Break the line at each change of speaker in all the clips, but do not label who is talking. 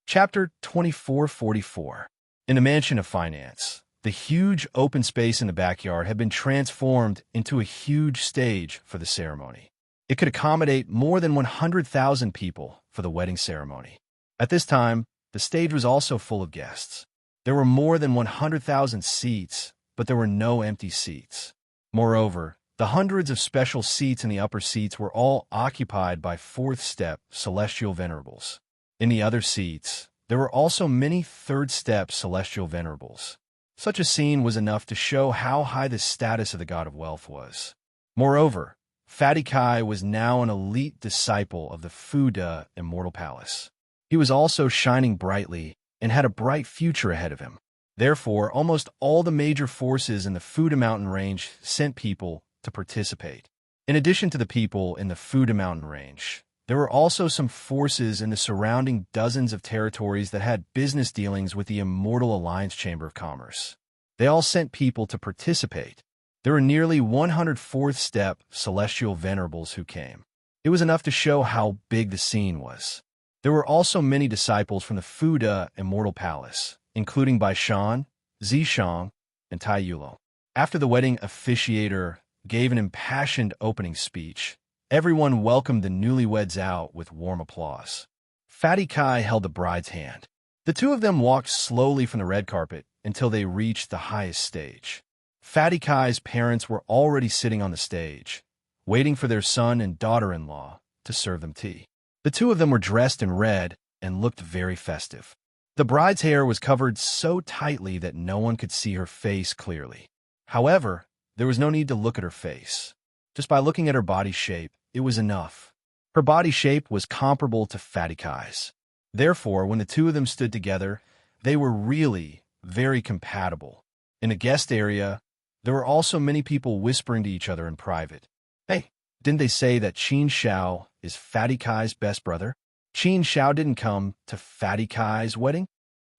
Chapter 2444. In the Mansion of Finance, the huge open space in the backyard had been transformed into a huge stage for the ceremony. It could accommodate more than 100,000 people for the wedding ceremony. At this time, the stage was also full of guests. There were more than 100,000 seats, but there were no empty seats. Moreover, the hundreds of special seats in the upper seats were all occupied by fourth-step celestial venerables. In the other seats, there were also many third-step celestial venerables. Such a scene was enough to show how high the status of the god of wealth was. Moreover, Fatty Kai was now an elite disciple of the Fuda Immortal Palace. He was also shining brightly and had a bright future ahead of him. Therefore, almost all the major forces in the Fuda Mountain Range sent people to participate. In addition to the people in the Fuda Mountain Range, there were also some forces in the surrounding dozens of territories that had business dealings with the Immortal Alliance Chamber of Commerce. They all sent people to participate. There were nearly 100 fourth-step celestial venerables who came. It was enough to show how big the scene was. There were also many disciples from the Fuda Immortal Palace, including Bai Shan, Zishang, and Tai Yulo. After the wedding officiator gave an impassioned opening speech, everyone welcomed the newlyweds out with warm applause. Fatty Kai held the bride's hand. The two of them walked slowly from the red carpet until they reached the highest stage. Fatty Kai's parents were already sitting on the stage, waiting for their son and daughter-in-law to serve them tea. The two of them were dressed in red and looked very festive. The bride's hair was covered so tightly that no one could see her face clearly. However, there was no need to look at her face. Just by looking at her body shape, it was enough. Her body shape was comparable to Fatty Kai's. Therefore, when the two of them stood together, they were really very compatible. In the guest area, there were also many people whispering to each other in private. Hey, didn't they say that Qin Shao is Fatty Kai's best brother? Qin Shao didn't come to Fatty Kai's wedding?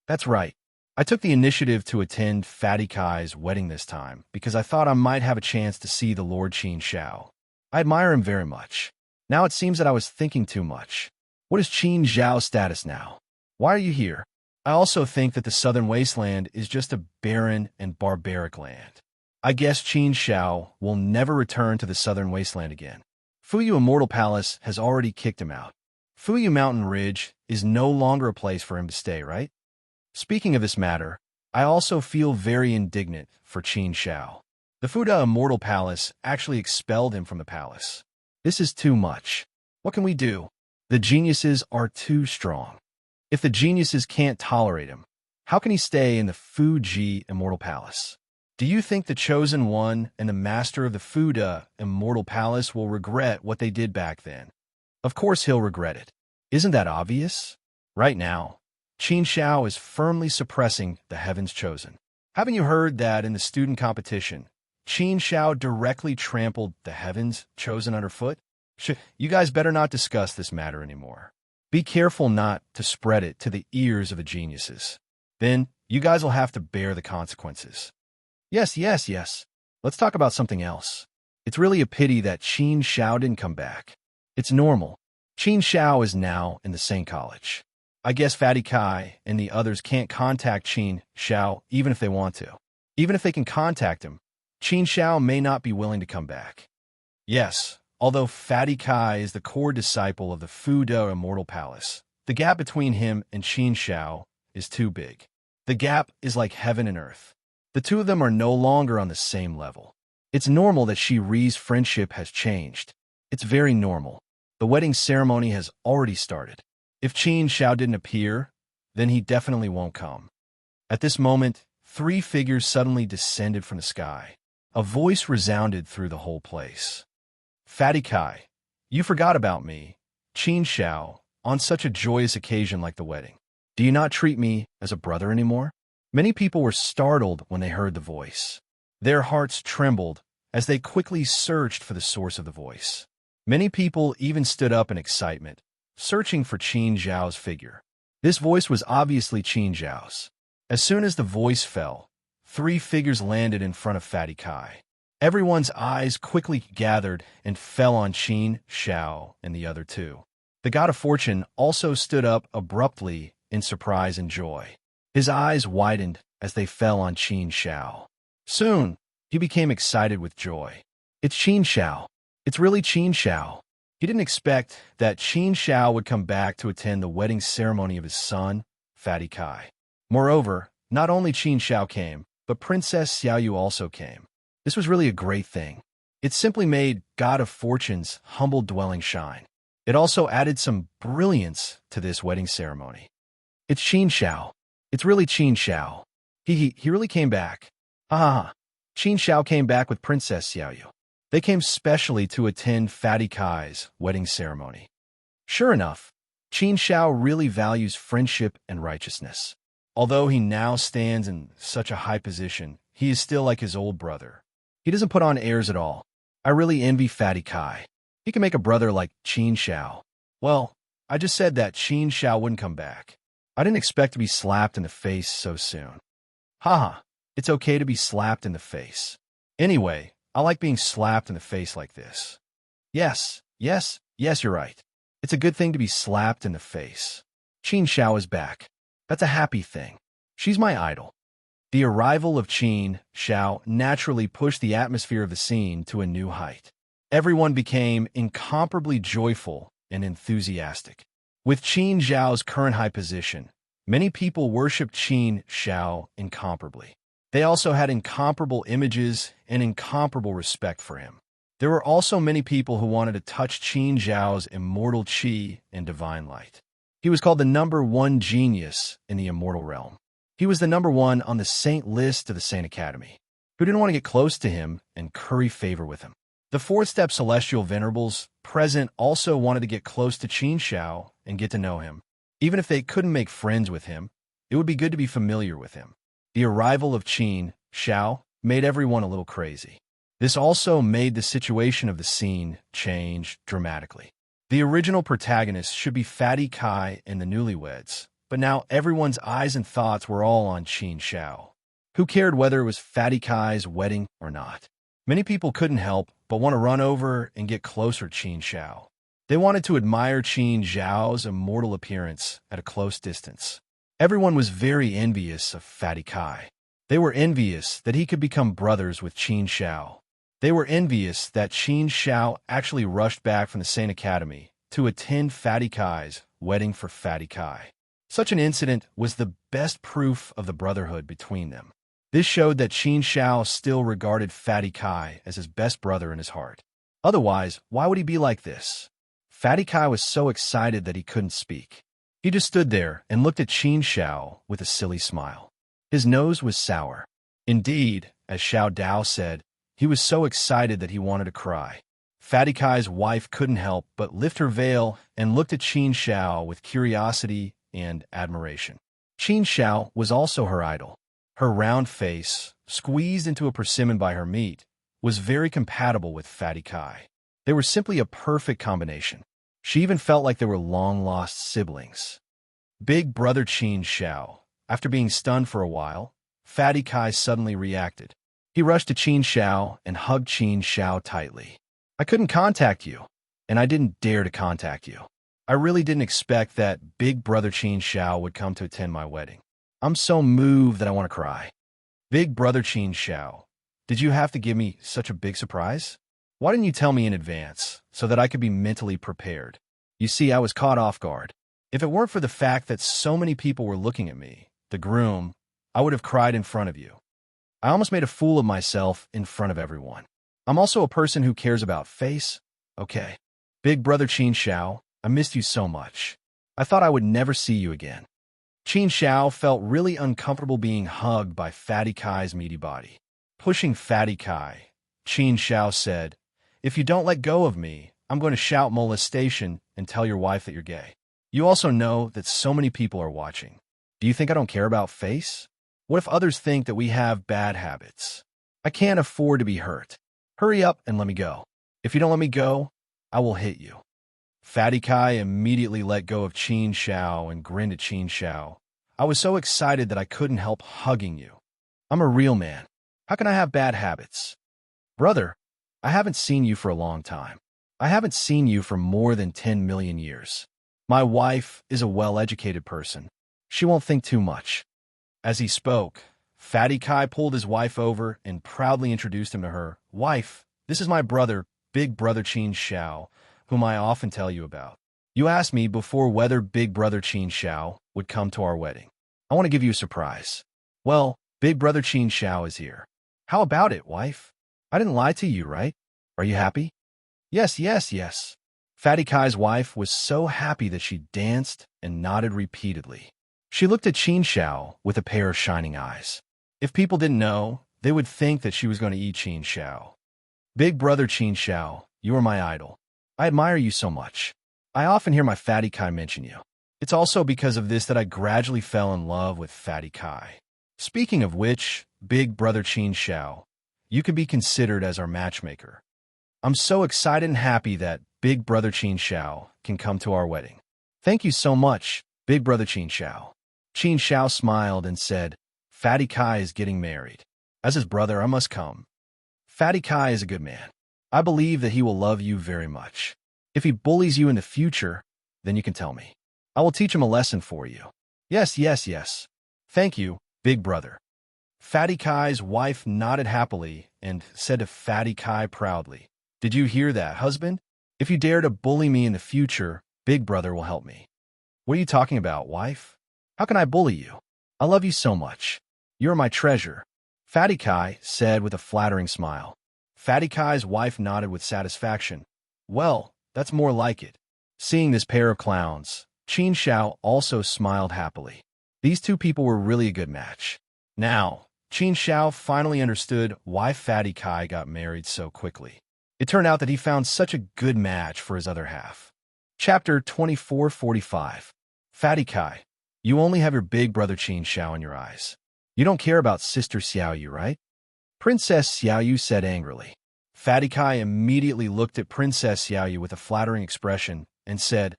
That's right. I took the initiative to attend Fatty Kai's wedding this time because I thought I might have a chance to see the Lord Qin Shao. I admire him very much. Now it seems that I was thinking too much. What is Qin Zhao's status now? Why are you here? I also think that the southern wasteland is just a barren and barbaric land. I guess Qin Shao will never return to the southern wasteland again. Fuyu Immortal Palace has already kicked him out. Fuyu Mountain Ridge is no longer a place for him to stay, right? Speaking of this matter, I also feel very indignant for Qin Shao. The Fuda Immortal Palace actually expelled him from the palace. This is too much. What can we do? The geniuses are too strong. If the geniuses can't tolerate him, how can he stay in the Fuji Immortal Palace? Do you think the Chosen One and the Master of the Fuda Immortal Palace will regret what they did back then? Of course he'll regret it. Isn't that obvious? Right now, Qin Shao is firmly suppressing the Heavens Chosen. Haven't you heard that in the student competition, Qin Shao directly trampled the Heavens Chosen underfoot? You guys better not discuss this matter anymore. Be careful not to spread it to the ears of the geniuses. Then, you guys will have to bear the consequences. Yes. Let's talk about something else. It's really a pity that Qin Shao didn't come back. It's normal. Qin Shao is now in the same college. I guess Fatty Kai and the others can't contact Qin Shao even if they want to. Even if they can contact him, Qin Shao may not be willing to come back. Yes, although Fatty Kai is the core disciple of the Fuda Immortal Palace, the gap between him and Qin Shao is too big. The gap is like heaven and earth. The two of them are no longer on the same level. It's normal that Shiri's friendship has changed. It's very normal. The wedding ceremony has already started. If Qin Shao didn't appear, then he definitely won't come. At this moment, three figures suddenly descended from the sky. A voice resounded through the whole place. Fatty Kai, you forgot about me, Qin Shao, on such a joyous occasion like the wedding. Do you not treat me as a brother anymore? Many people were startled when they heard the voice. Their hearts trembled as they quickly searched for the source of the voice. Many people even stood up in excitement, searching for Qin Zhao's figure. This voice was obviously Qin Zhao's. As soon as the voice fell, three figures landed in front of Fatty Kai. Everyone's eyes quickly gathered and fell on Qin Shao and the other two. The god of fortune also stood up abruptly in surprise and joy. His eyes widened as they fell on Qin Xiao. Soon, he became excited with joy. It's Qin Xiao. It's really Qin Xiao. He didn't expect that Qin Xiao would come back to attend the wedding ceremony of his son, Fatty Kai. Moreover, not only Qin Xiao came, but Princess Xiaoyu also came. This was really a great thing. It simply made God of Fortune's humble dwelling shine. It also added some brilliance to this wedding ceremony. It's Qin Xiao. It's really Qin Xiao. He really came back. Ha ha ha. Qin Xiao came back with Princess Xiaoyu. They came specially to attend Fatty Kai's wedding ceremony. Sure enough, Qin Xiao really values friendship and righteousness. Although he now stands in such a high position, he is still like his old brother. He doesn't put on airs at all. I really envy Fatty Kai. He can make a brother like Qin Xiao. Well, I just said that Qin Xiao wouldn't come back. I didn't expect to be slapped in the face so soon. Haha, it's okay to be slapped in the face. Anyway, I like being slapped in the face like this. Yes, you're right. It's a good thing to be slapped in the face. Qin Xiao is back. That's a happy thing. She's my idol. The arrival of Qin Xiao naturally pushed the atmosphere of the scene to a new height. Everyone became incomparably joyful and enthusiastic. With Qin Xiao's current high position, many people worshipped Qin Xiao incomparably. They also had incomparable images and incomparable respect for him. There were also many people who wanted to touch Qin Xiao's immortal qi and divine light. He was called the #1 genius in the immortal realm. He was the #1 on the saint list of the Saint Academy. Who didn't want to get close to him and curry favor with him? The fourth-step celestial venerables present also wanted to get close to Qin Xiao and get to know him. Even if they couldn't make friends with him, it would be good to be familiar with him. The arrival of Qin Xiao made everyone a little crazy. This also made the situation of the scene change dramatically. The original protagonist should be Fatty Kai and the newlyweds, but now everyone's eyes and thoughts were all on Qin Xiao. Who cared whether it was Fatty Kai's wedding or not? Many people couldn't help but want to run over and get closer to Qin Xiao. They wanted to admire Qin Xiao's immortal appearance at a close distance. Everyone was very envious of Fatty Kai. They were envious that he could become brothers with Qin Xiao. They were envious that Qin Xiao actually rushed back from the Saint Academy to attend Fatty Kai's wedding for Fatty Kai. Such an incident was the best proof of the brotherhood between them. This showed that Qin Xiao still regarded Fatty Kai as his best brother in his heart. Otherwise, why would he be like this? Fatty Kai was so excited that he couldn't speak. He just stood there and looked at Qin Xiao with a silly smile. His nose was sour. Indeed, as Xiao Dao said, he was so excited that he wanted to cry. Fatty Kai's wife couldn't help but lift her veil and looked at Qin Xiao with curiosity and admiration. Qin Xiao was also her idol. Her round face, squeezed into a persimmon by her meat, was very compatible with Fatty Kai. They were simply a perfect combination. She even felt like they were long-lost siblings. Big brother Qin Xiao. After being stunned for a while, Fatty Kai suddenly reacted. He rushed to Qin Xiao and hugged Qin Xiao tightly. I couldn't contact you, and I didn't dare to contact you. I really didn't expect that big brother Qin Xiao would come to attend my wedding. I'm so moved that I want to cry. Big brother Qin Xiao, did you have to give me such a big surprise? Why didn't you tell me in advance, so that I could be mentally prepared? You see, I was caught off guard. If it weren't for the fact that so many people were looking at me, the groom, I would have cried in front of you. I almost made a fool of myself in front of everyone. I'm also a person who cares about face. Okay. Big brother Qin Xiao, I missed you so much. I thought I would never see you again. Qin Xiao felt really uncomfortable being hugged by Fatty Kai's meaty body. Pushing Fatty Kai, Qin Xiao said, "If you don't let go of me, I'm going to shout molestation and tell your wife that you're gay. You also know that so many people are watching. Do you think I don't care about face? What if others think that we have bad habits? I can't afford to be hurt. Hurry up and let me go. If you don't let me go, I will hit you." Fatty Kai immediately let go of Qin Xiao and grinned at Qin Xiao. I was so excited that I couldn't help hugging you. I'm a real man. How can I have bad habits? Brother, I haven't seen you for a long time. I haven't seen you for more than 10 million years. My wife is a well-educated person. She won't think too much. As he spoke, Fatty Kai pulled his wife over and proudly introduced him to her. Wife, this is my brother, Big Brother Qin Xiao, whom I often tell you about. You asked me before whether Big Brother Qin Xiao would come to our wedding. I want to give you a surprise. Well, Big Brother Qin Xiao is here. How about it, wife? I didn't lie to you, right? Are you happy? Yes, yes, yes. Fatty Kai's wife was so happy that she danced and nodded repeatedly. She looked at Qin Xiao with a pair of shining eyes. If people didn't know, they would think that she was going to eat Qin Xiao. Big Brother Qin Xiao, you are my idol. I admire you so much. I often hear my Fatty Kai mention you. It's also because of this that I gradually fell in love with Fatty Kai. Speaking of which, Big Brother Qin Xiao, you could be considered as our matchmaker. I'm so excited and happy that Big Brother Qin Xiao can come to our wedding. Thank you so much, Big Brother Qin Xiao. Qin Xiao smiled and said, Fatty Kai is getting married. As his brother, I must come. Fatty Kai is a good man. I believe that he will love you very much. If he bullies you in the future, then you can tell me. I will teach him a lesson for you. Yes, yes, yes. Thank you, Big Brother. Fatty Kai's wife nodded happily and said to Fatty Kai proudly, Did you hear that, husband? If you dare to bully me in the future, Big Brother will help me. What are you talking about, wife? How can I bully you? I love you so much. You're my treasure, Fatty Kai said with a flattering smile. Fatty Kai's wife nodded with satisfaction. Well, that's more like it. Seeing this pair of clowns, Qin Xiao also smiled happily. These two people were really a good match. Now, Qin Xiao finally understood why Fatty Kai got married so quickly. It turned out that he found such a good match for his other half. Chapter 2445. Fatty Kai, you only have your big brother Qin Xiao in your eyes. You don't care about Sister Xiaoyu, right? Princess Xiaoyu said angrily. Fatty Kai immediately looked at Princess Xiaoyu with a flattering expression and said,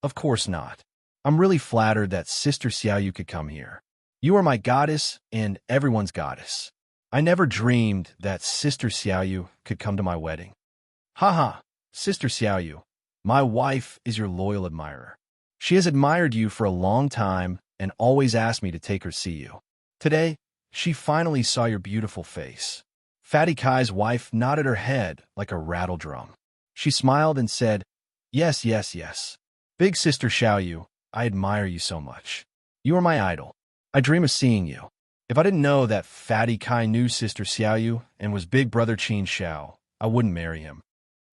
Of course not. I'm really flattered that Sister Xiaoyu could come here. You are my goddess and everyone's goddess. I never dreamed that Sister Xiaoyu could come to my wedding. Haha, Sister Xiaoyu, my wife is your loyal admirer. She has admired you for a long time and always asked me to take her see you. Today, she finally saw your beautiful face. Fatty Kai's wife nodded her head like a rattle drum. She smiled and said, Yes, yes, yes. Big Sister Xiaoyu, I admire you so much. You are my idol. I dream of seeing you. If I didn't know that Fatty Kai knew Sister Xiaoyu and was Big Brother Qin Xiao, I wouldn't marry him.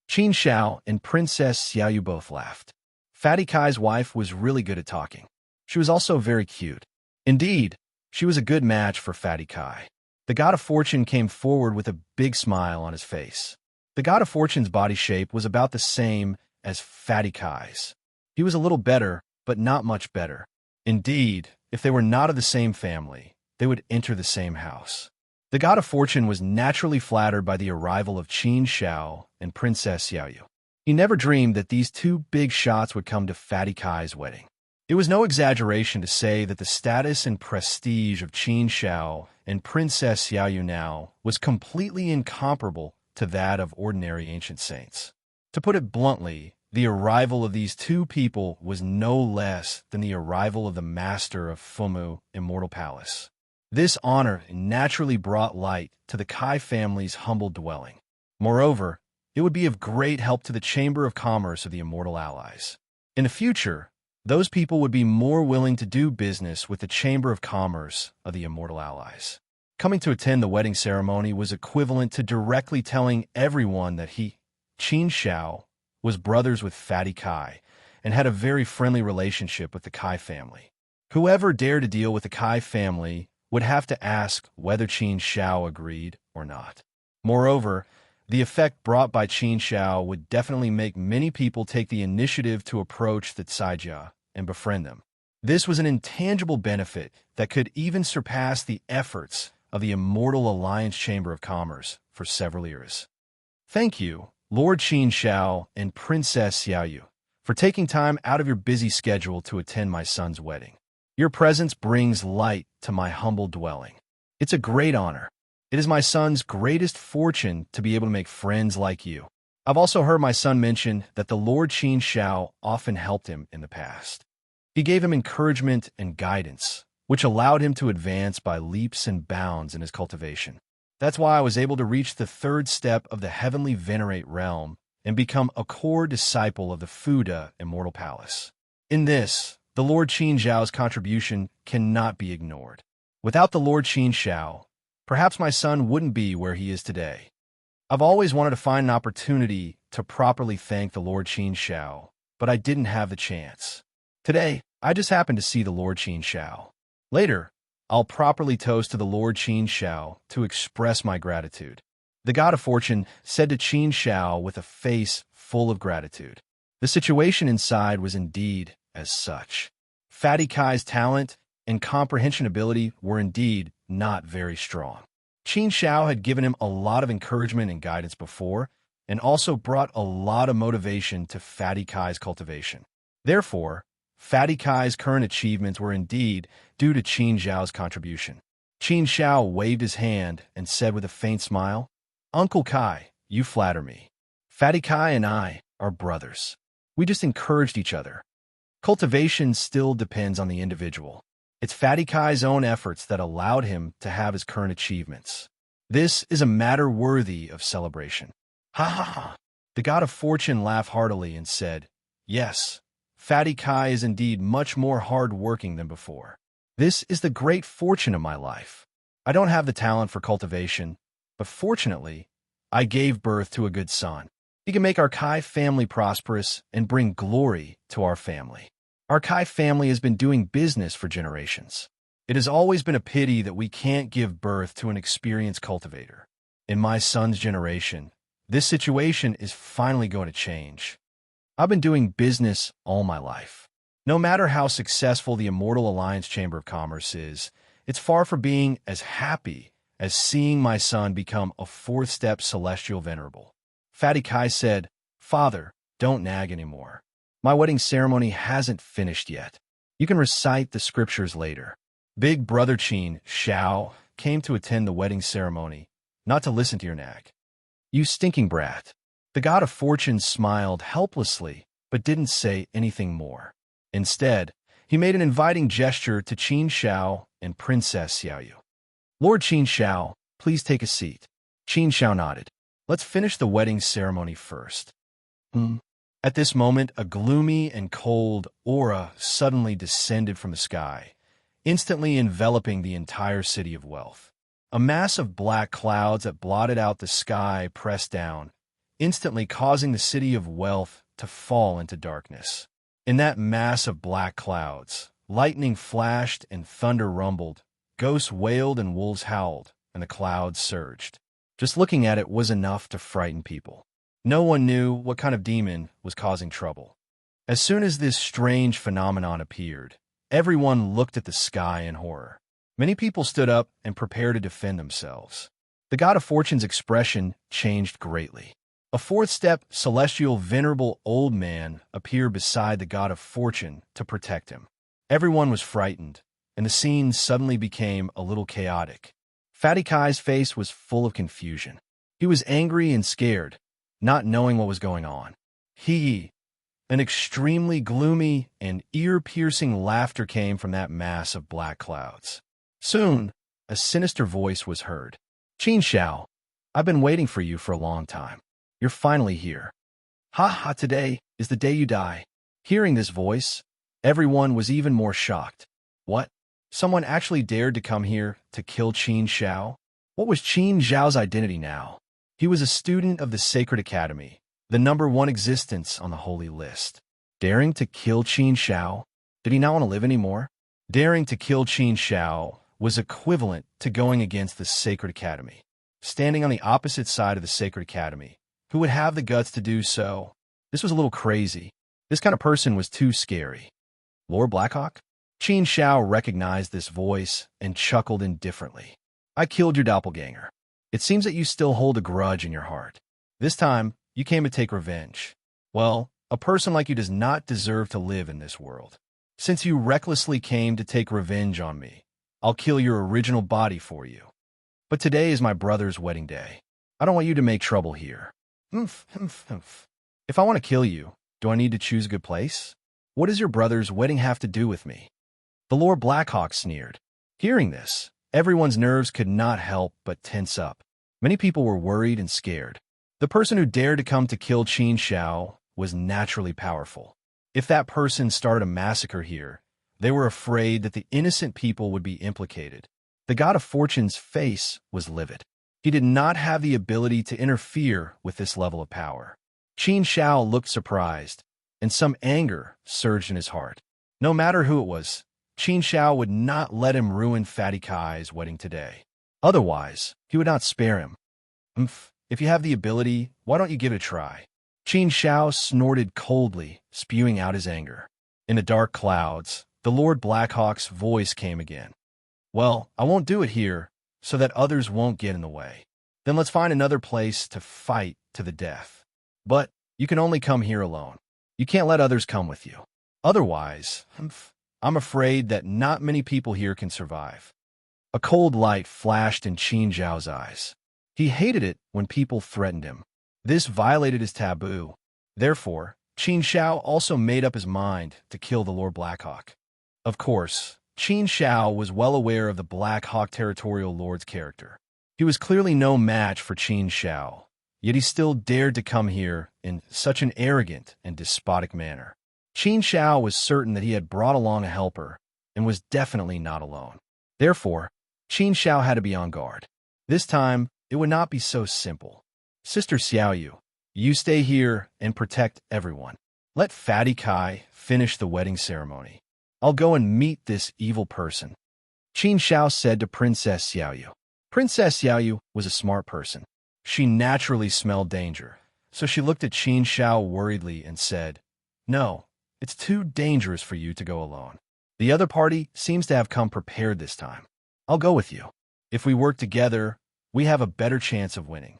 Qin Xiao and Princess Xiaoyu both laughed. Fatty Kai's wife was really good at talking. She was also very cute. Indeed, she was a good match for Fatty Kai. The God of Fortune came forward with a big smile on his face. The God of Fortune's body shape was about the same as Fatty Kai's. He was a little better, but not much better. Indeed, if they were not of the same family, they would enter the same house. The God of Fortune was naturally flattered by the arrival of Qin Xiao and Princess Xiaoyu. He never dreamed that these two big shots would come to Fatty Kai's wedding. It was no exaggeration to say that the status and prestige of Qin Xiao and Princess Xiaoyu now was completely incomparable to that of ordinary ancient saints. To put it bluntly, the arrival of these two people was no less than the arrival of the master of Fumu Immortal Palace. This honor naturally brought light to the Kai family's humble dwelling. Moreover, it would be of great help to the Chamber of Commerce of the Immortal Allies. In the future, those people would be more willing to do business with the Chamber of Commerce of the Immortal Allies. Coming to attend the wedding ceremony was equivalent to directly telling everyone that he, Qin Xiao, was brothers with Fatty Kai and had a very friendly relationship with the Kai family. Whoever dared to deal with the Kai family would have to ask whether Qin Xiao agreed or not. Moreover, the effect brought by Qin Xiao would definitely make many people take the initiative to approach the Caijia and befriend them. This was an intangible benefit that could even surpass the efforts of the Immortal Alliance Chamber of Commerce for several years. Thank you, Lord Qin Xiao and Princess Xiaoyu, for taking time out of your busy schedule to attend my son's wedding. Your presence brings light to my humble dwelling. It's a great honor. It is my son's greatest fortune to be able to make friends like you. I've also heard my son mention that the Lord Qin Xiao often helped him in the past. He gave him encouragement and guidance, which allowed him to advance by leaps and bounds in his cultivation. That's why I was able to reach the third step of the heavenly venerate realm and become a core disciple of the Fuda Immortal Palace. In this, the Lord Qin Zhao's contribution cannot be ignored. Without the Lord Qin Zhao, perhaps my son wouldn't be where he is today. I've always wanted to find an opportunity to properly thank the Lord Qin Zhao, but I didn't have the chance. Today, I just happened to see the Lord Qin Zhao. Later, I'll properly toast to the Lord Qin Zhao to express my gratitude. The god of fortune said to Qin Zhao with a face full of gratitude. The situation inside was indeed as such. Fatty Kai's talent and comprehension ability were indeed not very strong. Qin Zhao had given him a lot of encouragement and guidance before, and also brought a lot of motivation to Fatty Kai's cultivation. Therefore, Fatty Kai's current achievements were indeed due to Qin Zhao's contribution. Qin Zhao waved his hand and said with a faint smile, "Uncle Kai, you flatter me. Fatty Kai and I are brothers. We just encouraged each other. Cultivation still depends on the individual. It's Fatty Kai's own efforts that allowed him to have his current achievements. This is a matter worthy of celebration." Ha ha ha. The god of fortune laughed heartily and said, "Yes, Fatty Kai is indeed much more hard-working than before. This is the great fortune of my life. I don't have the talent for cultivation, but fortunately, I gave birth to a good son. He can make our Kai family prosperous and bring glory to our family. Our Kai family has been doing business for generations. It has always been a pity that we can't give birth to an experienced cultivator. In my son's generation, this situation is finally going to change. I've been doing business all my life. No matter how successful the Immortal Alliance Chamber of Commerce is, it's far from being as happy as seeing my son become a fourth-step celestial venerable." Fatty Kai said, "Father, don't nag anymore. My wedding ceremony hasn't finished yet. You can recite the scriptures later." Big brother Qin Zhao came to attend the wedding ceremony, not to listen to your nag. "You stinking brat." The god of fortune smiled helplessly, but didn't say anything more. Instead, he made an inviting gesture to Qin Zhao and Princess Xiaoyu. "Lord Qin Zhao, please take a seat." Qin Zhao nodded. "Let's finish the wedding ceremony first." At this moment, a gloomy and cold aura suddenly descended from the sky, instantly enveloping the entire city of wealth. A mass of black clouds that blotted out the sky pressed down, instantly causing the city of wealth to fall into darkness. In that mass of black clouds, lightning flashed and thunder rumbled, ghosts wailed and wolves howled, and the clouds surged. Just looking at it was enough to frighten people. No one knew what kind of demon was causing trouble. As soon as this strange phenomenon appeared, everyone looked at the sky in horror. Many people stood up and prepared to defend themselves. The god of fortune's expression changed greatly. A fourth-step celestial venerable old man appeared beside the god of fortune to protect him. Everyone was frightened, and the scene suddenly became a little chaotic. Fatty Kai's face was full of confusion. He was angry and scared, not knowing what was going on. An extremely gloomy and ear-piercing laughter came from that mass of black clouds. Soon, a sinister voice was heard. "Qin Zhao, I've been waiting for you for a long time. You're finally here. Ha ha, today is the day you die." Hearing this voice, everyone was even more shocked. What? Someone actually dared to come here to kill Qin Zhao? What was Qin Zhao's identity now? He was a student of the Sacred Academy, the #1 existence on the holy list. Daring to kill Qin Zhao? Did he not want to live anymore? Daring to kill Qin Zhao was equivalent to going against the Sacred Academy. Standing on the opposite side of the Sacred Academy, who would have the guts to do so? This was a little crazy. This kind of person was too scary. Lord Blackhawk? Qin Zhao recognized this voice and chuckled indifferently. "I killed your doppelganger. It seems that you still hold a grudge in your heart. This time, you came to take revenge. Well, a person like you does not deserve to live in this world. Since you recklessly came to take revenge on me, I'll kill your original body for you. But today is my brother's wedding day. I don't want you to make trouble here. If I want to kill you, do I need to choose a good place? What does your brother's wedding have to do with me? The Lord Blackhawk sneered. Hearing this, everyone's nerves could not help but tense up. Many people were worried and scared. The person who dared to come to kill Qin Shao was naturally powerful. If that person started a massacre here, they were afraid that the innocent people would be implicated. The God of Fortune's face was livid. He did not have the ability to interfere with this level of power. Qin Shao looked surprised, and some anger surged in his heart. No matter who it was, Qin Shao would not let him ruin Fatty Kai's wedding today. Otherwise, he would not spare him. If you have the ability, why don't you give it a try? Qin Shao snorted coldly, spewing out his anger. In the dark clouds, the Lord Blackhawk's voice came again. Well, I won't do it here, so that others won't get in the way. Then let's find another place to fight to the death. But you can only come here alone. You can't let others come with you. Otherwise, I'm afraid that not many people here can survive. A cold light flashed in Qin Zhao's eyes. He hated it when people threatened him. This violated his taboo. Therefore, Qin Shao also made up his mind to kill the Lord Blackhawk. Of course, Qin Shao was well aware of the Black Hawk Territorial Lord's character. He was clearly no match for Qin Shao, yet he still dared to come here in such an arrogant and despotic manner. Qin Shao was certain that he had brought along a helper and was definitely not alone. Therefore, Qin Shao had to be on guard. This time, it would not be so simple. Sister Xiaoyu, you stay here and protect everyone. Let Fatty Kai finish the wedding ceremony. I'll go and meet this evil person. Qin Shao said to Princess Xiaoyu. Princess Xiaoyu was a smart person. She naturally smelled danger, so she looked at Qin Shao worriedly and said, No, it's too dangerous for you to go alone. The other party seems to have come prepared this time. I'll go with you. If we work together, we have a better chance of winning.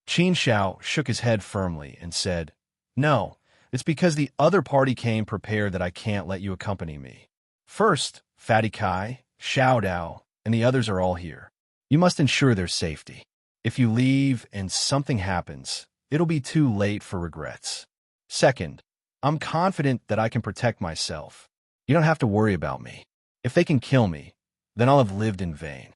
Qin Shao shook his head firmly and said, No, it's because the other party came prepared that I can't let you accompany me. First, Fatty Kai, Xiao Dao, and the others are all here. You must ensure their safety. If you leave and something happens, it'll be too late for regrets. Second, I'm confident that I can protect myself. You don't have to worry about me. If they can kill me, then I'll have lived in vain.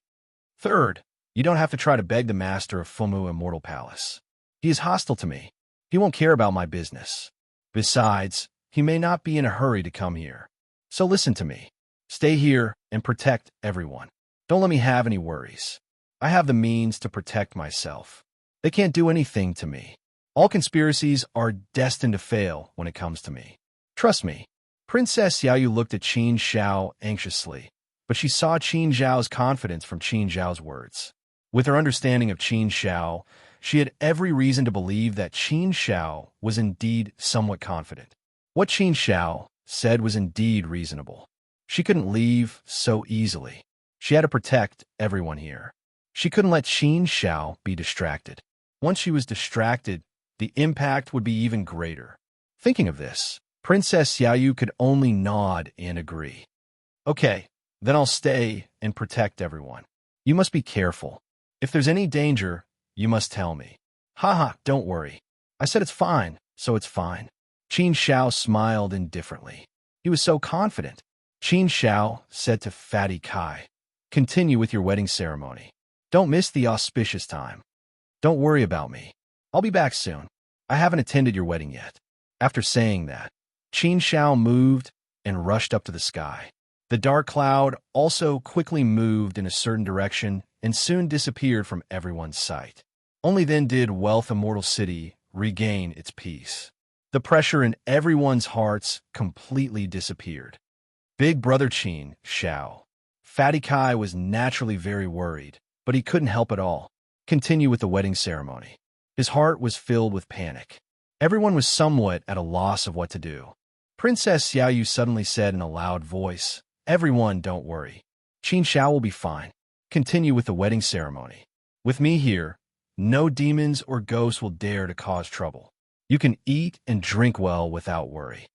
Third, you don't have to try to beg the master of Fumu Immortal Palace. He is hostile to me. He won't care about my business. Besides, he may not be in a hurry to come here. So listen to me. Stay here and protect everyone. Don't let me have any worries. I have the means to protect myself. They can't do anything to me. All conspiracies are destined to fail when it comes to me. Trust me. Princess Xiaoyu looked at Qin Shao anxiously, but she saw Qin Zhao's confidence from Qin Zhao's words. With her understanding of Qin Shao, she had every reason to believe that Qin Shao was indeed somewhat confident. What Qin Shao said was indeed reasonable. She couldn't leave so easily. She had to protect everyone here. She couldn't let Qin Shao be distracted. Once she was distracted, the impact would be even greater. Thinking of this, Princess Xiaoyu could only nod and agree. Okay, then I'll stay and protect everyone. You must be careful. If there's any danger, you must tell me. Haha, don't worry. I said it's fine, so it's fine. Qin Shao smiled indifferently. He was so confident. Qin Shao said to Fatty Kai, Continue with your wedding ceremony. Don't miss the auspicious time. Don't worry about me. I'll be back soon. I haven't attended your wedding yet. After saying that, Qin Shao moved and rushed up to the sky. The dark cloud also quickly moved in a certain direction and soon disappeared from everyone's sight. Only then did Wealth Immortal City regain its peace. The pressure in everyone's hearts completely disappeared. Big Brother Qin Shao. Fatty Kai was naturally very worried, but he couldn't help it all. Continue with the wedding ceremony. His heart was filled with panic. Everyone was somewhat at a loss of what to do. Princess Xiaoyu suddenly said in a loud voice, Everyone, don't worry. Qin Shao will be fine. Continue with the wedding ceremony. With me here, no demons or ghosts will dare to cause trouble. You can eat and drink well without worry.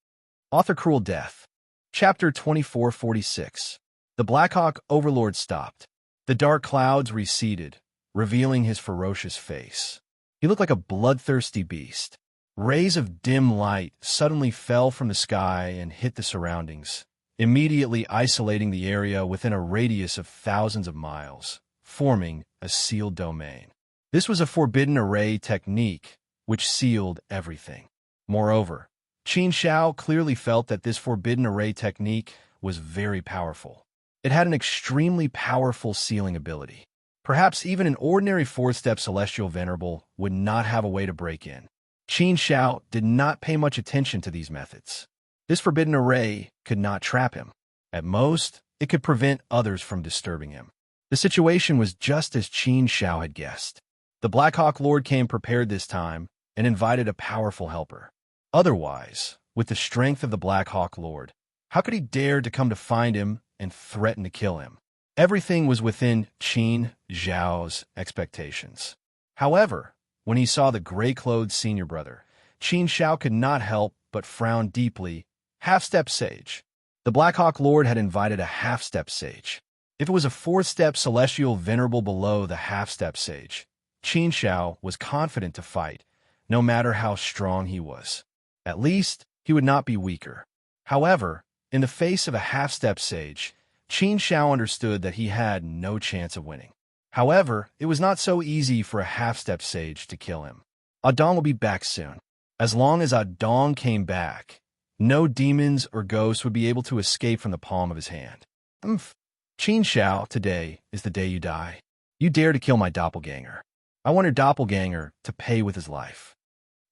Author Cruel Death. Chapter 2446. The Blackhawk Overlord stopped. The dark clouds receded, revealing his ferocious face. He looked like a bloodthirsty beast. Rays of dim light suddenly fell from the sky and hit the surroundings, immediately isolating the area within a radius of thousands of miles, forming a sealed domain. This was a forbidden array technique, which sealed everything. Moreover, Qin Shao clearly felt that this forbidden array technique was very powerful. It had an extremely powerful sealing ability. Perhaps even an ordinary fourth-step celestial venerable would not have a way to break in. Qin Shao did not pay much attention to these methods. This forbidden array could not trap him. At most, it could prevent others from disturbing him. The situation was just as Qin Shao had guessed. The Black Hawk Lord came prepared this time and invited a powerful helper. Otherwise, with the strength of the Black Hawk Lord, how could he dare to come to find him and threaten to kill him? Everything was within Qin Zhao's expectations. However, when he saw the gray-clothed senior brother, Qin Shao could not help but frown deeply. Half-step sage. The Black Hawk Lord had invited a half-step sage. If it was a fourth-step celestial venerable below the half-step sage, Qin Shao was confident to fight, no matter how strong he was. At least, he would not be weaker. However, in the face of a half-step sage, Qin Shao understood that he had no chance of winning. However, it was not so easy for a half-step sage to kill him. Adong will be back soon. As long as Adong came back, no demons or ghosts would be able to escape from the palm of his hand. Qin Shao, today is the day you die. You dare to kill my doppelganger. I want your doppelganger to pay with his life.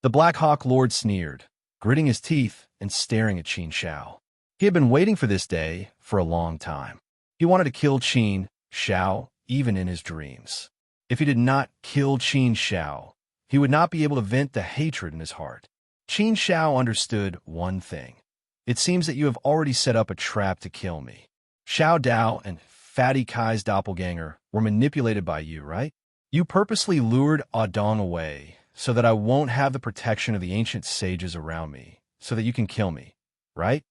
The Black Hawk Lord sneered, gritting his teeth and staring at Qin Shao. He had been waiting for this day for a long time. He wanted to kill Qin Shao even in his dreams. If he did not kill Qin Shao, he would not be able to vent the hatred in his heart. Qin Shao understood one thing. It seems that you have already set up a trap to kill me. Xiao Dao and Fatty Kai's doppelganger were manipulated by you, right? You purposely lured Adong away so that I won't have the protection of the ancient sages around me, so that you can kill me, right?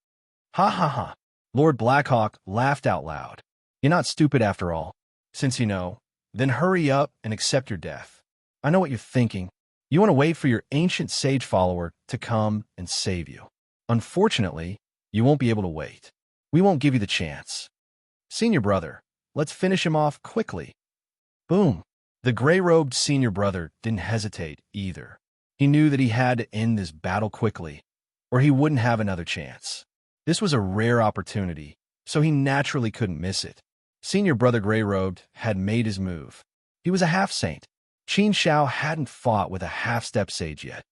Ha ha ha. Lord Blackhawk laughed out loud. You're not stupid after all. Since you know, then hurry up and accept your death. I know what you're thinking. You want to wait for your ancient sage follower to come and save you. Unfortunately, you won't be able to wait. We won't give you the chance. Senior brother, let's finish him off quickly. Boom. The gray-robed senior brother didn't hesitate either. He knew that he had to end this battle quickly, or he wouldn't have another chance. This was a rare opportunity, so he naturally couldn't miss it. Senior brother gray-robed had made his move. He was a half-saint. Qin Shao hadn't fought with a half-step sage yet.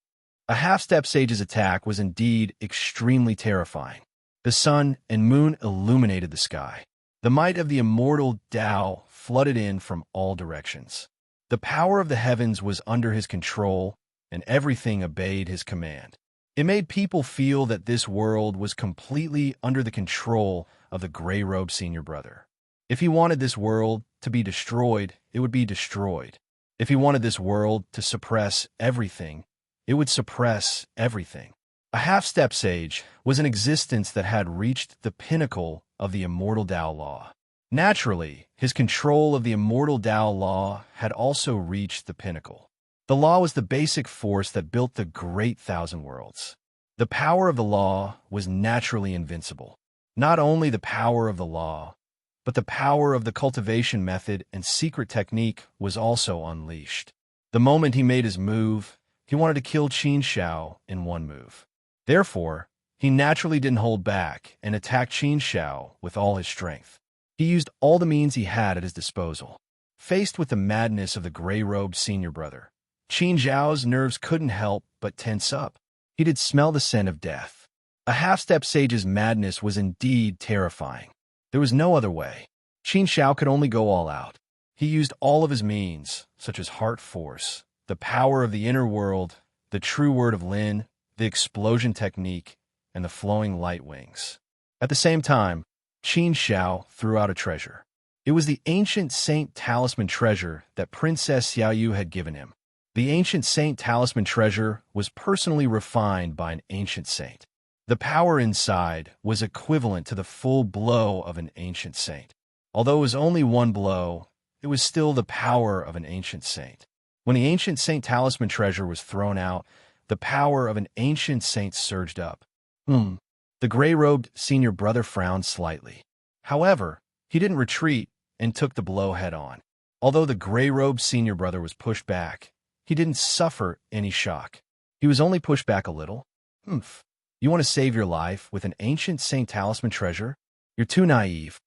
A half-step sage's attack was indeed extremely terrifying. The sun and moon illuminated the sky. The might of the immortal Tao flooded in from all directions. The power of the heavens was under his control, and everything obeyed his command. It made people feel that this world was completely under the control of the gray-robed senior brother. If he wanted this world to be destroyed, it would be destroyed. If he wanted this world to suppress everything, it would suppress everything. A half-step sage was an existence that had reached the pinnacle of the immortal Tao law. Naturally, his control of the immortal Tao law had also reached the pinnacle. The law was the basic force that built the great thousand worlds. The power of the law was naturally invincible. Not only the power of the law, but the power of the cultivation method and secret technique was also unleashed. The moment he made his move, he wanted to kill Qin Shao in one move. Therefore, he naturally didn't hold back and attacked Qin Shao with all his strength. He used all the means he had at his disposal. Faced with the madness of the gray-robed senior brother, Qin Zhao's nerves couldn't help but tense up. He did smell the scent of death. A half-step sage's madness was indeed terrifying. There was no other way. Qin Shao could only go all out. He used all of his means, such as heart force, the power of the inner world, the true word of Lin, the explosion technique, and the flowing light wings. At the same time, Qin Shao threw out a treasure. It was the ancient saint talisman treasure that Princess Xiaoyu had given him. The ancient saint talisman treasure was personally refined by an ancient saint. The power inside was equivalent to the full blow of an ancient saint. Although it was only one blow, it was still the power of an ancient saint. When the ancient saint talisman treasure was thrown out, the power of an ancient saint surged up. The gray-robed senior brother frowned slightly. However, he didn't retreat and took the blow head-on. Although the gray-robed senior brother was pushed back, he didn't suffer any shock. He was only pushed back a little. You want to save your life with an ancient saint talisman treasure? You're too naive.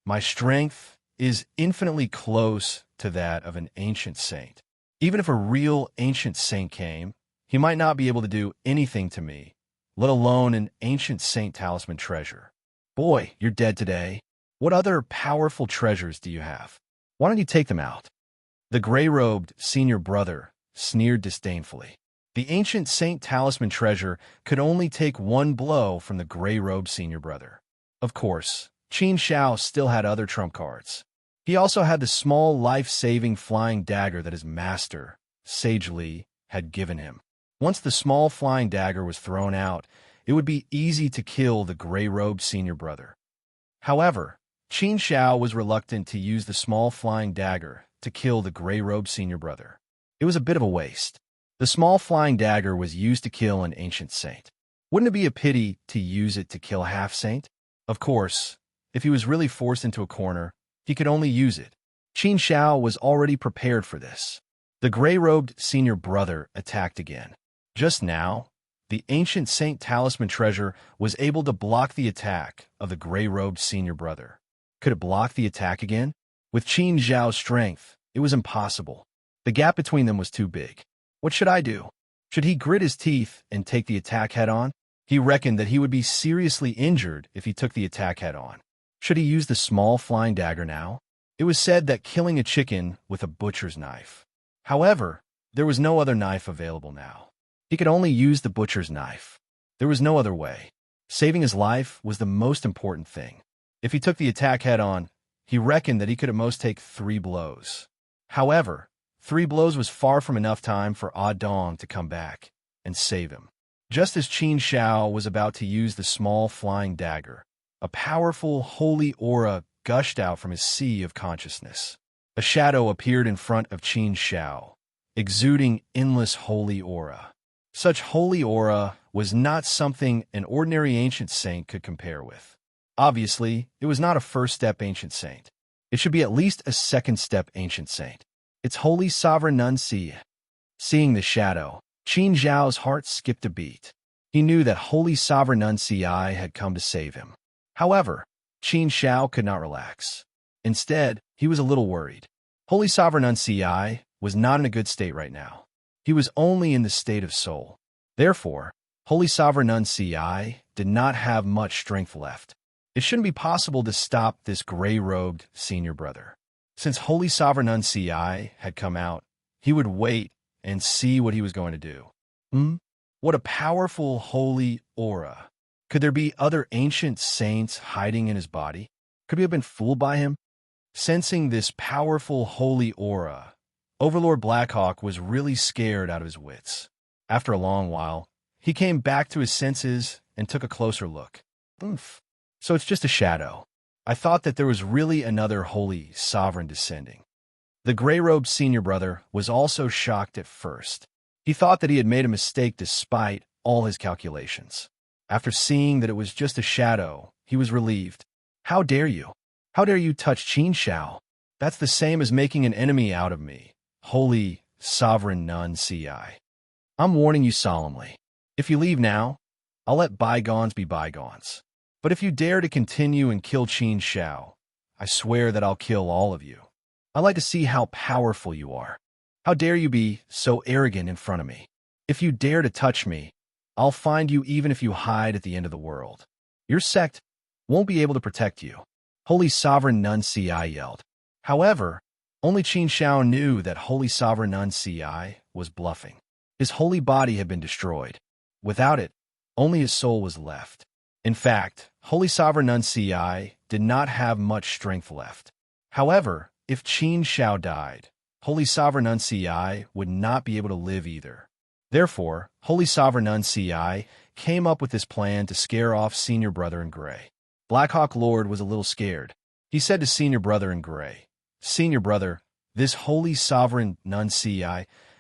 My strength is infinitely close to that of an ancient saint. Even if a real ancient saint came, he might not be able to do anything to me, let alone an ancient saint talisman treasure. Boy, you're dead today. What other powerful treasures do you have? Why don't you take them out? The gray-robed senior brother sneered disdainfully. The ancient saint talisman treasure could only take one blow from the gray-robed senior brother. Of course, Qin Shao still had other trump cards. He also had the small life-saving flying dagger that his master, Sage Li, had given him. Once the small flying dagger was thrown out, it would be easy to kill the gray-robed senior brother. However, Qin Shao was reluctant to use the small flying dagger to kill the gray-robed senior brother. It was a bit of a waste. The small flying dagger was used to kill an ancient saint. Wouldn't it be a pity to use it to kill a half-saint? Of course, if he was really forced into a corner, he could only use it. Qin Shao was already prepared for this. The gray-robed senior brother attacked again. Just now, the ancient saint talisman treasure was able to block the attack of the gray-robed senior brother. Could it block the attack again? With Qin Zhao's strength, it was impossible. The gap between them was too big. What should I do? Should he grit his teeth and take the attack head-on? He reckoned that he would be seriously injured if he took the attack head-on. Should he use the small flying dagger now? It was said that killing a chicken with a butcher's knife. However, there was no other knife available now. He could only use the butcher's knife. There was no other way. Saving his life was the most important thing. If he took the attack head-on, he reckoned that he could at most take 3 blows. However, 3 blows was far from enough time for Ah Dong to come back and save him. Just as Qin Shao was about to use the small flying dagger, a powerful holy aura gushed out from his sea of consciousness. A shadow appeared in front of Qin Shao, exuding endless holy aura. Such holy aura was not something an ordinary ancient saint could compare with. Obviously, it was not a first-step ancient saint. It should be at least a second-step ancient saint. It's Holy Sovereign Nun Si. Seeing the shadow, Qin Zhao's heart skipped a beat. He knew that Holy Sovereign Nun Si had come to save him. However, Qin Shao could not relax. Instead, he was a little worried. Holy Sovereign Nun Si was not in a good state right now. He was only in the state of soul. Therefore, Holy Sovereign Nun Si did not have much strength left. It shouldn't be possible to stop this gray-robed senior brother. Since Holy Sovereign Nun Si had come out, he would wait and see what he was going to do. What a powerful holy aura. Could there be other ancient saints hiding in his body? Could we have been fooled by him? Sensing this powerful holy aura, Overlord Blackhawk was really scared out of his wits. After a long while, he came back to his senses and took a closer look. So it's just a shadow. I thought that there was really another holy sovereign descending. The gray-robed senior brother was also shocked at first. He thought that he had made a mistake despite all his calculations. After seeing that it was just a shadow, he was relieved. How dare you? How dare you touch Qin Shao? That's the same as making an enemy out of me, Holy Sovereign Nun Si. I'm warning you solemnly. If you leave now, I'll let bygones be bygones. But if you dare to continue and kill Qin Shao, I swear that I'll kill all of you. I'd like to see how powerful you are. How dare you be so arrogant in front of me? If you dare to touch me, I'll find you even if you hide at the end of the world. Your sect won't be able to protect you. Holy Sovereign Nun Si yelled. However, only Qin Shao knew that Holy Sovereign Nun Si was bluffing. His holy body had been destroyed. Without it, only his soul was left. In fact, Holy Sovereign Nun Si did not have much strength left. However, if Qin Shao died, Holy Sovereign Nun Si would not be able to live either. Therefore, Holy Sovereign Nun Si came up with this plan to scare off Senior Brother in Gray. Blackhawk Lord was a little scared. He said to Senior Brother in Gray, "Senior Brother, this Holy Sovereign Nun Si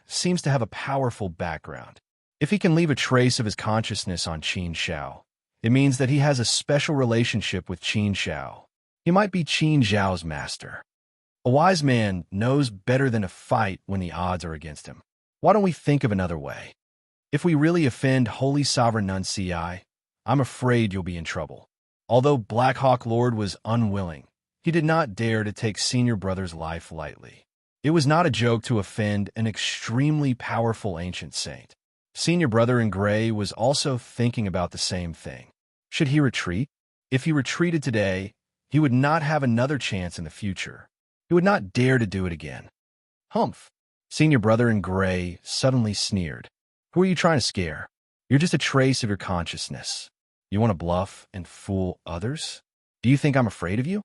seems to have a powerful background. If he can leave a trace of his consciousness on Qin Xiao, it means that he has a special relationship with Qin Xiao. He might be Qin Xiao's master. A wise man knows better than to fight when the odds are against him. Why don't we think of another way? If we really offend Holy Sovereign Nun Ci, I'm afraid you'll be in trouble. Although Black Hawk Lord was unwilling, he did not dare to take Senior Brother's life lightly. It was not a joke to offend an extremely powerful ancient saint. Senior Brother in Gray was also thinking about the same thing. Should he retreat? If he retreated today, he would not have another chance in the future. He would not dare to do it again. Humph! Senior Brother in Gray suddenly sneered. Who are you trying to scare? You're just a trace of your consciousness. You want to bluff and fool others? Do you think I'm afraid of you?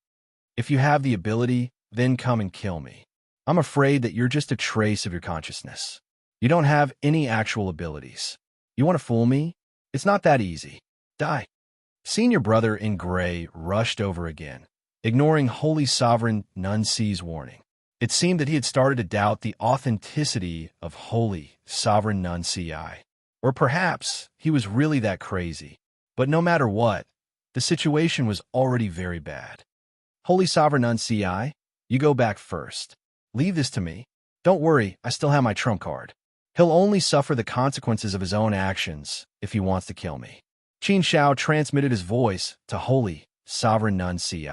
If you have the ability, then come and kill me. I'm afraid that you're just a trace of your consciousness. You don't have any actual abilities. You want to fool me? It's not that easy. Die. Senior Brother in Gray rushed over again, ignoring Holy Sovereign Nun Ci's warning. It seemed that he had started to doubt the authenticity of Holy Sovereign Nun Ci. Or perhaps he was really that crazy. But no matter what, the situation was already very bad. Holy Sovereign Nun Ci, you go back first. Leave this to me. Don't worry, I still have my trump card. He'll only suffer the consequences of his own actions if he wants to kill me. Qin Xiao transmitted his voice to Holy Sovereign Nun Ci.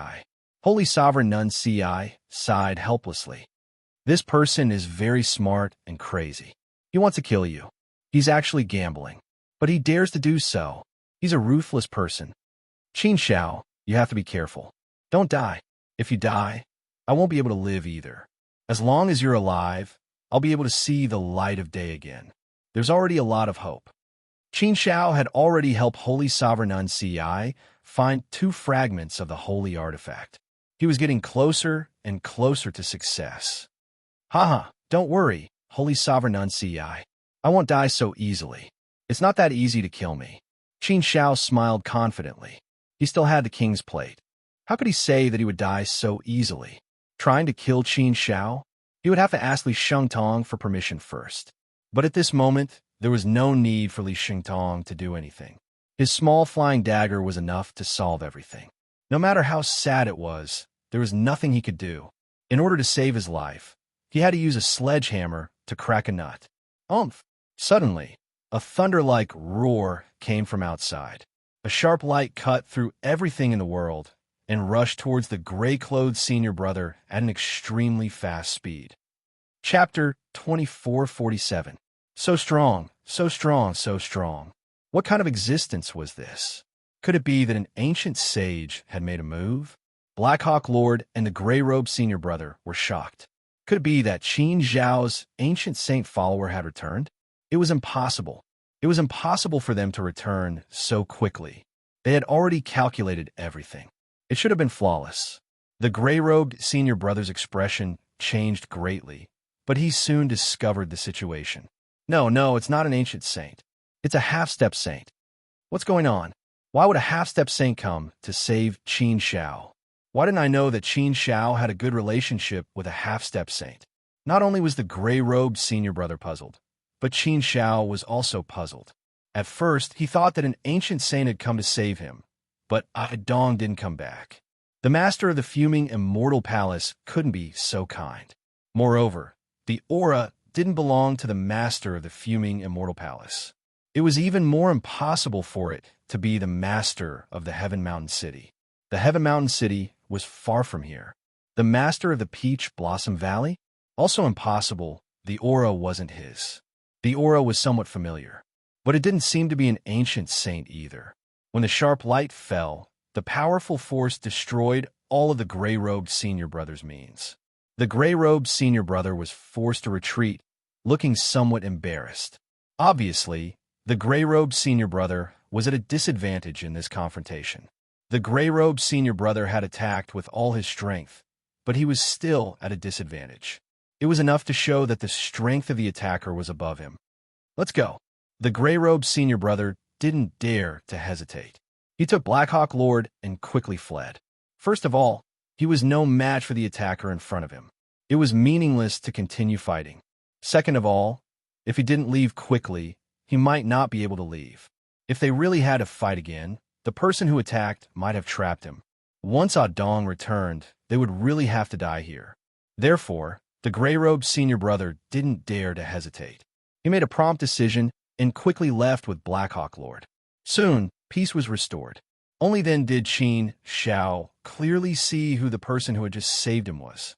Holy Sovereign Nun Ci sighed helplessly. This person is very smart and crazy. He wants to kill you. He's actually gambling. But he dares to do so. He's a ruthless person. Qin Xiao, you have to be careful. Don't die. If you die, I won't be able to live either. As long as you're alive, I'll be able to see the light of day again. There's already a lot of hope. Qin Xiao had already helped Holy Sovereign Nun Ci find 2 fragments of the holy artifact. He was getting closer and closer to success. Haha, don't worry, Holy Sovereign Nun Ci. I won't die so easily. It's not that easy to kill me. Qin Xiao smiled confidently. He still had the king's plate. How could he say that he would die so easily? Trying to kill Qin Xiao? He would have to ask Li Shengtong for permission first. But at this moment, there was no need for Li Shengtong to do anything. His small flying dagger was enough to solve everything. No matter how sad it was, there was nothing he could do. In order to save his life, he had to use a sledgehammer to crack a nut. Umph! Suddenly, a thunder-like roar came from outside. A sharp light cut through everything in the world and rushed towards the gray-clothed Senior Brother at an extremely fast speed. Chapter 2447. So strong, so strong, so strong. What kind of existence was this? Could it be that an ancient sage had made a move? Black Hawk Lord and the gray-robed Senior Brother were shocked. Could it be that Qin Xiao's ancient saint follower had returned? It was impossible. It was impossible for them to return so quickly. They had already calculated everything. It should have been flawless. The gray-robed Senior Brother's expression changed greatly, but he soon discovered the situation. No, it's not an ancient saint. It's a half-step saint. What's going on? Why would a half-step saint come to save Qin Xiao? Why didn't I know that Qin Xiao had a good relationship with a half-step saint? Not only was the gray-robed Senior Brother puzzled, but Qin Xiao was also puzzled. At first, he thought that an ancient saint had come to save him, but Dong didn't come back. The master of the fuming immortal palace couldn't be so kind. Moreover, the aura didn't belong to the master of the fuming immortal palace. It was even more impossible for it to be the master of the Heaven Mountain City. The Heaven Mountain City was far from here. The master of the Peach Blossom Valley? Also impossible, the aura wasn't his. The aura was somewhat familiar, but it didn't seem to be an ancient saint either. When the sharp light fell, the powerful force destroyed all of the gray-robed Senior Brother's means. The gray-robed Senior Brother was forced to retreat, looking somewhat embarrassed. Obviously, the gray-robed Senior Brother was at a disadvantage in this confrontation. The gray-robed Senior Brother had attacked with all his strength, but he was still at a disadvantage. It was enough to show that the strength of the attacker was above him. Let's go. The gray-robed Senior Brother didn't dare to hesitate. He took Black Hawk Lord and quickly fled. First of all, he was no match for the attacker in front of him. It was meaningless to continue fighting. Second of all, if he didn't leave quickly, he might not be able to leave. If they really had to fight again, the person who attacked might have trapped him. Once Dong returned, they would really have to die here. Therefore, the gray-robed senior brother didn't dare to hesitate. He made a prompt decision and quickly left with Blackhawk Lord. Soon, peace was restored. Only then did Qin Xiao clearly see who the person who had just saved him was.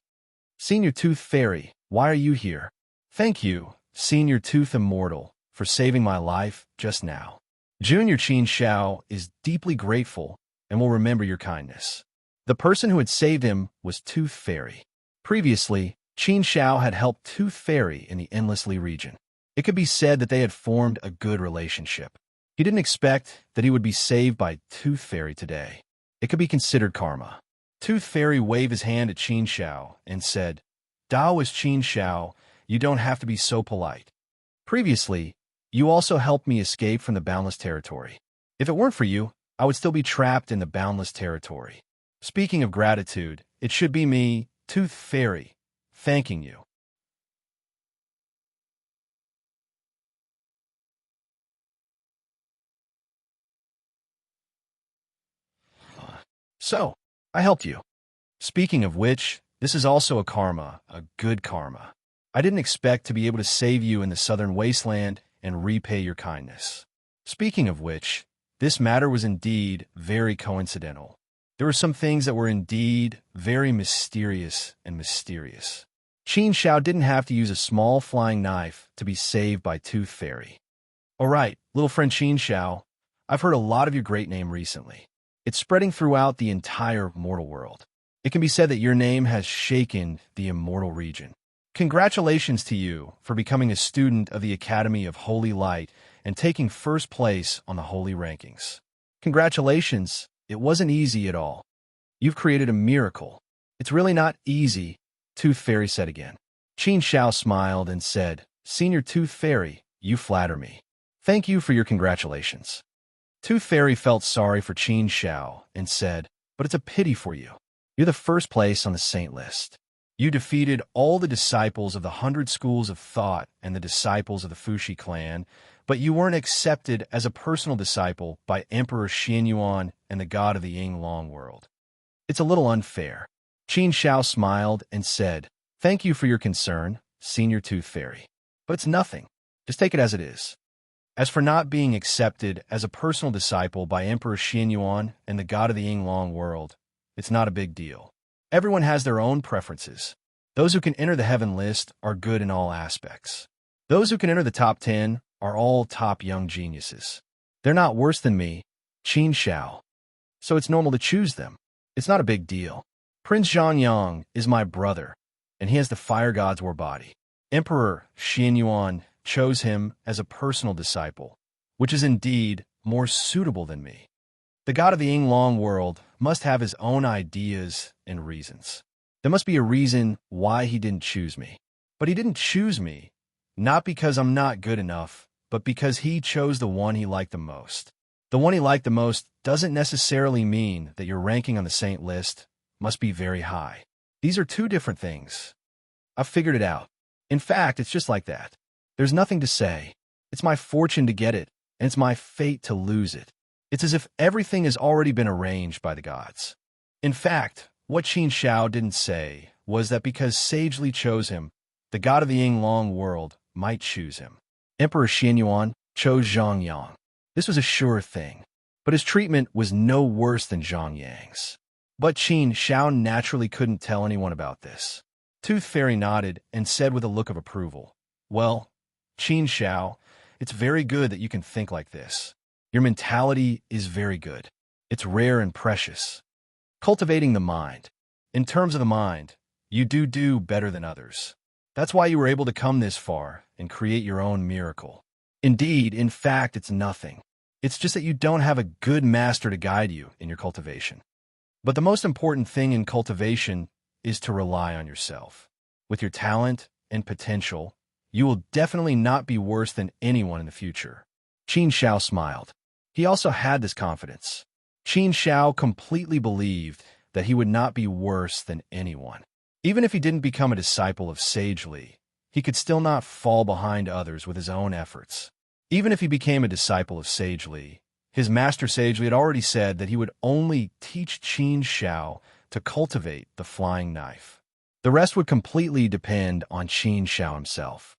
Senior Tooth Fairy, why are you here? Thank you, Senior Tooth Immortal, for saving my life just now. Junior Qin Xiao is deeply grateful and will remember your kindness. The person who had saved him was Tooth Fairy. Previously, Qin Xiao had helped Tooth Fairy in the Endlessly region. It could be said that they had formed a good relationship. He didn't expect that he would be saved by Tooth Fairy today. It could be considered karma. Tooth Fairy waved his hand at Qin Xiao and said, Taoist Qin Xiao, you don't have to be so polite. Previously, you also helped me escape from the Boundless Territory. If it weren't for you, I would still be trapped in the Boundless Territory. Speaking of gratitude, it should be me, Tooth Fairy, thanking you. So, I helped you. Speaking of which, this is also a karma, a good karma. I didn't expect to be able to save you in the southern wasteland and repay your kindness. Speaking of which, this matter was indeed very coincidental. There were some things that were indeed very mysterious and mysterious. Qin Xiao didn't have to use a small flying knife to be saved by Tooth Fairy. All right, little friend Qin Xiao, I've heard a lot of your great name recently. It's spreading throughout the entire mortal world. It can be said that your name has shaken the immortal region. Congratulations to you for becoming a student of the Academy of Holy Light and taking first place on the holy rankings. Congratulations, it wasn't easy at all. You've created a miracle. It's really not easy, Tooth Fairy said again. Qin Xiao smiled and said, Senior Tooth Fairy, you flatter me. Thank you for your congratulations. Tooth Fairy felt sorry for Qin Xiao and said, but it's a pity for you. You're the first place on the saint list. You defeated all the disciples of the 100 schools of thought and the disciples of the Fuxi clan, but you weren't accepted as a personal disciple by Emperor Xianyuan and the god of the Yinglong world. It's a little unfair. Qin Xiao smiled and said, Thank you for your concern, Senior Tooth Fairy. But it's nothing. Just take it as it is. As for not being accepted as a personal disciple by Emperor Xianyuan and the god of the Yinglong world, it's not a big deal. Everyone has their own preferences. Those who can enter the heaven list are good in all aspects. Those who can enter the top 10 are all top young geniuses. They're not worse than me, Qin Xiao. So it's normal to choose them. It's not a big deal. Prince Zhongyang is my brother, and he has the fire god's war body. Emperor Xianyuan chose him as a personal disciple, which is indeed more suitable than me. The god of the Yinglong world must have his own ideas and reasons. There must be a reason why he didn't choose me. But he didn't choose me, not because I'm not good enough, but because he chose the one he liked the most. The one he liked the most doesn't necessarily mean that your ranking on the saint list must be very high. These are two different things. I've figured it out. In fact, it's just like that. There's nothing to say. It's my fortune to get it, and it's my fate to lose it. It's as if everything has already been arranged by the gods. In fact, what Qin Xiao didn't say was that because sagely chose him, the god of the Yinglong world might choose him. Emperor Xianyuan chose Zhongyang. This was a sure thing, but his treatment was no worse than Zhongyang's. But Qin Xiao naturally couldn't tell anyone about this. Tooth Fairy nodded and said with a look of approval, Well, Qin Xiao, it's very good that you can think like this. Your mentality is very good. It's rare and precious. Cultivating the mind. In terms of the mind, you do better than others. That's why you were able to come this far and create your own miracle. Indeed, in fact, it's nothing. It's just that you don't have a good master to guide you in your cultivation. But the most important thing in cultivation is to rely on yourself. With your talent and potential, you will definitely not be worse than anyone in the future. Qin Xiao smiled. He also had this confidence. Qin Xiao completely believed that he would not be worse than anyone. Even if he didn't become a disciple of Sage Li, he could still not fall behind others with his own efforts. Even if he became a disciple of Sage Li, his master Sage Li had already said that he would only teach Qin Shao to cultivate the flying knife. The rest would completely depend on Qin Shao himself.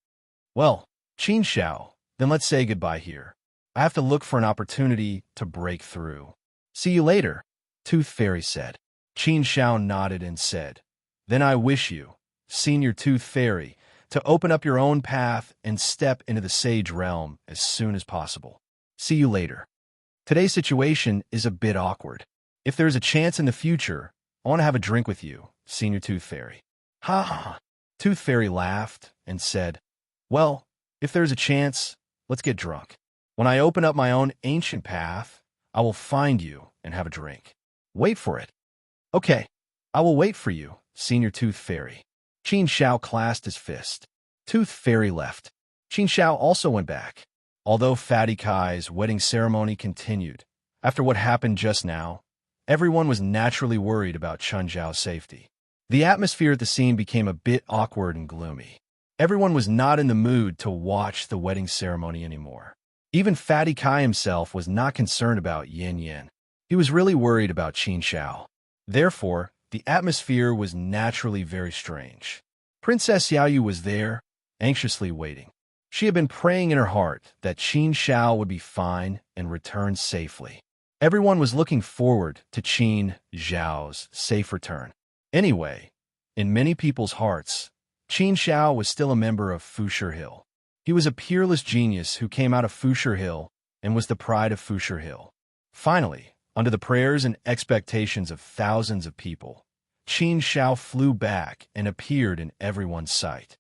Well, Qin Shao, then let's say goodbye here. I have to look for an opportunity to break through. See you later, Tooth Fairy said. Qin Shao nodded and said, Then I wish you, Senior Tooth Fairy, to open up your own path and step into the sage realm as soon as possible. See you later. Today's situation is a bit awkward. If there's a chance in the future, I want to have a drink with you, Senior Tooth Fairy. Ha ha. Tooth Fairy laughed and said, Well, if there's a chance, let's get drunk. When I open up my own ancient path, I will find you and have a drink. Wait for it. Okay, I will wait for you, Senior Tooth Fairy. Qin Shao clasped his fist. Tooth Fairy left. Qin Shao also went back. Although Fatty Kai's wedding ceremony continued, after what happened just now, everyone was naturally worried about Chun Zhao's safety. The atmosphere at the scene became a bit awkward and gloomy. Everyone was not in the mood to watch the wedding ceremony anymore. Even Fatty Kai himself was not concerned about Yin Yin. He was really worried about Qin Shao. Therefore, the atmosphere was naturally very strange. Princess Xiaoyu was there, anxiously waiting. She had been praying in her heart that Qin Shao would be fine and return safely. Everyone was looking forward to Qin Zhao's safe return. Anyway, in many people's hearts, Qin Shao was still a member of Fusher Hill. He was a peerless genius who came out of Fusher Hill and was the pride of Fusher Hill. Finally, under the prayers and expectations of thousands of people, Qin Shao flew back and appeared in everyone's sight.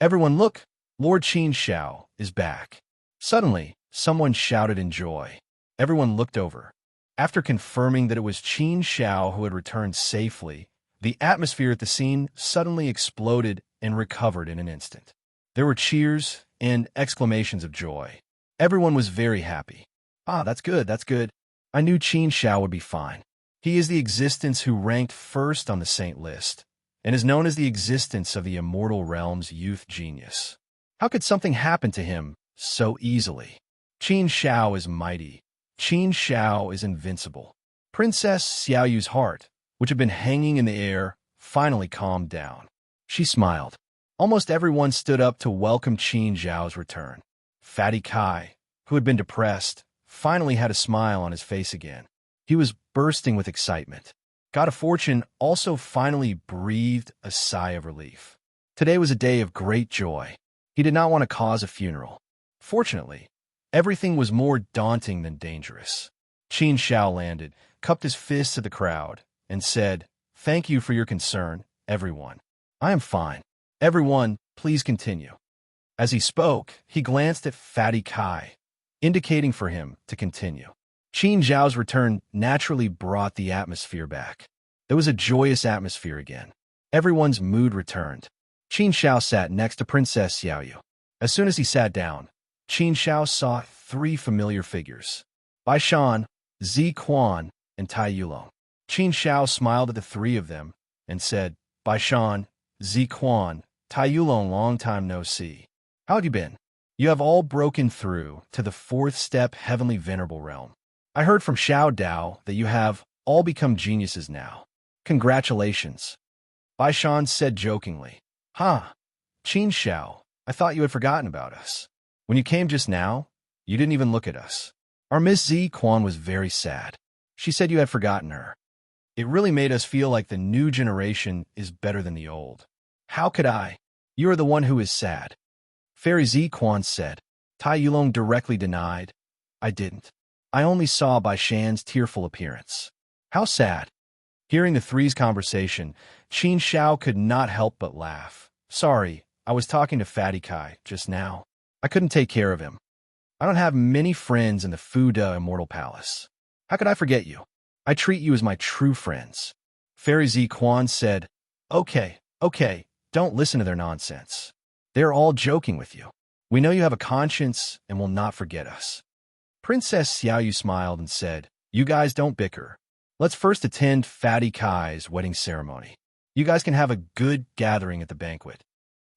Everyone look, Lord Qin Shao is back. Suddenly, someone shouted in joy. Everyone looked over. After confirming that it was Qin Shao who had returned safely, the atmosphere at the scene suddenly exploded and recovered in an instant. There were cheers and exclamations of joy. Everyone was very happy. Ah, that's good, that's good. I knew Qin Shao would be fine. He is the existence who ranked first on the saint list, and is known as the existence of the immortal realm's youth genius. How could something happen to him so easily? Qin Shao is mighty. Qin Shao is invincible. Princess Xiaoyu's heart, which had been hanging in the air, finally calmed down. She smiled. Almost everyone stood up to welcome Qin Zhao's return. Fatty Kai, who had been depressed, finally had a smile on his face again. He was bursting with excitement. God of Fortune also finally breathed a sigh of relief. Today was a day of great joy. He did not want to cause a funeral. Fortunately, everything was more daunting than dangerous. Qin Shao landed, cupped his fists at the crowd, and said, Thank you for your concern, everyone. I am fine. Everyone, please continue. As he spoke, he glanced at Fatty Kai, indicating for him to continue. Qin Zhao's return naturally brought the atmosphere back. There was a joyous atmosphere again. Everyone's mood returned. Qin Shao sat next to Princess Xiaoyu. As soon as he sat down, Qin Shao saw three familiar figures: Bai Shan, Zi Quan, and Tai Yulong. Qin Shao smiled at the three of them and said, Bai Shan, Zi Quan, Tai Yulong, long time no see. How have you been? You have all broken through to the fourth step heavenly venerable realm. I heard from Xiao Dao that you have all become geniuses now. Congratulations. Bai Shan said jokingly. Huh, Qin Shao, I thought you had forgotten about us. When you came just now, you didn't even look at us. Our Miss Zi Quan was very sad. She said you had forgotten her. It really made us feel like the new generation is better than the old. How could I? You are the one who is sad. Fairy Zi Quan said. Tai Yulong directly denied. I didn't. I only saw Bai Shan's tearful appearance. How sad. Hearing the three's conversation, Qin Shao could not help but laugh. Sorry, I was talking to Fatty Kai just now. I couldn't take care of him. I don't have many friends in the Fuda Immortal Palace. How could I forget you? I treat you as my true friends. Fairy Zi Quan said, Okay, don't listen to their nonsense. They are all joking with you. We know you have a conscience and will not forget us. Princess Xiaoyu smiled and said, You guys don't bicker. Let's first attend Fatty Kai's wedding ceremony. You guys can have a good gathering at the banquet.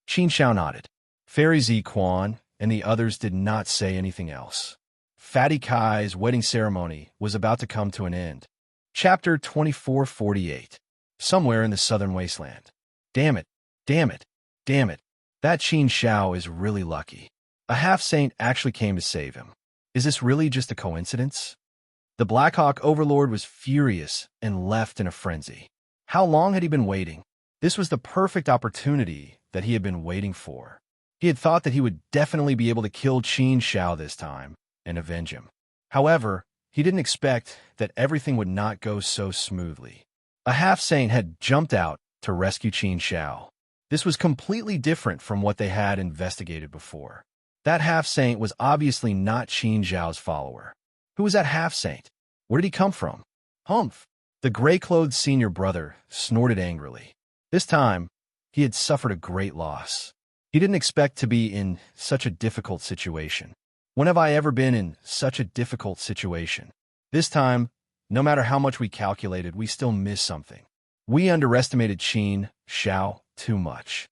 Qin Shao nodded. Fairy Zi Quan, and the others did not say anything else. Fatty Kai's wedding ceremony was about to come to an end. Chapter 2448. Somewhere in the southern wasteland. Damn it, damn it, damn it. That Qin Shao is really lucky. A half-saint actually came to save him. Is this really just a coincidence? The Blackhawk Overlord was furious and left in a frenzy. How long had he been waiting? This was the perfect opportunity that he had been waiting for. He had thought that he would definitely be able to kill Qin Shao this time and avenge him. However, he didn't expect that everything would not go so smoothly. A half-saint had jumped out to rescue Qin Shao. This was completely different from what they had investigated before. That half-saint was obviously not Qin Zhao's follower. Who was that half-saint? Where did he come from? Humph! The gray-clothed senior brother snorted angrily. This time, he had suffered a great loss. He didn't expect to be in such a difficult situation. When have I ever been in such a difficult situation? This time, no matter how much we calculated, we still missed something. We underestimated Qin Shao too much.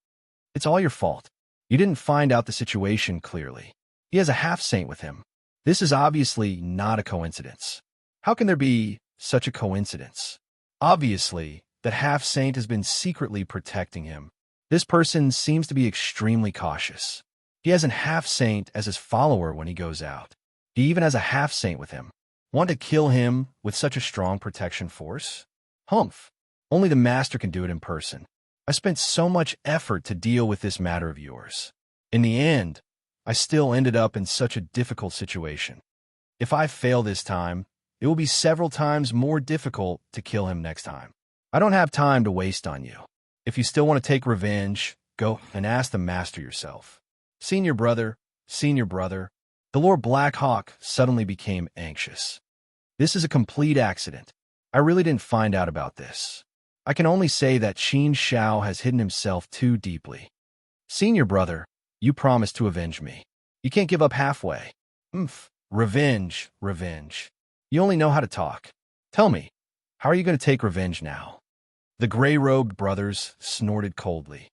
It's all your fault. You didn't find out the situation clearly. He has a half-saint with him. This is obviously not a coincidence. How can there be such a coincidence? Obviously, that half-saint has been secretly protecting him. This person seems to be extremely cautious. He has a half-saint as his follower when he goes out. He even has a half-saint with him. Want to kill him with such a strong protection force? Humph! Only the master can do it in person. I spent so much effort to deal with this matter of yours. In the end, I still ended up in such a difficult situation. If I fail this time, it will be several times more difficult to kill him next time. I don't have time to waste on you. If you still want to take revenge, go and ask the master yourself. Senior brother, the Lord Blackhawk suddenly became anxious. This is a complete accident. I really didn't find out about this. I can only say that Qin Shao has hidden himself too deeply. Senior brother, you promised to avenge me. You can't give up halfway. Revenge. You only know how to talk. Tell me, how are you going to take revenge now? The gray-robed brothers snorted coldly.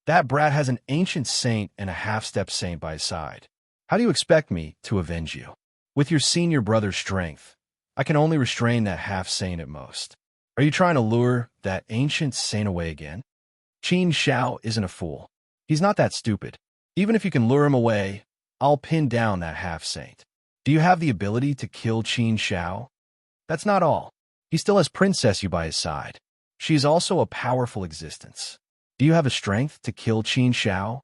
That brat has an ancient saint and a half-step saint by his side. How do you expect me to avenge you? With your senior brother's strength, I can only restrain that half-saint at most. Are you trying to lure that ancient saint away again? Qin Shao isn't a fool. He's not that stupid. Even if you can lure him away, I'll pin down that half-saint. Do you have the ability to kill Qin Shao? That's not all. He still has Princess Yu by his side. She is also a powerful existence. Do you have the strength to kill Qin Shao?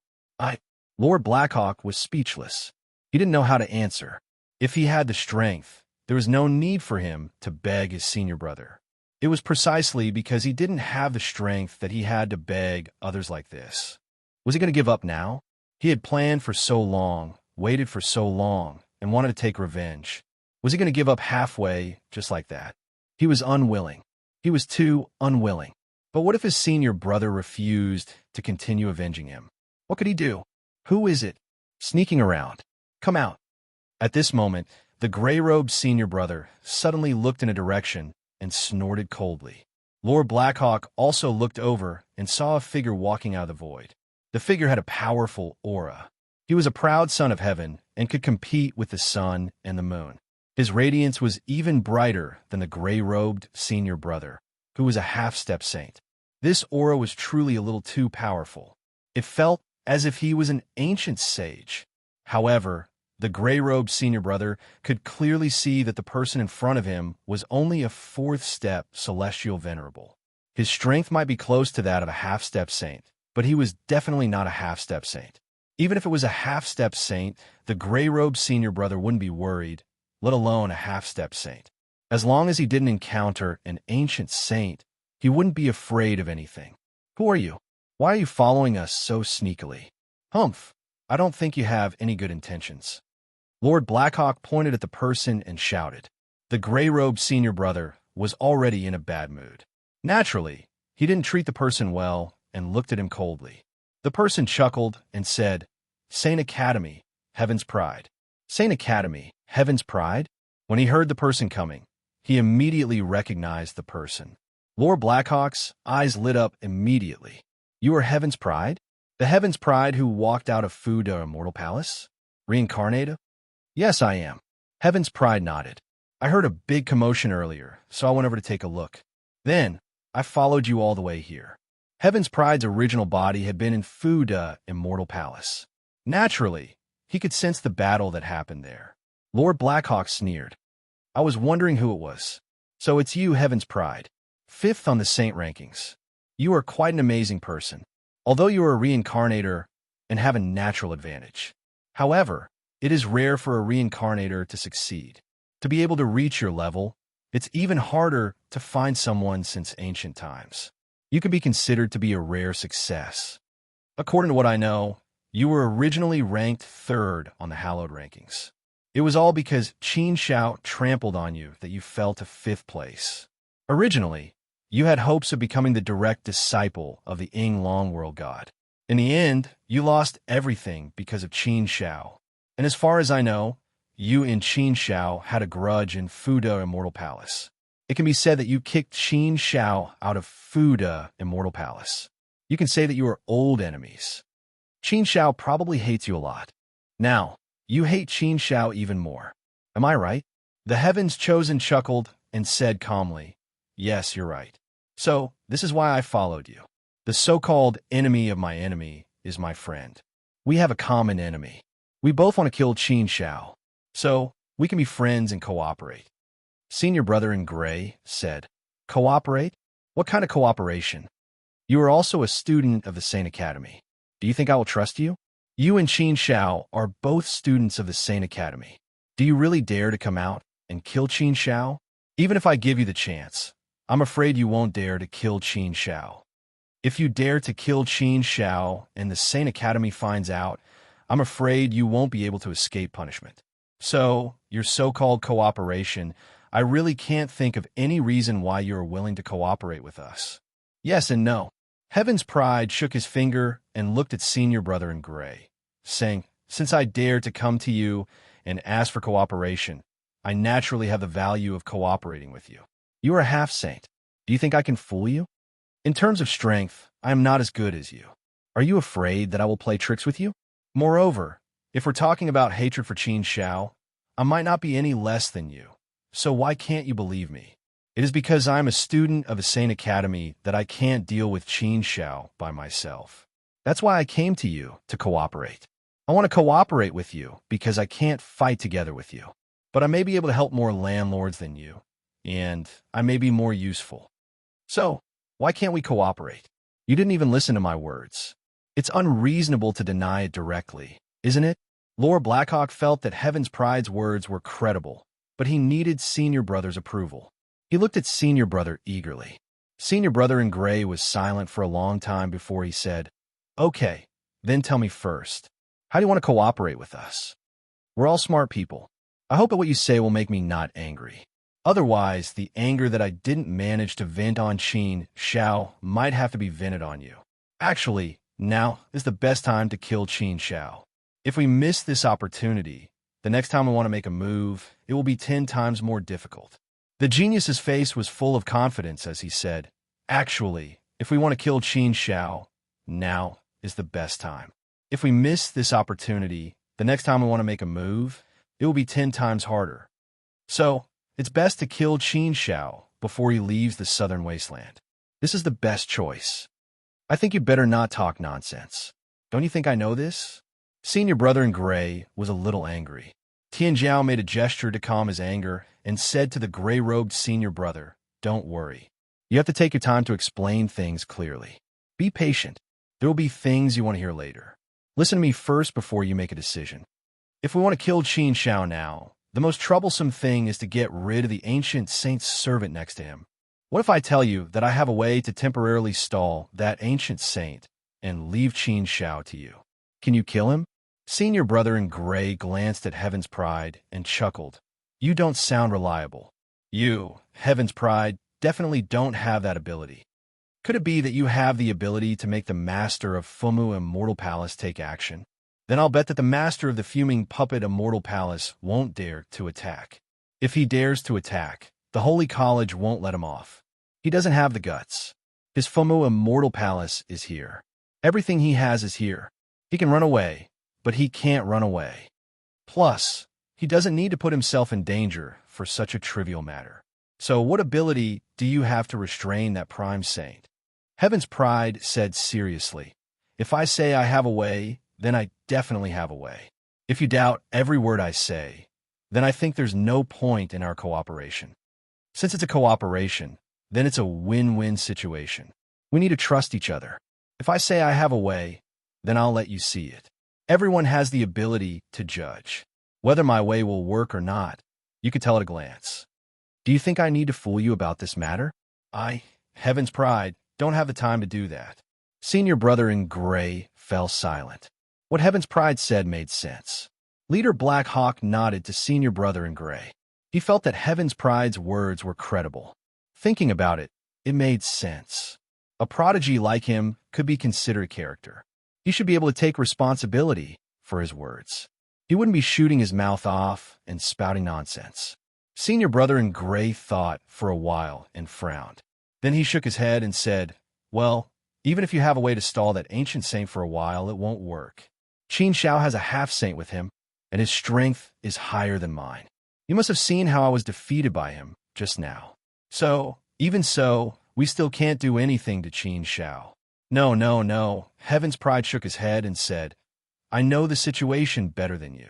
Lord Blackhawk was speechless. He didn't know how to answer. If he had the strength, there was no need for him to beg his senior brother. It was precisely because he didn't have the strength that he had to beg others like this. Was he going to give up now? He had planned for so long, waited for so long, and wanted to take revenge. Was he going to give up halfway just like that? He was unwilling. He was too unwilling. But what if his senior brother refused to continue avenging him? What could he do? Who is it? Sneaking around. Come out. At this moment, the gray-robed senior brother suddenly looked in a direction and snorted coldly. Lord Blackhawk also looked over and saw a figure walking out of the void. The figure had a powerful aura. He was a proud son of heaven and could compete with the sun and the moon. His radiance was even brighter than the gray-robed senior brother, who was a half-step saint. This aura was truly a little too powerful. It felt as if he was an ancient sage. However, the gray-robed senior brother could clearly see that the person in front of him was only a fourth-step celestial venerable. His strength might be close to that of a half-step saint, but he was definitely not a half-step saint. Even if it was a half-step saint, the gray-robed senior brother wouldn't be worried, let alone a half-step saint. As long as he didn't encounter an ancient saint, he wouldn't be afraid of anything. Who are you? Why are you following us so sneakily? Humph, I don't think you have any good intentions. Lord Blackhawk pointed at the person and shouted. The gray-robed senior brother was already in a bad mood. Naturally, he didn't treat the person well and looked at him coldly. The person chuckled and said, Saint Academy, Heaven's Pride. Saint Academy, Heaven's Pride? When he heard the person coming, he immediately recognized the person. Lord Blackhawk's eyes lit up immediately. You are Heaven's Pride? The Heaven's Pride who walked out of Fuda Immortal Palace? Reincarnated? Yes, I am. Heaven's Pride nodded. I heard a big commotion earlier, so I went over to take a look. Then, I followed you all the way here. Heaven's Pride's original body had been in Fuda Immortal Palace. Naturally, he could sense the battle that happened there. Lord Blackhawk sneered. I was wondering who it was. So it's you, Heaven's Pride. 5th on the Saint rankings. You are quite an amazing person, although you are a reincarnator and have a natural advantage. However, it is rare for a reincarnator to succeed. To be able to reach your level, it's even harder to find someone since ancient times. You could be considered to be a rare success. According to what I know, you were originally ranked 3rd on the Hallowed rankings. It was all because Qin Xiao trampled on you that you fell to 5th place. Originally, you had hopes of becoming the direct disciple of the Ying Long World God. In the end, you lost everything because of Qin Xiao. And as far as I know, you and Qin Xiao had a grudge in Fuda Immortal Palace. It can be said that you kicked Qin Xiao out of Fuda Immortal Palace. You can say that you are old enemies. Qin Xiao probably hates you a lot. Now, you hate Qin Xiao even more. Am I right? The Heaven's Chosen chuckled and said calmly, Yes, you're right. So, this is why I followed you. The so-called enemy of my enemy is my friend. We have a common enemy. We both want to kill Qin Xiao. So, we can be friends and cooperate. Senior Brother in Gray said, Cooperate? What kind of cooperation? You are also a student of the Saint Academy. Do you think I will trust you? You and Qin Xiao are both students of the Saint Academy. Do you really dare to come out and kill Qin Xiao? Even if I give you the chance, I'm afraid you won't dare to kill Qin Xiao. If you dare to kill Qin Xiao and the Saint Academy finds out, I'm afraid you won't be able to escape punishment. So, your so-called cooperation, I really can't think of any reason why you are willing to cooperate with us. Yes and no. Heaven's Pride shook his finger and looked at Senior Brother in Gray, saying, Since I dared to come to you and ask for cooperation, I naturally have the value of cooperating with you. You are a half-saint. Do you think I can fool you? In terms of strength, I am not as good as you. Are you afraid that I will play tricks with you? Moreover, if we're talking about hatred for Qin Xiao, I might not be any less than you. So why can't you believe me? It is because I am a student of the Saint Academy that I can't deal with Qin Xiao by myself. That's why I came to you to cooperate. I want to cooperate with you because I can't fight together with you. But I may be able to help more landlords than you, and I may be more useful. So, why can't we cooperate? You didn't even listen to my words. It's unreasonable to deny it directly, isn't it? Lord Blackhawk felt that Heaven's Pride's words were credible, but he needed Senior Brother's approval. He looked at Senior Brother eagerly. Senior Brother in Gray was silent for a long time before he said, Okay, then tell me first. How do you want to cooperate with us? We're all smart people. I hope that what you say will make me not angry. Otherwise, the anger that I didn't manage to vent on Qin Xiao might have to be vented on you. Actually, now is the best time to kill Qin Xiao. If we miss this opportunity, the next time we want to make a move, it will be 10 times more difficult. The genius's face was full of confidence as he said, Actually, if we want to kill Qin Xiao, now is the best time. If we miss this opportunity, the next time we want to make a move, it will be 10 times harder. So, it's best to kill Qin Xiao before he leaves the southern wasteland. This is the best choice. I think you better not talk nonsense. Don't you think I know this? Senior Brother in Gray was a little angry. Tian Jiao made a gesture to calm his anger and said to the gray-robed Senior Brother, Don't worry. You have to take your time to explain things clearly. Be patient. There will be things you want to hear later. Listen to me first before you make a decision. If we want to kill Qin Xiao now, the most troublesome thing is to get rid of the ancient saint's servant next to him. What if I tell you that I have a way to temporarily stall that ancient saint and leave Qin Xiao to you? Can you kill him? Senior Brother in Gray glanced at Heaven's Pride and chuckled. You don't sound reliable. You, Heaven's Pride, definitely don't have that ability. Could it be that you have the ability to make the master of Fumu Immortal Palace take action? Then I'll bet that the master of the Fuming Puppet Immortal Palace won't dare to attack. If he dares to attack, the Holy College won't let him off. He doesn't have the guts. His Fumu Immortal Palace is here. Everything he has is here. He can run away, but he can't run away. Plus, he doesn't need to put himself in danger for such a trivial matter. So what ability do you have to restrain that prime saint? Heaven's Pride said seriously, if I say I have a way, then I definitely have a way. If you doubt every word I say, then I think there's no point in our cooperation. Since it's a cooperation, then it's a win-win situation. We need to trust each other. If I say I have a way, then I'll let you see it. Everyone has the ability to judge. Whether my way will work or not, you could tell at a glance. Do you think I need to fool you about this matter? Heaven's Pride, don't have the time to do that. Senior brother in gray fell silent. What Heaven's Pride said made sense. Leader Black Hawk nodded to Senior brother in gray. He felt that Heaven's Pride's words were credible. Thinking about it, it made sense. A prodigy like him could be considered a character. He should be able to take responsibility for his words. He wouldn't be shooting his mouth off and spouting nonsense. Senior brother in gray thought for a while and frowned. Then he shook his head and said, well, even if you have a way to stall that ancient saint for a while, it won't work. Qin Shao has a half-saint with him, and his strength is higher than mine. You must have seen how I was defeated by him just now. So, even so, we still can't do anything to Qin Shao. No. Heaven's Pride shook his head and said, I know the situation better than you.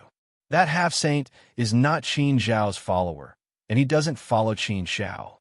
That half-saint is not Qin Zhao's follower, and he doesn't follow Qin Shao.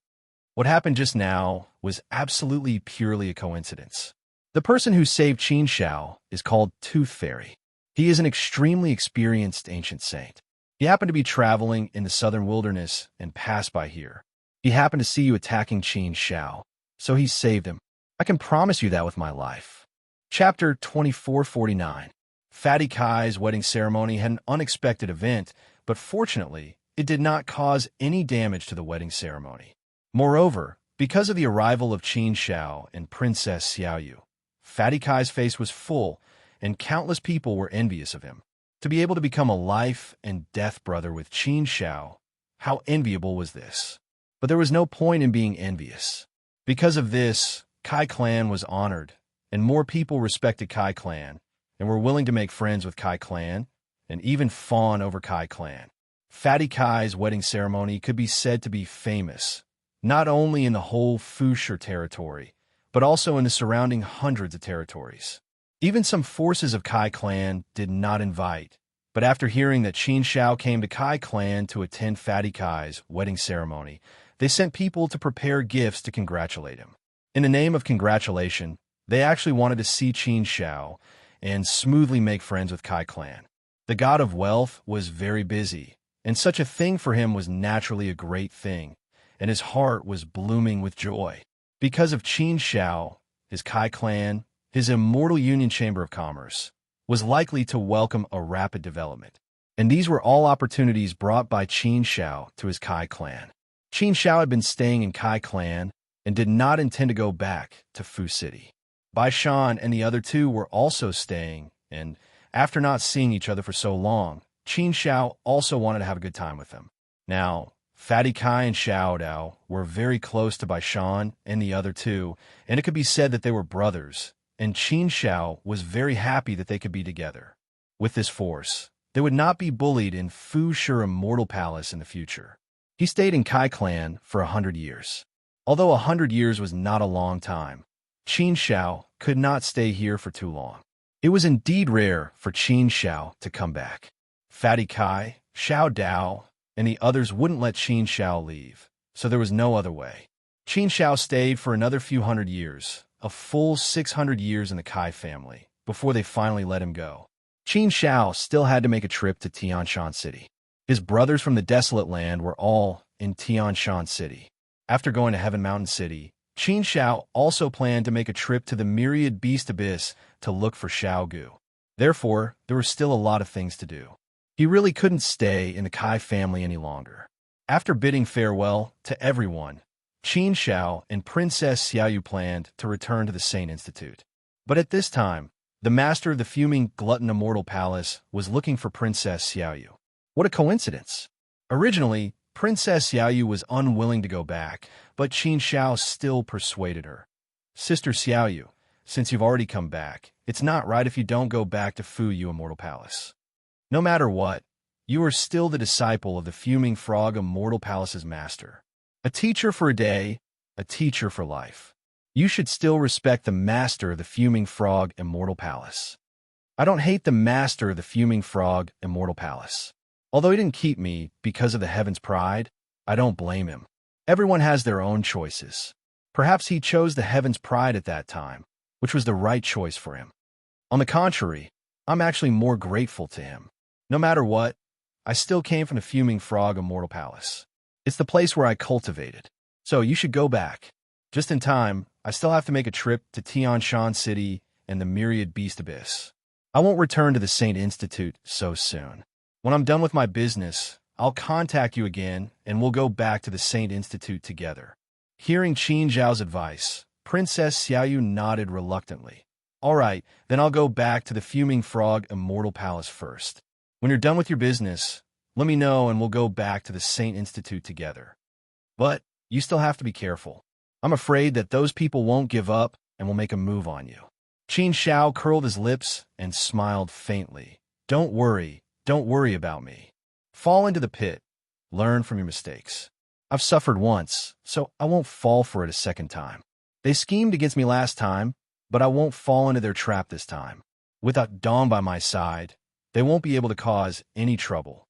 What happened just now was absolutely purely a coincidence. The person who saved Qin Shao is called Tooth Fairy. He is an extremely experienced ancient saint. He happened to be traveling in the southern wilderness and passed by here. He happened to see you attacking Qin Shao, so he saved him. I can promise you that with my life. Chapter 2449. Fatty Kai's wedding ceremony had an unexpected event, but fortunately, it did not cause any damage to the wedding ceremony. Moreover, because of the arrival of Qin Shao and Princess Xiaoyu, Fatty Kai's face was full, and countless people were envious of him. To be able to become a life and death brother with Qin Shao, how enviable was this? But there was no point in being envious. Because of this, Kai Clan was honored, and more people respected Kai Clan, and were willing to make friends with Kai Clan, and even fawn over Kai Clan. Fatty Kai's wedding ceremony could be said to be famous, not only in the whole Fushur territory, but also in the surrounding hundreds of territories. Even some forces of Kai Clan did not invite, but after hearing that Qin Shao came to Kai Clan to attend Fatty Kai's wedding ceremony, they sent people to prepare gifts to congratulate him. In the name of congratulation, they actually wanted to see Qin Shao and smoothly make friends with Kai Clan. The god of wealth was very busy, and such a thing for him was naturally a great thing, and his heart was blooming with joy. Because of Qin Shao, his Kai Clan, his immortal Union Chamber of Commerce, was likely to welcome a rapid development. And these were all opportunities brought by Qin Shao to his Kai Clan. Qin Shao had been staying in Kai Clan and did not intend to go back to Fu City. Bai Shan and the other two were also staying, and after not seeing each other for so long, Qin Shao also wanted to have a good time with them. Now, Fatty Kai and Xiao Dao were very close to Bai Shan and the other two, and it could be said that they were brothers, and Qin Shao was very happy that they could be together. With this force, they would not be bullied in Fu Shur Immortal Palace in the future. He stayed in Kai Clan for 100 years. Although 100 years was not a long time, Qin Shao could not stay here for too long. It was indeed rare for Qin Shao to come back. Fatty Kai, Xiao Dao, and the others wouldn't let Qin Shao leave, so there was no other way. Qin Shao stayed for another few hundred years, a full 600 years in the Kai family, before they finally let him go. Qin Shao still had to make a trip to Tianshan City. His brothers from the Desolate Land were all in Tianshan City. After going to Heaven Mountain City, Qin Shao also planned to make a trip to the Myriad Beast Abyss to look for Xiao Gu. Therefore, there were still a lot of things to do. He really couldn't stay in the Kai family any longer. After bidding farewell to everyone, Qin Shao and Princess Xiaoyu planned to return to the Saint Institute. But at this time, the master of the Fuming Glutton Immortal Palace was looking for Princess Xiaoyu. What a coincidence! Originally, Princess Xiaoyu was unwilling to go back, but Qin Shao still persuaded her. Sister Xiaoyu, since you've already come back, it's not right if you don't go back to Fu Yu Immortal Palace. No matter what, you are still the disciple of the fuming frog, Immortal Palace's master. A teacher for a day, a teacher for life. You should still respect the master of the fuming frog, Immortal Palace. I don't hate the master of the fuming frog, Immortal Palace. Although he didn't keep me because of the heaven's pride, I don't blame him. Everyone has their own choices. Perhaps he chose the heaven's pride at that time, which was the right choice for him. On the contrary, I'm actually more grateful to him. No matter what, I still came from the fuming frog, Immortal Palace. It's the place where I cultivated. So you should go back. Just in time, I still have to make a trip to Tian Shan City and the Myriad Beast Abyss. I won't return to the Saint Institute so soon. When I'm done with my business, I'll contact you again and we'll go back to the Saint Institute together. Hearing Qin Zhao's advice, Princess Xiaoyu nodded reluctantly. All right, then I'll go back to the Fuming Frog Immortal Palace first. When you're done with your business, let me know and we'll go back to the Saint Institute together. But you still have to be careful. I'm afraid that those people won't give up and will make a move on you. Qin Xiao curled his lips and smiled faintly. Don't worry about me. Fall into the pit. Learn from your mistakes. I've suffered once, so I won't fall for it a second time. They schemed against me last time, but I won't fall into their trap this time. Without Dong by my side, they won't be able to cause any trouble.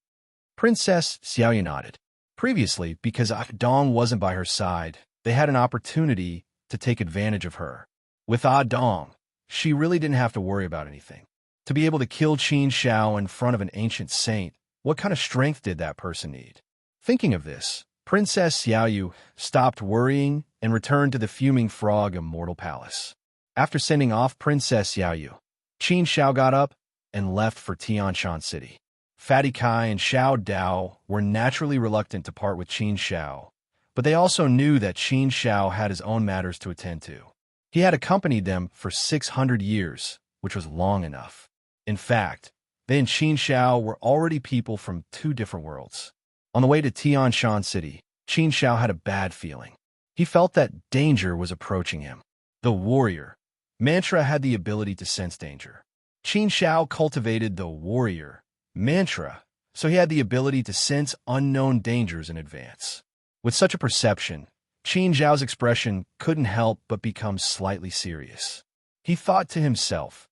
Princess Xiaoyu nodded. Previously, because Dong wasn't by her side, they had an opportunity to take advantage of her. With Dong, she really didn't have to worry about anything. To be able to kill Qin Xiao in front of an ancient saint, what kind of strength did that person need? Thinking of this, Princess Xiaoyu stopped worrying and returned to the Fuming Frog Immortal Palace. After sending off Princess Xiaoyu, Qin Xiao got up and left for Tianshan City. Fatty Kai and Xiao Dao were naturally reluctant to part with Qin Xiao, but they also knew that Qin Xiao had his own matters to attend to. He had accompanied them for 600 years, which was long enough. In fact, they and Qin Xiao were already people from two different worlds. On the way to Tianshan City, Qin Xiao had a bad feeling. He felt that danger was approaching him. The warrior, Mantra, had the ability to sense danger. Qin Xiao cultivated the warrior, Mantra, so he had the ability to sense unknown dangers in advance. With such a perception, Qin Zhao's expression couldn't help but become slightly serious. He thought to himself,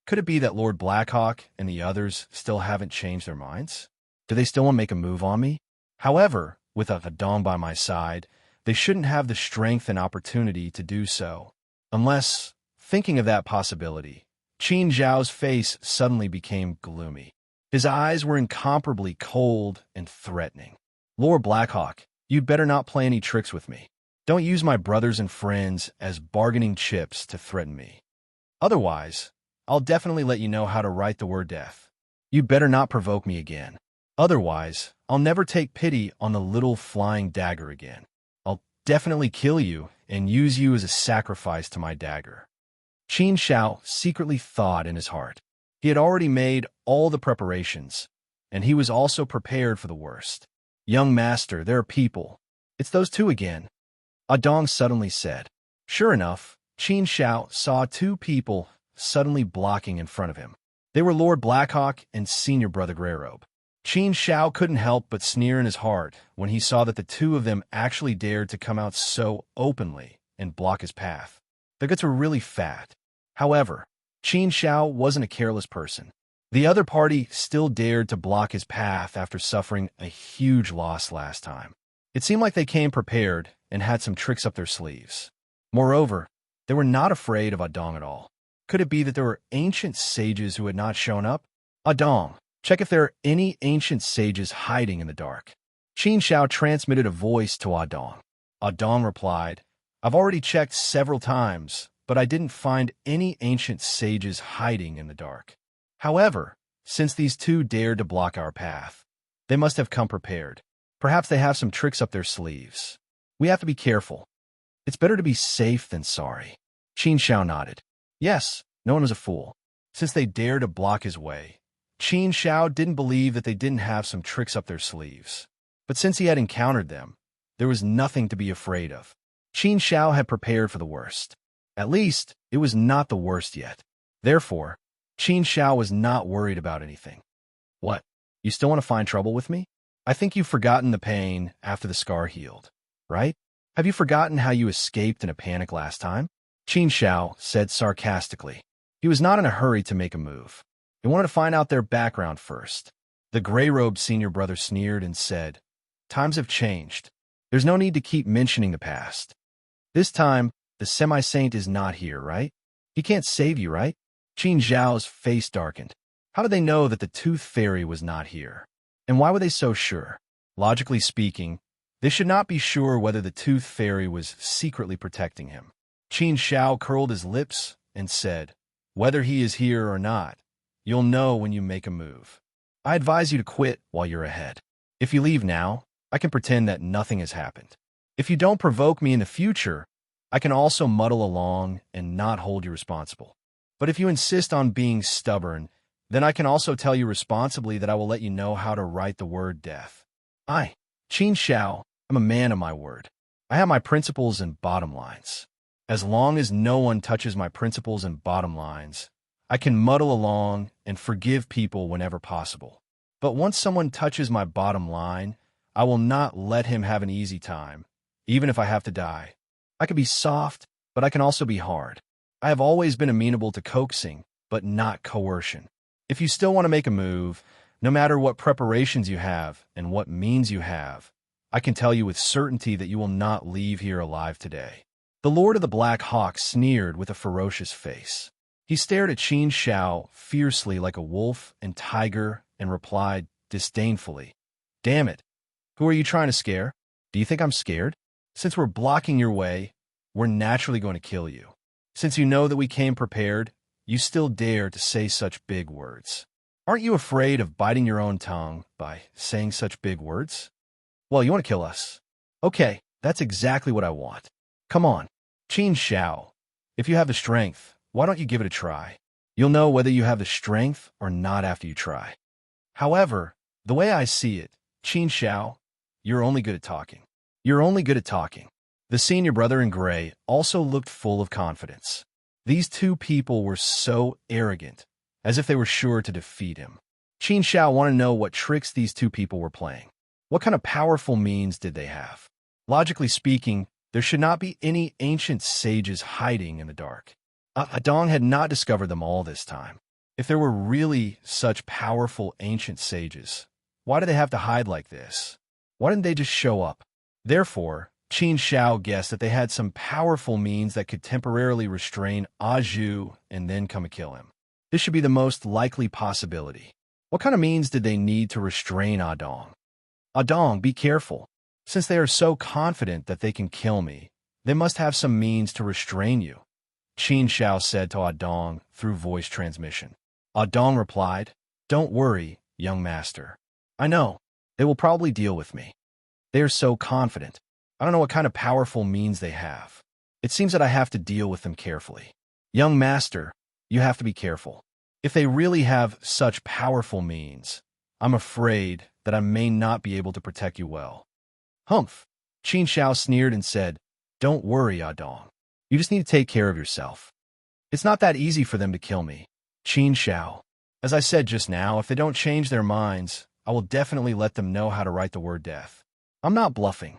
could it be that Lord Blackhawk and the others still haven't changed their minds? Do they still want to make a move on me? However, with a Dong by my side, they shouldn't have the strength and opportunity to do so. Unless, thinking of that possibility, Qin Zhao's face suddenly became gloomy. His eyes were incomparably cold and threatening. Lord Blackhawk, you'd better not play any tricks with me. Don't use my brothers and friends as bargaining chips to threaten me. Otherwise, I'll definitely let you know how to write the word death. You'd better not provoke me again. Otherwise, I'll never take pity on the little flying dagger again. I'll definitely kill you and use you as a sacrifice to my dagger. Qin Xiao secretly thought in his heart. He had already made all the preparations, and he was also prepared for the worst. Young master, there are people. It's those two again. Dong suddenly said. Sure enough, Qin Xiao saw two people suddenly blocking in front of him. They were Lord Blackhawk and Senior Brother Greyrobe. Qin Xiao couldn't help but sneer in his heart when he saw that the two of them actually dared to come out so openly and block his path. Their guts were really fat. However, Qin Xiao wasn't a careless person. The other party still dared to block his path after suffering a huge loss last time. It seemed like they came prepared and had some tricks up their sleeves. Moreover, they were not afraid of Dong at all. Could it be that there were ancient sages who had not shown up? Dong, check if there are any ancient sages hiding in the dark. Qin Xiao transmitted a voice to Dong. Dong replied, I've already checked several times, but I didn't find any ancient sages hiding in the dark. However, since these two dared to block our path, they must have come prepared. Perhaps they have some tricks up their sleeves. We have to be careful. It's better to be safe than sorry. Qin Xiao nodded. Yes, no one was a fool. Since they dared to block his way, Qin Xiao didn't believe that they didn't have some tricks up their sleeves. But since he had encountered them, there was nothing to be afraid of. Qin Xiao had prepared for the worst. At least, it was not the worst yet. Therefore, Qin Xiao was not worried about anything. What? You still want to find trouble with me? I think you've forgotten the pain after the scar healed, right? Have you forgotten how you escaped in a panic last time? Qin Shao said sarcastically. He was not in a hurry to make a move. He wanted to find out their background first. The gray-robed senior brother sneered and said, "Times have changed. There's no need to keep mentioning the past. This time, the semi-saint is not here, right? He can't save you, right?" Qin Zhao's face darkened. How did they know that the Tooth Fairy was not here? And why were they so sure? Logically speaking, they should not be sure whether the Tooth Fairy was secretly protecting him. Qin Shao curled his lips and said, "Whether he is here or not, you'll know when you make a move. I advise you to quit while you're ahead. If you leave now, I can pretend that nothing has happened. If you don't provoke me in the future, I can also muddle along and not hold you responsible. But if you insist on being stubborn, then I can also tell you responsibly that I will let you know how to write the word death. I, Qin Shao, am a man of my word. I have my principles and bottom lines. As long as no one touches my principles and bottom lines, I can muddle along and forgive people whenever possible. But once someone touches my bottom line, I will not let him have an easy time, even if I have to die. I can be soft, but I can also be hard. I have always been amenable to coaxing, but not coercion. If you still want to make a move, no matter what preparations you have and what means you have, I can tell you with certainty that you will not leave here alive today." The Lord of the Black Hawk sneered with a ferocious face. He stared at Qin Shao fiercely like a wolf and tiger and replied disdainfully, "Damn it. Who are you trying to scare? Do you think I'm scared? Since we're blocking your way, we're naturally going to kill you. Since you know that we came prepared, you still dare to say such big words. Aren't you afraid of biting your own tongue by saying such big words? Well, you want to kill us. Okay, that's exactly what I want. Come on, Qin Shao. If you have the strength, why don't you give it a try? You'll know whether you have the strength or not after you try. However, the way I see it, Qin Shao, you're only good at talking. You're only good at talking." The senior brother in gray also looked full of confidence. These two people were so arrogant, as if they were sure to defeat him. Qin Shao wanted to know what tricks these two people were playing. What kind of powerful means did they have? Logically speaking, there should not be any ancient sages hiding in the dark. Adong had not discovered them all this time. If there were really such powerful ancient sages, why did they have to hide like this? Why didn't they just show up? Therefore, Qin Shao guessed that they had some powerful means that could temporarily restrain Aju and then come and kill him. This should be the most likely possibility. What kind of means did they need to restrain Adong? Adong, be careful. Since they are so confident that they can kill me, they must have some means to restrain you, Qin Shao said to Adong through voice transmission. Adong replied, "Don't worry, young master. I know. They will probably deal with me. They are so confident. I don't know what kind of powerful means they have. It seems that I have to deal with them carefully. Young master, you have to be careful. If they really have such powerful means, I'm afraid that I may not be able to protect you well." "Humph," Qin Shao sneered and said, "Don't worry, Adong. You just need to take care of yourself. It's not that easy for them to kill me. Qin Shao, as I said just now, if they don't change their minds, I will definitely let them know how to write the word death. I'm not bluffing."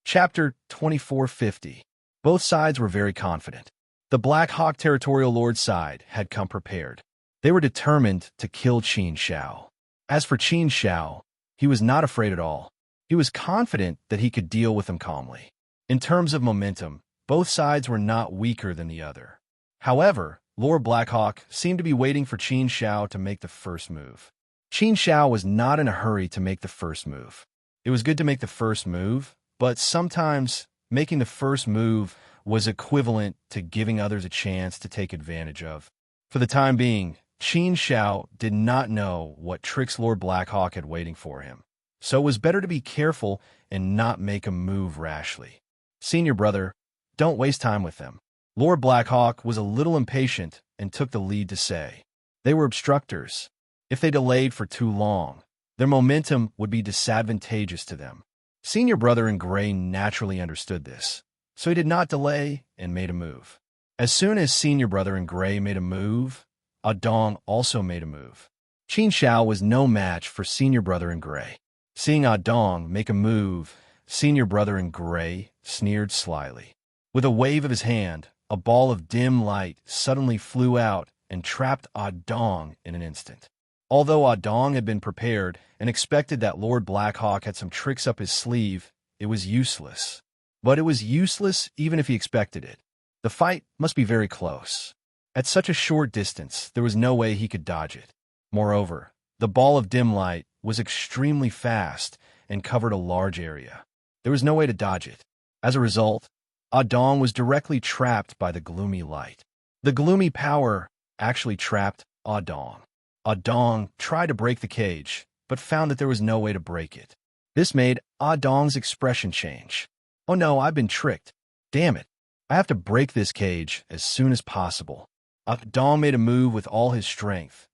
Chapter 2450. Both sides were very confident. The Black Hawk Territorial Lord side had come prepared. They were determined to kill Qin Shao. As for Qin Shao, he was not afraid at all. He was confident that he could deal with them calmly. In terms of momentum, both sides were not weaker than the other. However, Lord Blackhawk seemed to be waiting for Qin Shao to make the first move. Qin Shao was not in a hurry to make the first move. It was good to make the first move, but sometimes making the first move was equivalent to giving others a chance to take advantage of. For the time being, Qin Shao did not know what tricks Lord Blackhawk had waiting for him, so it was better to be careful and not make a move rashly. "Senior brother, don't waste time with them." Lord Blackhawk was a little impatient and took the lead to say, "They were obstructors. If they delayed for too long, their momentum would be disadvantageous to them." Senior brother in gray naturally understood this, so he did not delay and made a move. As soon as senior brother in gray made a move, Adong also made a move. Qin Shao was no match for Senior Brother in Gray. Seeing Ah Dong make a move, Senior Brother in Gray sneered slyly. With a wave of his hand, a ball of dim light suddenly flew out and trapped Ah Dong in an instant. Although Ah Dong had been prepared and expected that Lord Blackhawk had some tricks up his sleeve, it was useless. But it was useless even if he expected it. The fight must be very close. At such a short distance, there was no way he could dodge it. Moreover, the ball of dim light was extremely fast and covered a large area. There was no way to dodge it. As a result, Ah Dong was directly trapped by the gloomy light. The gloomy power actually trapped Ah Dong. Ah Dong tried to break the cage, but found that there was no way to break it. This made Ah Dong's expression change. Oh no, I've been tricked. Damn it. I have to break this cage as soon as possible. Ah Dong made a move with all his strength,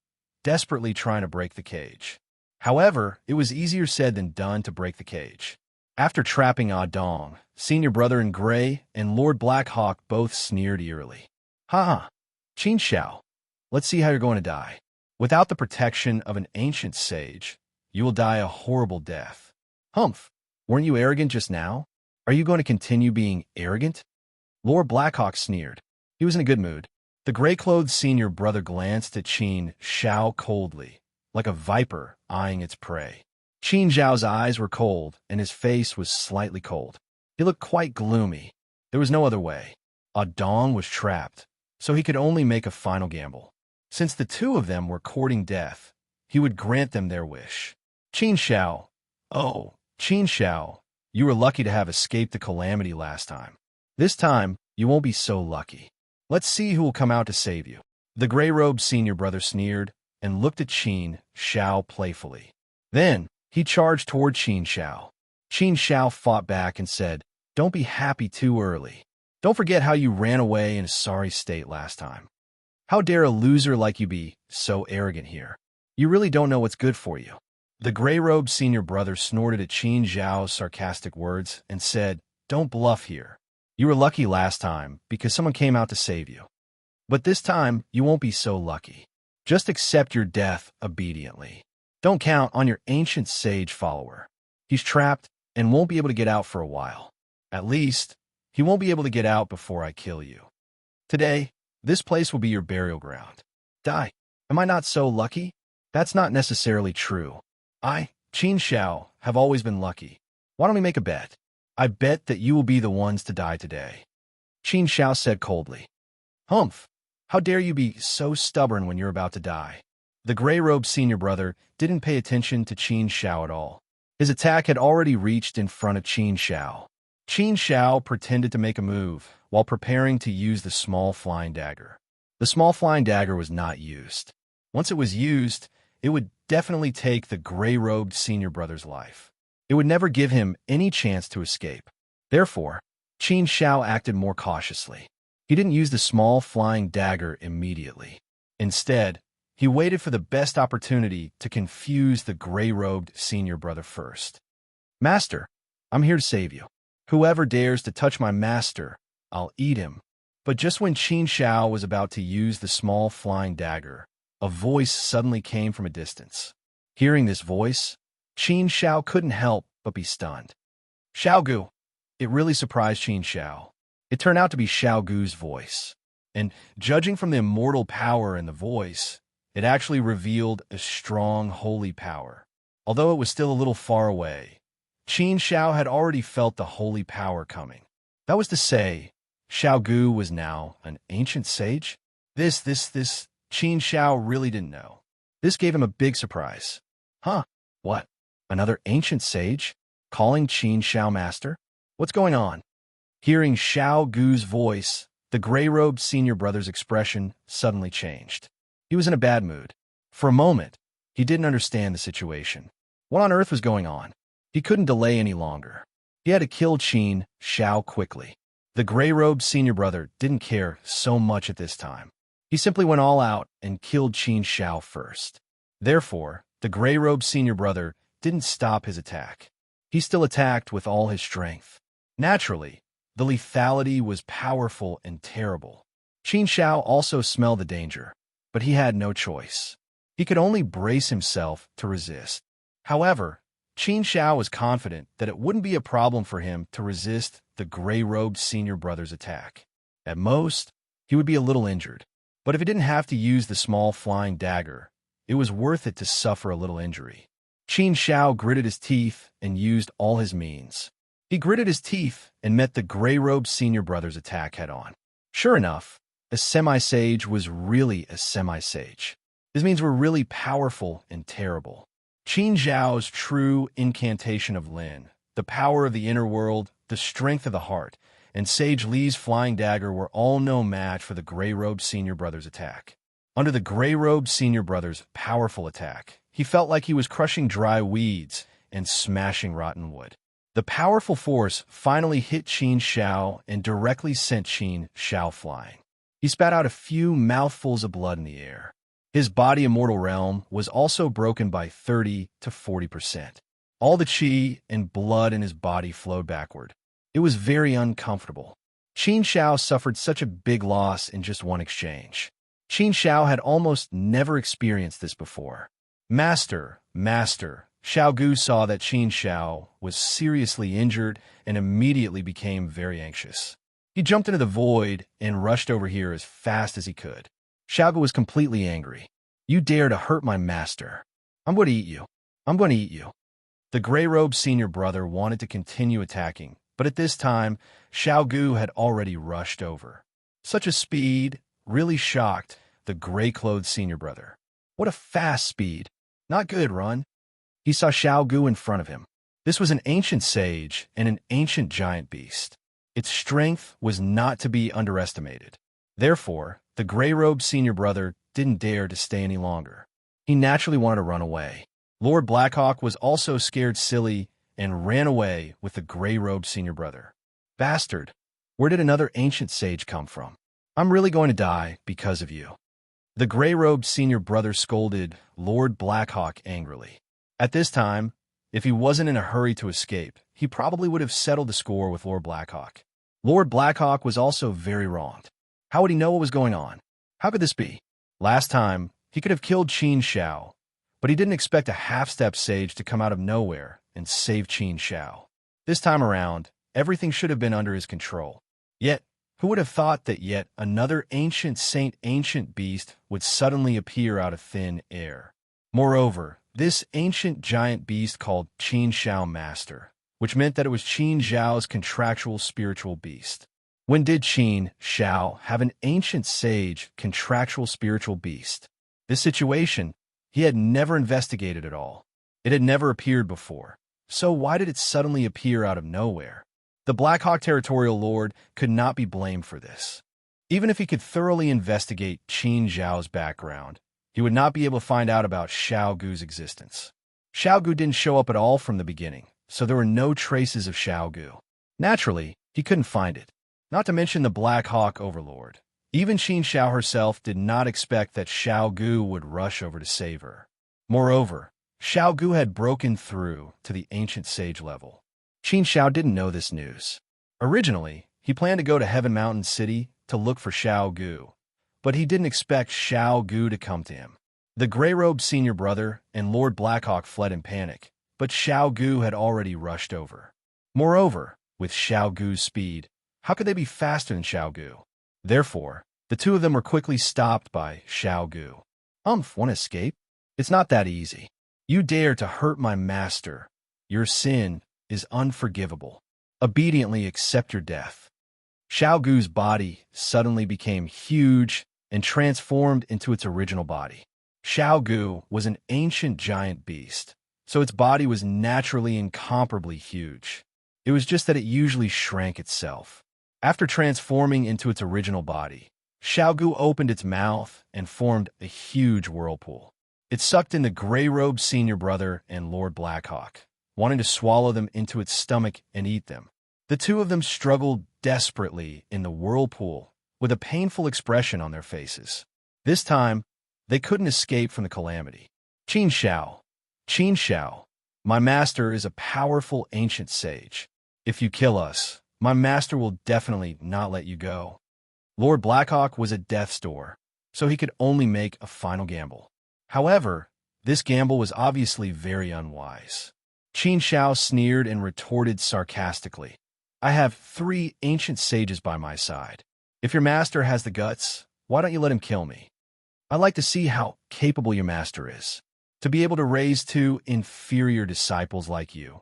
desperately trying to break the cage. However, it was easier said than done to break the cage. After trapping Ah Dong, Senior Brother in Gray and Lord Blackhawk both sneered eerily. Ha! Qin Shao, let's see how you're going to die. Without the protection of an ancient sage, you will die a horrible death. Humph! Weren't you arrogant just now? Are you going to continue being arrogant? Lord Blackhawk sneered. He was in a good mood. The gray-clothed Senior Brother glanced at Qin Shao coldly, like a viper eyeing its prey. Qin Zhao's eyes were cold, and his face was slightly cold. He looked quite gloomy. There was no other way. Ah Dong was trapped, so he could only make a final gamble. Since the two of them were courting death, he would grant them their wish. Qin Shao. Oh, Qin Shao, you were lucky to have escaped the calamity last time. This time, you won't be so lucky. Let's see who will come out to save you. The gray-robed Senior Brother sneered and looked at Qin Shao playfully. Then, he charged toward Qin Shao. Qin Shao fought back and said, "Don't be happy too early. Don't forget how you ran away in a sorry state last time. How dare a loser like you be so arrogant here? You really don't know what's good for you." The gray-robed Senior Brother snorted at Qin Zhao's sarcastic words and said, "Don't bluff here. You were lucky last time because someone came out to save you. But this time, you won't be so lucky. Just accept your death obediently. Don't count on your ancient sage follower. He's trapped and won't be able to get out for a while. At least, he won't be able to get out before I kill you. Today, this place will be your burial ground. Die. Am I not so lucky? That's not necessarily true. I, Qin Shao, have always been lucky. Why don't we make a bet? I bet that you will be the ones to die today." Qin Shao said coldly. "Humph! How dare you be so stubborn when you're about to die?" The gray-robed Senior Brother didn't pay attention to Qin Shao at all. His attack had already reached in front of Qin Shao. Qin Shao pretended to make a move while preparing to use the small flying dagger. The small flying dagger was not used. Once it was used, it would definitely take the gray-robed Senior Brother's life. It would never give him any chance to escape. Therefore, Qin Shao acted more cautiously. He didn't use the small flying dagger immediately. Instead, he waited for the best opportunity to confuse the gray-robed Senior Brother first. "Master, I'm here to save you. Whoever dares to touch my master, I'll eat him." But just when Qin Shao was about to use the small flying dagger, a voice suddenly came from a distance. Hearing this voice, Qin Shao couldn't help but be stunned. "Xiao Gu!" It really surprised Qin Shao. It turned out to be Xiao Gu's voice. And judging from the immortal power in the voice, it actually revealed a strong, holy power. Although it was still a little far away, Qin Shao had already felt the holy power coming. That was to say, Xiao Gu was now an ancient sage? This, Qin Shao really didn't know. This gave him a big surprise. Huh? What? Another ancient sage? Calling Qin Shao master? What's going on? Hearing Xiao Gu's voice, the gray-robed Senior Brother's expression suddenly changed. He was in a bad mood. For a moment, he didn't understand the situation. What on earth was going on? He couldn't delay any longer. He had to kill Qin Shao quickly. The gray-robed Senior Brother didn't care so much at this time. He simply went all out and killed Qin Shao first. Therefore, the gray-robed Senior Brother didn't stop his attack. He still attacked with all his strength. Naturally, the lethality was powerful and terrible. Qin Shao also smelled the danger, but he had no choice. He could only brace himself to resist. However, Qin Shao was confident that it wouldn't be a problem for him to resist the gray-robed senior brother's attack. At most, he would be a little injured. But if he didn't have to use the small flying dagger, it was worth it to suffer a little injury. Qin Shao gritted his teeth and used all his means. He gritted his teeth and met the gray-robed senior brother's attack head-on. Sure enough, a semi-sage was really a semi-sage. His means were really powerful and terrible. Qin Zhao's true incantation of Lin, the power of the inner world, the strength of the heart, and Sage Li's flying dagger were all no match for the gray-robed senior brother's attack. Under the gray-robed senior brother's powerful attack, he felt like he was crushing dry weeds and smashing rotten wood. The powerful force finally hit Qin Shao and directly sent Qin Shao flying. He spat out a few mouthfuls of blood in the air. His body immortal realm was also broken by 30 to 40%. All the qi and blood in his body flowed backward. It was very uncomfortable. Qin Shao suffered such a big loss in just one exchange. Qin Shao had almost never experienced this before. Master, Xiao Gu saw that Qin Shao was seriously injured and immediately became very anxious. He jumped into the void and rushed over here as fast as he could. Xiao Gu was completely angry. You dare to hurt my master. I'm going to eat you. I'm going to eat you. The gray-robed senior brother wanted to continue attacking, but at this time, Xiao Gu had already rushed over. Such a speed really shocked the gray-clothed senior brother. What a fast speed. Not good, run. He saw Xiao Gu in front of him. This was an ancient sage and an ancient giant beast. Its strength was not to be underestimated. Therefore, the gray-robed senior brother didn't dare to stay any longer. He naturally wanted to run away. Lord Blackhawk was also scared silly and ran away with the gray-robed senior brother. Bastard, where did another ancient sage come from? I'm really going to die because of you. The gray-robed senior brother scolded Lord Blackhawk angrily. At this time, if he wasn't in a hurry to escape, he probably would have settled the score with Lord Blackhawk. Lord Blackhawk was also very wronged. How would he know what was going on? How could this be? Last time, he could have killed Qin Shao, but he didn't expect a half-step sage to come out of nowhere and save Qin Shao. This time around, everything should have been under his control. Yet, who would have thought that yet another ancient beast would suddenly appear out of thin air? Moreover, this ancient giant beast called Qin Shao Master, which meant that it was Qin Zhao's contractual spiritual beast. When did Qin Shao have an ancient sage contractual spiritual beast? This situation, he had never investigated at all. It had never appeared before. So why did it suddenly appear out of nowhere? The Blackhawk Territorial Lord could not be blamed for this. Even if he could thoroughly investigate Qin Zhao's background, he would not be able to find out about Xiao Gu's existence. Xiao Gu didn't show up at all from the beginning, so there were no traces of Xiao Gu. Naturally, he couldn't find it. Not to mention the Black Hawk Overlord. Even Qin Shao herself did not expect that Xiao Gu would rush over to save her. Moreover, Xiao Gu had broken through to the ancient sage level. Qin Shao didn't know this news. Originally, he planned to go to Heaven Mountain City to look for Xiao Gu, but he didn't expect Xiao Gu to come to him. The gray-robed senior brother and Lord Blackhawk fled in panic, but Xiao Gu had already rushed over. Moreover, with Xiao Gu's speed, how could they be faster than Xiao Gu? Therefore, the two of them were quickly stopped by Xiao Gu. Want to escape? It's not that easy. You dare to hurt my master. Your sin is unforgivable. Obediently accept your death. Xiao Gu's body suddenly became huge and transformed into its original body. Xiao Gu was an ancient giant beast, so its body was naturally incomparably huge. It was just that it usually shrank itself. After transforming into its original body, Xiao Gu opened its mouth and formed a huge whirlpool. It sucked in the gray-robed senior brother and Lord Blackhawk, wanting to swallow them into its stomach and eat them. The two of them struggled desperately in the whirlpool, with a painful expression on their faces. This time, they couldn't escape from the calamity. Qin Shao, my master is a powerful ancient sage. If you kill us, my master will definitely not let you go. Lord Blackhawk was at death's door, so he could only make a final gamble. However, this gamble was obviously very unwise. Qin Shao sneered and retorted sarcastically, I have 3 ancient sages by my side. If your master has the guts, why don't you let him kill me? I'd like to see how capable your master is. To be able to raise 2 inferior disciples like you.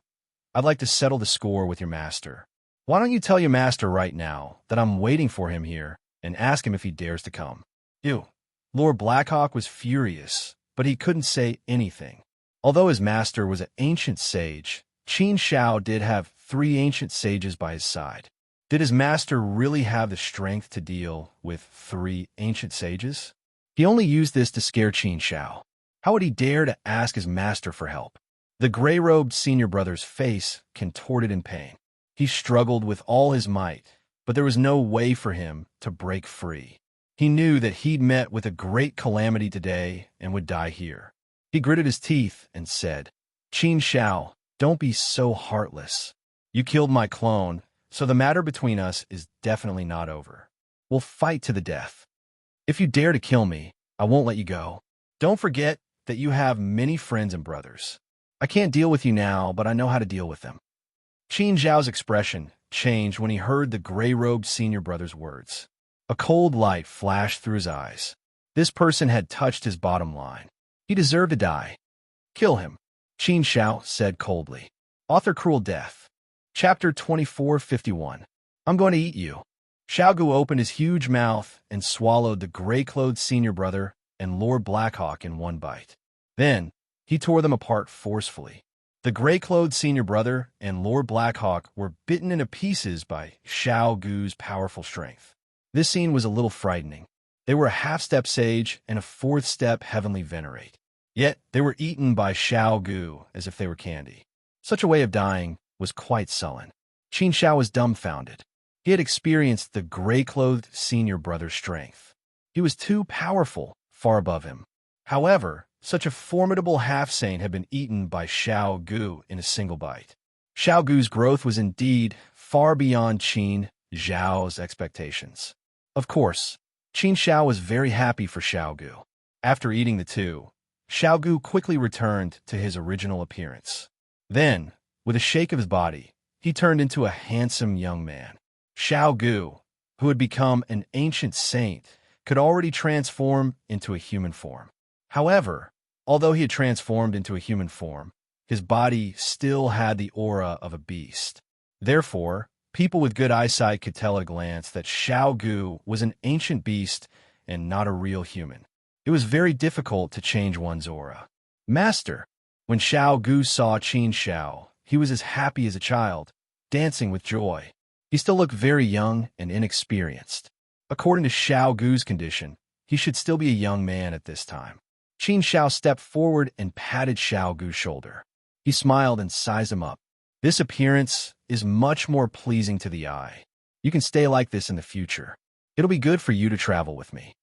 I'd like to settle the score with your master. Why don't you tell your master right now that I'm waiting for him here and ask him if he dares to come? Ew. Lord Blackhawk was furious, but he couldn't say anything. Although his master was an ancient sage, Qin Shao did have 3 ancient sages by his side. Did his master really have the strength to deal with 3 ancient sages? He only used this to scare Qin Shao. How would he dare to ask his master for help? The gray-robed senior brother's face contorted in pain. He struggled with all his might, but there was no way for him to break free. He knew that he'd met with a great calamity today and would die here. He gritted his teeth and said, Qin Shao, don't be so heartless. You killed my clone, so the matter between us is definitely not over. We'll fight to the death. If you dare to kill me, I won't let you go. Don't forget that you have many friends and brothers. I can't deal with you now, but I know how to deal with them. Qin Zhao's expression changed when he heard the gray-robed senior brother's words. A cold light flashed through his eyes. This person had touched his bottom line. He deserved to die. Kill him, Qin Shao said coldly. Author Cruel Death. Chapter 2451. I'm going to eat you. Xiaogu opened his huge mouth and swallowed the gray-clothed senior brother and Lord Blackhawk in one bite. Then, he tore them apart forcefully. The gray-clothed senior brother and Lord Blackhawk were bitten into pieces by Xiaogu's powerful strength. This scene was a little frightening. They were a half-step sage and a 4th-step heavenly venerate. Yet, they were eaten by Xiaogu as if they were candy. Such a way of dying was quite sullen. Qin Shao was dumbfounded. He had experienced the gray-clothed senior brother's strength. He was too powerful, far above him. However, such a formidable half-saint had been eaten by Xiaogu in a single bite. Xiaogu's growth was indeed far beyond Qin Zhao's expectations. Of course, Qin Shao was very happy for Xiaogu. After eating the 2, Xiaogu quickly returned to his original appearance. Then, with a shake of his body, he turned into a handsome young man. Xiaogu, who had become an ancient saint, could already transform into a human form. However, although he had transformed into a human form, his body still had the aura of a beast. Therefore, people with good eyesight could tell at a glance that Xiaogu was an ancient beast and not a real human. It was very difficult to change one's aura. Master, when Xiaogu saw Qin Shao, he was as happy as a child, dancing with joy. He still looked very young and inexperienced. According to Xiaogu's condition, he should still be a young man at this time. Qin Shao stepped forward and patted Xiaogu's shoulder. He smiled and sized him up. This appearance is much more pleasing to the eye. You can stay like this in the future. It'll be good for you to travel with me.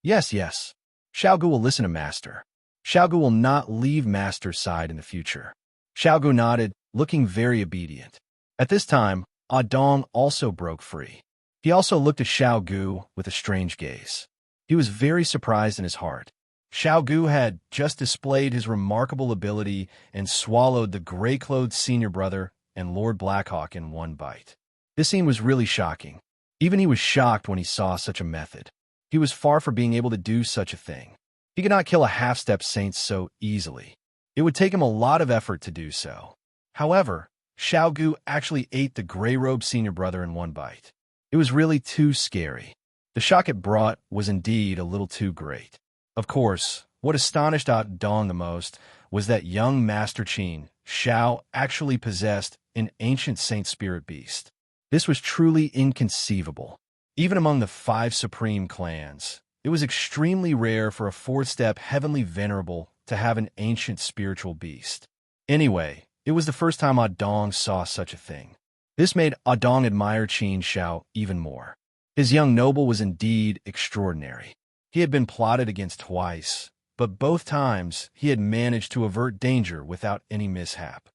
Yes, yes. Xiaogu will listen to Master. Xiaogu will not leave Master's side in the future. Xiaogu nodded, looking very obedient. At this time, Adong also broke free. He also looked at Xiaogu with a strange gaze. He was very surprised in his heart. Xiaogu had just displayed his remarkable ability and swallowed the gray-clothed senior brother and Lord Blackhawk in one bite. This scene was really shocking. Even he was shocked when he saw such a method. He was far from being able to do such a thing. He could not kill a half-step saint so easily. It would take him a lot of effort to do so. However, Xiaogu actually ate the gray-robed senior brother in one bite. It was really too scary. The shock it brought was indeed a little too great. Of course, what astonished Dong the most was that young Master Qin Shao actually possessed an ancient saint spirit beast. This was truly inconceivable. Even among the 5 supreme clans, it was extremely rare for a 4th-step heavenly venerable to have an ancient spiritual beast. Anyway, it was the first time Adong saw such a thing. This made Adong admire Qin Shao even more. His young noble was indeed extraordinary. He had been plotted against twice, but both times he had managed to avert danger without any mishap.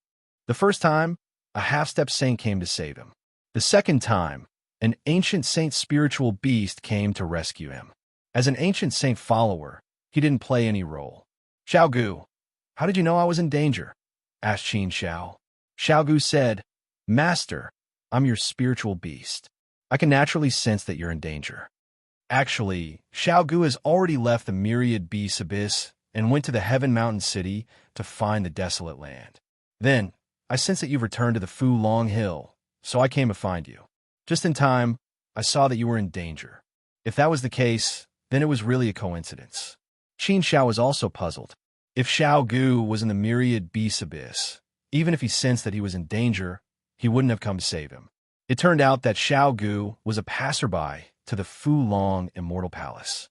The first time, a half-step saint came to save him. The second time, an ancient saint spiritual beast came to rescue him. As an ancient saint follower, he didn't play any role. Xiao Gu, how did you know I was in danger? Asked Qin Xiao. Xiao Gu said, Master, I'm your spiritual beast. I can naturally sense that you're in danger. Actually, Xiao Gu has already left the myriad beasts abyss and went to the Heaven Mountain City to find the desolate land. Then, I sense that you've returned to the Fu Long Hill, so I came to find you. Just in time, I saw that you were in danger. If that was the case, then it was really a coincidence. Qin Xiao was also puzzled. If Xiao Gu was in the myriad beasts abyss, even if he sensed that he was in danger, he wouldn't have come to save him. It turned out that Xiao Gu was a passerby to the Fu Long Immortal Palace.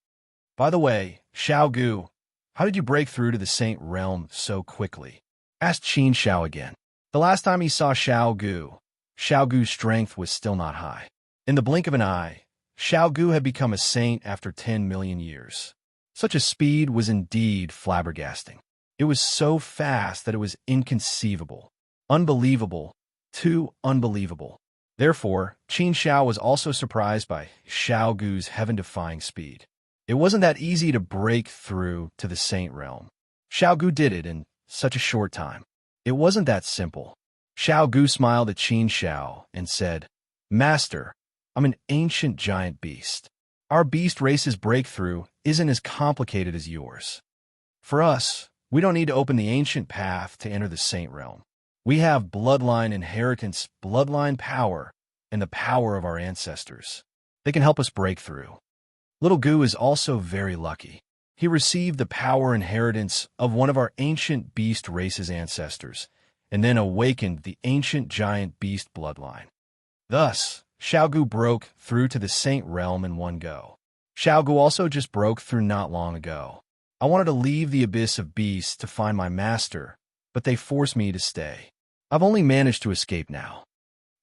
By the way, Xiao Gu, how did you break through to the Saint Realm so quickly? Asked Qin Xiao again. The last time he saw Xiao Gu's strength was still not high. In the blink of an eye, Xiao Gu had become a saint after 10 million years. Such a speed was indeed flabbergasting. It was so fast that it was inconceivable, unbelievable, too unbelievable. Therefore, Qin Xiao was also surprised by Xiao Gu's heaven-defying speed. It wasn't that easy to break through to the Saint Realm. Xiao Gu did it in such a short time. It wasn't that simple. Xiao Gu smiled at Qin Xiao and said, Master, I'm an ancient giant beast. Our beast race's breakthrough isn't as complicated as yours. For us, we don't need to open the ancient path to enter the Saint Realm. We have bloodline inheritance, bloodline power, and the power of our ancestors. They can help us break through. Little Gu is also very lucky. He received the power inheritance of one of our ancient beast race's ancestors, and then awakened the ancient giant beast bloodline. Thus, Xiao Gu broke through to the Saint Realm in one go. Xiao Gu also just broke through not long ago. I wanted to leave the abyss of beasts to find my master, but they forced me to stay. I've only managed to escape now.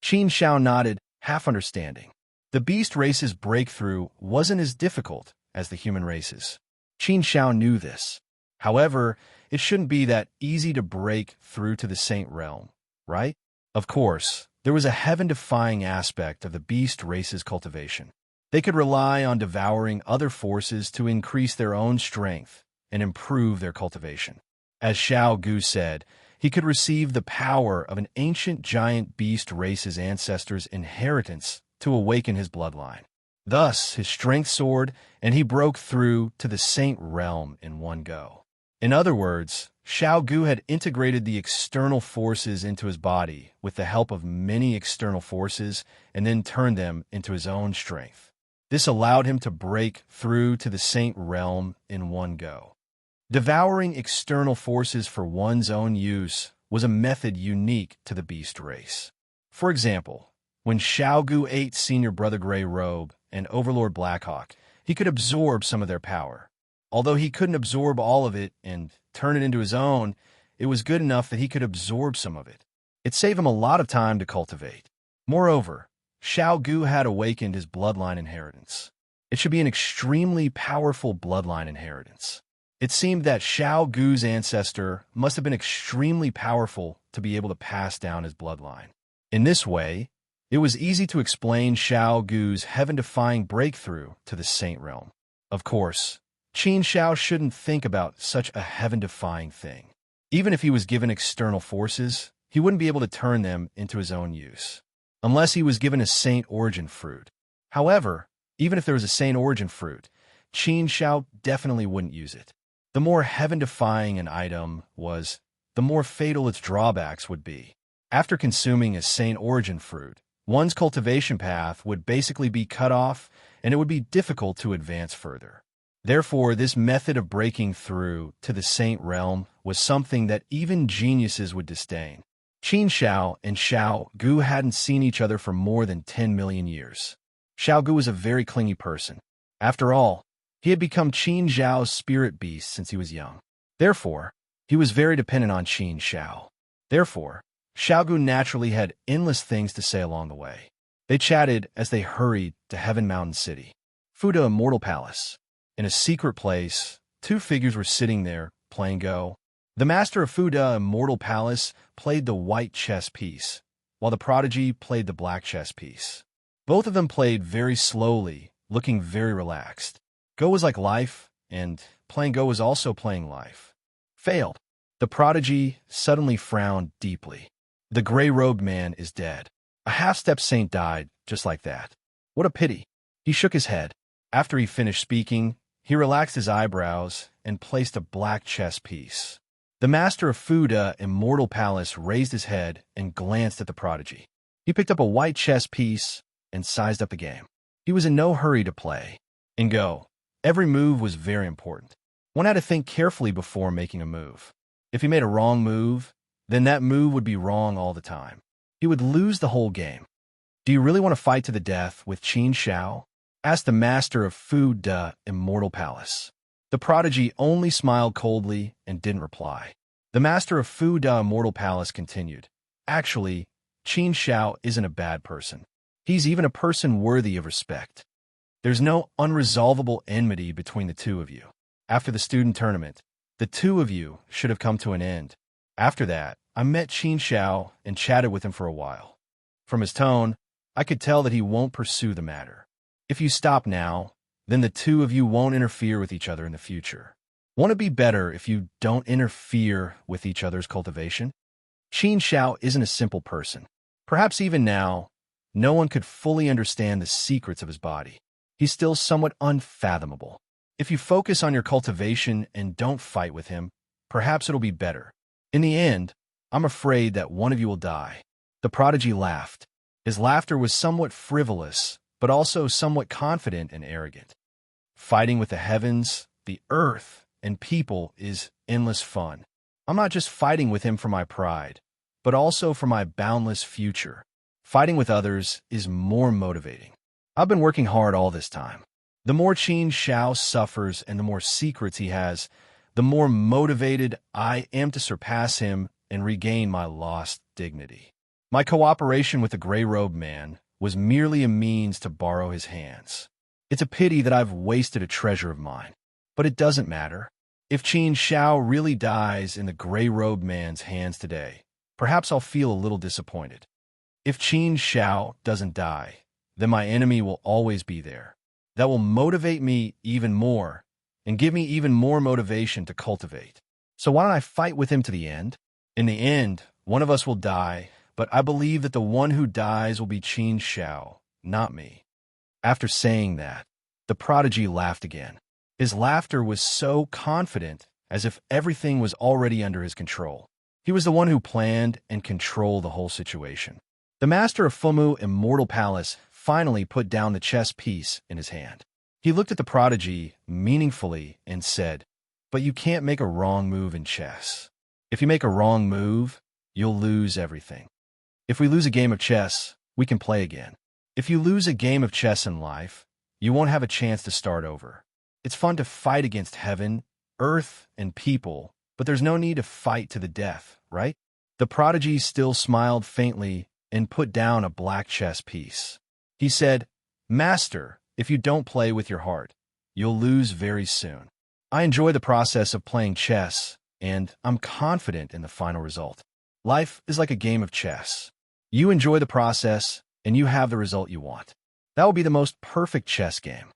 Qin Xiao nodded, half understanding. The beast race's breakthrough wasn't as difficult as the human race's. Qin Xiao knew this. However, it shouldn't be that easy to break through to the Saint Realm, right? Of course, there was a heaven-defying aspect of the beast race's cultivation. They could rely on devouring other forces to increase their own strength and improve their cultivation. As Xiao Gu said, he could receive the power of an ancient giant beast race's ancestors' inheritance to awaken his bloodline. Thus, his strength soared, and he broke through to the Saint Realm in one go. In other words, Xiao Gu had integrated the external forces into his body with the help of many external forces and then turned them into his own strength. This allowed him to break through to the Saint Realm in one go. Devouring external forces for one's own use was a method unique to the beast race. For example, when Xiao Gu ate Senior Brother Grey Robe and Overlord Blackhawk, he could absorb some of their power. Although he couldn't absorb all of it and turn it into his own, it was good enough that he could absorb some of it. It saved him a lot of time to cultivate. Moreover, Xiao Gu had awakened his bloodline inheritance. It should be an extremely powerful bloodline inheritance. It seemed that Xiao Gu's ancestor must have been extremely powerful to be able to pass down his bloodline. In this way, it was easy to explain Xiao Gu's heaven-defying breakthrough to the Saint Realm. Of course, Qin Xiao shouldn't think about such a heaven-defying thing. Even if he was given external forces, he wouldn't be able to turn them into his own use, unless he was given a Saint Origin Fruit. However, even if there was a Saint Origin Fruit, Qin Xiao definitely wouldn't use it. The more heaven-defying an item was, the more fatal its drawbacks would be. After consuming a Saint Origin Fruit, one's cultivation path would basically be cut off, and it would be difficult to advance further. Therefore, this method of breaking through to the Saint Realm was something that even geniuses would disdain. Qin Xiao and Xiao Gu hadn't seen each other for more than 10 million years. Xiao Gu was a very clingy person. After all, he had become Qin Xiao's spirit beast since he was young. Therefore, he was very dependent on Qin Xiao. Therefore, Xiao Gu naturally had endless things to say along the way. They chatted as they hurried to Heaven Mountain City. Fuda Immortal Palace. In a secret place, two figures were sitting there, playing Go. The master of Fuda Immortal Palace played the white chess piece, while the prodigy played the black chess piece. Both of them played very slowly, looking very relaxed. Go was like life, and playing Go was also playing life. Failed. The prodigy suddenly frowned deeply. The gray-robed man is dead. A half-step saint died just like that. What a pity. He shook his head. After he finished speaking, he relaxed his eyebrows and placed a black chess piece. The master of Fuda, Immortal Palace, raised his head and glanced at the prodigy. He picked up a white chess piece and sized up the game. He was in no hurry to play and go. Every move was very important. One had to think carefully before making a move. If he made a wrong move, then that move would be wrong all the time. He would lose the whole game. Do you really want to fight to the death with Qin Shao? Asked the master of Fuda, Immortal Palace. The prodigy only smiled coldly and didn't reply. The master of Fuda, Immortal Palace continued. Actually, Qin Shao isn't a bad person. He's even a person worthy of respect. There's no unresolvable enmity between the two of you. After the student tournament, the two of you should have come to an end. After that, I met Qin Shao and chatted with him for a while. From his tone, I could tell that he won't pursue the matter. If you stop now, then the two of you won't interfere with each other in the future. Won't it be better if you don't interfere with each other's cultivation? Qin Shao isn't a simple person. Perhaps even now, no one could fully understand the secrets of his body. He's still somewhat unfathomable. If you focus on your cultivation and don't fight with him, perhaps it'll be better. In the end, I'm afraid that one of you will die. The prodigy laughed. His laughter was somewhat frivolous, but also somewhat confident and arrogant. Fighting with the heavens, the earth, and people is endless fun. I'm not just fighting with him for my pride, but also for my boundless future. Fighting with others is more motivating. I've been working hard all this time. The more Qin Shao suffers and the more secrets he has, the more motivated I am to surpass him and regain my lost dignity. My cooperation with the gray-robed man was merely a means to borrow his hands. It's a pity that I've wasted a treasure of mine, but it doesn't matter. If Qin Shao really dies in the gray-robed man's hands today, perhaps I'll feel a little disappointed. If Qin Shao doesn't die, then my enemy will always be there. That will motivate me even more and give me even more motivation to cultivate. So why don't I fight with him to the end? In the end, one of us will die, but I believe that the one who dies will be Qin Shao, not me. After saying that, the prodigy laughed again. His laughter was so confident, as if everything was already under his control. He was the one who planned and controlled the whole situation. The master of Fumu, Immortal Palace, finally put down the chess piece in his hand. He looked at the prodigy meaningfully and said, "But you can't make a wrong move in chess. If you make a wrong move, you'll lose everything. If we lose a game of chess, we can play again. If you lose a game of chess in life, you won't have a chance to start over. It's fun to fight against heaven, earth, and people, but there's no need to fight to the death, right?" The prodigy still smiled faintly and put down a black chess piece. He said, "Master, if you don't play with your heart, you'll lose very soon. I enjoy the process of playing chess, and I'm confident in the final result. Life is like a game of chess. You enjoy the process, and you have the result you want. That will be the most perfect chess game.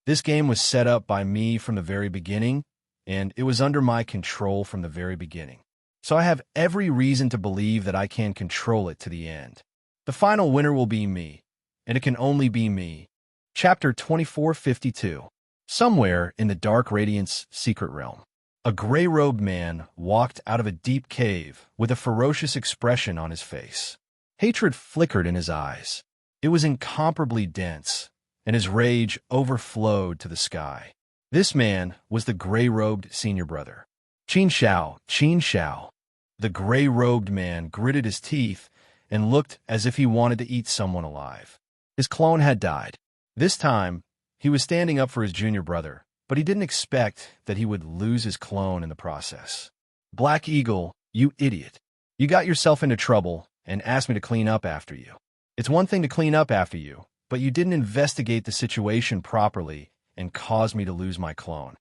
This game was set up by me from the very beginning, and it was under my control from the very beginning. So I have every reason to believe that I can control it to the end. The final winner will be me, and it can only be me." Chapter 2452. Somewhere in the Dark Radiant's secret realm, a gray-robed man walked out of a deep cave with a ferocious expression on his face. Hatred flickered in his eyes. It was incomparably dense, and his rage overflowed to the sky. This man was the gray-robed senior brother. Qin Shao, Qin Shao. The gray-robed man gritted his teeth and looked as if he wanted to eat someone alive. His clone had died. This time, he was standing up for his junior brother, but he didn't expect that he would lose his clone in the process. "Black Eagle, you idiot. You got yourself into trouble and asked me to clean up after you. It's one thing to clean up after you, but you didn't investigate the situation properly and caused me to lose my clone.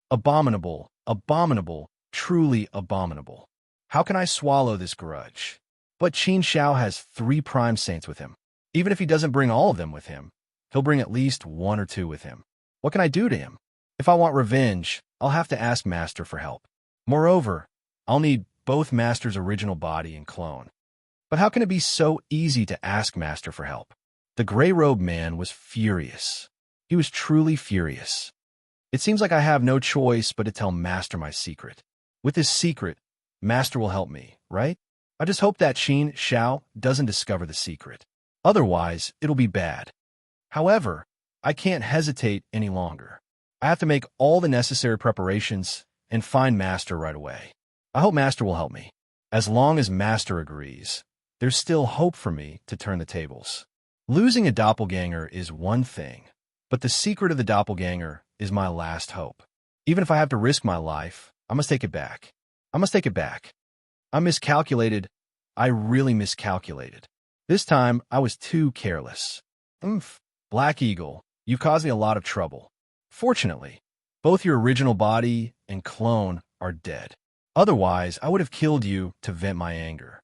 Abominable, abominable, truly abominable. How can I swallow this grudge? But Qin Shao has 3 prime saints with him. Even if he doesn't bring all of them with him, he'll bring at least 1 or 2 with him. What can I do to him? If I want revenge, I'll have to ask Master for help. Moreover, I'll need both Master's original body and clone. But how can it be so easy to ask Master for help? The gray-robed man was furious. He was truly furious. It seems like I have no choice but to tell Master my secret. With this secret, Master will help me, right? I just hope that Qin Xiao doesn't discover the secret. Otherwise, it'll be bad. However, I can't hesitate any longer. I have to make all the necessary preparations and find Master right away. I hope Master will help me. As long as Master agrees, there's still hope for me to turn the tables. Losing a doppelganger is one thing, but the secret of the doppelganger is my last hope. Even if I have to risk my life, I must take it back. I must take it back. I miscalculated. I really miscalculated. This time, I was too careless. Black Eagle, you've caused me a lot of trouble. Fortunately, both your original body and clone are dead. Otherwise, I would have killed you to vent my anger.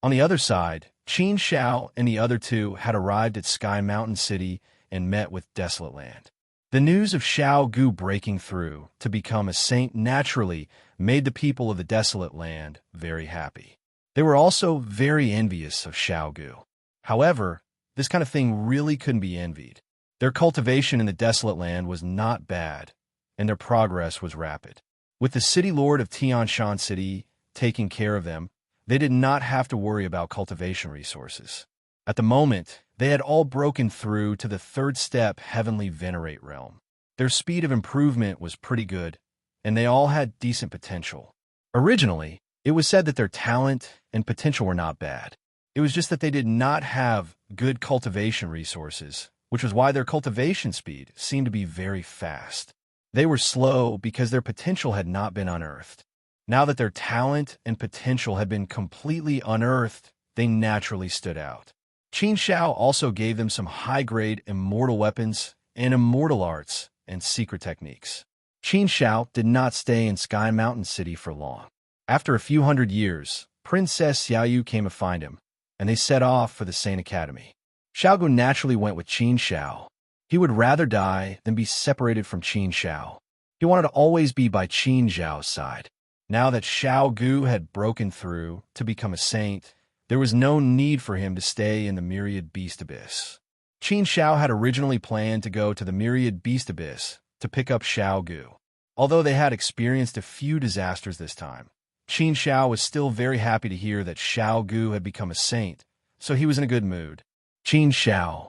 On the other side, Qin Xiao and the other two had arrived at Sky Mountain City and met with Desolate Land. The news of Xiao Gu breaking through to become a saint naturally made the people of the Desolate Land very happy. They were also very envious of Xiao Gu. However, this kind of thing really couldn't be envied. Their cultivation in the Desolate Land was not bad, and their progress was rapid. With the city lord of Tianshan City taking care of them, they did not have to worry about cultivation resources. At the moment, they had all broken through to the third step Heavenly Venerate realm. Their speed of improvement was pretty good, and they all had decent potential. Originally, it was said that their talent and potential were not bad. It was just that they did not have good cultivation resources, which was why their cultivation speed seemed to be very fast. They were slow because their potential had not been unearthed. Now that their talent and potential had been completely unearthed, they naturally stood out. Qin Xiao also gave them some high-grade immortal weapons and immortal arts and secret techniques. Qin Xiao did not stay in Sky Mountain City for long. After a few hundred years, Princess Xiaoyu came to find him, and they set off for the Saint Academy. Xiaogu naturally went with Qin Xiao. He would rather die than be separated from Qin Xiao. He wanted to always be by Qin Xiao's side. Now that Xiao Gu had broken through to become a saint, there was no need for him to stay in the Myriad Beast Abyss. Qin Xiao had originally planned to go to the Myriad Beast Abyss to pick up Xiao Gu. Although they had experienced a few disasters this time, Qin Xiao was still very happy to hear that Xiao Gu had become a saint, so he was in a good mood. Qin Xiao.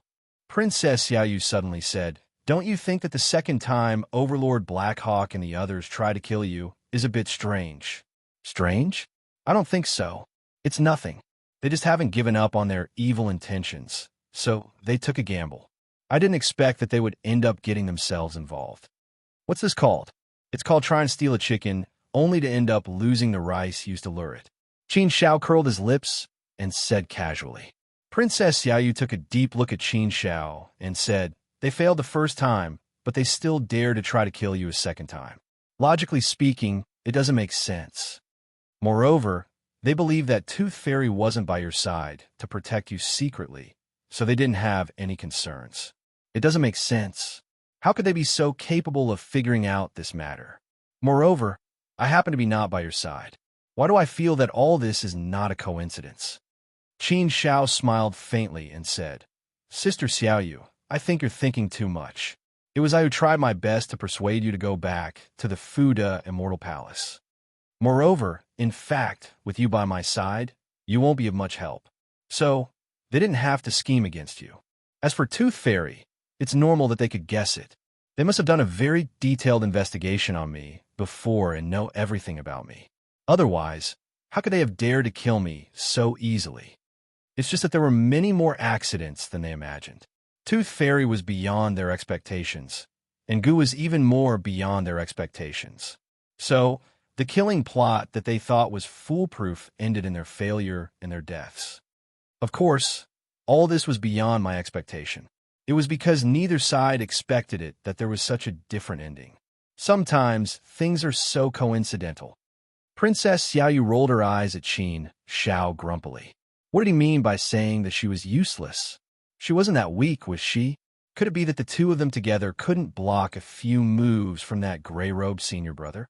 Princess Xiaoyu suddenly said, "Don't you think that the second time Overlord Blackhawk and the others try to kill you is a bit strange?" Strange? I don't think so. It's nothing. They just haven't given up on their evil intentions, so they took a gamble. I didn't expect that they would end up getting themselves involved. What's this called? It's called trying to steal a chicken, only to end up losing the rice used to lure it. Qin Xiao curled his lips and said casually. Princess Xiaoyu took a deep look at Qin Xiao and said, "They failed the first time, but they still dare to try to kill you a second time. Logically speaking, it doesn't make sense. Moreover, they believe that Tooth Fairy wasn't by your side to protect you secretly, so they didn't have any concerns. It doesn't make sense. How could they be so capable of figuring out this matter? Moreover, I happen to be not by your side. Why do I feel that all this is not a coincidence?" Qin Xiao smiled faintly and said, "Sister Xiaoyu, I think you're thinking too much. It was I who tried my best to persuade you to go back to the Fuda Immortal Palace. Moreover, in fact, with you by my side, you won't be of much help. So, they didn't have to scheme against you. As for Tooth Fairy, it's normal that they could guess it. They must have done a very detailed investigation on me before and know everything about me. Otherwise, how could they have dared to kill me so easily? It's just that there were many more accidents than they imagined. Tooth Fairy was beyond their expectations, and Gu was even more beyond their expectations. So, the killing plot that they thought was foolproof ended in their failure and their deaths. Of course, all this was beyond my expectation. It was because neither side expected it that there was such a different ending. Sometimes, things are so coincidental. Princess Xiaoyu rolled her eyes at Qin Xiao grumpily. What did he mean by saying that she was useless? She wasn't that weak, was she? Could it be that the two of them together couldn't block a few moves from that gray-robed senior brother?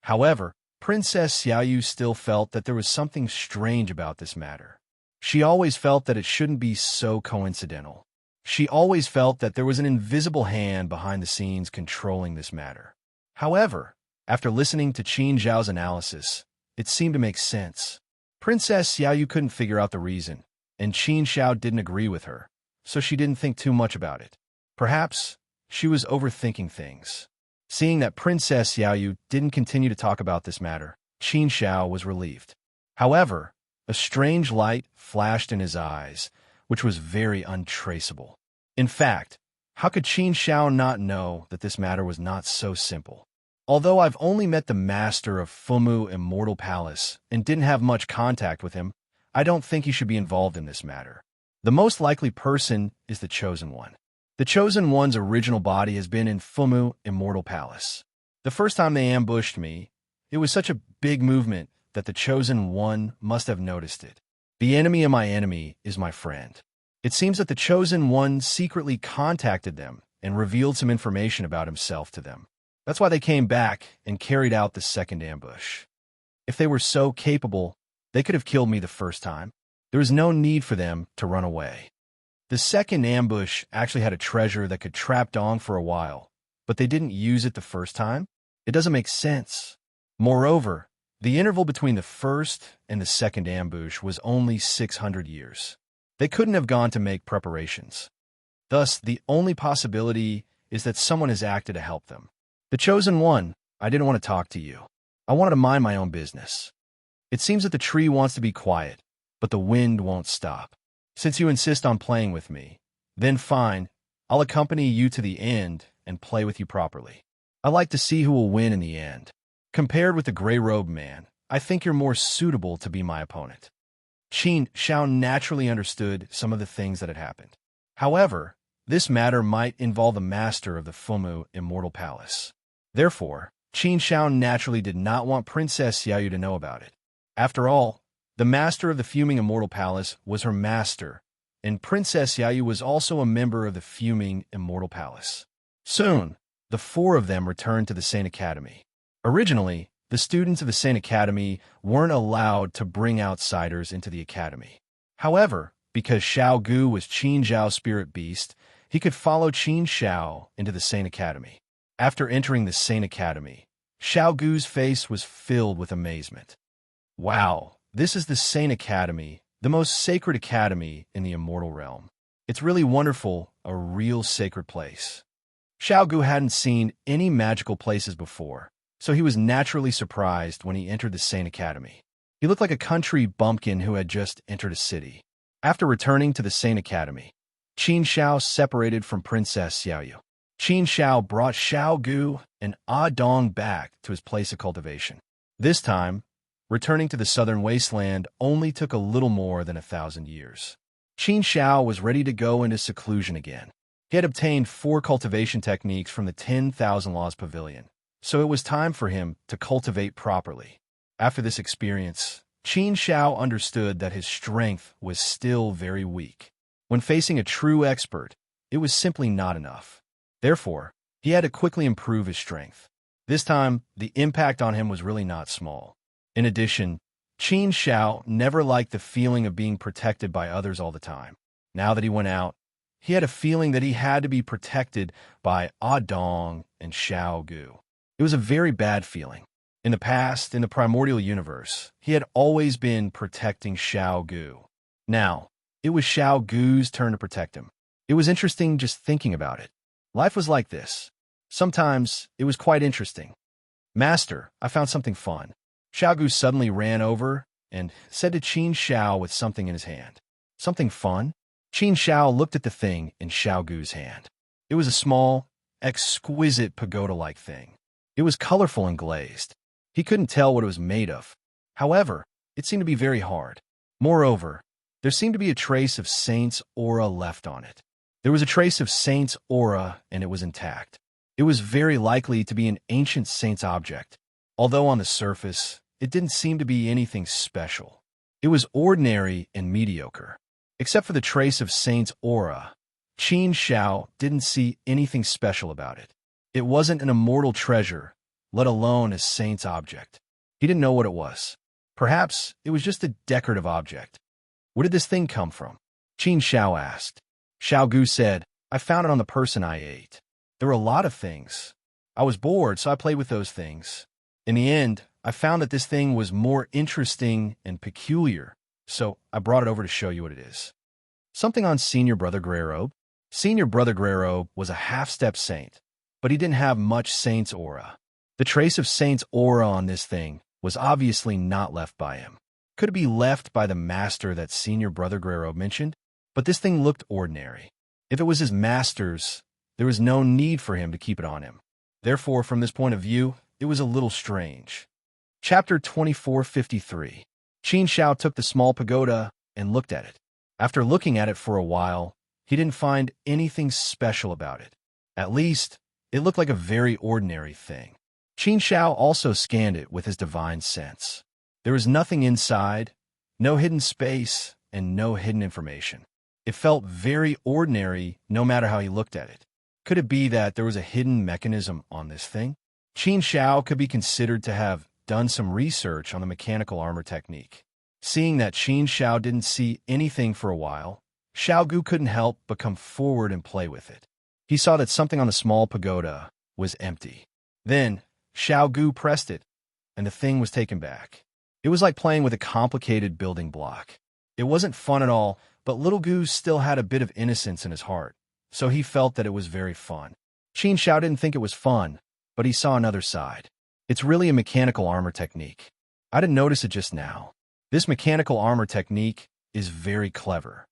However, Princess Xiaoyu still felt that there was something strange about this matter. She always felt that it shouldn't be so coincidental. She always felt that there was an invisible hand behind the scenes controlling this matter. However, after listening to Qin Zhao's analysis, it seemed to make sense. Princess Xiaoyu couldn't figure out the reason, and Qin Zhao didn't agree with her, so she didn't think too much about it. Perhaps she was overthinking things. Seeing that Princess Xiaoyu didn't continue to talk about this matter, Qin Zhao was relieved. However, a strange light flashed in his eyes, which was very untraceable. In fact, how could Qin Zhao not know that this matter was not so simple? Although I've only met the master of Fumu Immortal Palace and didn't have much contact with him, I don't think he should be involved in this matter. The most likely person is the Chosen One. The Chosen One's original body has been in Fumu Immortal Palace. The first time they ambushed me, it was such a big movement that the Chosen One must have noticed it. The enemy of my enemy is my friend. It seems that the Chosen One secretly contacted them and revealed some information about himself to them. That's why they came back and carried out the second ambush. If they were so capable, they could have killed me the first time. There was no need for them to run away. The second ambush actually had a treasure that could trap Dong for a while, but they didn't use it the first time? It doesn't make sense. Moreover, the interval between the first and the second ambush was only 600 years. They couldn't have gone to make preparations. Thus, the only possibility is that someone has acted to help them. The Chosen One, I didn't want to talk to you. I wanted to mind my own business. It seems that the tree wants to be quiet, but the wind won't stop. Since you insist on playing with me, then fine, I'll accompany you to the end and play with you properly. I like to see who will win in the end. Compared with the gray-robed man, I think you're more suitable to be my opponent. Qin Zhao naturally understood some of the things that had happened. However, this matter might involve the master of the Fumu Immortal Palace. Therefore, Qin Zhao naturally did not want Princess Xiaoyu to know about it. After all, the master of the Fuming Immortal Palace was her master, and Princess Xiaoyu was also a member of the Fuming Immortal Palace. Soon, the four of them returned to the Saint Academy. Originally, the students of the Saint Academy weren't allowed to bring outsiders into the academy. However, because Xiao Gu was Qin Zhao's spirit beast, he could follow Qin Zhao into the Saint Academy. After entering the Saint Academy, Xiao Gu's face was filled with amazement. Wow, this is the Saint Academy, the most sacred academy in the immortal realm. It's really wonderful, a real sacred place. Xiao Gu hadn't seen any magical places before, so he was naturally surprised when he entered the Saint Academy. He looked like a country bumpkin who had just entered a city. After returning to the Saint Academy, Qin Zhao separated from Princess Xiaoyu. Qin Zhao brought Xiao Gu and Ah Dong back to his place of cultivation. This time, returning to the southern wasteland only took a little more than 1,000 years. Qin Zhao was ready to go into seclusion again. He had obtained 4 cultivation techniques from the 10,000 Laws Pavilion, so it was time for him to cultivate properly. After this experience, Qin Zhao understood that his strength was still very weak. When facing a true expert, it was simply not enough. Therefore, he had to quickly improve his strength. This time, the impact on him was really not small. In addition, Qin Zhao never liked the feeling of being protected by others all the time. Now that he went out, he had a feeling that he had to be protected by Ah Dong and Xiao Gu. It was a very bad feeling. In the past, in the primordial universe, he had always been protecting Xiao Gu. Now, it was Xiao Gu's turn to protect him. It was interesting just thinking about it. Life was like this. Sometimes, it was quite interesting. Master, I found something fun. Xiao Gu suddenly ran over and said to Qin Zhao with something in his hand. Something fun? Qin Zhao looked at the thing in Xiao Gu's hand. It was a small, exquisite pagoda-like thing. It was colorful and glazed. He couldn't tell what it was made of. However, it seemed to be very hard. Moreover, there seemed to be a trace of Saint's aura left on it. There was a trace of Saint's aura, and it was intact. It was very likely to be an ancient Saint's object. Although on the surface, it didn't seem to be anything special. It was ordinary and mediocre. Except for the trace of Saint's aura, Qin Zhao didn't see anything special about it. It wasn't an immortal treasure, let alone a Saint's object. He didn't know what it was. Perhaps it was just a decorative object. Where did this thing come from? Qin Xiao asked. Xiao Gu said, I found it on the person I ate. There were a lot of things. I was bored, so I played with those things. In the end, I found that this thing was more interesting and peculiar, so I brought it over to show you what it is. Something on Senior Brother Greyrobe. Senior Brother Greyrobe was a half-step saint, but he didn't have much saint's aura. The trace of saint's aura on this thing was obviously not left by him. Could it be left by the master that Senior Brother Greyrobe mentioned? But this thing looked ordinary. If it was his master's, there was no need for him to keep it on him. Therefore, from this point of view, it was a little strange. Chapter 2453. Qin Xiao took the small pagoda and looked at it. After looking at it for a while, he didn't find anything special about it. At least, it looked like a very ordinary thing. Qin Xiao also scanned it with his divine sense. There was nothing inside, no hidden space, and no hidden information. It felt very ordinary no matter how he looked at it. Could it be that there was a hidden mechanism on this thing? Qin Xiao could be considered to have done some research on the mechanical armor technique. Seeing that Qin Xiao didn't see anything for a while, Xiao Gu couldn't help but come forward and play with it. He saw that something on the small pagoda was empty. Then, Xiao Gu pressed it, and the thing was taken back. It was like playing with a complicated building block. It wasn't fun at all, but little Gu still had a bit of innocence in his heart, so he felt that it was very fun. Qin Xiao didn't think it was fun, but he saw another side. It's really a mechanical armor technique. I didn't notice it just now. This mechanical armor technique is very clever.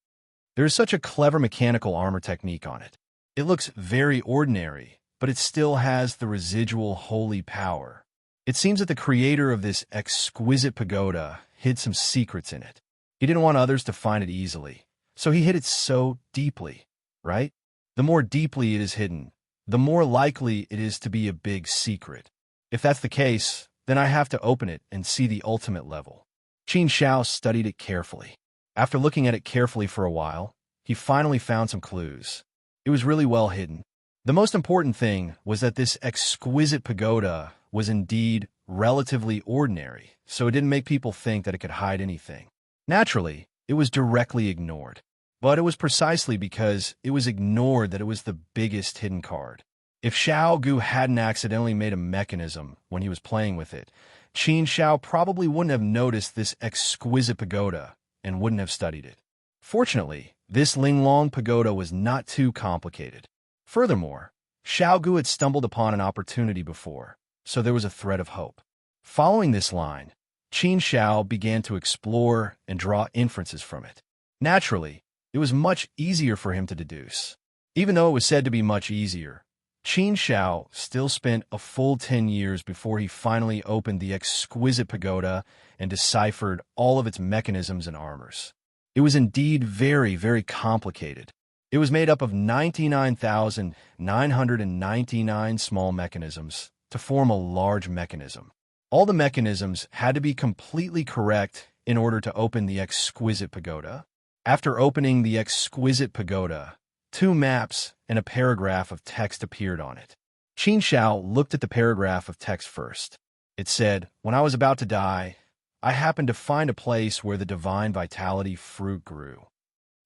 There is such a clever mechanical armor technique on it. It looks very ordinary, but it still has the residual holy power. It seems that the creator of this exquisite pagoda hid some secrets in it. He didn't want others to find it easily, so he hid it so deeply, right? The more deeply it is hidden, the more likely it is to be a big secret. If that's the case, then I have to open it and see the ultimate level. Qin Xiao studied it carefully. After looking at it carefully for a while, he finally found some clues. It was really well hidden. The most important thing was that this exquisite pagoda was indeed relatively ordinary, so it didn't make people think that it could hide anything. Naturally, it was directly ignored. But it was precisely because it was ignored that it was the biggest hidden card. If Xiao Gu hadn't accidentally made a mechanism when he was playing with it, Qin Xiao probably wouldn't have noticed this exquisite pagoda and wouldn't have studied it. Fortunately, this Linglong pagoda was not too complicated. Furthermore, Xiao Gu had stumbled upon an opportunity before, so there was a thread of hope. Following this line, Qin Xiao began to explore and draw inferences from it. Naturally, it was much easier for him to deduce. Even though it was said to be much easier, Qin Xiao still spent a full 10 years before he finally opened the exquisite pagoda and deciphered all of its mechanisms and armors. It was indeed very, very complicated. It was made up of 99,999 small mechanisms to form a large mechanism. All the mechanisms had to be completely correct in order to open the exquisite pagoda. After opening the exquisite pagoda, 2 maps and a paragraph of text appeared on it. Qin Xiao looked at the paragraph of text first. It said, "When I was about to die, I happened to find a place where the divine vitality fruit grew.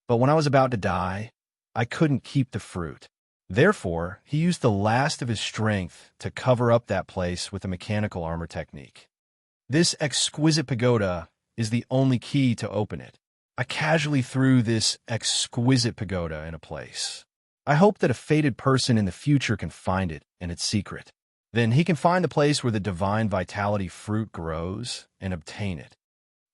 But when I was about to die, I couldn't keep the fruit. Therefore, he used the last of his strength to cover up that place with a mechanical armor technique. This exquisite pagoda is the only key to open it. I casually threw this exquisite pagoda in a place. I hope that a fated person in the future can find it and its secret. Then he can find the place where the divine vitality fruit grows and obtain it.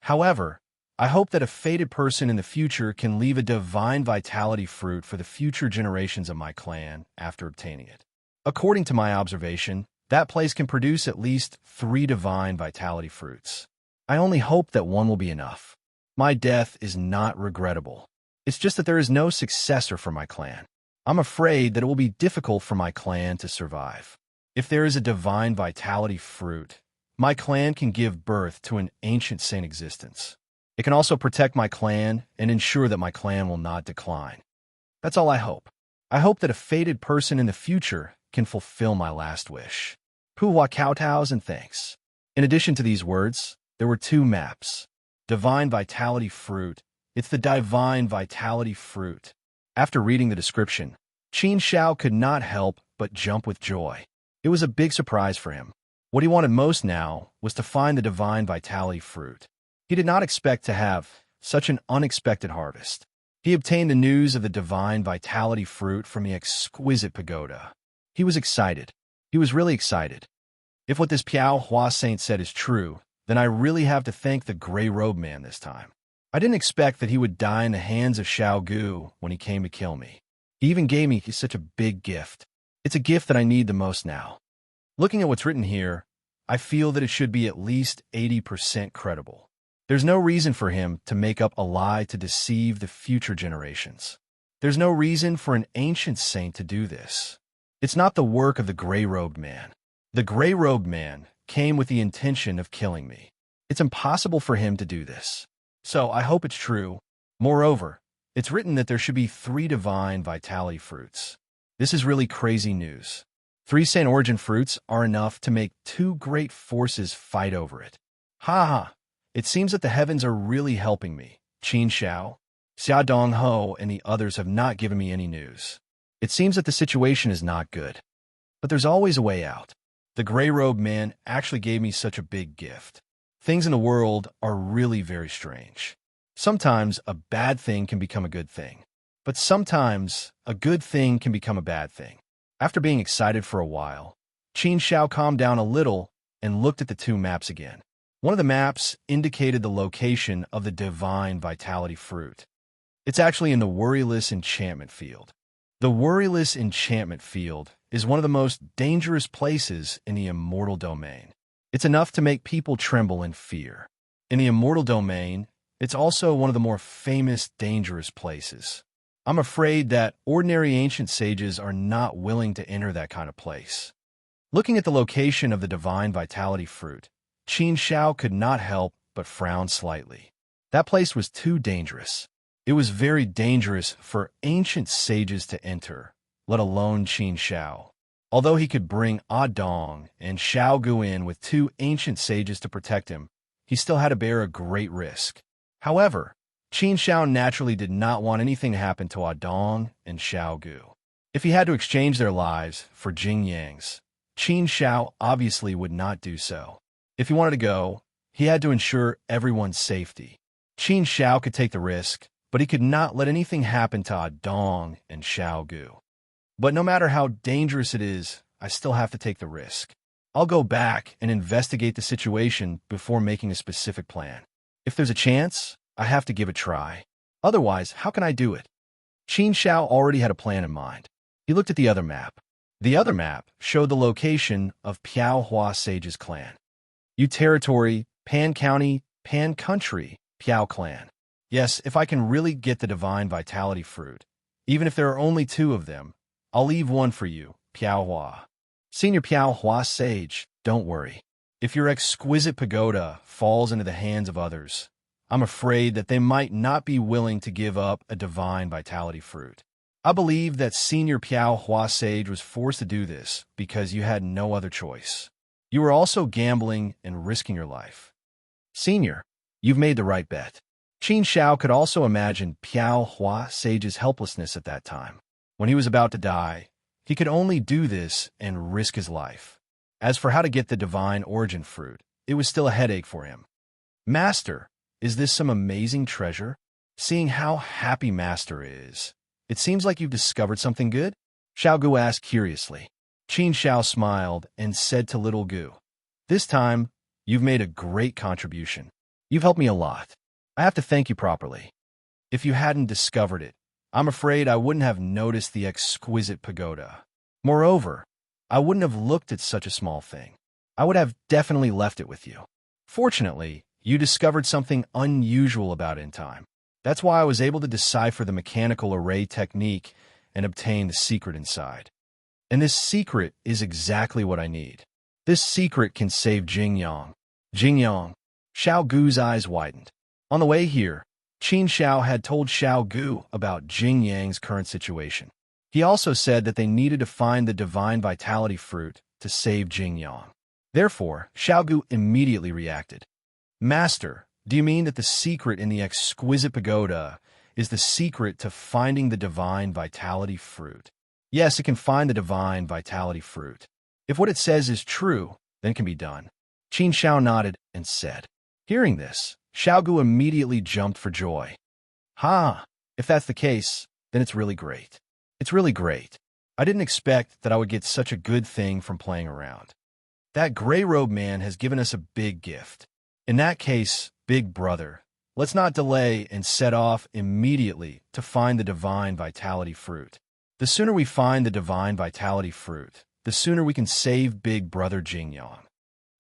However, I hope that a fated person in the future can leave a divine vitality fruit for the future generations of my clan after obtaining it. According to my observation, that place can produce at least 3 divine vitality fruits. I only hope that one will be enough. My death is not regrettable. It's just that there is no successor for my clan. I'm afraid that it will be difficult for my clan to survive. If there is a divine vitality fruit, my clan can give birth to an ancient saint existence. It can also protect my clan and ensure that my clan will not decline. That's all I hope. I hope that a fated person in the future can fulfill my last wish. Puwa Kowtows and thanks." In addition to these words, there were two maps. Divine Vitality Fruit. It's the Divine Vitality Fruit. After reading the description, Qin Xiao could not help but jump with joy. It was a big surprise for him. What he wanted most now was to find the Divine Vitality Fruit. He did not expect to have such an unexpected harvest. He obtained the news of the Divine Vitality Fruit from the exquisite pagoda. He was excited. He was really excited. If what this Piao Hua Saint said is true, then I really have to thank the Gray Robe Man this time. I didn't expect that he would die in the hands of Xiao Gu when he came to kill me. He even gave me such a big gift. It's a gift that I need the most now. Looking at what's written here, I feel that it should be at least 80% credible. There's no reason for him to make up a lie to deceive the future generations. There's no reason for an ancient saint to do this. It's not the work of the Gray-Robed Man. The Gray-Robed Man came with the intention of killing me. It's impossible for him to do this. So I hope it's true. Moreover, it's written that there should be 3 divine vitality fruits. This is really crazy news. 3 Saint Origin fruits are enough to make 2 great forces fight over it. Ha ha! It seems that the heavens are really helping me. Qin Xiao, Xia Dongho, and the others have not given me any news. It seems that the situation is not good. But there's always a way out. The Gray-Robed Man actually gave me such a big gift. Things in the world are really very strange. Sometimes a bad thing can become a good thing. But sometimes a good thing can become a bad thing. After being excited for a while, Qin Xiao calmed down a little and looked at the 2 maps again. One of the maps indicated the location of the Divine Vitality Fruit. It's actually in the Worryless Enchantment Field. The Worryless Enchantment Field is one of the most dangerous places in the Immortal Domain. It's enough to make people tremble in fear. In the Immortal Domain, it's also one of the more famous dangerous places. I'm afraid that ordinary ancient sages are not willing to enter that kind of place. Looking at the location of the Divine Vitality Fruit, Qin Xiao could not help but frown slightly. That place was too dangerous. It was very dangerous for ancient sages to enter, let alone Qin Xiao. Although he could bring Dong and Xiao Gu in with 2 ancient sages to protect him, he still had to bear a great risk. However, Qin Xiao naturally did not want anything to happen to Dong and Xiao Gu. If he had to exchange their lives for Jing Yang's, Qin Xiao obviously would not do so. If he wanted to go, he had to ensure everyone's safety. Qin Xiao could take the risk, but he could not let anything happen to Dong and Xiao Gu. But no matter how dangerous it is, I still have to take the risk. I'll go back and investigate the situation before making a specific plan. If there's a chance, I have to give it a try. Otherwise, how can I do it? Qin Xiao already had a plan in mind. He looked at the other map. The other map showed the location of Piao Hua Sage's clan. U Territory, Pan County, Pan Country, Piao Clan. Yes, if I can really get the Divine Vitality Fruit, even if there are only 2 of them, I'll leave one for you, Piao Hua. Senior Piao Hua Sage, don't worry. If your exquisite pagoda falls into the hands of others, I'm afraid that they might not be willing to give up a Divine Vitality Fruit. I believe that Senior Piao Hua Sage was forced to do this because you had no other choice. You were also gambling and risking your life. Senior, you've made the right bet. Qin Xiao could also imagine Piao Hua Sage's helplessness at that time. When he was about to die, he could only do this and risk his life. As for how to get the Divine Origin Fruit, it was still a headache for him. Master, is this some amazing treasure? Seeing how happy Master is, it seems like you've discovered something good? Xiao Gu asked curiously. Qin Xiao smiled and said to little Gu, "This time, you've made a great contribution. You've helped me a lot. I have to thank you properly. If you hadn't discovered it, I'm afraid I wouldn't have noticed the exquisite pagoda. Moreover, I wouldn't have looked at such a small thing. I would have definitely left it with you. Fortunately, you discovered something unusual about it in time. That's why I was able to decipher the mechanical array technique and obtain the secret inside. And this secret is exactly what I need. This secret can save Jing Yang. Jing Yang." Xiao Gu's eyes widened. On the way here, Qin Xiao had told Xiao Gu about Jing Yang's current situation. He also said that they needed to find the Divine Vitality Fruit to save Jing Yang. Therefore, Xiaogu immediately reacted. Master, do you mean that the secret in the exquisite pagoda is the secret to finding the divine vitality fruit? Yes, it can find the divine vitality fruit. If what it says is true, then it can be done. Qin Xiao nodded and said. Hearing this, Xiaogu immediately jumped for joy. Ha! If that's the case, then it's really great. It's really great. I didn't expect that I would get such a good thing from playing around. That gray-robed man has given us a big gift. In that case, big brother, let's not delay and set off immediately to find the divine vitality fruit. The sooner we find the divine vitality fruit, the sooner we can save big brother Jingyang.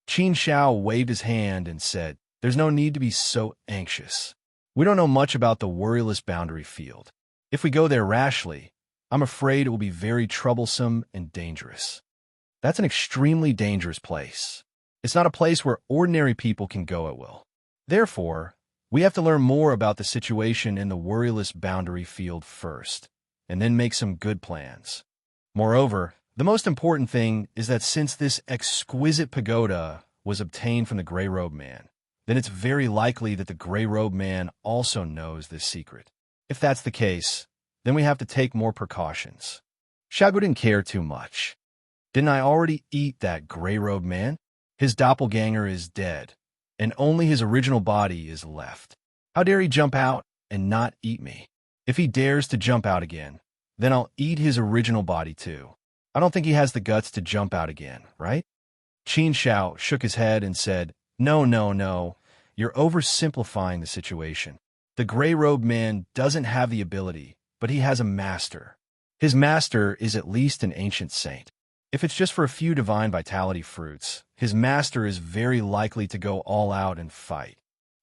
Qin Xiao waved his hand and said, There's no need to be so anxious. We don't know much about the worryless boundary field. If we go there rashly, I'm afraid it will be very troublesome and dangerous. That's an extremely dangerous place. It's not a place where ordinary people can go at will. Therefore, we have to learn more about the situation in the worryless boundary field first, and then make some good plans. Moreover, the most important thing is that since this exquisite pagoda was obtained from the gray-robed man, then it's very likely that the gray-robed man also knows this secret. If that's the case, then we have to take more precautions. Xiaogu didn't care too much. Didn't I already eat that gray-robed man? His doppelganger is dead, and only his original body is left. How dare he jump out and not eat me? If he dares to jump out again, then I'll eat his original body too. I don't think he has the guts to jump out again, right? Qin Xiao shook his head and said, No. You're oversimplifying the situation. The gray-robed man doesn't have the ability, but he has a master. His master is at least an ancient saint. If it's just for a few divine vitality fruits, his master is very likely to go all out and fight.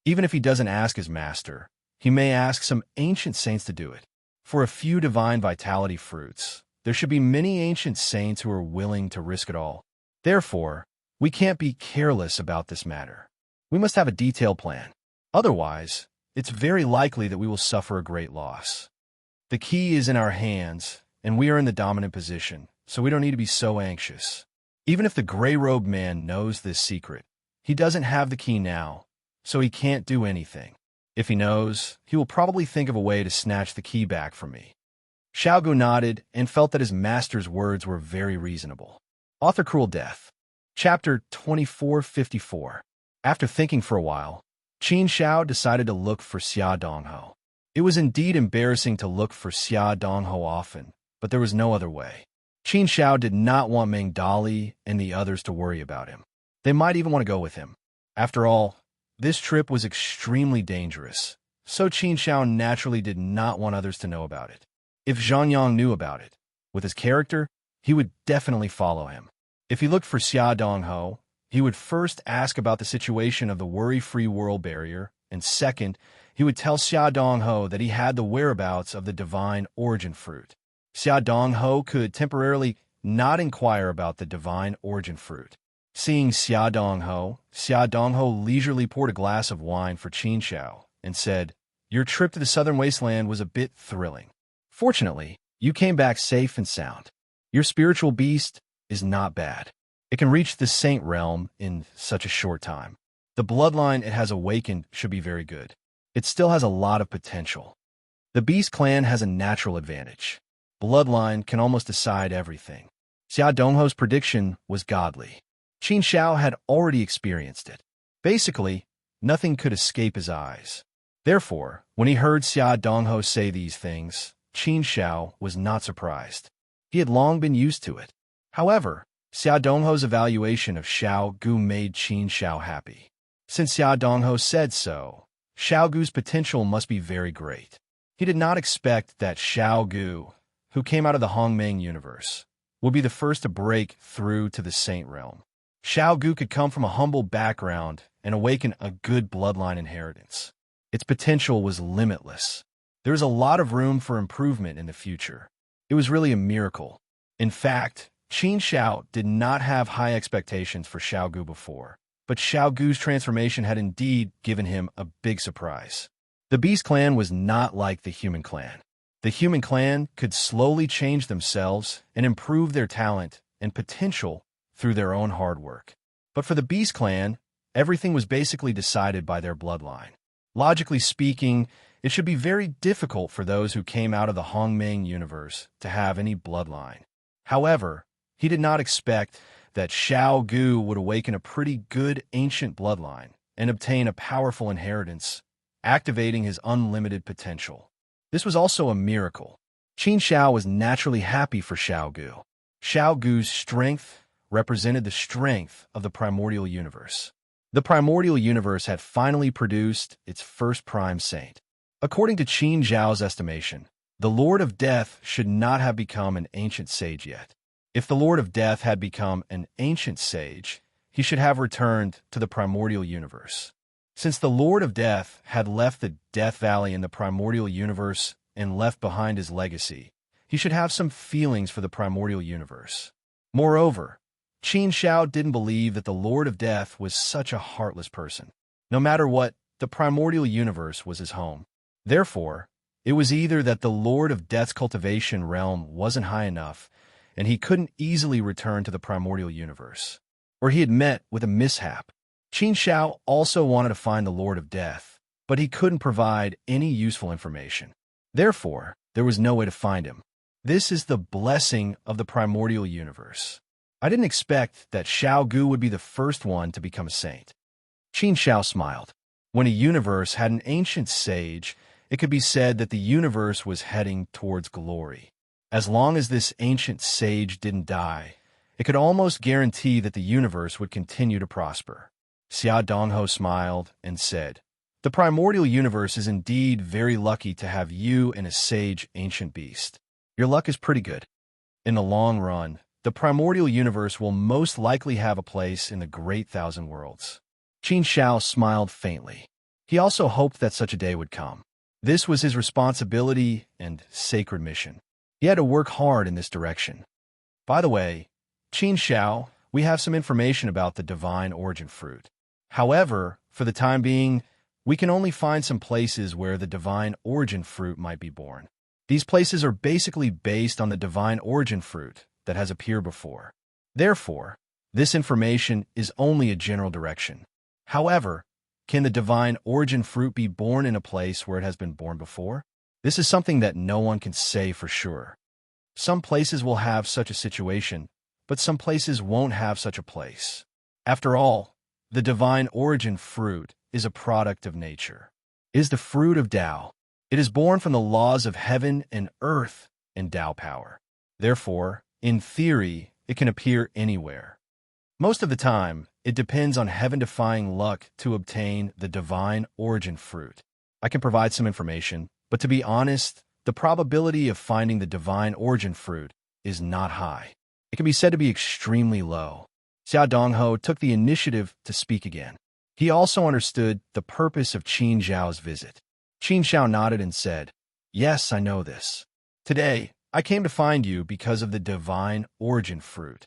Even if he doesn't ask his master, he may ask some ancient saints to do it. For a few divine vitality fruits, there should be many ancient saints who are willing to risk it all. Therefore, we can't be careless about this matter. We must have a detailed plan. Otherwise, it's very likely that we will suffer a great loss. The key is in our hands, and we are in the dominant position, so we don't need to be so anxious. Even if the gray-robed man knows this secret, he doesn't have the key now, so he can't do anything. If he knows, he will probably think of a way to snatch the key back from me. Xiaogu nodded and felt that his master's words were very reasonable. Author Cruel Death. Chapter 2454. After thinking for a while, Qin Xiao decided to look for Xia Dongho. It was indeed embarrassing to look for Xia Dongho often, but there was no other way. Qin Xiao did not want Meng Dali and the others to worry about him. They might even want to go with him. After all, this trip was extremely dangerous, so Qin Xiao naturally did not want others to know about it. If Zhang Yang knew about it, with his character, he would definitely follow him. If he looked for Xia Dongho, he would first ask about the situation of the worry-free world barrier, and second, he would tell Xia Dongho that he had the whereabouts of the divine origin fruit. Xia Dongho could temporarily not inquire about the divine origin fruit. Seeing Xia Dongho leisurely poured a glass of wine for Qin Xiao and said, Your trip to the southern wasteland was a bit thrilling. Fortunately, you came back safe and sound. Your spiritual beast is not bad. It can reach the saint realm in such a short time. The bloodline it has awakened should be very good. It still has a lot of potential. The beast clan has a natural advantage. Bloodline can almost decide everything. Xia Dongho's prediction was godly. Qin Xiao had already experienced it. Basically, nothing could escape his eyes. Therefore, when he heard Xia Dongho say these things, Qin Xiao was not surprised. He had long been used to it. However, Xia Dongho's evaluation of Xiao Gu made Qin Xiao happy. Since Xia Dongho said so, Xiao Gu's potential must be very great. He did not expect that Xiao Gu, who came out of the Hongmeng universe, would be the first to break through to the saint realm. Xiao Gu could come from a humble background and awaken a good bloodline inheritance. Its potential was limitless. There was a lot of room for improvement in the future. It was really a miracle. In fact, Qin Xiao did not have high expectations for Xiao Gu before, but Xiao Gu's transformation had indeed given him a big surprise. The Beast Clan was not like the Human Clan. The Human Clan could slowly change themselves and improve their talent and potential through their own hard work. But for the Beast Clan, everything was basically decided by their bloodline. Logically speaking, it should be very difficult for those who came out of the Hongmeng universe to have any bloodline. However, he did not expect that Xiao Gu would awaken a pretty good ancient bloodline and obtain a powerful inheritance, activating his unlimited potential. This was also a miracle. Qin Xiao was naturally happy for Xiao Gu. Xiao Gu's strength represented the strength of the primordial universe. The primordial universe had finally produced its first prime saint. According to Qin Zhao's estimation, the Lord of Death should not have become an ancient sage yet. If the Lord of Death had become an ancient sage, he should have returned to the primordial universe. Since the Lord of Death had left the Death Valley in the primordial universe and left behind his legacy, he should have some feelings for the primordial universe. Moreover, Qin Xiao didn't believe that the Lord of Death was such a heartless person. No matter what, the primordial universe was his home. Therefore, it was either that the Lord of Death's cultivation realm wasn't high enough, and he couldn't easily return to the primordial universe, or he had met with a mishap. Qin Xiao also wanted to find the Lord of Death, but he couldn't provide any useful information. Therefore, there was no way to find him. This is the blessing of the primordial universe. I didn't expect that Xiao Gu would be the first one to become a saint. Qin Xiao smiled. When a universe had an ancient sage, it could be said that the universe was heading towards glory. As long as this ancient sage didn't die, it could almost guarantee that the universe would continue to prosper. Xia Dongho smiled and said, "The primordial universe is indeed very lucky to have you and a sage ancient beast. Your luck is pretty good. In the long run, the primordial universe will most likely have a place in the Great Thousand Worlds." Qin Xiao smiled faintly. He also hoped that such a day would come. This was his responsibility and sacred mission. He had to work hard in this direction. By the way, Qin Xiao, we have some information about the divine origin fruit. However, for the time being, we can only find some places where the divine origin fruit might be born. These places are basically based on the divine origin fruit that has appeared before. Therefore, this information is only a general direction. However, can the divine origin fruit be born in a place where it has been born before? This is something that no one can say for sure. Some places will have such a situation, but some places won't have such a place. After all, the divine origin fruit is a product of nature. It is the fruit of Tao. It is born from the laws of heaven and earth and Tao power. Therefore, in theory, it can appear anywhere. Most of the time, it depends on heaven-defying luck to obtain the divine origin fruit. I can provide some information, but to be honest, the probability of finding the divine origin fruit is not high. It can be said to be extremely low. Xia Dongho took the initiative to speak again. He also understood the purpose of Qin Zhao's visit. Qin Xiao nodded and said, "Yes, I know this. Today, I came to find you because of the divine origin fruit.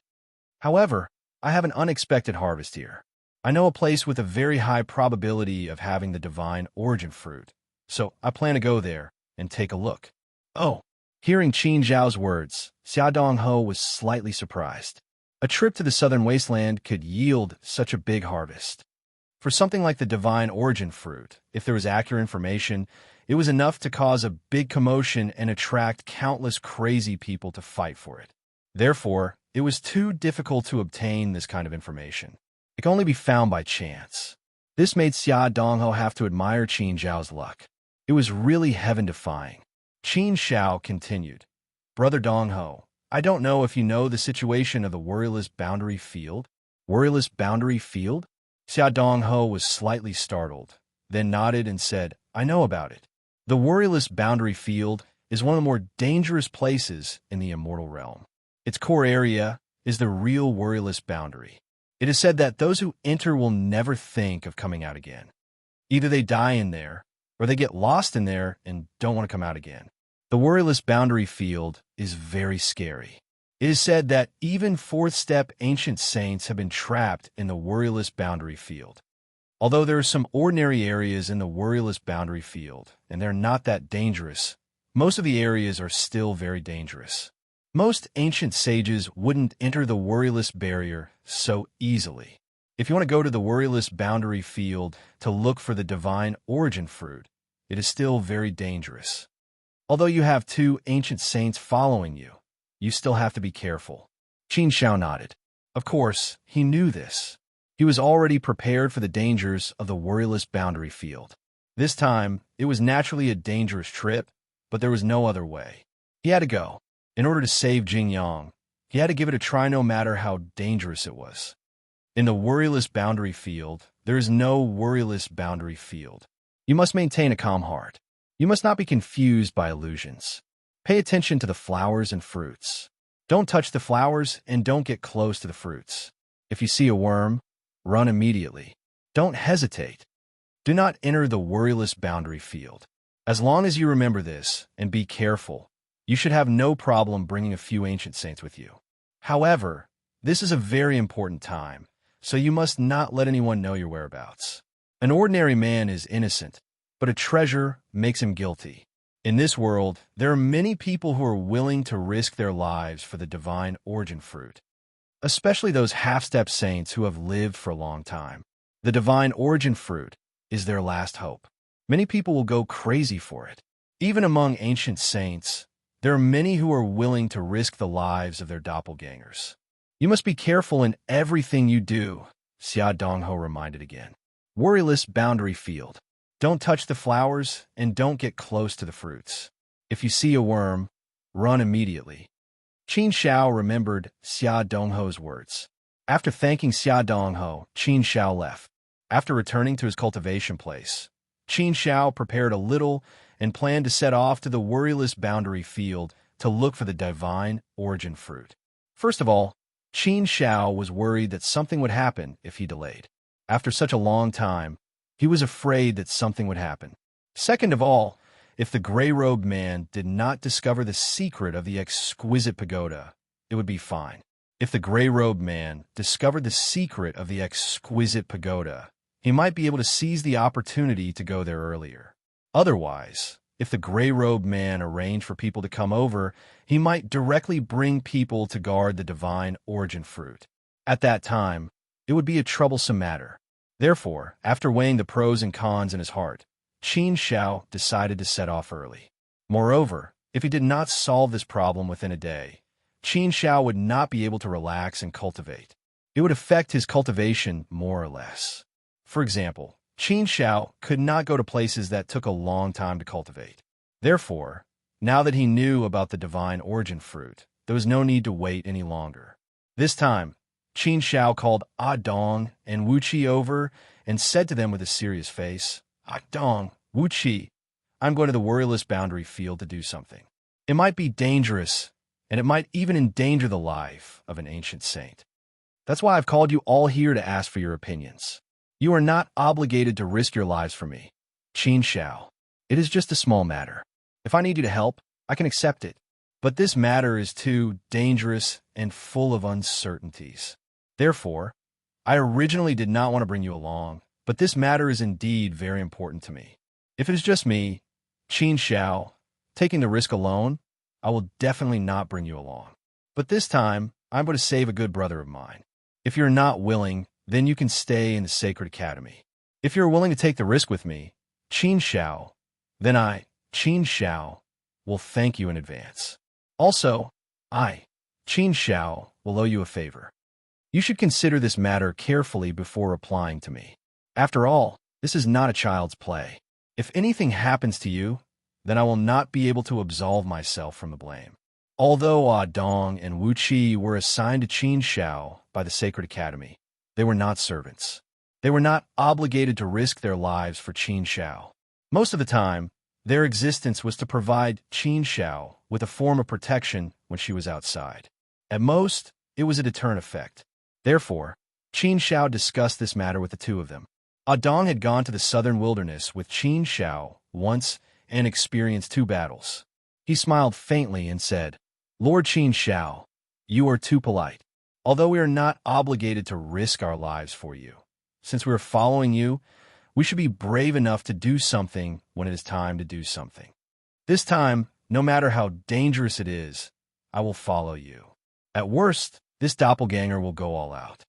However, I have an unexpected harvest here. I know a place with a very high probability of having the divine origin fruit, so I plan to go there and take a look." Oh, hearing Qin Zhao's words, Xia Dongho was slightly surprised. A trip to the southern wasteland could yield such a big harvest. For something like the divine origin fruit, if there was accurate information, it was enough to cause a big commotion and attract countless crazy people to fight for it. Therefore, it was too difficult to obtain this kind of information. It could only be found by chance. This made Xia Dongho have to admire Qin Zhao's luck. It was really heaven-defying. Qin Xiao continued, "Brother Dongho, I don't know if you know the situation of the worryless boundary field." Worryless boundary field? Xia Dongho was slightly startled, then nodded and said, "I know about it. The worryless boundary field is one of the more dangerous places in the immortal realm. Its core area is the real worryless boundary. It is said that those who enter will never think of coming out again. Either they die in there, or they get lost in there and don't want to come out again. The worryless boundary field is very scary. It is said that even fourth-step ancient saints have been trapped in the worryless boundary field. Although there are some ordinary areas in the worryless boundary field, and they're not that dangerous, most of the areas are still very dangerous. Most ancient sages wouldn't enter the worryless barrier so easily. If you want to go to the worryless boundary field to look for the divine origin fruit, it is still very dangerous. Although you have two ancient saints following you, you still have to be careful. Qin Shao nodded. Of course, he knew this. He was already prepared for the dangers of the worryless boundary field. This time, it was naturally a dangerous trip, but there was no other way. He had to go. In order to save Jingyang, he had to give it a try no matter how dangerous it was. In the worryless boundary field, there is no worryless boundary field. You must maintain a calm heart. You must not be confused by illusions. Pay attention to the flowers and fruits. Don't touch the flowers and don't get close to the fruits. If you see a worm, run immediately. Don't hesitate. Do not enter the worryless boundary field. As long as you remember this and be careful, you should have no problem bringing a few ancient saints with you. However, this is a very important time, so you must not let anyone know your whereabouts. An ordinary man is innocent, but a treasure makes him guilty. In this world, there are many people who are willing to risk their lives for the divine origin fruit, especially those half-step saints who have lived for a long time. The divine origin fruit is their last hope. Many people will go crazy for it. Even among ancient saints, there are many who are willing to risk the lives of their doppelgangers. You must be careful in everything you do, Xia Dongho reminded again. Worryless boundary field. Don't touch the flowers and don't get close to the fruits. If you see a worm, run immediately. Qin Shao remembered Xia Dongho's words. After thanking Xia Dongho, Qin Shao left. After returning to his cultivation place, Qin Shao prepared a little and planned to set off to the worryless boundary field to look for the divine origin fruit. First of all, Qin Shao was worried that something would happen if he delayed. After such a long time, he was afraid that something would happen. Second of all, if the gray-robed man did not discover the secret of the exquisite pagoda, it would be fine. If the gray-robed man discovered the secret of the exquisite pagoda, he might be able to seize the opportunity to go there earlier. Otherwise, if the gray-robed man arranged for people to come over, he might directly bring people to guard the divine origin fruit. At that time, it would be a troublesome matter. Therefore, after weighing the pros and cons in his heart, Qin Shao decided to set off early. Moreover, if he did not solve this problem within a day, Qin Shao would not be able to relax and cultivate. It would affect his cultivation more or less. For example, Qin Shao could not go to places that took a long time to cultivate. Therefore, now that he knew about the divine origin fruit, there was no need to wait any longer. This time, Qin Shao called Dong and Wu Qi over and said to them with a serious face, Dong, Wu Qi, I'm going to the worryless boundary field to do something. It might be dangerous, and it might even endanger the life of an ancient saint. That's why I've called you all here to ask for your opinions. You are not obligated to risk your lives for me. Qin Shao, it is just a small matter. If I need you to help, I can accept it. But this matter is too dangerous and full of uncertainties. Therefore, I originally did not want to bring you along, but this matter is indeed very important to me. If it is just me, Qin Shao, taking the risk alone, I will definitely not bring you along. But this time, I'm going to save a good brother of mine. If you're not willing, then you can stay in the Sacred Academy. If you're willing to take the risk with me, Qin Shao, then I, Qin Shao, will thank you in advance. Also, I, Qin Shao, will owe you a favor. You should consider this matter carefully before replying to me. After all, this is not a child's play. If anything happens to you, then I will not be able to absolve myself from the blame. Although Dong and Wu Qi were assigned to Qin Shao by the Sacred Academy, they were not servants. They were not obligated to risk their lives for Qin Shao. Most of the time, their existence was to provide Qin Shao with a form of protection when she was outside. At most, it was a deterrent effect. Therefore, Qin Shao discussed this matter with the two of them. Dong had gone to the southern wilderness with Qin Shao once and experienced 2 battles. He smiled faintly and said, Lord Qin Shao, you are too polite. Although we are not obligated to risk our lives for you, since we are following you, we should be brave enough to do something when it is time to do something. This time, no matter how dangerous it is, I will follow you. At worst, this doppelganger will go all out.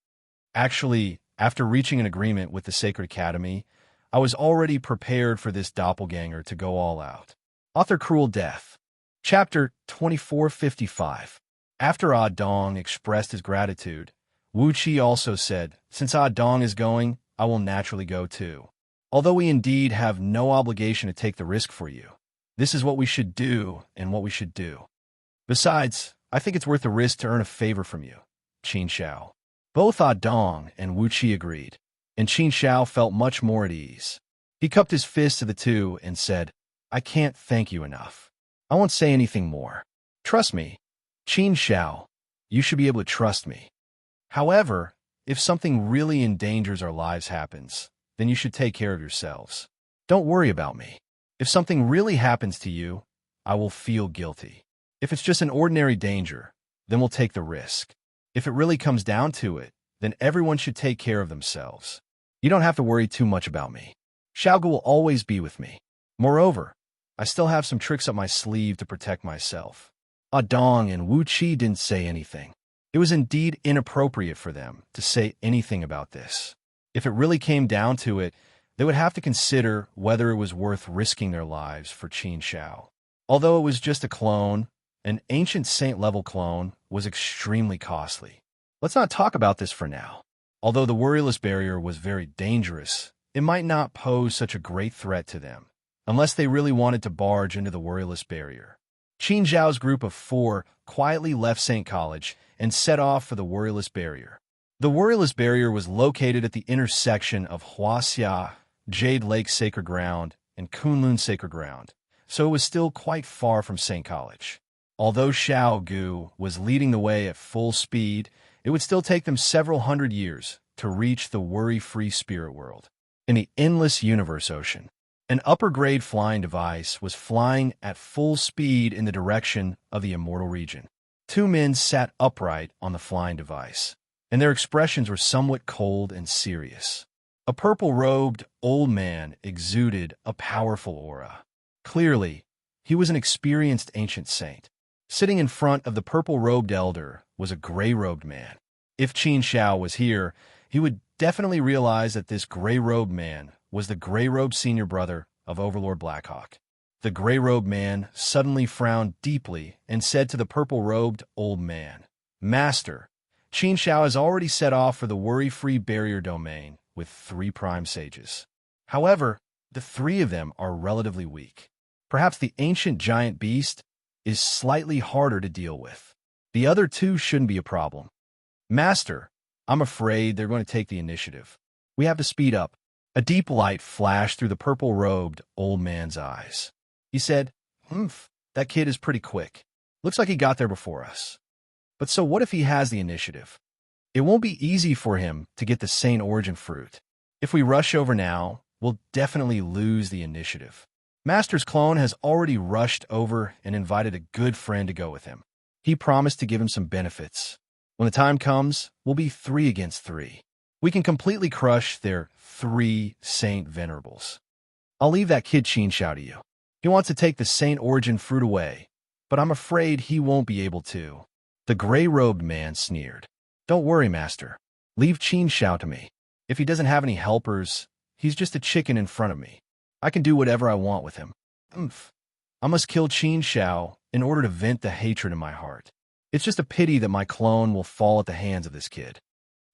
Actually, After reaching an agreement with the Sacred Academy, I was already prepared for this doppelganger to go all out. Author Cruel Death. Chapter 2455. After Ah Dong expressed his gratitude, Wu Qi also said, "Since Ah Dong is going, I will naturally go too. Although we indeed have no obligation to take the risk for you, this is what we should do and what we should do. Besides, I think it's worth the risk to earn a favor from you." Qin Shao. Both Ah Dong and Wu Qi agreed, and Qin Shao felt much more at ease. He cupped his fist to the two and said, "I can't thank you enough. I won't say anything more. Trust me, Qin Shao, you should be able to trust me. However, if something really endangers our lives happens, then you should take care of yourselves. Don't worry about me. If something really happens to you, I will feel guilty. If it's just an ordinary danger, then we'll take the risk. If it really comes down to it, then everyone should take care of themselves. You don't have to worry too much about me. Xiaogu will always be with me. Moreover, I still have some tricks up my sleeve to protect myself." Ah Dong and Wu Qi didn't say anything. It was indeed inappropriate for them to say anything about this. If it really came down to it, they would have to consider whether it was worth risking their lives for Qin Shao. Although it was just a clone, an ancient saint-level clone was extremely costly. Let's not talk about this for now. Although the worryless barrier was very dangerous, it might not pose such a great threat to them, unless they really wanted to barge into the worryless barrier. Qin Zhao's group of 4 quietly left St. College and set off for the worryless barrier. The worryless barrier was located at the intersection of Huaxia, Jade Lake Sacred Ground, and Kunlun Sacred Ground, so it was still quite far from St. College. Although Xiao Gu was leading the way at full speed, it would still take them several hundred years to reach the worry-free spirit world. In the endless universe ocean, an upper-grade flying device was flying at full speed in the direction of the immortal region. 2 men sat upright on the flying device, and their expressions were somewhat cold and serious. A purple-robed old man exuded a powerful aura. Clearly, he was an experienced ancient saint. Sitting in front of the purple-robed elder was a gray-robed man. If Qin Shao was here, he would definitely realize that this gray-robed man was the gray-robed senior brother of Overlord Blackhawk. The gray-robed man suddenly frowned deeply and said to the purple-robed old man, "Master, Qin Shao has already set off for the worry-free barrier domain with 3 prime sages. However, the 3 of them are relatively weak. Perhaps the ancient giant beast is slightly harder to deal with. The other 2 shouldn't be a problem. Master, I'm afraid they're going to take the initiative. We have to speed up." A deep light flashed through the purple-robed old man's eyes. He said, "That kid is pretty quick. Looks like he got there before us. But so what if he has the initiative? It won't be easy for him to get the Saint Origin fruit. If we rush over now, we'll definitely lose the initiative." Master's clone has already rushed over and invited a good friend to go with him. He promised to give him some benefits. When the time comes, we'll be 3 against 3. We can completely crush their 3 Saint Venerables. I'll leave that kid Qin Shao to you. He wants to take the Saint Origin fruit away, but I'm afraid he won't be able to." The gray-robed man sneered. "Don't worry, Master. Leave Qin Shao to me. If he doesn't have any helpers, he's just a chicken in front of me. I can do whatever I want with him. I must kill Qin Shao in order to vent the hatred in my heart. It's just a pity that my clone will fall at the hands of this kid.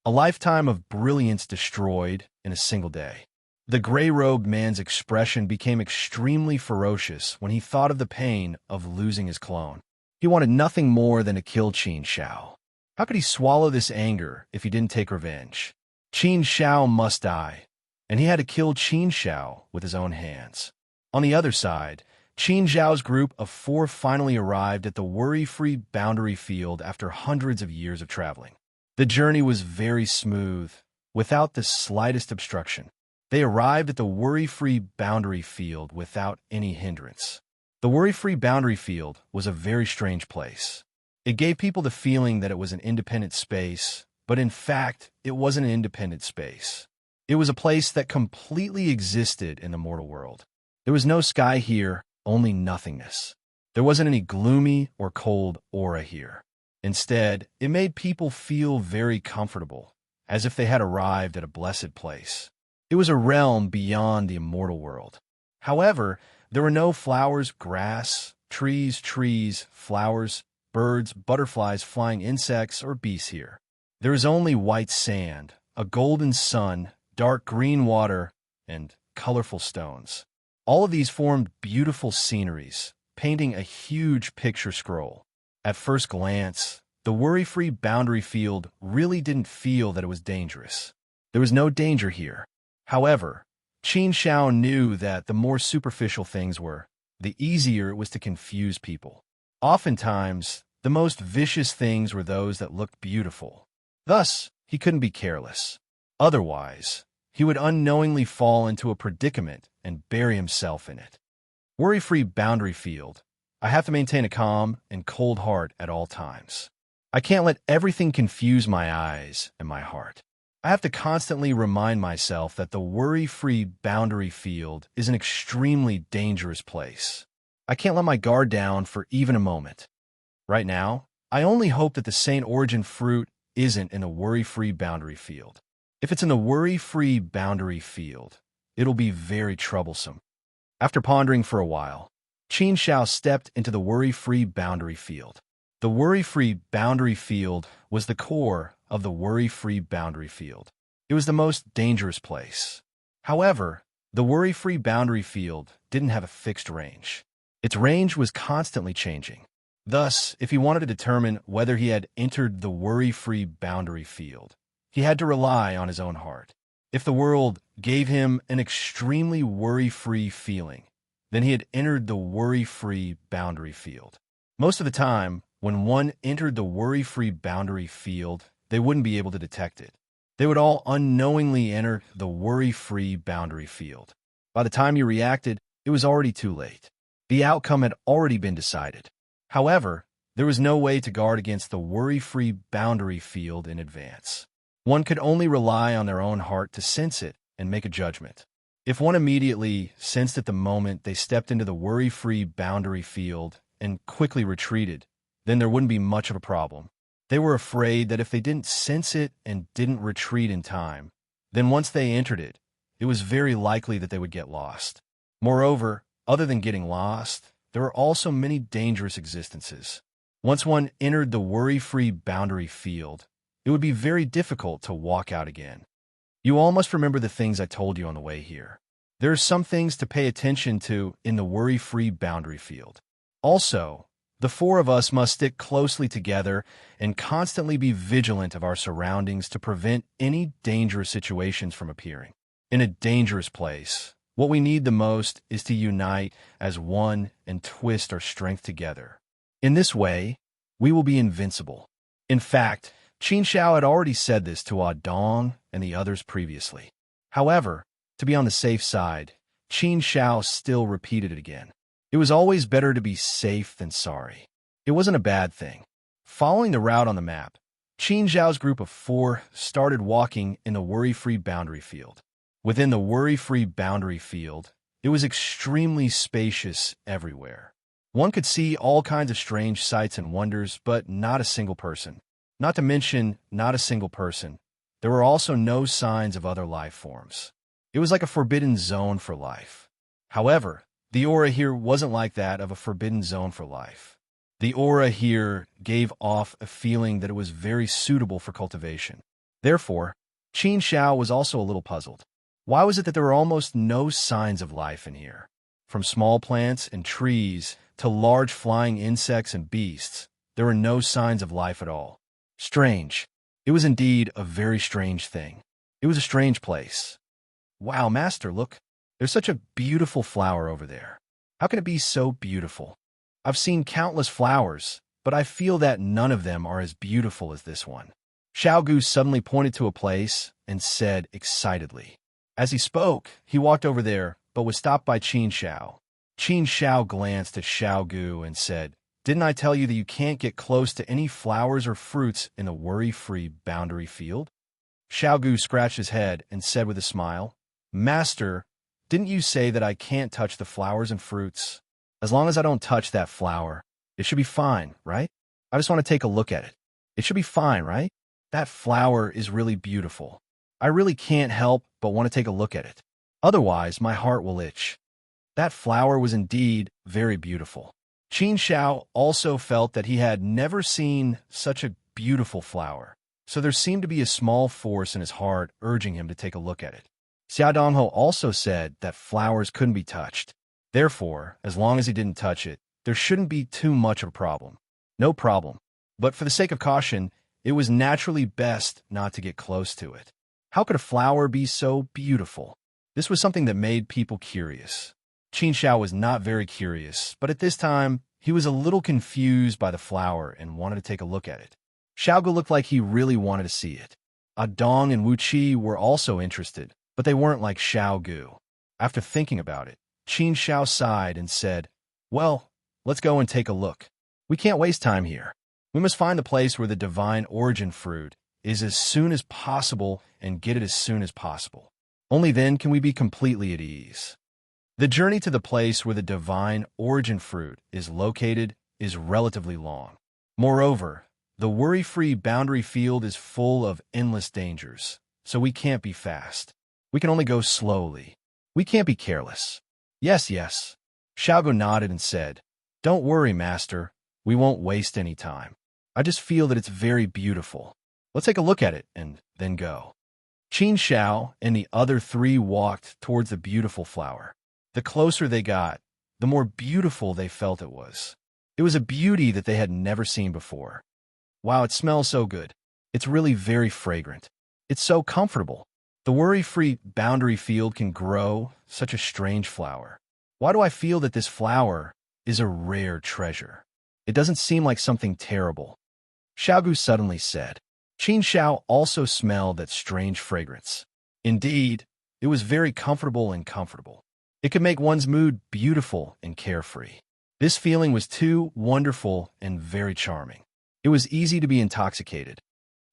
A lifetime of brilliance destroyed in a single day." The gray-robed man's expression became extremely ferocious when he thought of the pain of losing his clone. He wanted nothing more than to kill Qin Shao. How could he swallow this anger if he didn't take revenge? Qin Shao must die, and he had to kill Qin Shao with his own hands. On the other side, Qin Zhao's group of 4 finally arrived at the worry-free boundary field after hundreds of years of traveling. The journey was very smooth, without the slightest obstruction. They arrived at the worry-free boundary field without any hindrance. The worry-free boundary field was a very strange place. It gave people the feeling that it was an independent space, but in fact, it wasn't an independent space. It was a place that completely existed in the mortal world. There was no sky here, only nothingness. There wasn't any gloomy or cold aura here. Instead, it made people feel very comfortable, as if they had arrived at a blessed place. It was a realm beyond the immortal world. However, there were no flowers, grass, trees, flowers, birds, butterflies, flying insects, or beasts here. There is only white sand, a golden sun, dark green water, and colorful stones. All of these formed beautiful sceneries, painting a huge picture scroll. At first glance, the worry-free boundary field really didn't feel that it was dangerous. There was no danger here. However, Qin Xiao knew that the more superficial things were, the easier it was to confuse people. Oftentimes, the most vicious things were those that looked beautiful. Thus, he couldn't be careless. Otherwise, he would unknowingly fall into a predicament and bury himself in it. Worry-free boundary field. I have to maintain a calm and cold heart at all times. I can't let everything confuse my eyes and my heart. I have to constantly remind myself that the worry-free boundary field is an extremely dangerous place. I can't let my guard down for even a moment. Right now, I only hope that the Saint Origin fruit isn't in the worry-free boundary field. If it's in the worry-free boundary field, it'll be very troublesome. After pondering for a while, Qin Xiao stepped into the worry-free boundary field. The worry-free boundary field was the core of the worry-free boundary field. It was the most dangerous place. However, the worry-free boundary field didn't have a fixed range. Its range was constantly changing. Thus, if he wanted to determine whether he had entered the worry-free boundary field, he had to rely on his own heart. If the world gave him an extremely worry-free feeling, then he had entered the worry-free boundary field. Most of the time, when one entered the worry-free boundary field, they wouldn't be able to detect it. They would all unknowingly enter the worry-free boundary field. By the time you reacted, it was already too late. The outcome had already been decided. However, there was no way to guard against the worry-free boundary field in advance. One could only rely on their own heart to sense it and make a judgment. If one immediately sensed it the moment they stepped into the worry-free boundary field and quickly retreated, then there wouldn't be much of a problem. They were afraid that if they didn't sense it and didn't retreat in time, then once they entered it, it was very likely that they would get lost. Moreover, other than getting lost, there are also many dangerous existences. Once one entered the worry-free boundary field, it would be very difficult to walk out again. You all must remember the things I told you on the way here. There are some things to pay attention to in the worry-free boundary field. Also, the four of us must stick closely together and constantly be vigilant of our surroundings to prevent any dangerous situations from appearing. In a dangerous place, what we need the most is to unite as one and twist our strength together. In this way, we will be invincible. In fact, Qin Xiao had already said this to Dong and the others previously. However, to be on the safe side, Qin Xiao still repeated it again. It was always better to be safe than sorry. It wasn't a bad thing. Following the route on the map, Qin Xiao's group of four started walking in the worry-free boundary field. Within the worry-free boundary field, it was extremely spacious everywhere. One could see all kinds of strange sights and wonders, but not a single person. Not to mention, not a single person. There were also no signs of other life forms. It was like a forbidden zone for life. However, the aura here wasn't like that of a forbidden zone for life. The aura here gave off a feeling that it was very suitable for cultivation. Therefore, Qin Xiao was also a little puzzled. Why was it that there were almost no signs of life in here? From small plants and trees to large flying insects and beasts, there were no signs of life at all. Strange. It was indeed a very strange thing. It was a strange place. Wow, Master, look. There's such a beautiful flower over there. How can it be so beautiful? I've seen countless flowers, but I feel that none of them are as beautiful as this one. Xiao Gu suddenly pointed to a place and said excitedly. As he spoke, he walked over there, but was stopped by Qin Xiao. Qin Xiao glanced at Xiao Gu and said, "Didn't I tell you that you can't get close to any flowers or fruits in the worry-free boundary field?" Xiao Gu scratched his head and said with a smile, "Master, didn't you say that I can't touch the flowers and fruits? As long as I don't touch that flower, it should be fine, right? I just want to take a look at it. It should be fine, right?" That flower is really beautiful. I really can't help but want to take a look at it. Otherwise, my heart will itch. That flower was indeed very beautiful. Qin Shao also felt that he had never seen such a beautiful flower, so there seemed to be a small force in his heart urging him to take a look at it. Xia Dongho also said that flowers couldn't be touched. Therefore, as long as he didn't touch it, there shouldn't be too much of a problem. No problem. But for the sake of caution, it was naturally best not to get close to it. How could a flower be so beautiful? This was something that made people curious. Qin Shao was not very curious, but at this time, he was a little confused by the flower and wanted to take a look at it. Xiaogu looked like he really wanted to see it. Dong and Wu Qi were also interested, but they weren't like Xiaogu. After thinking about it, Qin Shao sighed and said, "Well, let's go and take a look. We can't waste time here. We must find the place where the divine origin fruit is as soon as possible and get it as soon as possible. Only then can we be completely at ease." The journey to the place where the divine origin fruit is located is relatively long. Moreover, the worry-free boundary field is full of endless dangers, so we can't be fast. We can only go slowly. We can't be careless. Yes, yes. Xiaogu nodded and said, "Don't worry, master. We won't waste any time. I just feel that it's very beautiful. Let's take a look at it and then go." Qin Shao and the other three walked towards the beautiful flower. The closer they got, the more beautiful they felt it was. It was a beauty that they had never seen before. Wow, it smells so good. It's really very fragrant. It's so comfortable. The worry-free boundary field can grow such a strange flower. Why do I feel that this flower is a rare treasure? It doesn't seem like something terrible. Xiaogu suddenly said. Qin Shao also smelled that strange fragrance. Indeed, it was very comfortable and comfortable. It could make one's mood beautiful and carefree. This feeling was too wonderful and very charming. It was easy to be intoxicated.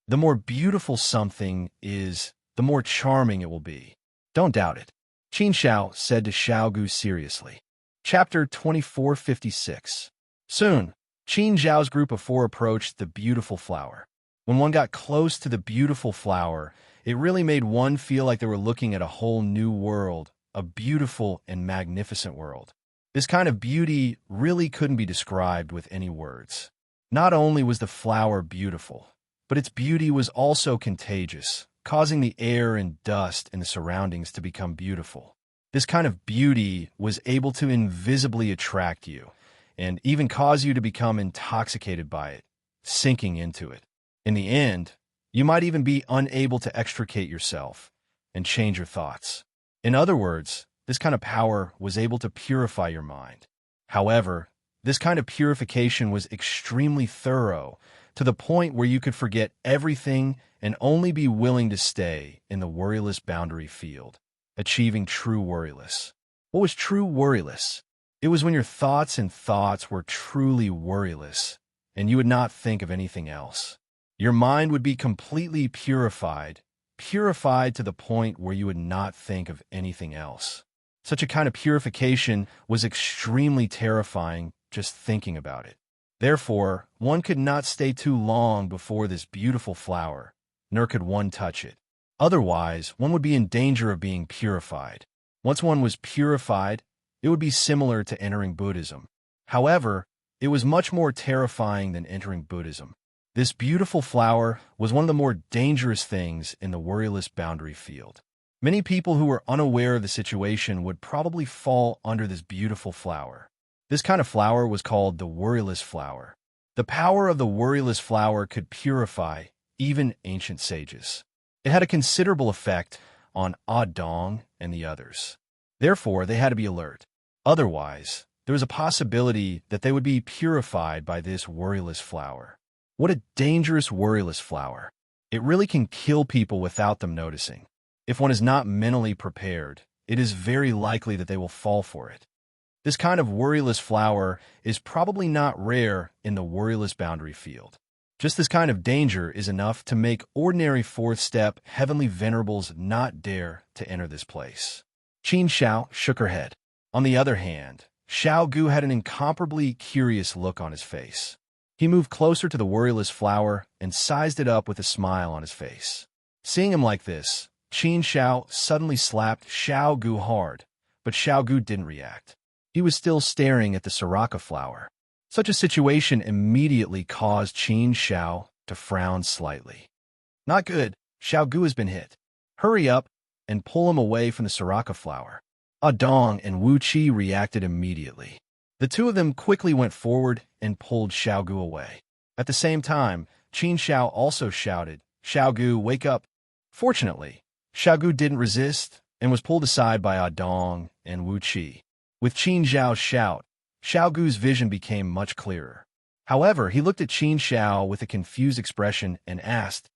The more beautiful something is, the more charming it will be. Don't doubt it. Qin Shao said to Xiaogu seriously. Chapter 2456. Soon, Qin Zhao's group of four approached the beautiful flower. When one got close to the beautiful flower, it really made one feel like they were looking at a whole new world, a beautiful and magnificent world. This kind of beauty really couldn't be described with any words. Not only was the flower beautiful, but its beauty was also contagious, causing the air and dust in the surroundings to become beautiful. This kind of beauty was able to invisibly attract you, and even cause you to become intoxicated by it, sinking into it. In the end, you might even be unable to extricate yourself and change your thoughts. In other words, this kind of power was able to purify your mind. However, this kind of purification was extremely thorough, to the point where you could forget everything and only be willing to stay in the worryless boundary field, achieving true worryless. What was true worryless? It was when your thoughts were truly worryless, and you would not think of anything else. Your mind would be completely purified to the point where you would not think of anything else. Such a kind of purification was extremely terrifying just thinking about it. Therefore, one could not stay too long before this beautiful flower, nor could one touch it. Otherwise, one would be in danger of being purified. Once one was purified, it would be similar to entering Buddhism. However, it was much more terrifying than entering Buddhism. This beautiful flower was one of the more dangerous things in the worryless boundary field. Many people who were unaware of the situation would probably fall under this beautiful flower. This kind of flower was called the worryless flower. The power of the worryless flower could purify even ancient sages. It had a considerable effect on Dong and the others. Therefore, they had to be alert. Otherwise, there was a possibility that they would be purified by this worryless flower. What a dangerous worryless flower. It really can kill people without them noticing. If one is not mentally prepared, it is very likely that they will fall for it. This kind of worryless flower is probably not rare in the worryless boundary field. Just this kind of danger is enough to make ordinary fourth-step heavenly venerables not dare to enter this place. Qin Shao shook her head. On the other hand, Xiaogu had an incomparably curious look on his face. He moved closer to the worryless flower and sized it up with a smile on his face. Seeing him like this, Qin Xiao suddenly slapped Xiao Gu hard, but Xiao Gu didn't react. He was still staring at the Siraka flower. Such a situation immediately caused Qin Xiao to frown slightly. Not good. Xiao Gu has been hit. Hurry up and pull him away from the Siraka flower. Dong and Wu Qi reacted immediately. The two of them quickly went forward and pulled Xiao Gu away. At the same time, Qin Xiao also shouted, "Xiao Gu, wake up!" Fortunately, Xiao Gu didn't resist and was pulled aside by Dong and Wu Qi. With Qin Xiao's shout, Xiao Gu's vision became much clearer. However, he looked at Qin Xiao with a confused expression and asked,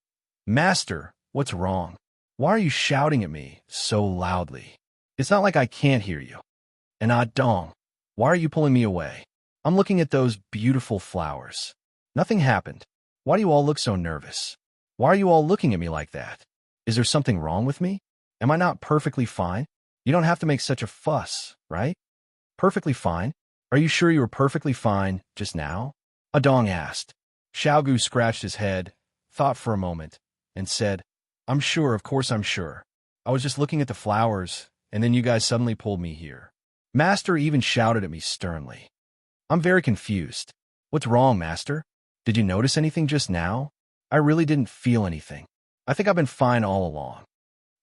"Master, what's wrong? Why are you shouting at me so loudly? It's not like I can't hear you. And Dong, why are you pulling me away? I'm looking at those beautiful flowers. Nothing happened. Why do you all look so nervous? Why are you all looking at me like that? Is there something wrong with me? Am I not perfectly fine? You don't have to make such a fuss, right? Perfectly fine? Are you sure you were perfectly fine just now?" Dong asked. Xiao Gu scratched his head, thought for a moment, and said, "I'm sure, of course I'm sure. I was just looking at the flowers, and then you guys suddenly pulled me here. Master even shouted at me sternly. I'm very confused. What's wrong, Master? Did you notice anything just now? I really didn't feel anything. I think I've been fine all along."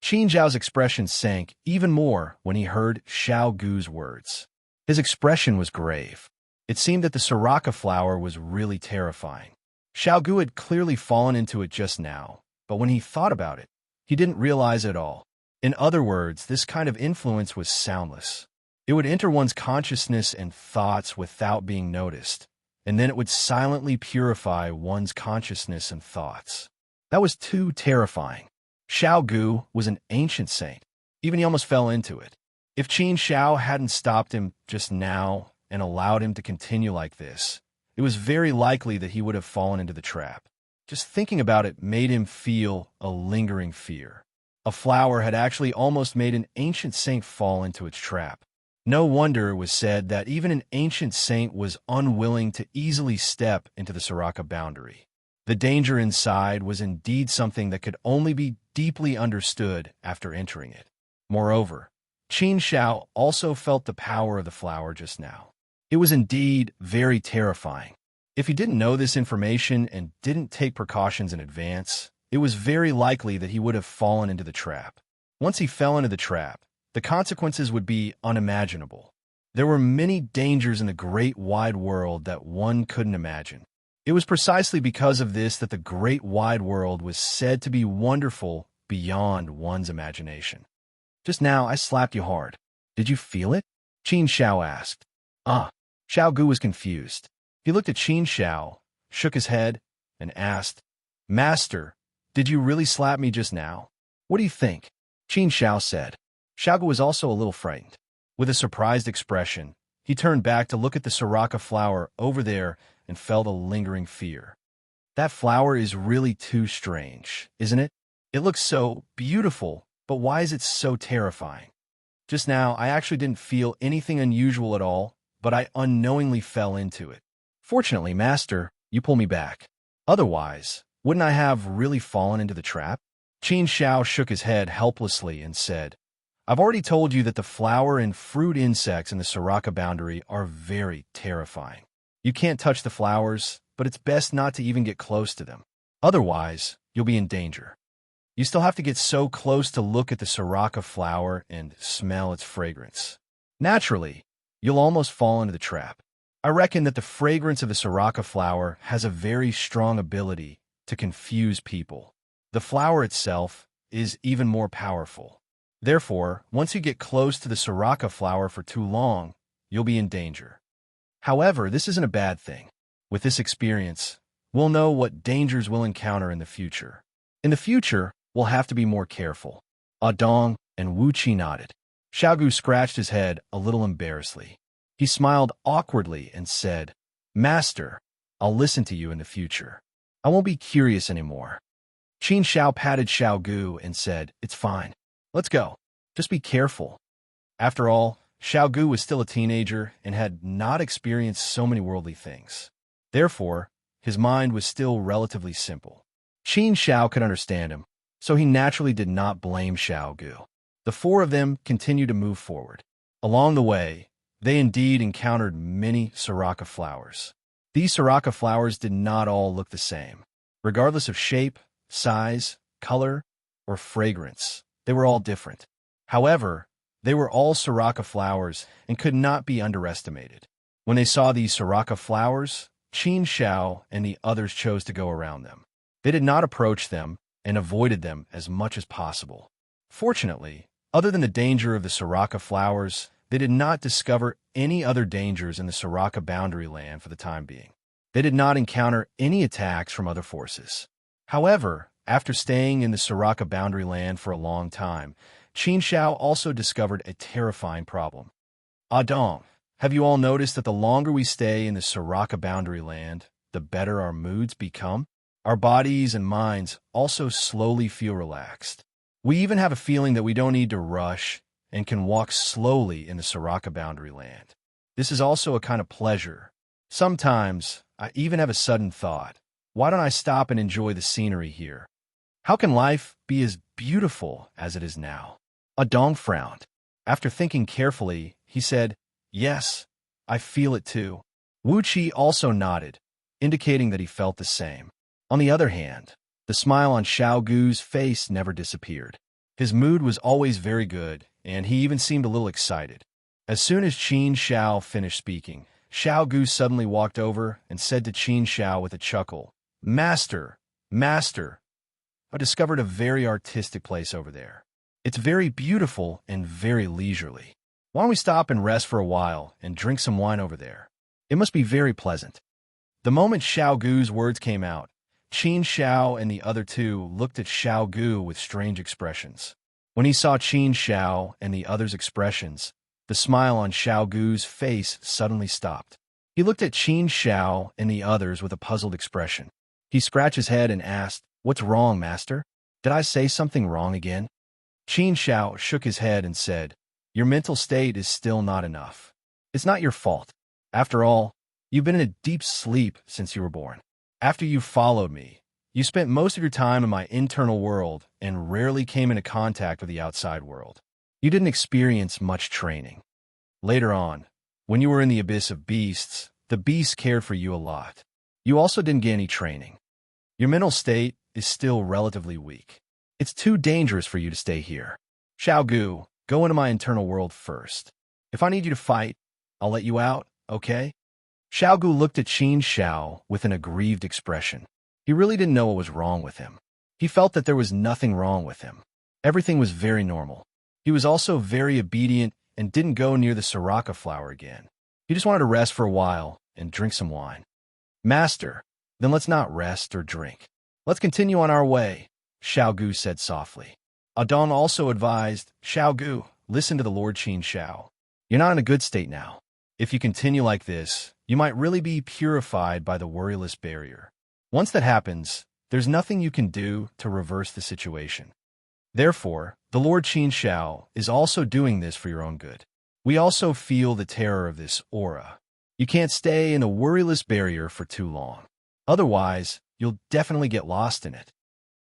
Qin Zhao's expression sank even more when he heard Xiao Gu's words. His expression was grave. It seemed that the Siraka flower was really terrifying. Xiao Gu had clearly fallen into it just now, but when he thought about it, he didn't realize it all. In other words, this kind of influence was soundless. It would enter one's consciousness and thoughts without being noticed, and then it would silently purify one's consciousness and thoughts. That was too terrifying. Xiao Gu was an ancient saint. Even he almost fell into it. If Qin Xiao hadn't stopped him just now and allowed him to continue like this, it was very likely that he would have fallen into the trap. Just thinking about it made him feel a lingering fear. A flower had actually almost made an ancient saint fall into its trap. No wonder it was said that even an ancient saint was unwilling to easily step into the Siraka boundary. The danger inside was indeed something that could only be deeply understood after entering it. Moreover, Qin Xiao also felt the power of the flower just now. It was indeed very terrifying. If he didn't know this information and didn't take precautions in advance, it was very likely that he would have fallen into the trap. Once he fell into the trap, the consequences would be unimaginable. There were many dangers in the great wide world that one couldn't imagine. It was precisely because of this that the great wide world was said to be wonderful beyond one's imagination. Just now, I slapped you hard. Did you feel it? Qin Xiao asked. Xiao Gu was confused. He looked at Qin Xiao, shook his head, and asked, "Master, did you really slap me just now? What do you think?" Qin Xiao said. Xiao Gu was also a little frightened. With a surprised expression, he turned back to look at the Siraka flower over there and felt a lingering fear. That flower is really too strange, isn't it? It looks so beautiful, but why is it so terrifying? Just now, I actually didn't feel anything unusual at all, but I unknowingly fell into it. Fortunately, Master, you pull me back. Otherwise, wouldn't I have really fallen into the trap? Qin Xiao shook his head helplessly and said, I've already told you that the flower and fruit insects in the Siraka boundary are very terrifying. You can't touch the flowers, but it's best not to even get close to them. Otherwise, you'll be in danger. You still have to get so close to look at the Siraka flower and smell its fragrance. Naturally, you'll almost fall into the trap. I reckon that the fragrance of the Siraka flower has a very strong ability to confuse people. The flower itself is even more powerful. Therefore, once you get close to the Siraka flower for too long, you'll be in danger. However, this isn't a bad thing. With this experience, we'll know what dangers we'll encounter in the future. In the future, we'll have to be more careful. Dong and Wu Qi nodded. Xiao Gu scratched his head a little embarrassedly. He smiled awkwardly and said, Master, I'll listen to you in the future. I won't be curious anymore. Qin Xiao patted Xiao Gu and said, It's fine. Let's go. Just be careful. After all, Xiao Gu was still a teenager and had not experienced so many worldly things. Therefore, his mind was still relatively simple. Qin Xiao could understand him, so he naturally did not blame Xiao Gu. The four of them continued to move forward. Along the way, they indeed encountered many Soraka flowers. These Soraka flowers did not all look the same. Regardless of shape, size, color, or fragrance, they were all different. However, they were all Soraka flowers and could not be underestimated. When they saw these Soraka flowers, Qin Xiao and the others chose to go around them. They did not approach them and avoided them as much as possible. Fortunately, other than the danger of the Soraka flowers, they did not discover any other dangers in the Soraka boundary land for the time being. They did not encounter any attacks from other forces. However, after staying in the Soraka boundary land for a long time, Qin Xiao also discovered a terrifying problem. Adong, have you all noticed that the longer we stay in the Soraka boundary land, the better our moods become? Our bodies and minds also slowly feel relaxed. We even have a feeling that we don't need to rush and can walk slowly in the Soraka boundary land. This is also a kind of pleasure. Sometimes, I even have a sudden thought. Why don't I stop and enjoy the scenery here? How can life be as beautiful as it is now? Adong frowned. After thinking carefully, he said, "Yes, I feel it too." Wu Qi also nodded, indicating that he felt the same. On the other hand, the smile on Xiao Gu's face never disappeared. His mood was always very good, and he even seemed a little excited. As soon as Qin Xiao finished speaking, Xiao Gu suddenly walked over and said to Qin Xiao with a chuckle, Master, I discovered a very artistic place over there. It's very beautiful and very leisurely. Why don't we stop and rest for a while and drink some wine over there? It must be very pleasant." The moment Xiao Gu's words came out, Qin Xiao and the other two looked at Xiao Gu with strange expressions. When he saw Qin Xiao and the others' expressions, the smile on Xiao Gu's face suddenly stopped. He looked at Qin Xiao and the others with a puzzled expression. He scratched his head and asked, "What's wrong, master? Did I say something wrong again?" Qin Xiao shook his head and said, "Your mental state is still not enough. It's not your fault. After all, you've been in a deep sleep since you were born. After you followed me, you spent most of your time in my internal world and rarely came into contact with the outside world. You didn't experience much training. Later on, when you were in the abyss of beasts, the beasts cared for you a lot. You also didn't get any training. Your mental state is still relatively weak. It's too dangerous for you to stay here. Xiao Gu, go into my internal world first. If I need you to fight, I'll let you out, okay?" Xiao Gu looked at Qin Xiao with an aggrieved expression. He really didn't know what was wrong with him. He felt that there was nothing wrong with him. Everything was very normal. He was also very obedient and didn't go near the Soraka flower again. He just wanted to rest for a while and drink some wine. "Master, then let's not rest or drink. Let's continue on our way," Xiao Gu said softly. Adong also advised, "Xiao Gu, listen to the Lord Qin Xiao. You're not in a good state now. If you continue like this, you might really be purified by the worryless barrier. Once that happens, there's nothing you can do to reverse the situation. Therefore, the Lord Qin Xiao is also doing this for your own good. We also feel the terror of this aura. You can't stay in the worryless barrier for too long. Otherwise, you'll definitely get lost in it.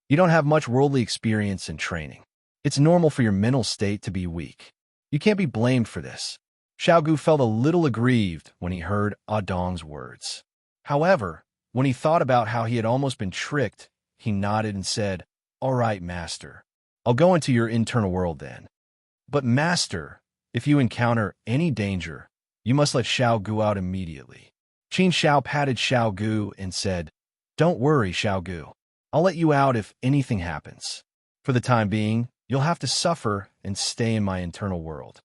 You don't have much worldly experience and training. It's normal for your mental state to be weak. You can't be blamed for this." Xiao Gu felt a little aggrieved when he heard Adong's words. However, when he thought about how he had almost been tricked, he nodded and said, "All right, master. I'll go into your internal world then. But master, if you encounter any danger, you must let Xiao Gu out immediately." Qin Xiao patted Xiao Gu and said, "Don't worry, Xiao Gu. I'll let you out if anything happens. For the time being, you'll have to suffer and stay in my internal world."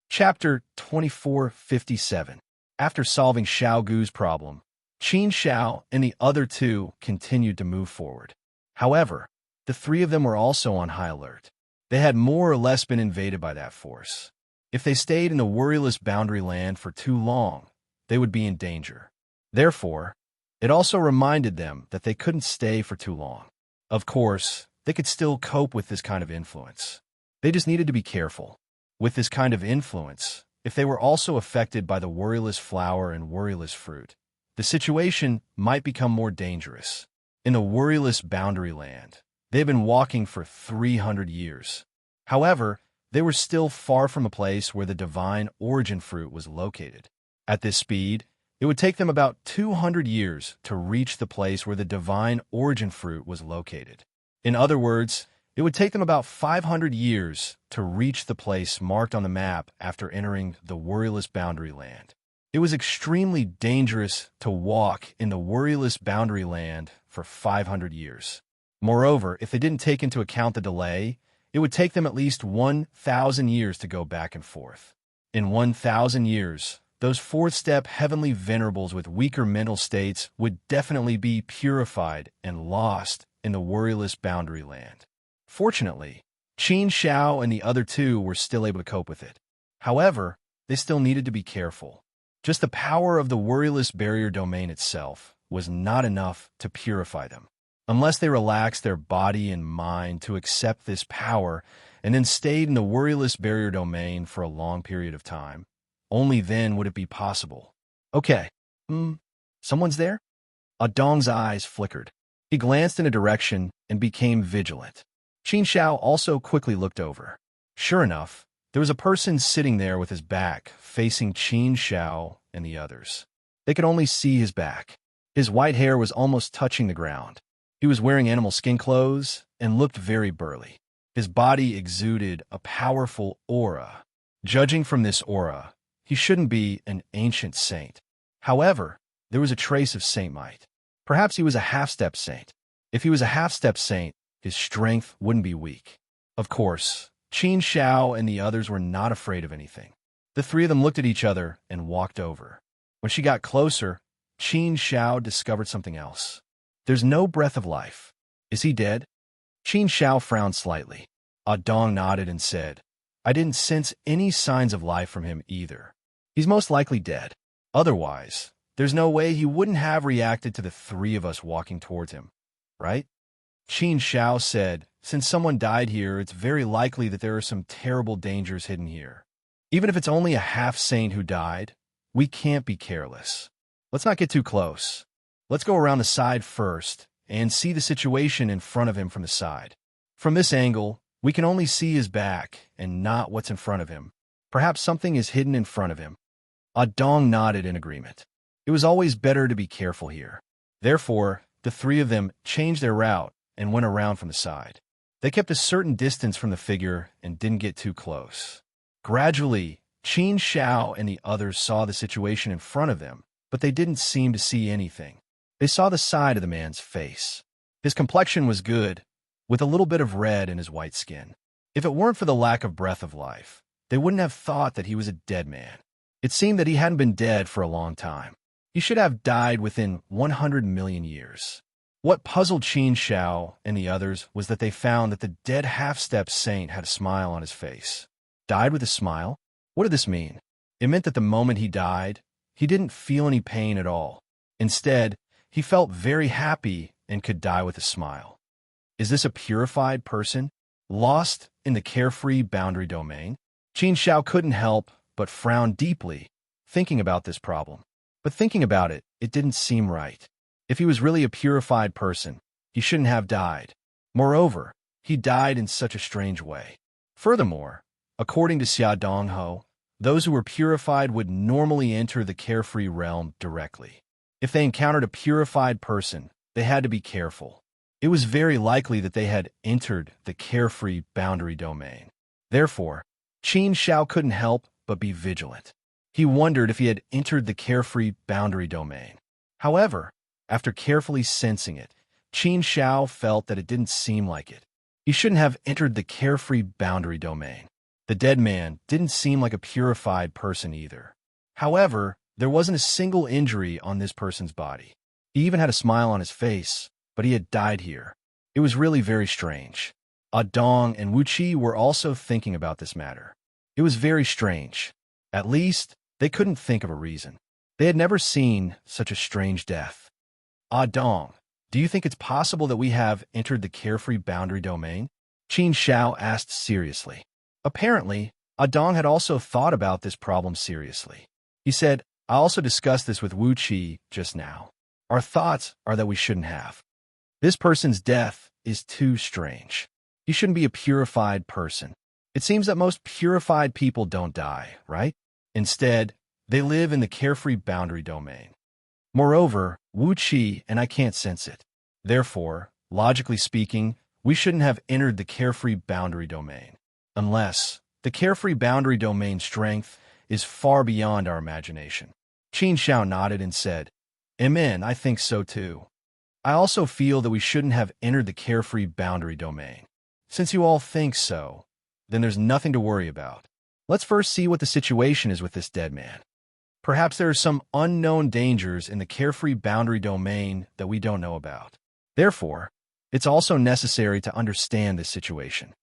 Chapter 2457. After solving Xiao Gu's problem, Qin Xiao and the other two continued to move forward. However, the three of them were also on high alert. They had more or less been invaded by that force. If they stayed in the worryless boundary land for too long, they would be in danger. Therefore, it also reminded them that they couldn't stay for too long. Of course, they could still cope with this kind of influence. They just needed to be careful. With this kind of influence, if they were also affected by the worryless flower and worryless fruit, the situation might become more dangerous. In the worryless boundary land, they had been walking for 300 years. However, they were still far from a place where the divine origin fruit was located. At this speed, it would take them about 200 years to reach the place where the divine origin fruit was located. In other words, it would take them about 500 years to reach the place marked on the map after entering the worryless boundary land. It was extremely dangerous to walk in the worryless boundary land for 500 years. Moreover, if they didn't take into account the delay, it would take them at least 1,000 years to go back and forth. In 1,000 years, those fourth-step heavenly venerables with weaker mental states would definitely be purified and lost in the worryless boundary land. Fortunately, Qin Xiao and the other two were still able to cope with it. However, they still needed to be careful. Just the power of the worryless barrier domain itself was not enough to purify them. Unless they relaxed their body and mind to accept this power and then stayed in the worryless barrier domain for a long period of time, only then would it be possible. Okay, someone's there? Dong's eyes flickered. He glanced in a direction and became vigilant. Qin Xiao also quickly looked over. Sure enough, there was a person sitting there with his back facing Qin Xiao and the others. They could only see his back. His white hair was almost touching the ground. He was wearing animal skin clothes and looked very burly. His body exuded a powerful aura. Judging from this aura, he shouldn't be an ancient saint. However, there was a trace of saint might. Perhaps he was a half-step saint. If he was a half-step saint, his strength wouldn't be weak. Of course, Qin Xiao and the others were not afraid of anything. The three of them looked at each other and walked over. When she got closer, Qin Xiao discovered something else. There's no breath of life. Is he dead? Qin Xiao frowned slightly. Dong nodded and said, I didn't sense any signs of life from him either. He's most likely dead. Otherwise, there's no way he wouldn't have reacted to the three of us walking towards him, right? Qin Xiao said, since someone died here, it's very likely that there are some terrible dangers hidden here. Even if it's only a half-saint who died, we can't be careless. Let's not get too close. Let's go around the side first and see the situation in front of him from the side. From this angle, we can only see his back and not what's in front of him. Perhaps something is hidden in front of him. Dong nodded in agreement. It was always better to be careful here. Therefore, the three of them changed their route and went around from the side. They kept a certain distance from the figure and didn't get too close. Gradually, Qin Xiao and the others saw the situation in front of them, but they didn't seem to see anything. They saw the side of the man's face. His complexion was good, with a little bit of red in his white skin. If it weren't for the lack of breath of life, they wouldn't have thought that he was a dead man. It seemed that he hadn't been dead for a long time. He should have died within 100 million years. What puzzled Qin Xiao and the others was that they found that the dead half-step saint had a smile on his face. Died with a smile? What did this mean? It meant that the moment he died, he didn't feel any pain at all. Instead, he felt very happy and could die with a smile. Is this a purified person, lost in the carefree boundary domain? Qin Xiao couldn't help but frown deeply, thinking about this problem. But thinking about it, it didn't seem right. If he was really a purified person, he shouldn't have died. Moreover, he died in such a strange way. Furthermore, according to Xia Dongho, those who were purified would normally enter the carefree realm directly. If they encountered a purified person, they had to be careful. It was very likely that they had entered the carefree boundary domain. Therefore, Qin Xiao couldn't help but be vigilant. He wondered if he had entered the carefree boundary domain. However, after carefully sensing it, Qin Xiao felt that it didn't seem like it. He shouldn't have entered the carefree boundary domain. The dead man didn't seem like a purified person either. However, there wasn't a single injury on this person's body. He even had a smile on his face, but he had died here. It was really very strange. Dong and Wu Qi were also thinking about this matter. It was very strange. At least, they couldn't think of a reason. They had never seen such a strange death. Dong, do you think it's possible that we have entered the carefree boundary domain? Qin Xiao asked seriously. Apparently, Dong had also thought about this problem seriously. He said, I also discussed this with Wu Qi just now. Our thoughts are that we shouldn't have. This person's death is too strange. He shouldn't be a purified person. It seems that most purified people don't die, right? Instead, they live in the carefree boundary domain. Moreover, Wu Qi and I can't sense it. Therefore, logically speaking, we shouldn't have entered the carefree boundary domain. Unless the carefree boundary domain strength is far beyond our imagination. Qin Xiao nodded and said, Amen, I think so too. I also feel that we shouldn't have entered the carefree boundary domain. Since you all think so, then there's nothing to worry about. Let's first see what the situation is with this dead man. Perhaps there are some unknown dangers in the carefree boundary domain that we don't know about. Therefore, it's also necessary to understand this situation.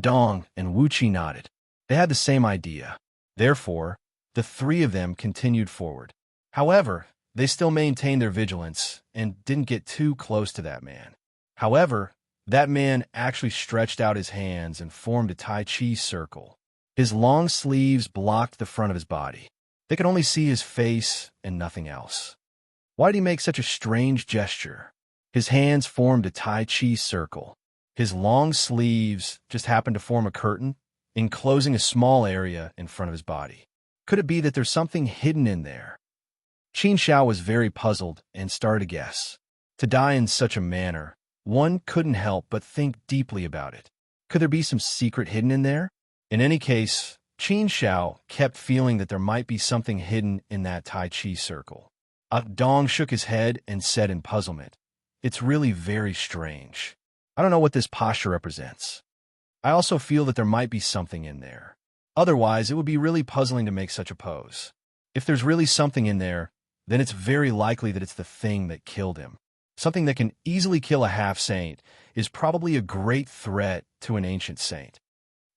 Dong and Wu Qi nodded. They had the same idea. Therefore, the three of them continued forward. However, they still maintained their vigilance and didn't get too close to that man. However, that man actually stretched out his hands and formed a Tai Chi circle. His long sleeves blocked the front of his body. They could only see his face and nothing else. Why did he make such a strange gesture? His hands formed a Tai Chi circle. His long sleeves just happened to form a curtain, enclosing a small area in front of his body. Could it be that there's something hidden in there? Qin Xiao was very puzzled and started to guess. To die in such a manner, one couldn't help but think deeply about it. Could there be some secret hidden in there? In any case, Qin Xiao kept feeling that there might be something hidden in that Tai Chi circle. Dong shook his head and said in puzzlement, It's really very strange. I don't know what this posture represents. I also feel that there might be something in there. Otherwise, it would be really puzzling to make such a pose. If there's really something in there, then it's very likely that it's the thing that killed him. Something that can easily kill a half-saint is probably a great threat to an ancient saint.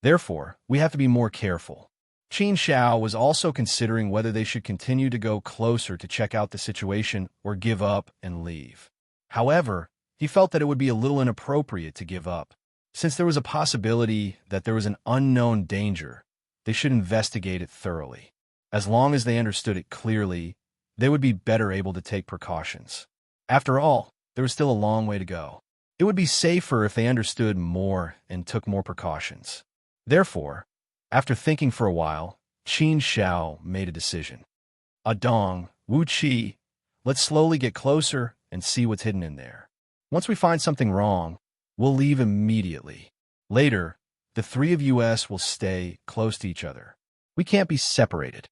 Therefore, we have to be more careful. Qin Xiao was also considering whether they should continue to go closer to check out the situation or give up and leave. However, he felt that it would be a little inappropriate to give up. Since there was a possibility that there was an unknown danger, they should investigate it thoroughly. As long as they understood it clearly, they would be better able to take precautions. After all, there was still a long way to go. It would be safer if they understood more and took more precautions. Therefore, after thinking for a while, Qin Xiao made a decision. Dong, Wu Qi, let's slowly get closer and see what's hidden in there. Once we find something wrong, we'll leave immediately. Later, the three of us will stay close to each other. We can't be separated.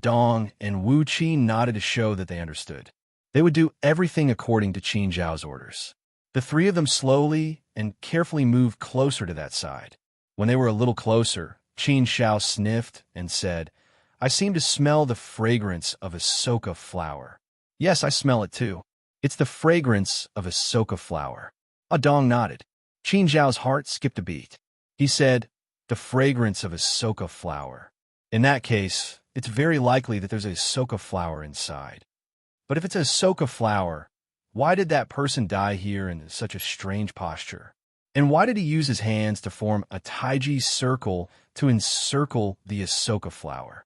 Dong and Wu Qi nodded to show that they understood. They would do everything according to Qin Zhao's orders. The three of them slowly and carefully moved closer to that side. When they were a little closer, Qin Xiao sniffed and said, I seem to smell the fragrance of a soka flower. Yes, I smell it too. It's the fragrance of a soka flower. Dong nodded. Qin Zhao's heart skipped a beat. He said, the fragrance of a soka flower. In that case, it's very likely that there's a soka flower inside. But if it's a soka flower, why did that person die here in such a strange posture? And why did he use his hands to form a taiji circle to encircle the Asoka flower?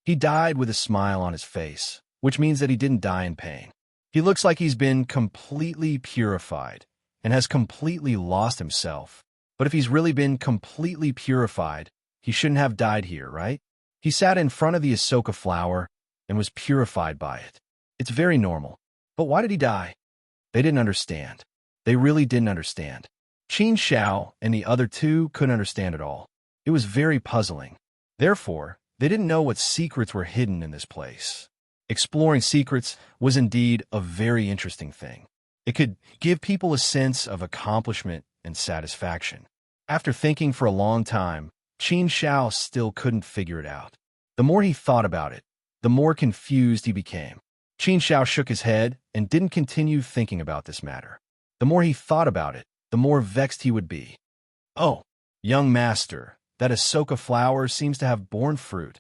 He died with a smile on his face, which means that he didn't die in pain. He looks like he's been completely purified and has completely lost himself. But if he's really been completely purified, he shouldn't have died here, right? He sat in front of the Asoka flower and was purified by it. It's very normal. But why did he die? They didn't understand. They really didn't understand. Qin Xiao and the other two couldn't understand at all. It was very puzzling. Therefore, they didn't know what secrets were hidden in this place. Exploring secrets was indeed a very interesting thing. It could give people a sense of accomplishment and satisfaction. After thinking for a long time, Qin Xiao still couldn't figure it out. The more he thought about it, the more confused he became. Qin Xiao shook his head and didn't continue thinking about this matter. The more he thought about it, the more vexed he would be. Oh, young master, that Asoka flower seems to have borne fruit,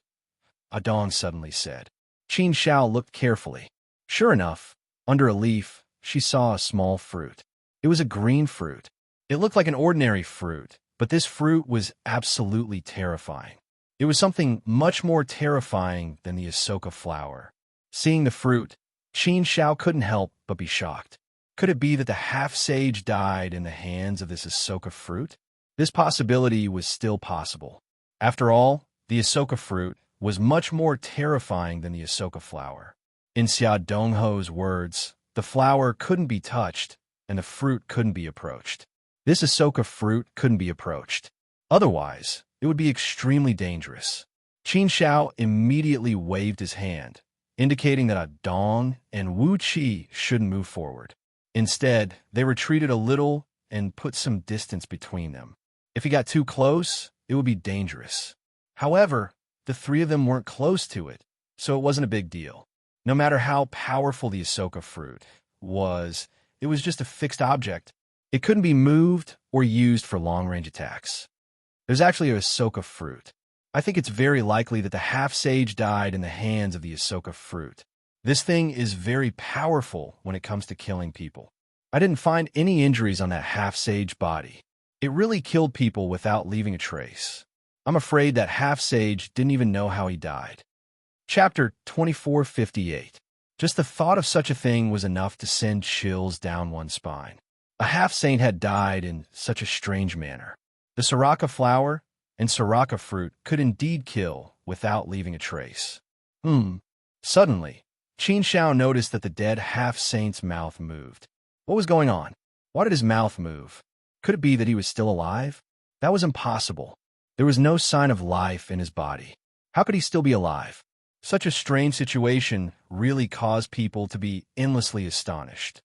Dong suddenly said. Qin Xiao looked carefully. Sure enough, under a leaf, she saw a small fruit. It was a green fruit. It looked like an ordinary fruit, but this fruit was absolutely terrifying. It was something much more terrifying than the Asoka flower. Seeing the fruit, Qin Shao couldn't help but be shocked. Could it be that the half-sage died in the hands of this Ahsoka fruit? This possibility was still possible. After all, the Ahsoka fruit was much more terrifying than the Ahsoka flower. In Xia Dongho's words, the flower couldn't be touched, and the fruit couldn't be approached. This Ahsoka fruit couldn't be approached. Otherwise, it would be extremely dangerous. Qin Shao immediately waved his hand, indicating that Dong and Wu Qi shouldn't move forward. Instead, they retreated a little and put some distance between them. If he got too close, it would be dangerous. However, the three of them weren't close to it, so it wasn't a big deal. No matter how powerful the Ahsoka fruit was, it was just a fixed object. It couldn't be moved or used for long-range attacks. There's actually a Ahsoka fruit. I think it's very likely that the half-sage died in the hands of the Ahsoka fruit. This thing is very powerful when it comes to killing people. I didn't find any injuries on that half-sage body. It really killed people without leaving a trace. I'm afraid that half-sage didn't even know how he died. Chapter 2458. Just the thought of such a thing was enough to send chills down one's spine. A half-saint had died in such a strange manner. The Soraka flower and Soraka fruit could indeed kill without leaving a trace. Suddenly, Qin Shao noticed that the dead half-saint's mouth moved. What was going on? Why did his mouth move? Could it be that he was still alive? That was impossible. There was no sign of life in his body. How could he still be alive? Such a strange situation really caused people to be endlessly astonished.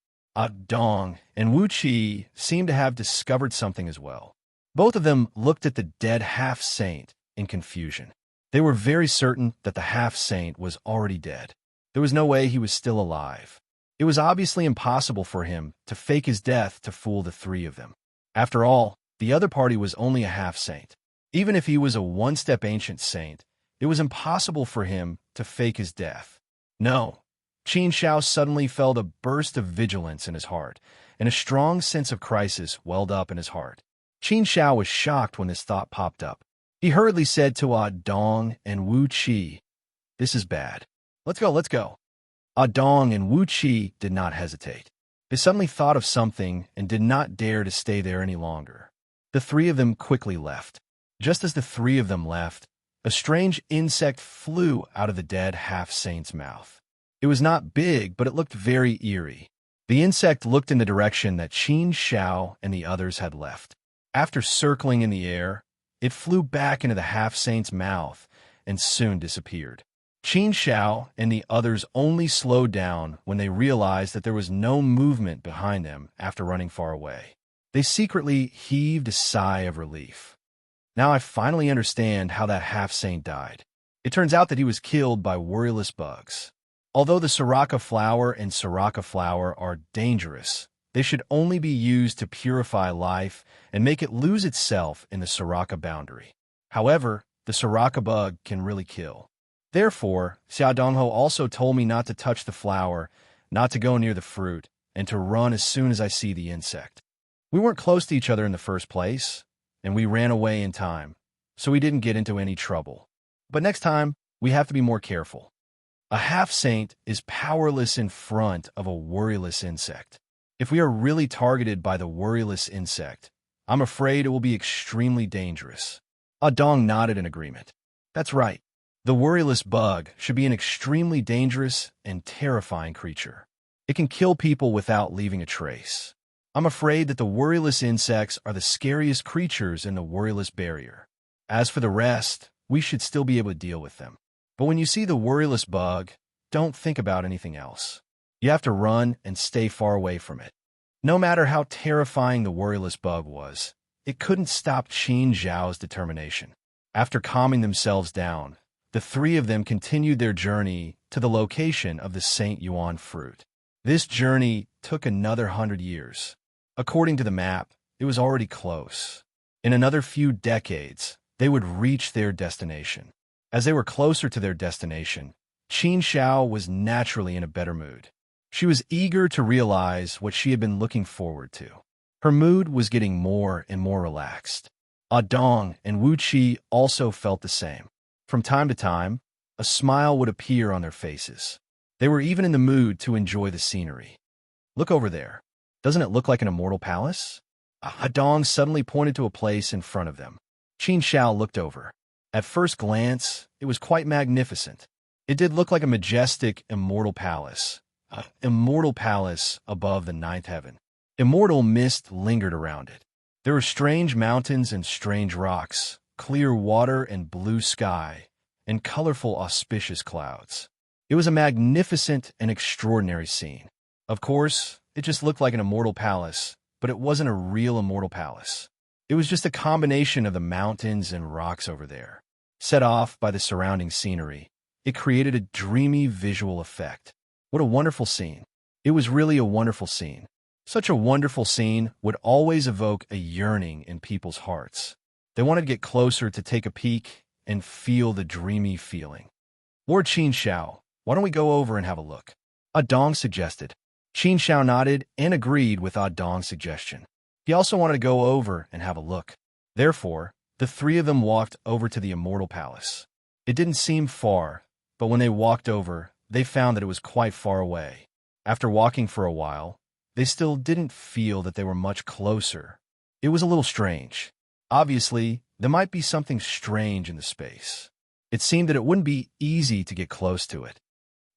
Dong and Wu Qi seemed to have discovered something as well. Both of them looked at the dead half-saint in confusion. They were very certain that the half-saint was already dead. There was no way he was still alive. It was obviously impossible for him to fake his death to fool the three of them. After all, the other party was only a half-saint. Even if he was a one-step ancient saint, it was impossible for him to fake his death. No. Qin Shao suddenly felt a burst of vigilance in his heart, and a strong sense of crisis welled up in his heart. Qin Shao was shocked when this thought popped up. He hurriedly said to Dong and Wu Qi, "This is bad. Let's go." Dong and Wu Qi did not hesitate. They suddenly thought of something and did not dare to stay there any longer. The three of them quickly left. Just as the three of them left, a strange insect flew out of the dead half-saint's mouth. It was not big, but it looked very eerie. The insect looked in the direction that Qin Shao and the others had left. After circling in the air, it flew back into the half-saint's mouth and soon disappeared. Qin Shao and the others only slowed down when they realized that there was no movement behind them after running far away. They secretly heaved a sigh of relief. Now I finally understand how that half-saint died. It turns out that he was killed by worryless bugs. Although the Soraka flower and Soraka flower are dangerous, they should only be used to purify life and make it lose itself in the Soraka boundary. However, the Soraka bug can really kill. Therefore, Xia Dongho also told me not to touch the flower, not to go near the fruit, and to run as soon as I see the insect. We weren't close to each other in the first place, and we ran away in time, so we didn't get into any trouble. But next time, we have to be more careful. A half-saint is powerless in front of a worryless insect. If we are really targeted by the worryless insect, I'm afraid it will be extremely dangerous. Dong nodded in agreement. That's right. The worryless bug should be an extremely dangerous and terrifying creature. It can kill people without leaving a trace. I'm afraid that the worryless insects are the scariest creatures in the worryless barrier. As for the rest, we should still be able to deal with them. But when you see the worryless bug, don't think about anything else. You have to run and stay far away from it. No matter how terrifying the worryless bug was, it couldn't stop Qin Zhao's determination. After calming themselves down, the three of them continued their journey to the location of the Saint Yuan fruit. This journey took another 100 years. According to the map, it was already close. In another few decades, they would reach their destination. As they were closer to their destination, Qin Shao was naturally in a better mood. She was eager to realize what she had been looking forward to. Her mood was getting more and more relaxed. Dong and Wu Qi also felt the same. From time to time, a smile would appear on their faces. They were even in the mood to enjoy the scenery. Look over there. Doesn't it look like an immortal palace? Adong suddenly pointed to a place in front of them. Qin Shao looked over. At first glance, it was quite magnificent. It did look like a majestic, immortal palace. Immortal palace above the ninth heaven. Immortal mist lingered around it. There were strange mountains and strange rocks, clear water and blue sky, and colorful, auspicious clouds. It was a magnificent and extraordinary scene. Of course, it just looked like an immortal palace, but it wasn't a real immortal palace. It was just a combination of the mountains and rocks over there. Set off by the surrounding scenery, it created a dreamy visual effect. What a wonderful scene. It was really a wonderful scene. Such a wonderful scene would always evoke a yearning in people's hearts. They wanted to get closer to take a peek and feel the dreamy feeling. Lord Qin Shao, why don't we go over and have a look? Adong suggested. Qin Shao nodded and agreed with Adong's suggestion. He also wanted to go over and have a look. Therefore, the three of them walked over to the immortal palace. It didn't seem far, but when they walked over, they found that it was quite far away. After walking for a while, they still didn't feel that they were much closer. It was a little strange. Obviously, there might be something strange in the space. It seemed that it wouldn't be easy to get close to it.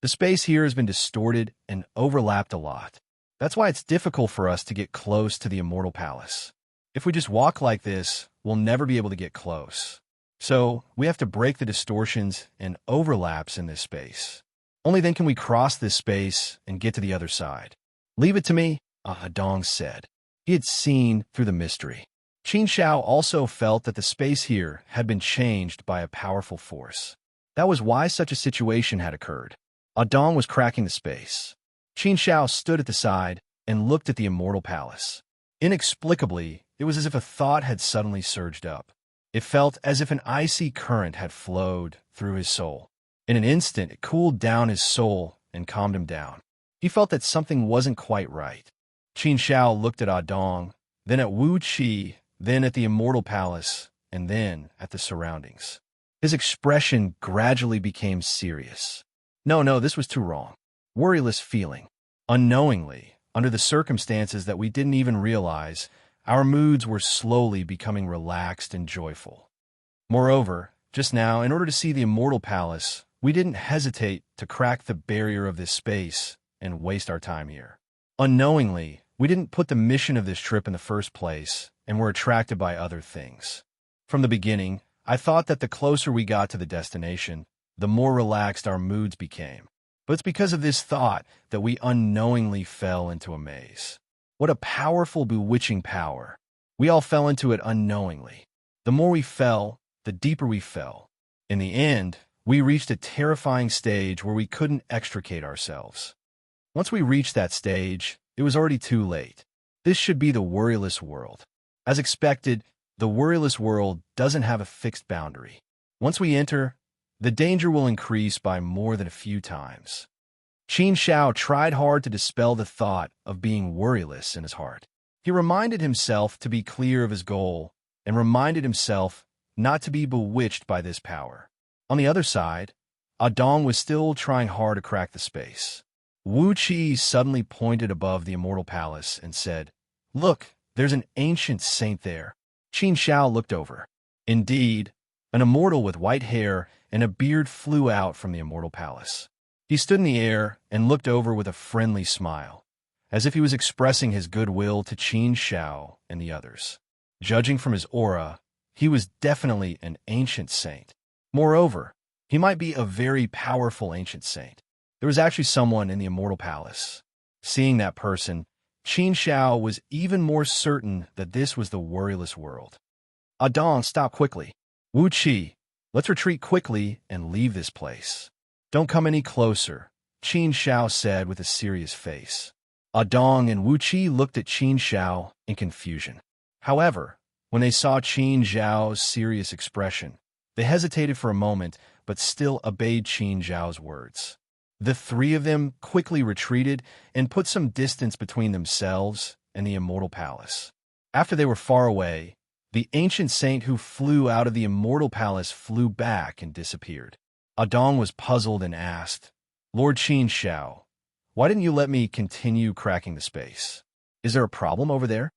The space here has been distorted and overlapped a lot. That's why it's difficult for us to get close to the immortal palace. If we just walk like this, we'll never be able to get close. So, we have to break the distortions and overlaps in this space. Only then can we cross this space and get to the other side. Leave it to me, Adong said. He had seen through the mystery. Qin Shao also felt that the space here had been changed by a powerful force. That was why such a situation had occurred. Adong was cracking the space. Qin Shao stood at the side and looked at the immortal palace. Inexplicably, it was as if a thought had suddenly surged up. It felt as if an icy current had flowed through his soul. In an instant, it cooled down his soul and calmed him down. He felt that something wasn't quite right. Qin Shao looked at Adong, then at Wu Qi, then at the immortal palace, and then at the surroundings. His expression gradually became serious. No, this was too wrong. Worryless feeling. Unknowingly, under the circumstances that we didn't even realize, our moods were slowly becoming relaxed and joyful. Moreover, just now, in order to see the immortal palace, we didn't hesitate to crack the barrier of this space and waste our time here. Unknowingly, we didn't put the mission of this trip in the first place and were attracted by other things. From the beginning, I thought that the closer we got to the destination, the more relaxed our moods became. But it's because of this thought that we unknowingly fell into a maze. What a powerful, bewitching power. We all fell into it unknowingly. The more we fell, the deeper we fell. In the end, we reached a terrifying stage where we couldn't extricate ourselves. Once we reached that stage, it was already too late. This should be the worryless world. As expected, the worryless world doesn't have a fixed boundary. Once we enter, the danger will increase by more than a few times. Qin Shao tried hard to dispel the thought of being worryless in his heart. He reminded himself to be clear of his goal and reminded himself not to be bewitched by this power. On the other side, Adong was still trying hard to crack the space. Wu Qi suddenly pointed above the immortal palace and said, "Look, there's an ancient saint there." Qin Shao looked over. Indeed, an immortal with white hair and a beard flew out from the immortal palace. He stood in the air and looked over with a friendly smile, as if he was expressing his goodwill to Qin Shao and the others. Judging from his aura, he was definitely an ancient saint. Moreover, he might be a very powerful ancient saint. There was actually someone in the immortal palace. Seeing that person, Qin Shao was even more certain that this was the worryless world. Adong stopped quickly. Wu Qi, let's retreat quickly and leave this place. Don't come any closer, Qin Shao said with a serious face. Adong and Wu Qi looked at Qin Shao in confusion. However, when they saw Qin Zhao's serious expression, they hesitated for a moment, but still obeyed Qin Zhao's words. The three of them quickly retreated and put some distance between themselves and the immortal palace. After they were far away, the ancient saint who flew out of the immortal palace flew back and disappeared. Adong was puzzled and asked, Lord Qin Shao, why didn't you let me continue cracking the space? Is there a problem over there?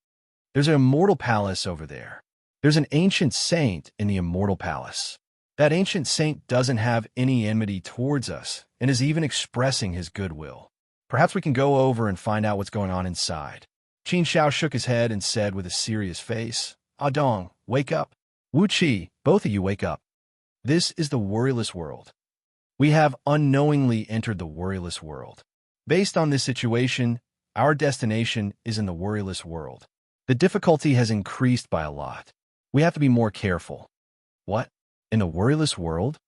There's an immortal palace over there. There's an ancient saint in the immortal palace. That ancient saint doesn't have any enmity towards us and is even expressing his goodwill. Perhaps we can go over and find out what's going on inside. Qin Shao shook his head and said with a serious face, Dong, wake up. Wu Qi, both of you wake up. This is the worryless world. We have unknowingly entered the worryless world. Based on this situation, our destination is in the worryless world. The difficulty has increased by a lot. We have to be more careful. What? In the worryless world?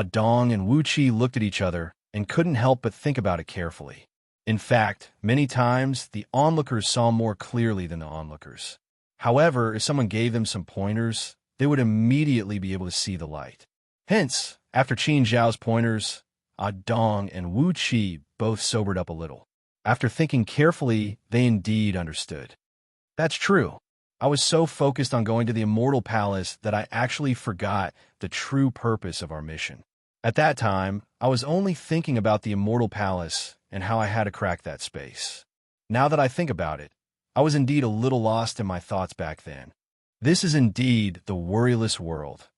Dong and Wu Qi looked at each other and couldn't help but think about it carefully. In fact, many times, the onlookers saw more clearly than the onlookers. However, if someone gave them some pointers, they would immediately be able to see the light. Hence, after Qin Zhao's pointers, Dong and Wu Qi both sobered up a little. After thinking carefully, they indeed understood. That's true. I was so focused on going to the immortal palace that I actually forgot the true purpose of our mission. At that time, I was only thinking about the immortal palace and how I had to crack that space. Now that I think about it, I was indeed a little lost in my thoughts back then. This is indeed the worryless world,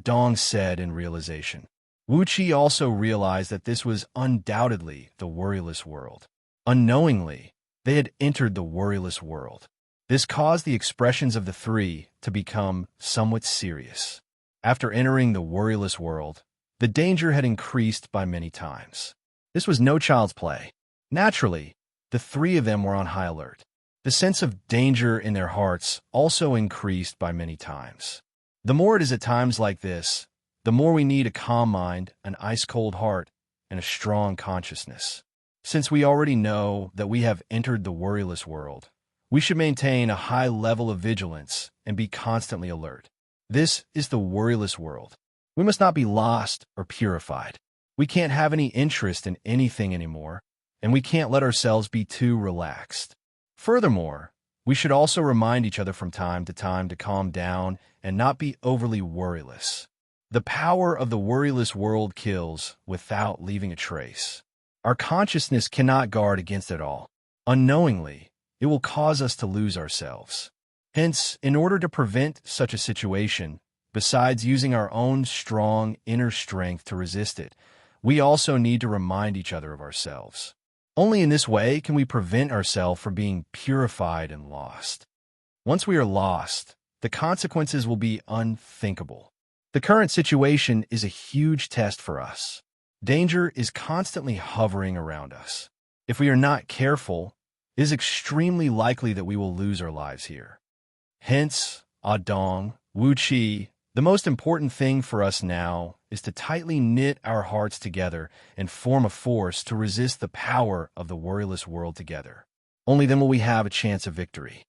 Dong said in realization. Wu Qi also realized that this was undoubtedly the worryless world. Unknowingly, they had entered the worryless world. This caused the expressions of the three to become somewhat serious. After entering the worryless world, the danger had increased by many times. This was no child's play. Naturally, the three of them were on high alert. The sense of danger in their hearts also increased by many times. The more it is at times like this, the more we need a calm mind, an ice-cold heart, and a strong consciousness. Since we already know that we have entered the worryless world, we should maintain a high level of vigilance and be constantly alert. This is the worryless world. We must not be lost or purified. We can't have any interest in anything anymore, and we can't let ourselves be too relaxed. Furthermore, we should also remind each other from time to calm down and not be overly worryless. The power of the worryless world kills without leaving a trace. Our consciousness cannot guard against it all. Unknowingly, it will cause us to lose ourselves. Hence, in order to prevent such a situation, besides using our own strong inner strength to resist it, we also need to remind each other of ourselves. Only in this way can we prevent ourselves from being purified and lost. Once we are lost, the consequences will be unthinkable. The current situation is a huge test for us. Danger is constantly hovering around us. If we are not careful, it is extremely likely that we will lose our lives here. Hence, Dong, Wu Qi, the most important thing for us now is to tightly knit our hearts together and form a force to resist the power of the worryless world together. Only then will we have a chance of victory.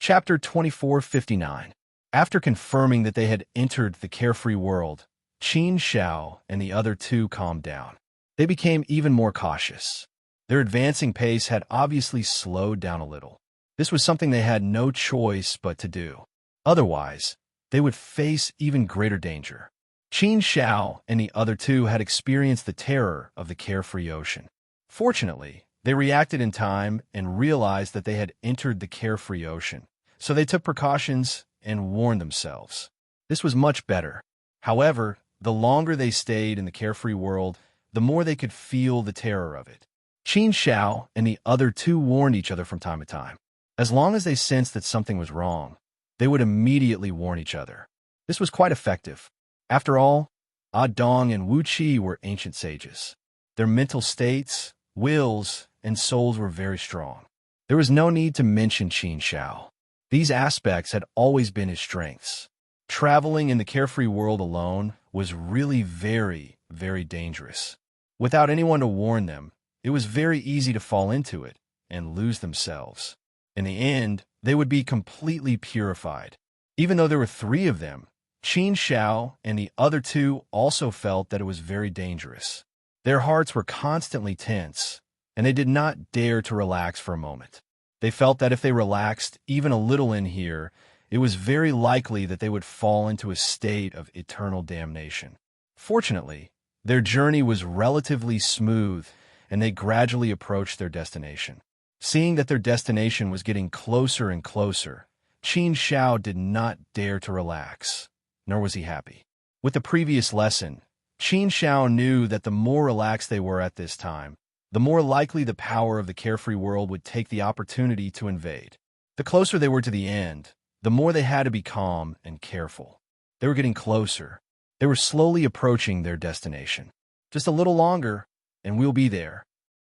Chapter 2459. After confirming that they had entered the carefree world, Qin Shao and the other two calmed down. They became even more cautious. Their advancing pace had obviously slowed down a little. This was something they had no choice but to do. Otherwise, they would face even greater danger. Qin Shao and the other two had experienced the terror of the carefree ocean. Fortunately, they reacted in time and realized that they had entered the carefree ocean, so they took precautions and warned themselves. This was much better. However, the longer they stayed in the carefree world, the more they could feel the terror of it. Qin Shao and the other two warned each other from time to time. As long as they sensed that something was wrong, they would immediately warn each other. This was quite effective. After all, Dong and Wu Qi were ancient sages. Their mental states, wills, and souls were very strong. There was no need to mention Qin Shao. These aspects had always been his strengths. Traveling in the carefree world alone was really very, very dangerous. Without anyone to warn them, it was very easy to fall into it and lose themselves. In the end, they would be completely purified. Even though there were three of them, Qin Shao and the other two also felt that it was very dangerous. Their hearts were constantly tense, and they did not dare to relax for a moment. They felt that if they relaxed even a little in here, it was very likely that they would fall into a state of eternal damnation. Fortunately, Their journey was relatively smooth, and they gradually approached their destination. Seeing that their destination was getting closer and closer, Qin Xiao did not dare to relax, nor was he happy. With the previous lesson, Qin Xiao knew that the more relaxed they were at this time, the more likely the power of the carefree world would take the opportunity to invade. The closer they were to the end, the more they had to be calm and careful. They were getting closer. They were slowly approaching their destination. Just a little longer, and we'll be there.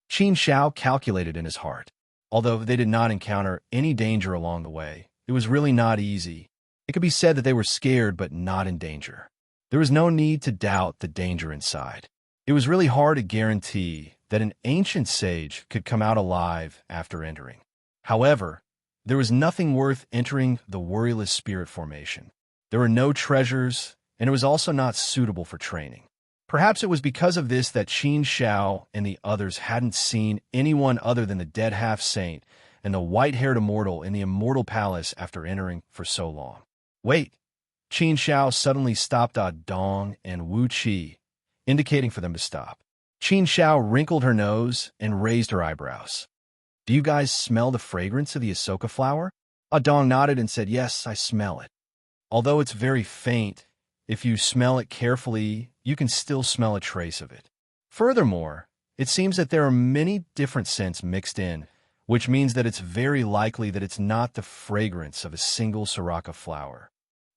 Qin Xiao calculated in his heart. Although they did not encounter any danger along the way, it was really not easy. It could be said that they were scared but not in danger. There was no need to doubt the danger inside. It was really hard to guarantee that an ancient sage could come out alive after entering. However, there was nothing worth entering the worryless spirit formation. There were no treasures, and it was also not suitable for training. Perhaps it was because of this that Qin Xiao and the others hadn't seen anyone other than the dead half-saint and the white-haired immortal in the immortal palace after entering for so long. Wait! Qin Xiao suddenly stopped Dong and Wu Qi, indicating for them to stop. Qin Xiao wrinkled her nose and raised her eyebrows. Do you guys smell the fragrance of the Asoka flower? Dong nodded and said, yes, I smell it. Although it's very faint, if you smell it carefully, you can still smell a trace of it. Furthermore, it seems that there are many different scents mixed in, which means that it's very likely that it's not the fragrance of a single Soraka flower.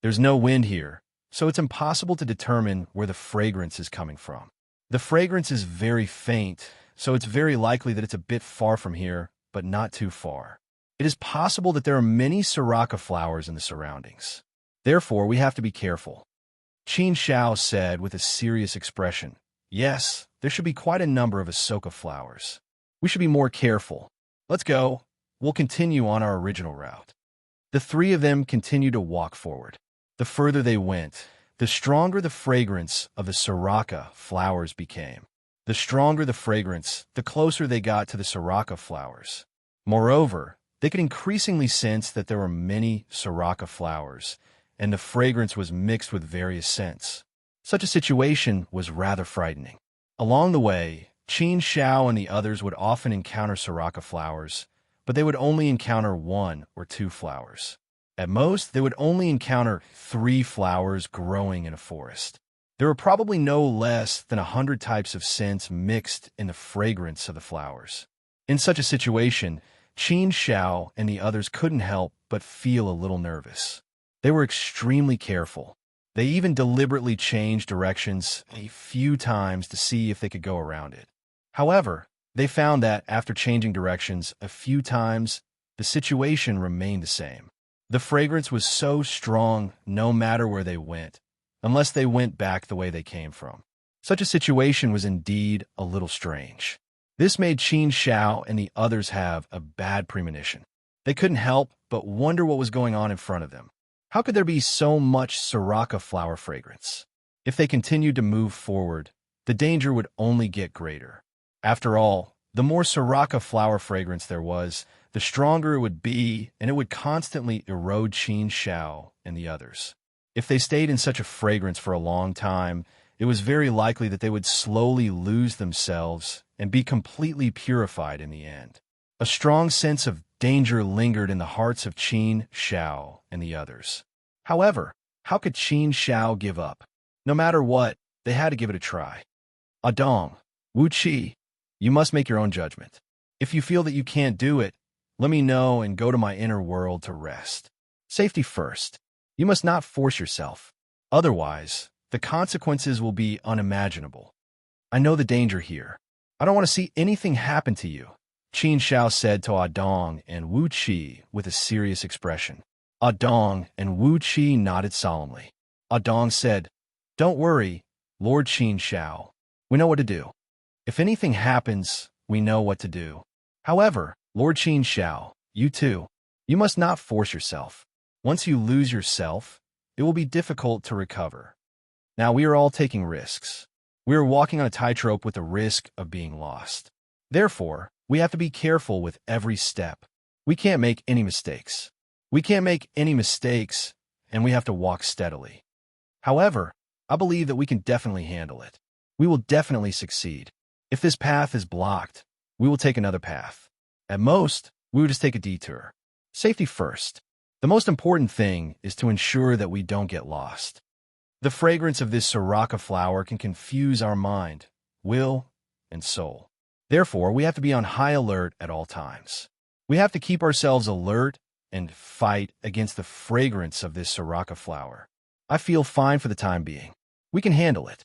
There's no wind here, so it's impossible to determine where the fragrance is coming from. The fragrance is very faint, so it's very likely that it's a bit far from here, but not too far. It is possible that there are many Soraka flowers in the surroundings. Therefore, we have to be careful. Qin Xiao said with a serious expression, yes, there should be quite a number of Asoka flowers. We should be more careful. Let's go. We'll continue on our original route. The three of them continued to walk forward. The further they went, the stronger the fragrance of the Soraka flowers became. The stronger the fragrance, the closer they got to the Soraka flowers. Moreover, they could increasingly sense that there were many Soraka flowers, and the fragrance was mixed with various scents. Such a situation was rather frightening. Along the way, Qin Xiao and the others would often encounter Soraka flowers, but they would only encounter 1 or 2 flowers. At most, they would only encounter 3 flowers growing in a forest. There were probably no less than 100 types of scents mixed in the fragrance of the flowers. In such a situation, Qin Xiao and the others couldn't help but feel a little nervous. They were extremely careful. They even deliberately changed directions a few times to see if they could go around it. However, they found that after changing directions a few times, the situation remained the same. The fragrance was so strong no matter where they went, unless they went back the way they came from. Such a situation was indeed a little strange. This made Qin Xiao and the others have a bad premonition. They couldn't help but wonder what was going on in front of them. How could there be so much Soraka flower fragrance? If they continued to move forward, the danger would only get greater. After all, the more Soraka flower fragrance there was, the stronger it would be, and it would constantly erode Qin Xiao and the others. If they stayed in such a fragrance for a long time, it was very likely that they would slowly lose themselves and be completely purified in the end. A strong sense of danger lingered in the hearts of Qin Xiao and the others. However, how could Qin Xiao give up? No matter what, they had to give it a try. Dong, Wu Qi, you must make your own judgment. If you feel that you can't do it, let me know and go to my inner world to rest. Safety first. You must not force yourself. Otherwise, the consequences will be unimaginable. I know the danger here. I don't want to see anything happen to you, Qin Xiao said to Dong and Wu Qi with a serious expression. Dong and Wu Qi nodded solemnly. Dong said, don't worry, Lord Qin Xiao. We know what to do. If anything happens, we know what to do. However, Lord Qin Xiao, you too. You must not force yourself. Once you lose yourself, it will be difficult to recover. Now we are all taking risks. We are walking on a tightrope with the risk of being lost. Therefore, we have to be careful with every step. We can't make any mistakes. And we have to walk steadily. However, I believe that we can definitely handle it. we will definitely succeed. If this path is blocked, we will take another path. At most, we will just take a detour. Safety first. The most important thing is to ensure that we don't get lost. The fragrance of this sriracha flower can confuse our mind, will, and soul. Therefore, we have to be on high alert at all times. We have to keep ourselves alert and fight against the fragrance of this sriracha flower. I feel fine for the time being. We can handle it.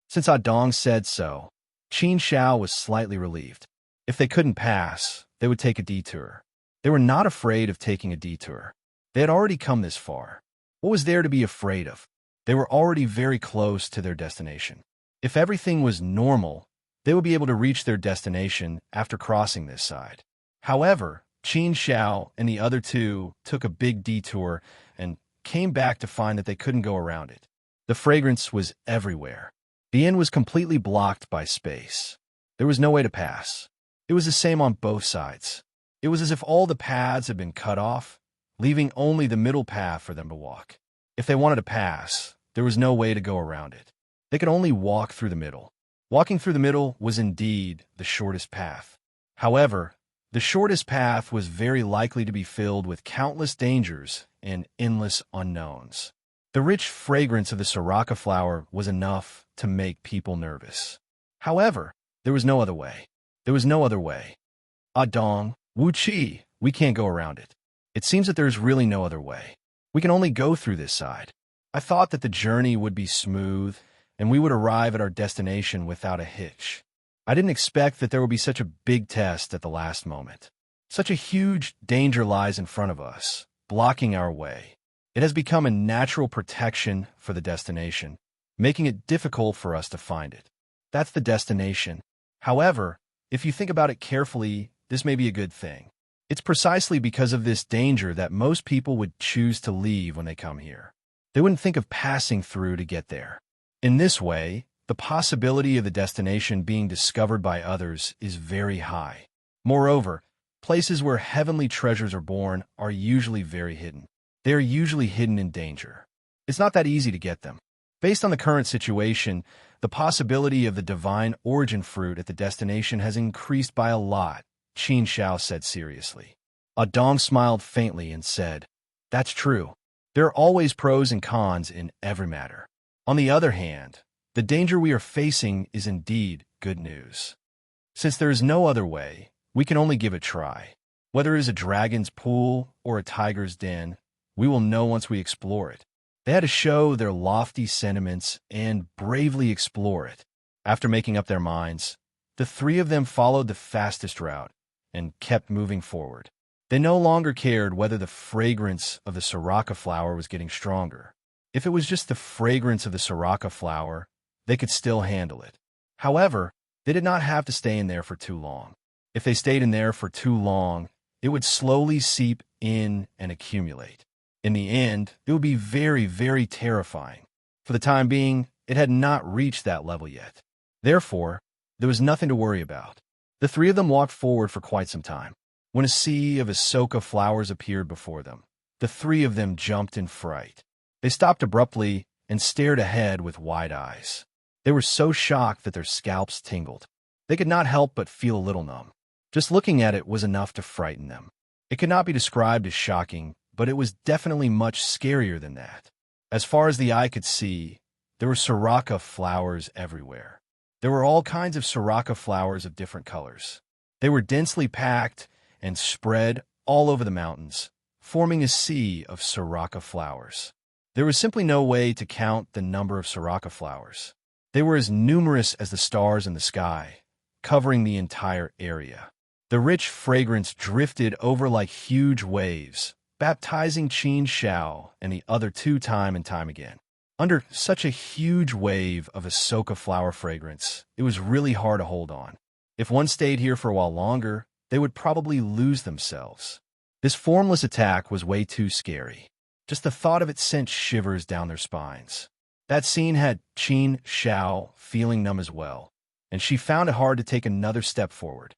Since Adong said so, Qin Xiao was slightly relieved. If they couldn't pass, they would take a detour. They were not afraid of taking a detour. They had already come this far. What was there to be afraid of? They were already very close to their destination. If everything was normal, they would be able to reach their destination after crossing this side. However, Qin Xiao and the other two took a big detour and came back to find that they couldn't go around it. The fragrance was everywhere. The inn was completely blocked by space. There was no way to pass. It was the same on both sides. It was as if all the paths had been cut off, leaving only the middle path for them to walk. If they wanted to pass, there was no way to go around it. They could only walk through the middle. Walking through the middle was indeed the shortest path. However, the shortest path was very likely to be filled with countless dangers and endless unknowns. The rich fragrance of the sriracha flower was enough to make people nervous. However, there was no other way. There was no other way. Adong, Wu Qi, we can't go around it. It seems that there's really no other way. We can only go through this side. I thought that the journey would be smooth and we would arrive at our destination without a hitch. I didn't expect that there would be such a big test at the last moment. Such a huge danger lies in front of us, blocking our way. It has become a natural protection for the destination, making it difficult for us to find it. That's the destination. However, if you think about it carefully, this may be a good thing. It's precisely because of this danger that most people would choose to leave when they come here. They wouldn't think of passing through to get there. In this way, the possibility of the destination being discovered by others is very high. Moreover, places where heavenly treasures are born are usually very hidden. They are usually hidden in danger. It's not that easy to get them. Based on the current situation, the possibility of the divine origin fruit at the destination has increased by a lot, Qin Xiao said seriously. Adong smiled faintly and said, "That's true. There are always pros and cons in every matter. On the other hand, the danger we are facing is indeed good news. Since there is no other way, we can only give it a try. Whether it is a dragon's pool or a tiger's den, we will know once we explore it." They had to show their lofty sentiments and bravely explore it. After making up their minds, the three of them followed the fastest route and kept moving forward. They no longer cared whether the fragrance of the sriracha flower was getting stronger. If it was just the fragrance of the sriracha flower, they could still handle it. However, they did not have to stay in there for too long. If they stayed in there for too long, it would slowly seep in and accumulate. In the end, it would be very, very terrifying. For the time being, it had not reached that level yet. Therefore, there was nothing to worry about. The three of them walked forward for quite some time. When a sea of Ahsoka flowers appeared before them, the three of them jumped in fright. They stopped abruptly and stared ahead with wide eyes. They were so shocked that their scalps tingled. They could not help but feel a little numb. Just looking at it was enough to frighten them. It could not be described as shocking, but it was definitely much scarier than that. As far as the eye could see, there were sriracha flowers everywhere. There were all kinds of sriracha flowers of different colors. They were densely packed and spread all over the mountains, forming a sea of sriracha flowers. There was simply no way to count the number of sriracha flowers. They were as numerous as the stars in the sky, covering the entire area. The rich fragrance drifted over like huge waves, baptizing Qin Xiao and the other two time and time again. Under such a huge wave of Ahsoka flower fragrance, it was really hard to hold on. If one stayed here for a while longer, they would probably lose themselves. This formless attack was way too scary. Just the thought of it sent shivers down their spines. That scene had Qin Xiao feeling numb as well, and she found it hard to take another step forward.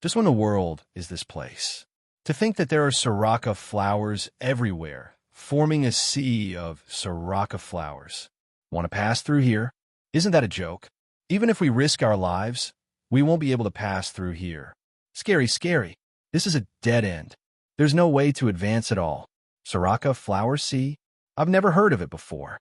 Just when the world is this place. To think that there are sriracha flowers everywhere, forming a sea of sriracha flowers. Want to pass through here? Isn't that a joke? Even if we risk our lives, we won't be able to pass through here. Scary, scary. This is a dead end. There's no way to advance at all. Soraka Flower Sea? I've never heard of it before.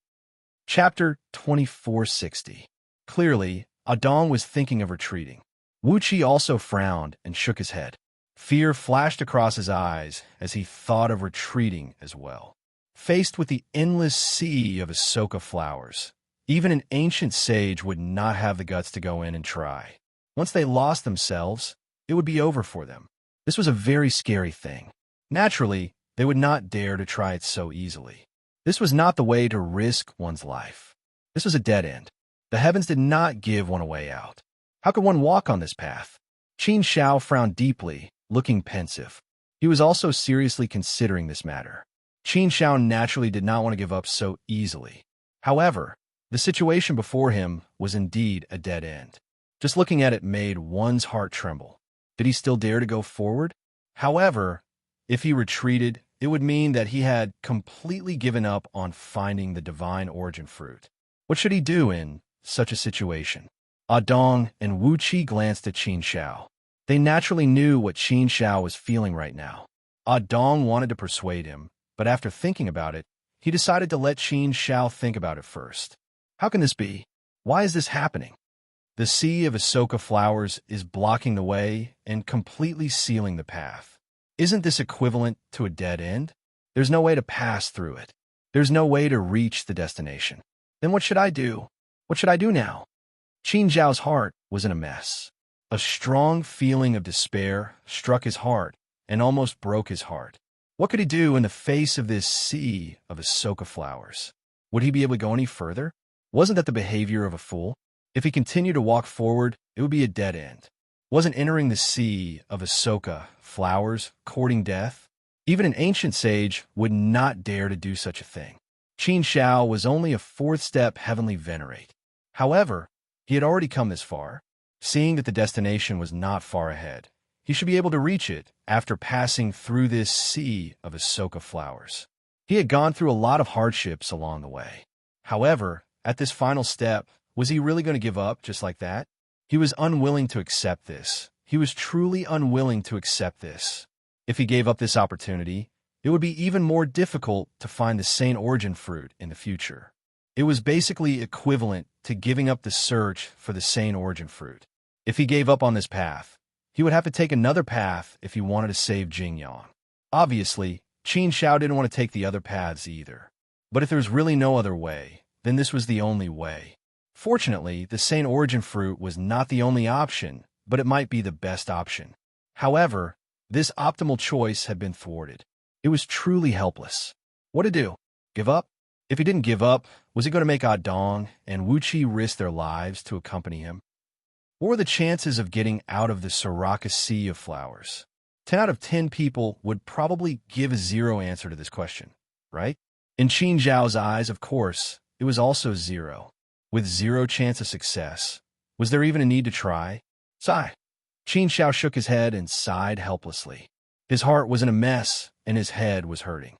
Chapter 2460. Clearly, Adong was thinking of retreating. Wuchi also frowned and shook his head. Fear flashed across his eyes as he thought of retreating as well. Faced with the endless sea of Ahsoka flowers, even an ancient sage would not have the guts to go in and try. Once they lost themselves, it would be over for them. This was a very scary thing. Naturally, they would not dare to try it so easily. This was not the way to risk one's life. This was a dead end. The heavens did not give one a way out. How could one walk on this path? Qin Shao frowned deeply, looking pensive. He was also seriously considering this matter. Qin Shao naturally did not want to give up so easily. However, the situation before him was indeed a dead end. Just looking at it made one's heart tremble. Did he still dare to go forward? However, if he retreated, it would mean that he had completely given up on finding the divine origin fruit. What should he do in such a situation? Adong and Wu Qi glanced at Qin Shao. They naturally knew what Qin Shao was feeling right now. Adong wanted to persuade him, but after thinking about it, he decided to let Qin Shao think about it first. How can this be? Why is this happening? The sea of Ahsoka flowers is blocking the way and completely sealing the path. Isn't this equivalent to a dead end? There's no way to pass through it. There's no way to reach the destination. Then what should I do? What should I do now? Qin Zhao's heart was in a mess. A strong feeling of despair struck his heart and almost broke his heart. What could he do in the face of this sea of Ahsoka flowers? Would he be able to go any further? Wasn't that the behavior of a fool? If he continued to walk forward, it would be a dead end. Wasn't entering the sea of Ahsoka flowers courting death? Even an ancient sage would not dare to do such a thing. Qin Shao was only a fourth step heavenly venerate. However, he had already come this far. Seeing that the destination was not far ahead, he should be able to reach it after passing through this sea of Ahsoka flowers. He had gone through a lot of hardships along the way. However, at this final step, was he really going to give up just like that? He was unwilling to accept this. He was truly unwilling to accept this. If he gave up this opportunity, it would be even more difficult to find the sane origin fruit in the future. It was basically equivalent to giving up the search for the sane origin fruit. If he gave up on this path, he would have to take another path if he wanted to save Jingyang. Obviously, Qin Shao didn't want to take the other paths either. But if there was really no other way, then this was the only way. Fortunately, the sane origin fruit was not the only option, but it might be the best option. However, this optimal choice had been thwarted. It was truly helpless. What to do? Give up? If he didn't give up, was he going to make Adong and Wu Qi risk their lives to accompany him? What were the chances of getting out of the Soraka Sea of flowers? 10 out of 10 people would probably give a zero answer to this question, right? In Qin Zhao's eyes, of course, it was also zero. With zero chance of success, was there even a need to try? Sigh. Qin Shao shook his head and sighed helplessly. His heart was in a mess, and his head was hurting.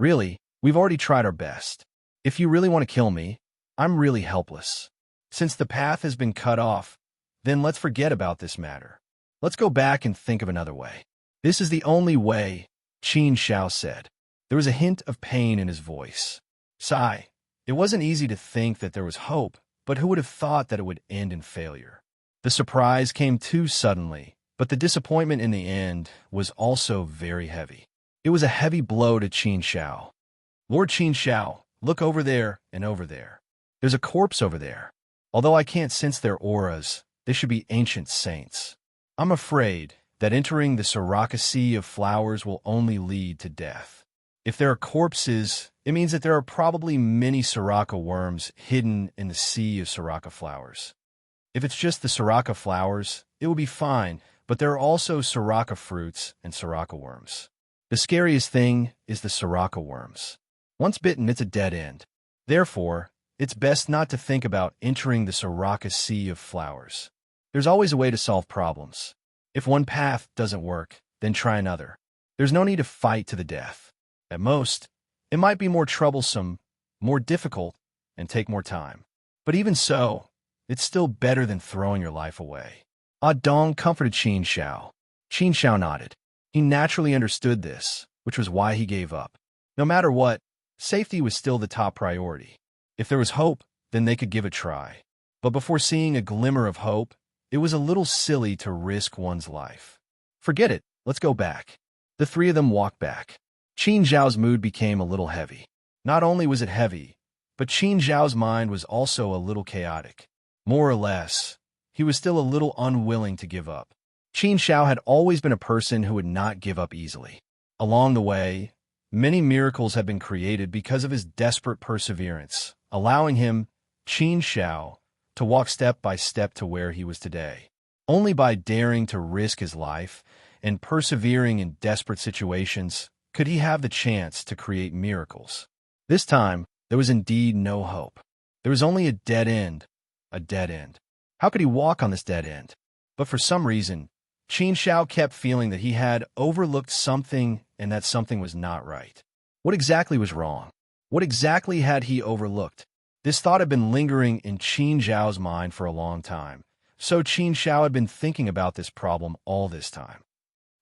Really, we've already tried our best. If you really want to kill me, I'm really helpless. Since the path has been cut off, then let's forget about this matter. Let's go back and think of another way. This is the only way, Qin Shao said. There was a hint of pain in his voice. Sigh. It wasn't easy to think that there was hope, but who would have thought that it would end in failure? The surprise came too suddenly, but the disappointment in the end was also very heavy. It was a heavy blow to Qin Shao. Lord Qin Shao, look over there and over there. There's a corpse over there. Although I can't sense their auras, they should be ancient saints. I'm afraid that entering the Soraka Sea of flowers will only lead to death. If there are corpses, it means that there are probably many Soraka worms hidden in the sea of Soraka flowers. If it's just the Soraka flowers, it will be fine, but there are also Soraka fruits and Soraka worms. The scariest thing is the Soraka worms. Once bitten, it's a dead end. Therefore, it's best not to think about entering the Soraka Sea of flowers. There's always a way to solve problems. If one path doesn't work, then try another. There's no need to fight to the death. At most, it might be more troublesome, more difficult, and take more time. But even so, it's still better than throwing your life away. Ah Dong comforted Qin Xiao. Qin Xiao nodded. He naturally understood this, which was why he gave up. No matter what, safety was still the top priority. If there was hope, then they could give it a try. But before seeing a glimmer of hope, it was a little silly to risk one's life. Forget it, let's go back. The three of them walked back. Qin Zhao's mood became a little heavy. Not only was it heavy, but Qin Zhao's mind was also a little chaotic. More or less, he was still a little unwilling to give up. Qin Xiao had always been a person who would not give up easily. Along the way, many miracles had been created because of his desperate perseverance, allowing him, Qin Xiao, to walk step by step to where he was today. Only by daring to risk his life and persevering in desperate situations could he have the chance to create miracles. This time, there was indeed no hope. There was only a dead end. A dead end. How could he walk on this dead end? But for some reason, Qin Xiao kept feeling that he had overlooked something and that something was not right. What exactly was wrong? What exactly had he overlooked? This thought had been lingering in Qin Zhao's mind for a long time, so Qin Xiao had been thinking about this problem all this time.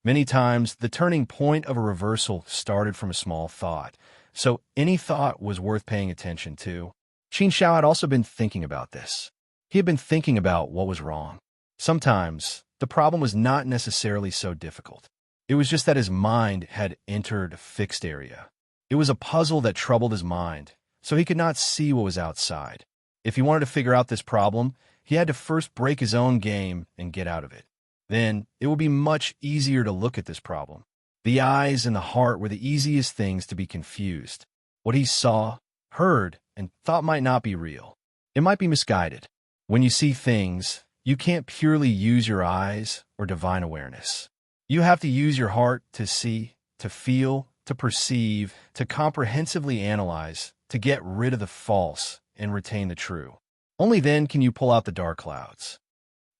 Many times, the turning point of a reversal started from a small thought, so any thought was worth paying attention to. Qin Xiao had also been thinking about this. He had been thinking about what was wrong. Sometimes, the problem was not necessarily so difficult. It was just that his mind had entered a fixed area. It was a puzzle that troubled his mind, so he could not see what was outside. If he wanted to figure out this problem, he had to first break his own game and get out of it. Then, it would be much easier to look at this problem. The eyes and the heart were the easiest things to be confused. What he saw, heard, and thought might not be real. It might be misguided. When you see things, you can't purely use your eyes or divine awareness. You have to use your heart to see, to feel, to perceive, to comprehensively analyze, to get rid of the false and retain the true. Only then can you pull out the dark clouds.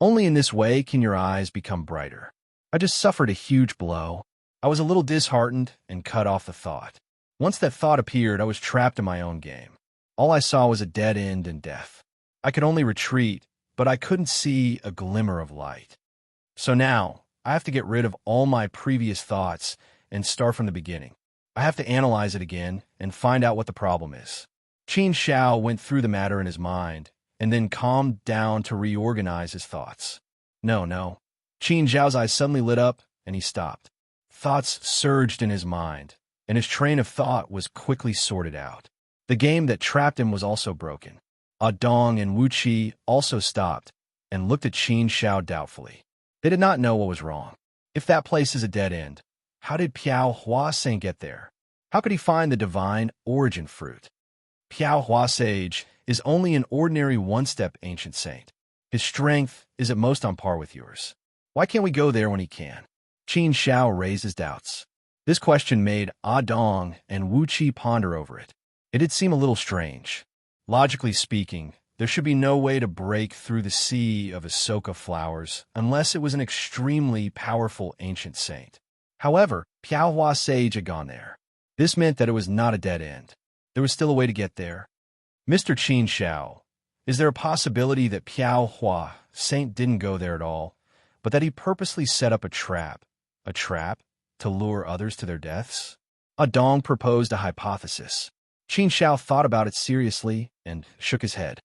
Only in this way can your eyes become brighter. I just suffered a huge blow. I was a little disheartened and cut off the thought. Once that thought appeared, I was trapped in my own game. All I saw was a dead end and death. I could only retreat, but I couldn't see a glimmer of light. So now, I have to get rid of all my previous thoughts and start from the beginning. I have to analyze it again and find out what the problem is. Qin Xiao went through the matter in his mind and then calmed down to reorganize his thoughts. No. Qin Zhao's eyes suddenly lit up and he stopped. Thoughts surged in his mind, and his train of thought was quickly sorted out. The game that trapped him was also broken. Dong and Wu Qi also stopped and looked at Qin Xiao doubtfully. They did not know what was wrong. If that place is a dead end, how did Piao Hua Saint get there? How could he find the divine origin fruit? Piao Hua Sage is only an ordinary one-step ancient saint. His strength is at most on par with yours. Why can't we go there when he can? Qin Xiao raised his doubts. This question made Dong and Wu Qi ponder over it. It did seem a little strange. Logically speaking, there should be no way to break through the sea of Ahsoka flowers unless it was an extremely powerful ancient saint. However, Piao Hua Sage had gone there. This meant that it was not a dead end. There was still a way to get there. Mr. Qin Xiao, is there a possibility that Piao Hua Saint didn't go there at all, but that he purposely set up a trap to lure others to their deaths? Dong proposed a hypothesis. Qin Xiao thought about it seriously and shook his head.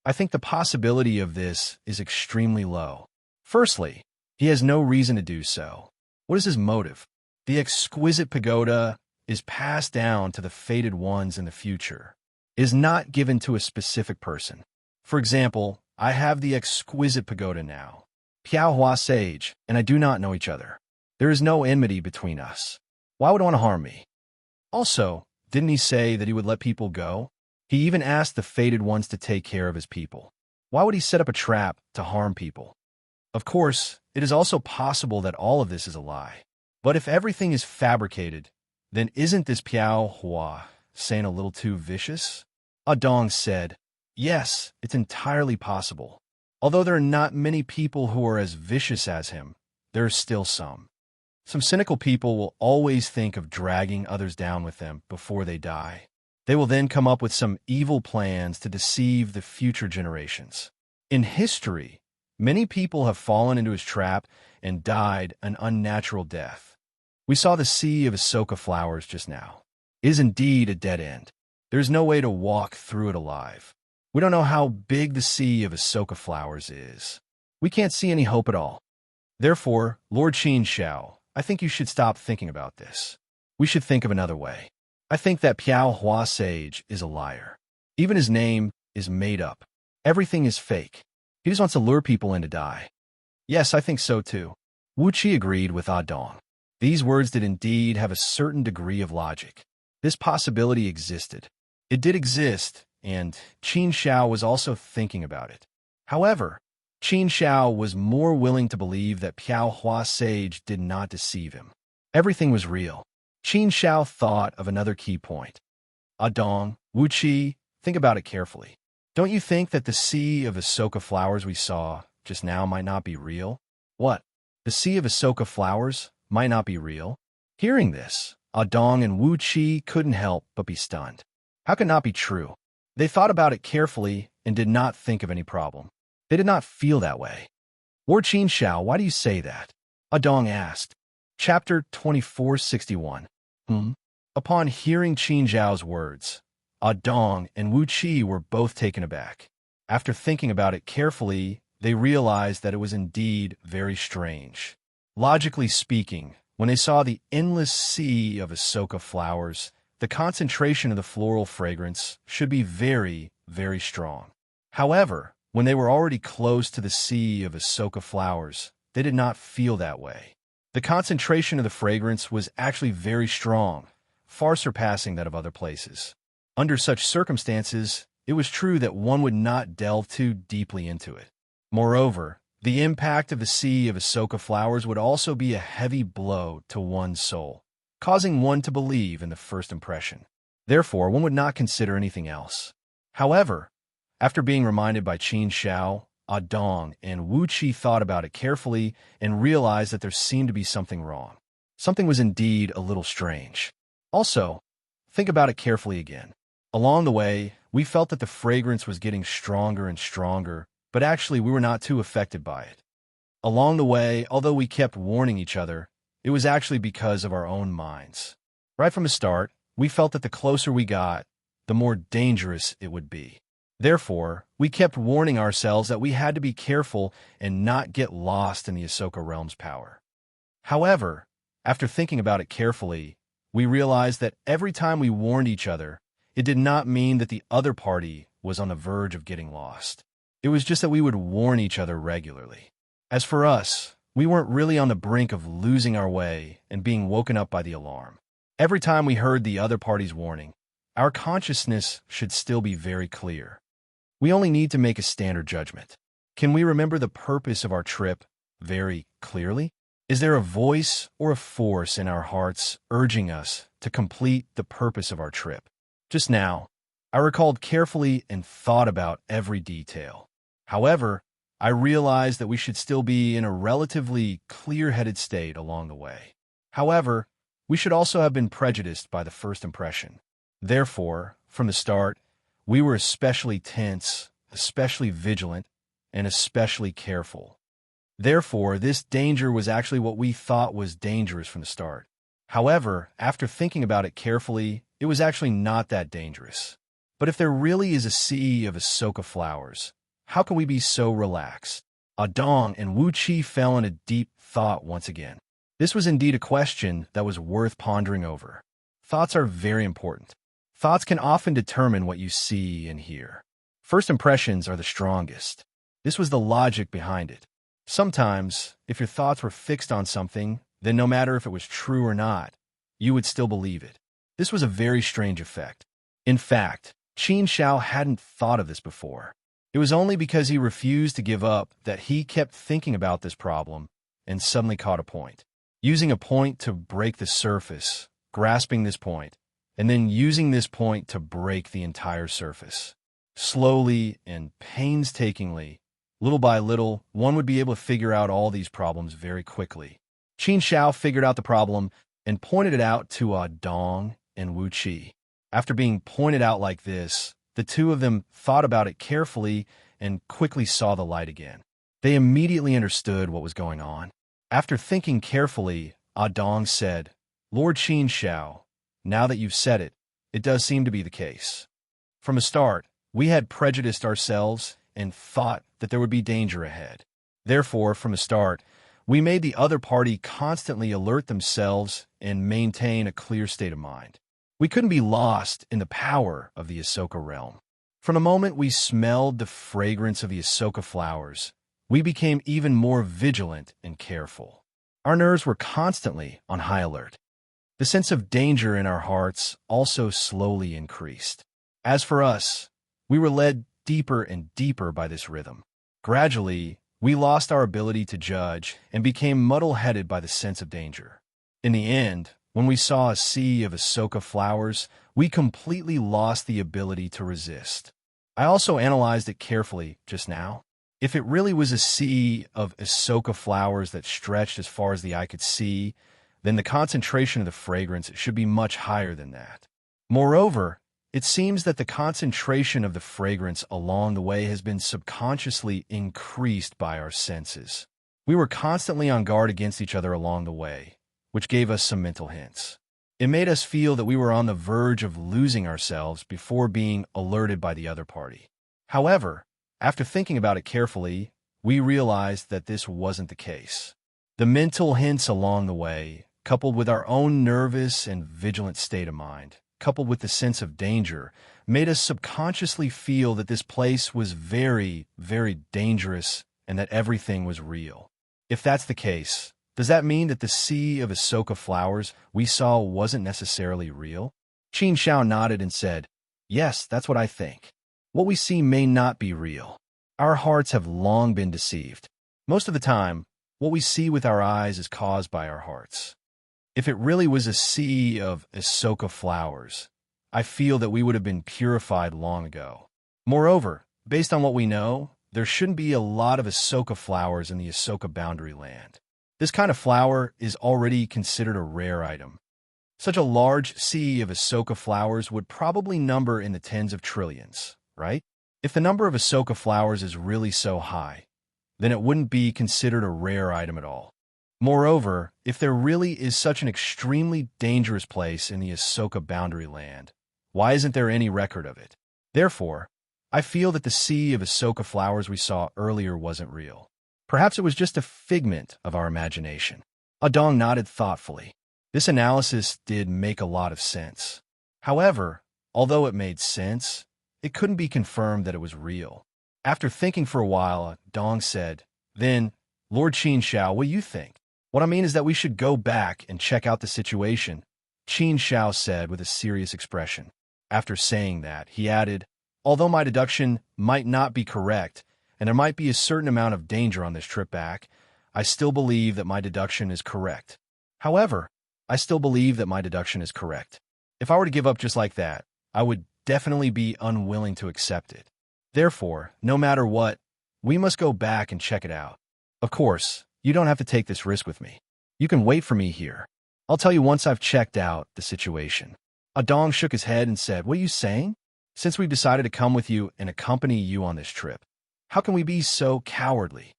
I think the possibility of this is extremely low. Firstly, he has no reason to do so. What is his motive? The exquisite pagoda is passed down to the fated ones in the future. It is not given to a specific person. For example, I have the exquisite pagoda now. Piao Hua Sage and I do not know each other. There is no enmity between us. Why would he want to harm me? Also, didn't he say that he would let people go? He even asked the fated ones to take care of his people. Why would he set up a trap to harm people? Of course, it is also possible that all of this is a lie. But if everything is fabricated, then isn't this Piao Hua saying a little too vicious? Dong said, yes, it's entirely possible. Although there are not many people who are as vicious as him, there are still some. Some cynical people will always think of dragging others down with them before they die. They will then come up with some evil plans to deceive the future generations. In history, many people have fallen into his trap and died an unnatural death. We saw the sea of Ahsoka flowers just now. It is indeed a dead end. There is no way to walk through it alive. We don't know how big the sea of Ahsoka flowers is. We can't see any hope at all. Therefore, Lord Qin Shao, I think you should stop thinking about this. We should think of another way. I think that Piao Hua Sage is a liar. Even his name is made up. Everything is fake. He just wants to lure people in to die. Yes, I think so too. Wu Qi agreed with Ah Dong. These words did indeed have a certain degree of logic. This possibility existed. It did exist, and Qin Shao was also thinking about it. However, Qin Shao was more willing to believe that Piao Hua Sage did not deceive him. Everything was real. Qin Shao thought of another key point. Ah Dong, Wu Qi, think about it carefully. Don't you think that the sea of Ahsoka flowers we saw just now might not be real? What? The sea of Ahsoka flowers might not be real? Hearing this, Ah Dong and Wu Qi couldn't help but be stunned. How could it not be true? They thought about it carefully and did not think of any problem. They did not feel that way. Lord Qin Shao, why do you say that? Ah Dong asked. Chapter 2461. Upon hearing Qin Zhao's words, Ah Dong and Wu Qi were both taken aback. After thinking about it carefully, they realized that it was indeed very strange. Logically speaking, when they saw the endless sea of Ahsoka flowers, the concentration of the floral fragrance should be very, very strong. However, when they were already close to the sea of Ahsoka flowers, they did not feel that way. The concentration of the fragrance was actually very strong, far surpassing that of other places. Under such circumstances, it was true that one would not delve too deeply into it. Moreover, the impact of the sea of Ahsoka flowers would also be a heavy blow to one's soul, causing one to believe in the first impression. Therefore, one would not consider anything else. However, after being reminded by Qin Shao, Ah Dong, and Wu Qi thought about it carefully and realized that there seemed to be something wrong. Something was indeed a little strange. Also, think about it carefully again. Along the way, we felt that the fragrance was getting stronger and stronger, but actually we were not too affected by it. Along the way, although we kept warning each other, it was actually because of our own minds. Right from the start, we felt that the closer we got, the more dangerous it would be. Therefore, we kept warning ourselves that we had to be careful and not get lost in the Ahsoka realm's power. However, after thinking about it carefully, we realized that every time we warned each other, it did not mean that the other party was on the verge of getting lost. It was just that we would warn each other regularly. As for us, we weren't really on the brink of losing our way and being woken up by the alarm. Every time we heard the other party's warning, our consciousness should still be very clear. We only need to make a standard judgment. Can we remember the purpose of our trip very clearly? Is there a voice or a force in our hearts urging us to complete the purpose of our trip? Just now, I recalled carefully and thought about every detail. However, I realized that we should still be in a relatively clear-headed state along the way. However, we should also have been prejudiced by the first impression. Therefore, from the start, we were especially tense, especially vigilant, and especially careful. Therefore, this danger was actually what we thought was dangerous from the start. However, after thinking about it carefully, it was actually not that dangerous. But if there really is a sea of Ahsoka flowers, how can we be so relaxed? Ah Dong and Wu Qi fell into deep thought once again. This was indeed a question that was worth pondering over. Thoughts are very important. Thoughts can often determine what you see and hear. First impressions are the strongest. This was the logic behind it. Sometimes, if your thoughts were fixed on something, then no matter if it was true or not, you would still believe it. This was a very strange effect. In fact, Qin Shao hadn't thought of this before. It was only because he refused to give up that he kept thinking about this problem and suddenly caught a point. Using a point to break the surface, grasping this point, and then using this point to break the entire surface. Slowly and painstakingly, little by little, one would be able to figure out all these problems very quickly. Qin Shao figured out the problem and pointed it out to Ah Dong and Wu Qi. After being pointed out like this, the two of them thought about it carefully and quickly saw the light again. They immediately understood what was going on. After thinking carefully, Adong said, "Lord Qin Shao, now that you've said it, it does seem to be the case. From the start, we had prejudiced ourselves and thought that there would be danger ahead. Therefore, from the start, we made the other party constantly alert themselves and maintain a clear state of mind. We couldn't be lost in the power of the Ahsoka realm. From the moment we smelled the fragrance of the Ahsoka flowers, we became even more vigilant and careful. Our nerves were constantly on high alert. The sense of danger in our hearts also slowly increased. As for us, we were led deeper and deeper by this rhythm. Gradually, we lost our ability to judge and became muddle-headed by the sense of danger. In the end, when we saw a sea of Ahsoka flowers, we completely lost the ability to resist. I also analyzed it carefully just now. If it really was a sea of Ahsoka flowers that stretched as far as the eye could see, then the concentration of the fragrance should be much higher than that. Moreover, it seems that the concentration of the fragrance along the way has been subconsciously increased by our senses. We were constantly on guard against each other along the way, which gave us some mental hints. It made us feel that we were on the verge of losing ourselves before being alerted by the other party. However, after thinking about it carefully, we realized that this wasn't the case. The mental hints along the way, coupled with our own nervous and vigilant state of mind, coupled with the sense of danger, made us subconsciously feel that this place was very, very dangerous and that everything was real. If that's the case, does that mean that the sea of Ahsoka flowers we saw wasn't necessarily real? Qin Shao nodded and said, "Yes, that's what I think. What we see may not be real. Our hearts have long been deceived. Most of the time, what we see with our eyes is caused by our hearts. If it really was a sea of Ahsoka flowers, I feel that we would have been purified long ago. Moreover, based on what we know, there shouldn't be a lot of Ahsoka flowers in the Ahsoka boundary land. This kind of flower is already considered a rare item. Such a large sea of Ahsoka flowers would probably number in the tens of trillions, right? If the number of Ahsoka flowers is really so high, then it wouldn't be considered a rare item at all. Moreover, if there really is such an extremely dangerous place in the Ahsoka boundary land, why isn't there any record of it? Therefore, I feel that the sea of Ahsoka flowers we saw earlier wasn't real. Perhaps it was just a figment of our imagination." Adong nodded thoughtfully. This analysis did make a lot of sense. However, although it made sense, it couldn't be confirmed that it was real. After thinking for a while, Dong said, "Then, Lord Qin Shao, what do you think?" "What I mean is that we should go back and check out the situation," Qin Shao said with a serious expression. After saying that, he added, "Although my deduction might not be correct, and there might be a certain amount of danger on this trip back, I still believe that my deduction is correct. However, I still believe that my deduction is correct. If I were to give up just like that, I would definitely be unwilling to accept it. Therefore, no matter what, we must go back and check it out. Of course, you don't have to take this risk with me. You can wait for me here. I'll tell you once I've checked out the situation." Adong shook his head and said, "What are you saying? Since we've decided to come with you and accompany you on this trip, how can we be so cowardly?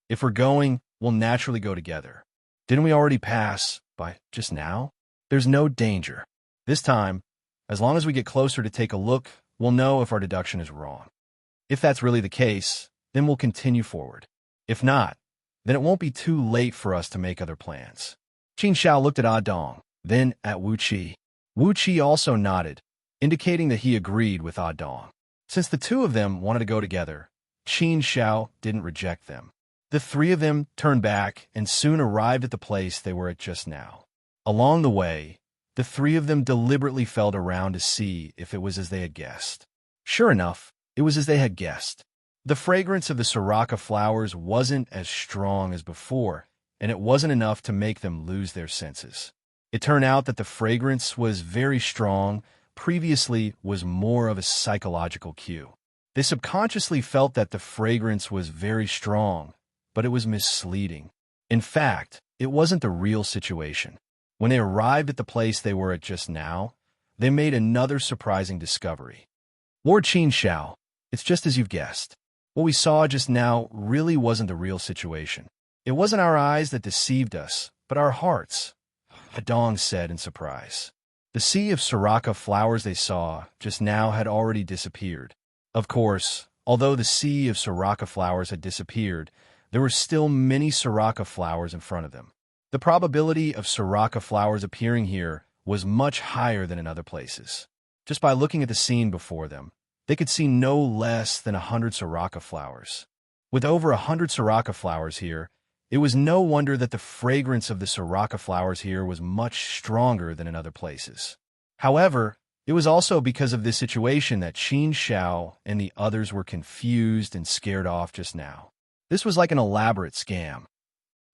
If we're going, we'll naturally go together. Didn't we already pass by just now? There's no danger. This time, as long as we get closer to take a look, we'll know if our deduction is wrong. If that's really the case, then we'll continue forward. If not, then it won't be too late for us to make other plans." Qin Shao looked at Adong, then at Wu Qi. Wu Qi also nodded, indicating that he agreed with Adong. Since the two of them wanted to go together, Qin Shao didn't reject them. The three of them turned back and soon arrived at the place they were at just now. Along the way, the three of them deliberately felt around to see if it was as they had guessed. Sure enough, it was as they had guessed. The fragrance of the Soraka flowers wasn't as strong as before, and it wasn't enough to make them lose their senses. It turned out that the fragrance was very strong, previously was more of a psychological cue. They subconsciously felt that the fragrance was very strong, but it was misleading. In fact, it wasn't the real situation. When they arrived at the place they were at just now, they made another surprising discovery. "Lord Qin Shao, it's just as you've guessed. What we saw just now really wasn't the real situation. It wasn't our eyes that deceived us, but our hearts, Adong said in surprise. The sea of sriracha flowers they saw just now had already disappeared. Of course, although the sea of sriracha flowers had disappeared, there were still many sriracha flowers in front of them. The probability of sriracha flowers appearing here was much higher than in other places. Just by looking at the scene before them, they could see no less than 100 sriracha flowers. With over 100 sriracha flowers here, it was no wonder that the fragrance of the sriracha flowers here was much stronger than in other places. However, it was also because of this situation that Qin Xiao and the others were confused and scared off just now. This was like an elaborate scam.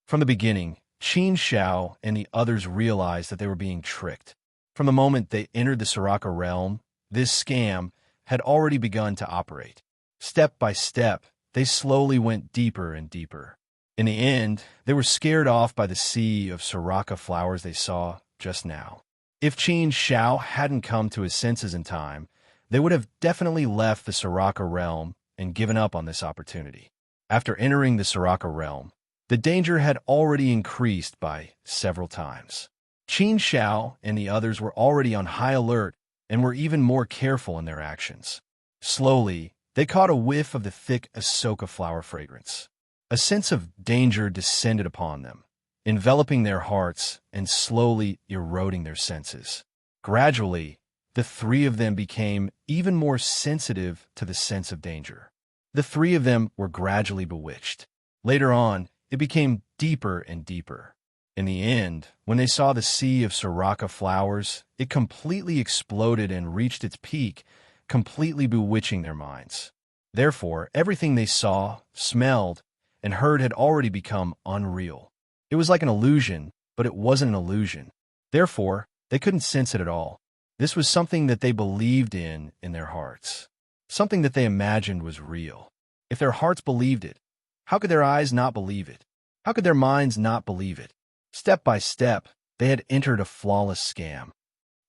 From the beginning, Qin Xiao and the others realized that they were being tricked. From the moment they entered the sriracha realm, this scam had already begun to operate. Step by step, they slowly went deeper and deeper. In the end, they were scared off by the sea of sriracha flowers they saw just now. If Qin Xiao hadn't come to his senses in time, they would have definitely left the sriracha realm and given up on this opportunity. After entering the sriracha realm, the danger had already increased by several times. Qin Xiao and the others were already on high alert and were even more careful in their actions. Slowly, they caught a whiff of the thick Asoka flower fragrance. A sense of danger descended upon them, enveloping their hearts and slowly eroding their senses. Gradually, the three of them became even more sensitive to the sense of danger. The three of them were gradually bewitched. Later on, it became deeper and deeper. In the end, when they saw the sea of sriracha flowers, it completely exploded and reached its peak, completely bewitching their minds. Therefore, everything they saw, smelled, and heard had already become unreal. It was like an illusion, but it wasn't an illusion. Therefore, they couldn't sense it at all. This was something that they believed in their hearts. Something that they imagined was real. If their hearts believed it, how could their eyes not believe it? How could their minds not believe it? Step by step, they had entered a flawless scam.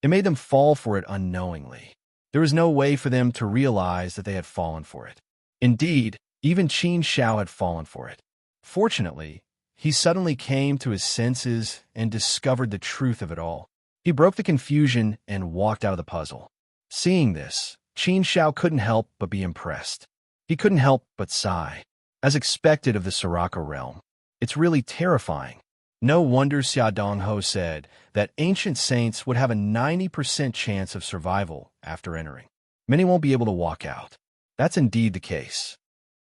It made them fall for it unknowingly. There was no way for them to realize that they had fallen for it. Indeed, even Qin Xiao had fallen for it. Fortunately, he suddenly came to his senses and discovered the truth of it all. He broke the confusion and walked out of the puzzle. Seeing this, Qin Xiao couldn't help but be impressed. He couldn't help but sigh. As expected of the sriracha realm, it's really terrifying. No wonder Xia Dongho said that ancient saints would have a 90% chance of survival after entering. Many won't be able to walk out. That's indeed the case.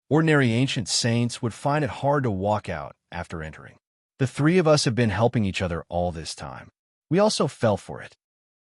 Ordinary ancient saints would find it hard to walk out after entering. The three of us have been helping each other all this time. We also fell for it.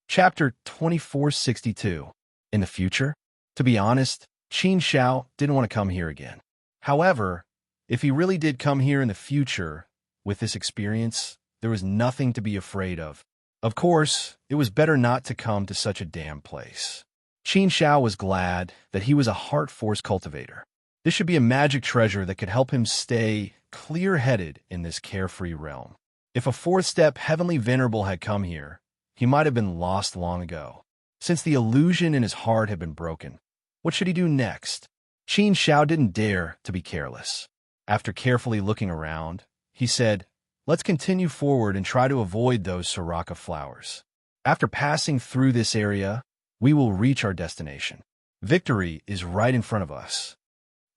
Chapter 2462. In the future? To be honest, Qin Xiao didn't want to come here again. However, if he really did come here in the future, with this experience, there was nothing to be afraid of. Of course, it was better not to come to such a damn place. Qin Xiao was glad that he was a heart force cultivator. This should be a magic treasure that could help him stay clear-headed in this carefree realm. If a fourth step heavenly venerable had come here, he might have been lost long ago. Since the illusion in his heart had been broken, what should he do next? Qin Xiao didn't dare to be careless. After carefully looking around, he said, "Let's continue forward and try to avoid those sriracha flowers. After passing through this area, we will reach our destination. Victory is right in front of us."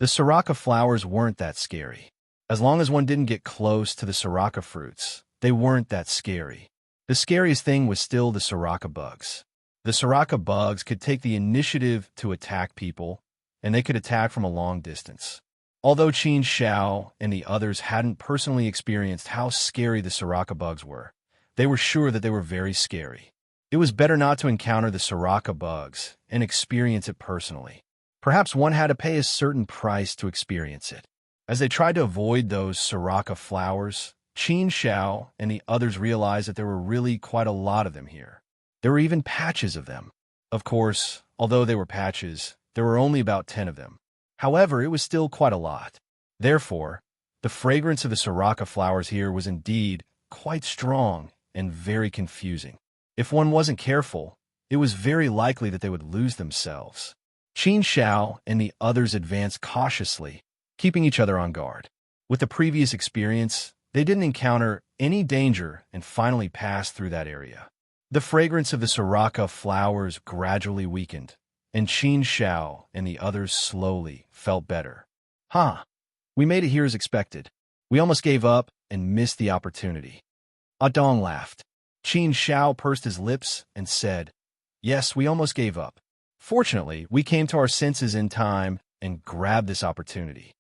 The sriracha flowers weren't that scary. As long as one didn't get close to the sriracha fruits, they weren't that scary. The scariest thing was still the sriracha bugs. The sriracha bugs could take the initiative to attack people, and they could attack from a long distance. Although Qin Xiao and the others hadn't personally experienced how scary the sriracha bugs were, they were sure that they were very scary. It was better not to encounter the sriracha bugs and experience it personally. Perhaps one had to pay a certain price to experience it. As they tried to avoid those sriracha flowers, Qin Xiao and the others realized that there were really quite a lot of them here. There were even patches of them. Of course, although they were patches, there were only about 10 of them. However, it was still quite a lot. Therefore, the fragrance of the sriracha flowers here was indeed quite strong and very confusing. If one wasn't careful, it was very likely that they would lose themselves. Qin Shao and the others advanced cautiously, keeping each other on guard. With the previous experience, they didn't encounter any danger and finally passed through that area. The fragrance of the Soraka flowers gradually weakened, and Qin Shao and the others slowly felt better. Huh, we made it here as expected. We almost gave up and missed the opportunity. Adong laughed. Qin Shao pursed his lips and said, "Yes, we almost gave up. Fortunately, we came to our senses in time and grabbed this opportunity.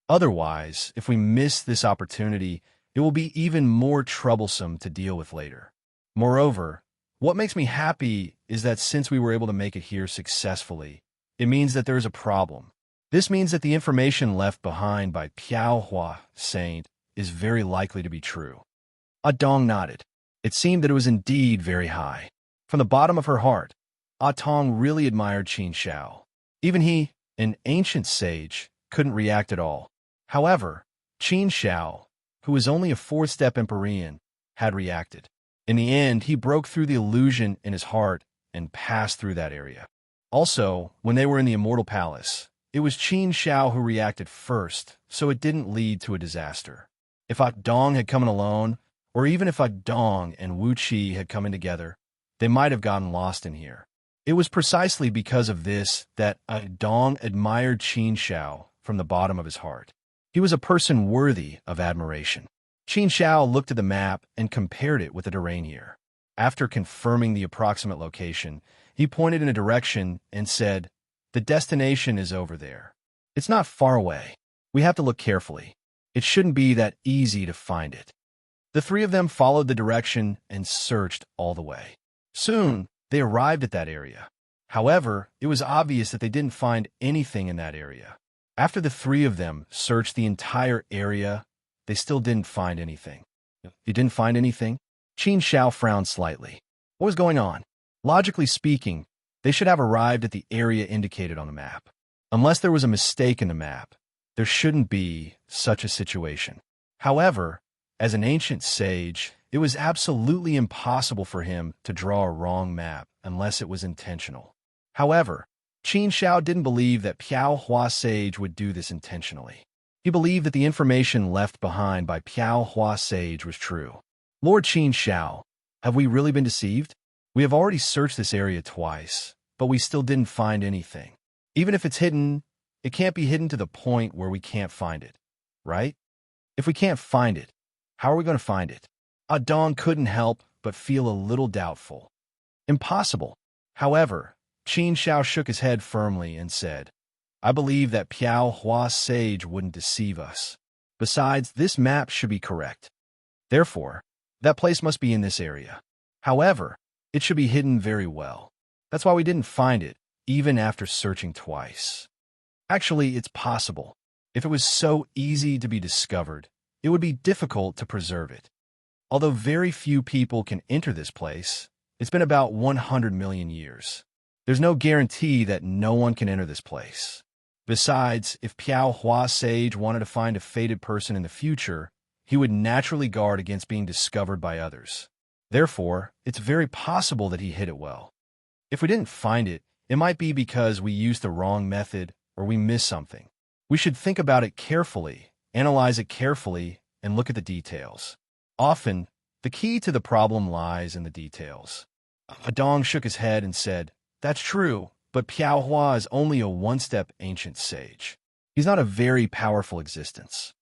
Otherwise, if we miss this opportunity, it will be even more troublesome to deal with later. Moreover, what makes me happy is that since we were able to make it here successfully, it means that there is a problem. This means that the information left behind by Piaohua Saint is very likely to be true." Adong nodded. It seemed that it was indeed very high. From the bottom of her heart, Atong really admired Qin Shao. Even he, an ancient sage, couldn't react at all. However, Qin Shao, who was only a fourth-step Empyrean, had reacted. In the end, he broke through the illusion in his heart and passed through that area. Also, when they were in the Immortal Palace, it was Qin Shao who reacted first, so it didn't lead to a disaster. If Dong had come in alone, or even if Dong and Wu Qi had come in together, they might have gotten lost in here. It was precisely because of this that Dong admired Qin Shao from the bottom of his heart. He was a person worthy of admiration. Qin Shao looked at the map and compared it with the terrain here. After confirming the approximate location, he pointed in a direction and said, "The destination is over there. It's not far away. We have to look carefully. It shouldn't be that easy to find it." The three of them followed the direction and searched all the way. Soon, they arrived at that area. However, it was obvious that they didn't find anything in that area. After the three of them searched the entire area, they still didn't find anything. "You didn't find anything?" Qin Shao frowned slightly. What was going on? Logically speaking, they should have arrived at the area indicated on the map. Unless there was a mistake in the map, there shouldn't be such a situation. However, as an ancient sage, it was absolutely impossible for him to draw a wrong map unless it was intentional. However, Qin Shao didn't believe that Piaohua Sage would do this intentionally. He believed that the information left behind by Piaohua Sage was true. "Lord Qin Shao, have we really been deceived? We have already searched this area twice, but we still didn't find anything. Even if it's hidden, it can't be hidden to the point where we can't find it, right? If we can't find it, how are we going to find it?" Adong couldn't help but feel a little doubtful. "Impossible." However, Qin Shao shook his head firmly and said, "I believe that Piaohua Sage wouldn't deceive us. Besides, this map should be correct. Therefore, that place must be in this area. However, it should be hidden very well. That's why we didn't find it, even after searching twice. Actually, it's possible. If it was so easy to be discovered, it would be difficult to preserve it. Although very few people can enter this place, it's been about 100 million years. There's no guarantee that no one can enter this place. Besides, if Piaohua Sage wanted to find a fated person in the future, he would naturally guard against being discovered by others. Therefore, it's very possible that he hid it well. If we didn't find it, it might be because we used the wrong method or we missed something. We should think about it carefully, analyze it carefully, and look at the details. Often, the key to the problem lies in the details." Adong shook his head and said, "That's true, but Piaohua is only a one-step ancient sage. He's not a very powerful existence.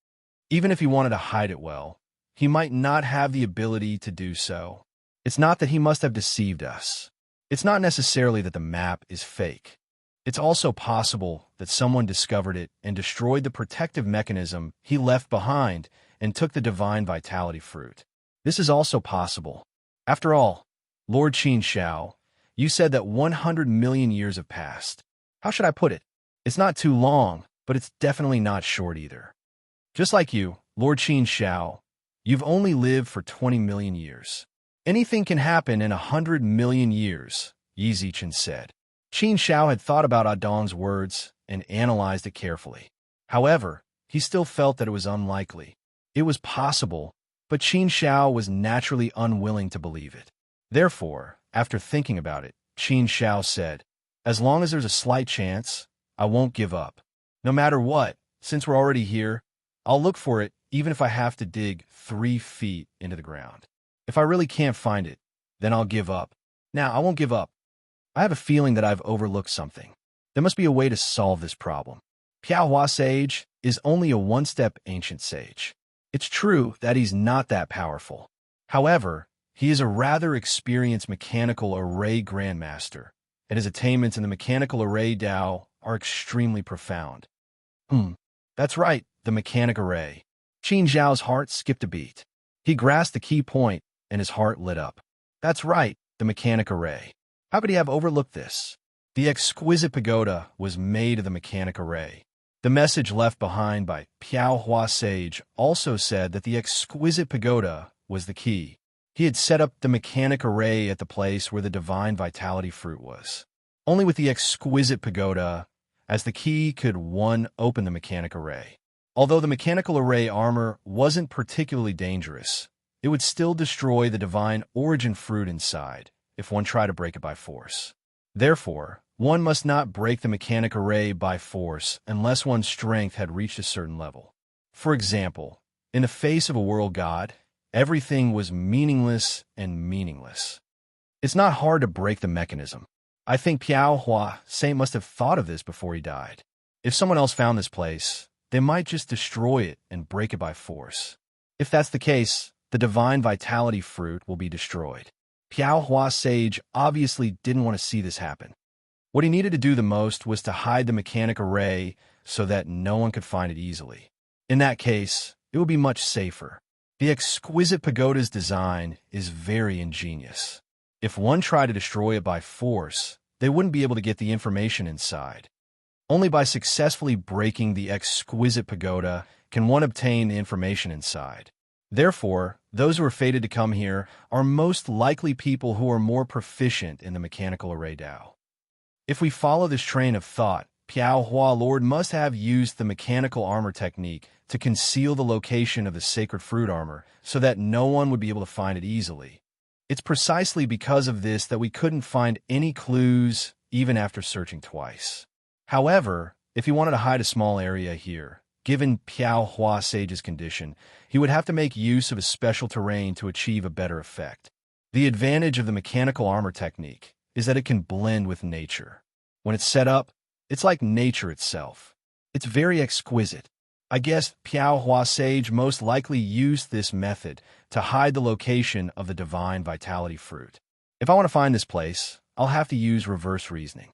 Even if he wanted to hide it well, he might not have the ability to do so. It's not that he must have deceived us. It's not necessarily that the map is fake. It's also possible that someone discovered it and destroyed the protective mechanism he left behind and took the divine vitality fruit. This is also possible. After all, Lord Qin Shao, you said that 100 million years have passed. How should I put it? It's not too long, but it's definitely not short either. Just like you, Lord Qin Shao, you've only lived for 20 million years. Anything can happen in 100 million years, Yi Zichen said. Qin Shao had thought about Adong's words and analyzed it carefully. However, he still felt that it was unlikely. It was possible, but Qin Shao was naturally unwilling to believe it. Therefore, after thinking about it, Qin Shao said, As long as there's a slight chance, I won't give up. No matter what, since we're already here, I'll look for it even if I have to dig 3 feet into the ground. If I really can't find it, then I'll give up. Now, I won't give up. I have a feeling that I've overlooked something. There must be a way to solve this problem. Piao Sage is only a one-step ancient sage. It's true that he's not that powerful. However, he is a rather experienced mechanical array grandmaster, and his attainments in the mechanical array Dao are extremely profound. That's right, the mechanic array. Qin Zhao's heart skipped a beat. He grasped the key point, and his heart lit up. That's right, the mechanic array. How could he have overlooked this? The exquisite pagoda was made of the mechanic array. The message left behind by Piao Sage also said that the exquisite pagoda was the key. He had set up the mechanic array at the place where the divine vitality fruit was. Only with the exquisite pagoda as the key could one open the mechanic array. Although the mechanical array armor wasn't particularly dangerous, it would still destroy the divine origin fruit inside if one tried to break it by force. Therefore, one must not break the mechanic array by force unless one's strength had reached a certain level. For example, in the face of a world god, everything was meaningless and meaningless. It's not hard to break the mechanism. I think Piao Saint must have thought of this before he died. If someone else found this place, they might just destroy it and break it by force. If that's the case, the divine vitality fruit will be destroyed. Piao Sage obviously didn't want to see this happen. What he needed to do the most was to hide the mechanic array so that no one could find it easily. In that case, it would be much safer. The exquisite pagoda's design is very ingenious. If one tried to destroy it by force, they wouldn't be able to get the information inside. Only by successfully breaking the exquisite pagoda can one obtain the information inside. Therefore, those who are fated to come here are most likely people who are more proficient in the mechanical array Dao. If we follow this train of thought, Piao Lord must have used the mechanical armor technique to conceal the location of the sacred fruit armor so that no one would be able to find it easily. It's precisely because of this that we couldn't find any clues even after searching twice. However, if he wanted to hide a small area here, given Piao Sage's condition, he would have to make use of a special terrain to achieve a better effect. The advantage of the mechanical armor technique is that it can blend with nature. When it's set up, it's like nature itself. It's very exquisite. I guess Piao Sage most likely used this method to hide the location of the divine vitality fruit. If I want to find this place, I'll have to use reverse reasoning.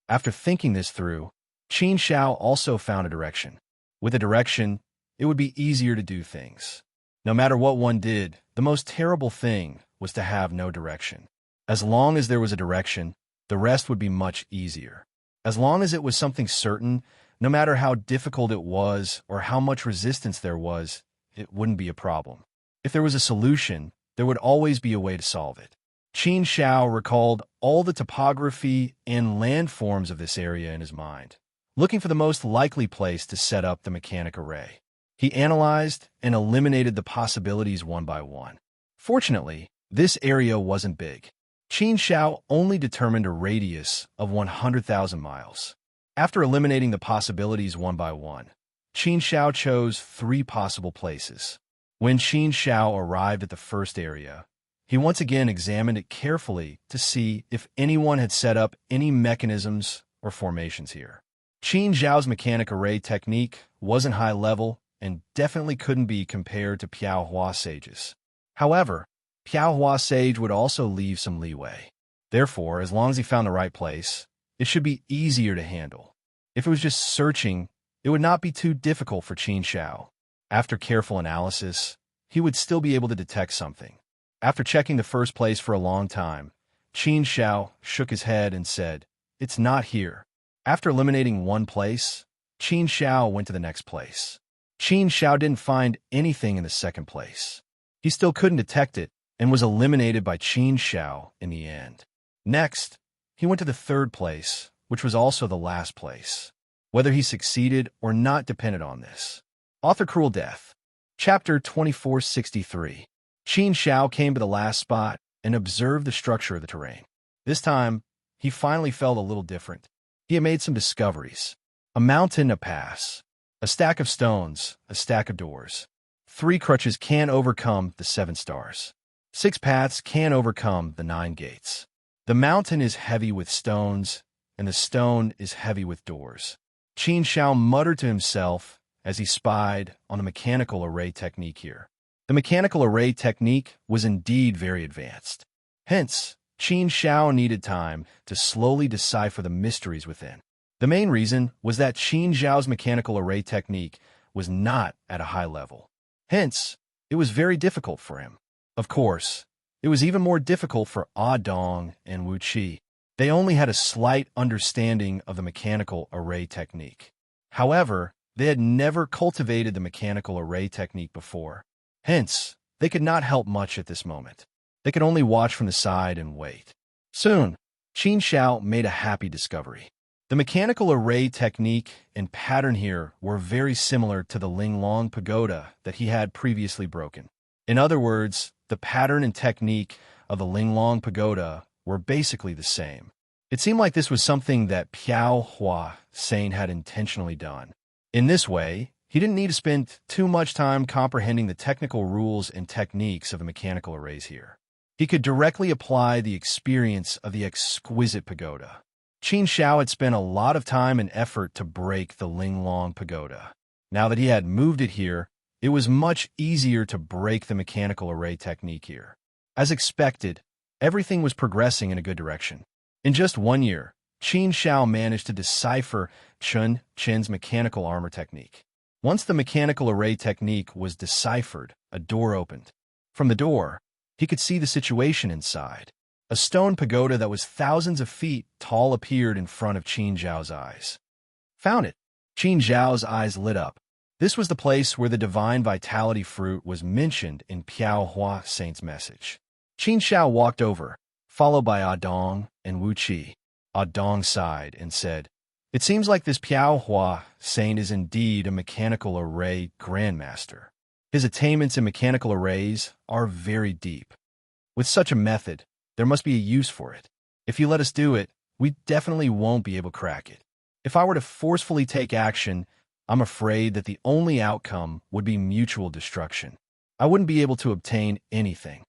After thinking this through, Qin Zhao also found a direction. With a direction, it would be easier to do things. No matter what one did, the most terrible thing was to have no direction. As long as there was a direction, the rest would be much easier. As long as it was something certain, no matter how difficult it was or how much resistance there was, it wouldn't be a problem. If there was a solution, there would always be a way to solve it. Qin Zhao recalled all the topography and landforms of this area in his mind, looking for the most likely place to set up the mechanic array. He analyzed and eliminated the possibilities one by one. Fortunately, this area wasn't big. Qin Zhao only determined a radius of 100,000 miles. After eliminating the possibilities one by one, Qin Zhao chose 3 possible places. When Qin Zhao arrived at the first area, he once again examined it carefully to see if anyone had set up any mechanisms or formations here. Qin Zhao's mechanic array technique wasn't high level and definitely couldn't be compared to Piao Sage's. However, Piao Sage would also leave some leeway. Therefore, as long as he found the right place, it should be easier to handle. If it was just searching, it would not be too difficult for Qin Zhao. After careful analysis, he would still be able to detect something. After checking the first place for a long time, Qin Zhao shook his head and said, "It's not here." After eliminating one place, Qin Zhao went to the next place. Qin Zhao didn't find anything in the second place. He still couldn't detect it and was eliminated by Qin Zhao in the end. Next, he went to the third place, which was also the last place. Whether he succeeded or not depended on this. Author Cruel Death. Chapter 2463. Qin Zhao came to the last spot and observed the structure of the terrain. This time, he finally felt a little different. He had made some discoveries. A mountain, a pass. A stack of stones, a stack of doors. 3 crutches can't overcome the 7 stars. 6 paths can't overcome the 9 gates. The mountain is heavy with stones, and the stone is heavy with doors. Qin Shao muttered to himself as he spied on the mechanical array technique here. The mechanical array technique was indeed very advanced. Hence, Qin Shao needed time to slowly decipher the mysteries within. The main reason was that Qin Zhao's mechanical array technique was not at a high level. Hence, it was very difficult for him. Of course, it was even more difficult for Ah Dong and Wu Qi. They only had a slight understanding of the mechanical array technique. However, they had never cultivated the mechanical array technique before. Hence, they could not help much at this moment. They could only watch from the side and wait. Soon, Qin Shao made a happy discovery. The mechanical array technique and pattern here were very similar to the Linglong pagoda that he had previously broken. In other words, the pattern and technique of the Linglong pagoda were basically the same. It seemed like this was something that Piao Hua Saint had intentionally done. In this way, he didn't need to spend too much time comprehending the technical rules and techniques of the mechanical arrays here. He could directly apply the experience of the exquisite pagoda. Qin Shao had spent a lot of time and effort to break the Linglong pagoda. Now that he had moved it here, it was much easier to break the mechanical array technique here. As expected, everything was progressing in a good direction. In just 1 year, Qin Shao managed to decipher Chun Chin's mechanical armor technique. Once the mechanical array technique was deciphered, a door opened. From the door, he could see the situation inside. A stone pagoda that was thousands of feet tall appeared in front of Qin Zhao's eyes. Found it. Qin Zhao's eyes lit up. This was the place where the divine vitality fruit was mentioned in Piao Hua Saint's message. Qin Shao walked over, followed by Ah Dong and Wu Qi. Ah Dong sighed and said, "It seems like this Piao Hua Saint is indeed a mechanical array grandmaster. His attainments in mechanical arrays are very deep. With such a method, there must be a use for it. If you let us do it, we definitely won't be able to crack it. If I were to forcefully take action, I'm afraid that the only outcome would be mutual destruction. I wouldn't be able to obtain anything.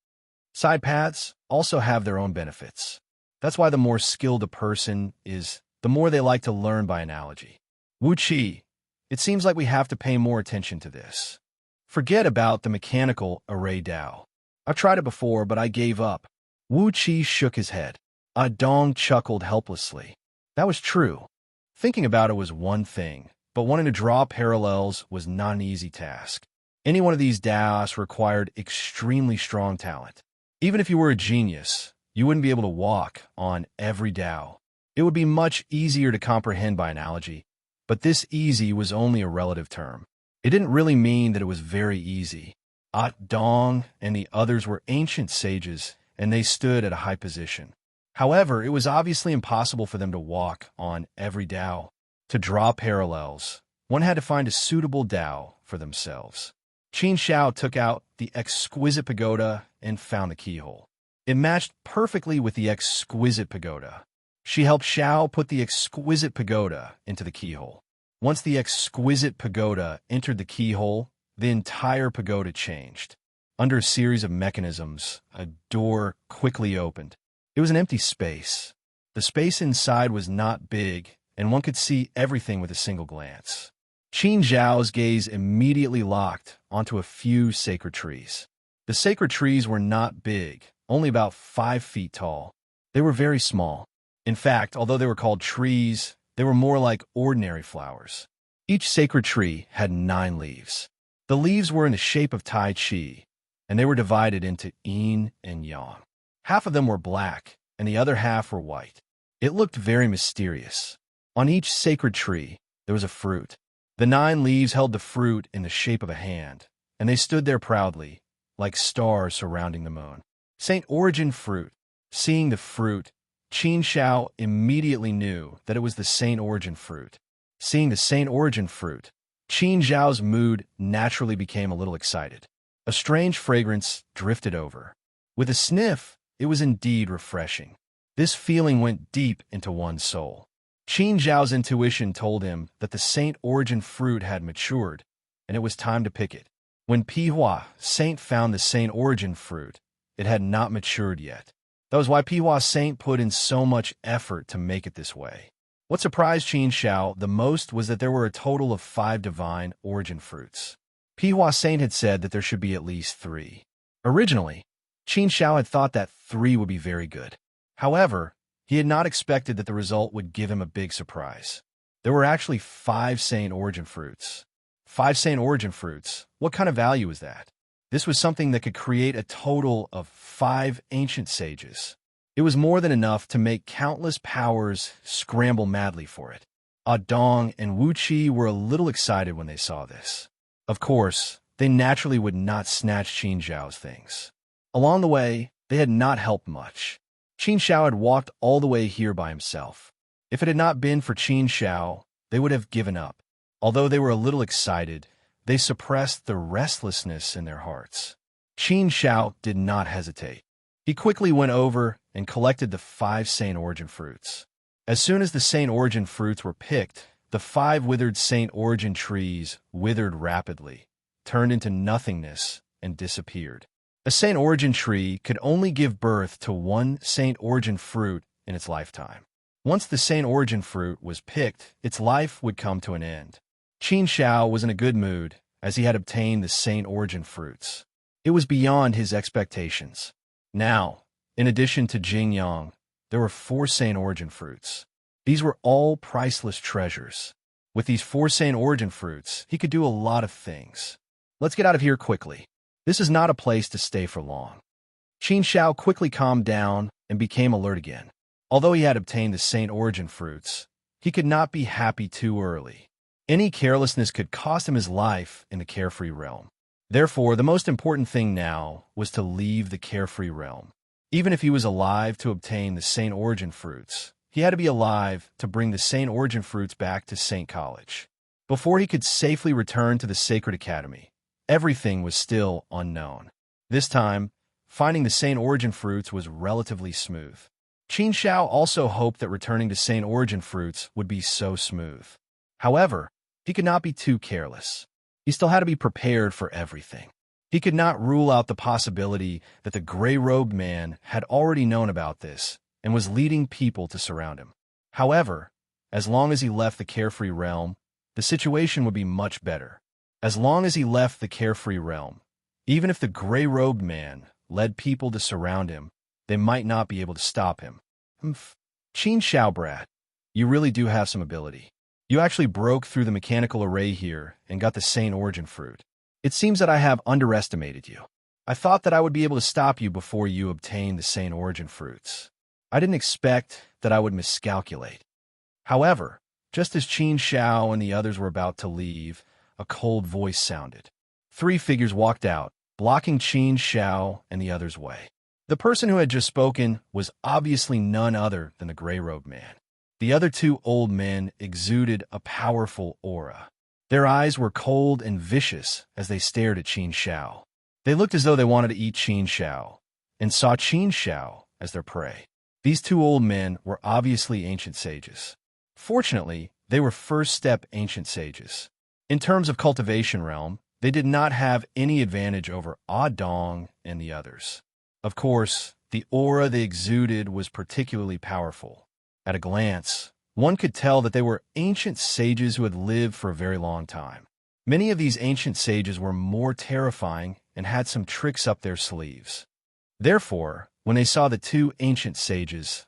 Side paths also have their own benefits. That's why the more skilled a person is, the more they like to learn by analogy. Wu Qi, it seems like we have to pay more attention to this. Forget about the mechanical array Dao. I've tried it before, but I gave up." Wu Qi shook his head. Ah Dong chuckled helplessly. That was true. Thinking about it was one thing, but wanting to draw parallels was not an easy task. Any one of these Daos required extremely strong talent. Even if you were a genius, you wouldn't be able to walk on every Dao. It would be much easier to comprehend by analogy, but this easy was only a relative term. It didn't really mean that it was very easy. Ah Dong and the others were ancient sages, and they stood at a high position. However, it was obviously impossible for them to walk on every Dao. To draw parallels, one had to find a suitable Dao for themselves. Qin Shao took out the exquisite pagoda and found the keyhole. It matched perfectly with the exquisite pagoda. She helped Shao put the exquisite pagoda into the keyhole. Once the exquisite pagoda entered the keyhole, the entire pagoda changed. Under a series of mechanisms, a door quickly opened. It was an empty space. The space inside was not big, and one could see everything with a single glance. Qin Zhao's gaze immediately locked onto a few sacred trees. The sacred trees were not big, only about 5 feet tall. They were very small. In fact, although they were called trees, they were more like ordinary flowers. Each sacred tree had 9 leaves. The leaves were in the shape of Tai Chi, and they were divided into yin and yang. Half of them were black, and the other half were white. It looked very mysterious. On each sacred tree, there was a fruit. The 9 leaves held the fruit in the shape of a hand, and they stood there proudly, like stars surrounding the moon. Saint Origin fruit. Seeing the fruit, Qin Shao immediately knew that it was the Saint Origin fruit. Seeing the Saint Origin fruit, Qin Zhao's mood naturally became a little excited. A strange fragrance drifted over. With a sniff, it was indeed refreshing. This feeling went deep into one's soul. Qin Zhao's intuition told him that the Saint Origin fruit had matured, and it was time to pick it. When Pihua Saint found the Saint Origin fruit, it had not matured yet. That was why Pihua Saint put in so much effort to make it this way. What surprised Qin Zhao the most was that there were a total of 5 divine origin fruits. Pihua Saint had said that there should be at least 3. Originally, Qin Zhao had thought that 3 would be very good. However, he had not expected that the result would give him a big surprise. There were actually 5 Saint Origin fruits. 5 Saint Origin fruits. What kind of value is that? This was something that could create a total of 5 ancient sages. It was more than enough to make countless powers scramble madly for it. Dong and Wu Qi were a little excited when they saw this. Of course, they naturally would not snatch Qin Zhao's things. Along the way, they had not helped much. Qin Zhao had walked all the way here by himself. If it had not been for Qin Zhao, they would have given up. Although they were a little excited, they suppressed the restlessness in their hearts. Qin Zhao did not hesitate. He quickly went over and collected the 5 Saint Origin fruits. As soon as the Saint Origin fruits were picked, the 5 withered Saint Origin trees withered rapidly, turned into nothingness, and disappeared. A Saint Origin tree could only give birth to 1 Saint Origin fruit in its lifetime. Once the Saint Origin fruit was picked, its life would come to an end. Qin Zhao was in a good mood, as he had obtained the Saint Origin fruits. It was beyond his expectations. Now, in addition to Jing Yang, there were 4 Saint Origin fruits. These were all priceless treasures. With these 4 Saint Origin fruits, he could do a lot of things. Let's get out of here quickly. This is not a place to stay for long. Qin Zhao quickly calmed down and became alert again. Although he had obtained the Saint Origin fruits, he could not be happy too early. Any carelessness could cost him his life in the carefree realm. Therefore, the most important thing now was to leave the carefree realm. Even if he was alive to obtain the Saint Origin fruits, he had to be alive to bring the Saint Origin fruits back to Saint College. Before he could safely return to the Sacred Academy, everything was still unknown. This time, finding the Saint Origin fruits was relatively smooth. Qin Zhao also hoped that returning to Saint Origin fruits would be so smooth. However, he could not be too careless. He still had to be prepared for everything. He could not rule out the possibility that the gray-robed man had already known about this and was leading people to surround him. However, as long as he left the carefree realm, the situation would be much better. As long as he left the carefree realm, even if the gray-robed man led people to surround him, they might not be able to stop him. Qin Zhao, brat, you really do have some ability. You actually broke through the mechanical array here and got the Saint Origin fruit. It seems that I have underestimated you. I thought that I would be able to stop you before you obtained the Saint Origin fruits. I didn't expect that I would miscalculate. However, just as Qin Zhao and the others were about to leave, a cold voice sounded. 3 figures walked out, blocking Qin Zhao and the others' way. The person who had just spoken was obviously none other than the gray-robed man. The other 2 old men exuded a powerful aura. Their eyes were cold and vicious as they stared at Qin Zhao. They looked as though they wanted to eat Qin Zhao, and saw Qin Zhao as their prey. These 2 old men were obviously ancient sages. Fortunately, they were first-step ancient sages. In terms of cultivation realm, they did not have any advantage over Dong and the others. Of course, the aura they exuded was particularly powerful. At a glance, one could tell that they were ancient sages who had lived for a very long time. Many of these ancient sages were more terrifying and had some tricks up their sleeves. Therefore, when they saw the 2 ancient sages,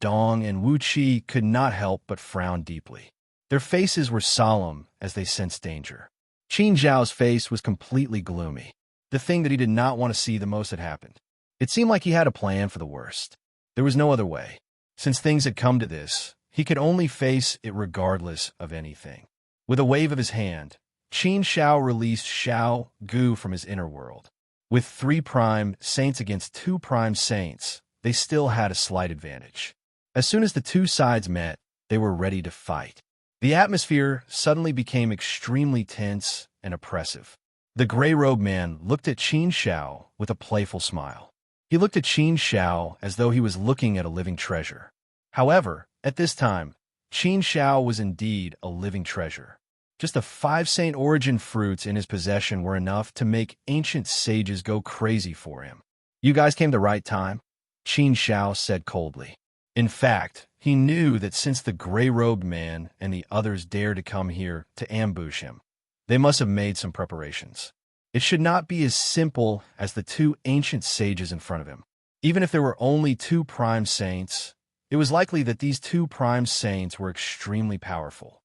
Dong and Wu Qi could not help but frown deeply. Their faces were solemn as they sensed danger. Qin Zhao's face was completely gloomy. The thing that he did not want to see the most had happened. It seemed like he had a plan for the worst. There was no other way. Since things had come to this, he could only face it regardless of anything. With a wave of his hand, Qin Zhao released Xiao Gu from his inner world. With 3 prime saints against 2 prime saints, they still had a slight advantage. As soon as the 2 sides met, they were ready to fight. The atmosphere suddenly became extremely tense and oppressive. The gray-robed man looked at Qin Zhao with a playful smile. He looked at Qin Shao as though he was looking at a living treasure. However, at this time, Qin Shao was indeed a living treasure. Just the 5 Saint Origin fruits in his possession were enough to make ancient sages go crazy for him. You guys came the right time, Qin Shao said coldly. In fact, he knew that since the gray-robed man and the others dared to come here to ambush him, they must have made some preparations. It should not be as simple as the 2 ancient sages in front of him. Even if there were only 2 prime saints, it was likely that these 2 prime saints were extremely powerful.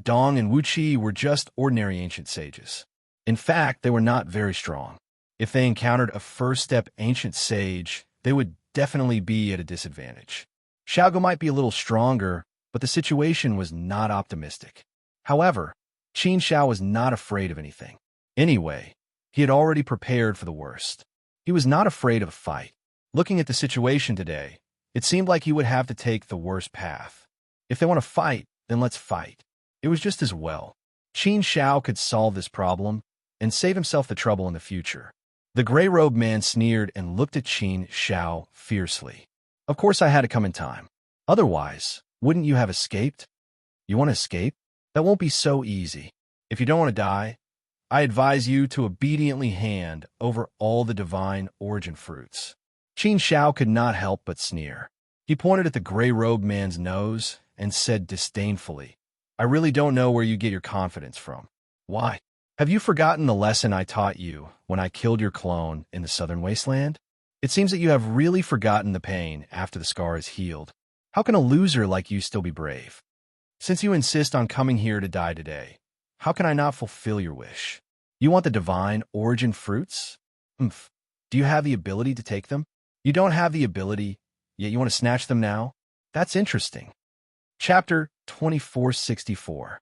Dong and Wuqi were just ordinary ancient sages. In fact, they were not very strong. If they encountered a first-step ancient sage, they would definitely be at a disadvantage. Xiaogu might be a little stronger, but the situation was not optimistic. However, Qin Shao was not afraid of anything. Anyway, he had already prepared for the worst. He was not afraid of a fight. Looking at the situation today, it seemed like he would have to take the worst path. If they want to fight, then let's fight. It was just as well. Qin Shao could solve this problem and save himself the trouble in the future. The gray-robed man sneered and looked at Qin Shao fiercely. Of course I had to come in time. Otherwise, wouldn't you have escaped? You want to escape? That won't be so easy. If you don't want to die, I advise you to obediently hand over all the divine origin fruits. Qin Shao could not help but sneer. He pointed at the gray-robed man's nose and said disdainfully, I really don't know where you get your confidence from. Why? Have you forgotten the lesson I taught you when I killed your clone in the southern wasteland? It seems that you have really forgotten the pain after the scar is healed. How can a loser like you still be brave? Since you insist on coming here to die today, how can I not fulfill your wish? You want the divine origin fruits? Humph. Do you have the ability to take them? You don't have the ability, yet you want to snatch them now? That's interesting. Chapter 2464.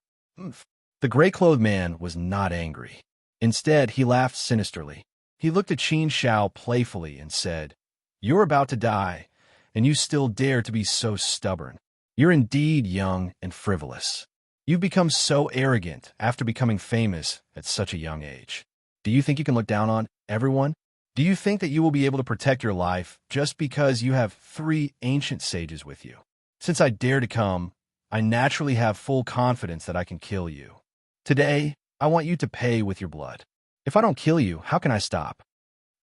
The gray-clothed man was not angry. Instead, he laughed sinisterly. He looked at Qin Shao playfully and said, You're about to die, and you still dare to be so stubborn. You're indeed young and frivolous. You've become so arrogant after becoming famous at such a young age. Do you think you can look down on everyone? Do you think that you will be able to protect your life just because you have 3 ancient sages with you? Since I dare to come, I naturally have full confidence that I can kill you. Today, I want you to pay with your blood. If I don't kill you, how can I stop?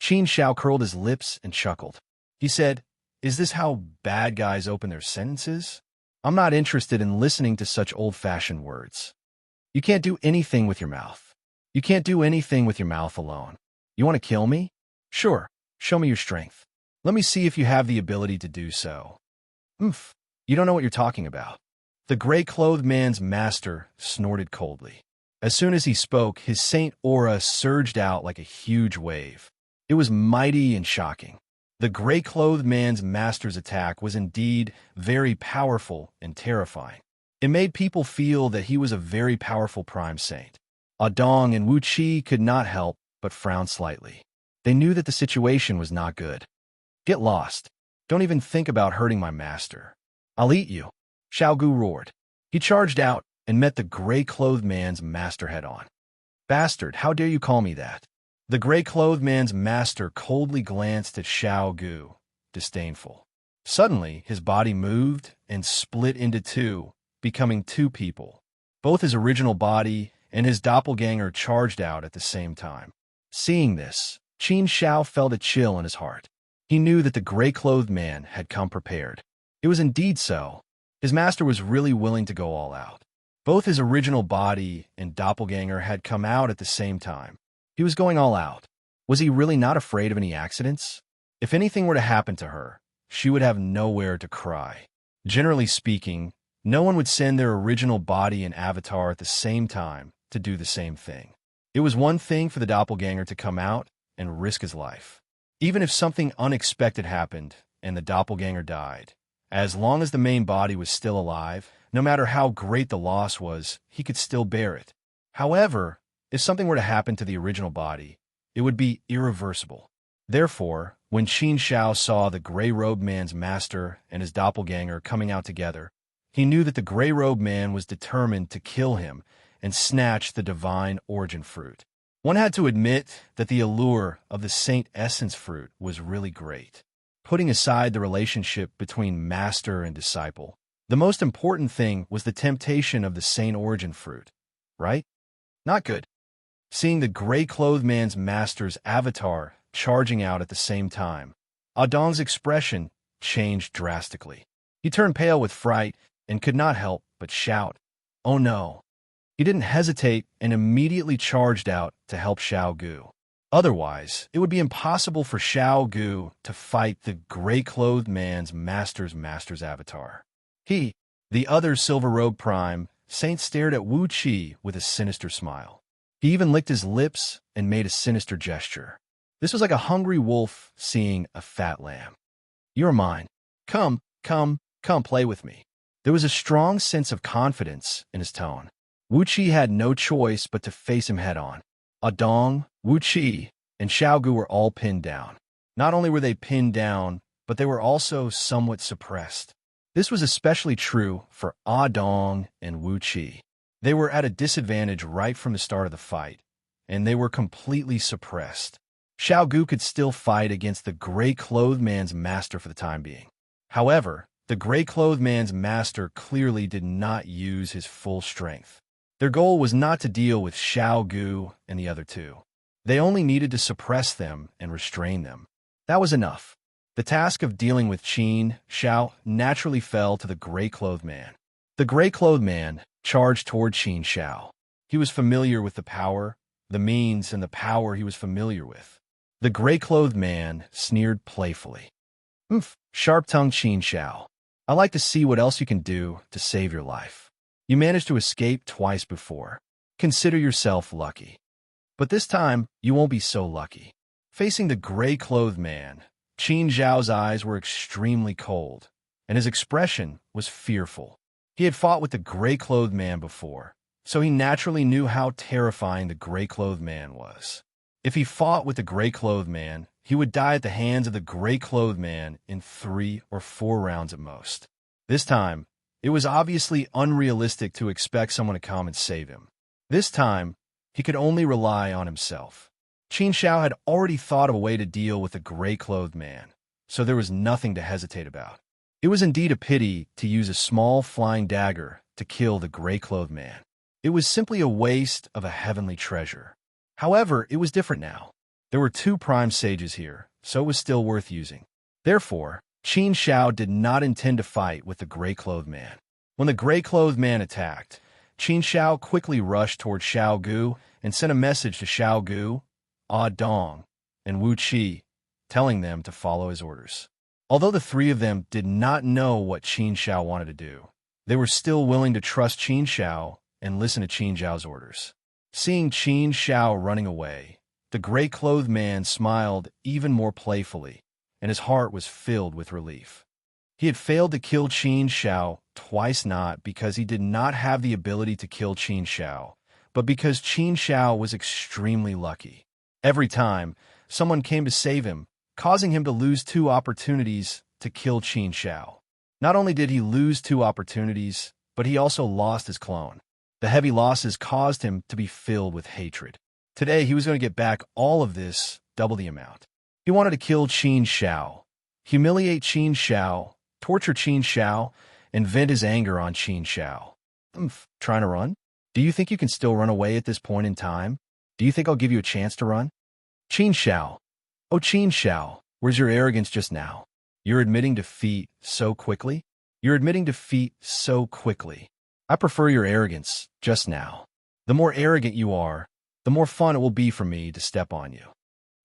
Qin Shao curled his lips and chuckled. He said, Is this how bad guys open their sentences? I'm not interested in listening to such old-fashioned words. You can't do anything with your mouth. You can't do anything with your mouth alone. You want to kill me? Sure, show me your strength. Let me see if you have the ability to do so. You don't know what you're talking about. The gray-clothed man's master snorted coldly. As soon as he spoke, his saint aura surged out like a huge wave. It was mighty and shocking. The gray-clothed man's master's attack was indeed very powerful and terrifying. It made people feel that he was a very powerful prime saint. Dong and Wuqi could not help but frown slightly. They knew that the situation was not good. Get lost. Don't even think about hurting my master. I'll eat you, Xiaogu roared. He charged out and met the gray-clothed man's master head-on. Bastard, how dare you call me that? The gray-clothed man's master coldly glanced at Xiaogu, disdainful. Suddenly, his body moved and split into 2, becoming 2 people. Both his original body and his doppelganger charged out at the same time. Seeing this, Qin Shao felt a chill in his heart. He knew that the gray-clothed man had come prepared. It was indeed so. His master was really willing to go all out. Both his original body and doppelganger had come out at the same time. He was going all out. Was he really not afraid of any accidents? If anything were to happen to her, she would have nowhere to cry. Generally speaking, no one would send their original body and avatar at the same time to do the same thing. It was one thing for the doppelganger to come out and risk his life. Even if something unexpected happened and the doppelganger died, as long as the main body was still alive, no matter how great the loss was, he could still bear it. However, if something were to happen to the original body, it would be irreversible. Therefore, when Qin Shao saw the gray-robed man's master and his doppelganger coming out together, he knew that the gray-robed man was determined to kill him and snatch the divine origin fruit. One had to admit that the allure of the Saint Essence fruit was really great. Putting aside the relationship between master and disciple, the most important thing was the temptation of the Saint Origin fruit, right? Not good. Seeing the gray-clothed man's master's avatar charging out at the same time, Adong's expression changed drastically. He turned pale with fright and could not help but shout, "Oh no!" He didn't hesitate and immediately charged out to help Xiao Gu. Otherwise, it would be impossible for Xiao Gu to fight the gray-clothed man's master's avatar. He, the other silver-robed prime, Saint stared at Wu Qi with a sinister smile. He even licked his lips and made a sinister gesture. This was like a hungry wolf seeing a fat lamb. "You're mine. Come, play with me." There was a strong sense of confidence in his tone. Wu Qi had no choice but to face him head-on. Adong, Wu Qi, and Xiao Gu were all pinned down. Not only were they pinned down, but they were also somewhat suppressed. This was especially true for Adong and Wu Qi. They were at a disadvantage right from the start of the fight, and they were completely suppressed. Xiao Gu could still fight against the gray-clothed man's master for the time being. However, the gray-clothed man's master clearly did not use his full strength. Their goal was not to deal with Xiao Gu and the other two. They only needed to suppress them and restrain them. That was enough. The task of dealing with Qin Xiao naturally fell to the gray-clothed man. The gray-clothed man charged toward Qin Xiao. He was familiar with the power, the means, and the power he was familiar with. The gray-clothed man sneered playfully. Sharp-tongued Qin Xiao. I like to see what else you can do to save your life. You managed to escape twice before. Consider yourself lucky. But this time, you won't be so lucky. Facing the gray-clothed man, Qin Xiao's eyes were extremely cold, and his expression was fearful. He had fought with the gray-clothed man before, so he naturally knew how terrifying the gray-clothed man was. If he fought with the gray-clothed man, he would die at the hands of the gray-clothed man in 3 or 4 rounds at most. This time, it was obviously unrealistic to expect someone to come and save him. This time, he could only rely on himself. Qin Xiao had already thought of a way to deal with the gray-clothed man, so there was nothing to hesitate about. It was indeed a pity to use a small flying dagger to kill the gray-clothed man. It was simply a waste of a heavenly treasure. However, it was different now. There were 2 prime sages here, so it was still worth using. Therefore, Qin Xiao did not intend to fight with the gray-clothed man. When the gray-clothed man attacked, Qin Xiao quickly rushed toward Xiao Gu and sent a message to Xiao Gu, Dong, and Wu Qi, telling them to follow his orders. Although the 3 of them did not know what Qin Xiao wanted to do, they were still willing to trust Qin Xiao and listen to Qin Xiao's orders. Seeing Qin Xiao running away, the gray-clothed man smiled even more playfully, and his heart was filled with relief. He had failed to kill Qin Xiao twice, not because he did not have the ability to kill Qin Xiao, but because Qin Xiao was extremely lucky. Every time, someone came to save him, causing him to lose 2 opportunities to kill Qin Xiao. Not only did he lose 2 opportunities, but he also lost his clone. The heavy losses caused him to be filled with hatred. Today, he was going to get back all of this, double the amount. He wanted to kill Qin Xiao, humiliate Qin Xiao, torture Qin Xiao, and vent his anger on Qin Xiao. Trying to run? Do you think you can still run away at this point in time? Do you think I'll give you a chance to run? Qin Xiao. Oh, Qin Xiao, where's your arrogance just now? You're admitting defeat so quickly? You're admitting defeat so quickly. I prefer your arrogance just now. The more arrogant you are, the more fun it will be for me to step on you.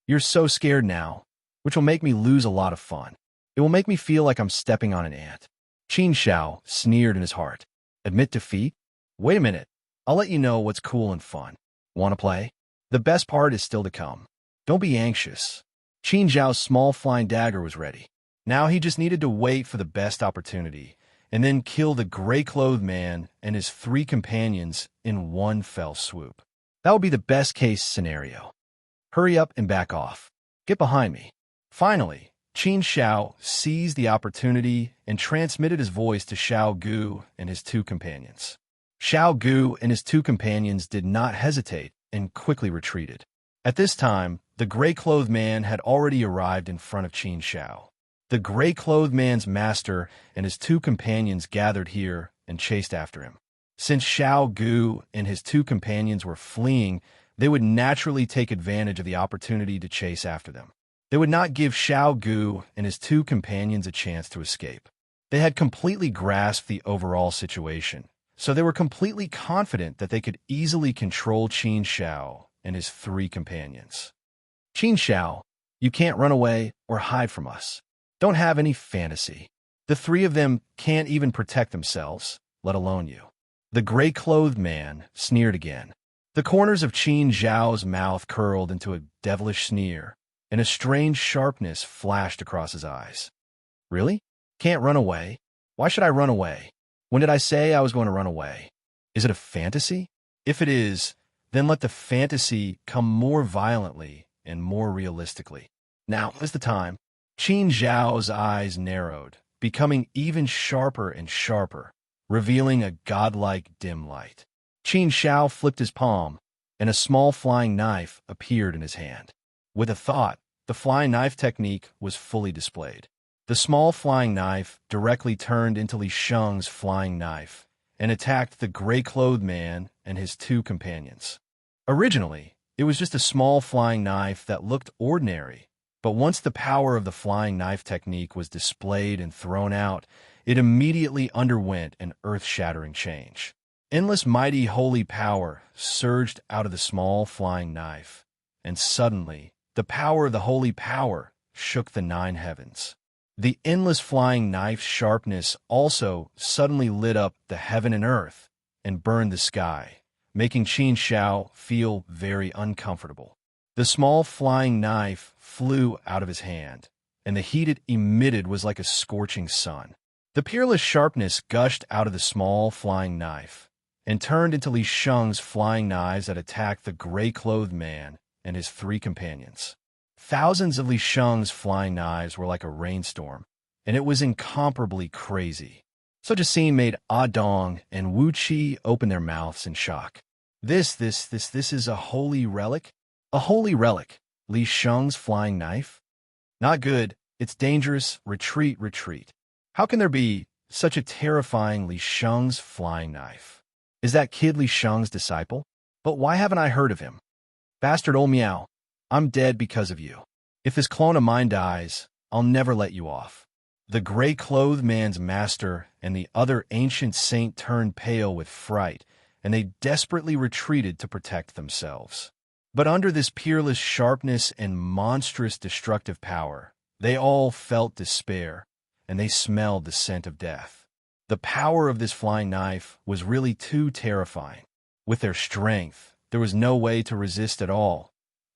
You're so scared now, which will make me lose a lot of fun. It will make me feel like I'm stepping on an ant. Qin Xiao sneered in his heart. Admit defeat? Wait a minute. I'll let you know what's cool and fun. Want to play? The best part is still to come. Don't be anxious. Qin Xiao's small flying dagger was ready. Now he just needed to wait for the best opportunity, and then kill the gray-clothed man and his 3 companions in one fell swoop. That would be the best-case scenario. Hurry up and back off. Get behind me. Finally, Qin Xiao seized the opportunity and transmitted his voice to Xiao Gu and his 2 companions. Xiao Gu and his 2 companions did not hesitate and quickly retreated. At this time, the gray-clothed man had already arrived in front of Qin Shao. The gray-clothed man's master and his two companions gathered here and chased after him. Since Xiao Gu and his two companions were fleeing, they would naturally take advantage of the opportunity to chase after them. They would not give Xiao Gu and his two companions a chance to escape. They had completely grasped the overall situation, so they were completely confident that they could easily control Qin Shao and his three companions. Qin Shao, you can't run away or hide from us. Don't have any fantasy. The three of them can't even protect themselves, let alone you. The gray-clothed man sneered again. The corners of Qin Zhao's mouth curled into a devilish sneer, and a strange sharpness flashed across his eyes. Really? Can't run away? Why should I run away? When did I say I was going to run away? Is it a fantasy? If it is, then let the fantasy come more violently and more realistically. Now is the time. Qin Zhao's eyes narrowed, becoming even sharper and sharper, revealing a godlike dim light. Qin Shao flipped his palm, and a small flying knife appeared in his hand. With a thought, the flying knife technique was fully displayed. The small flying knife directly turned into Li Sheng's flying knife and attacked the gray-clothed man and his two companions. Originally, it was just a small flying knife that looked ordinary, but once the power of the flying knife technique was displayed and thrown out, it immediately underwent an earth-shattering change. Endless mighty holy power surged out of the small flying knife, and suddenly, the power of the holy power shook the nine heavens. The endless flying knife's sharpness also suddenly lit up the heaven and earth and burned the sky, making Qin Shao feel very uncomfortable. The small flying knife flew out of his hand, and the heat it emitted was like a scorching sun. The peerless sharpness gushed out of the small flying knife and turned into Li Sheng's flying knives that attacked the gray-clothed man and his three companions. Thousands of Li Sheng's flying knives were like a rainstorm, and it was incomparably crazy. Such a scene made Ah Dong and Wu Qi open their mouths in shock. This is a holy relic? A holy relic? Li Sheng's flying knife? Not good. It's dangerous. Retreat, retreat. How can there be such a terrifying Li Sheng's flying knife? Is that kid Li Sheng's disciple? But why haven't I heard of him? Bastard old meow. I'm dead because of you. If this clone of mine dies, I'll never let you off. The gray-clothed man's master and the other ancient saint turned pale with fright, and they desperately retreated to protect themselves. But under this peerless sharpness and monstrous destructive power, they all felt despair, and they smelled the scent of death. The power of this flying knife was really too terrifying. With their strength, there was no way to resist at all,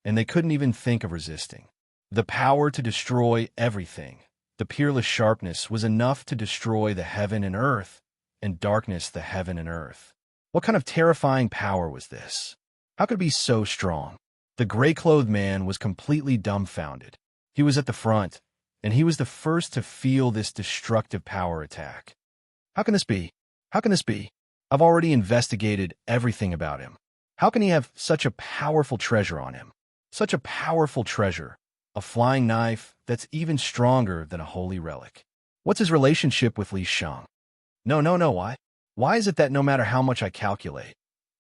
and they couldn't even think of resisting. The power to destroy everything, the peerless sharpness, was enough to destroy the heaven and earth, and darkness the heaven and earth. What kind of terrifying power was this? How could it be so strong? The gray-clothed man was completely dumbfounded. He was at the front, and he was the first to feel this destructive power attack. How can this be? How can this be? I've already investigated everything about him. How can he have such a powerful treasure on him? Such a powerful treasure, a flying knife that's even stronger than a holy relic. What's his relationship with Li Sheng? No, why? Why is it that no matter how much I calculate,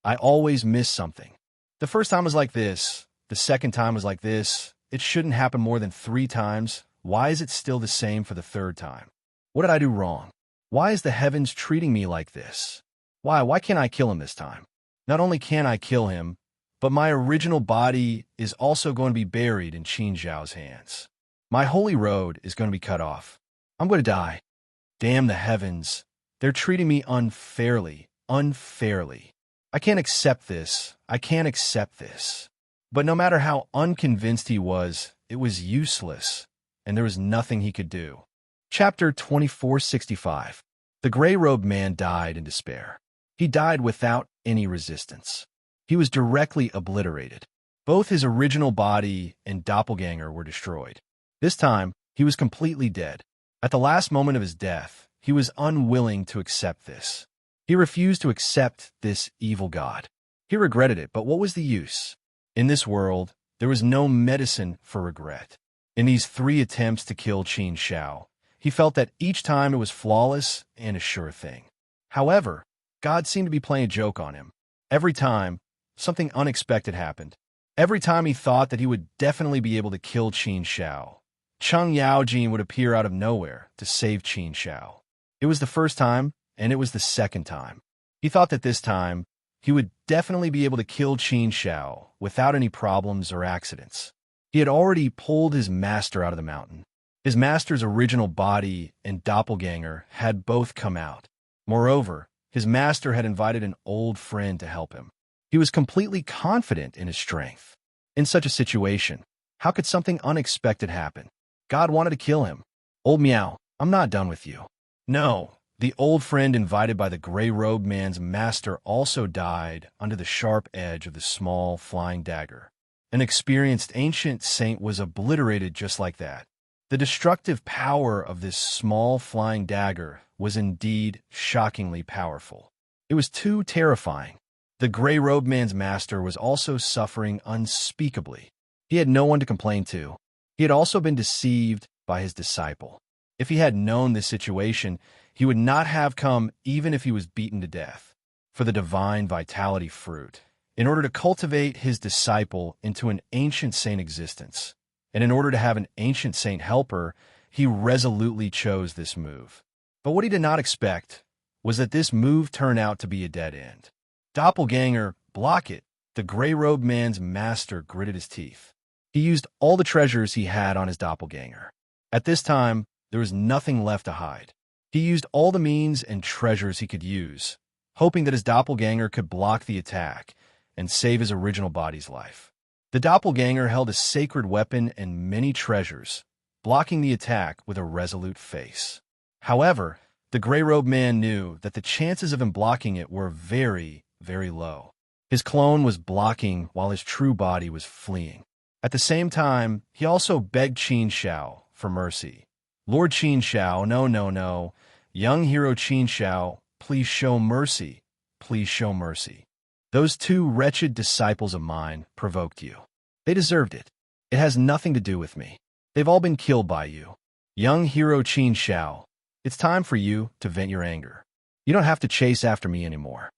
I always miss something? The first time was like this, the second time was like this, it shouldn't happen more than 3 times. Why is it still the same for the third time? What did I do wrong? Why is the heavens treating me like this? Why can't I kill him this time? Not only can I kill him, but my original body is also going to be buried in Qin Zhao's hands. My holy road is going to be cut off. I'm going to die. Damn the heavens. They're treating me unfairly. I can't accept this. I can't accept this. But no matter how unconvinced he was, it was useless, and there was nothing he could do. Chapter 2465. The gray-robed man died in despair. He died without any resistance. He was directly obliterated. Both his original body and doppelganger were destroyed. This time, he was completely dead. At the last moment of his death, he was unwilling to accept this. He refused to accept this evil god. He regretted it, but what was the use? In this world, there was no medicine for regret. In these 3 attempts to kill Qin Shao, he felt that each time it was flawless and a sure thing. However, God seemed to be playing a joke on him. Every time, something unexpected happened. Every time he thought that he would definitely be able to kill Qin Shao, Cheng Yaojin would appear out of nowhere to save Qin Shao. It was the first time, and it was the second time. He thought that this time, he would definitely be able to kill Qin Shao without any problems or accidents. He had already pulled his master out of the mountain. His master's original body and doppelganger had both come out. Moreover, his master had invited an old friend to help him. He was completely confident in his strength. In such a situation, how could something unexpected happen? God wanted to kill him. Old Meow, I'm not done with you. No, the old friend invited by the gray-robed man's master also died under the sharp edge of the small flying dagger. An experienced ancient saint was obliterated just like that. The destructive power of this small flying dagger was indeed shockingly powerful. It was too terrifying. The gray-robed man's master was also suffering unspeakably. He had no one to complain to. He had also been deceived by his disciple. If he had known this situation, he would not have come even if he was beaten to death. For the divine vitality fruit, in order to cultivate his disciple into an ancient saint existence, and in order to have an ancient saint helper, he resolutely chose this move. But what he did not expect was that this move turned out to be a dead end. Doppelganger, block it. The gray-robed man's master gritted his teeth. He used all the treasures he had on his doppelganger. At this time, there was nothing left to hide. He used all the means and treasures he could use, hoping that his doppelganger could block the attack and save his original body's life. The doppelganger held a sacred weapon and many treasures, blocking the attack with a resolute face. However, the gray-robed man knew that the chances of him blocking it were very, very low. His clone was blocking while his true body was fleeing. At the same time, he also begged Qin Shao for mercy. Lord Qin Shao, no. Young hero Qin Shao, please show mercy. Please show mercy. Those 2 wretched disciples of mine provoked you. They deserved it. It has nothing to do with me. They've all been killed by you. Young hero Qin Shao, it's time for you to vent your anger. You don't have to chase after me anymore.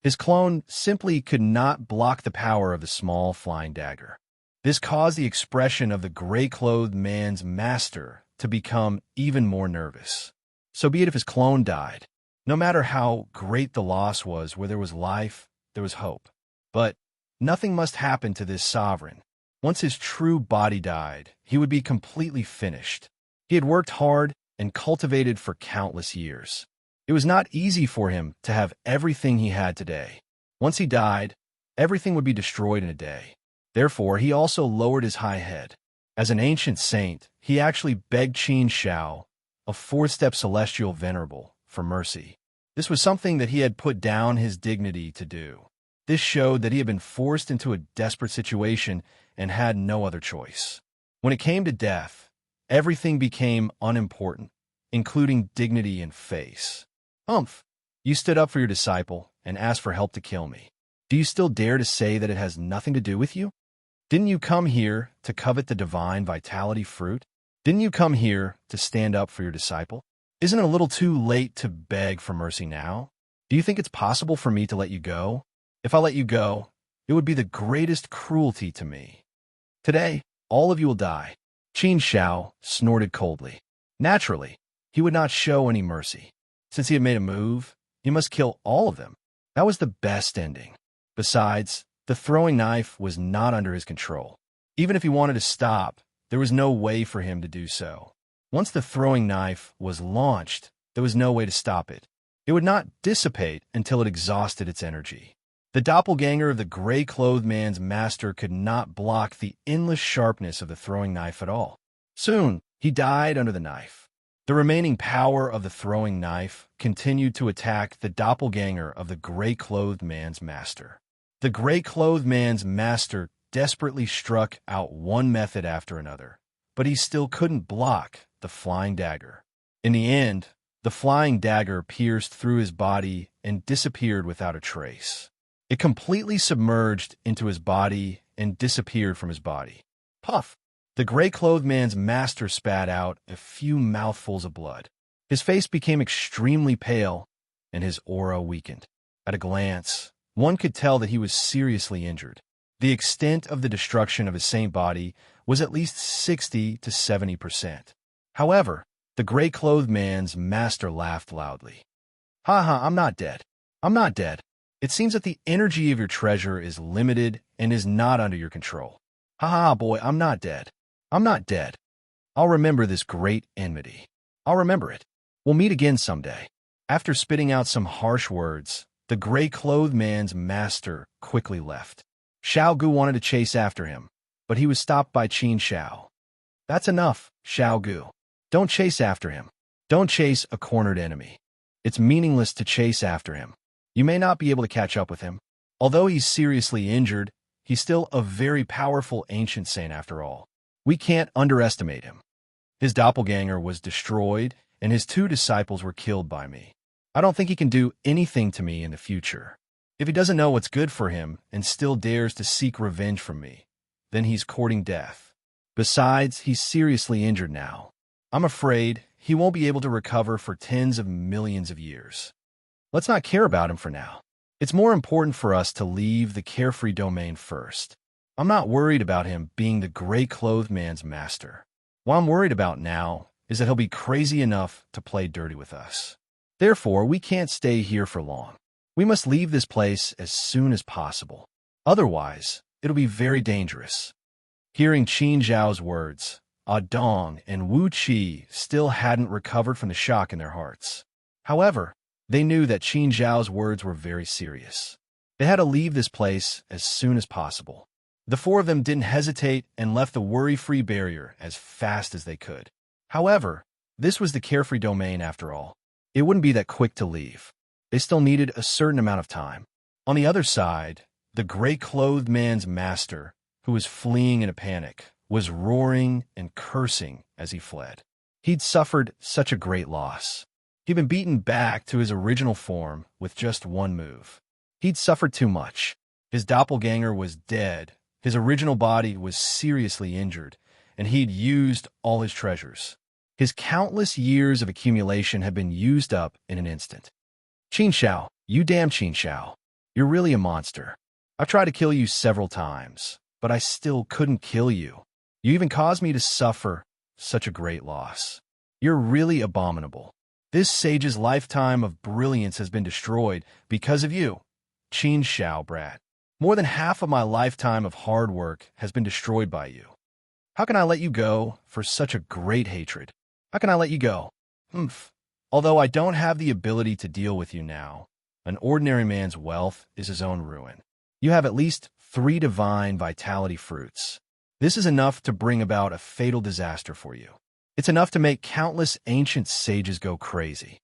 His clone simply could not block the power of the small flying dagger. This caused the expression of the gray-clothed man's master to become even more nervous. So be it if his clone died. No matter how great the loss was, where there was life, there was hope. But nothing must happen to this sovereign. Once his true body died, he would be completely finished. He had worked hard and cultivated for countless years. It was not easy for him to have everything he had today. Once he died, everything would be destroyed in a day. Therefore, he also lowered his high head. As an ancient saint, he actually begged Qin Shao, a 4th-step celestial venerable, for mercy. This was something that he had put down his dignity to do. This showed that he had been forced into a desperate situation and had no other choice. When it came to death, everything became unimportant, including dignity and face. You stood up for your disciple and asked for help to kill me. Do you still dare to say that it has nothing to do with you? Didn't you come here to covet the divine vitality fruit? Didn't you come here to stand up for your disciple? Isn't it a little too late to beg for mercy now? Do you think it's possible for me to let you go? If I let you go, it would be the greatest cruelty to me. Today, all of you will die. Qin Shao snorted coldly. Naturally, he would not show any mercy. Since he had made a move, he must kill all of them. That was the best ending. Besides, the throwing knife was not under his control. Even if he wanted to stop, there was no way for him to do so. Once the throwing knife was launched, there was no way to stop it. It would not dissipate until it exhausted its energy. The doppelganger of the gray-clothed man's master could not block the endless sharpness of the throwing knife at all. Soon, he died under the knife. The remaining power of the throwing knife continued to attack the doppelganger of the gray-clothed man's master. The gray-clothed man's master desperately struck out one method after another, but he still couldn't block the flying dagger. In the end, the flying dagger pierced through his body and disappeared without a trace. It completely submerged into his body and disappeared from his body. Puff! The gray-clothed man's master spat out a few mouthfuls of blood. His face became extremely pale, and his aura weakened. At a glance, one could tell that he was seriously injured. The extent of the destruction of his saint body was at least 60 to 70%. However, the gray-clothed man's master laughed loudly. "Ha ha, I'm not dead. I'm not dead. It seems that the energy of your treasure is limited and is not under your control. Ha ha, boy, I'm not dead. I'm not dead. I'll remember this great enmity. I'll remember it. We'll meet again someday." After spitting out some harsh words, the gray-clothed man's master quickly left. Xiao Gu wanted to chase after him, but he was stopped by Qin Xiao. "That's enough, Xiao Gu. Don't chase after him. Don't chase a cornered enemy. It's meaningless to chase after him. You may not be able to catch up with him. Although he's seriously injured, he's still a very powerful ancient saint after all. We can't underestimate him. His doppelganger was destroyed, and his 2 disciples were killed by me. I don't think he can do anything to me in the future. If he doesn't know what's good for him and still dares to seek revenge from me, then he's courting death. Besides, he's seriously injured now. I'm afraid he won't be able to recover for tens of millions of years. Let's not care about him for now. It's more important for us to leave the carefree domain first. I'm not worried about him being the gray-clothed man's master. What I'm worried about now is that he'll be crazy enough to play dirty with us. Therefore, we can't stay here for long. We must leave this place as soon as possible. Otherwise, it'll be very dangerous." Hearing Qin Zhao's words, Dong and Wu Qi still hadn't recovered from the shock in their hearts. However, they knew that Qin Zhao's words were very serious. They had to leave this place as soon as possible. The 4 of them didn't hesitate and left the worry-free barrier as fast as they could. However, this was the carefree domain after all. It wouldn't be that quick to leave. They still needed a certain amount of time. On the other side, the gray-clothed man's master, who was fleeing in a panic, was roaring and cursing as he fled. He'd suffered such a great loss. He'd been beaten back to his original form with just 1 move. He'd suffered too much. His doppelganger was dead, his original body was seriously injured, and he'd used all his treasures. His countless years of accumulation had been used up in an instant. "Qin Xiao, you damn Qin Xiao. You're really a monster. I've tried to kill you several times, but I still couldn't kill you. You even caused me to suffer such a great loss. You're really abominable. This sage's lifetime of brilliance has been destroyed because of you, Qin Xiao brat. More than half of my lifetime of hard work has been destroyed by you. How can I let you go for such a great hatred? How can I let you go? Humph. Although I don't have the ability to deal with you now, an ordinary man's wealth is his own ruin. You have at least 3 divine vitality fruits. This is enough to bring about a fatal disaster for you. It's enough to make countless ancient sages go crazy.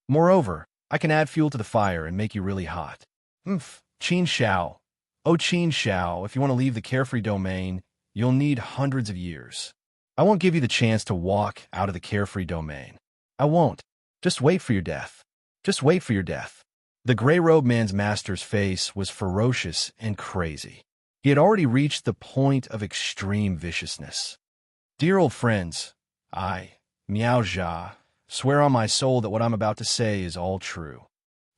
Moreover, I can add fuel to the fire and make you really hot. Humph. Qin Xiao. Oh, Qin Xiao, if you want to leave the carefree domain, you'll need hundreds of years. I won't give you the chance to walk out of the carefree domain. I won't. Just wait for your death. Just wait for your death." The gray-robed man's master's face was ferocious and crazy. He had already reached the point of extreme viciousness. "Dear old friends, I, Miao Jia, swear on my soul that what I'm about to say is all true.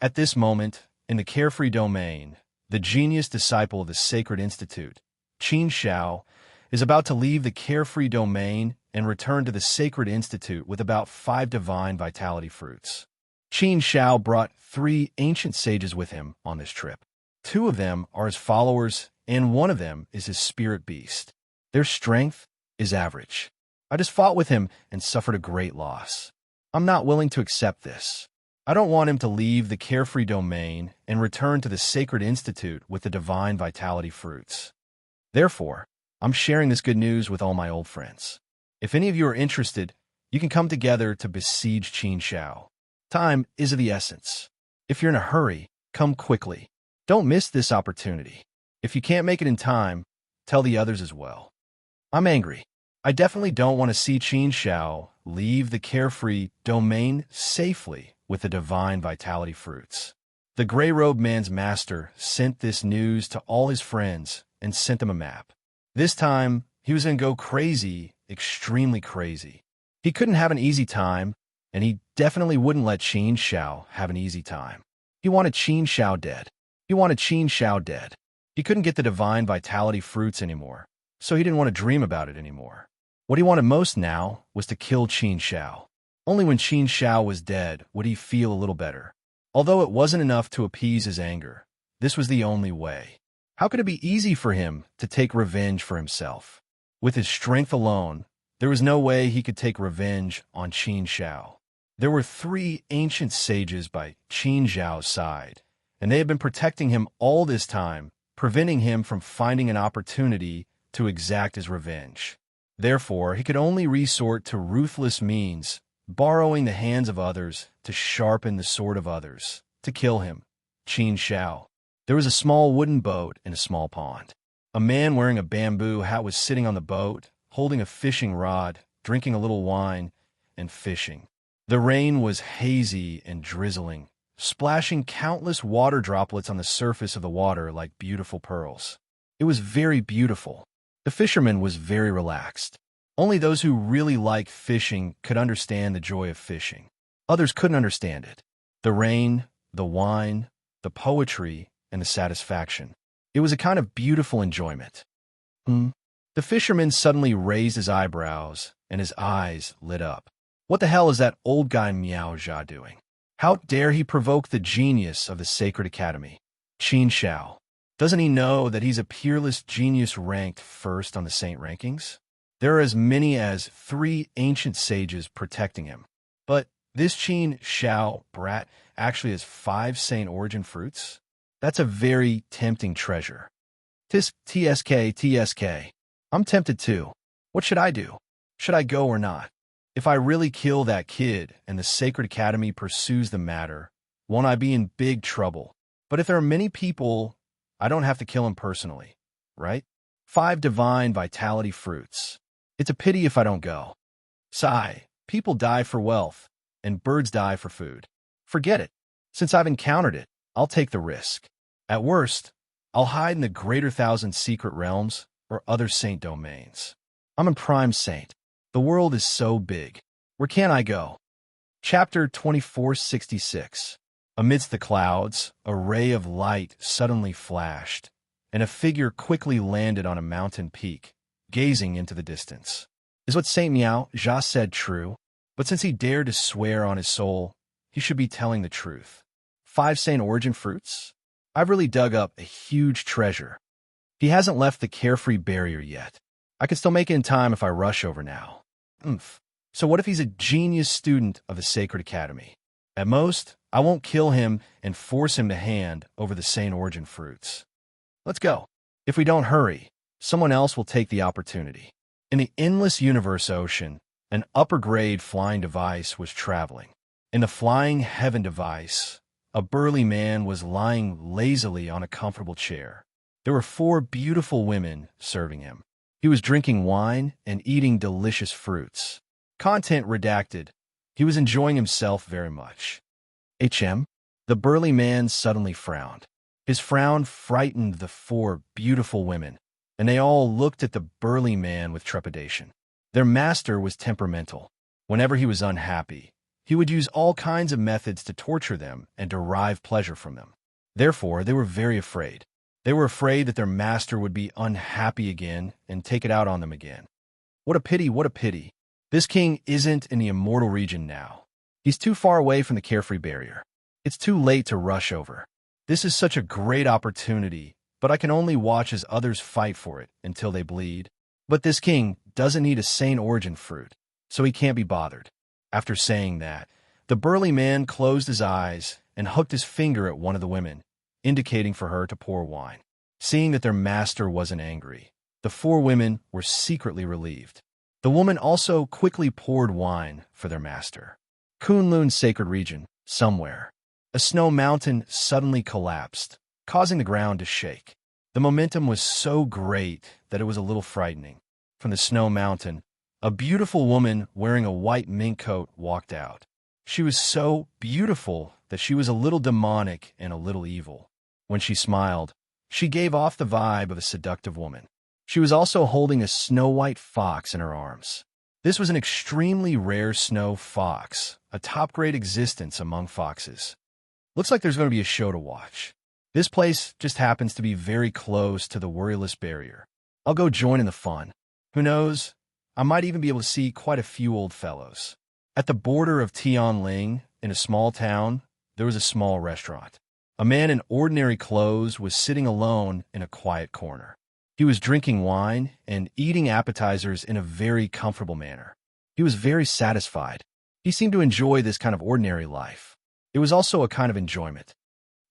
At this moment, in the carefree domain, the genius disciple of the Sacred Institute, Qin Xiao, is about to leave the carefree domain and return to the Sacred Institute with about 5 divine vitality fruits. Qin Xiao brought 3 ancient sages with him on this trip. 2 of them are his followers, and 1 of them is his spirit beast. Their strength is average. I just fought with him and suffered a great loss. I'm not willing to accept this. I don't want him to leave the carefree domain and return to the Sacred Institute with the divine vitality fruits. Therefore, I'm sharing this good news with all my old friends. If any of you are interested, you can come together to besiege Qin Xiao. Time is of the essence. If you're in a hurry, come quickly. Don't miss this opportunity. If you can't make it in time, tell the others as well. I'm angry. I definitely don't want to see Qin Xiao leave the carefree domain safely with the divine vitality fruits. The gray-robed man's master sent this news to all his friends and sent them a map. This time, he was going to go crazy, extremely crazy. He couldn't have an easy time, and he definitely wouldn't let Qin Shao have an easy time. He wanted Qin Shao dead. He wanted Qin Shao dead. He couldn't get the divine vitality fruits anymore, so he didn't want to dream about it anymore. What he wanted most now was to kill Qin Shao. Only when Qin Shao was dead would he feel a little better. Although it wasn't enough to appease his anger, this was the only way. How could it be easy for him to take revenge for himself? With his strength alone, there was no way he could take revenge on Qin Shao. There were 3 ancient sages by Qin Zhao's side, and they had been protecting him all this time, preventing him from finding an opportunity to exact his revenge. Therefore, he could only resort to ruthless means, borrowing the hands of others to sharpen the sword of others, to kill him, Qin Shao. There was a small wooden boat in a small pond. A man wearing a bamboo hat was sitting on the boat, holding a fishing rod, drinking a little wine, and fishing. The rain was hazy and drizzling, splashing countless water droplets on the surface of the water like beautiful pearls. It was very beautiful. The fisherman was very relaxed. Only those who really liked fishing could understand the joy of fishing. Others couldn't understand it. The rain, the wine, the poetry, and the satisfaction. It was a kind of beautiful enjoyment. The fisherman suddenly raised his eyebrows, and his eyes lit up. What the hell is that old guy Miao Jia doing? How dare he provoke the genius of the Sacred Academy? Qin Shao. Doesn't he know that he's a peerless genius ranked first on the saint rankings? There are as many as 3 ancient sages protecting him. But this Qin Shao brat actually has 5 saint origin fruits? That's a very tempting treasure. TSK. I'm tempted too. What should I do? Should I go or not? If I really kill that kid and the Sacred Academy pursues the matter, won't I be in big trouble? But if there are many people, I don't have to kill him personally, right? 5 divine vitality fruits. It's a pity if I don't go. Sigh, people die for wealth, and birds die for food. Forget it. Since I've encountered it, I'll take the risk. At worst, I'll hide in the greater 1,000 secret realms or other saint domains. I'm a prime saint. The world is so big. Where can I go? Chapter 2466. Amidst the clouds, a ray of light suddenly flashed, and a figure quickly landed on a mountain peak, gazing into the distance. Is what Saint Miao Jia said true? But since he dared to swear on his soul, he should be telling the truth. 5 saint origin fruits? I've really dug up a huge treasure. He hasn't left the carefree barrier yet. I can still make it in time if I rush over now. So what if he's a genius student of the Sacred Academy? At most, I won't kill him and force him to hand over the saint origin fruits. Let's go. If we don't hurry, someone else will take the opportunity. In the endless universe ocean, an upper-grade flying device was traveling. In the flying heaven device, a burly man was lying lazily on a comfortable chair. There were 4 beautiful women serving him. He was drinking wine and eating delicious fruits. Content redacted. He was enjoying himself very much. The burly man suddenly frowned. His frown frightened the 4 beautiful women, and they all looked at the burly man with trepidation. Their master was temperamental. Whenever he was unhappy, he would use all kinds of methods to torture them and derive pleasure from them. Therefore, they were very afraid. They were afraid that their master would be unhappy again and take it out on them again. What a pity, what a pity. This king isn't in the immortal region now. He's too far away from the carefree barrier. It's too late to rush over. This is such a great opportunity, but I can only watch as others fight for it until they bleed. But this king doesn't need a saint origin fruit, so he can't be bothered. After saying that, the burly man closed his eyes and hooked his finger at one of the women, indicating for her to pour wine. Seeing that their master wasn't angry, the 4 women were secretly relieved. The woman also quickly poured wine for their master. Kunlun's sacred region, somewhere. A snow mountain suddenly collapsed, causing the ground to shake. The momentum was so great that it was a little frightening. From the snow mountain, a beautiful woman wearing a white mink coat walked out. She was so beautiful that she was a little demonic and a little evil. When she smiled, she gave off the vibe of a seductive woman. She was also holding a snow-white fox in her arms. This was an extremely rare snow fox, a top-grade existence among foxes. Looks like there's going to be a show to watch. This place just happens to be very close to the worryless barrier. I'll go join in the fun. Who knows? I might even be able to see quite a few old fellows. At the border of Tianling, in a small town, there was a small restaurant. A man in ordinary clothes was sitting alone in a quiet corner. He was drinking wine and eating appetizers in a very comfortable manner. He was very satisfied. He seemed to enjoy this kind of ordinary life. It was also a kind of enjoyment.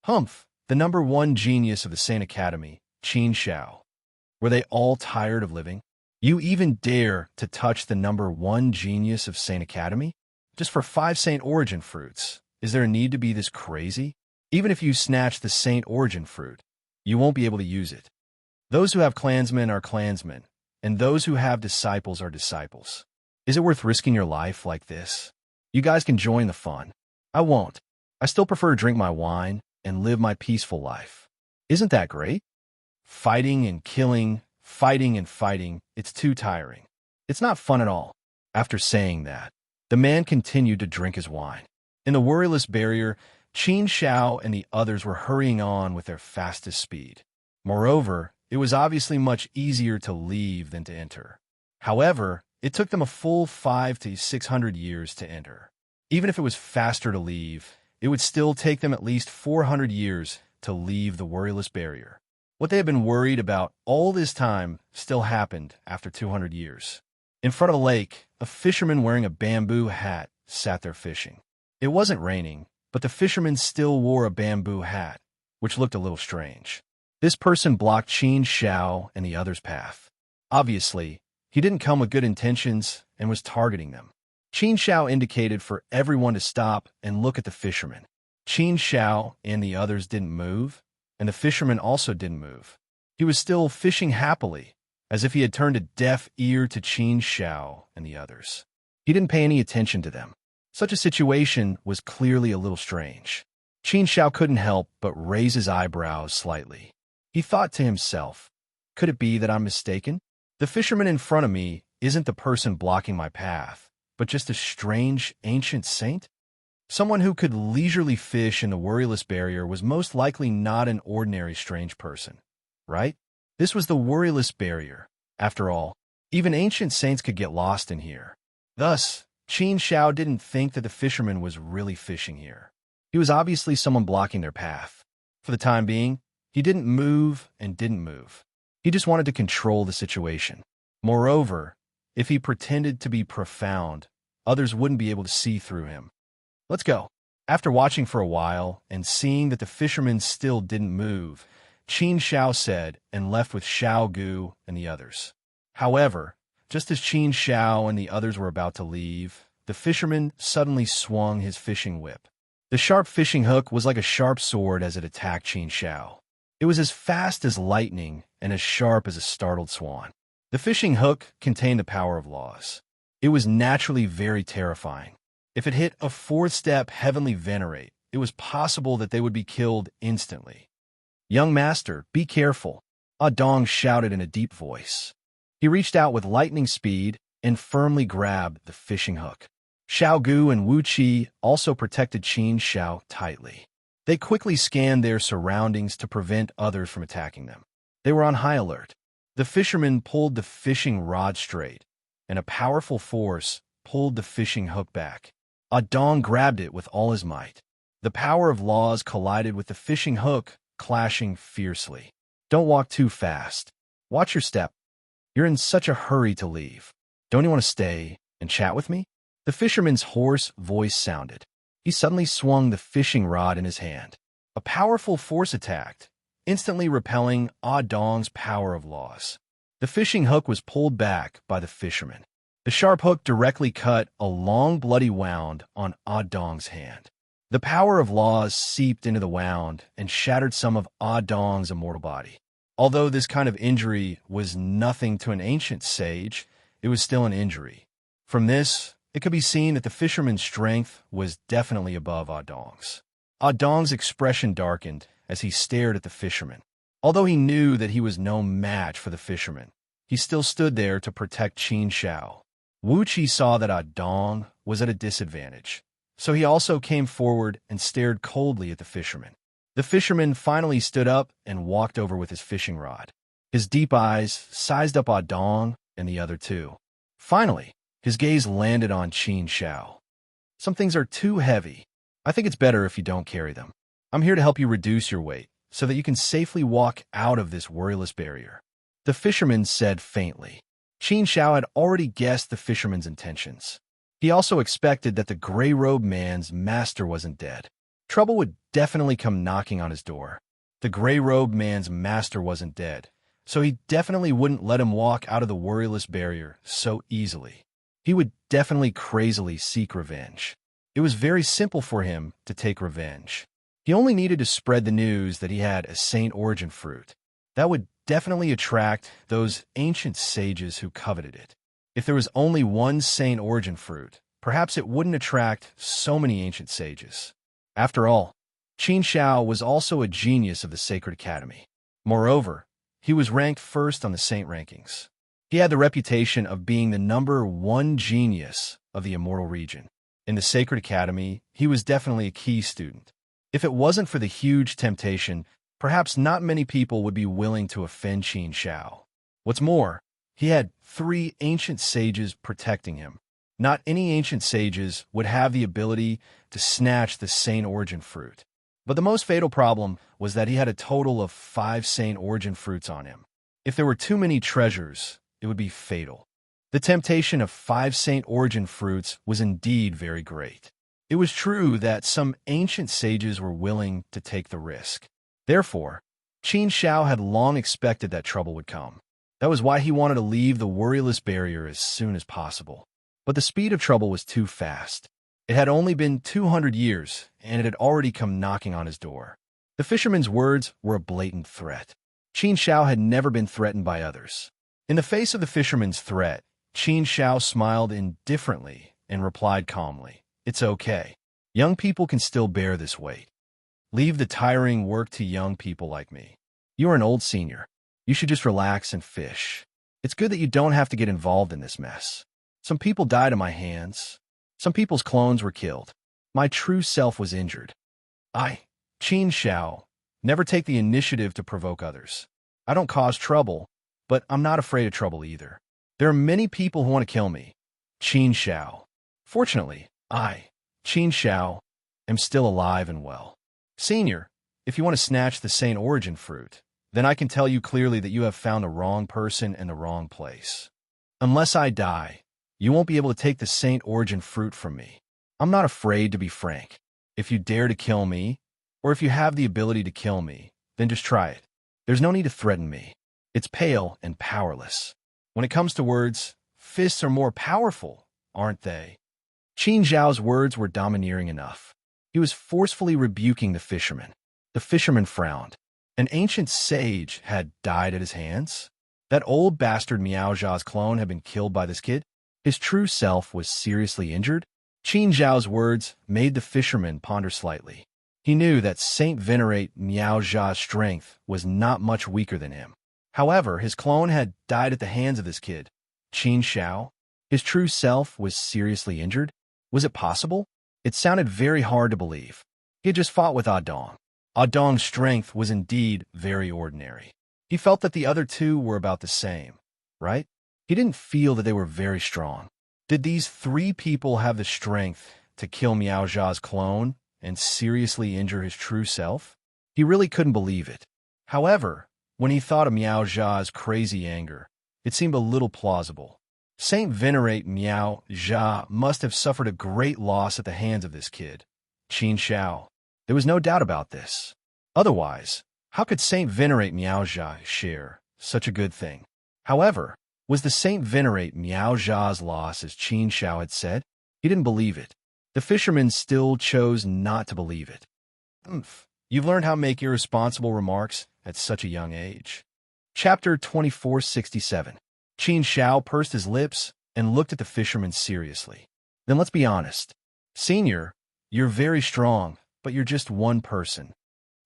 Humph, the number one genius of the Saint Academy, Qin Shao. Were they all tired of living? You even dare to touch the number one genius of Saint Academy? Just for 5 Saint Origin fruits. Is there a need to be this crazy? Even if you snatch the Saint Origin fruit, you won't be able to use it. Those who have clansmen are clansmen, and those who have disciples are disciples. Is it worth risking your life like this? You guys can join the fun. I won't. I still prefer to drink my wine and live my peaceful life. Isn't that great? Fighting and killing, fighting and fighting, it's too tiring. It's not fun at all. After saying that, the man continued to drink his wine. In the worryless barrier, Qin Shao and the others were hurrying on with their fastest speed. Moreover, it was obviously much easier to leave than to enter. However, it took them a full 500 to 600 years to enter. Even if it was faster to leave, it would still take them at least 400 years to leave the worryless barrier. What they had been worried about all this time still happened after 200 years. In front of a lake, a fisherman wearing a bamboo hat sat there fishing. It wasn't raining, but the fisherman still wore a bamboo hat, which looked a little strange. This person blocked Qin Shao and the others' path. Obviously, he didn't come with good intentions and was targeting them. Qin Shao indicated for everyone to stop and look at the fisherman. Qin Shao and the others didn't move, and the fisherman also didn't move. He was still fishing happily, as if he had turned a deaf ear to Qin Shao and the others. He didn't pay any attention to them. Such a situation was clearly a little strange. Qin Shao couldn't help but raise his eyebrows slightly. He thought to himself, could it be that I'm mistaken? The fisherman in front of me isn't the person blocking my path, but just a strange ancient saint? Someone who could leisurely fish in the worryless barrier was most likely not an ordinary strange person, right? This was the worryless barrier. After all, even ancient saints could get lost in here. Thus, Qin Shao didn't think that the fisherman was really fishing here. He was obviously someone blocking their path. For the time being, he didn't move and didn't move. He just wanted to control the situation. Moreover, if he pretended to be profound, others wouldn't be able to see through him. Let's go. After watching for a while and seeing that the fisherman still didn't move, Qin Shao said and left with Xiao Gu and the others. However, just as Qin Shao and the others were about to leave, the fisherman suddenly swung his fishing whip. The sharp fishing hook was like a sharp sword as it attacked Qin Shao. It was as fast as lightning and as sharp as a startled swan. The fishing hook contained the power of laws. It was naturally very terrifying. If it hit a 4th-step heavenly venerate, it was possible that they would be killed instantly. Young master, be careful, Ah Dong shouted in a deep voice. He reached out with lightning speed and firmly grabbed the fishing hook. Xiao Gu and Wu Qi also protected Qin Shao tightly. They quickly scanned their surroundings to prevent others from attacking them. They were on high alert. The fisherman pulled the fishing rod straight, and a powerful force pulled the fishing hook back. Ah Dong grabbed it with all his might. The power of laws collided with the fishing hook, clashing fiercely. Don't walk too fast. Watch your step. You're in such a hurry to leave. Don't you want to stay and chat with me? The fisherman's hoarse voice sounded. He suddenly swung the fishing rod in his hand. A powerful force attacked, instantly repelling Ah Dong's power of laws. The fishing hook was pulled back by the fisherman. The sharp hook directly cut a long bloody wound on Ah Dong's hand. The power of laws seeped into the wound and shattered some of Ah Dong's immortal body. Although this kind of injury was nothing to an ancient sage, it was still an injury. From this, it could be seen that the fisherman's strength was definitely above Ah Dong's. Dong's expression darkened as he stared at the fisherman. Although he knew that he was no match for the fisherman, he still stood there to protect Qin Shao. Wu Qi saw that Dong was at a disadvantage, so he also came forward and stared coldly at the fisherman. The fisherman finally stood up and walked over with his fishing rod. His deep eyes sized up Dong and the other two. Finally, his gaze landed on Qin Shao. Some things are too heavy. I think it's better if you don't carry them. I'm here to help you reduce your weight so that you can safely walk out of this worryless barrier. The fisherman said faintly. Qin Shao had already guessed the fisherman's intentions. He also expected that the gray-robed man's master wasn't dead. Trouble would definitely come knocking on his door. The gray-robed man's master wasn't dead, so he definitely wouldn't let him walk out of the worryless barrier so easily. He would definitely crazily seek revenge. It was very simple for him to take revenge. He only needed to spread the news that he had a Saint Origin fruit. That would definitely attract those ancient sages who coveted it. If there was only one Saint Origin fruit, perhaps it wouldn't attract so many ancient sages. After all, Qin Shao was also a genius of the Sacred Academy. Moreover, he was ranked first on the Saint rankings. He had the reputation of being the #1 genius of the Immortal region. In the Sacred Academy, he was definitely a key student. If it wasn't for the huge temptation, perhaps not many people would be willing to offend Qin Shao. What's more, he had 3 ancient sages protecting him. Not any ancient sages would have the ability to snatch the Saint Origin fruit. But the most fatal problem was that he had a total of 5 Saint Origin fruits on him. If there were too many treasures, it would be fatal. The temptation of 5 Saint Origin fruits was indeed very great. It was true that some ancient sages were willing to take the risk. Therefore, Qin Shao had long expected that trouble would come. That was why he wanted to leave the worryless barrier as soon as possible. But the speed of trouble was too fast. It had only been 200 years, and it had already come knocking on his door. The fisherman's words were a blatant threat. Qin Shao had never been threatened by others. In the face of the fisherman's threat, Qin Shao smiled indifferently and replied calmly, "It's okay. Young people can still bear this weight. Leave the tiring work to young people like me. You are an old senior. You should just relax and fish. It's good that you don't have to get involved in this mess. Some people died at my hands. Some people's clones were killed. My true self was injured. I, Qin Shao, never take the initiative to provoke others. I don't cause trouble, but I'm not afraid of trouble either. There are many people who want to kill me. Qin Shao. Fortunately, I, Qin Shao, am still alive and well. Senior, if you want to snatch the Saint Origin fruit, then I can tell you clearly that you have found the wrong person in the wrong place. Unless I die, you won't be able to take the Saint Origin fruit from me. I'm not afraid to be frank. If you dare to kill me, or if you have the ability to kill me, then just try it. There's no need to threaten me. It's pale and powerless. When it comes to words, fists are more powerful, aren't they?" Qin Zhao's words were domineering enough. He was forcefully rebuking the fisherman. The fisherman frowned. An ancient sage had died at his hands? That old bastard Miao Zha's clone had been killed by this kid? His true self was seriously injured? Qin Zhao's words made the fisherman ponder slightly. He knew that Saint Venerate Miao Zha's strength was not much weaker than him. However, his clone had died at the hands of this kid. Qin Shao? His true self was seriously injured? Was it possible? It sounded very hard to believe. He had just fought with Dong. Dong's strength was indeed very ordinary. He felt that the other two were about the same, right? He didn't feel that they were very strong. Did these 3 people have the strength to kill Miao Zha's clone and seriously injure his true self? He really couldn't believe it. However, when he thought of Miao Zha's crazy anger, it seemed a little plausible. Saint Venerate Miao Zha must have suffered a great loss at the hands of this kid, Qin Shao. There was no doubt about this. Otherwise, how could Saint Venerate Miao Zha share such a good thing? However, was the Saint Venerate Miao Zha's loss as Qin Shao had said? He didn't believe it. The fisherman still chose not to believe it. You've learned how to make irresponsible remarks at such a young age. Chapter 2467. Qin Shao pursed his lips and looked at the fisherman seriously. Then let's be honest. Senior, you're very strong, but you're just one person.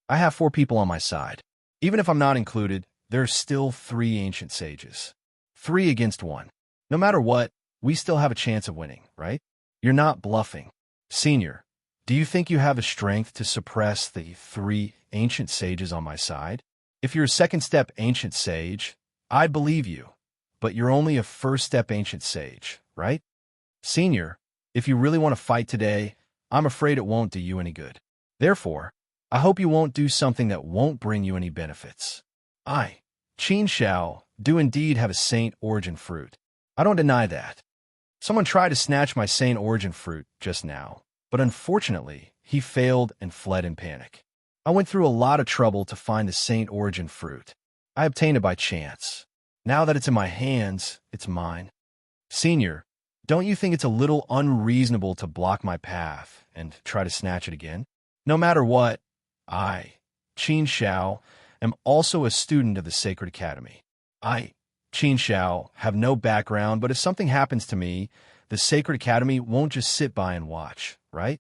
I have 4 people on my side. Even if I'm not included, there are still 3 ancient sages. 3 against 1. No matter what, we still have a chance of winning, right? You're not bluffing. Senior, do you think you have the strength to suppress the 3 ancient sages on my side? If you're a second-step ancient sage, I'd believe you, but you're only a first-step ancient sage, right? Senior, if you really want to fight today, I'm afraid it won't do you any good. Therefore, I hope you won't do something that won't bring you any benefits. I, Qin Xiao, do indeed have a saint origin fruit. I don't deny that. Someone tried to snatch my saint origin fruit just now, but unfortunately, he failed and fled in panic. I went through a lot of trouble to find the saint origin fruit. I obtained it by chance. Now that it's in my hands, it's mine. Senior, don't you think it's a little unreasonable to block my path and try to snatch it again? No matter what, I, Qin Xiao, am also a student of the Sacred Academy. I, Qin Xiao, have no background, but if something happens to me, the Sacred Academy won't just sit by and watch, right?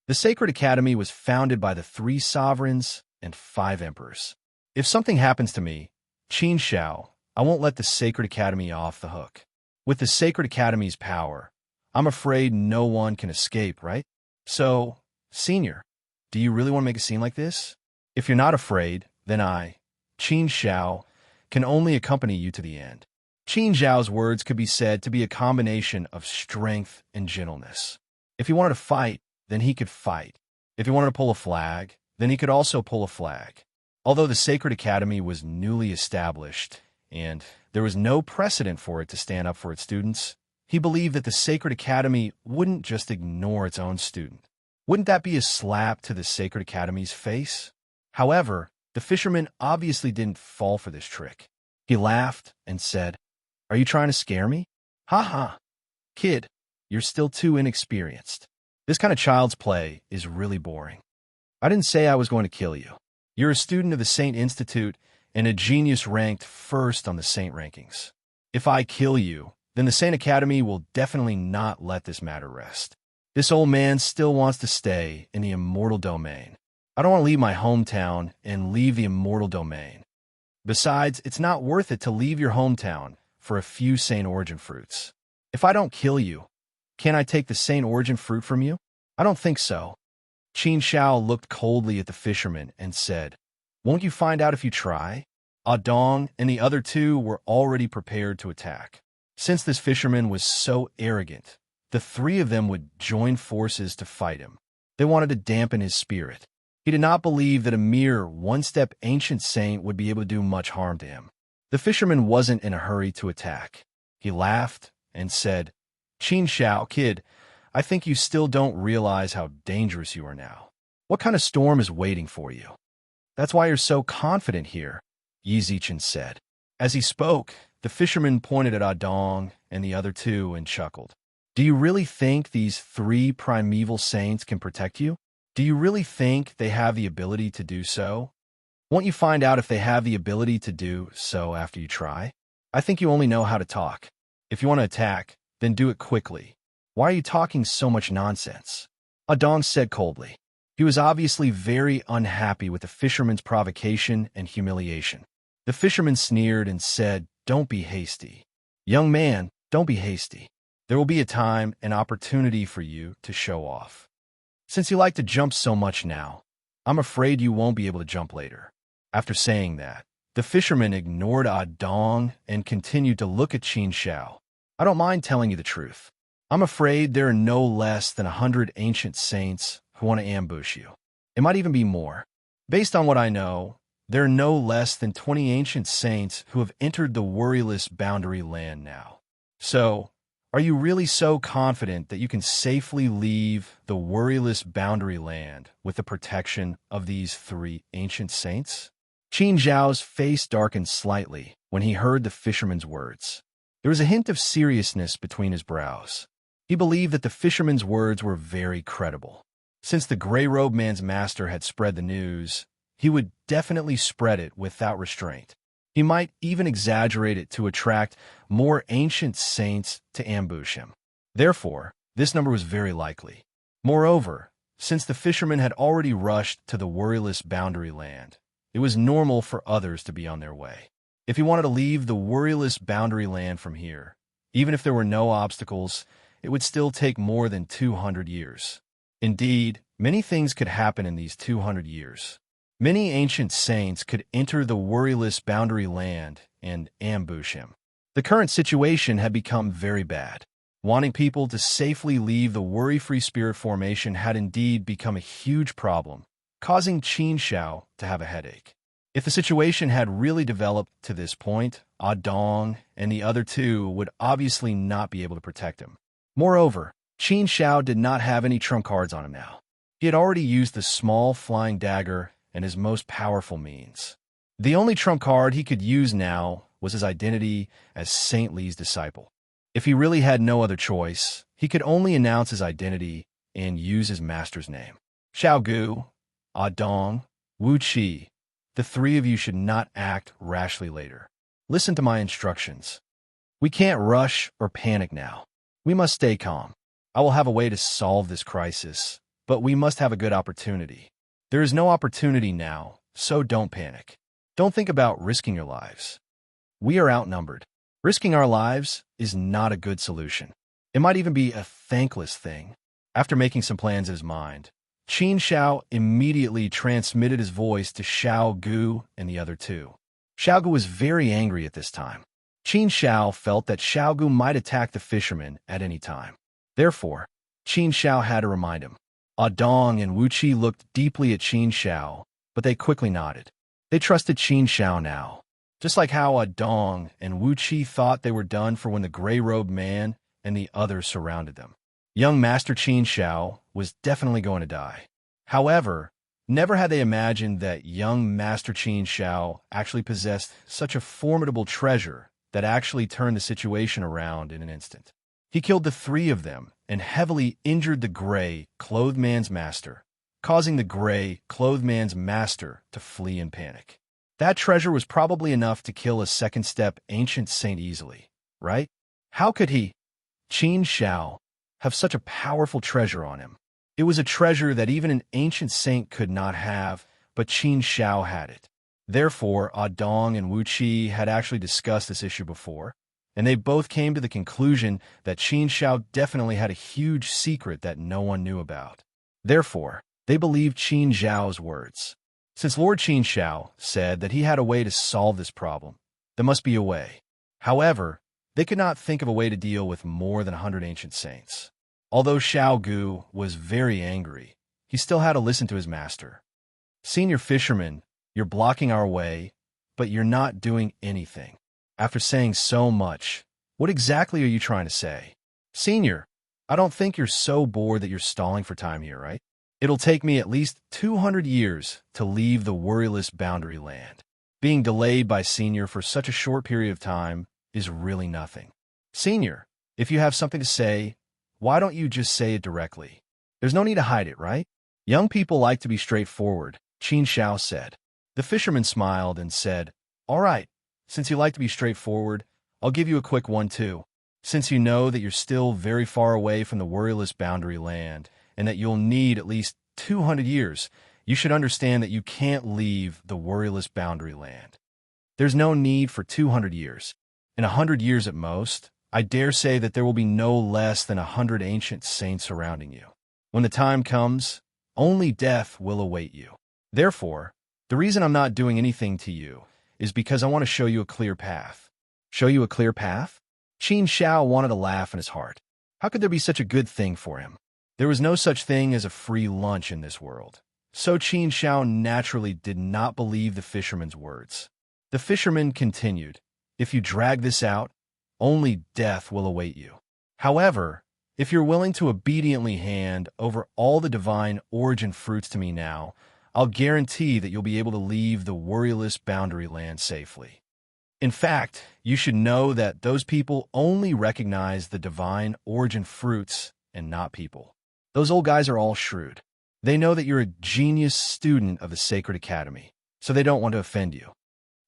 The Sacred Academy was founded by the 3 sovereigns and 5 emperors. If something happens to me, Qin Xiao, I won't let the Sacred Academy off the hook. With the Sacred Academy's power, I'm afraid no one can escape, right? So, Senior, do you really want to make a scene like this? If you're not afraid, then I, Qin Xiao, can only accompany you to the end. Qin Xiao's words could be said to be a combination of strength and gentleness. If he wanted to fight, then he could fight. If he wanted to pull a flag, then he could also pull a flag. Although the Sacred Academy was newly established, and there was no precedent for it to stand up for its students, he believed that the Sacred Academy wouldn't just ignore its own student. Wouldn't that be a slap to the Sacred Academy's face? However, the fisherman obviously didn't fall for this trick. He laughed and said, "Are you trying to scare me? Ha ha. Kid, you're still too inexperienced. This kind of child's play is really boring. I didn't say I was going to kill you. You're a student of the Saint Institute and a genius ranked first on the Saint rankings. If I kill you, then the Saint Academy will definitely not let this matter rest. This old man still wants to stay in the immortal domain. I don't want to leave my hometown and leave the immortal domain. Besides, it's not worth it to leave your hometown for a few Saint Origin fruits. If I don't kill you, can I take the Saint Origin fruit from you? I don't think so." Qin Xiao looked coldly at the fisherman and said, "Won't you find out if you try?" Adong and the other 2 were already prepared to attack. Since this fisherman was so arrogant, the 3 of them would join forces to fight him. They wanted to dampen his spirit. He did not believe that a mere one-step ancient saint would be able to do much harm to him. The fisherman wasn't in a hurry to attack. He laughed and said, "Qin Xiao, kid, I think you still don't realize how dangerous you are now. What kind of storm is waiting for you? That's why you're so confident here," Yi Zichen said. As he spoke, the fisherman pointed at Adong and the other 2 and chuckled. "Do you really think these 3 primeval saints can protect you? Do you really think they have the ability to do so? Won't you find out if they have the ability to do so after you try? I think you only know how to talk. If you want to attack, then do it quickly. Why are you talking so much nonsense?" Adong said coldly. He was obviously very unhappy with the fisherman's provocation and humiliation. The fisherman sneered and said, "Don't be hasty. Young man, don't be hasty. There will be a time and opportunity for you to show off. Since you like to jump so much now, I'm afraid you won't be able to jump later." After saying that, the fisherman ignored Adong and continued to look at Qin Xiao. "I don't mind telling you the truth. I'm afraid there are no less than 100 ancient saints who want to ambush you. It might even be more. Based on what I know, there are no less than 20 ancient saints who have entered the worryless boundary land now. So, are you really so confident that you can safely leave the worryless boundary land with the protection of these 3 ancient saints?" Qin Zhao's face darkened slightly when he heard the fisherman's words. There was a hint of seriousness between his brows. He believed that the fisherman's words were very credible. Since the gray-robed man's master had spread the news, he would definitely spread it without restraint. He might even exaggerate it to attract more ancient saints to ambush him. Therefore, this number was very likely. Moreover, Since the fishermen had already rushed to the worryless boundary land, it was normal for others to be on their way. If he wanted to leave the worryless boundary land from here, even if there were no obstacles, it would still take more than 200 years. Indeed, many things could happen in these 200 years. Many ancient saints could enter the worryless boundary land and ambush him. The current situation had become very bad. Wanting people to safely leave the worry-free spirit formation had indeed become a huge problem, causing Qin Shao to have a headache. If the situation had really developed to this point, Dong and the other two would obviously not be able to protect him. Moreover, Qin Shao did not have any trump cards on him now. He had already used the small flying dagger and his most powerful means. The only trump card he could use now was his identity as Saint Li's disciple. If he really had no other choice, he could only announce his identity and use his master's name. Xiao Gu, Dong, Wu Qi, the three of you should not act rashly later. Listen to my instructions. We can't rush or panic now. We must stay calm. I will have a way to solve this crisis, but we must have a good opportunity. There is no opportunity now, so don't panic. Don't think about risking your lives. We are outnumbered. Risking our lives is not a good solution. It might even be a thankless thing. After making some plans in his mind, Qin Shao immediately transmitted his voice to Xiao Gu and the other two. Xiao Gu was very angry at this time. Qin Shao felt that Xiao Gu might attack the fishermen at any time. Therefore, Qin Shao had to remind him. Dong and Wu Qi looked deeply at Qin Shao, but they quickly nodded. They trusted Qin Shao now. Just like how Dong and Wu Qi thought they were done for when the gray-robed man and the others surrounded them. Young Master Qin Shao was definitely going to die. However, never had they imagined that young Master Qin Shao actually possessed such a formidable treasure that actually turned the situation around in an instant. He killed the three of them and heavily injured the gray-clothed man's master, causing the gray-clothed man's master to flee in panic. That treasure was probably enough to kill a second-step ancient saint easily, right? How could he, Qin Shao, have such a powerful treasure on him? It was a treasure that even an ancient saint could not have, but Qin Shao had it. Therefore, Dong and Wu Qi had actually discussed this issue before, and they both came to the conclusion that Qin Shao definitely had a huge secret that no one knew about. Therefore, they believed Qin Zhao's words. Since Lord Qin Shao said that he had a way to solve this problem, there must be a way. However, they could not think of a way to deal with more than 100 ancient saints. Although Xiao Gu was very angry, he still had to listen to his master. Senior fisherman, you're blocking our way, but you're not doing anything. After saying so much, what exactly are you trying to say? Senior, I don't think you're so bored that you're stalling for time here, right? It'll take me at least 200 years to leave the worryless boundary land. Being delayed by Senior for such a short period of time is really nothing. Senior, if you have something to say, why don't you just say it directly? There's no need to hide it, right? Young people like to be straightforward, Qin Shao said. The fisherman smiled and said, all right, since you like to be straightforward, I'll give you a quick one too. Since you know that you're still very far away from the worryless boundary land, and that you'll need at least 200 years, you should understand that you can't leave the worryless boundary land. There's no need for 200 years. In 100 years at most, I dare say that there will be no less than 100 ancient saints surrounding you. When the time comes, only death will await you. Therefore, the reason I'm not doing anything to you is because I want to show you a clear path. Show you a clear path? Qin Shao wanted to laugh in his heart. How could there be such a good thing for him? There was no such thing as a free lunch in this world. So Qin Shao naturally did not believe the fisherman's words. The fisherman continued, if you drag this out, only death will await you. However, if you're willing to obediently hand over all the divine origin fruits to me now, I'll guarantee that you'll be able to leave the worryless boundary land safely. In fact, you should know that those people only recognize the divine origin fruits and not people. Those old guys are all shrewd. They know that you're a genius student of the Sacred Academy, so they don't want to offend you.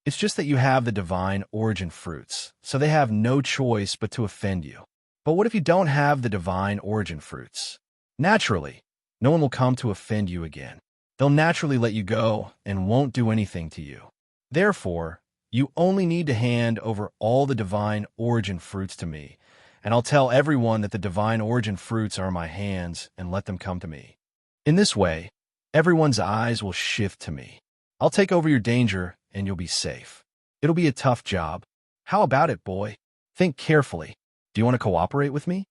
It's just that you have the divine origin fruits, so they have no choice but to offend you. But what if you don't have the divine origin fruits? Naturally, No one will come to offend you again. They'll naturally let you go and won't do anything to you. Therefore, you only need to hand over all the divine origin fruits to me, and I'll tell everyone that the divine origin fruits are in my hands and let them come to me. In this way, everyone's eyes will shift to me. I'll take over your danger and you'll be safe. It'll be a tough job. How about it, boy? Think carefully. Do you want to cooperate with me?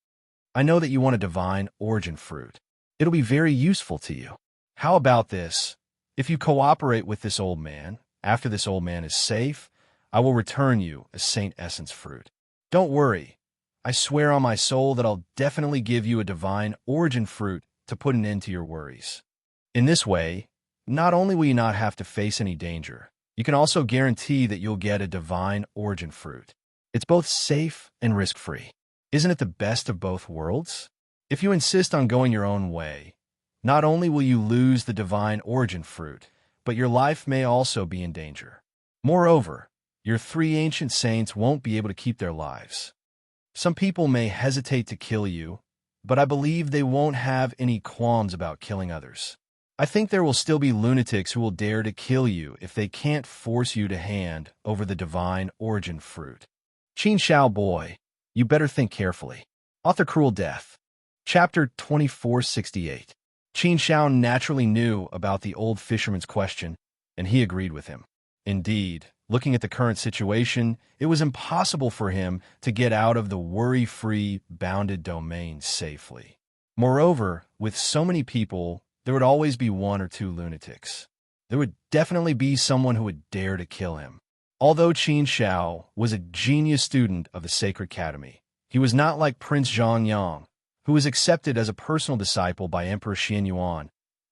I know that you want a divine origin fruit. It'll be very useful to you. How about this? If you cooperate with this old man, after this old man is safe, I will return you a Saint Essence fruit. Don't worry. I swear on my soul that I'll definitely give you a divine origin fruit to put an end to your worries. In this way, not only will you not have to face any danger, you can also guarantee that you'll get a divine origin fruit. It's both safe and risk-free. Isn't it the best of both worlds? If you insist on going your own way, not only will you lose the divine origin fruit, but your life may also be in danger. Moreover, your 3 ancient saints won't be able to keep their lives. Some people may hesitate to kill you, but I believe they won't have any qualms about killing others. I think there will still be lunatics who will dare to kill you if they can't force you to hand over the divine origin fruit. Qin Shao boy, you better think carefully. Author Cruel Death. Chapter 2468. Qin Shao naturally knew about the old fisherman's question, and he agreed with him. Indeed, looking at the current situation, it was impossible for him to get out of the worry-free, bounded domain safely. Moreover, with so many people, there would always be 1 or 2 lunatics. There would definitely be someone who would dare to kill him. Although Qin Shao was a genius student of the Sacred Academy, he was not like Prince Zhongyang, who was accepted as a personal disciple by Emperor Xianyuan,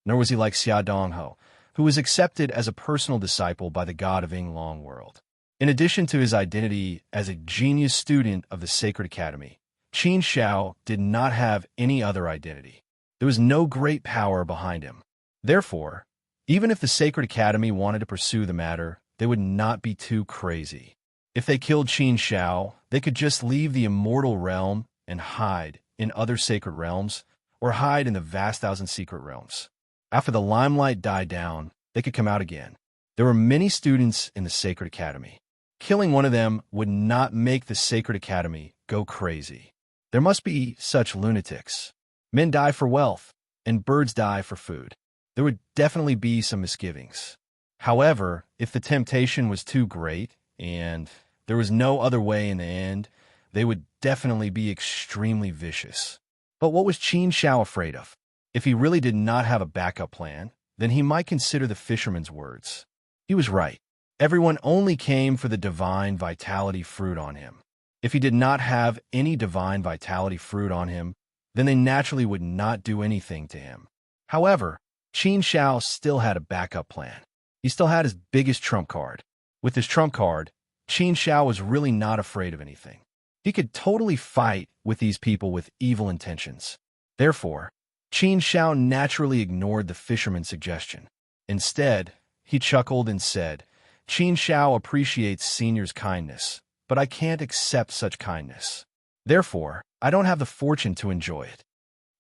nor was he like Xia Dongho, who was accepted as a personal disciple by the god of Yinglong world. In addition to his identity as a genius student of the Sacred Academy, Qin Shao did not have any other identity. There was no great power behind him. Therefore, even if the Sacred Academy wanted to pursue the matter, they would not be too crazy. If they killed Qin Shao, they could just leave the immortal realm and hide in other sacred realms, or hide in the vast 1,000 secret realms. After the limelight died down, they could come out again. There were many students in the Sacred Academy. Killing one of them would not make the Sacred Academy go crazy. There must be such lunatics. Men die for wealth, and birds die for food. There would definitely be some misgivings. However, if the temptation was too great, and there was no other way in the end, they would definitely be extremely vicious. But what was Qin Shao afraid of? If he really did not have a backup plan, then he might consider the fisherman's words. He was right. Everyone only came for the divine vitality fruit on him. If he did not have any divine vitality fruit on him, then they naturally would not do anything to him. However, Qin Shao still had a backup plan. He still had his biggest trump card. With his trump card, Qin Shao was really not afraid of anything. He could totally fight with these people with evil intentions. Therefore, Qin Shao naturally ignored the fisherman's suggestion. Instead, he chuckled and said, Qin Shao appreciates senior's kindness, but I can't accept such kindness. Therefore, I don't have the fortune to enjoy it.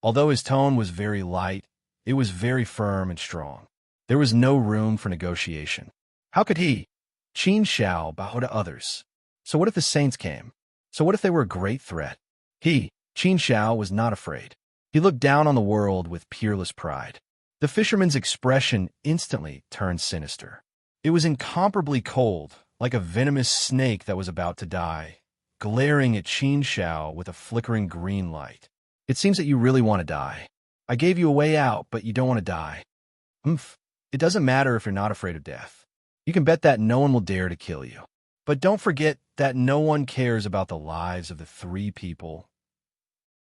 Although his tone was very light, it was very firm and strong. There was no room for negotiation. How could he, Qin Shao, bow to others? So what if the saints came? So what if they were a great threat? He, Qin Shao, was not afraid. He looked down on the world with peerless pride. The fisherman's expression instantly turned sinister. It was incomparably cold, like a venomous snake that was about to die, glaring at Qin Shao with a flickering green light. It seems that you really want to die. I gave you a way out, but you don't want to die. Humph. It doesn't matter if you're not afraid of death. You can bet that no one will dare to kill you. But don't forget that no one cares about the lives of the 3 people.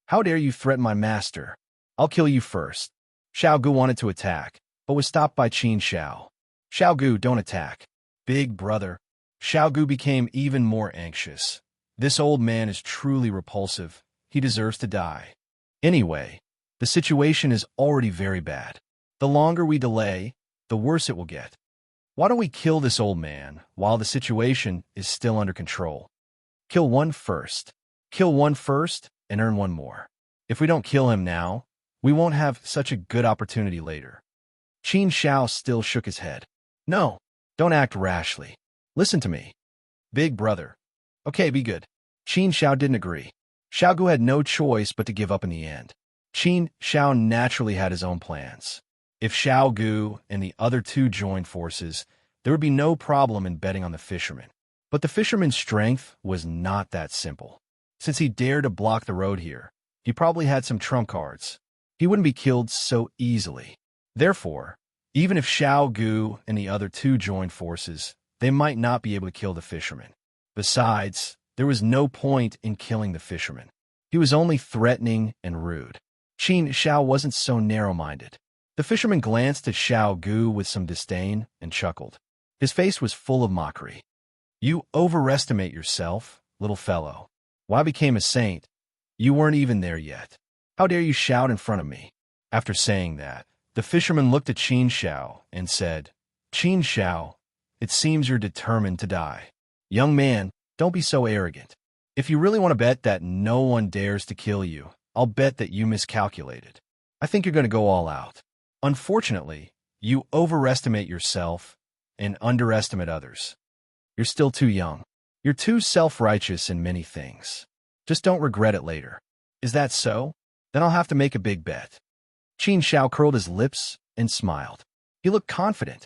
How dare you threaten my master? I'll kill you first. Xiao Gu wanted to attack, but was stopped by Qin Shao. Xiao Gu, don't attack. Big brother. Xiao Gu became even more anxious. This old man is truly repulsive. He deserves to die. Anyway, the situation is already very bad. The longer we delay, the worse it will get. Why don't we kill this old man while the situation is still under control? Kill one first. Kill one first and earn 1 more. If we don't kill him now, We won't have such a good opportunity later. Qin Shao still shook his head. No, don't act rashly. Listen to me. Big brother. Okay, be good. Qin Shao didn't agree. Xiaogu had no choice but to give up in the end. Qin Shao naturally had his own plans. If Xiaogu and the other two joined forces, there would be no problem in betting on the fisherman. But the fisherman's strength was not that simple. Since he dared to block the road here, he probably had some trump cards. He wouldn't be killed so easily. Therefore, even if Xiaogu and the other two joined forces, they might not be able to kill the fisherman. Besides, there was no point in killing the fisherman. He was only threatening and rude. Qin Shao wasn't so narrow-minded. The fisherman glanced at Xiaogu with some disdain and chuckled. His face was full of mockery. You overestimate yourself, little fellow. Why became a saint? You weren't even there yet. How dare you shout in front of me? After saying that, the fisherman looked at Qin Shao and said, Qin Shao, it seems you're determined to die. Young man, don't be so arrogant. If you really want to bet that no one dares to kill you, I'll bet that you miscalculated. I think you're going to go all out. Unfortunately, you overestimate yourself and underestimate others. You're still too young. You're too self-righteous in many things. Just don't regret it later. Is that so? Then I'll have to make a big bet. Qin Shao curled his lips and smiled. He looked confident.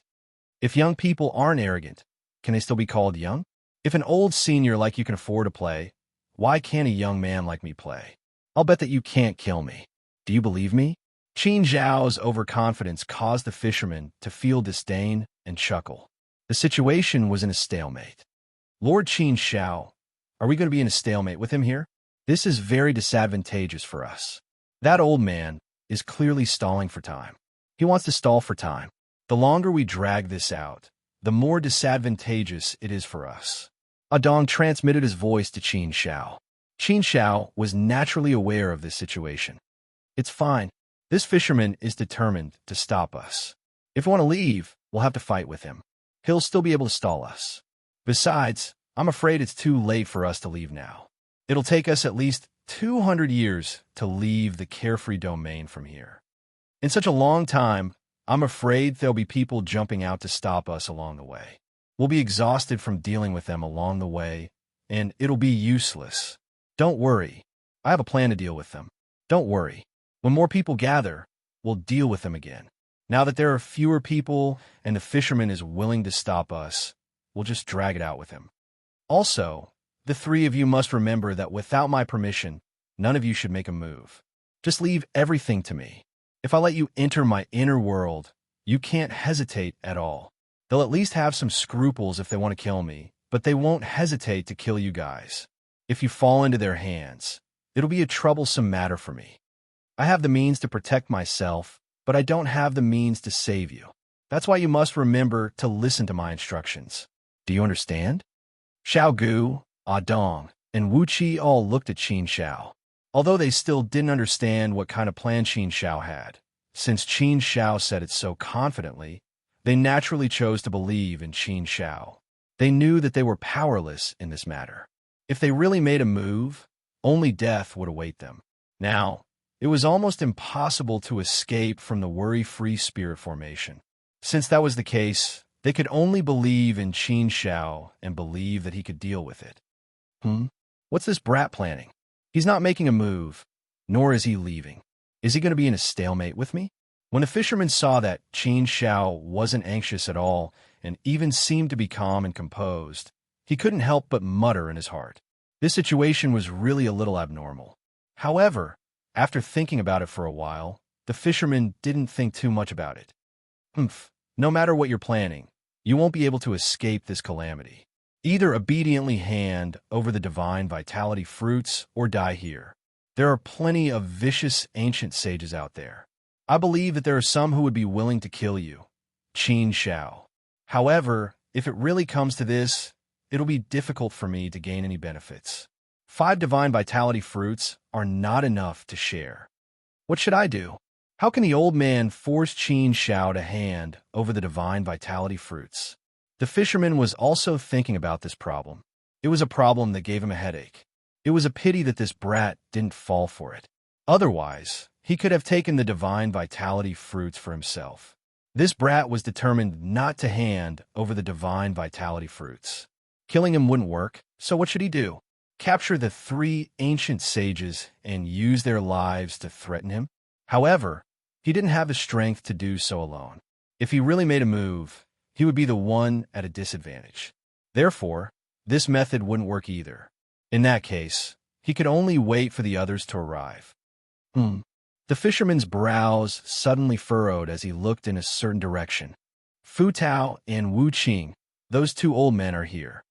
If young people aren't arrogant, can they still be called young? If an old senior like you can afford to play, why can't a young man like me play? I'll bet that you can't kill me. Do you believe me? Qin Zhao's overconfidence caused the fisherman to feel disdain and chuckle. The situation was in a stalemate. Lord Qin Shao, are we going to be in a stalemate with him here? This is very disadvantageous for us. That old man is clearly stalling for time. He wants to stall for time. The longer we drag this out, the more disadvantageous it is for us. Adong transmitted his voice to Qin Shao. Qin Shao was naturally aware of this situation. It's fine. This fisherman is determined to stop us. If we want to leave, we'll have to fight with him. He'll still be able to stall us. Besides, I'm afraid it's too late for us to leave now. It'll take us at least 200 years to leave the carefree domain from here. In such a long time, I'm afraid there'll be people jumping out to stop us along the way. We'll be exhausted from dealing with them along the way, and it'll be useless. Don't worry. I have a plan to deal with them. Don't worry. When more people gather, we'll deal with them again. Now that there are fewer people and the fisherman is willing to stop us, we'll just drag it out with him. Also, the three of you must remember that without my permission, none of you should make a move. Just leave everything to me. If I let you enter my inner world, you can't hesitate at all. They'll at least have some scruples if they want to kill me, but they won't hesitate to kill you guys. If you fall into their hands, it'll be a troublesome matter for me. I have the means to protect myself, but I don't have the means to save you. That's why you must remember to listen to my instructions. Do you understand? Xiaogu, Adong, and Wu Qi all looked at Qin Shao. Although they still didn't understand what kind of plan Qin Shao had, since Qin Shao said it so confidently, they naturally chose to believe in Qin Shao. They knew that they were powerless in this matter. If they really made a move, only death would await them. Now, it was almost impossible to escape from the worry-free spirit formation. Since that was the case, they could only believe in Qin Shao and believe that he could deal with it. What's this brat planning? He's not making a move, nor is he leaving. Is he going to be in a stalemate with me? When the fisherman saw that Qin Shao wasn't anxious at all and even seemed to be calm and composed, he couldn't help but mutter in his heart. This situation was really a little abnormal. However, after thinking about it for a while, the fisherman didn't think too much about it. No matter what you're planning, you won't be able to escape this calamity. Either obediently hand over the divine vitality fruits or die here. There are plenty of vicious ancient sages out there. I believe that there are some who would be willing to kill you, Qin Shao. However, if it really comes to this, it'll be difficult for me to gain any benefits. 5 divine vitality fruits are not enough to share. What should I do? How can the old man force Qin Shao to hand over the divine vitality fruits? The fisherman was also thinking about this problem. It was a problem that gave him a headache. It was a pity that this brat didn't fall for it. Otherwise, he could have taken the divine vitality fruits for himself. This brat was determined not to hand over the divine vitality fruits. Killing him wouldn't work, so what should he do? Capture the 3 ancient sages and use their lives to threaten him? However, he didn't have the strength to do so alone. If he really made a move, he would be the one at a disadvantage. Therefore, this method wouldn't work either. In that case, he could only wait for the others to arrive. The fisherman's brows suddenly furrowed as he looked in a certain direction. Fu Tao and Wu Qing, those 2 old men are here.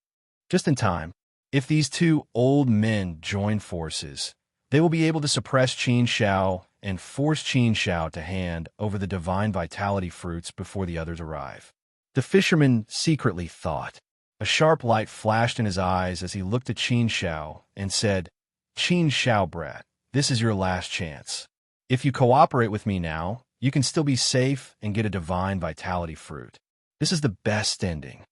Just in time. If these 2 old men join forces, they will be able to suppress Qin Shao and force Qin Shao to hand over the divine vitality fruits before the others arrive. The fisherman secretly thought. A sharp light flashed in his eyes as he looked at Qin Shao and said, "Qin Shao, brat, this is your last chance. If you cooperate with me now, you can still be safe and get a divine vitality fruit. This is the best ending.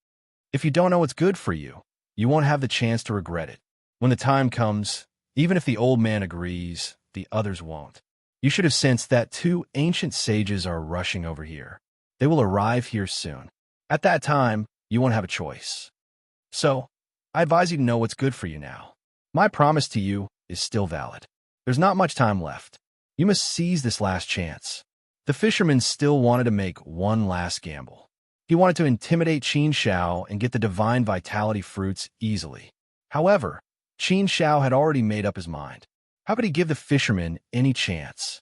If you don't know what's good for you, you won't have the chance to regret it. When the time comes, even if the old man agrees, the others won't. You should have sensed that 2 ancient sages are rushing over here. They will arrive here soon. At that time, you won't have a choice. So, I advise you to know what's good for you now. My promise to you is still valid. There's not much time left. You must seize this last chance." The fisherman still wanted to make one last gamble. He wanted to intimidate Qin Shao and get the divine vitality fruits easily. However, Qin Shao had already made up his mind. How could he give the fisherman any chance?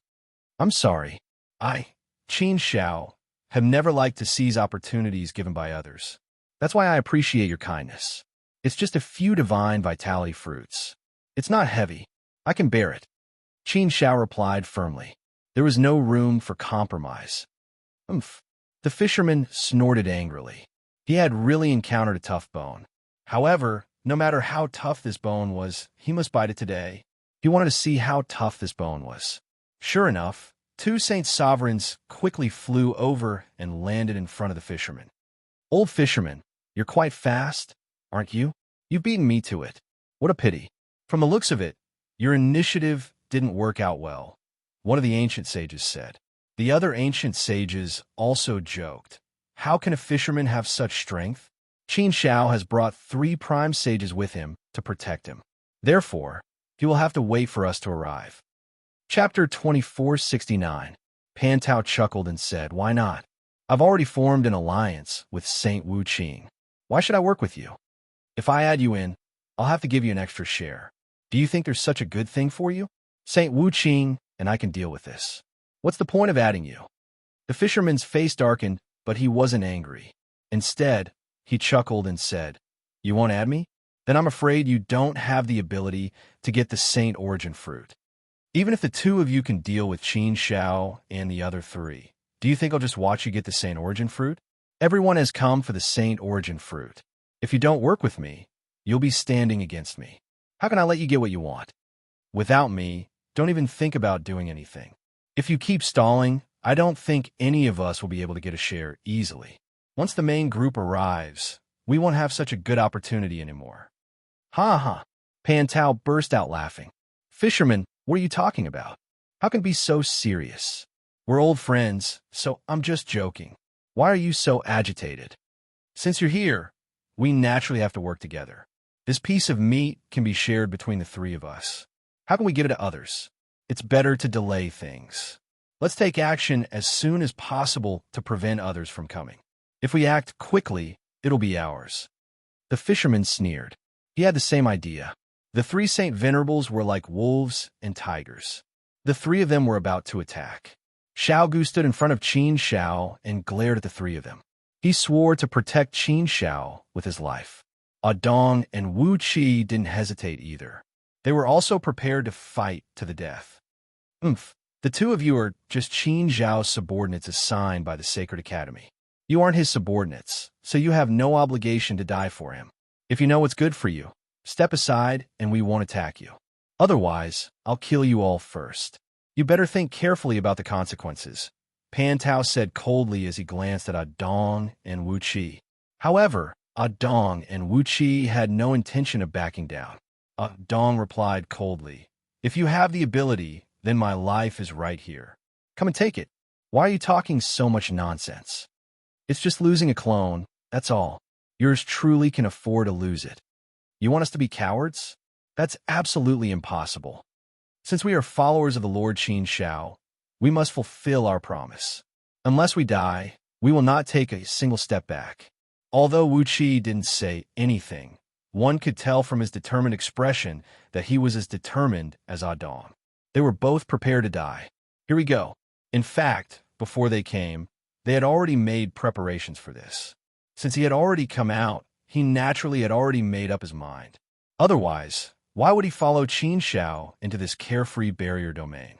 "I'm sorry. Qin Shao, have never liked to seize opportunities given by others. That's why I appreciate your kindness. It's just a few divine vitality fruits. It's not heavy. I can bear it." Qin Shao replied firmly. There was no room for compromise. The fisherman snorted angrily. He had really encountered a tough bone. However, no matter how tough this bone was, he must bite it today. He wanted to see how tough this bone was. Sure enough, 2 saint sovereigns quickly flew over and landed in front of the fisherman. "Old fisherman, you're quite fast, aren't you? You've beaten me to it. What a pity. From the looks of it, your initiative didn't work out well," one of the ancient sages said. The other ancient sages also joked. How can a fisherman have such strength? Qin Shao has brought 3 prime sages with him to protect him. Therefore, he will have to wait for us to arrive. Chapter 2469. Pan Tao chuckled and said, "Why not? I've already formed an alliance with Saint Wu Qing. Why should I work with you? If I add you in, I'll have to give you an extra share. Do you think there's such a good thing for you? Saint Wu Qing and I can deal with this. What's the point of adding you?" The fisherman's face darkened, but he wasn't angry. Instead, he chuckled and said, "You won't add me? Then I'm afraid you don't have the ability to get the Saint Origin fruit. Even if the 2 of you can deal with Qin Shao and the other 3, do you think I'll just watch you get the Saint Origin fruit? Everyone has come for the Saint Origin fruit. If you don't work with me, you'll be standing against me. How can I let you get what you want? Without me, don't even think about doing anything. If you keep stalling, I don't think any of us will be able to get a share easily. Once the main group arrives, we won't have such a good opportunity anymore." "Ha ha!" Pan Tao burst out laughing. "Fisherman, what are you talking about? How can it be so serious? We're old friends, so I'm just joking. Why are you so agitated? Since you're here, we naturally have to work together. This piece of meat can be shared between the 3 of us. How can we give it to others? It's better to delay things. Let's take action as soon as possible to prevent others from coming. If we act quickly, it'll be ours." The fisherman sneered. He had the same idea. The 3 Saint Venerables were like wolves and tigers. The 3 of them were about to attack. Xiao Gu stood in front of Qin Shao and glared at the 3 of them. He swore to protect Qin Shao with his life. Dong and Wu Qi didn't hesitate either. They were also prepared to fight to the death. The 2 of you are just Qin Zhao's subordinates assigned by the Sacred Academy. You aren't his subordinates, so you have no obligation to die for him. If you know what's good for you, step aside and we won't attack you. Otherwise, I'll kill you all first. You better think carefully about the consequences," Pan Tao said coldly as he glanced at Dong and Wu Qi. However, Dong and Wu Qi had no intention of backing down. Dong replied coldly, "If you have the ability, then my life is right here. Come and take it. Why are you talking so much nonsense? It's just losing a clone, that's all. Yours truly can afford to lose it. You want us to be cowards? That's absolutely impossible. Since we are followers of the Lord Qin Shao, we must fulfill our promise. Unless we die, we will not take a single step back. Although Wu Qi didn't say anything, one could tell from his determined expression that he was as determined as Adam. They were both prepared to die. Here we go. In fact, before they came, they had already made preparations for this. Since he had already come out, he naturally had already made up his mind. Otherwise, why would he follow Qin Shao into this carefree barrier domain?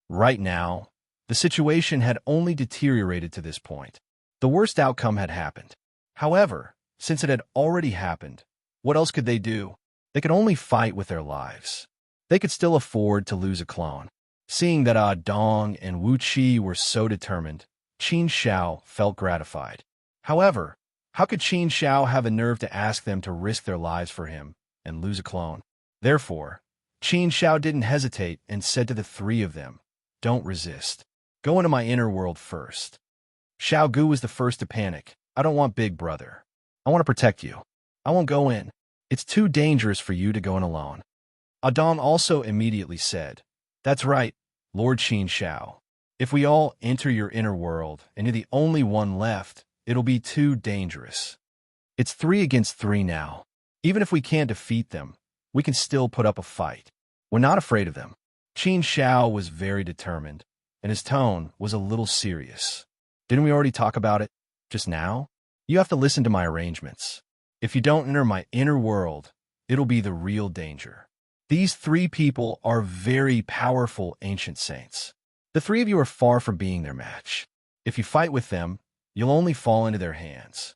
Right now, the situation had only deteriorated to this point. The worst outcome had happened. However, since it had already happened, what else could they do? They could only fight with their lives. They could still afford to lose a clone. Seeing that Ah Dong and Wu Qi were so determined, Qin Shao felt gratified. However, how could Qin Shao have a nerve to ask them to risk their lives for him and lose a clone? Therefore, Qin Shao didn't hesitate and said to the three of them, "Don't resist. Go into my inner world first." Xiao Gu was the first to panic. "I don't want Big Brother. I want to protect you. I won't go in. It's too dangerous for you to go in alone." Adam also immediately said, "That's right, Lord Qin Shao. If we all enter your inner world and you're the only one left, it'll be too dangerous. It's 3 against 3 now. Even if we can't defeat them, we can still put up a fight. We're not afraid of them." Qin Shao was very determined, and his tone was a little serious. "Didn't we already talk about it just now? You have to listen to my arrangements. If you don't enter my inner world, it'll be the real danger. These 3 people are very powerful ancient saints. The 3 of you are far from being their match. If you fight with them, you'll only fall into their hands.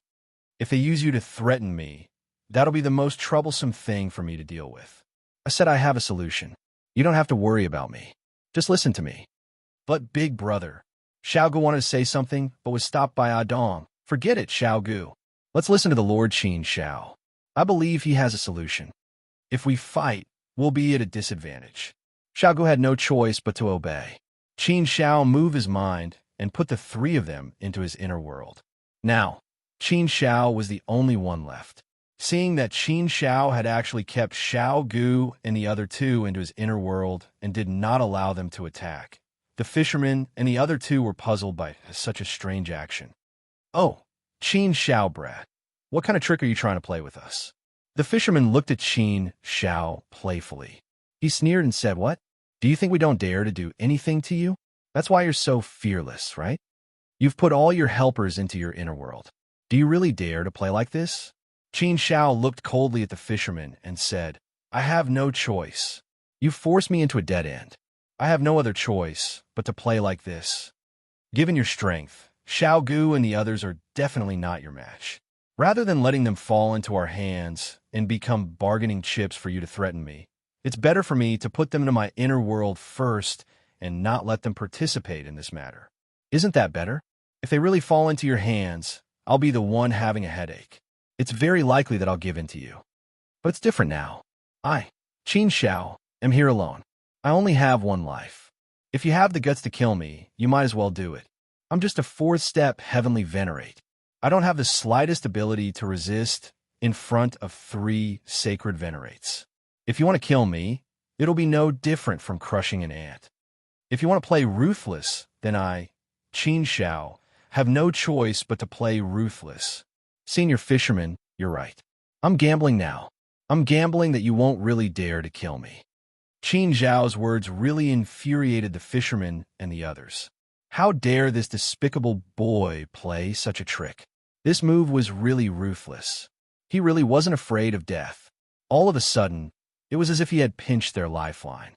If they use you to threaten me, that'll be the most troublesome thing for me to deal with. I said I have a solution. You don't have to worry about me. Just listen to me." "But Big Brother," Xiao Gu wanted to say something, but was stopped by Adam. "Forget it, Xiao Gu. Let's listen to the Lord Qin Shao. I believe he has a solution. If we fight, we'll be at a disadvantage." Xiao Gu had no choice but to obey. Qin Shao moved his mind and put the 3 of them into his inner world. Now, Qin Shao was the only one left. Seeing that Qin Shao had actually kept Xiao Gu and the other 2 into his inner world and did not allow them to attack, the fisherman and the other 2 were puzzled by such a strange action. "Oh, Qin Shao brat, what kind of trick are you trying to play with us?" The fisherman looked at Qin Shao playfully. He sneered and said, "What? Do you think we don't dare to do anything to you? That's why you're so fearless, right? You've put all your helpers into your inner world. Do you really dare to play like this?" Qin Shao looked coldly at the fisherman and said, "I have no choice. You forced me into a dead end. I have no other choice but to play like this. Given your strength, Xiao Gu and the others are definitely not your match. Rather than letting them fall into our hands and become bargaining chips for you to threaten me, it's better for me to put them into my inner world first and not let them participate in this matter. Isn't that better? If they really fall into your hands, I'll be the one having a headache. It's very likely that I'll give in to you. But it's different now. I, Qin Shao, am here alone. I only have 1 life. If you have the guts to kill me, you might as well do it. I'm just a 4th-step heavenly venerate. I don't have the slightest ability to resist in front of 3 sacred venerates. If you want to kill me, it'll be no different from crushing an ant. If you want to play ruthless, then I, Qin Shao, have no choice but to play ruthless. Senior fisherman, you're right. I'm gambling now. I'm gambling that you won't really dare to kill me." Qin Zhao's words really infuriated the fisherman and the others. How dare this despicable boy play such a trick? This move was really ruthless. He really wasn't afraid of death. All of a sudden, it was as if he had pinched their lifeline.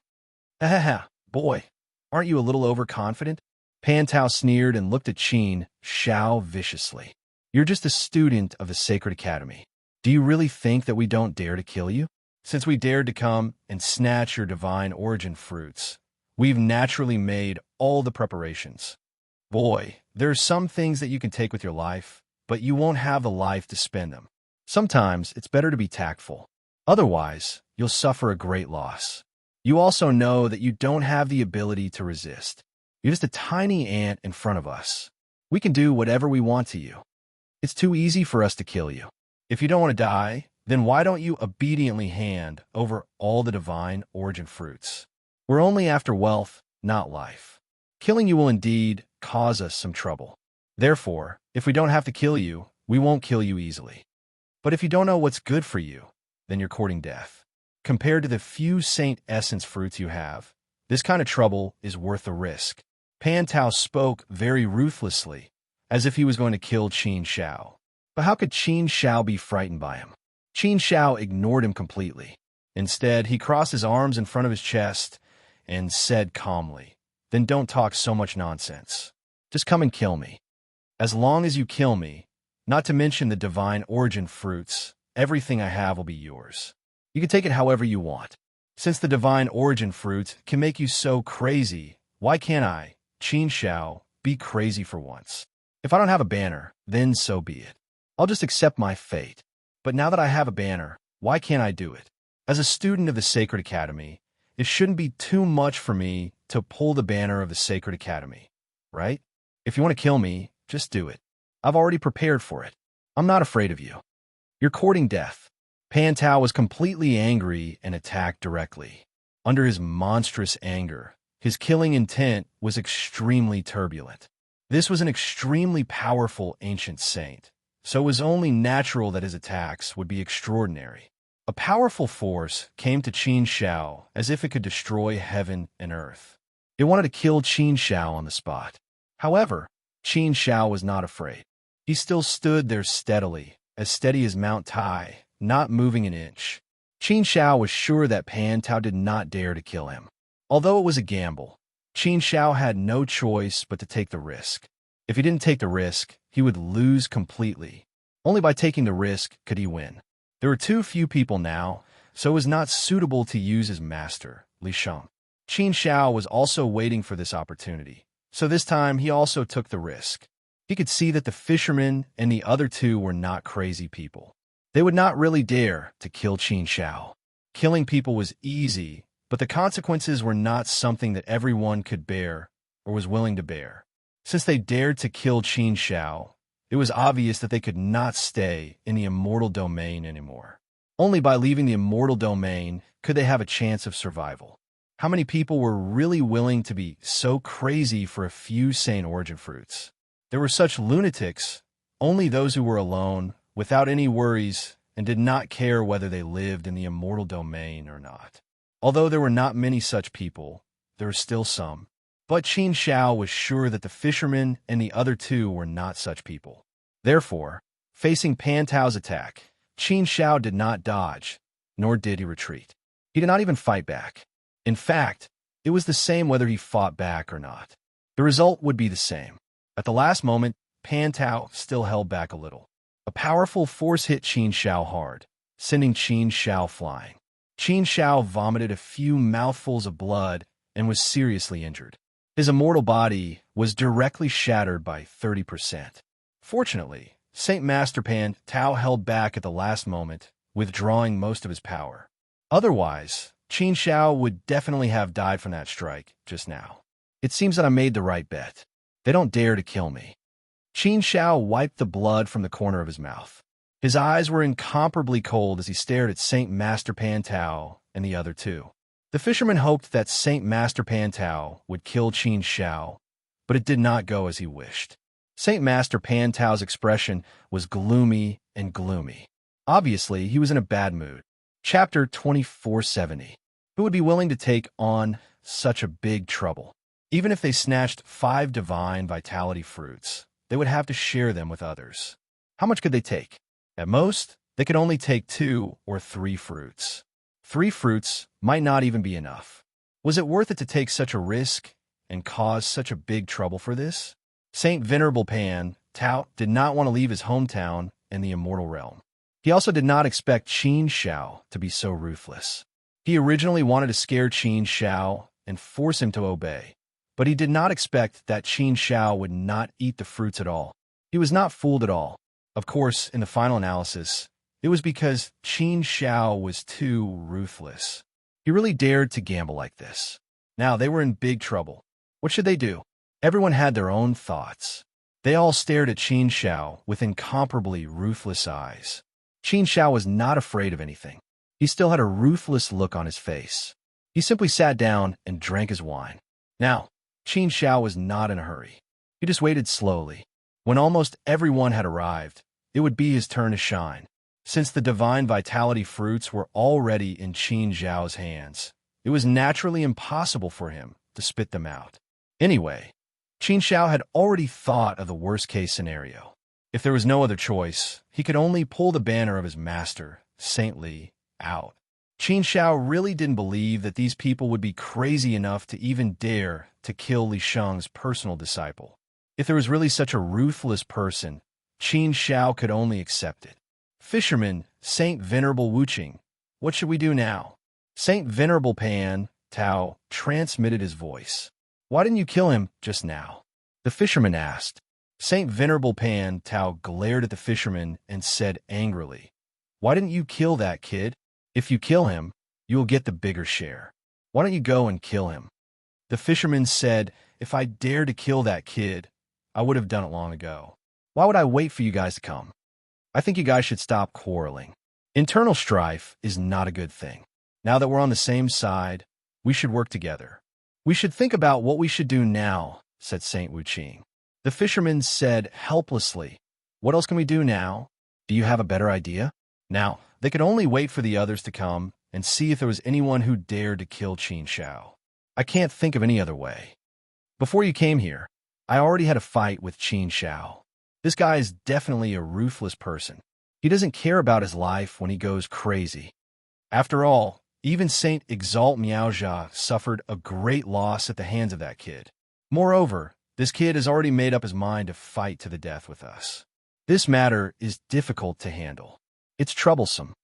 "Ha ha ha, boy, aren't you a little overconfident?" Pan Tao sneered and looked at Qin Shao viciously. "You're just a student of the Sacred Academy. Do you really think that we don't dare to kill you? Since we dared to come and snatch your divine origin fruits, we've naturally made all the preparations. Boy, there are some things that you can take with your life, but you won't have the life to spend them. Sometimes it's better to be tactful. Otherwise, you'll suffer a great loss. You also know that you don't have the ability to resist. You're just a tiny ant in front of us. We can do whatever we want to you. It's too easy for us to kill you. If you don't want to die, then why don't you obediently hand over all the divine origin fruits? We're only after wealth, not life. Killing you will indeed cause us some trouble. Therefore, if we don't have to kill you, we won't kill you easily. But if you don't know what's good for you, then you're courting death. Compared to the few saint essence fruits you have, this kind of trouble is worth the risk. Pan Tao spoke very ruthlessly, as if he was going to kill Qin Shao. But how could Qin Shao be frightened by him? Qin Shao ignored him completely. Instead, he crossed his arms in front of his chest and said calmly, "Then don't talk so much nonsense. Just come and kill me. As long as you kill me, not to mention the divine origin fruits, everything I have will be yours. You can take it however you want. Since the divine origin fruits can make you so crazy, why can't I, Qin Shao, be crazy for once? If I don't have a banner, then so be it. I'll just accept my fate. But now that I have a banner, why can't I do it? As a student of the Sacred Academy, it shouldn't be too much for me to pull the banner of the Sacred Academy, right? If you want to kill me, just do it. I've already prepared for it. I'm not afraid of you. You're courting death." Pan Tao was completely angry and attacked directly. Under his monstrous anger, his killing intent was extremely turbulent. This was an extremely powerful ancient saint, so it was only natural that his attacks would be extraordinary. A powerful force came to Qin Shao as if it could destroy heaven and earth. It wanted to kill Qin Shao on the spot. However, Qin Shao was not afraid. He still stood there steadily, as steady as Mount Tai, not moving an inch. Qin Shao was sure that Pan Tao did not dare to kill him. Although it was a gamble, Qin Shao had no choice but to take the risk. If he didn't take the risk, he would lose completely. Only by taking the risk could he win. There were too few people now, so it was not suitable to use his master, Li Sheng. Qin Shao was also waiting for this opportunity, so this time he also took the risk. He could see that the fisherman and the other two were not crazy people. They would not really dare to kill Qin Shao. Killing people was easy, but the consequences were not something that everyone could bear or was willing to bear. Since they dared to kill Qin Shao, it was obvious that they could not stay in the immortal domain anymore. Only by leaving the immortal domain could they have a chance of survival. How many people were really willing to be so crazy for a few sane origin fruits? There were such lunatics, only those who were alone, without any worries, and did not care whether they lived in the immortal domain or not. Although there were not many such people, there were still some. But Qin Shao was sure that the fisherman and the other two were not such people. Therefore, facing Pan Tao's attack, Qin Shao did not dodge, nor did he retreat. He did not even fight back. In fact, it was the same whether he fought back or not. The result would be the same. At the last moment, Pan Tao still held back a little. A powerful force hit Qin Shao hard, sending Qin Shao flying. Qin Shao vomited a few mouthfuls of blood and was seriously injured. His immortal body was directly shattered by 30%. Fortunately, Saint Master Pan Tao held back at the last moment, withdrawing most of his power. Otherwise, Qin Shao would definitely have died from that strike just now. It seems that I made the right bet. They don't dare to kill me. Qin Shao wiped the blood from the corner of his mouth. His eyes were incomparably cold as he stared at Saint Master Pan Tao and the other two. The fisherman hoped that Saint Master Pan Tao would kill Qin Shao, but it did not go as he wished. Saint Master Pan Tao's expression was gloomy and gloomy. Obviously, he was in a bad mood. Chapter 2470. Who would be willing to take on such a big trouble? Even if they snatched 5 divine vitality fruits, they would have to share them with others. How much could they take? At most, they could only take 2 or 3 fruits. 3 fruits might not even be enough. Was it worth it to take such a risk and cause such a big trouble for this? Saint Venerable Pan Tao did not want to leave his hometown and the immortal realm. He also did not expect Qin Shao to be so ruthless. He originally wanted to scare Qin Shao and force him to obey, but he did not expect that Qin Shao would not eat the fruits at all. He was not fooled at all. Of course, in the final analysis, it was because Qin Shao was too ruthless. He really dared to gamble like this. Now they were in big trouble. What should they do? Everyone had their own thoughts. They all stared at Qin Shao with incomparably ruthless eyes. Qin Shao was not afraid of anything. He still had a ruthless look on his face. He simply sat down and drank his wine. Now, Qin Shao was not in a hurry. He just waited slowly. When almost everyone had arrived, it would be his turn to shine. Since the divine vitality fruits were already in Qin Zhao's hands, it was naturally impossible for him to spit them out. Anyway, Qin Shao had already thought of the worst-case scenario. If there was no other choice, he could only pull the banner of his master, Saint Li, out. Qin Shao really didn't believe that these people would be crazy enough to even dare to kill Li Sheng's personal disciple. If there was really such a ruthless person, Qin Shao could only accept it. Fisherman, Saint Venerable Wuqing, what should we do now? Saint Venerable Pan, Tao, transmitted his voice. Why didn't you kill him just now? The fisherman asked. Saint Venerable Pan, Tao glared at the fisherman and said angrily, Why didn't you kill that kid? If you kill him, you will get the bigger share. Why don't you go and kill him? The fisherman said, If I dared to kill that kid, I would have done it long ago. Why would I wait for you guys to come? I think you guys should stop quarreling. Internal strife is not a good thing. Now that we're on the same side, we should work together. We should think about what we should do now, said Saint Wuqing. The fisherman said helplessly, What else can we do now? Do you have a better idea? Now, they could only wait for the others to come and see if there was anyone who dared to kill Qin Shao. I can't think of any other way. Before you came here, I already had a fight with Qin Shao. This guy is definitely a ruthless person. He doesn't care about his life when he goes crazy. After all, even Saint Exalt Miaojia suffered a great loss at the hands of that kid. Moreover, this kid has already made up his mind to fight to the death with us. This matter is difficult to handle. It's troublesome.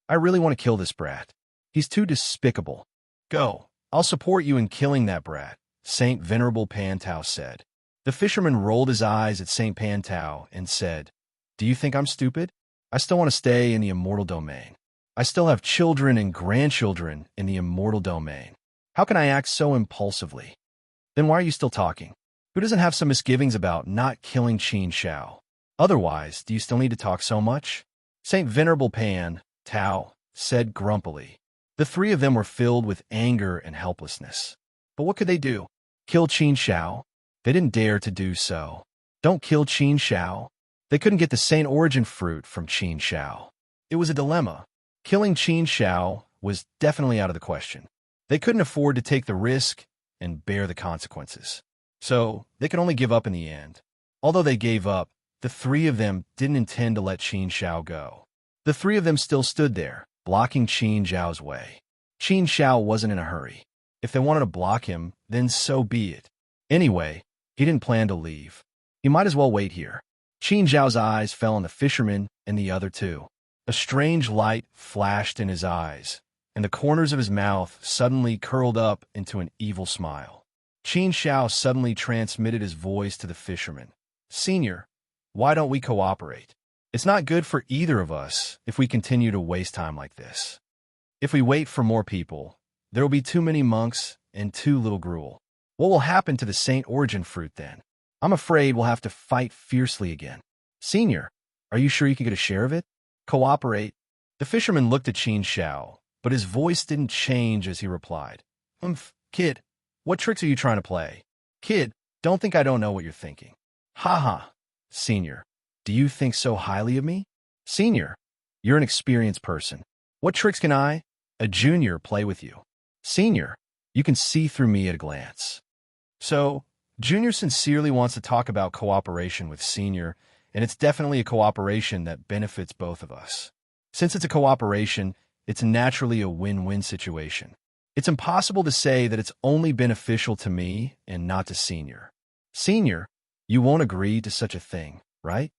I really want to kill this brat. He's too despicable. Go. I'll support you in killing that brat, Saint Venerable Pantao said. The fisherman rolled his eyes at Saint Pantao and said, Do you think I'm stupid? I still want to stay in the immortal domain. I still have children and grandchildren in the immortal domain. How can I act so impulsively? Then why are you still talking? Who doesn't have some misgivings about not killing Qin Shao? Otherwise, do you still need to talk so much? Saint Venerable Pan, Tao, said grumpily. The three of them were filled with anger and helplessness. But what could they do? Kill Qin Shao? They didn't dare to do so. Don't kill Qin Shao. They couldn't get the Saint Origin fruit from Qin Shao. It was a dilemma. Killing Qin Shao was definitely out of the question. They couldn't afford to take the risk and bear the consequences. So they could only give up in the end. Although they gave up, the three of them didn't intend to let Qin Shao go. The three of them still stood there, blocking Qin Zhao's way. Qin Shao wasn't in a hurry. If they wanted to block him, then so be it. Anyway, he didn't plan to leave. He might as well wait here. Qin Zhao's eyes fell on the fisherman and the other two. A strange light flashed in his eyes, and the corners of his mouth suddenly curled up into an evil smile. Qin Shao suddenly transmitted his voice to the fisherman. Senior, why don't we cooperate? It's not good for either of us if we continue to waste time like this. If we wait for more people, there will be too many monks and too little gruel. What will happen to the Saint Origin fruit then? I'm afraid we'll have to fight fiercely again. Senior, are you sure you can get a share of it? Cooperate. The fisherman looked at Qin Shao, but his voice didn't change as he replied. Kid, what tricks are you trying to play? Kid, don't think I don't know what you're thinking. Ha ha. Senior, do you think so highly of me? Senior, you're an experienced person. What tricks can I, a junior, play with you? Senior, you can see through me at a glance. So, Junior sincerely wants to talk about cooperation with Senior, and it's definitely a cooperation that benefits both of us. Since it's a cooperation, it's naturally a win-win situation. It's impossible to say that it's only beneficial to me and not to Senior. Senior, you won't agree to such a thing, right?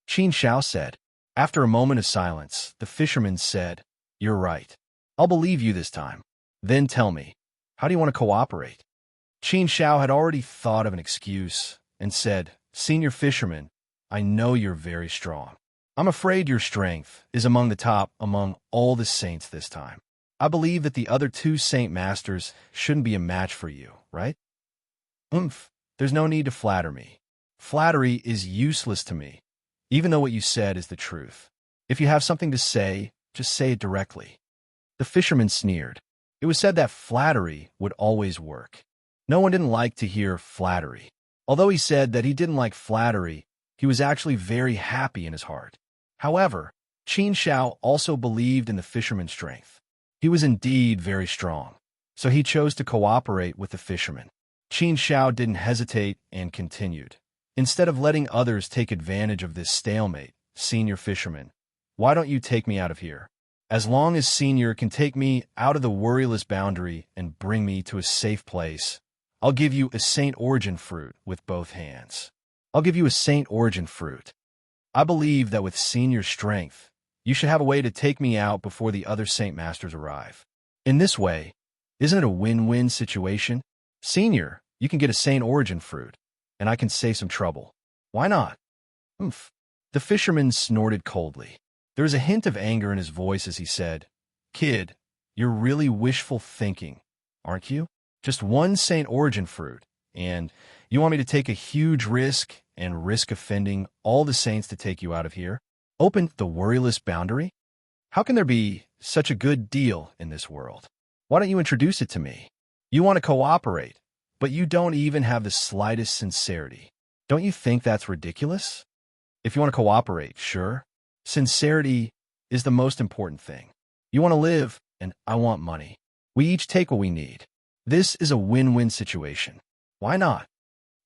Qin Shao said. After a moment of silence, the fisherman said, You're right. I'll believe you this time. Then tell me, how do you want to cooperate? Qin Shao had already thought of an excuse and said, Senior fisherman, I know you're very strong. I'm afraid your strength is among the top among all the saints this time. I believe that the other two Saint Masters shouldn't be a match for you, right? Oomph. There's no need to flatter me. Flattery is useless to me, even though what you said is the truth. If you have something to say, just say it directly. The fisherman sneered. It was said that flattery would always work. No one didn't like to hear flattery. Although he said that he didn't like flattery, he was actually very happy in his heart. However, Qin Shao also believed in the fisherman's strength. He was indeed very strong, so he chose to cooperate with the fisherman. Qin Shao didn't hesitate and continued. Instead of letting others take advantage of this stalemate, Senior Fisherman, why don't you take me out of here? As long as Senior can take me out of the worryless boundary and bring me to a safe place, I'll give you a Saint Origin fruit with both hands. I'll give you a Saint Origin fruit. I believe that with Senior's strength, you should have a way to take me out before the other Saint Masters arrive. In this way, isn't it a win-win situation? Senior, you can get a Saint Origin fruit, and I can save some trouble. Why not? Oomph. The fisherman snorted coldly. There was a hint of anger in his voice as he said, Kid, you're really wishful thinking, aren't you? Just one Saint Origin fruit, and you want me to take a huge risk and risk offending all the saints to take you out of here? Open the worryless boundary? How can there be such a good deal in this world? Why don't you introduce it to me? You want to cooperate, but you don't even have the slightest sincerity. Don't you think that's ridiculous? If you want to cooperate, sure. Sincerity is the most important thing. You want to live, and I want money. We each take what we need. This is a win-win situation. Why not?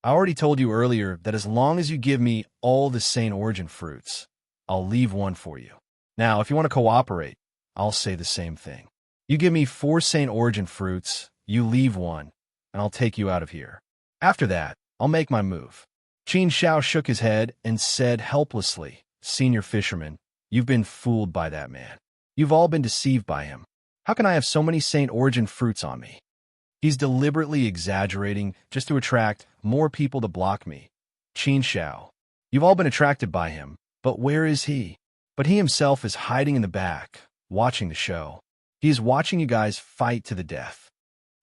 I already told you earlier that as long as you give me all the Saint Origin fruits, I'll leave one for you. Now, if you want to cooperate, I'll say the same thing. You give me 4 Saint Origin fruits, you leave one, and I'll take you out of here. After that, I'll make my move. Qin Shao shook his head and said helplessly, Senior Fisherman, you've been fooled by that man. You've all been deceived by him. How can I have so many Saint Origin fruits on me? He's deliberately exaggerating just to attract more people to block me. Qin Shao, you've all been attracted by him, but where is he? But he himself is hiding in the back, watching the show. He is watching you guys fight to the death.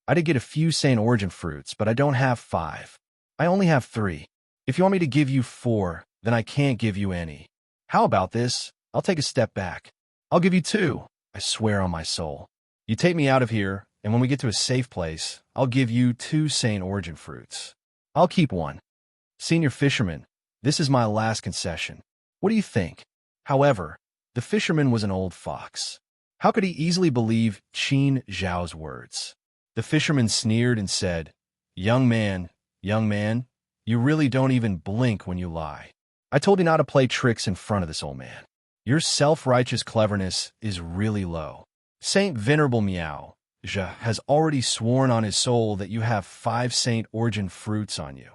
I did get a few Saint Origin fruits, but I don't have 5. I only have 3. If you want me to give you 4, then I can't give you any. How about this? I'll take a step back. I'll give you 2. I swear on my soul. You take me out of here, and when we get to a safe place, I'll give you 2 Saint Origin fruits. I'll keep 1. Senior Fisherman, this is my last concession. What do you think? However, the fisherman was an old fox. How could he easily believe Qin Zhao's words? The fisherman sneered and said, young man, you really don't even blink when you lie. I told you not to play tricks in front of this old man. Your self-righteous cleverness is really low. Saint Venerable Miao Zhe has already sworn on his soul that you have 5 Saint Origin fruits on you.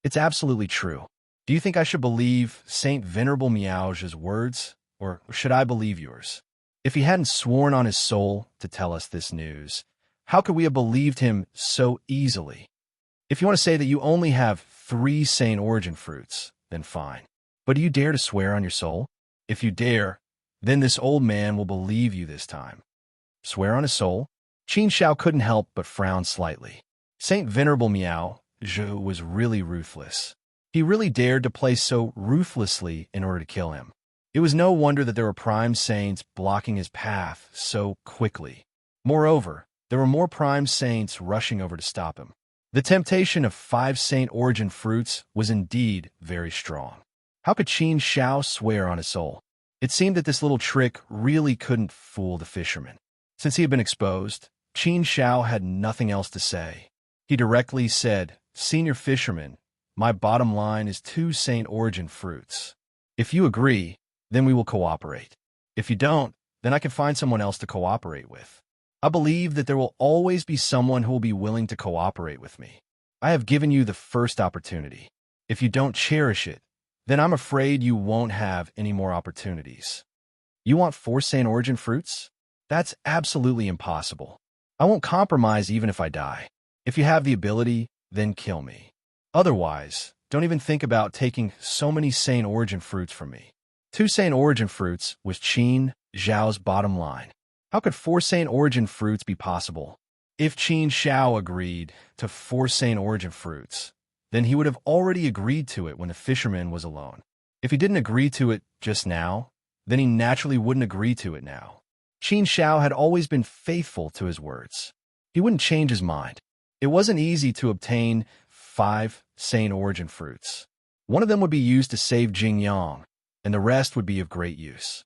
It's absolutely true. Do you think I should believe Saint Venerable Miao Zhe's words, or should I believe yours? If he hadn't sworn on his soul to tell us this news, how could we have believed him so easily? If you want to say that you only have 3 Saint Origin fruits, then fine. But do you dare to swear on your soul? If you dare, then this old man will believe you this time. Swear on his soul? Qin Shao couldn't help but frown slightly. Saint Venerable Miao Zhe was really ruthless. He really dared to play so ruthlessly in order to kill him. It was no wonder that there were prime saints blocking his path so quickly. Moreover, there were more prime saints rushing over to stop him. The temptation of 5 Saint Origin fruits was indeed very strong. How could Qin Shao swear on his soul? It seemed that this little trick really couldn't fool the fisherman. Since he had been exposed, Qin Shao had nothing else to say. He directly said, Senior Fisherman, my bottom line is 2 Saint Origin fruits. If you agree, then we will cooperate. If you don't, then I can find someone else to cooperate with. I believe that there will always be someone who will be willing to cooperate with me. I have given you the first opportunity. If you don't cherish it, then I'm afraid you won't have any more opportunities. You want 4 Saint Origin fruits? That's absolutely impossible. I won't compromise even if I die. If you have the ability, then kill me. Otherwise, don't even think about taking so many Saint Origin fruits from me. 2 Saint Origin fruits was Qin Zhao's bottom line. How could 4 saint origin fruits be possible? If Qin Shao agreed to 4 saint origin fruits, then he would have already agreed to it when the fisherman was alone. If he didn't agree to it just now, then he naturally wouldn't agree to it now. Qin Shao had always been faithful to his words. He wouldn't change his mind. It wasn't easy to obtain 5 saint origin fruits. One of them would be used to save Jingyang, and the rest would be of great use.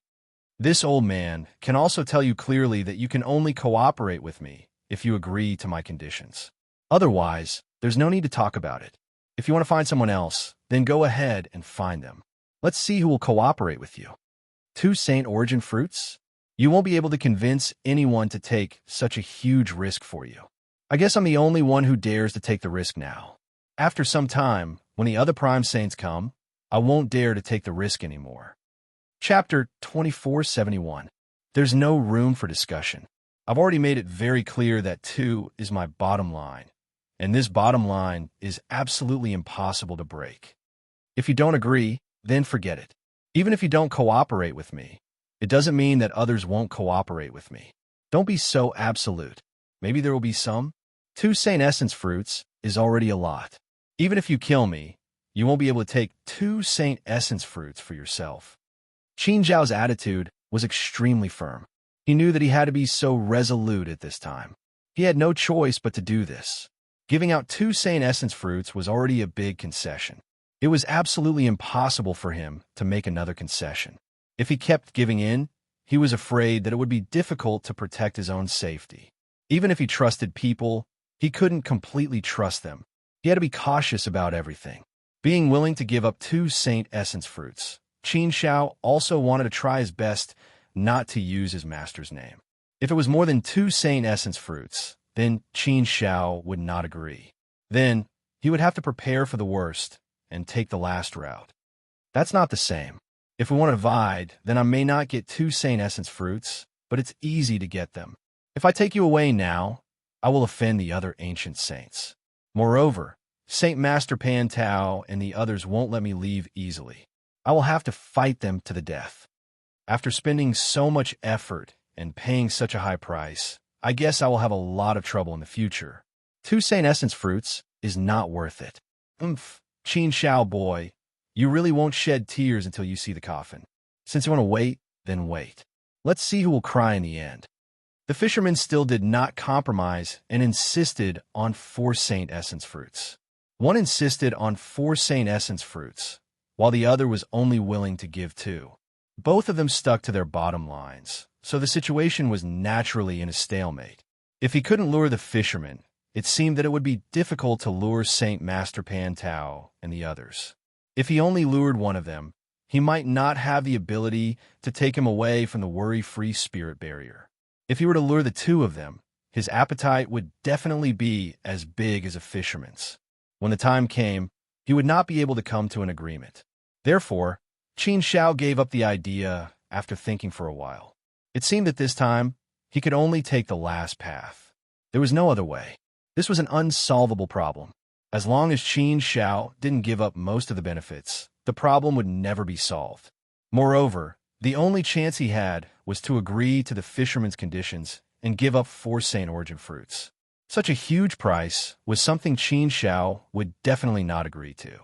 This old man can also tell you clearly that you can only cooperate with me if you agree to my conditions. Otherwise, there's no need to talk about it. If you want to find someone else, then go ahead and find them. Let's see who will cooperate with you. 2 saint origin fruits? You won't be able to convince anyone to take such a huge risk for you. I guess I'm the only one who dares to take the risk now. After some time, when the other prime saints come, I won't dare to take the risk anymore. Chapter 2471. There's no room for discussion. I've already made it very clear that 2 is my bottom line, and this bottom line is absolutely impossible to break. If you don't agree, then forget it. Even if you don't cooperate with me, it doesn't mean that others won't cooperate with me. Don't be so absolute. Maybe there will be some. 2 saint essence fruits is already a lot. Even if you kill me, you won't be able to take 2 saint essence fruits for yourself. Qin Zhao's attitude was extremely firm. He knew that he had to be so resolute at this time. He had no choice but to do this. Giving out 2 saint essence fruits was already a big concession. It was absolutely impossible for him to make another concession. If he kept giving in, he was afraid that it would be difficult to protect his own safety. Even if he trusted people, he couldn't completely trust them. He had to be cautious about everything. Being willing to give up 2 saint essence fruits, Qin Shao also wanted to try his best not to use his master's name. If it was more than 2 saint essence fruits, then Qin Shao would not agree. Then he would have to prepare for the worst and take the last route. That's not the same. If we want to divide, then I may not get 2 saint essence fruits, but it's easy to get them. If I take you away now, I will offend the other ancient saints. Moreover, Saint Master Pan Tao and the others won't let me leave easily. I will have to fight them to the death. After spending so much effort and paying such a high price, I guess I will have a lot of trouble in the future. 2 saint essence fruits is not worth it. Qin Shao boy, you really won't shed tears until you see the coffin. Since you want to wait, then wait. Let's see who will cry in the end. The fisherman still did not compromise and insisted on 4 saint essence fruits. One insisted on 4 saint essence fruits, while the other was only willing to give 2. Both of them stuck to their bottom lines, so the situation was naturally in a stalemate. If he couldn't lure the fisherman, it seemed that it would be difficult to lure Saint Master Pan Tao and the others. If he only lured one of them, he might not have the ability to take him away from the worry-free spirit barrier. If he were to lure the 2 of them, his appetite would definitely be as big as a fisherman's. When the time came, he would not be able to come to an agreement. Therefore, Qin Shao gave up the idea after thinking for a while. It seemed that this time, he could only take the last path. There was no other way. This was an unsolvable problem. As long as Qin Shao didn't give up most of the benefits, the problem would never be solved. Moreover, the only chance he had was to agree to the fisherman's conditions and give up 4 saint origin fruits. Such a huge price was something Qin Shao would definitely not agree to.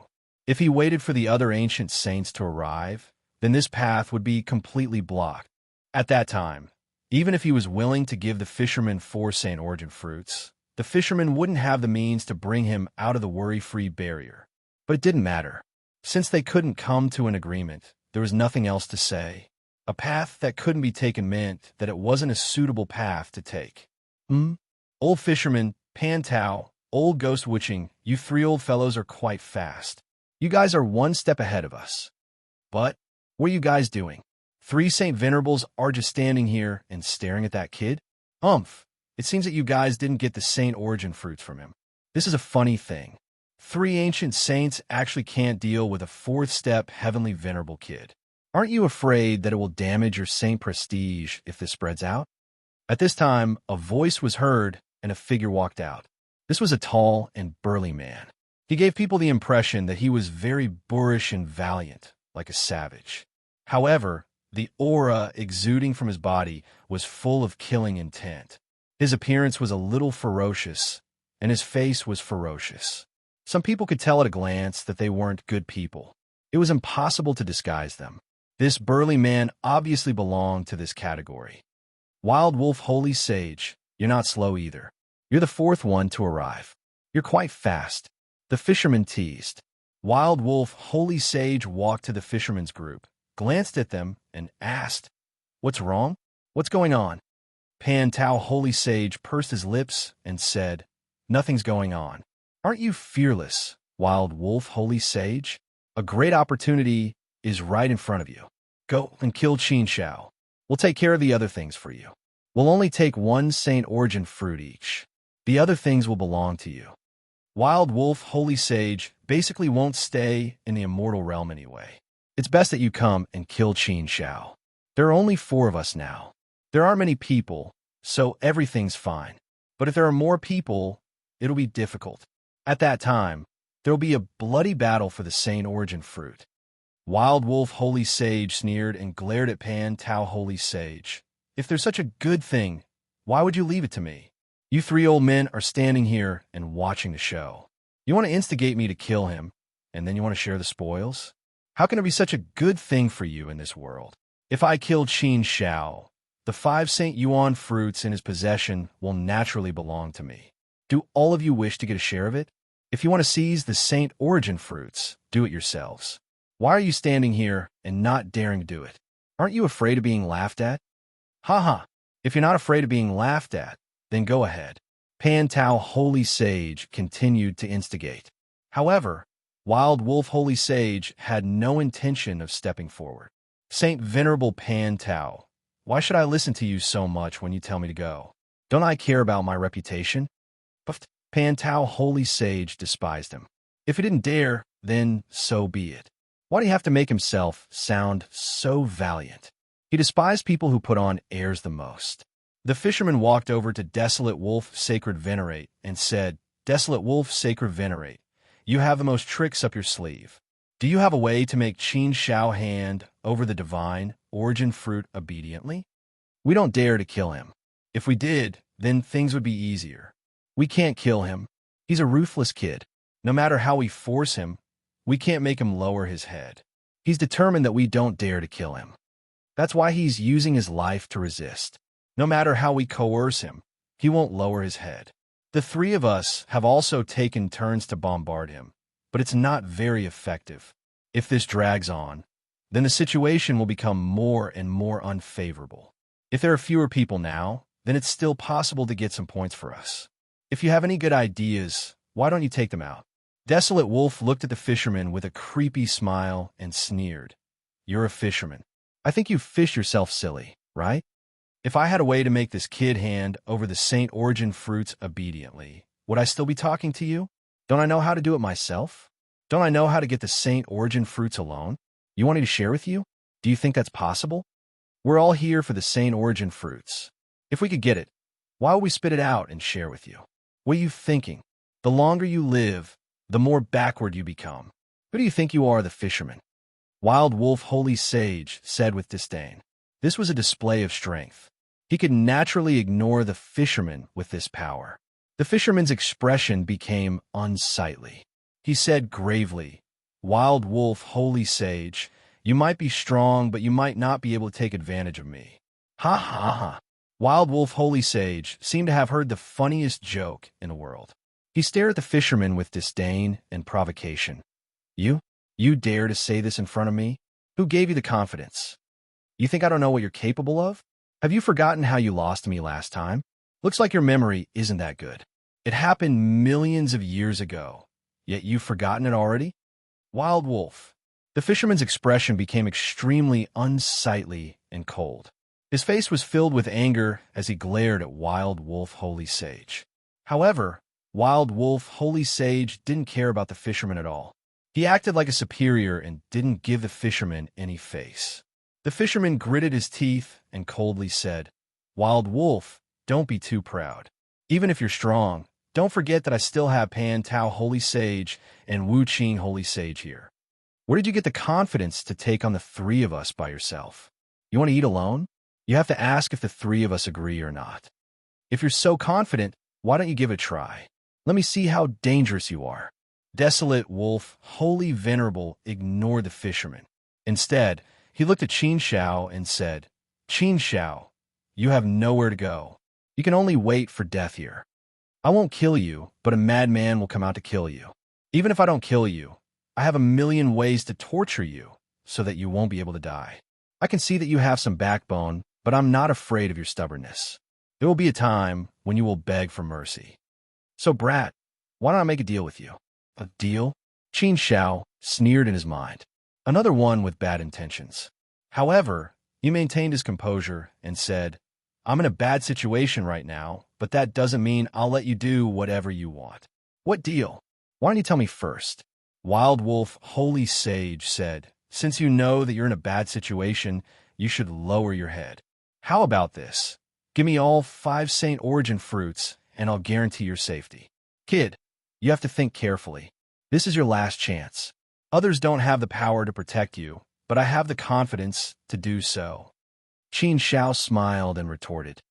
If he waited for the other ancient saints to arrive, then this path would be completely blocked. At that time, even if he was willing to give the fisherman 4 saint origin fruits, the fisherman wouldn't have the means to bring him out of the worry-free barrier. But it didn't matter. Since they couldn't come to an agreement, there was nothing else to say. A path that couldn't be taken meant that it wasn't a suitable path to take. Old fisherman, Pan Tao, old ghost witching, you 3 old fellows are quite fast. You guys are 1 step ahead of us. But what are you guys doing? 3 Saint Venerables are just standing here and staring at that kid? It seems that you guys didn't get the saint origin fruits from him. This is a funny thing. 3 ancient saints actually can't deal with a 4th-step heavenly venerable kid. Aren't you afraid that it will damage your saint prestige if this spreads out? At this time, a voice was heard and a figure walked out. This was a tall and burly man. He gave people the impression that he was very boorish and valiant, like a savage. However, The aura exuding from his body was full of killing intent. His appearance was a little ferocious, and his face was ferocious. Some people could tell at a glance that they weren't good people. It was impossible to disguise them. This burly man obviously belonged to this category. Wild Wolf Holy Sage, you're not slow either. You're the fourth one to arrive. You're quite fast. The fisherman teased. Wild Wolf Holy Sage walked to the fisherman's group, glanced at them, and asked, "What's wrong? What's going on?" Pan Tao Holy Sage pursed his lips and said, "Nothing's going on. Aren't you fearless, Wild Wolf Holy Sage? A great opportunity is right in front of you. Go and kill Qin Shao. We'll take care of the other things for you. We'll only take one Saint Origin fruit each. The other things will belong to you." Wild Wolf Holy Sage basically won't stay in the immortal realm anyway. It's best that you come and kill Qin Shao. There are only 4 of us now. There aren't many people, so everything's fine. But if there are more people, it'll be difficult. At that time, there'll be a bloody battle for the Saint Origin fruit. Wild Wolf Holy Sage sneered and glared at Pan Tao Holy Sage. "If there's such a good thing, why would you leave it to me? You 3 old men are standing here and watching the show. You want to instigate me to kill him, and then you want to share the spoils? How can it be such a good thing for you in this world? If I kill Qin Shao, the 5 Saint Yuan fruits in his possession will naturally belong to me. Do all of you wish to get a share of it? If you want to seize the Saint Origin fruits, do it yourselves. Why are you standing here and not daring to do it? Aren't you afraid of being laughed at? Ha ha! If you're not afraid of being laughed at, then go ahead." Pan Tao Holy Sage continued to instigate. However, Wild Wolf Holy Sage had no intention of stepping forward. "Saint Venerable Pan Tao, why should I listen to you so much when you tell me to go? Don't I care about my reputation?" But Pan Tao Holy Sage despised him. If he didn't dare, then so be it. Why do you have to make himself sound so valiant? He despised people who put on airs the most. The fisherman walked over to Desolate Wolf Sacred Venerate and said, "Desolate Wolf Sacred Venerate, you have the most tricks up your sleeve. Do you have a way to make Qin Shao hand over the divine origin fruit obediently? We don't dare to kill him. If we did, then things would be easier. We can't kill him. He's a ruthless kid. No matter how we force him, we can't make him lower his head. He's determined that we don't dare to kill him. That's why he's using his life to resist. No matter how we coerce him, he won't lower his head. The 3 of us have also taken turns to bombard him, but it's not very effective. If this drags on, then the situation will become more and more unfavorable. If there are fewer people now, then it's still possible to get some points for us. If you have any good ideas, why don't you take them out?" Desolate Wolf looked at the fisherman with a creepy smile and sneered. "You're a fisherman. I think you fish yourself silly, right? If I had a way to make this kid hand over the Saint Origin fruits obediently, would I still be talking to you? Don't I know how to do it myself? Don't I know how to get the Saint Origin fruits alone? You want me to share with you? Do you think that's possible? We're all here for the Saint Origin fruits. If we could get it, why would we spit it out and share with you? What are you thinking? The longer you live, the more backward you become. Who do you think you are, the fisherman?" Wild Wolf Holy Sage said with disdain. This was a display of strength. He could naturally ignore the fisherman with this power. The fisherman's expression became unsightly. He said gravely, "Wild Wolf Holy Sage, you might be strong, but you might not be able to take advantage of me." Ha ha ha. Wild Wolf Holy Sage seemed to have heard the funniest joke in the world. He stared at the fisherman with disdain and provocation. You dare to say this in front of me? Who gave you the confidence? You think I don't know what you're capable of? Have you forgotten how you lost me last time? Looks like your memory isn't that good. It happened millions of years ago, yet you've forgotten it already? Wild Wolf. The fisherman's expression became extremely unsightly and cold. His face was filled with anger as he glared at Wild Wolf Holy Sage. However, Wild Wolf Holy Sage didn't care about the fisherman at all. He acted like a superior and didn't give the fisherman any face. The fisherman gritted his teeth and coldly said, "Wild Wolf, don't be too proud. Even if you're strong, don't forget that I still have Pan Tao Holy Sage and Wu Qing Holy Sage here. Where did you get the confidence to take on the 3 of us by yourself? You want to eat alone? You have to ask if the three of us agree or not. If you're so confident, why don't you give it a try? Let me see how dangerous you are. Desolate Wolf, wholly venerable, ignored the fisherman. Instead, he looked at Qin Shao and said, Qin Shao, you have nowhere to go. You can only wait for death here. I won't kill you, but a madman will come out to kill you. Even if I don't kill you, I have a million ways to torture you so that you won't be able to die. I can see that you have some backbone, but I'm not afraid of your stubbornness. There will be a time when you will beg for mercy. So, brat, why don't I make a deal with you? A deal? Qin Shao sneered in his mind. Another one with bad intentions. However, he maintained his composure and said, I'm in a bad situation right now, but that doesn't mean I'll let you do whatever you want. What deal? Why don't you tell me first? Wild Wolf, holy sage, said, since you know that you're in a bad situation, you should lower your head. How about this? Give me all 5 Saint Origin fruits, and I'll guarantee your safety. Kid, you have to think carefully. This is your last chance. Others don't have the power to protect you, but I have the confidence to do so. Qin Shao smiled and retorted,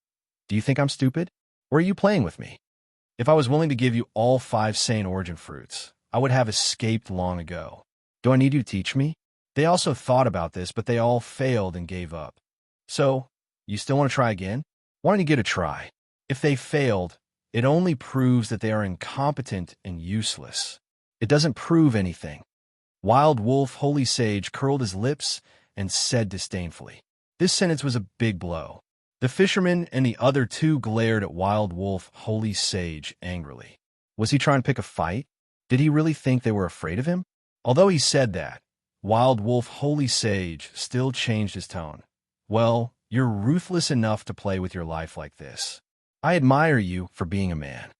Do you think I'm stupid? Or are you playing with me? If I was willing to give you all 5 Saint Origin fruits, I would have escaped long ago. Do I need you to teach me? They also thought about this, but they all failed and gave up. So, you still want to try again? Why don't you give it a try? If they failed, it only proves that they are incompetent and useless. It doesn't prove anything. Wild Wolf, holy sage, curled his lips and said disdainfully. This sentence was a big blow. The fisherman and the other two glared at Wild Wolf, holy sage, angrily. Was he trying to pick a fight? Did he really think they were afraid of him? Although he said that, Wild Wolf, holy sage still changed his tone. Well, you're ruthless enough to play with your life like this. I admire you for being a man.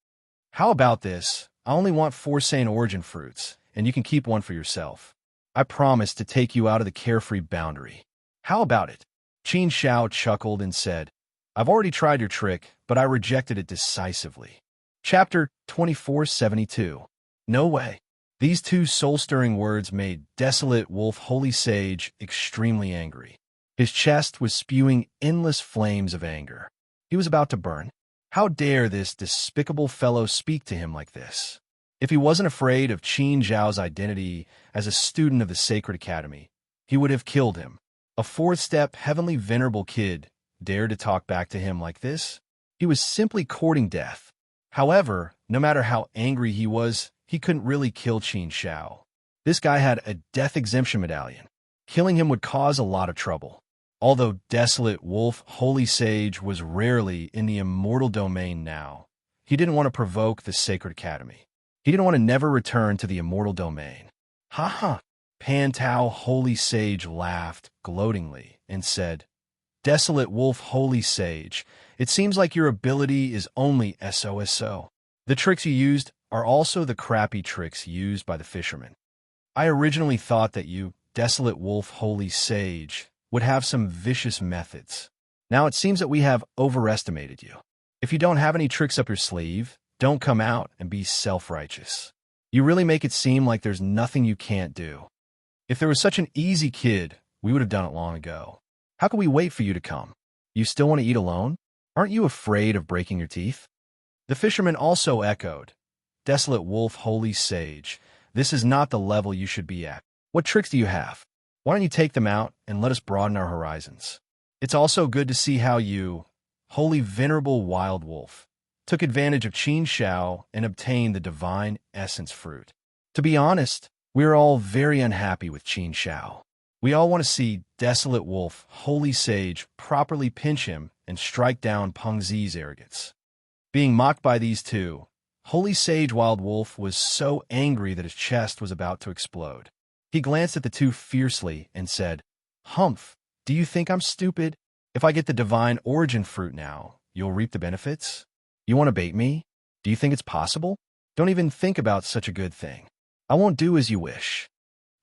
How about this? I only want 4 Saint Origin fruits, and you can keep one for yourself. I promise to take you out of the carefree boundary. How about it? Qin Shao chuckled and said, I've already tried your trick, but I rejected it decisively. Chapter 2472. No way. These two soul-stirring words made Desolate Wolf, holy sage extremely angry. His chest was spewing endless flames of anger. He was about to burn. How dare this despicable fellow speak to him like this? If he wasn't afraid of Qin Zhao's identity as a student of the Sacred Academy, he would have killed him. A 4th-step, heavenly venerable kid dared to talk back to him like this? He was simply courting death. However, no matter how angry he was, he couldn't really kill Qin Shao. This guy had a death exemption medallion. Killing him would cause a lot of trouble. Although Desolate Wolf, holy sage, was rarely in the immortal domain now, he didn't want to provoke the Sacred Academy. He didn't want to never return to the immortal domain. Ha ha! Pan Tao, holy sage, laughed gloatingly and said, Desolate Wolf, holy sage, it seems like your ability is only SOSO. The tricks you used are also the crappy tricks used by the fishermen. I originally thought that you, Desolate Wolf, holy sage, would have some vicious methods. Now it seems that we have overestimated you. If you don't have any tricks up your sleeve, don't come out and be self-righteous. You really make it seem like there's nothing you can't do. If there was such an easy kid, we would have done it long ago. How can we wait for you to come? You still want to eat alone? Aren't you afraid of breaking your teeth? The fisherman also echoed, Desolate Wolf, holy sage, this is not the level you should be at. What tricks do you have? Why don't you take them out and let us broaden our horizons? It's also good to see how you, holy venerable Wild Wolf, took advantage of Qin Shao and obtained the divine essence fruit. To be honest, we are all very unhappy with Qin Shao. We all want to see Desolate Wolf, holy sage, properly pinch him and strike down Peng Zi's arrogance. Being mocked by these two, holy sage Wild Wolf was so angry that his chest was about to explode. He glanced at the two fiercely and said, Humph, do you think I'm stupid? If I get the divine origin fruit now, you'll reap the benefits? You want to bait me? Do you think it's possible? Don't even think about such a good thing. I won't do as you wish.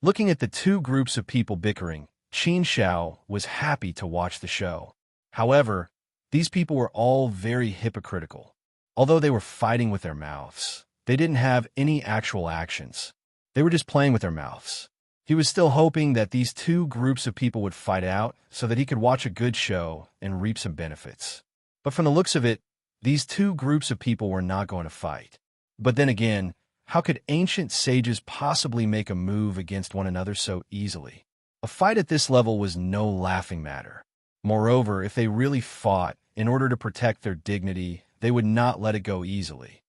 Looking at the two groups of people bickering, Qin Shao was happy to watch the show. However, these people were all very hypocritical. Although they were fighting with their mouths, they didn't have any actual actions. They were just playing with their mouths. He was still hoping that these two groups of people would fight out so that he could watch a good show and reap some benefits. But from the looks of it, these two groups of people were not going to fight. But then again, how could ancient sages possibly make a move against one another so easily? A fight at this level was no laughing matter. Moreover, if they really fought in order to protect their dignity, they would not let it go easily.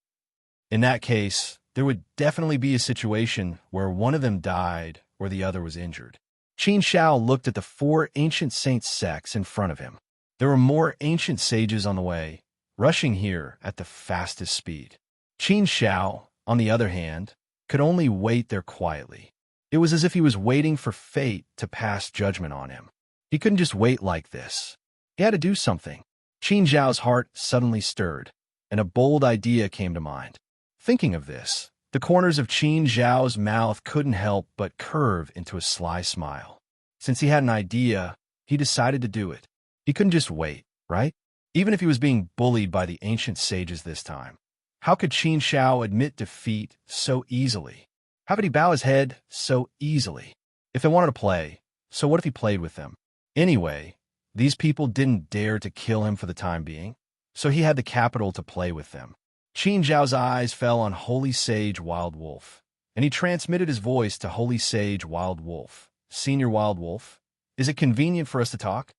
In that case, there would definitely be a situation where one of them died or the other was injured. Qin Shao looked at the 4 ancient saint sects in front of him. There were more ancient sages on the way, rushing here at the fastest speed. Qin Shao, on the other hand, could only wait there quietly. It was as if he was waiting for fate to pass judgment on him. He couldn't just wait like this. He had to do something. Qin Zhao's heart suddenly stirred, and a bold idea came to mind. Thinking of this, the corners of Qin Zhao's mouth couldn't help but curve into a sly smile. Since he had an idea, he decided to do it. He couldn't just wait, right? Even if he was being bullied by the ancient sages this time. How could Qin Shao admit defeat so easily? How could he bow his head so easily? If they wanted to play, so what if he played with them? Anyway, these people didn't dare to kill him for the time being, so he had the capital to play with them. Qin Zhao's eyes fell on Holy Sage Wild Wolf, and he transmitted his voice to Holy Sage Wild Wolf. Senior Wild Wolf, is it convenient for us to talk?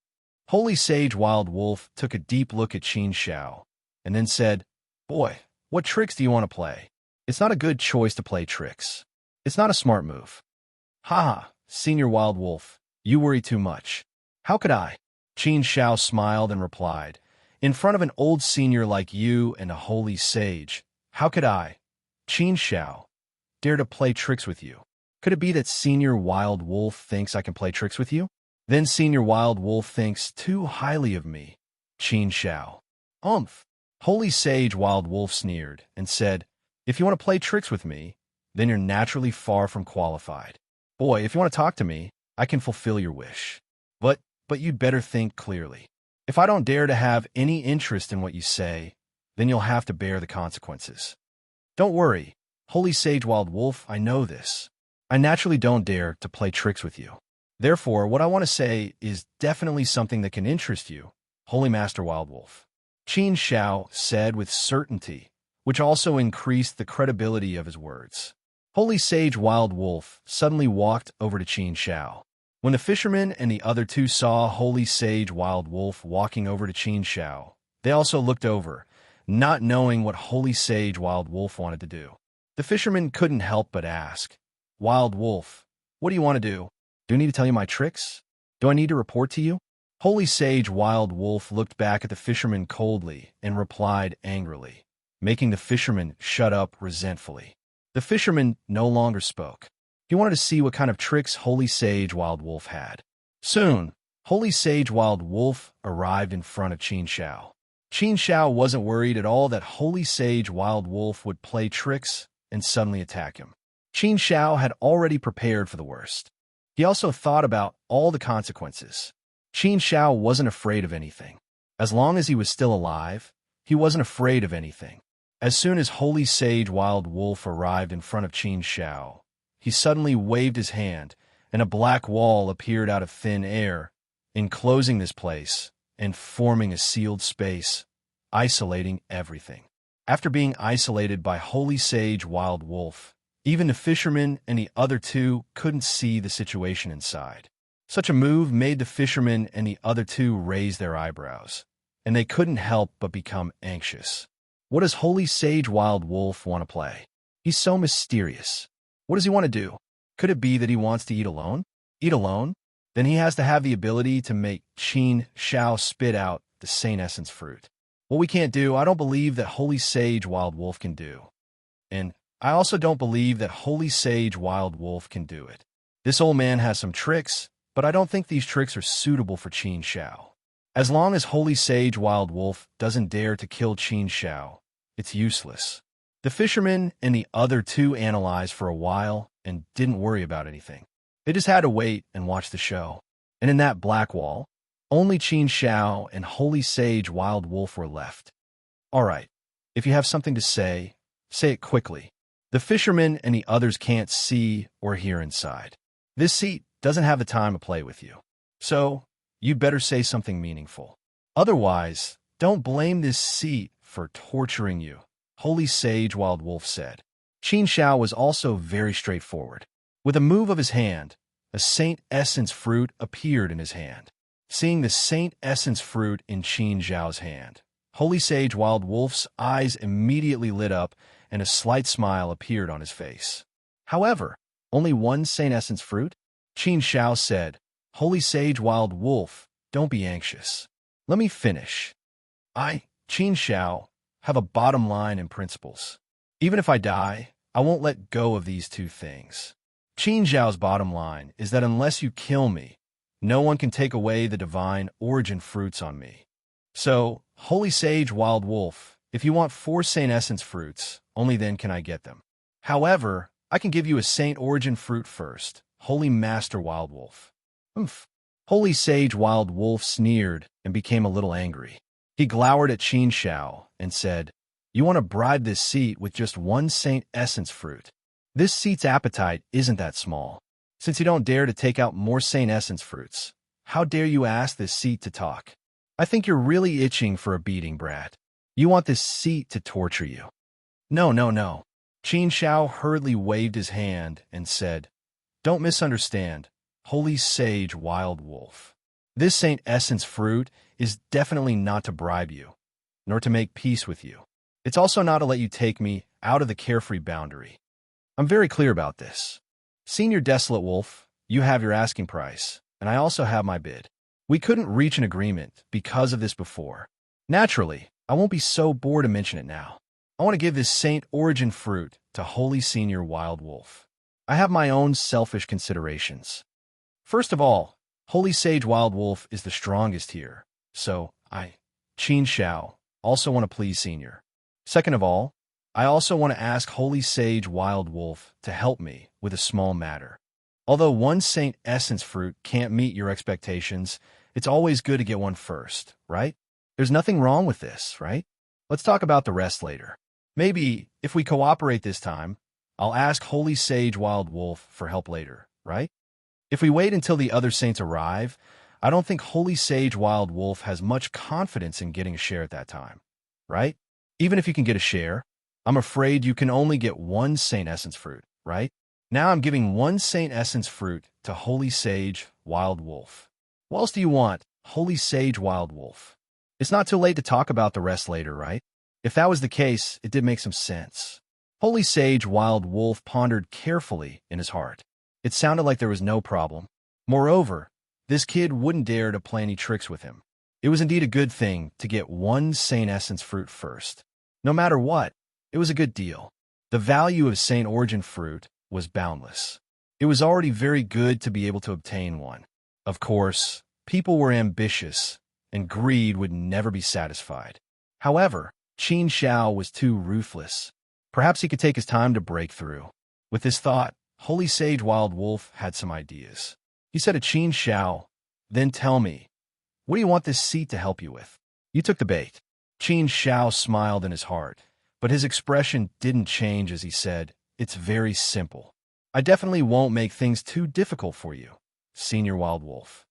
Holy Sage Wild Wolf took a deep look at Qin Shao, and then said, "Boy, what tricks do you want to play? It's not a good choice to play tricks. It's not a smart move." "Haha, Senior Wild Wolf, you worry too much. How could I?" Qin Shao smiled and replied, "In front of an old senior like you and a holy sage, how could I, Qin Shao, dare to play tricks with you? Could it be that Senior Wild Wolf thinks I can play tricks with you? Then Senior Wild Wolf thinks too highly of me, Qin Shao." Holy Sage Wild Wolf sneered and said, "If you want to play tricks with me, then you're naturally far from qualified. Boy, if you want to talk to me, I can fulfill your wish. But you'd better think clearly. If I don't dare to have any interest in what you say, then you'll have to bear the consequences." "Don't worry, Holy Sage Wild Wolf, I know this. I naturally don't dare to play tricks with you. Therefore, what I want to say is definitely something that can interest you, Holy Master Wild Wolf," Qin Shao said with certainty, which also increased the credibility of his words. Holy Sage Wild Wolf suddenly walked over to Qin Shao. When the fisherman and the other two saw Holy Sage Wild Wolf walking over to Qin Shao, they also looked over, not knowing what Holy Sage Wild Wolf wanted to do. The fisherman couldn't help but ask, "Wild Wolf, what do you want to do? Do I need to tell you my tricks? Do I need to report to you?" Holy Sage Wild Wolf looked back at the fisherman coldly and replied angrily, making the fisherman shut up resentfully. The fisherman no longer spoke. He wanted to see what kind of tricks Holy Sage Wild Wolf had. Soon, Holy Sage Wild Wolf arrived in front of Qin Shao. Qin Shao wasn't worried at all that Holy Sage Wild Wolf would play tricks and suddenly attack him. Qin Shao had already prepared for the worst. He also thought about all the consequences. Qin Shao wasn't afraid of anything. As long as he was still alive, he wasn't afraid of anything. As soon as Holy Sage Wild Wolf arrived in front of Qin Shao, he suddenly waved his hand, and a black wall appeared out of thin air, enclosing this place and forming a sealed space, isolating everything. After being isolated by Holy Sage Wild Wolf, even the fisherman and the other two couldn't see the situation inside. Such a move made the fisherman and the other two raise their eyebrows, and they couldn't help but become anxious. What does Holy Sage Wild Wolf want to play? He's so mysterious. What does he want to do? Could it be that he wants to eat alone? Eat alone? Then he has to have the ability to make Qin Shao spit out the Saint Essence fruit. What we can't do, I don't believe that Holy Sage Wild Wolf can do. And I also don't believe that Holy Sage Wild Wolf can do it. This old man has some tricks, but I don't think these tricks are suitable for Qin Shao. As long as Holy Sage Wild Wolf doesn't dare to kill Qin Shao, it's useless. The fisherman and the other two analyzed for a while and didn't worry about anything. They just had to wait and watch the show. And in that black wall, only Qin Shao and Holy Sage Wild Wolf were left. All right, if you have something to say it quickly. The fisherman and the others can't see or hear inside. This seat doesn't have the time to play with you. So, you'd better say something meaningful. Otherwise, don't blame this seat for torturing you, Holy Sage Wild Wolf said. Qin Shao was also very straightforward. With a move of his hand, a Saint Essence fruit appeared in his hand. Seeing the Saint Essence fruit in Qin Zhao's hand, Holy Sage Wild Wolf's eyes immediately lit up and a slight smile appeared on his face. However, only one Saint Essence fruit? Qin Shao said, Holy Sage Wild Wolf, don't be anxious. Let me finish. I, Qin Shao, have a bottom line and principles. Even if I die, I won't let go of these two things. Qin Zhao's bottom line is that unless you kill me, no one can take away the divine origin fruits on me. So, Holy Sage Wild Wolf, if you want 4 Saint Essence fruits, only then can I get them. However, I can give you a Saint Origin fruit first, Holy Master Wild Wolf. Oomph. Holy Sage Wild Wolf sneered and became a little angry. He glowered at Qin Shao and said, You want to bribe this seat with just 1 Saint Essence fruit. This seat's appetite isn't that small. Since you don't dare to take out more Saint Essence fruits, how dare you ask this seat to talk? I think you're really itching for a beating, Brad. You want this seat to torture you. No, no, no. Qin Shao hurriedly waved his hand and said, Don't misunderstand, Holy Sage Wild Wolf. This Saint Essence fruit is definitely not to bribe you, nor to make peace with you. It's also not to let you take me out of the carefree boundary. I'm very clear about this. Senior Desolate Wolf, you have your asking price, and I also have my bid. We couldn't reach an agreement because of this before. Naturally, I won't be so bored to mention it now. I want to give this Saint Origin fruit to Holy Senior Wild Wolf. I have my own selfish considerations. First of all, Holy Sage Wild Wolf is the strongest here, so I, Qin Shao, also want to please Senior. Second of all, I also want to ask Holy Sage Wild Wolf to help me with a small matter. Although 1 Saint Essence fruit can't meet your expectations, it's always good to get one first, right? There's nothing wrong with this, right? Let's talk about the rest later. Maybe, if we cooperate this time, I'll ask Holy Sage Wild Wolf for help later, right? If we wait until the other saints arrive, I don't think Holy Sage Wild Wolf has much confidence in getting a share at that time, right? Even if you can get a share, I'm afraid you can only get 1 Saint Essence fruit, right? Now I'm giving 1 Saint Essence fruit to Holy Sage Wild Wolf. What else do you want, Holy Sage Wild Wolf? It's not too late to talk about the rest later, right? If that was the case, it did make some sense. Holy Sage Wild Wolf pondered carefully in his heart. It sounded like there was no problem. Moreover, this kid wouldn't dare to play any tricks with him. It was indeed a good thing to get 1 Saint Essence fruit first. No matter what, it was a good deal. The value of Saint Origin fruit was boundless. It was already very good to be able to obtain one. Of course, people were ambitious, and greed would never be satisfied. However, Qin Shao was too ruthless. Perhaps he could take his time to break through. With this thought, Holy Sage Wild Wolf had some ideas. He said to Qin Shao, Then tell me, what do you want this seat to help you with? You took the bait. Qin Shao smiled in his heart, but his expression didn't change as he said, It's very simple. I definitely won't make things too difficult for you, Senior Wild Wolf.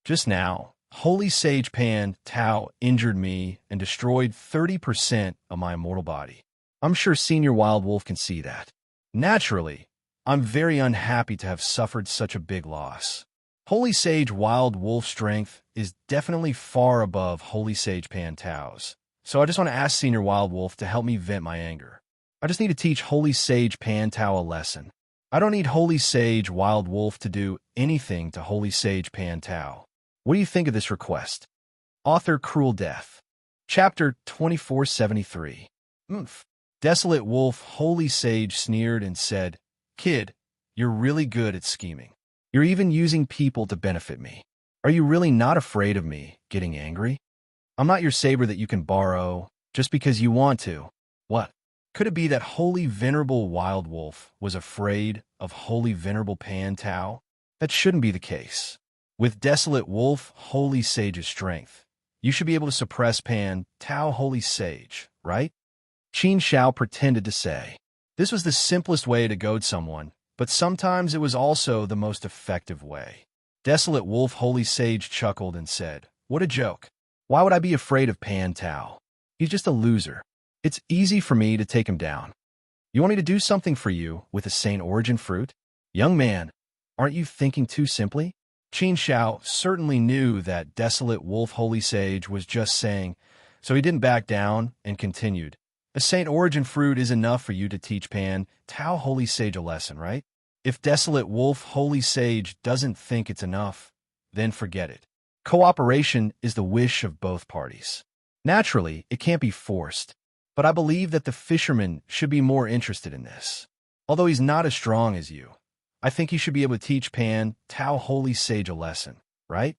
Just now, Holy Sage Pan Tao injured me and destroyed 30% of my immortal body. I'm sure Senior Wild Wolf can see that. Naturally, I'm very unhappy to have suffered such a big loss. Holy Sage Wild Wolf's strength is definitely far above Holy Sage Pan Tao's, so I just want to ask Senior Wild Wolf to help me vent my anger. I just need to teach Holy Sage Pan Tao a lesson. I don't need Holy Sage Wild Wolf to do anything to Holy Sage Pan Tao. What do you think of this request? Author Cruel Death. Chapter 2473. Desolate Wolf Holy Sage sneered and said, Kid, you're really good at scheming. You're even using people to benefit me. Are you really not afraid of me getting angry? I'm not your saber that you can borrow just because you want to. What? Could it be that Holy Venerable Wild Wolf was afraid of Holy Venerable Pan Tao? That shouldn't be the case. With Desolate Wolf Holy Sage's strength, you should be able to suppress Pan Tao Holy Sage, right? Qin Shao pretended to say. This was the simplest way to goad someone but sometimes it was also the most effective way. Desolate Wolf Holy Sage chuckled and said, "What a joke. Why would I be afraid of Pan Tao? He's just a loser. It's easy for me to take him down. You want me to do something for you with a Saint Origin fruit? Young man, aren't you thinking too simply?" Qin Shao certainly knew that Desolate Wolf Holy Sage was just saying, so he didn't back down and continued. "A Saint Origin fruit is enough for you to teach Pan Tao Holy Sage a lesson, right? If Desolate Wolf Holy Sage doesn't think it's enough, then forget it. Cooperation is the wish of both parties. Naturally, it can't be forced, but I believe that the fisherman should be more interested in this. Although he's not as strong as you, I think he should be able to teach Pan Tao Holy Sage a lesson, right?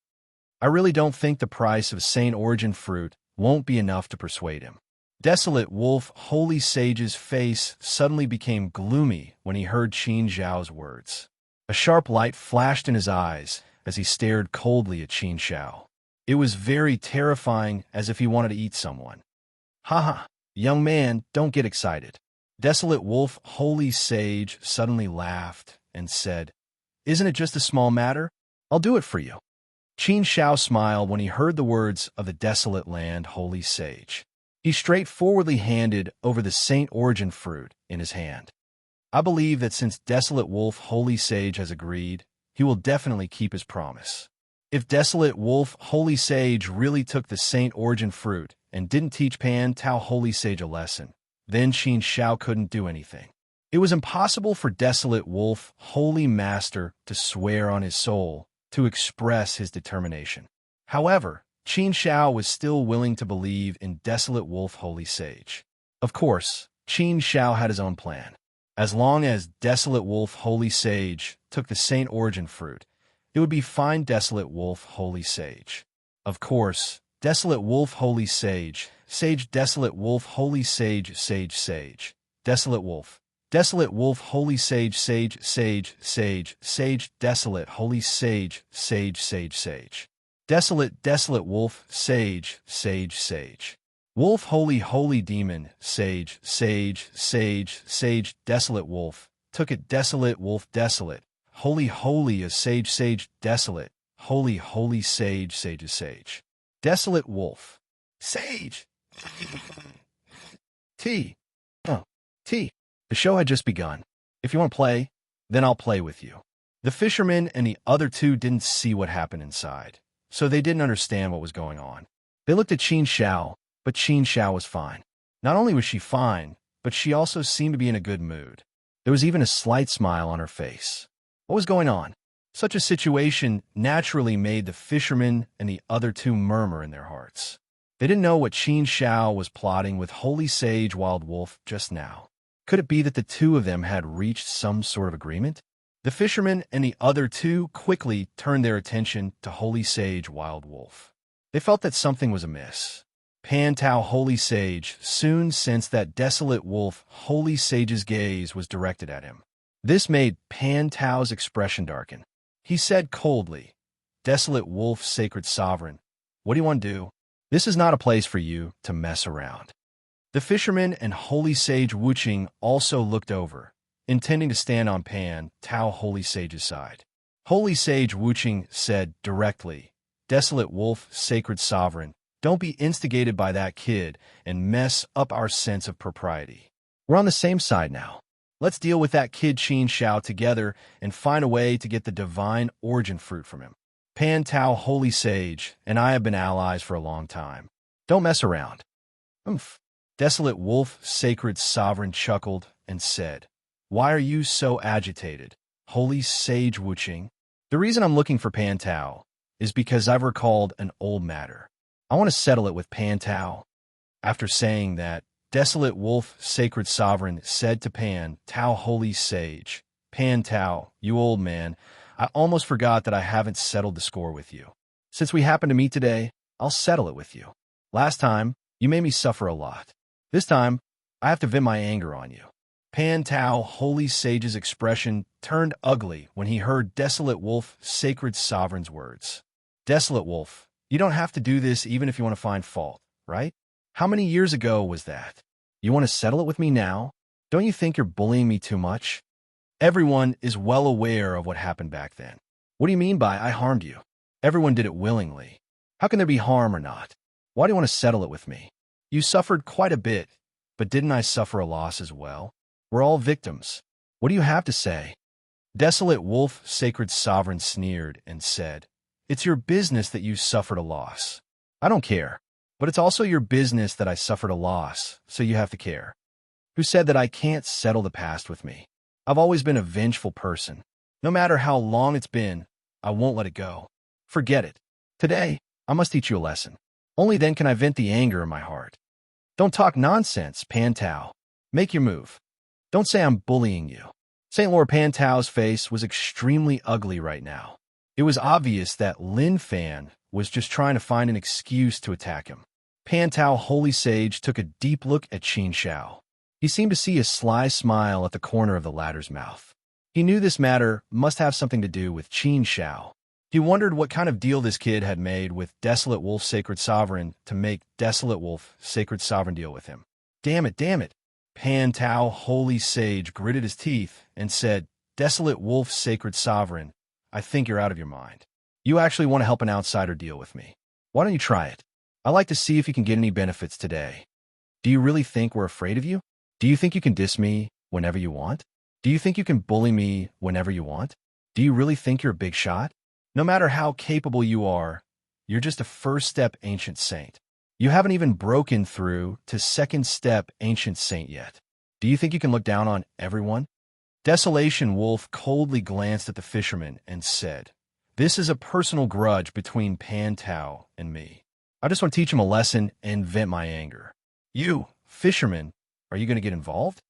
I really don't think the price of Saint Origin fruit won't be enough to persuade him." Desolate Wolf Holy Sage's face suddenly became gloomy when he heard Qin Zhao's words. A sharp light flashed in his eyes as he stared coldly at Qin Shao. It was very terrifying, as if he wanted to eat someone. "Haha, young man, don't get excited." Desolate Wolf Holy Sage suddenly laughed and said, "Isn't it just a small matter? I'll do it for you." Qin Shao smiled when he heard the words of the Desolate Land Holy Sage. He straightforwardly handed over the Saint Origin fruit in his hand. "I believe that since Desolate Wolf Holy Sage has agreed, he will definitely keep his promise." If Desolate Wolf Holy Sage really took the Saint Origin fruit and didn't teach Pan Tao Holy Sage a lesson, then Qin Shao couldn't do anything. It was impossible for Desolate Wolf Holy Master to swear on his soul to express his determination. However, Qin Shao was still willing to believe in Desolate Wolf Holy Sage. Of course, Qin Shao had his own plan. As long as Desolate Wolf Holy Sage took the Saint Origin fruit, it would be fine. Desolate Wolf Holy Sage. Of course, Desolate Wolf Holy Sage, Sage Desolate Wolf Holy Sage, Sage Sage, Desolate Wolf. Desolate Wolf Holy Sage, Sage, Sage, Sage, Sage, Desolate Holy Sage, Sage, Sage, Sage. Desolate Wolf, Sage, Sage, Sage. Wolf Holy Holy Demon, Sage, Sage, Sage, Sage, Desolate Wolf. Took it Desolate Wolf, Desolate. Holy Holy is Sage, Sage, Desolate. Holy Holy Sage, Sage is Sage. Desolate Wolf. Sage. T. Oh, T. The show had just begun. If you want to play, then I'll play with you. The fisherman and the other two didn't see what happened inside, so they didn't understand what was going on. They looked at Qin Shao, but Qin Shao was fine. Not only was she fine, but she also seemed to be in a good mood. There was even a slight smile on her face. What was going on? Such a situation naturally made the fisherman and the other two murmur in their hearts. They didn't know what Qin Shao was plotting with Holy Sage Wild Wolf just now. Could it be that the two of them had reached some sort of agreement? The fisherman and the other two quickly turned their attention to Holy Sage Wild Wolf. They felt that something was amiss. Pan Tao Holy Sage soon sensed that Desolate Wolf Holy Sage's gaze was directed at him. This made Pan Tao's expression darken. He said coldly, "Desolate Wolf Sacred Sovereign, what do you want to do? This is not a place for you to mess around." The fisherman and Holy Sage Wuching also looked over, intending to stand on Pan Tao Holy Sage's side. Holy Sage Wuching said directly, "Desolate Wolf Sacred Sovereign, don't be instigated by that kid and mess up our sense of propriety. We're on the same side now. Let's deal with that kid Qin Shao together and find a way to get the divine origin fruit from him. Pan Tao Holy Sage and I have been allies for a long time. Don't mess around." "Oomph." Desolate Wolf Sacred Sovereign chuckled and said, "Why are you so agitated, Holy Sage Wuching? The reason I'm looking for Pan Tao is because I've recalled an old matter. I want to settle it with Pan Tao." After saying that, Desolate Wolf Sacred Sovereign said to Pan Tao Holy Sage, "Pan Tao, you old man, I almost forgot that I haven't settled the score with you. Since we happen to meet today, I'll settle it with you. Last time, you made me suffer a lot. This time, I have to vent my anger on you." Pan Tao Holy Sage's expression turned ugly when he heard Desolate Wolf Sacred Sovereign's words. "Desolate Wolf, you don't have to do this even if you want to find fault, right? How many years ago was that? You want to settle it with me now? Don't you think you're bullying me too much?" Everyone is well aware of what happened back then. What do you mean by I harmed you? Everyone did it willingly. How can there be harm or not? Why do you want to settle it with me? You suffered quite a bit, but didn't I suffer a loss as well? We're all victims. What do you have to say? Desolate Wolf, Sacred Sovereign sneered and said, It's your business that you suffered a loss. I don't care, but it's also your business that I suffered a loss, so you have to care. Who said that I can't settle the past with me? I've always been a vengeful person. No matter how long it's been, I won't let it go. Forget it. Today, I must teach you a lesson. Only then can I vent the anger in my heart. Don't talk nonsense, Pantao. Make your move. Don't say I'm bullying you. St. Lord Pantao's face was extremely ugly right now. It was obvious that Lin Fan was just trying to find an excuse to attack him. Pantao Holy Sage took a deep look at Qin Shao. He seemed to see a sly smile at the corner of the latter's mouth. He knew this matter must have something to do with Qin Shao. He wondered what kind of deal this kid had made with Desolate Wolf Sacred Sovereign to make Desolate Wolf Sacred Sovereign deal with him. Damn it, damn it. Pantao Holy Sage gritted his teeth and said, Desolate Wolf Sacred Sovereign, I think you're out of your mind. You actually want to help an outsider deal with me. Why don't you try it? I'd like to see if you can get any benefits today. Do you really think we're afraid of you? Do you think you can diss me whenever you want? Do you think you can bully me whenever you want? Do you really think you're a big shot? No matter how capable you are, you're just a first step ancient saint. You haven't even broken through to second step ancient saint yet. Do you think you can look down on everyone? Desolation Wolf coldly glanced at the fisherman and said, This is a personal grudge between Pantao and me. I just want to teach him a lesson and vent my anger. You, fisherman, are you going to get involved?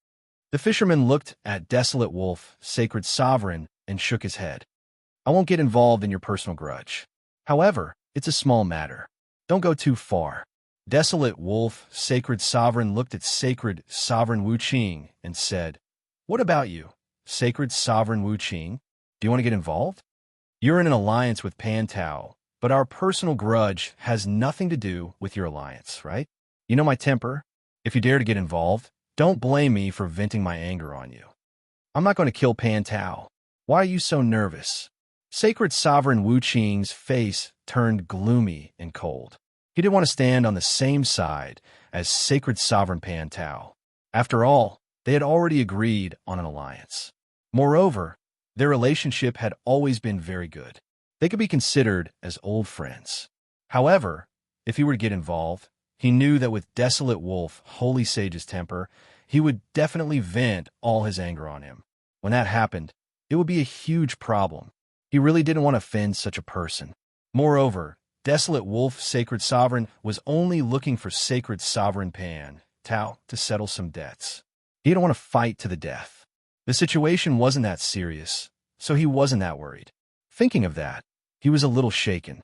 The fisherman looked at Desolate Wolf, Sacred Sovereign, and shook his head. I won't get involved in your personal grudge. However, it's a small matter. Don't go too far. Desolate Wolf, Sacred Sovereign looked at Sacred Sovereign Wu Qing and said, What about you, Sacred Sovereign Wu Qing? Do you want to get involved? You're in an alliance with Pantao, but our personal grudge has nothing to do with your alliance, right? You know my temper. If you dare to get involved, don't blame me for venting my anger on you. I'm not going to kill Pantao. Why are you so nervous? Sacred Sovereign Wu Qing's face turned gloomy and cold. He didn't want to stand on the same side as Sacred Sovereign Pantao. After all, they had already agreed on an alliance. Moreover, their relationship had always been very good. They could be considered as old friends. However, if he were to get involved, he knew that with Desolate Wolf, Holy Sage's temper, he would definitely vent all his anger on him. When that happened, it would be a huge problem. He really didn't want to offend such a person. Moreover, Desolate Wolf, Sacred Sovereign, was only looking for Sacred Sovereign Pantao to settle some debts. He didn't want to fight to the death. The situation wasn't that serious, so he wasn't that worried. Thinking of that, he was a little shaken.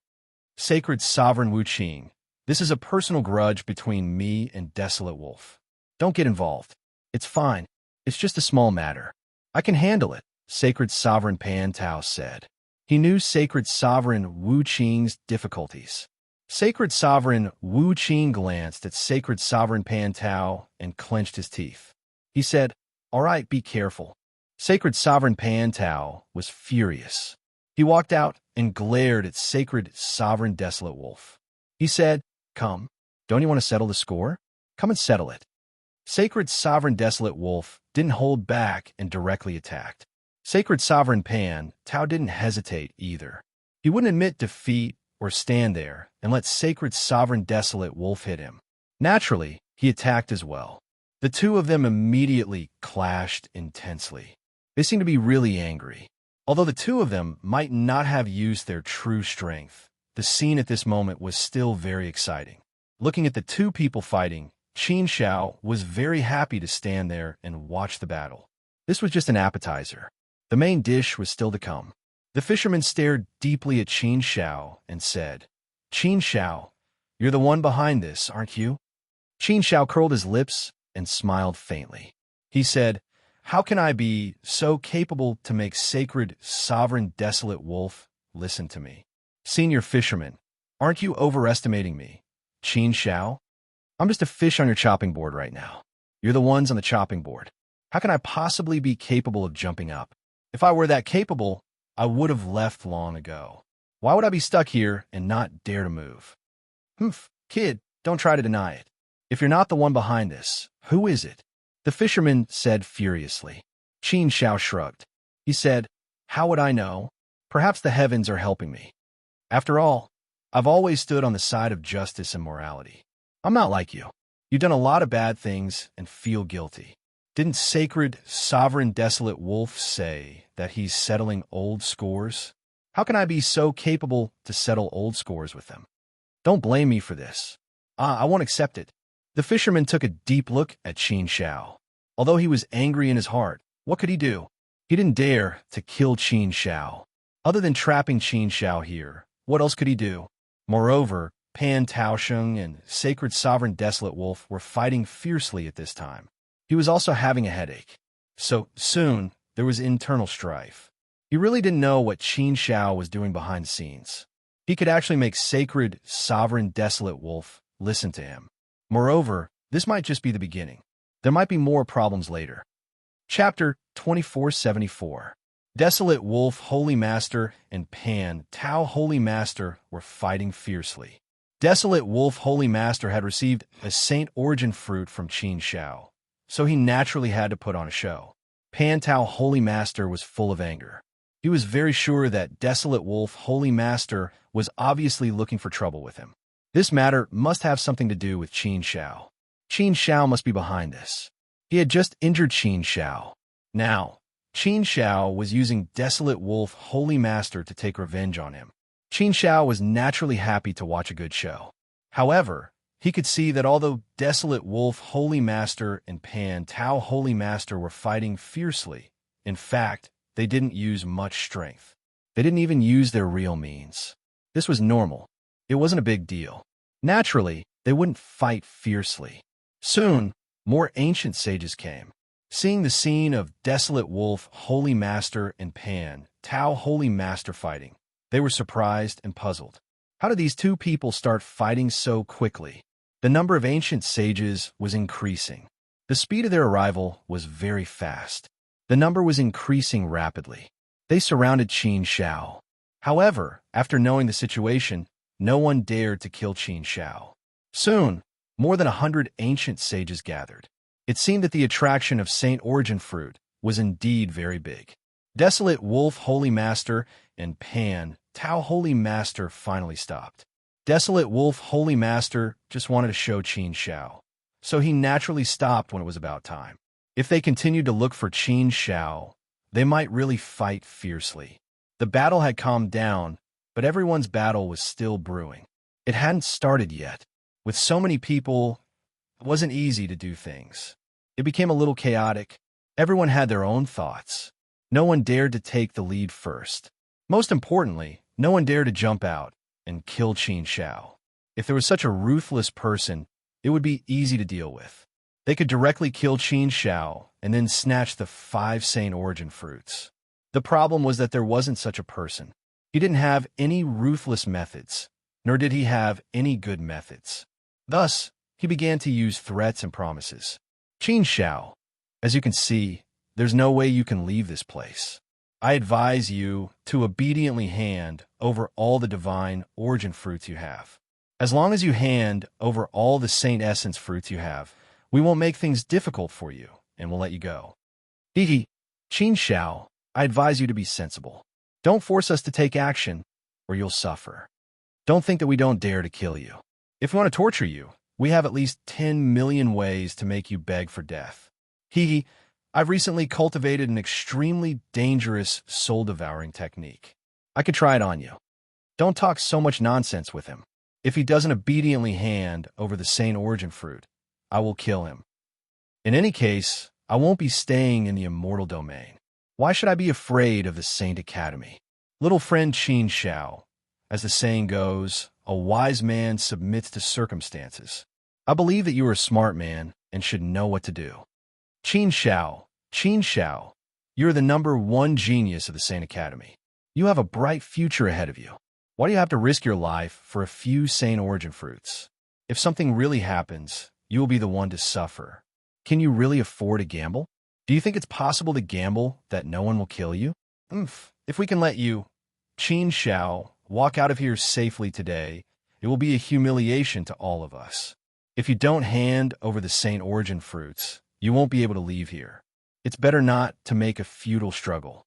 Sacred Sovereign Wu Qing, this is a personal grudge between me and Desolate Wolf. Don't get involved. It's fine. It's just a small matter. I can handle it, Sacred Sovereign Pantao said. He knew Sacred Sovereign Wu Qing's difficulties. Sacred Sovereign Wu Qing glanced at Sacred Sovereign Pantao and clenched his teeth. He said, All right, be careful. Sacred Sovereign Pantao was furious. He walked out and glared at Sacred Sovereign Desolate Wolf. He said, Come, don't you want to settle the score? Come and settle it. Sacred Sovereign Desolate Wolf didn't hold back and directly attacked. Sacred Sovereign Pantao didn't hesitate either. He wouldn't admit defeat or stand there and let Sacred Sovereign Desolate Wolf hit him. Naturally, he attacked as well. The two of them immediately clashed intensely. They seemed to be really angry. Although the two of them might not have used their true strength, the scene at this moment was still very exciting. Looking at the two people fighting, Qin Shao was very happy to stand there and watch the battle. This was just an appetizer. The main dish was still to come. The fisherman stared deeply at Qin Shao and said, Qin Shao, you're the one behind this, aren't you? Qin Shao curled his lips and smiled faintly. He said, How can I be so capable to make Sacred Sovereign Desolate Wolf listen to me? Senior fisherman, aren't you overestimating me? Qin Shao? I'm just a fish on your chopping board right now. You're the ones on the chopping board. How can I possibly be capable of jumping up? If I were that capable, I would have left long ago. Why would I be stuck here and not dare to move? Humph, kid, don't try to deny it. If you're not the one behind this, who is it? The fisherman said furiously. Qin Shao shrugged. He said, how would I know? Perhaps the heavens are helping me. After all, I've always stood on the side of justice and morality. I'm not like you. You've done a lot of bad things and feel guilty. Didn't sacred, sovereign, desolate wolf say that he's settling old scores? How can I be so capable to settle old scores with them? Don't blame me for this. I won't accept it. The fisherman took a deep look at Qin Shao. Although he was angry in his heart, what could he do? He didn't dare to kill Qin Shao. Other than trapping Qin Shao here, what else could he do? Moreover, Pan Taosheng and Sacred Sovereign Desolate Wolf were fighting fiercely at this time. He was also having a headache. So soon, there was internal strife. He really didn't know what Qin Shao was doing behind the scenes. He could actually make Sacred Sovereign Desolate Wolf listen to him. Moreover, this might just be the beginning. There might be more problems later. Chapter 2474. Desolate Wolf, Holy Master, and Pan Tao Holy Master were fighting fiercely. Desolate Wolf, Holy Master had received a Saint Origin fruit from Qin Shao, so he naturally had to put on a show. Pan Tao Holy Master was full of anger. He was very sure that Desolate Wolf, Holy Master, was obviously looking for trouble with him. This matter must have something to do with Qin Shao. Qin Shao must be behind this. He had just injured Qin Shao. Now, Qin Shao was using Desolate Wolf, Holy Master to take revenge on him. Qin Shao was naturally happy to watch a good show. However, he could see that although Desolate Wolf, Holy Master, and Pan Tao Holy Master were fighting fiercely, in fact, they didn't use much strength. They didn't even use their real means. This was normal. It wasn't a big deal. Naturally, they wouldn't fight fiercely. Soon, more ancient sages came. Seeing the scene of Desolate Wolf, Holy Master, and Pan Tao Holy Master fighting, they were surprised and puzzled. How did these two people start fighting so quickly? The number of ancient sages was increasing. The speed of their arrival was very fast. The number was increasing rapidly. They surrounded Qin Shao. However, after knowing the situation, no one dared to kill Qin Shao. Soon, more than 100 ancient sages gathered. It seemed that the attraction of Saint Origin fruit was indeed very big. Desolate Wolf, Holy Master, and Pan Tao Holy Master finally stopped. Desolate Wolf, Holy Master just wanted to show Qin Shao, so he naturally stopped when it was about time. If they continued to look for Qin Shao, they might really fight fiercely. The battle had calmed down, but everyone's battle was still brewing. It hadn't started yet. With so many people, it wasn't easy to do things. It became a little chaotic. Everyone had their own thoughts. No one dared to take the lead first. Most importantly, no one dared to jump out and kill Qin Shao. If there was such a ruthless person, it would be easy to deal with. They could directly kill Qin Shao and then snatch the 5 Saint Origin fruits. The problem was that there wasn't such a person. He didn't have any ruthless methods, nor did he have any good methods. Thus, he began to use threats and promises. Qin Shao, as you can see, there's no way you can leave this place. I advise you to obediently hand over all the divine origin fruits you have. As long as you hand over all the Saint Essence fruits you have, we won't make things difficult for you, and we'll let you go. Hehe, Qin Shao, I advise you to be sensible. Don't force us to take action, or you'll suffer. Don't think that we don't dare to kill you. If we want to torture you, we have at least 10 million ways to make you beg for death. Hehe, I've recently cultivated an extremely dangerous soul-devouring technique. I could try it on you. Don't talk so much nonsense with him. If he doesn't obediently hand over the Saint Origin fruit, I will kill him. In any case, I won't be staying in the immortal domain. Why should I be afraid of the Saint Academy? Little friend Qin Shao, as the saying goes, a wise man submits to circumstances. I believe that you are a smart man and should know what to do. Qin Shao, you're the #1 genius of the Saint Academy. You have a bright future ahead of you. Why do you have to risk your life for a few Saint Origin fruits? If something really happens, you will be the one to suffer. Can you really afford to gamble? Do you think it's possible to gamble that no one will kill you? If we can let you, Qin Shao, walk out of here safely today, it will be a humiliation to all of us. If you don't hand over the Saint Origin fruits, you won't be able to leave here. It's better not to make a futile struggle.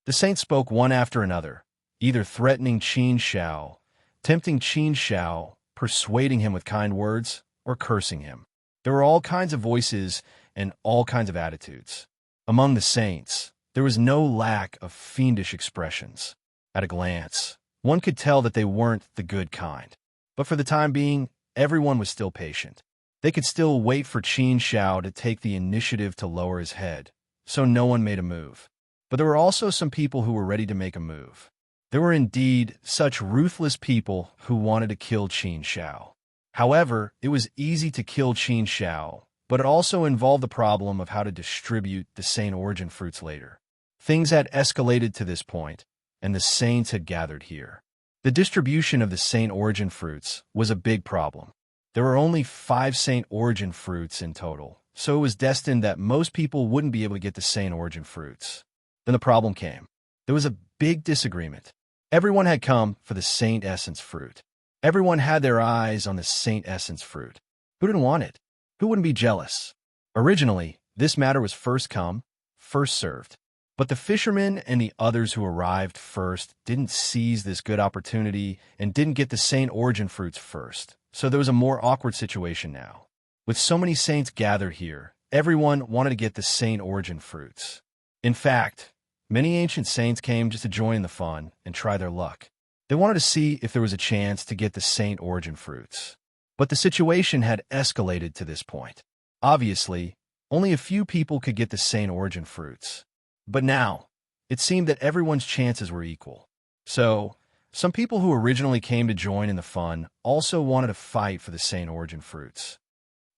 The saints spoke one after another, either threatening Qin Shao, tempting Qin Shao, persuading him with kind words, or cursing him. There were all kinds of voices and all kinds of attitudes. Among the saints, there was no lack of fiendish expressions. At a glance, one could tell that they weren't the good kind. But for the time being, everyone was still patient. They could still wait for Qin Shao to take the initiative to lower his head, so no one made a move. But there were also some people who were ready to make a move. There were indeed such ruthless people who wanted to kill Qin Shao. However, it was easy to kill Qin Shao, but it also involved the problem of how to distribute the Saint Origin fruits later. Things had escalated to this point, and the saints had gathered here. The distribution of the Saint Origin fruits was a big problem. There were only 5 Saint Origin fruits in total, so it was destined that most people wouldn't be able to get the Saint Origin fruits. Then the problem came. There was a big disagreement. Everyone had come for the Saint Essence fruit. Everyone had their eyes on the Saint Essence fruit. Who didn't want it? Who wouldn't be jealous? Originally, this matter was first come, first served. But the fishermen and the others who arrived first didn't seize this good opportunity and didn't get the Saint Origin fruits first. So there was a more awkward situation now. With so many saints gathered here, everyone wanted to get the Saint Origin fruits. In fact, many ancient saints came just to join the fun and try their luck. They wanted to see if there was a chance to get the Saint Origin fruits. But the situation had escalated to this point. Obviously, only a few people could get the Saint Origin fruits. But now, it seemed that everyone's chances were equal. So, some people who originally came to join in the fun also wanted to fight for the Saint Origin fruits.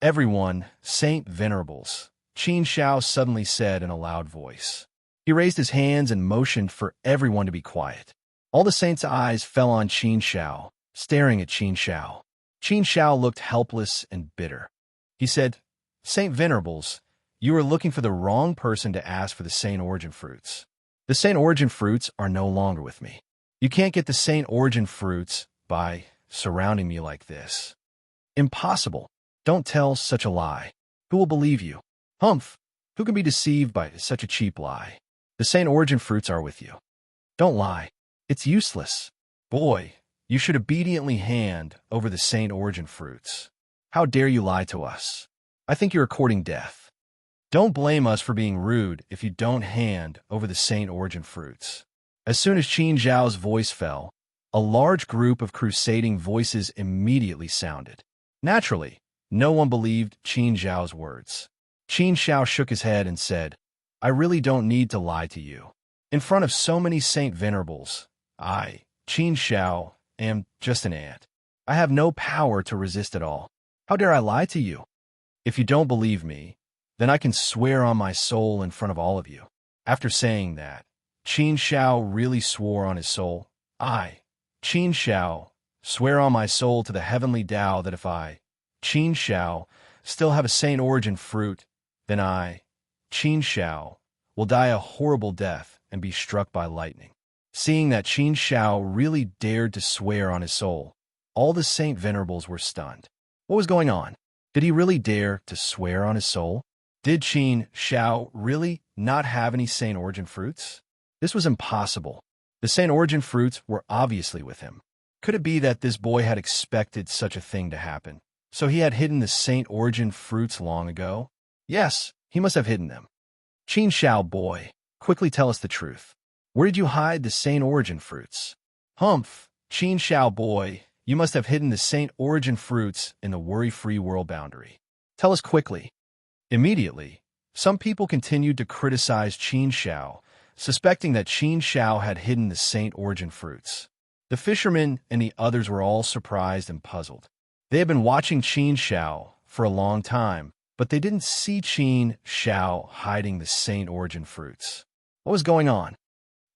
Everyone, Saint Venerables, Qin Shao suddenly said in a loud voice. He raised his hands and motioned for everyone to be quiet. All the saints' eyes fell on Qin Shao, staring at Qin Shao. Qin Shao looked helpless and bitter. He said, Saint Venerables, you are looking for the wrong person to ask for the Saint Origin fruits. The Saint Origin fruits are no longer with me. You can't get the Saint Origin fruits by surrounding me like this. Impossible. Don't tell such a lie. Who will believe you? Humph! Who can be deceived by such a cheap lie? The Saint Origin fruits are with you. Don't lie. It's useless. Boy, you should obediently hand over the Saint Origin fruits. How dare you lie to us? I think you're courting death. Don't blame us for being rude if you don't hand over the Saint Origin fruits. As soon as Qin Zhao's voice fell, a large group of crusading voices immediately sounded. Naturally, no one believed Qin Zhao's words. Qin Shao shook his head and said, I really don't need to lie to you. In front of so many Saint Venerables, I, Qin Shao, am just an ant. I have no power to resist at all. How dare I lie to you? If you don't believe me, then I can swear on my soul in front of all of you. After saying that, Qin Shao really swore on his soul. I, Qin Shao, swear on my soul to the heavenly Tao that if I, Qin Shao, still have a Saint Origin fruit, then I, Qin Shao, will die a horrible death and be struck by lightning. Seeing that Qin Shao really dared to swear on his soul, all the Saint Venerables were stunned. What was going on? Did he really dare to swear on his soul? Did Qin Shao really not have any Saint Origin fruits? This was impossible. The Saint Origin fruits were obviously with him. Could it be that this boy had expected such a thing to happen? So he had hidden the Saint Origin fruits long ago? Yes, he must have hidden them. Qin Shao boy, quickly tell us the truth. Where did you hide the Saint Origin fruits? Humph, Qin Shao boy, you must have hidden the Saint Origin fruits in the worry-free world boundary. Tell us quickly. Immediately, some people continued to criticize Qin Shao, suspecting that Qin Shao had hidden the Saint Origin fruits. The fishermen and the others were all surprised and puzzled. They had been watching Qin Shao for a long time, but they didn't see Qin Shao hiding the Saint Origin fruits. What was going on?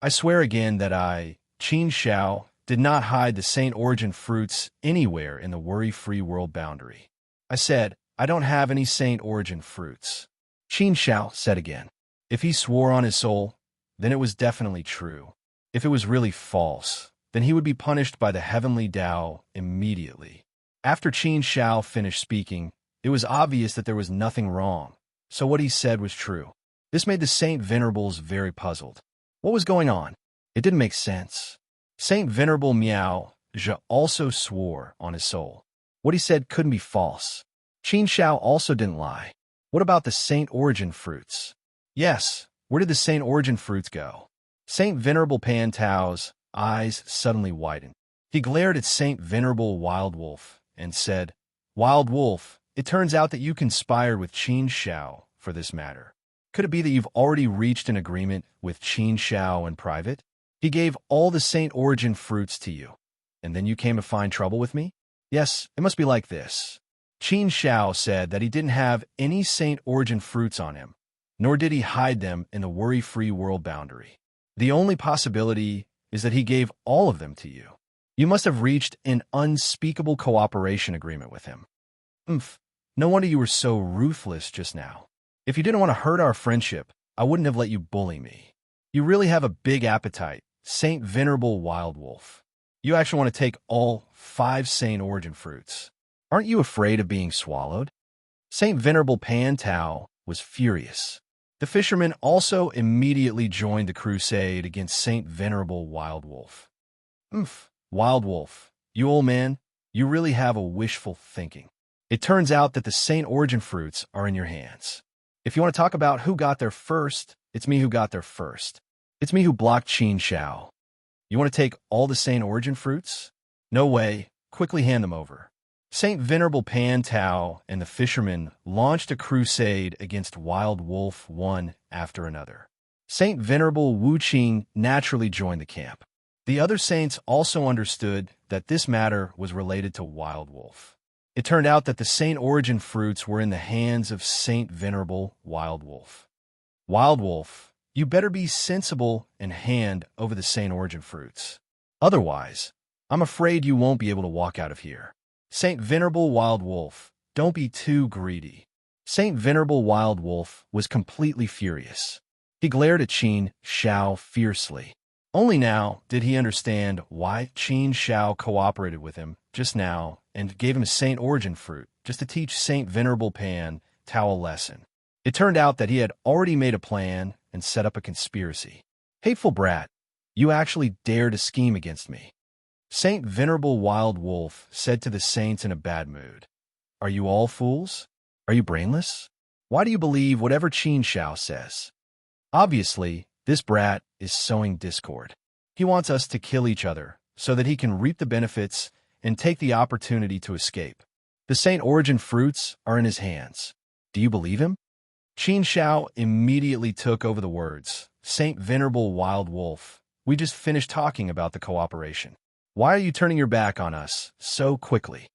I swear again that I, Qin Shao, did not hide the Saint Origin fruits anywhere in the worry-free world boundary. I said, I don't have any Saint Origin fruits. Qin Shao said again. If he swore on his soul, then it was definitely true. If it was really false, then he would be punished by the heavenly Tao immediately. After Qin Shao finished speaking, it was obvious that there was nothing wrong, so what he said was true. This made the Saint Venerables very puzzled. What was going on? It didn't make sense. Saint Venerable Miao Zhe also swore on his soul. What he said couldn't be false. Qin Shao also didn't lie. What about the Saint Origin fruits? Yes, where did the Saint Origin fruits go? Saint Venerable Pan Tao's eyes suddenly widened. He glared at Saint Venerable Wild Wolf and said, Wild Wolf, it turns out that you conspired with Qin Shao for this matter. Could it be that you've already reached an agreement with Qin Shao in private? He gave all the Saint Origin fruits to you, and then you came to find trouble with me? Yes, it must be like this. Qin Shao said that he didn't have any Saint Origin fruits on him, nor did he hide them in the worry-free world boundary. The only possibility is that he gave all of them to you. You must have reached an unspeakable cooperation agreement with him. No wonder you were so ruthless just now. If you didn't want to hurt our friendship, I wouldn't have let you bully me. You really have a big appetite, Saint Venerable Wild Wolf. You actually want to take all 5 Saint Origin fruits. Aren't you afraid of being swallowed? Saint Venerable Pan Tao was furious. The fisherman also immediately joined the crusade against Saint Venerable Wild Wolf. Wild Wolf, you old man, you really have a wishful thinking. It turns out that the Saint Origin fruits are in your hands. If you want to talk about who got there first, it's me who got there first. It's me who blocked Qin Shao. You want to take all the Saint Origin fruits? No way. Quickly hand them over. Saint Venerable Pan Tao and the fisherman launched a crusade against Wild Wolf one after another. Saint Venerable Wu Qing naturally joined the camp. The other saints also understood that this matter was related to Wild Wolf. It turned out that the Saint Origin fruits were in the hands of Saint Venerable Wild Wolf. Wild Wolf, you better be sensible and hand over the Saint Origin fruits. Otherwise, I'm afraid you won't be able to walk out of here. Saint Venerable Wild Wolf, don't be too greedy. Saint Venerable Wild Wolf was completely furious. He glared at Qin Shao fiercely. Only now did he understand why Qin Shao cooperated with him just now and gave him a Saint Origin fruit just to teach Saint Venerable Pan Tao a lesson. It turned out that he had already made a plan and set up a conspiracy. Hateful brat, you actually dare to scheme against me. Saint Venerable Wild Wolf said to the saints in a bad mood, Are you all fools? Are you brainless? Why do you believe whatever Qin Shao says? Obviously, this brat is sowing discord. He wants us to kill each other so that he can reap the benefits and take the opportunity to escape. The Saint Origin fruits are in his hands. Do you believe him? Qin Shao immediately took over the words. Saint Venerable Wild Wolf, we just finished talking about the cooperation. Why are you turning your back on us so quickly?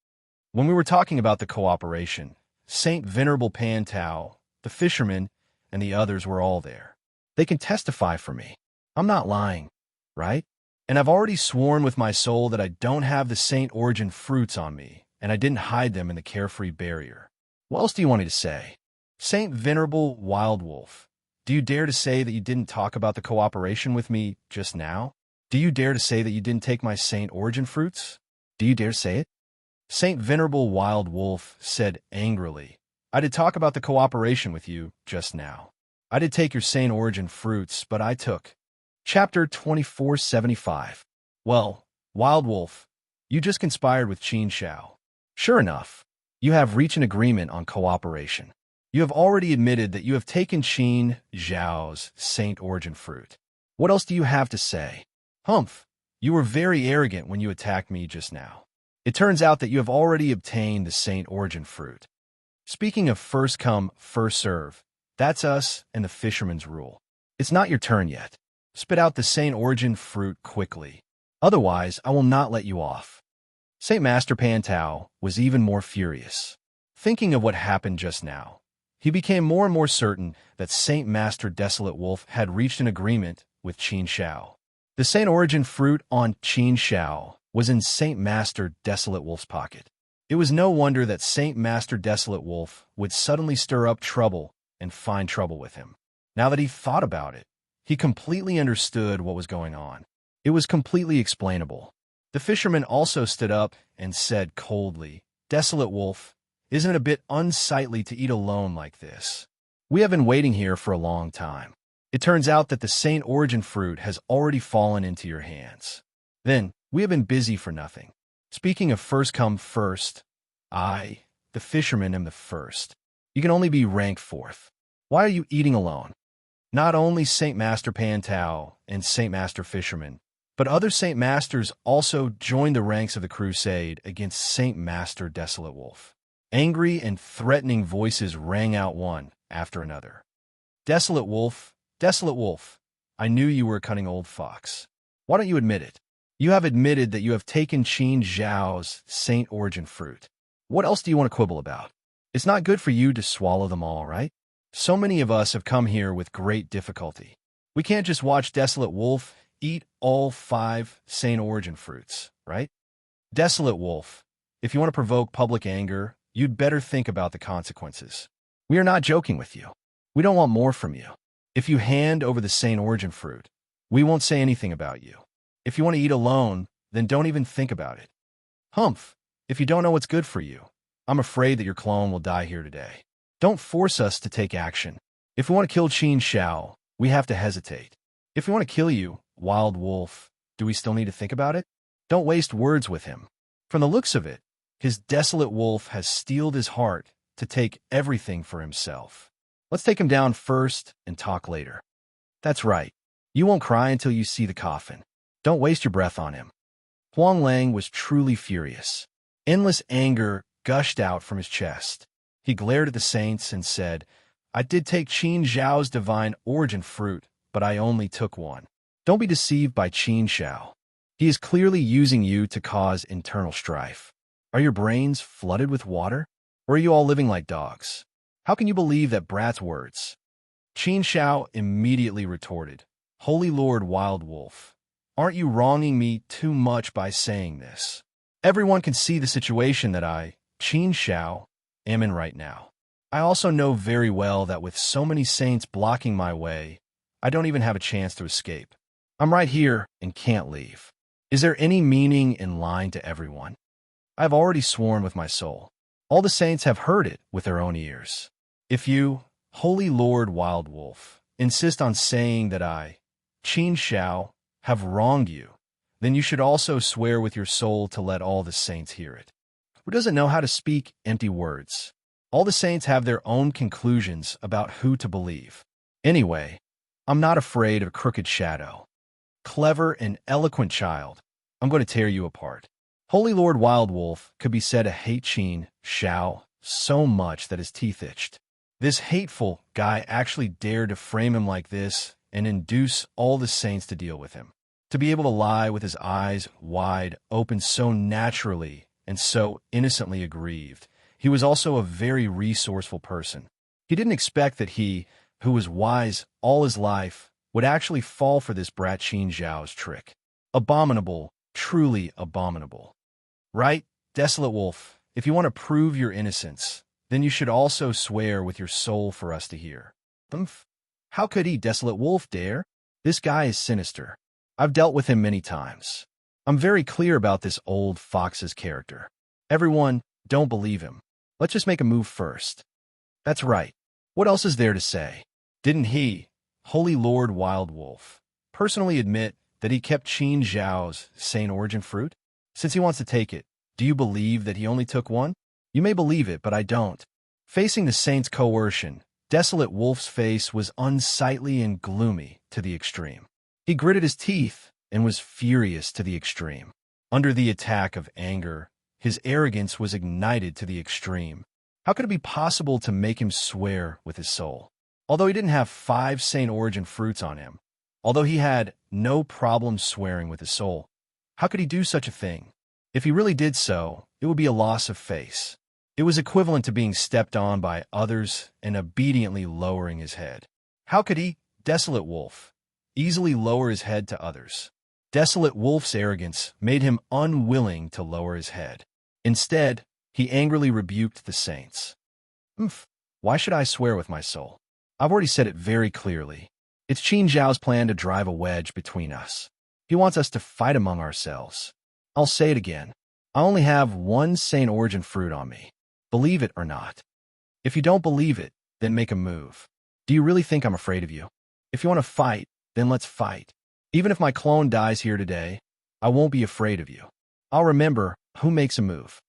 When we were talking about the cooperation, Saint Venerable Pan Tao, the fisherman, and the others were all there. They can testify for me. I'm not lying, right? And I've already sworn with my soul that I don't have the Saint Origin fruits on me, and I didn't hide them in the carefree barrier. What else do you want me to say? Saint Venerable Wild Wolf, do you dare to say that you didn't talk about the cooperation with me just now? Do you dare to say that you didn't take my Saint Origin fruits? Do you dare say it? Saint Venerable Wild Wolf said angrily, I did talk about the cooperation with you just now. I did take your Saint Origin fruits, but I took. Chapter 2475. Well, Wild Wolf, you just conspired with Qin Shao. Sure enough, you have reached an agreement on cooperation. You have already admitted that you have taken Qin Zhao's Saint Origin fruit. What else do you have to say? Humph, you were very arrogant when you attacked me just now. It turns out that you have already obtained the Saint Origin fruit. Speaking of first come, first serve, that's us and the fisherman's rule. It's not your turn yet. Spit out the Saint Origin fruit quickly. Otherwise, I will not let you off. Saint Master Pan Tao was even more furious. Thinking of what happened just now, he became more and more certain that Saint Master Desolate Wolf had reached an agreement with Qin Shao. The Saint Origin fruit on Qin Shao was in Saint Master Desolate Wolf's pocket. It was no wonder that Saint Master Desolate Wolf would suddenly stir up trouble and find trouble with him. Now that he thought about it, he completely understood what was going on. It was completely explainable. The fisherman also stood up and said coldly, "Desolate wolf, isn't it a bit unsightly to eat alone like this? We have been waiting here for a long time. It turns out that the Saint Origin fruit has already fallen into your hands. Then, we have been busy for nothing. Speaking of first come first, I, the fisherman, am the first. You can only be ranked fourth. Why are you eating alone? Not only Saint Master Pantau and Saint Master Fisherman, but other Saint Masters also joined the ranks of the crusade against Saint Master Desolate Wolf. Angry and threatening voices rang out one after another. Desolate Wolf, I knew you were a cunning old fox. Why don't you admit it? You have admitted that you have taken Qin Zhao's Saint Origin fruit. What else do you want to quibble about? It's not good for you to swallow them all, right? So many of us have come here with great difficulty. We can't just watch Desolate Wolf eat all 5 Saint Origin fruits, right? Desolate Wolf, if you want to provoke public anger, you'd better think about the consequences. We are not joking with you. We don't want more from you. If you hand over the Saint Origin fruit, we won't say anything about you. If you want to eat alone, then don't even think about it. Humph, if you don't know what's good for you, I'm afraid that your clone will die here today. Don't force us to take action. If we want to kill Qin Zhao, we have to hesitate. If we want to kill you, Wild Wolf, do we still need to think about it? Don't waste words with him. From the looks of it, his Desolate Wolf has steeled his heart to take everything for himself. Let's take him down first and talk later. That's right. You won't cry until you see the coffin. Don't waste your breath on him. Huang Lang was truly furious. Endless anger gushed out from his chest. He glared at the saints and said, I did take Qin Zhao's divine origin fruit, but I only took one. Don't be deceived by Qin Zhao. He is clearly using you to cause internal strife. Are your brains flooded with water? Or are you all living like dogs? How can you believe that brat's words? Qin Zhao immediately retorted, Holy Lord Wild Wolf, aren't you wronging me too much by saying this? Everyone can see the situation that I, Qin Zhao, am in right now. I also know very well that with so many saints blocking my way, I don't even have a chance to escape. I'm right here and can't leave. Is there any meaning in lying to everyone? I've already sworn with my soul. All the saints have heard it with their own ears. If you, Holy Lord Wild Wolf, insist on saying that I, Qin Zhao, have wronged you, then you should also swear with your soul to let all the saints hear it. Who doesn't know how to speak empty words? All the saints have their own conclusions about who to believe. Anyway, I'm not afraid of a crooked shadow. Clever and eloquent child, I'm going to tear you apart. Holy Lord Wild Wolf could be said to hate Qin Zhao so much that his teeth itched. This hateful guy actually dared to frame him like this and induce all the saints to deal with him. To be able to lie with his eyes wide open so naturally and so innocently aggrieved. He was also a very resourceful person. He didn't expect that he, who was wise all his life, would actually fall for this brat Qin Zhao's trick. Abominable, truly abominable. Right, Desolate Wolf, if you want to prove your innocence, then you should also swear with your soul for us to hear. Humph. How could he, Desolate Wolf, dare? This guy is sinister. I've dealt with him many times. I'm very clear about this old fox's character. Everyone, don't believe him. Let's just make a move first. That's right. What else is there to say? Didn't he, Holy Lord Wild Wolf, personally admit that he kept Qin Zhao's Saint Origin fruit? Since he wants to take it, do you believe that he only took one? You may believe it, but I don't. Facing the saint's coercion, Desolate Wolf's face was unsightly and gloomy to the extreme. He gritted his teeth and was furious to the extreme. Under the attack of anger, his arrogance was ignited to the extreme. How could it be possible to make him swear with his soul? Although he didn't have 5 Saint Origin fruits on him, although he had no problem swearing with his soul, how could he do such a thing? If he really did so, it would be a loss of face. It was equivalent to being stepped on by others and obediently lowering his head. How could he, Desolate Wolf, easily lower his head to others? Desolate Wolf's arrogance made him unwilling to lower his head. Instead, he angrily rebuked the saints. Why should I swear with my soul? I've already said it very clearly. It's Qin Zhao's plan to drive a wedge between us. He wants us to fight among ourselves. I'll say it again. I only have one Saint Origin fruit on me. Believe it or not. If you don't believe it, then make a move. Do you really think I'm afraid of you? If you want to fight, then let's fight. Even if my clone dies here today, I won't be afraid of you. I'll remember who makes a move.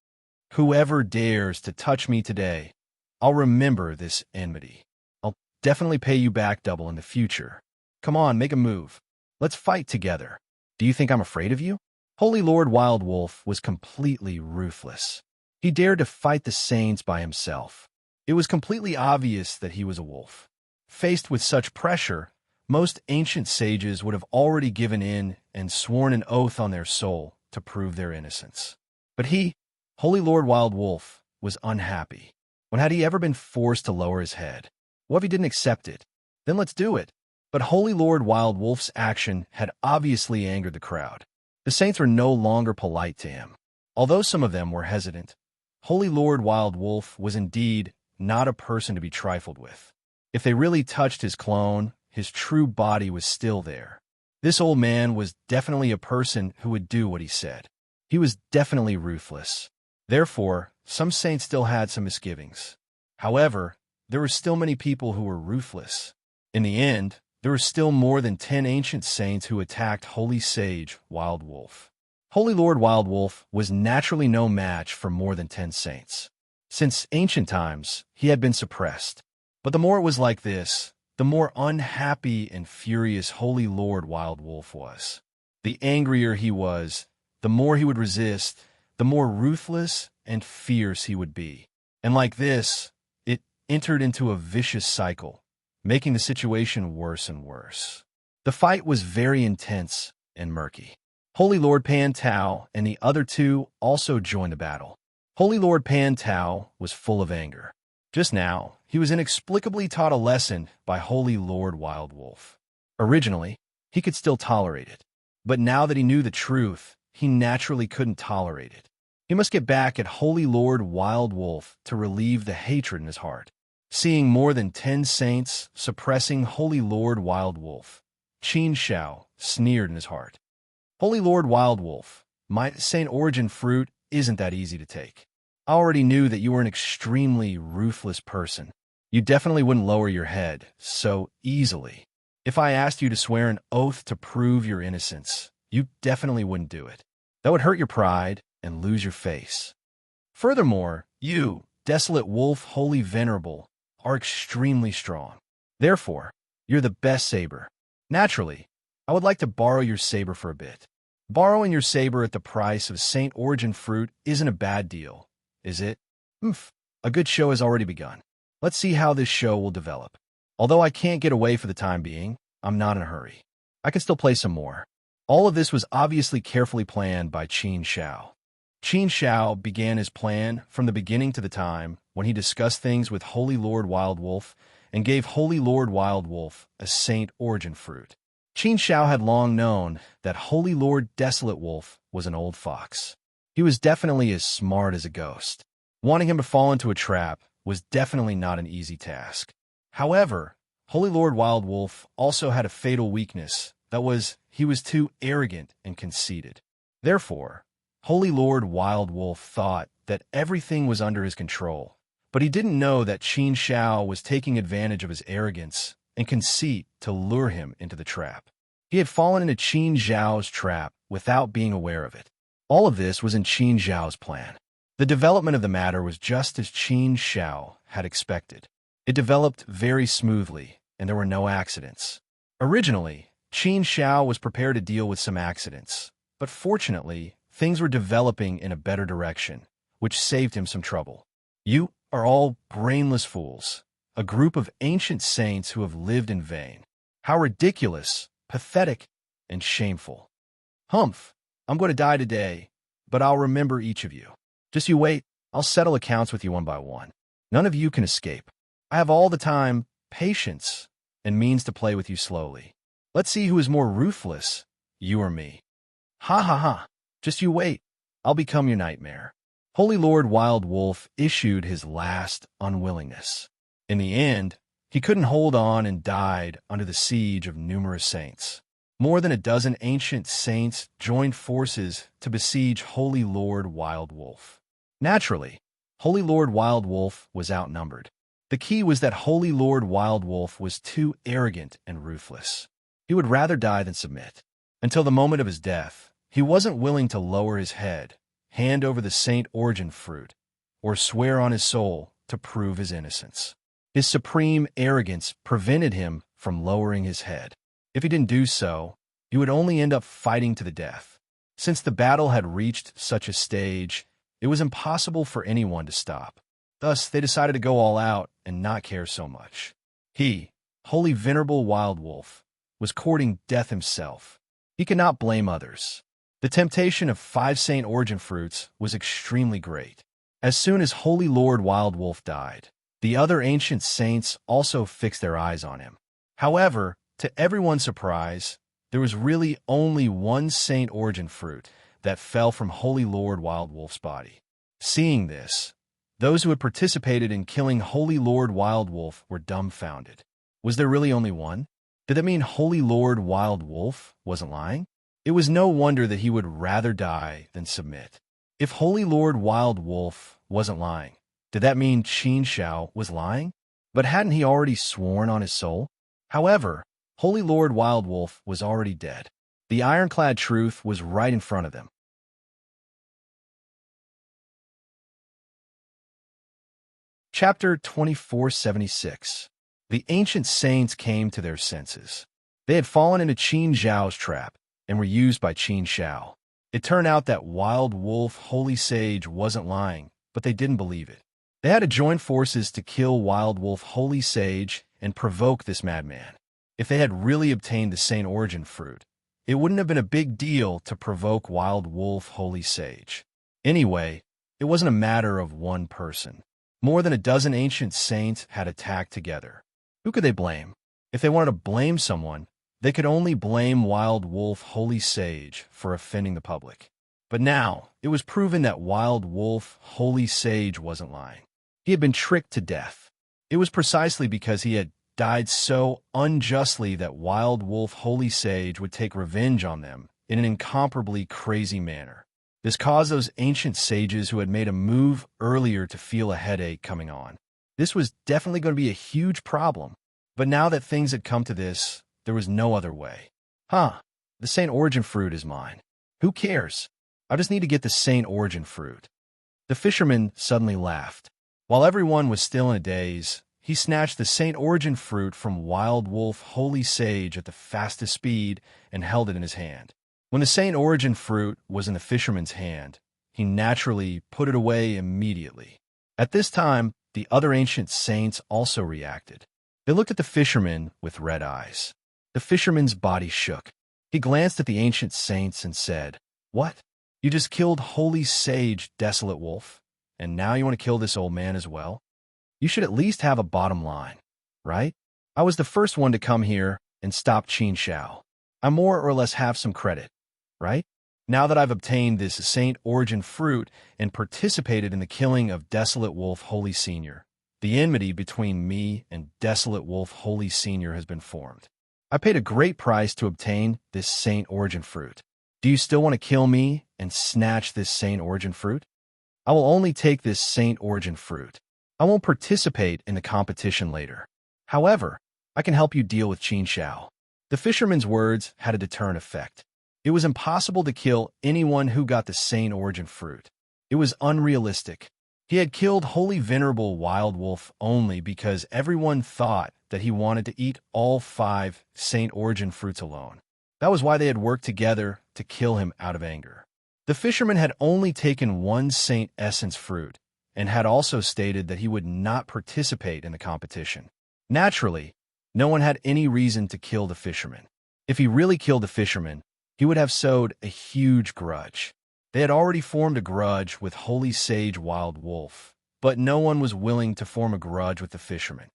Whoever dares to touch me today, I'll remember this enmity. I'll definitely pay you back double in the future. Come on, make a move. Let's fight together. Do you think I'm afraid of you? Holy Lord Wild Wolf was completely ruthless. He dared to fight the saints by himself. It was completely obvious that he was a wolf. Faced with such pressure, most ancient sages would have already given in and sworn an oath on their soul to prove their innocence. But he, Holy Lord Wild Wolf, was unhappy. When had he ever been forced to lower his head? What if he didn't accept it? Then let's do it. But Holy Lord Wild Wolf's action had obviously angered the crowd. The saints were no longer polite to him. Although some of them were hesitant, Holy Lord Wild Wolf was indeed not a person to be trifled with. If they really touched his clone, his true body was still there. This old man was definitely a person who would do what he said. He was definitely ruthless. Therefore, some saints still had some misgivings. However, there were still many people who were ruthless. In the end, there were still more than 10 ancient saints who attacked Holy Sage Wild Wolf. Holy Lord Wild Wolf was naturally no match for more than 10 saints. Since ancient times, he had been suppressed. But the more it was like this, the more unhappy and furious Holy Lord Wild Wolf was. The angrier he was, the more he would resist, the more ruthless and fierce he would be. And like this, it entered into a vicious cycle, making the situation worse and worse. The fight was very intense and murky. Holy Lord Pan Tao and the other two also joined the battle. Holy Lord Pan Tao was full of anger. Just now, he was inexplicably taught a lesson by Holy Lord Wild Wolf. Originally, he could still tolerate it. But now that he knew the truth, he naturally couldn't tolerate it. He must get back at Holy Lord Wild Wolf to relieve the hatred in his heart. Seeing more than 10 saints suppressing Holy Lord Wild Wolf, Qin Zhao sneered in his heart. Holy Lord Wild Wolf, my Saint Origin fruit isn't that easy to take. I already knew that you were an extremely ruthless person. You definitely wouldn't lower your head so easily. If I asked you to swear an oath to prove your innocence, you definitely wouldn't do it. That would hurt your pride and lose your face. Furthermore, you, desolate wolf, holy venerable, are extremely strong. Therefore, you're the best saber. Naturally, I would like to borrow your saber for a bit. Borrowing your saber at the price of Saint Origin fruit isn't a bad deal, is it? A good show has already begun. Let's see how this show will develop. Although I can't get away for the time being, I'm not in a hurry. I can still play some more. All of this was obviously carefully planned by Qin Zhao. Qin Zhao began his plan from the beginning to the time when he discussed things with Holy Lord Wild Wolf and gave Holy Lord Wild Wolf a Saint Origin fruit. Qin Zhao had long known that Holy Lord Desolate Wolf was an old fox. He was definitely as smart as a ghost. Wanting him to fall into a trap was definitely not an easy task. However, Holy Lord Wild Wolf also had a fatal weakness, that was, he was too arrogant and conceited. Therefore, Holy Lord Wild Wolf thought that everything was under his control, but he didn't know that Qin Zhao was taking advantage of his arrogance and conceit to lure him into the trap. He had fallen into Qin Zhao's trap without being aware of it. All of this was in Qin Zhao's plan. The development of the matter was just as Qin Zhao had expected. It developed very smoothly, and there were no accidents. Originally, Qin Zhao was prepared to deal with some accidents, but fortunately, things were developing in a better direction, which saved him some trouble. You are all brainless fools, a group of ancient saints who have lived in vain. How ridiculous, pathetic, and shameful. Humph, I'm going to die today, but I'll remember each of you. Just you wait, I'll settle accounts with you one by one. None of you can escape. I have all the time, patience, and means to play with you slowly. Let's see who is more ruthless, you or me. Ha ha ha, just you wait. I'll become your nightmare. Holy Lord Wild Wolf issued his last unwillingness. In the end, He couldn't hold on and died under the siege of numerous saints. More than a dozen ancient saints joined forces to besiege Holy Lord Wild Wolf. Naturally, Holy Lord Wild Wolf was outnumbered. The key was that Holy Lord Wild Wolf was too arrogant and ruthless. He would rather die than submit. Until the moment of his death, he wasn't willing to lower his head, hand over the Saint Origin fruit, or swear on his soul to prove his innocence. His supreme arrogance prevented him from lowering his head. If he didn't do so, he would only end up fighting to the death. Since the battle had reached such a stage, it was impossible for anyone to stop. Thus, they decided to go all out and not care so much. He, Holy Venerable Wild Wolf, was courting death himself. He could not blame others. The temptation of 5 Saint Origin fruits was extremely great. As soon as Holy Lord Wild Wolf died, the other ancient saints also fixed their eyes on him. However, to everyone's surprise, there was really only 1 Saint Origin fruit that fell from Holy Lord Wild Wolf's body. Seeing this, those who had participated in killing Holy Lord Wild Wolf were dumbfounded. Was there really only one? Did that mean Holy Lord Wild Wolf wasn't lying? It was no wonder that he would rather die than submit. If Holy Lord Wild Wolf wasn't lying, did that mean Qin Shao was lying? But hadn't he already sworn on his soul? However, Holy Lord Wild Wolf was already dead. The ironclad truth was right in front of them. Chapter 2476. The ancient saints came to their senses. They had fallen into Qin Zhao's trap and were used by Qin Shao. It turned out that Wild Wolf Holy Sage wasn't lying, but they didn't believe it. They had to join forces to kill Wild Wolf Holy Sage and provoke this madman. If they had really obtained the Saint Origin fruit, it wouldn't have been a big deal to provoke Wild Wolf Holy Sage. Anyway, it wasn't a matter of one person. More than a dozen ancient saints had attacked together. Who could they blame? If they wanted to blame someone, they could only blame Wild Wolf Holy Sage for offending the public. But now, it was proven that Wild Wolf Holy Sage wasn't lying. He had been tricked to death. It was precisely because he had died so unjustly that Wild Wolf Holy Sage would take revenge on them in an incomparably crazy manner. This caused those ancient sages who had made a move earlier to feel a headache coming on. This was definitely going to be a huge problem. But now that things had come to this, there was no other way. The Saint Origin fruit is mine. Who cares? I just need to get the Saint Origin fruit. The fisherman suddenly laughed. While everyone was still in a daze, he snatched the Saint Origin fruit from Wild Wolf Holy Sage at the fastest speed and held it in his hand. When the Saint Origin fruit was in the fisherman's hand, he naturally put it away immediately. At this time, the other ancient saints also reacted. They looked at the fisherman with red eyes. The fisherman's body shook. He glanced at the ancient saints and said, "What? You just killed Holy Sage, Desolate Wolf, and now you want to kill this old man as well? You should at least have a bottom line, right? I was the first one to come here and stop Qin Shao. I more or less have some credit, right? Now that I've obtained this Saint Origin fruit and participated in the killing of Desolate Wolf Holy Senior, the enmity between me and Desolate Wolf Holy Senior has been formed. I paid a great price to obtain this Saint Origin fruit. Do you still want to kill me and snatch this Saint Origin fruit? I will only take this Saint Origin fruit. I won't participate in the competition later. However, I can help you deal with Qin Shao." The fisherman's words had a deterrent effect. It was impossible to kill anyone who got the Saint Origin fruit. It was unrealistic. He had killed Holy Venerable Wild Wolf only because everyone thought that he wanted to eat all 5 Saint Origin fruits alone. That was why they had worked together to kill him out of anger. The fisherman had only taken 1 Saint Essence fruit and had also stated that he would not participate in the competition. Naturally, no one had any reason to kill the fisherman. If he really killed the fisherman, he would have sowed a huge grudge. They had already formed a grudge with Holy Sage Wild Wolf, but no one was willing to form a grudge with the fisherman.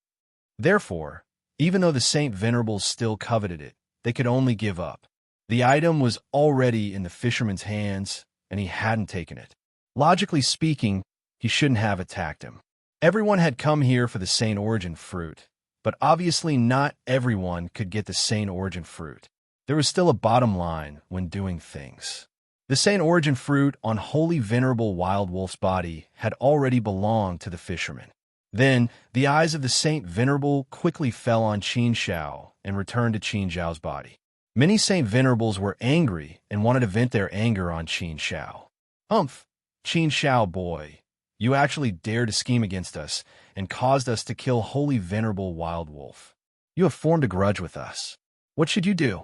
Therefore, even though the Saint Venerables still coveted it, they could only give up. The item was already in the fisherman's hands, and he hadn't taken it. Logically speaking, he shouldn't have attacked him. Everyone had come here for the Saint Origin fruit, But obviously not everyone could get the Saint Origin fruit. There was still a bottom line when doing things. The Saint Origin fruit on Holy Venerable Wild Wolf's body had already belonged to the fisherman. Then, the eyes of the Saint Venerable quickly fell on Qin Shao and returned to Qin Zhao's body. Many Saint Venerables were angry and wanted to vent their anger on Qin Shao. "Humph, Qin Shao boy, you actually dared to scheme against us and caused us to kill Holy Venerable Wild Wolf. You have formed a grudge with us. What should you do?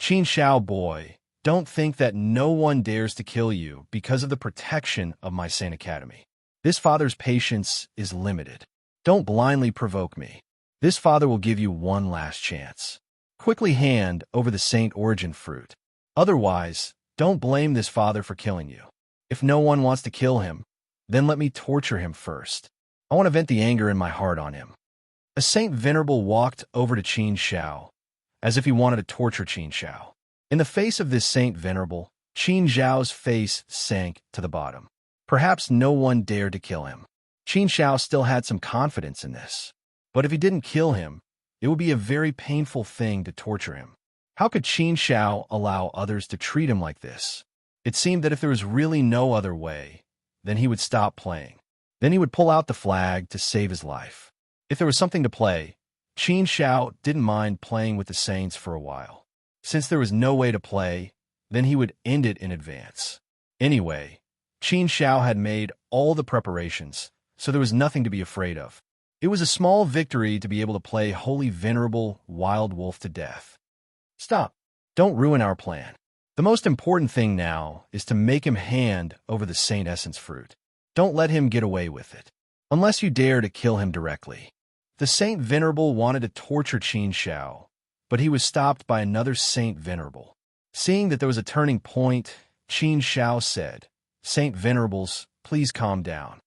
Qin Shao boy, don't think that no one dares to kill you because of the protection of my Saint Academy. This father's patience is limited. Don't blindly provoke me. This father will give you one last chance. Quickly hand over the Saint Origin fruit. Otherwise, don't blame this father for killing you. If no one wants to kill him, then let me torture him first. I want to vent the anger in my heart on him." A Saint Venerable walked over to Qin Shao, as if he wanted to torture Qin Shao. In the face of this Saint Venerable, Qin Zhao's face sank to the bottom. Perhaps no one dared to kill him. Qin Shao still had some confidence in this. But if he didn't kill him, it would be a very painful thing to torture him. How could Qin Shao allow others to treat him like this? It seemed that if there was really no other way, then he would stop playing. Then he would pull out the flag to save his life. If there was something to play, Qin Shao didn't mind playing with the saints for a while. Since there was no way to play, then he would end it in advance. Anyway, Qin Shao had made all the preparations, so there was nothing to be afraid of. It was a small victory to be able to play Holy Venerable Wild Wolf to death. Stop. Don't ruin our plan. The most important thing now is to make him hand over the Saint Essence fruit. Don't let him get away with it, unless you dare to kill him directly. The Saint Venerable wanted to torture Qin Shao, but he was stopped by another Saint Venerable. Seeing that there was a turning point, Qin Shao said, "Saint Venerables, please calm down.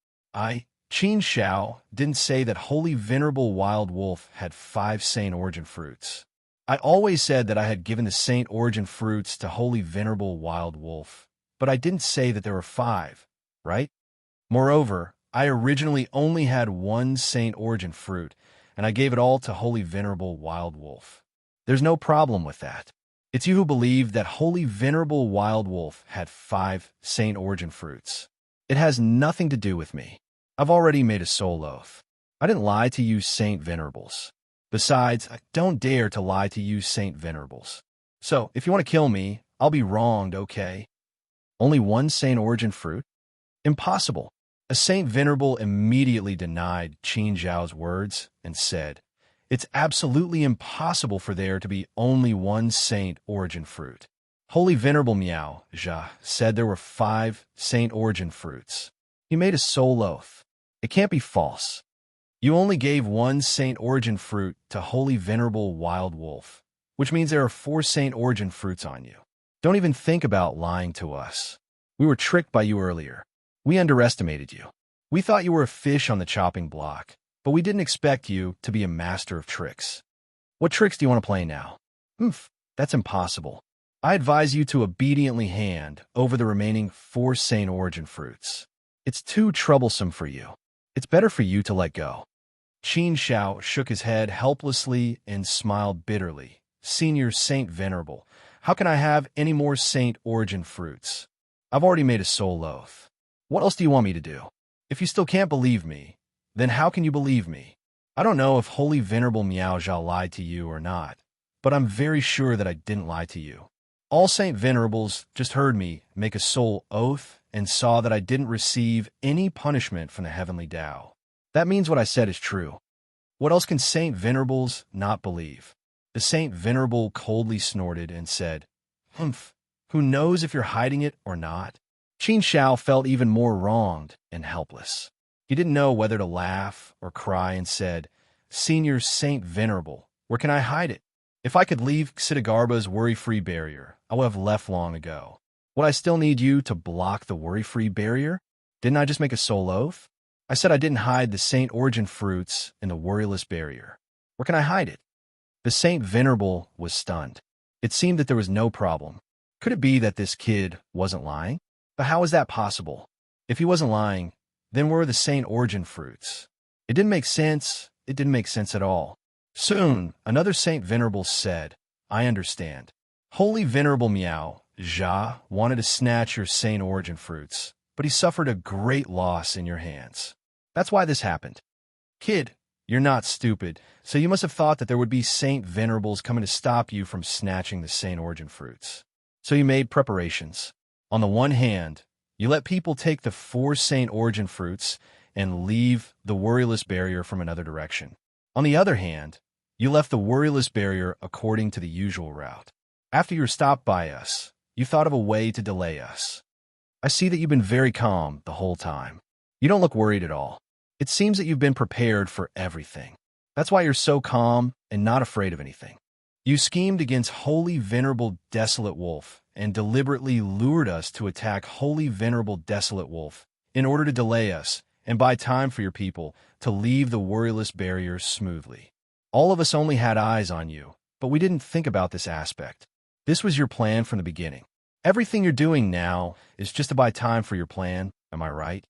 Qin Shao, didn't say that Holy Venerable Wild Wolf had 5 Saint Origin fruits. I always said that I had given the Saint Origin fruits to Holy Venerable Wild Wolf, but I didn't say that there were 5, right? Moreover, I originally only had 1 Saint Origin fruit, and I gave it all to Holy Venerable Wild Wolf. There's no problem with that. It's you who believe that Holy Venerable Wild Wolf had 5 Saint Origin fruits. It has nothing to do with me. I've already made a soul oath. I didn't lie to you Saint Venerables. Besides, I don't dare to lie to you Saint Venerables. So, if you want to kill me, I'll be wronged, okay? Only 1 Saint Origin fruit? Impossible." A Saint Venerable immediately denied Qin Zhao's words and said, "It's absolutely impossible for there to be only 1 Saint Origin fruit. Holy Venerable Miao Zha said there were 5 Saint Origin fruits. He made a soul oath. It can't be false. You only gave 1 Saint Origin fruit to Holy Venerable Wild Wolf, which means there are 4 Saint Origin fruits on you. Don't even think about lying to us. We were tricked by you earlier. We underestimated you. We thought you were a fish on the chopping block, but we didn't expect you to be a master of tricks. What tricks do you want to play now? That's impossible. I advise you to obediently hand over the remaining 4 Saint Origin fruits. It's too troublesome for you. It's better for you to let go." Qin Shao shook his head helplessly and smiled bitterly. "Senior Saint Venerable, how can I have any more Saint Origin fruits? I've already made a soul oath. What else do you want me to do? If you still can't believe me, then how can you believe me? I don't know if Holy Venerable Miao Zha lied to you or not, but I'm very sure that I didn't lie to you. All Saint Venerables just heard me make a soul oath and saw that I didn't receive any punishment from the Heavenly Tao. That means what I said is true. What else can Saint Venerables not believe?" The Saint Venerable coldly snorted and said, Who knows if you're hiding it or not?" Qin Shao felt even more wronged and helpless. He didn't know whether to laugh or cry and said, "Senior Saint Venerable, where can I hide it? If I could leave Xidagarba's worry-free barrier, I would have left long ago. Would I still need you to block the worry-free barrier? Didn't I just make a soul oath? I said I didn't hide the Saint Origin fruits in the worryless barrier. Where can I hide it?" The Saint Venerable was stunned. It seemed that there was no problem. Could it be that this kid wasn't lying? But how is that possible? If he wasn't lying, then where were the Saint Origin fruits? It didn't make sense. It didn't make sense at all. Soon, another Saint Venerable said, I understand. Holy Venerable Meow, Ja wanted to snatch your Saint Origin fruits, but he suffered a great loss in your hands. That's why this happened. Kid, you're not stupid, so you must have thought that there would be Saint Venerables coming to stop you from snatching the Saint Origin fruits. So you made preparations. On the one hand, you let people take the 4 Saint Origin fruits and leave the worryless barrier from another direction. On the other hand, you left the worryless barrier according to the usual route. After you were stopped by us, you thought of a way to delay us. I see that you've been very calm the whole time. You don't look worried at all. It seems that you've been prepared for everything. That's why you're so calm and not afraid of anything. You schemed against Holy Venerable Desolate Wolf and deliberately lured us to attack Holy Venerable Desolate Wolf in order to delay us and buy time for your people to leave the worryless barrier smoothly. All of us only had eyes on you, but we didn't think about this aspect. This was your plan from the beginning. Everything you're doing now is just to buy time for your plan, am I right?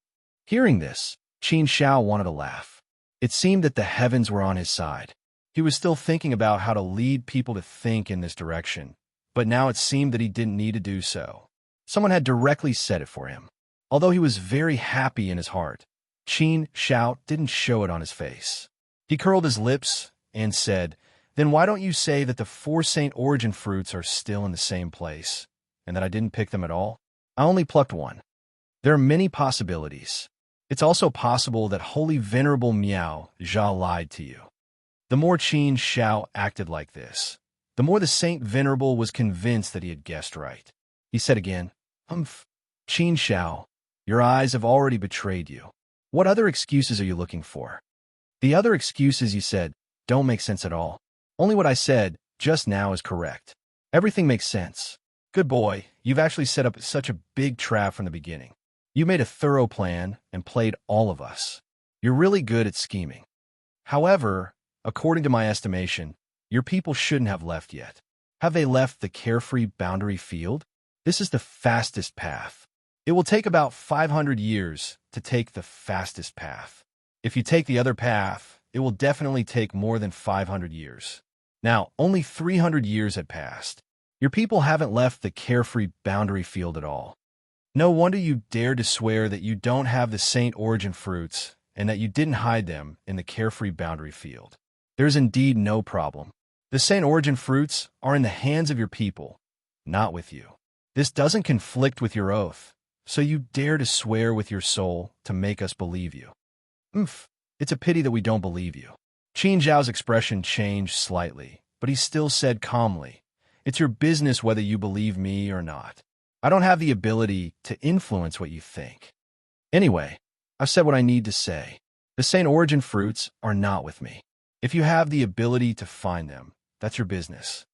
Hearing this, Qin Shao wanted to laugh. It seemed that the heavens were on his side. He was still thinking about how to lead people to think in this direction, but now it seemed that he didn't need to do so. Someone had directly said it for him. Although he was very happy in his heart, Qin Shao didn't show it on his face. He curled his lips and said, Then why don't you say that the 4 Saint Origin fruits are still in the same place, and that I didn't pick them at all? I only plucked one. There are many possibilities. It's also possible that Holy Venerable Meow Ja lied to you. The more Qin Shao acted like this, the more the Saint Venerable was convinced that he had guessed right. He said again, Qin Shao, your eyes have already betrayed you. What other excuses are you looking for? The other excuses you said don't make sense at all. Only what I said just now is correct. Everything makes sense. Good boy, you've actually set up such a big trap from the beginning. You made a thorough plan and played all of us. You're really good at scheming. However, according to my estimation, your people shouldn't have left yet. Have they left the carefree boundary field? This is the fastest path. It will take about 500 years to take the fastest path. If you take the other path, it will definitely take more than 500 years. Now, only 300 years had passed. Your people haven't left the carefree boundary field at all. No wonder you dared to swear that you don't have the Saint Origin fruits and that you didn't hide them in the carefree boundary field. There's indeed no problem. The Saint Origin fruits are in the hands of your people, not with you. This doesn't conflict with your oath, so you dare to swear with your soul to make us believe you. It's a pity that we don't believe you. Qin Zhao's expression changed slightly, but he still said calmly, It's your business whether you believe me or not. I don't have the ability to influence what you think. Anyway, I've said what I need to say. The Saint Origin fruits are not with me. If you have the ability to find them, that's your business.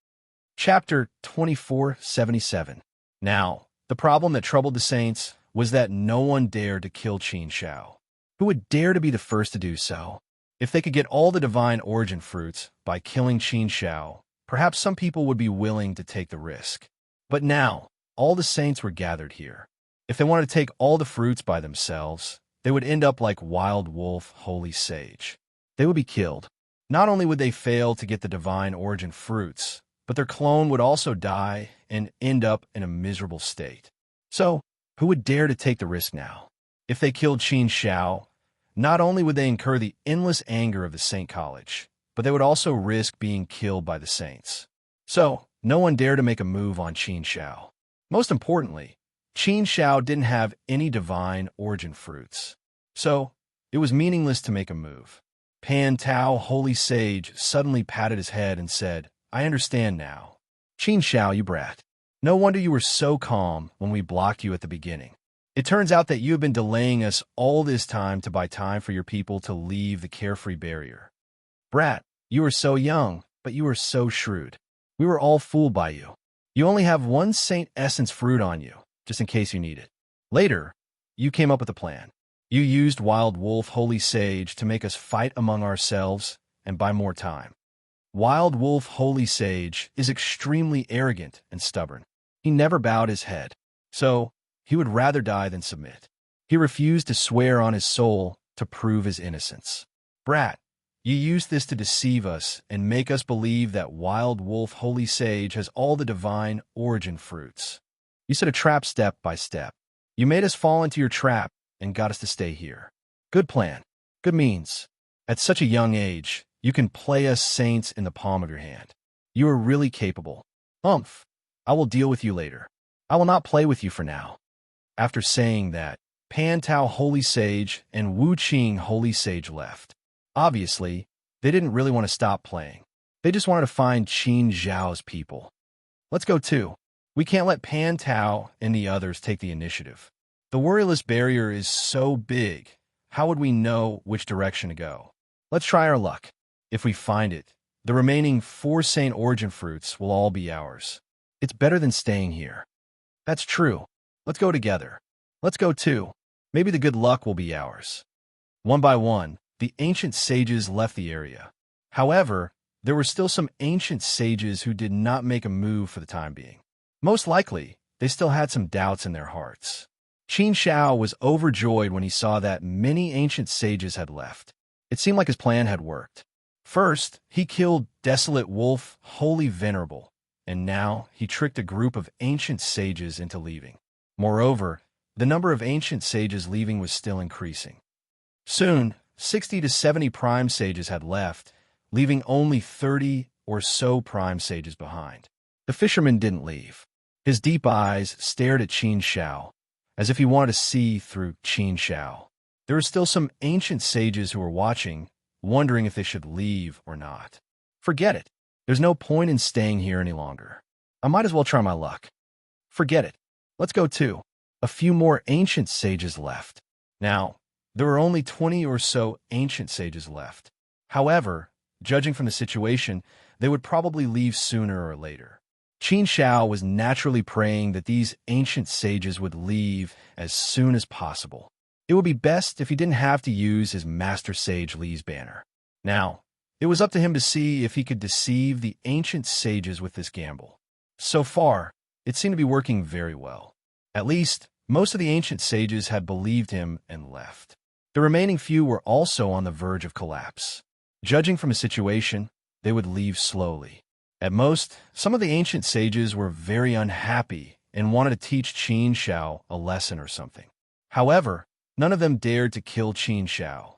Chapter 2477. Now, the problem that troubled the saints was that no one dared to kill Qin Shao. Who would dare to be the first to do so? If they could get all the divine origin fruits by killing Qin Shao, perhaps some people would be willing to take the risk. But now, all the saints were gathered here. If they wanted to take all the fruits by themselves, they would end up like Wild Wolf Holy Sage. They would be killed. Not only would they fail to get the divine origin fruits, but their clone would also die and end up in a miserable state. So, who would dare to take the risk now? If they killed Qin Shao, not only would they incur the endless anger of the Saint College, but they would also risk being killed by the saints. So, no one dared to make a move on Qin Shao. Most importantly, Qin Shao didn't have any divine origin fruits. So, it was meaningless to make a move. Pan Tao, Holy Sage, suddenly patted his head and said, I understand now. Qin Shao, you brat. No wonder you were so calm when we blocked you at the beginning. It turns out that you have been delaying us all this time to buy time for your people to leave the carefree barrier. Brat, you are so young, but you are so shrewd. We were all fooled by you. You only have one Saint Essence fruit on you, just in case you need it. Later, you came up with a plan. You used Wild Wolf Holy Sage to make us fight among ourselves and buy more time. Wild Wolf Holy Sage is extremely arrogant and stubborn. He never bowed his head. So, he would rather die than submit. He refused to swear on his soul to prove his innocence. Brat, You use this to deceive us and make us believe that Wild Wolf Holy Sage has all the divine origin fruits. You set a trap step by step. You made us fall into your trap and got us to stay here. Good plan. Good means. At such a young age, you can play us saints in the palm of your hand. You are really capable. Umph. I will deal with you later. I will not play with you for now. After saying that, Pan Tao Holy Sage and Wu Qing Holy Sage left. Obviously, they didn't really want to stop playing. They just wanted to find Qin Zhao's people. Let's go too. We can't let Pan Tao and the others take the initiative. The worryless barrier is so big. How would we know which direction to go? Let's try our luck. If we find it, the remaining 4 Saint Origin fruits will all be ours. It's better than staying here. That's true. Let's go together. Let's go too. Maybe the good luck will be ours. One by one, the ancient sages left the area. However, there were still some ancient sages who did not make a move for the time being. Most likely, they still had some doubts in their hearts. Qin Shao was overjoyed when he saw that many ancient sages had left. It seemed like his plan had worked. First, he killed Desolate Wolf, Holy Venerable, and now he tricked a group of ancient sages into leaving. Moreover, the number of ancient sages leaving was still increasing. Soon, 60 to 70 prime sages had left, leaving only 30 or so prime sages behind. The fisherman didn't leave. His deep eyes stared at Qin Shao, as if he wanted to see through Qin Shao. There were still some ancient sages who were watching, wondering if they should leave or not. Forget it. There's no point in staying here any longer. I might as well try my luck. Forget it. Let's go too. A few more ancient sages left. Now, there were only 20 or so ancient sages left. However, judging from the situation, they would probably leave sooner or later. Qin Shao was naturally praying that these ancient sages would leave as soon as possible. It would be best if he didn't have to use his Master Sage Li's banner. Now, it was up to him to see if he could deceive the ancient sages with this gamble. So far, it seemed to be working very well. At least, most of the ancient sages had believed him and left. The remaining few were also on the verge of collapse. Judging from the situation, they would leave slowly. At most, some of the ancient sages were very unhappy and wanted to teach Qin Shao a lesson or something. However, none of them dared to kill Qin Shao.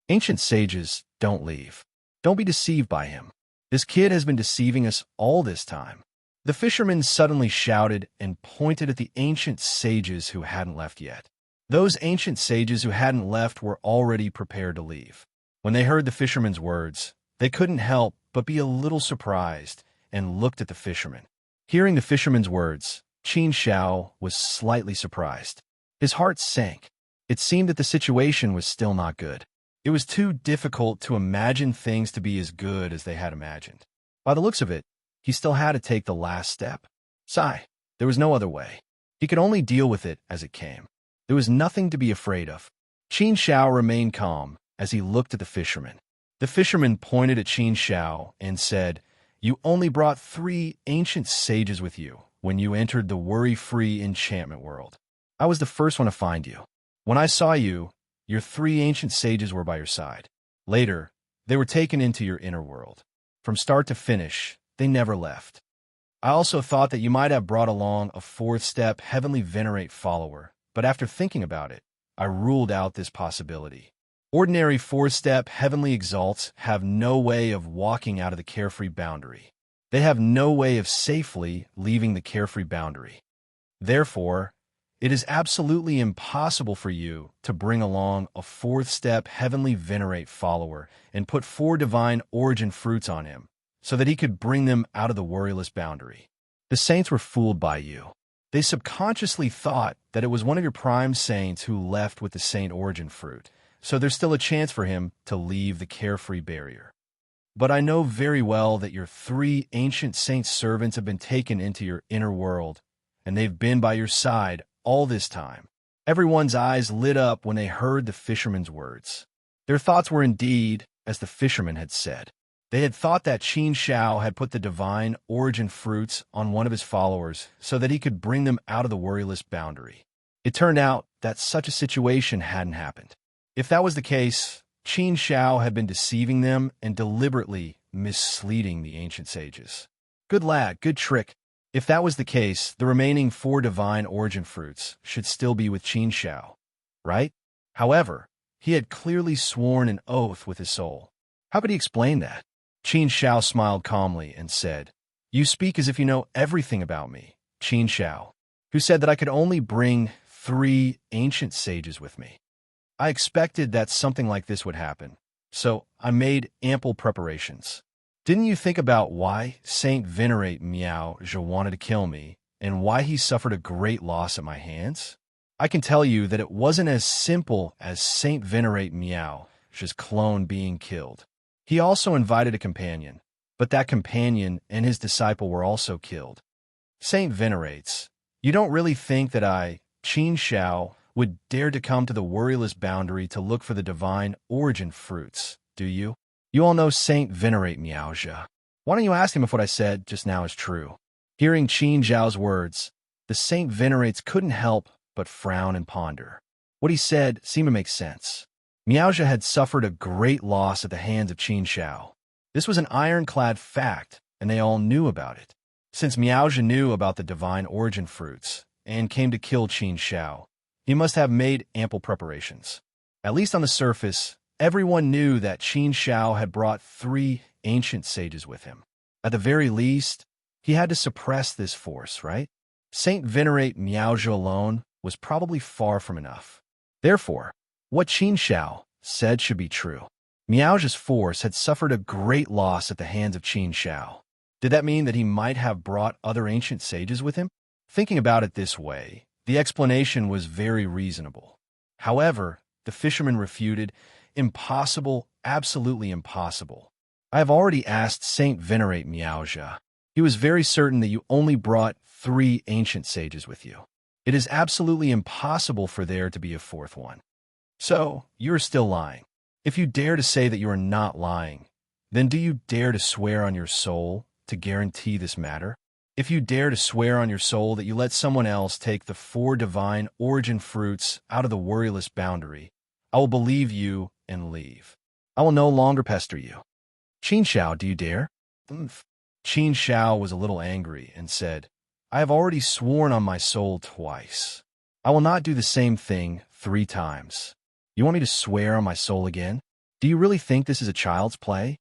Ancient sages don't leave. Don't be deceived by him. This kid has been deceiving us all this time. The fisherman suddenly shouted and pointed at the ancient sages who hadn't left yet. Those ancient sages who hadn't left were already prepared to leave. When they heard the fisherman's words, they couldn't help but be a little surprised and looked at the fisherman. Hearing the fisherman's words, Qin Shao was slightly surprised. His heart sank. It seemed that the situation was still not good. It was too difficult to imagine things to be as good as they had imagined. By the looks of it, he still had to take the last step. Sigh, there was no other way. He could only deal with it as it came. There was nothing to be afraid of. Qin Shao remained calm as he looked at the fisherman. The fisherman pointed at Qin Shao and said, "You only brought 3 ancient sages with you when you entered the worry-free enchantment world. I was the first one to find you. When I saw you, your 3 ancient sages were by your side. Later, they were taken into your inner world. From start to finish, they never left. I also thought that you might have brought along a 4th-step Heavenly Venerate follower, but after thinking about it, I ruled out this possibility. Ordinary 4th-step Heavenly Exalts have no way of walking out of the carefree boundary. They have no way of safely leaving the carefree boundary. Therefore, it is absolutely impossible for you to bring along a 4th-step Heavenly Venerate follower and put 4 divine origin fruits on him, so that he could bring them out of the worryless boundary. The saints were fooled by you. They subconsciously thought that it was one of your prime saints who left with the saint origin fruit, so there's still a chance for him to leave the carefree barrier. But I know very well that your 3 ancient saint servants have been taken into your inner world, and they've been by your side all this time." Everyone's eyes lit up when they heard the fisherman's words. Their thoughts were indeed as the fisherman had said. They had thought that Qin Shao had put the divine origin fruits on one of his followers so that he could bring them out of the worryless boundary. It turned out that such a situation hadn't happened. If that was the case, Qin Shao had been deceiving them and deliberately misleading the ancient sages. Good lad, good trick. If that was the case, the remaining 4 divine origin fruits should still be with Qin Shao, right? However, he had clearly sworn an oath with his soul. How could he explain that? Qin Shao smiled calmly and said, "You speak as if you know everything about me, Qin Shao, who said that I could only bring 3 ancient sages with me. I expected that something like this would happen, so I made ample preparations. Didn't you think about why Saint Venerate Miao Zhe wanted to kill me, and why he suffered a great loss at my hands? I can tell you that it wasn't as simple as Saint Venerate Miao Zhe's clone being killed. He also invited a companion, but that companion and his disciple were also killed. Saint Venerates, you don't really think that I, Qin Shao, would dare to come to the worryless boundary to look for the divine origin fruits, do you? You all know Saint Venerate Miao Zhe. Why don't you ask him if what I said just now is true?" Hearing Qin Zhao's words, the Saint Venerates couldn't help but frown and ponder. What he said seemed to make sense. Miao Zhe had suffered a great loss at the hands of Qin Shao. This was an ironclad fact, and they all knew about it. Since Miao Zhe knew about the divine origin fruits and came to kill Qin Shao, he must have made ample preparations. At least on the surface, everyone knew that Qin Shao had brought 3 ancient sages with him. At the very least, he had to suppress this force, right? Saint Venerate Miao Zhe alone was probably far from enough. Therefore, what Qin Shao said should be true. Miao Zhe's force had suffered a great loss at the hands of Qin Shao. Did that mean that he might have brought other ancient sages with him? Thinking about it this way, the explanation was very reasonable. However, the fisherman refuted, "Impossible, absolutely impossible. I have already asked Saint Venerate Miao Zhe. He was very certain that you only brought 3 ancient sages with you. It is absolutely impossible for there to be a 4th one. So, you are still lying. If you dare to say that you are not lying, then do you dare to swear on your soul to guarantee this matter? If you dare to swear on your soul that you let someone else take the 4 divine origin fruits out of the worryless boundary, I will believe you and leave. I will no longer pester you." "Qin Shao, do you dare?" Qin Shao was a little angry and said, "I have already sworn on my soul twice. I will not do the same thing 3 times. You want me to swear on my soul again? Do you really think this is a child's play?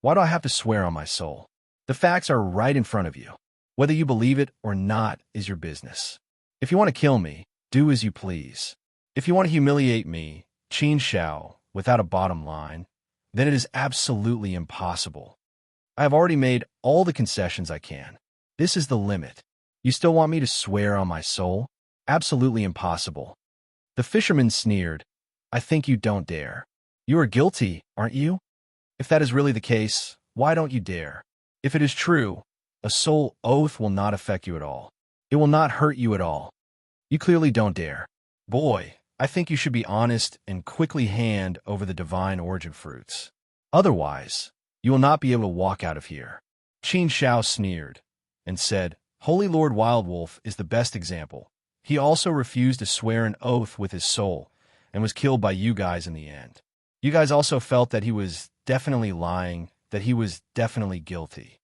Why do I have to swear on my soul? The facts are right in front of you. Whether you believe it or not is your business. If you want to kill me, do as you please. If you want to humiliate me, Qin Shao, without a bottom line, then it is absolutely impossible. I have already made all the concessions I can. This is the limit. You still want me to swear on my soul? Absolutely impossible." The fisherman sneered, "I think you don't dare. You are guilty, aren't you? If that is really the case, why don't you dare? If it is true, a soul oath will not affect you at all. It will not hurt you at all. You clearly don't dare. Boy, I think you should be honest and quickly hand over the divine origin fruits. Otherwise, you will not be able to walk out of here." Qin Shao sneered and said, "Holy Lord Wildwolf is the best example. He also refused to swear an oath with his soul and was killed by you guys in the end. You guys also felt that he was definitely lying, that he was definitely guilty.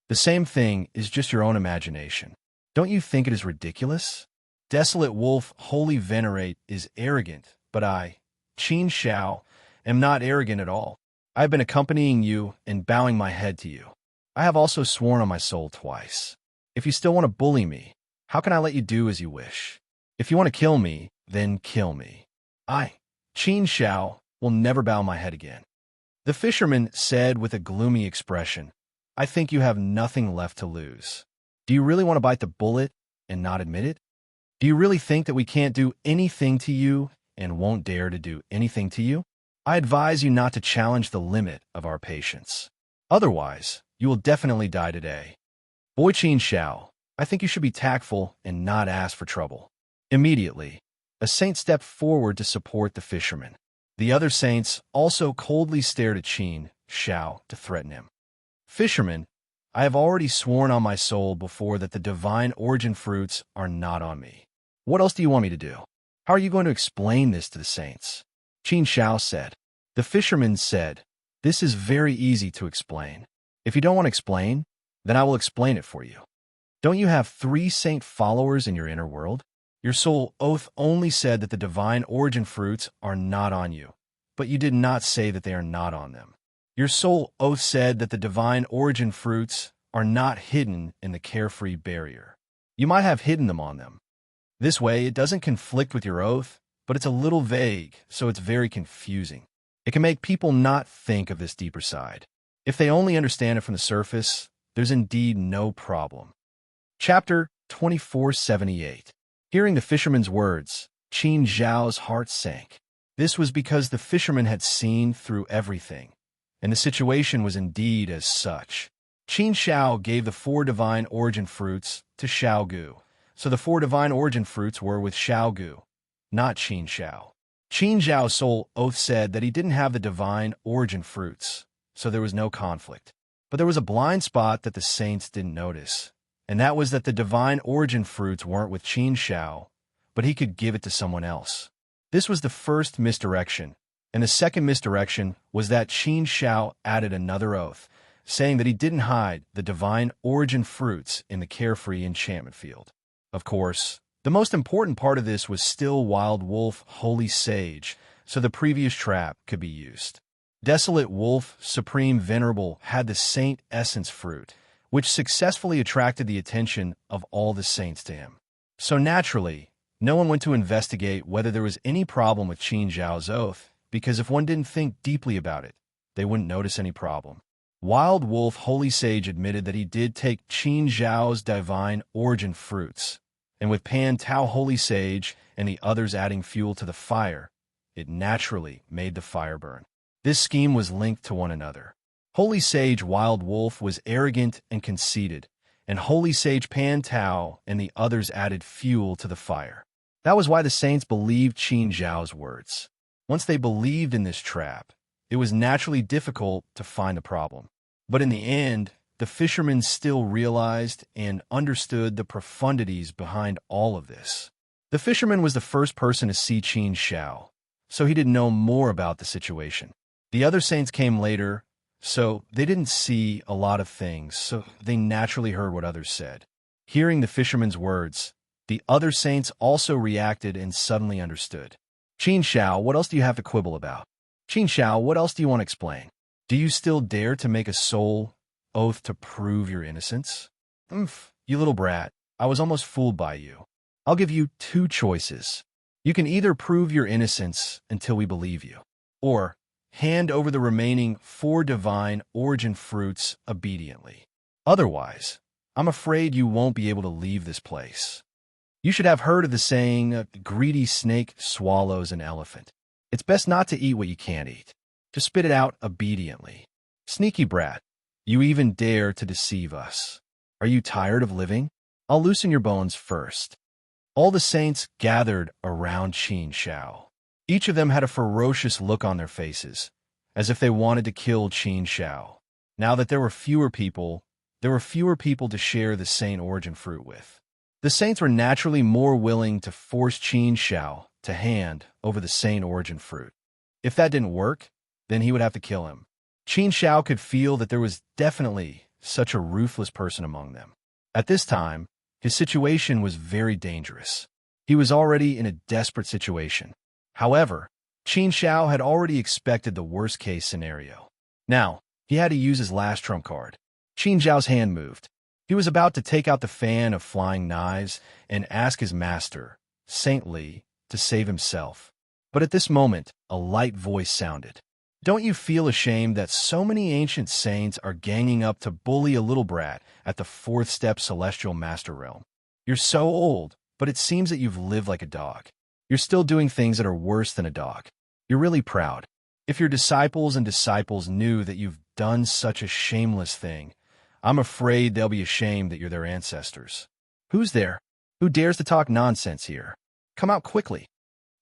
The same thing is just your own imagination. Don't you think it is ridiculous? Desolate Wolf Holy Venerate is arrogant, but I, Qin Shao, am not arrogant at all. I have been accompanying you and bowing my head to you. I have also sworn on my soul twice. If you still want to bully me, how can I let you do as you wish? If you want to kill me, then kill me. I, Qin Shao, will never bow my head again." The fisherman said with a gloomy expression, "I think you have nothing left to lose. Do you really want to bite the bullet and not admit it? Do you really think that we can't do anything to you and won't dare to do anything to you? I advise you not to challenge the limit of our patience. Otherwise, you will definitely die today. Boy Qin Shao, I think you should be tactful and not ask for trouble." Immediately, a saint stepped forward to support the fisherman. The other saints also coldly stared at Qin Shao to threaten him. "Fisherman, I have already sworn on my soul before that the divine origin fruits are not on me. What else do you want me to do? How are you going to explain this to the saints?" Qin Shao said. The fisherman said, "This is very easy to explain. If you don't want to explain, then I will explain it for you. Don't you have 3 saint followers in your inner world? Your soul oath only said that the divine origin fruits are not on you, but you did not say that they are not on them. Your soul oath said that the divine origin fruits are not hidden in the carefree barrier. You might have hidden them on them. This way, it doesn't conflict with your oath, but it's a little vague, so it's very confusing. It can make people not think of this deeper side. If they only understand it from the surface, there's indeed no problem." Chapter 2478. Hearing the fisherman's words, Qin Zhao's heart sank. This was because the fisherman had seen through everything, and the situation was indeed as such. Qin Zhao gave the 4 divine origin fruits to Xiao Gu, so the 4 divine origin fruits were with Xiao Gu, not Qin Zhao. Qin Zhao's soul oath said that he didn't have the divine origin fruits, so there was no conflict. But there was a blind spot that the saints didn't notice, and that was that the divine origin fruits weren't with Qin Zhao, but he could give it to someone else. This was the first misdirection, and the second misdirection was that Qin Zhao added another oath, saying that he didn't hide the divine origin fruits in the carefree enchantment field. Of course, the most important part of this was still Wild Wolf Holy Sage, so the previous trap could be used. Desolate Wolf Supreme Venerable had the Saint Essence fruit, which successfully attracted the attention of all the saints to him. So naturally, no one went to investigate whether there was any problem with Qin Zhao's oath, because if one didn't think deeply about it, they wouldn't notice any problem. Wild Wolf Holy Sage admitted that he did take Qin Zhao's divine origin fruits, and with Pan Tao Holy Sage and the others adding fuel to the fire, it naturally made the fire burn. This scheme was linked to one another. Holy Sage Wild Wolf was arrogant and conceited, and Holy Sage Pan Tao and the others added fuel to the fire. That was why the saints believed Qin Zhao's words. Once they believed in this trap, it was naturally difficult to find the problem. But in the end, the fisherman still realized and understood the profundities behind all of this. The fisherman was the first person to see Qin Zhao, so he didn't know more about the situation. The other saints came later, so they didn't see a lot of things, so they naturally heard what others said. Hearing the fisherman's words, the other saints also reacted and suddenly understood. "Qin Zhao, what else do you have to quibble about? Qin Zhao, what else do you want to explain? Do you still dare to make a soul oath to prove your innocence? You little brat, I was almost fooled by you. I'll give you 2 choices. You can either prove your innocence until we believe you, or hand over the remaining 4 divine origin fruits obediently. Otherwise, I'm afraid you won't be able to leave this place. You should have heard of the saying, a greedy snake swallows an elephant. It's best not to eat what you can't eat. To spit it out obediently. Sneaky brat, you even dare to deceive us. Are you tired of living? I'll loosen your bones first." All the saints gathered around Qin Zhao. Each of them had a ferocious look on their faces, as if they wanted to kill Qin Zhao. Now that there were fewer people to share the saint origin fruit with. The saints were naturally more willing to force Qin Zhao to hand over the saint origin fruit. If that didn't work, then he would have to kill him. Qin Zhao could feel that there was definitely such a ruthless person among them. At this time, his situation was very dangerous. He was already in a desperate situation. However, Qin Zhao had already expected the worst-case scenario. Now, he had to use his last trump card. Qin Zhao's hand moved. He was about to take out the fan of flying knives and ask his master, Saint Li, to save himself. But at this moment, a light voice sounded. "Don't you feel ashamed that so many ancient saints are ganging up to bully a little brat at the 4th step celestial master realm? You're so old, but it seems that you've lived like a dog. You're still doing things that are worse than a dog. You're really proud. If your disciples knew that you've done such a shameless thing, I'm afraid they'll be ashamed that you're their ancestors. Who's there? Who dares to talk nonsense here? Come out quickly.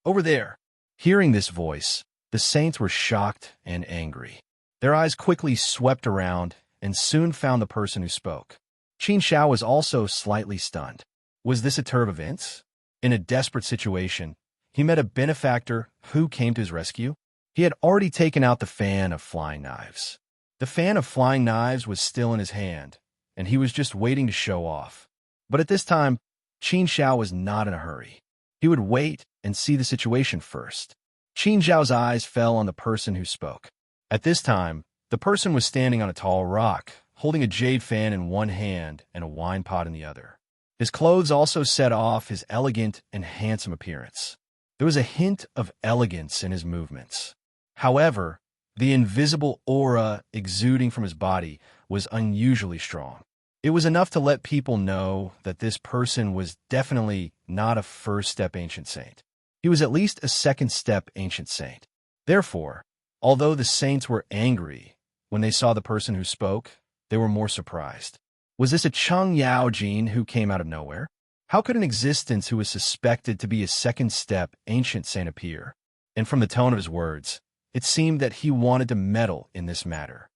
Over there." Hearing this voice, the saints were shocked and angry. Their eyes quickly swept around and soon found the person who spoke. Qin Zhao was also slightly stunned. Was this a turn of events? In a desperate situation, he met a benefactor who came to his rescue. He had already taken out the fan of flying knives. The fan of flying knives was still in his hand, and he was just waiting to show off. But at this time, Qin Xiao was not in a hurry. He would wait and see the situation first. Qin Xiao's eyes fell on the person who spoke. At this time, the person was standing on a tall rock, holding a jade fan in one hand and a wine pot in the other. His clothes also set off his elegant and handsome appearance. There was a hint of elegance in his movements. However, the invisible aura exuding from his body was unusually strong. It was enough to let people know that this person was definitely not a first-step ancient saint. He was at least a second-step ancient saint. Therefore, although the saints were angry when they saw the person who spoke, they were more surprised. Was this a Cheng Yao Jin who came out of nowhere? How could an existence who was suspected to be a second-step ancient saint appear? And from the tone of his words, it seemed that he wanted to meddle in this matter.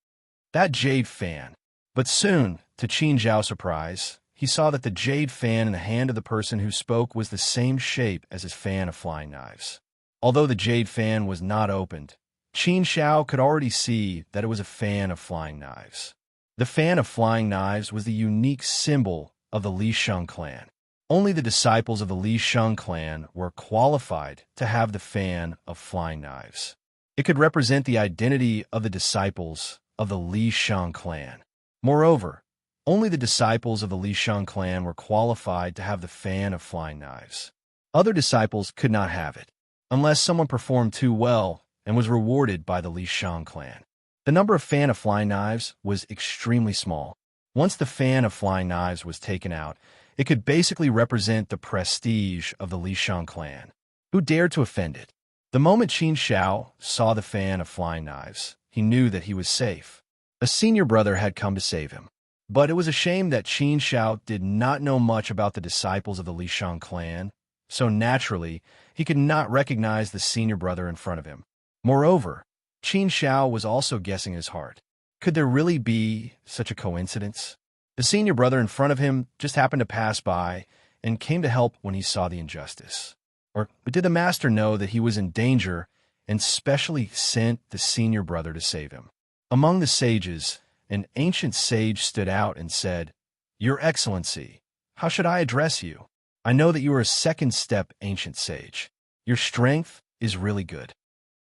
That jade fan. But soon, to Qin Zhao's surprise, he saw that the jade fan in the hand of the person who spoke was the same shape as his fan of flying knives. Although the jade fan was not opened, Qin Xiao could already see that it was a fan of flying knives. The fan of flying knives was the unique symbol of the Li Sheng clan. Only the disciples of the Li Sheng clan were qualified to have the fan of flying knives. It could represent the identity of the disciples of the Li Sheng clan. Moreover, only the disciples of the Li Sheng clan were qualified to have the fan of flying knives. Other disciples could not have it, unless someone performed too well and was rewarded by the Li Sheng clan. The number of fan of flying knives was extremely small. Once the fan of flying knives was taken out, it could basically represent the prestige of the Li Sheng clan. Who dared to offend it? The moment Qin Xiao saw the fan of flying knives, he knew that he was safe. A senior brother had come to save him. But it was a shame that Qin Xiao did not know much about the disciples of the Li Sheng clan, so naturally, he could not recognize the senior brother in front of him. Moreover, Qin Xiao was also guessing in his heart. Could there really be such a coincidence? The senior brother in front of him just happened to pass by and came to help when he saw the injustice. Or did the master know that he was in danger and specially sent the senior brother to save him? Among the sages, an ancient sage stood out and said, "Your Excellency, how should I address you? I know that you are a second-step ancient sage. Your strength is really good.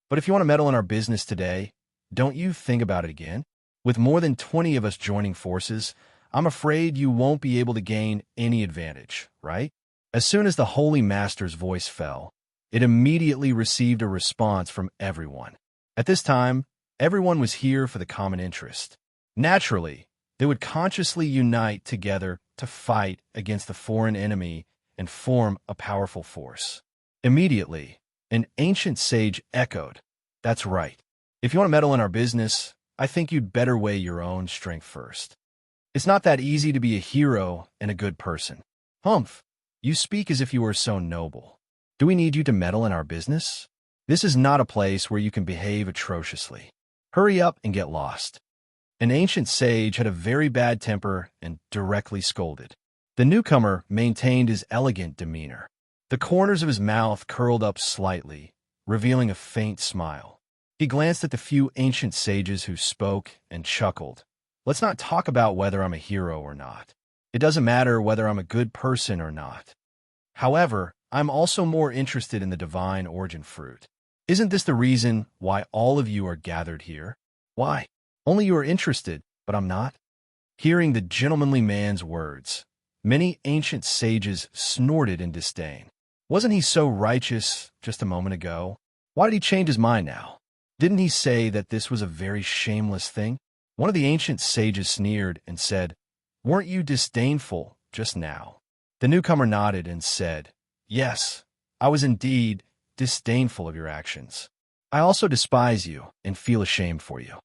But if you want to meddle in our business today, don't you think about it again? With more than 20 of us joining forces, I'm afraid you won't be able to gain any advantage, right?" As soon as the Holy Master's voice fell, it immediately received a response from everyone. At this time, everyone was here for the common interest. Naturally, they would consciously unite together to fight against the foreign enemy and form a powerful force. Immediately, an ancient sage echoed, "That's right. If you want to meddle in our business, I think you'd better weigh your own strength first. It's not that easy to be a hero and a good person." "Humph, you speak as if you were so noble. Do we need you to meddle in our business? This is not a place where you can behave atrociously. Hurry up and get lost." An ancient sage had a very bad temper and directly scolded. The newcomer maintained his elegant demeanor. The corners of his mouth curled up slightly, revealing a faint smile. He glanced at the few ancient sages who spoke and chuckled. "Let's not talk about whether I'm a hero or not. It doesn't matter whether I'm a good person or not. However, I'm also more interested in the divine origin fruit. Isn't this the reason why all of you are gathered here? Why? Only you are interested, but I'm not?" Hearing the gentlemanly man's words, many ancient sages snorted in disdain. Wasn't he so righteous just a moment ago? Why did he change his mind now? Didn't he say that this was a very shameless thing? One of the ancient sages sneered and said, "Weren't you disdainful just now?" The newcomer nodded and said, "Yes, I was indeed disdainful of your actions. I also despise you and feel ashamed for you.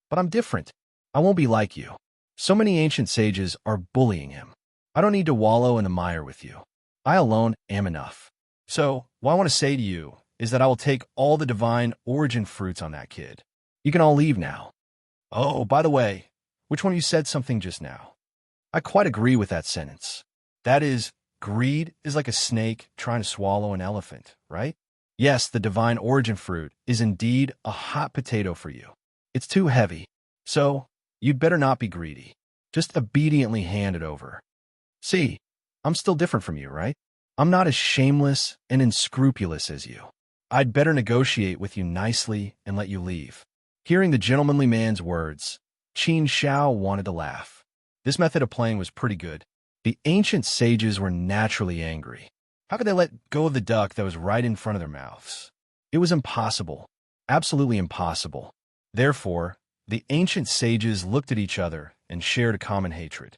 But I'm different. I won't be like you. So many ancient sages are bullying him. I don't need to wallow in the mire with you. I alone am enough. So, what I want to say to you is that I will take all the divine origin fruits on that kid. You can all leave now. Oh, by the way, which one of you said something just now? I quite agree with that sentence. That is, greed is like a snake trying to swallow an elephant, right? Yes, the divine origin fruit is indeed a hot potato for you. It's too heavy, so you'd better not be greedy. Just obediently hand it over. See, I'm still different from you, right? I'm not as shameless and unscrupulous as you. I'd better negotiate with you nicely and let you leave. Hearing the gentlemanly man's words, Qin Shao wanted to laugh. This method of playing was pretty good. The ancient sages were naturally angry. How could they let go of the duck that was right in front of their mouths? It was impossible. Absolutely impossible. Therefore, the ancient sages looked at each other and shared a common hatred.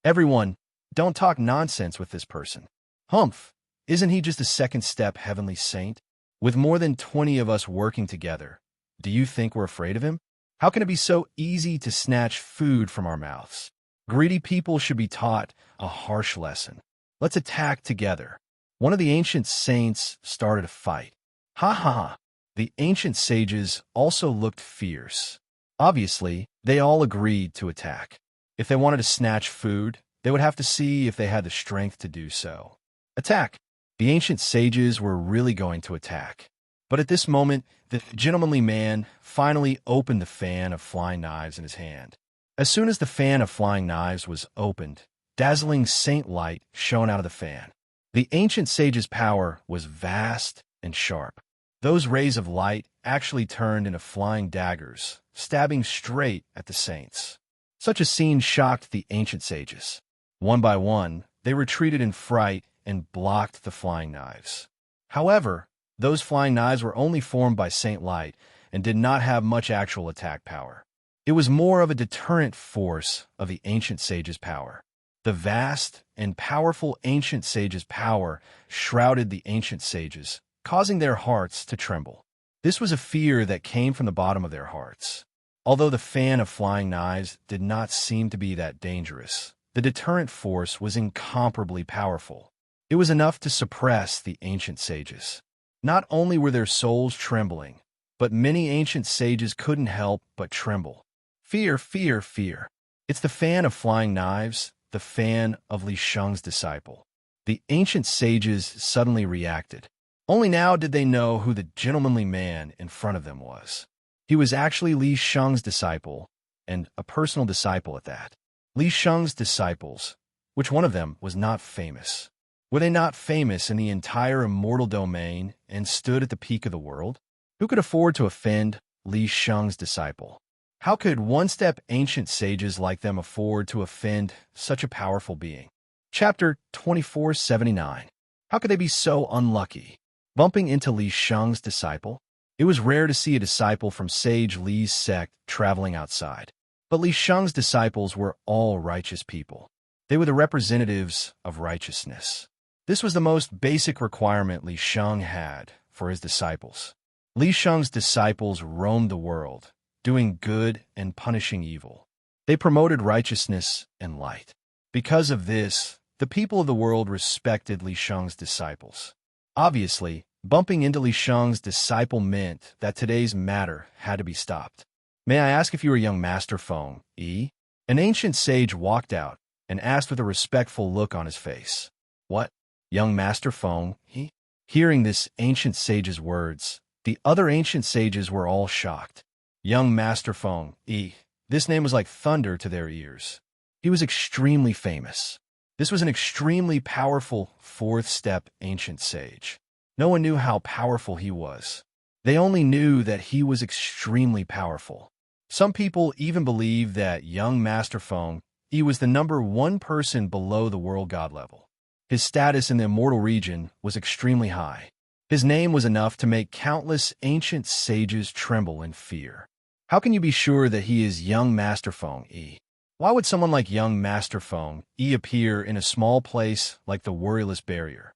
Everyone, don't talk nonsense with this person. Humph, isn't he just a second step heavenly saint? With more than 20 of us working together, do you think we're afraid of him? How can it be so easy to snatch food from our mouths? Greedy people should be taught a harsh lesson. Let's attack together. One of the ancient saints started a fight. Ha ha ha. The ancient sages also looked fierce. Obviously, they all agreed to attack. If they wanted to snatch food, they would have to see if they had the strength to do so. Attack! The ancient sages were really going to attack. But at this moment, the gentlemanly man finally opened the fan of flying knives in his hand. As soon as the fan of flying knives was opened, dazzling saint light shone out of the fan. The ancient sage's power was vast and sharp. Those rays of light actually turned into flying daggers, stabbing straight at the saints. Such a scene shocked the ancient sages. One by one, they retreated in fright and blocked the flying knives. However, those flying knives were only formed by Saint Light and did not have much actual attack power. It was more of a deterrent force of the ancient sage's power. The vast and powerful ancient sage's power shrouded the ancient sages, causing their hearts to tremble. This was a fear that came from the bottom of their hearts. Although the fan of flying knives did not seem to be that dangerous, the deterrent force was incomparably powerful. It was enough to suppress the ancient sages. Not only were their souls trembling, but many ancient sages couldn't help but tremble. Fear, fear, fear. It's the fan of flying knives, the fan of Li Sheng's disciple. The ancient sages suddenly reacted. Only now did they know who the gentlemanly man in front of them was. He was actually Li Sheng's disciple, and a personal disciple at that. Li Sheng's disciples, which one of them was not famous? Were they not famous in the entire immortal domain and stood at the peak of the world? Who could afford to offend Li Sheng's disciple? How could one-step ancient sages like them afford to offend such a powerful being? Chapter 2479. How could they be so unlucky? Bumping into Li Sheng's disciple? It was rare to see a disciple from Sage Li's sect traveling outside. But Li Sheng's disciples were all righteous people. They were the representatives of righteousness. This was the most basic requirement Li Sheng had for his disciples. Li Sheng's disciples roamed the world, doing good and punishing evil. They promoted righteousness and light. Because of this, the people of the world respected Li Sheng's disciples. Obviously, bumping into Li Sheng's disciple meant that today's matter had to be stopped. May I ask if you are young Master Feng, Yi? An ancient sage walked out and asked with a respectful look on his face. What? Young Master Feng, Yi? Hearing this ancient sage's words, the other ancient sages were all shocked. Young Master Feng, Yi. This name was like thunder to their ears. He was extremely famous. This was an extremely powerful fourth-step ancient sage. No one knew how powerful he was. They only knew that he was extremely powerful. Some people even believe that young Master Feng, he was the number one person below the world god level. His status in the immortal region was extremely high. His name was enough to make countless ancient sages tremble in fear. How can you be sure that he is young Master Feng, Yi? Why would someone like young Master Feng, Yi appear in a small place like the Worryless Barrier?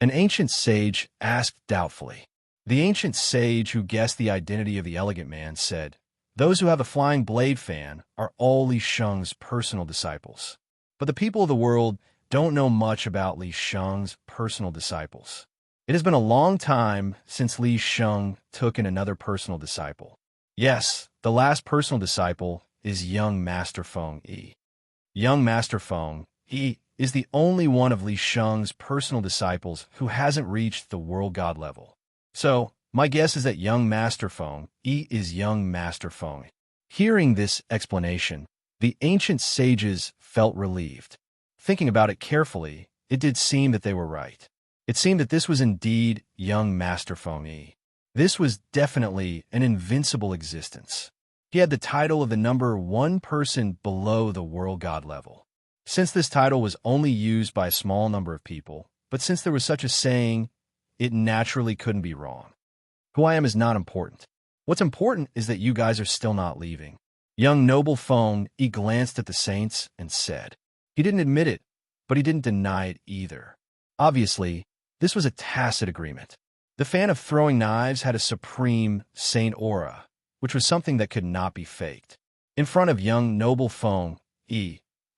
An ancient sage asked doubtfully. The ancient sage who guessed the identity of the elegant man said, "Those who have a flying blade fan are all Li Sheng's personal disciples." But the people of the world don't know much about Li Sheng's personal disciples. It has been a long time since Li Sheng took in another personal disciple. Yes, the last personal disciple is young Master Feng, Yi. Young Master Feng, Yi, is the only one of Li Sheng's personal disciples who hasn't reached the world god level. So, my guess is that young Master Feng E is young Master Feng. Hearing this explanation, the ancient sages felt relieved. Thinking about it carefully, it did seem that they were right. It seemed that this was indeed young Master Feng E. This was definitely an invincible existence. He had the title of the number one person below the world god level. Since this title was only used by a small number of people, but since there was such a saying, it naturally couldn't be wrong. Who I am is not important. What's important is that you guys are still not leaving. Young Noble Feng, he glanced at the saints and said. He didn't admit it, but he didn't deny it either. Obviously, this was a tacit agreement. The fan of throwing knives had a supreme saint aura, which was something that could not be faked. In front of young Noble Feng,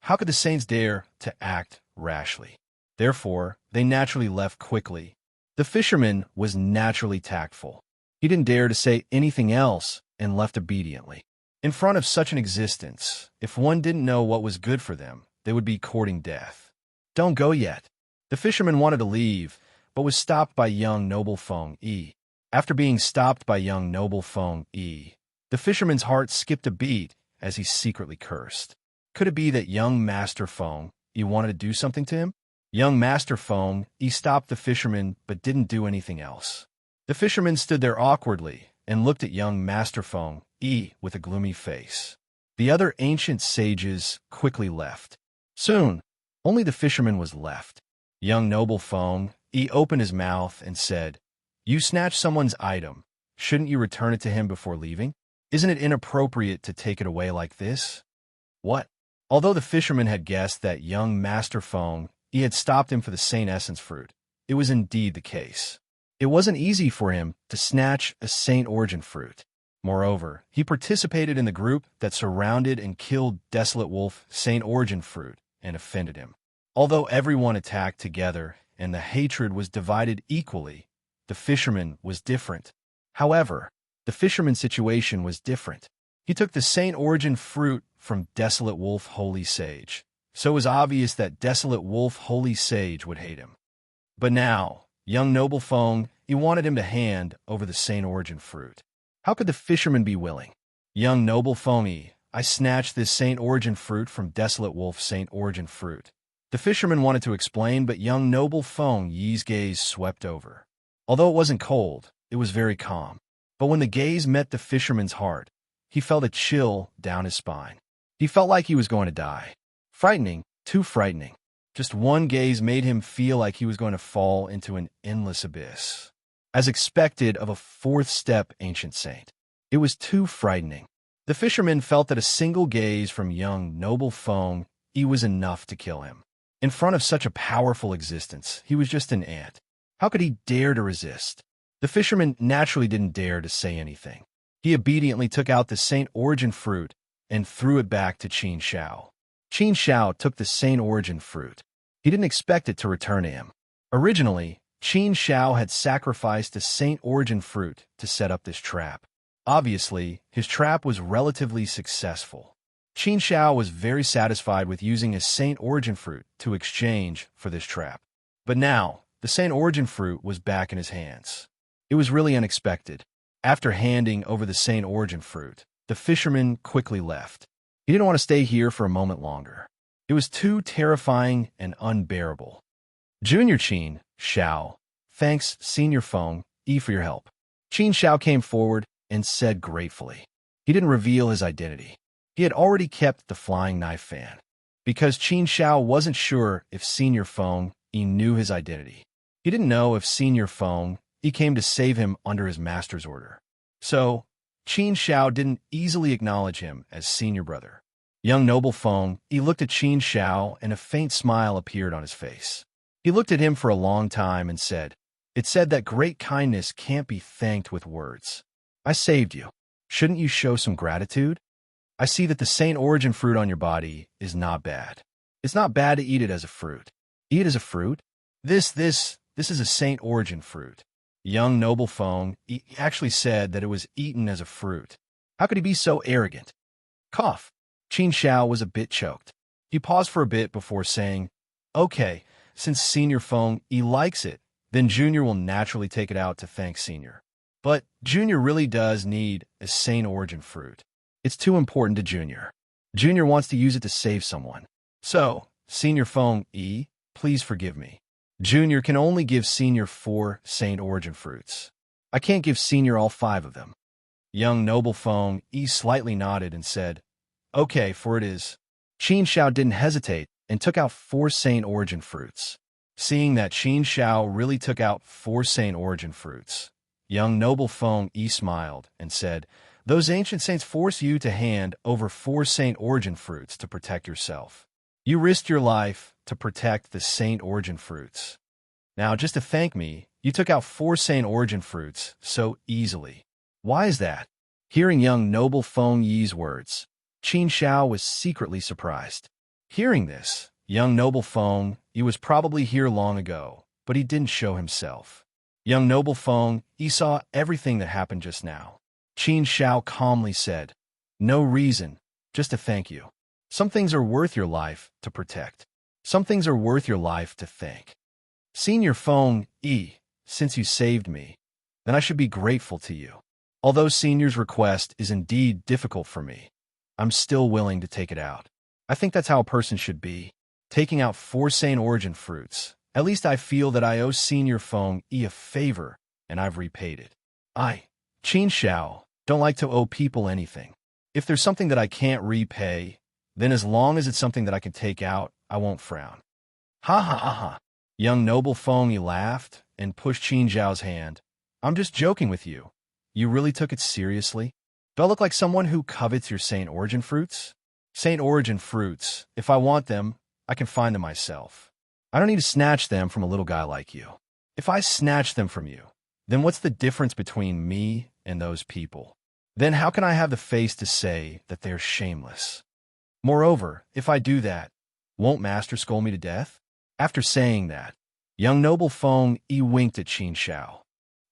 how could the saints dare to act rashly? Therefore, they naturally left quickly. The fisherman was naturally tactful. He didn't dare to say anything else and left obediently. In front of such an existence, if one didn't know what was good for them, they would be courting death. Don't go yet. The fisherman wanted to leave, but was stopped by young Noble Feng E. After being stopped by young Noble Feng E, the fisherman's heart skipped a beat as he secretly cursed. Could it be that young Master Feng E wanted to do something to him? Young Master Feng E stopped the fisherman but didn't do anything else. The fisherman stood there awkwardly and looked at young Master Feng E with a gloomy face. The other ancient sages quickly left. Soon, only the fisherman was left. Young Noble Feng E opened his mouth and said, "You snatched someone's item. Shouldn't you return it to him before leaving? Isn't it inappropriate to take it away like this?" What? Although the fisherman had guessed that young Master Feng E had stopped him for the Saint Essence fruit, it was indeed the case. It wasn't easy for him to snatch a Saint Origin fruit. Moreover, he participated in the group that surrounded and killed Desolate Wolf Saint Origin fruit and offended him. Although everyone attacked together and the hatred was divided equally, the fisherman was different. However, the fisherman's situation was different. He took the Saint Origin fruit from Desolate Wolf Holy Sage, so it was obvious that Desolate Wolf Holy Sage would hate him. But now, young Noble Feng, he wanted him to hand over the Saint Origin fruit. How could the fisherman be willing? Young Noble Feng, I snatched this Saint Origin fruit from Desolate Wolf Saint Origin fruit. The fisherman wanted to explain, but young Noble Feng Yi's gaze swept over. Although it wasn't cold, it was very calm. But when the gaze met the fisherman's heart, he felt a chill down his spine. He felt like he was going to die. Frightening, too frightening. Just one gaze made him feel like he was going to fall into an endless abyss. As expected of a fourth-step ancient saint, it was too frightening. The fisherman felt that a single gaze from young Noble Feng E was enough to kill him. In front of such a powerful existence, he was just an ant. How could he dare to resist? The fisherman naturally didn't dare to say anything. He obediently took out the Saint Origin fruit and threw it back to Qin Shao. Qin Shao took the Saint Origin fruit. He didn't expect it to return to him. Originally, Qin Shao had sacrificed a Saint Origin fruit to set up this trap. Obviously, his trap was relatively successful. Qin Shao was very satisfied with using a Saint Origin fruit to exchange for this trap. But now, the Saint Origin fruit was back in his hands. It was really unexpected. After handing over the Saint Origin fruit, the fisherman quickly left. He didn't want to stay here for a moment longer. It was too terrifying and unbearable. Junior Qin Shao, thanks Senior Feng E for your help. Qin Shao came forward and said gratefully. He didn't reveal his identity. He had already kept the flying knife fan, because Qin Shao wasn't sure if Senior Feng E knew his identity. He didn't know if Senior Feng E came to save him under his master's order. So, Qin Shao didn't easily acknowledge him as senior brother. Young Noble Feng E looked at Qin Shao and a faint smile appeared on his face. He looked at him for a long time and said, "It's said that great kindness can't be thanked with words. I saved you. Shouldn't you show some gratitude? I see that the Saint Origin fruit on your body is not bad. It's not bad to eat it as a fruit. Eat it as a fruit? This is a Saint Origin fruit." Young Noble Feng actually said that it was eaten as a fruit. How could he be so arrogant? Cough. Qin Shao was a bit choked. He paused for a bit before saying, "Okay, since Senior Feng likes it, then Junior will naturally take it out to thank Senior. But Junior really does need a Saint Origin fruit. It's too important to Junior. Junior wants to use it to save someone. So, Senior Fong E, please forgive me. Junior can only give Senior 4 Saint Origin fruits. I can't give Senior all 5 of them. Young Noble Fong E slightly nodded and said, Okay, for it is. Qin Xiao didn't hesitate and took out 4 Saint Origin fruits. Seeing that Qin Xiao really took out 4 Saint Origin fruits, young Noble Fong E smiled and said, Those ancient saints force you to hand over 4 Saint Origin fruits to protect yourself. You risked your life to protect the Saint Origin fruits. Now, just to thank me, you took out 4 Saint Origin fruits so easily. Why is that? Hearing young Noble Fong Yi's words, Qin Xiao was secretly surprised. Hearing this, young Noble Fong Yi was probably here long ago, but he didn't show himself. Young Noble Fong Yi saw everything that happened just now. Qin Xiao calmly said, No reason, just to thank you. Some things are worth your life to protect. Some things are worth your life to thank. Senior Fong Yi, since you saved me, then I should be grateful to you. Although Senior's request is indeed difficult for me, I'm still willing to take it out. I think that's how a person should be. Taking out 4 Saint Origin fruits. At least I feel that I owe Senior Fong Yi a favor, and I've repaid it. I, Qin Xiao, don't like to owe people anything. If there's something that I can't repay, then as long as it's something that I can take out, I won't frown. Ha ha ha ha. Young Noble Fong Yi laughed and pushed Qin Xiao's hand. I'm just joking with you. You really took it seriously? Do I look like someone who covets your Saint Origin fruits? Saint Origin fruits, if I want them, I can find them myself. I don't need to snatch them from a little guy like you. If I snatch them from you, then what's the difference between me and those people? Then how can I have the face to say that they're shameless? Moreover, if I do that, won't Master scold me to death? After saying that, young Noble Fong Yi winked at Qin Xiao.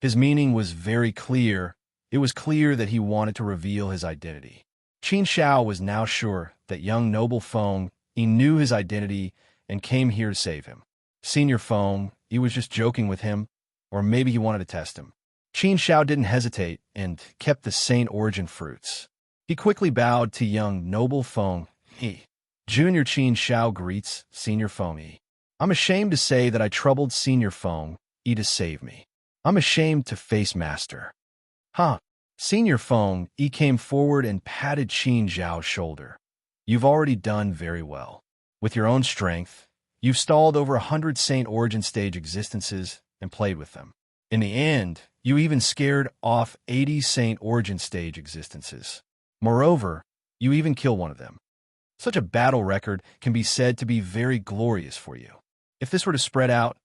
His meaning was very clear. It was clear that he wanted to reveal his identity. Qin Xiao was now sure that young Noble Fong Yi knew his identity and came here to save him. Senior Fong Yi was just joking with him, or maybe he wanted to test him. Qin Xiao didn't hesitate and kept the Saint Origin fruits. He quickly bowed to young Noble Fong Yi. Junior Qin Xiao greets Senior Fong Yi. I'm ashamed to say that I troubled Senior Fong Yi to save me. I'm ashamed to face Master. Huh. Senior Fong Yi came forward and patted Qin Xiao's shoulder. You've already done very well. With your own strength, you've stalled over 100 Saint Origin stage existences and played with them. In the end, you even scared off 80 Saint Origin stage existences. Moreover, you even killed one of them. Such a battle record can be said to be very glorious for you. If this were to spread out,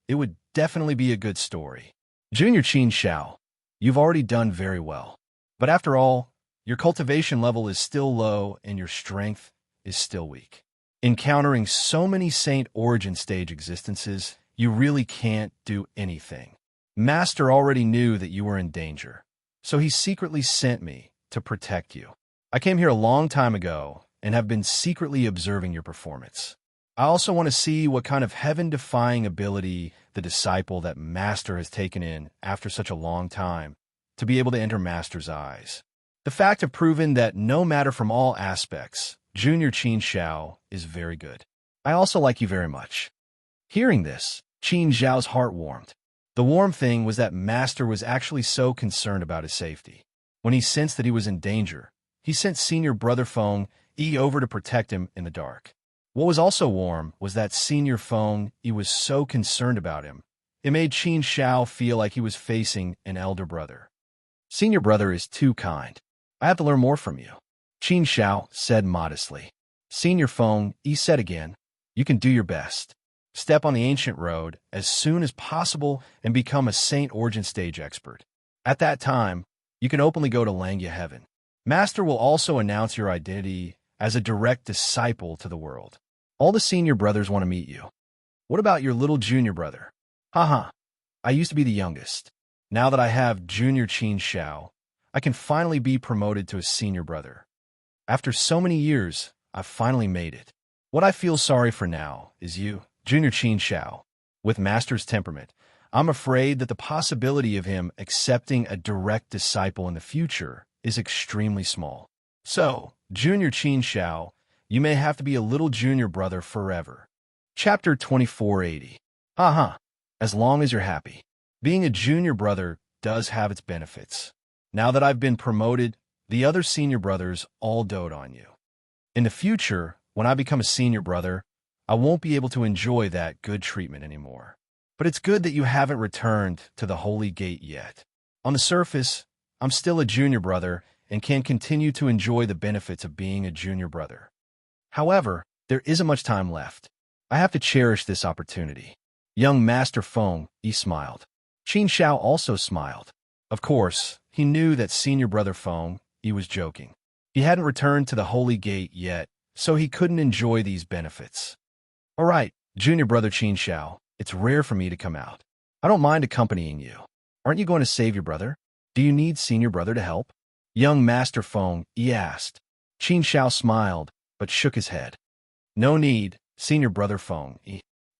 it would definitely be a good story. Junior Qin Xiao, you've already done very well. But after all, your cultivation level is still low and your strength is still weak. Encountering so many Saint Origin stage existences, you really can't do anything. Master already knew that you were in danger, so he secretly sent me to protect you. I came here a long time ago and have been secretly observing your performance. I also want to see what kind of heaven-defying ability the disciple that Master has taken in after such a long time to be able to enter Master's eyes. The fact have proven that no matter from all aspects, Junior Qin Xiao is very good. I also like you very much. Hearing this, Qin Xiao's heart warmed. The warm thing was that Master was actually so concerned about his safety. When he sensed that he was in danger, he sent Senior Brother Fong Yi over to protect him in the dark. What was also warm was that Senior Fong Yi was so concerned about him. It made Qin Xiao feel like he was facing an elder brother. Senior Brother is too kind. I have to learn more from you, Qin Xiao said modestly. Senior Fong Yi said again, You can do your best. Step on the ancient road as soon as possible and become a Saint Origin stage expert. At that time, you can openly go to Langya Heaven. Master will also announce your identity as a direct disciple to the world. All the senior brothers want to meet you. What about your little junior brother? Haha, I used to be the youngest. Now that I have Junior Qin Xiao, I can finally be promoted to a senior brother. After so many years, I've finally made it. What I feel sorry for now is you, Junior Qin Xiao. With Master's temperament, I'm afraid that the possibility of him accepting a direct disciple in the future is extremely small. So, Junior Qin Shao, you may have to be a little junior brother forever. Chapter 2480. Haha. As long as you're happy. Being a junior brother does have its benefits. Now that I've been promoted, the other senior brothers all dote on you. In the future, when I become a senior brother, I won't be able to enjoy that good treatment anymore. But it's good that you haven't returned to the Holy Gate yet. On the surface, I'm still a junior brother and can continue to enjoy the benefits of being a junior brother. However, there isn't much time left. I have to cherish this opportunity. Young Master Feng, he smiled. Qin Shao also smiled. Of course, he knew that senior brother Feng, he was joking. He hadn't returned to the Holy Gate yet, so he couldn't enjoy these benefits. All right, junior brother Qin Shao, it's rare for me to come out. I don't mind accompanying you. Aren't you going to save your brother? Do you need senior brother to help? Young Master Feng, he asked. Qin Shao smiled, but shook his head. No need, senior brother Feng.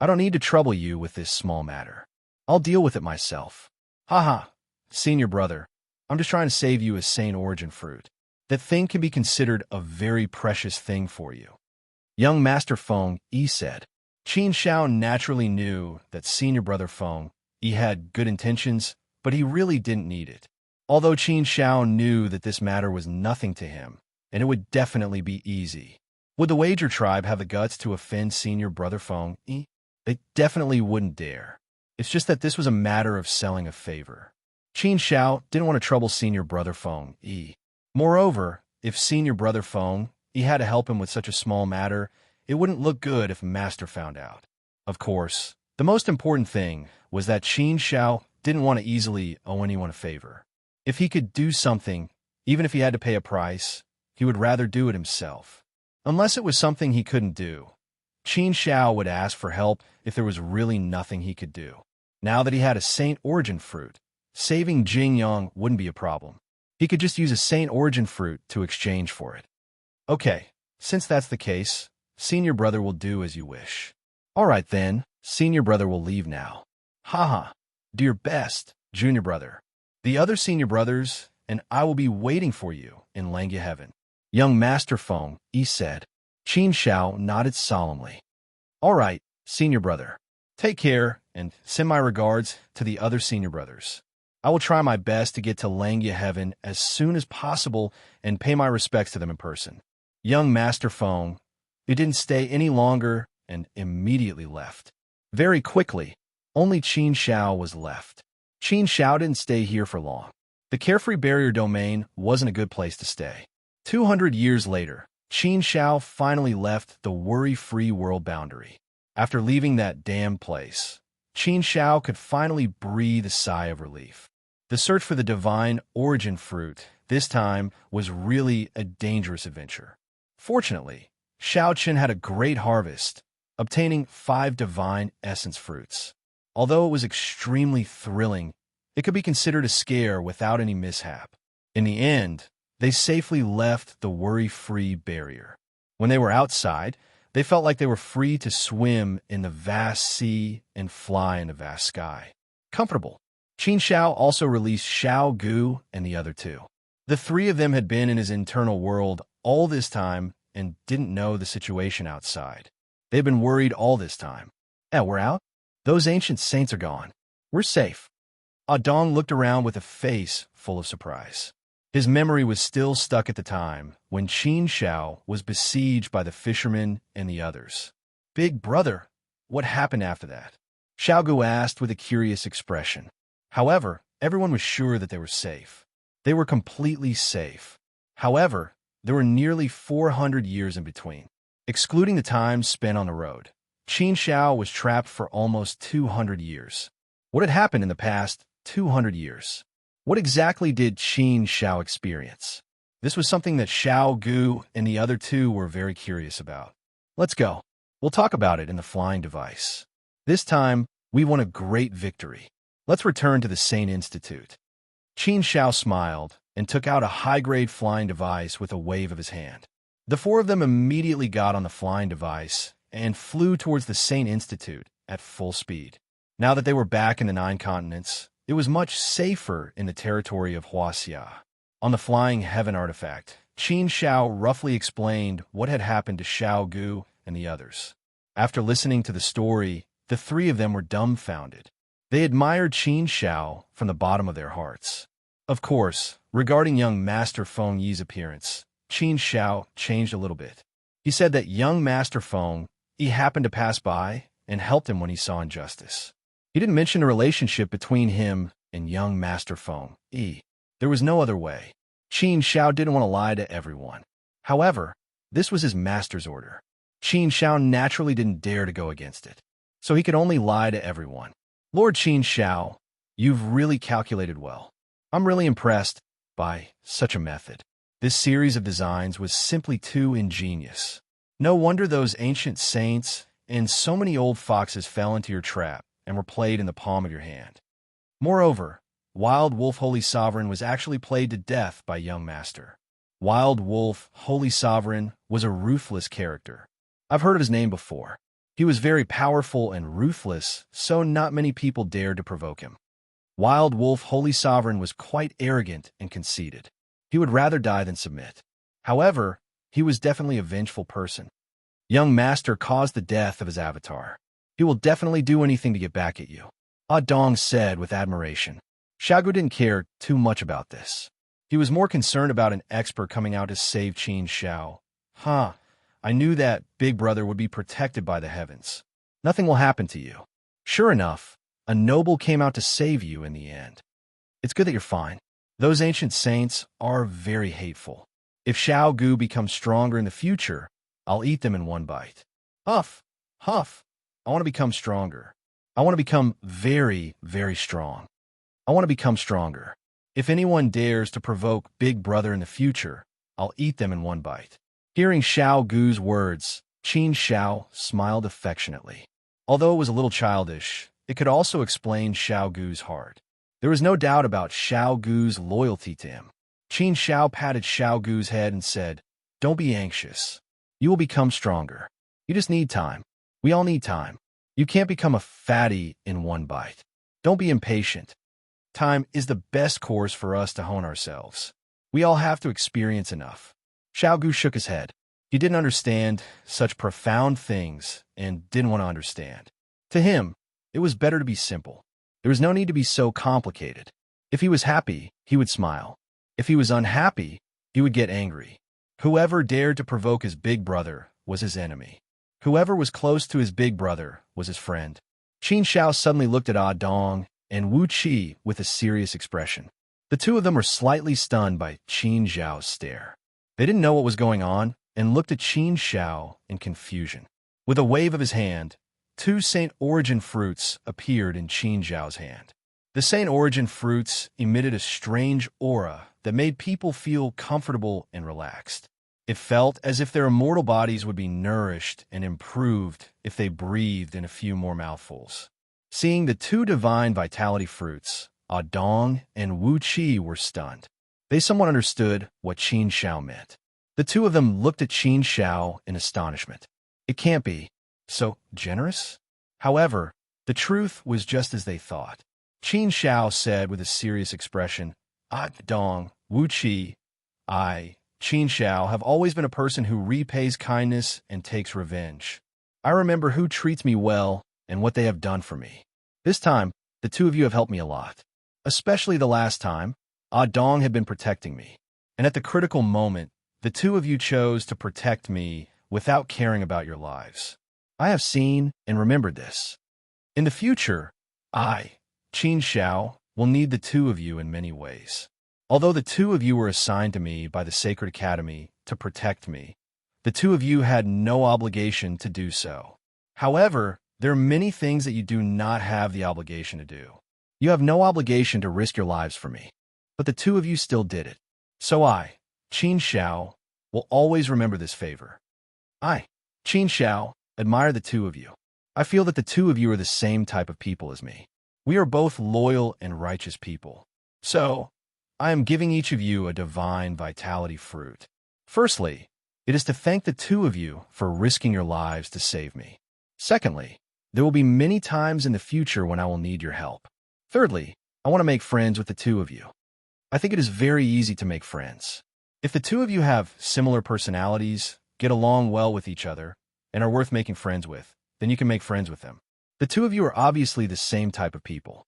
I don't need to trouble you with this small matter. I'll deal with it myself. Haha, senior brother, I'm just trying to save you a Saint Origin fruit. That thing can be considered a very precious thing for you. Young Master Feng, he said. Qin Shao naturally knew that senior brother Feng, he had good intentions, but he really didn't need it. Although Qin Shao knew that this matter was nothing to him, and it would definitely be easy. Would the Wager tribe have the guts to offend senior brother Feng? They definitely wouldn't dare. It's just that this was a matter of selling a favor. Qin Shao didn't want to trouble senior brother Feng. Moreover, if senior brother Feng, he had to help him with such a small matter, it wouldn't look good if Master found out. Of course, the most important thing was that Qin Shao didn't want to easily owe anyone a favor. If he could do something, even if he had to pay a price, he would rather do it himself. Unless it was something he couldn't do, Qin Shao would ask for help if there was really nothing he could do. Now that he had a Saint Origin fruit, saving Jing Yang wouldn't be a problem. He could just use a Saint Origin fruit to exchange for it. Okay, since that's the case, senior brother will do as you wish. All right then, senior brother will leave now. Haha, do your best, junior brother. The other senior brothers and I will be waiting for you in Langya Heaven. Young Master Feng, he said. Qin Shao nodded solemnly. All right, senior brother. Take care and send my regards to the other senior brothers. I will try my best to get to Langya Heaven as soon as possible and pay my respects to them in person. Young Master Feng, who didn't stay any longer and immediately left. Very quickly, only Qin Shao was left. Qin Shao didn't stay here for long. The Carefree Barrier Domain wasn't a good place to stay. 200 years later, Qin Shao finally left the worry-free world boundary. After leaving that damn place, Qin Shao could finally breathe a sigh of relief. The search for the divine origin fruit, this time, was really a dangerous adventure. Fortunately, Shao Chen had a great harvest, obtaining 5 divine essence fruits. Although it was extremely thrilling, it could be considered a scare without any mishap. In the end, they safely left the worry-free barrier. When they were outside, they felt like they were free to swim in the vast sea and fly in the vast sky. Comfortable. Qin Shao also released Shao Gu and the other 2. The 3 of them had been in his internal world all this time and didn't know the situation outside. They'd been worried all this time. We're out? Those ancient saints are gone. We're safe. Dong looked around with a face full of surprise. His memory was still stuck at the time when Qin Shao was besieged by the fishermen and the others. Big brother, what happened after that? Shao Gu asked with a curious expression. However, everyone was sure that they were safe. They were completely safe. However, there were nearly 400 years in between. Excluding the time spent on the road, Qin Shao was trapped for almost 200 years. What had happened in the past 200 years? What exactly did Qin Shao experience? This was something that Shao Gu and the other 2 were very curious about. Let's go. We'll talk about it in the flying device. This time, we won a great victory. Let's return to the Saint Institute. Qin Shao smiled and took out a high-grade flying device with a wave of his hand. The 4 of them immediately got on the flying device and flew towards the Saint Institute at full speed. Now that they were back in the Nine Continents, it was much safer in the territory of Huaxia. On the Flying Heaven artifact, Qin Shao roughly explained what had happened to Xiao Gu and the others. After listening to the story, the three of them were dumbfounded. They admired Qin Shao from the bottom of their hearts. Of course, regarding young Master Feng Yi's appearance, Qin Shao changed a little bit. He said that young Master Feng Yi happened to pass by and helped him when he saw injustice. He didn't mention a relationship between him and young Master Feng Yi. There was no other way. Qin Shao didn't want to lie to everyone. However, this was his master's order. Qin Shao naturally didn't dare to go against it, so he could only lie to everyone. Lord Qin Shao, you've really calculated well. I'm really impressed by such a method. This series of designs was simply too ingenious. No wonder those ancient saints and so many old foxes fell into your trap and were played in the palm of your hand. Moreover, Wild Wolf Holy Sovereign was actually played to death by young Master. Wild Wolf Holy Sovereign was a ruthless character. I've heard of his name before. He was very powerful and ruthless, so not many people dared to provoke him. Wild Wolf Holy Sovereign was quite arrogant and conceited. He would rather die than submit. However, he was definitely a vengeful person. Young Master caused the death of his avatar. He will definitely do anything to get back at you, Ah Dong said with admiration. Xiaogu didn't care too much about this. He was more concerned about an expert coming out to save Qin Shao. I knew that Big Brother would be protected by the heavens. Nothing will happen to you. Sure enough, a noble came out to save you in the end. It's good that you're fine. Those ancient saints are very hateful. If Xiao Gu becomes stronger in the future, I'll eat them in one bite. Huff, huff. I want to become stronger. I want to become very, very strong. I want to become stronger. If anyone dares to provoke Big Brother in the future, I'll eat them in one bite. Hearing Xiao Gu's words, Qin Shao smiled affectionately. Although it was a little childish, it could also explain Xiao Gu's heart. There was no doubt about Xiao Gu's loyalty to him. Qin Shao patted Xiao Gu's head and said, "Don't be anxious. You will become stronger. You just need time. We all need time. You can't become a fatty in one bite. Don't be impatient. Time is the best course for us to hone ourselves. We all have to experience enough." Xiao Gu shook his head. He didn't understand such profound things and didn't want to understand. To him, it was better to be simple. There was no need to be so complicated. If he was happy, he would smile. If he was unhappy, he would get angry. Whoever dared to provoke his big brother was his enemy. Whoever was close to his big brother was his friend. Qin Shao suddenly looked at Ah Dong and Wu Qi with a serious expression. The two of them were slightly stunned by Qin Zhao's stare. They didn't know what was going on and looked at Qin Shao in confusion. With a wave of his hand, two Saint Origin fruits appeared in Qin Zhao's hand. The Saint Origin fruits emitted a strange aura that made people feel comfortable and relaxed. It felt as if their immortal bodies would be nourished and improved if they breathed in a few more mouthfuls. Seeing the two divine vitality fruits, Ah Dong and Wu Qi were stunned. They somewhat understood what Qin Shao meant. The two of them looked at Qin Shao in astonishment. It can't be so generous? However, the truth was just as they thought. Qin Shao said with a serious expression, "Ah Dong, Wu Qi, I, Qin Shao, have always been a person who repays kindness and takes revenge. I remember who treats me well and what they have done for me. This time, the two of you have helped me a lot. Especially the last time, Ah Dong had been protecting me. And at the critical moment, the two of you chose to protect me without caring about your lives. I have seen and remembered this. In the future, I, Qin Shao, will need the two of you in many ways. Although the two of you were assigned to me by the Sacred Academy to protect me, the two of you had no obligation to do so. However, there are many things that you do not have the obligation to do. You have no obligation to risk your lives for me, but the two of you still did it. So I, Qin Shao, will always remember this favor. I, Qin Shao, admire the two of you. I feel that the two of you are the same type of people as me. We are both loyal and righteous people. So, I am giving each of you a divine vitality fruit. Firstly, it is to thank the two of you for risking your lives to save me. Secondly, There will be many times in the future when I will need your help. Thirdly, I want to make friends with the two of you. I think it is very easy to make friends. If the two of you have similar personalities, get along well with each other, and are worth making friends with, then you can make friends with them. The two of you are obviously the same type of people.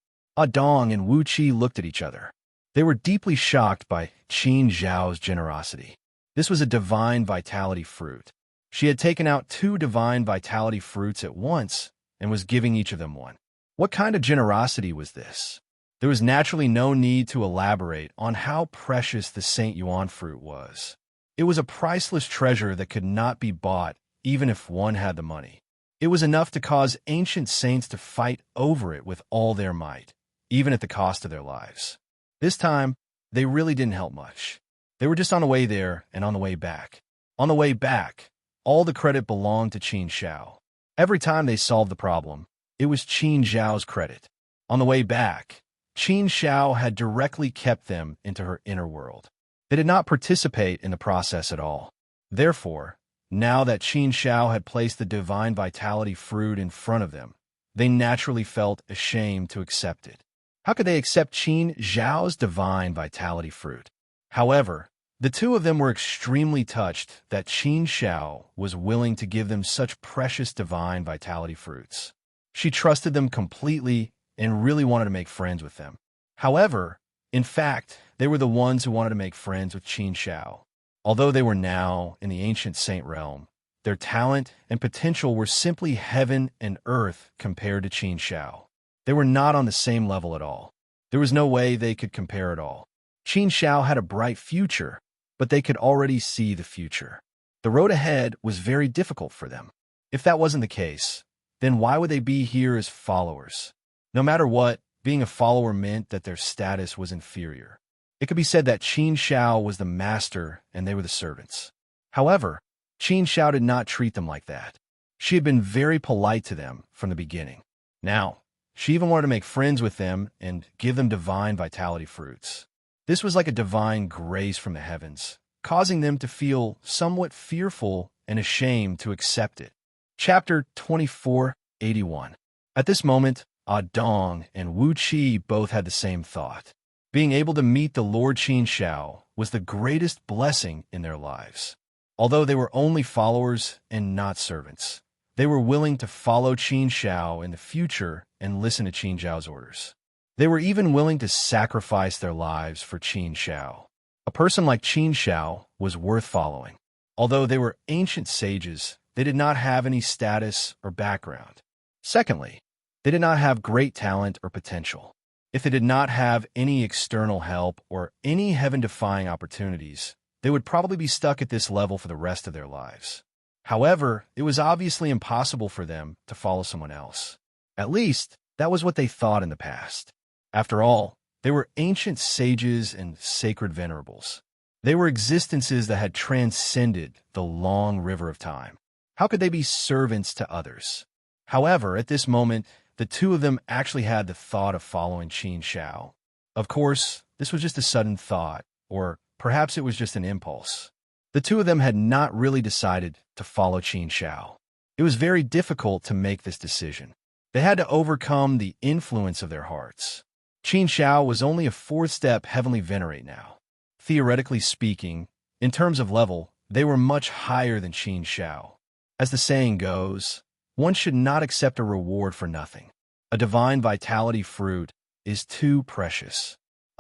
Dong and Wu Qi looked at each other. They were deeply shocked by Qin Zhao's generosity. This was a divine vitality fruit. She had taken out 2 divine vitality fruits at once and was giving each of them one. What kind of generosity was this? There was naturally no need to elaborate on how precious the Saint Yuan fruit was. It was a priceless treasure that could not be bought even if one had the money. It was enough to cause ancient saints to fight over it with all their might, even at the cost of their lives. This time, they really didn't help much. They were just on the way there and on the way back. On the way back, all the credit belonged to Qin Zhao. Every time they solved the problem, it was Qin Zhao's credit. On the way back, Qin Zhao had directly kept them into her inner world. They did not participate in the process at all. Therefore, now that Qin Zhao had placed the divine vitality fruit in front of them, they naturally felt ashamed to accept it. How could they accept Qin Zhao's divine vitality fruit? However, the two of them were extremely touched that Qin Zhao was willing to give them such precious divine vitality fruits. She trusted them completely and really wanted to make friends with them. However, in fact, they were the ones who wanted to make friends with Qin Zhao. Although they were now in the ancient saint realm, their talent and potential were simply heaven and earth compared to Qin Zhao. They were not on the same level at all. There was no way they could compare at all. Qin Zhao had a bright future, but they could already see the future. The road ahead was very difficult for them. If that wasn't the case, then why would they be here as followers? No matter what, being a follower meant that their status was inferior. It could be said that Qin Zhao was the master and they were the servants. However, Qin Zhao did not treat them like that. She had been very polite to them from the beginning. Now, she even wanted to make friends with them and give them divine vitality fruits. This was like a divine grace from the heavens, causing them to feel somewhat fearful and ashamed to accept it. Chapter 2481. At this moment, Dong and Wu Qi both had the same thought. Being able to meet the Lord Qin Zhao was the greatest blessing in their lives. Although they were only followers and not servants, they were willing to follow Qin Zhao in the future and listen to Qin Zhao's orders. They were even willing to sacrifice their lives for Qin Zhao. A person like Qin Zhao was worth following. Although they were ancient sages, they did not have any status or background. Secondly, they did not have great talent or potential. If they did not have any external help or any heaven-defying opportunities, they would probably be stuck at this level for the rest of their lives. However, it was obviously impossible for them to follow someone else. At least, that was what they thought in the past. After all, they were ancient sages and sacred venerables. They were existences that had transcended the long river of time. How could they be servants to others? However, at this moment, the two of them actually had the thought of following Qin Zhao. Of course, this was just a sudden thought, or perhaps it was just an impulse. The two of them had not really decided to follow Qin Zhao. It was very difficult to make this decision. They had to overcome the influence of their hearts. Qin Zhao was only a 4th-step heavenly venerate now. Theoretically speaking, in terms of level, they were much higher than Qin Zhao. As the saying goes, one should not accept a reward for nothing. A divine vitality fruit is too precious.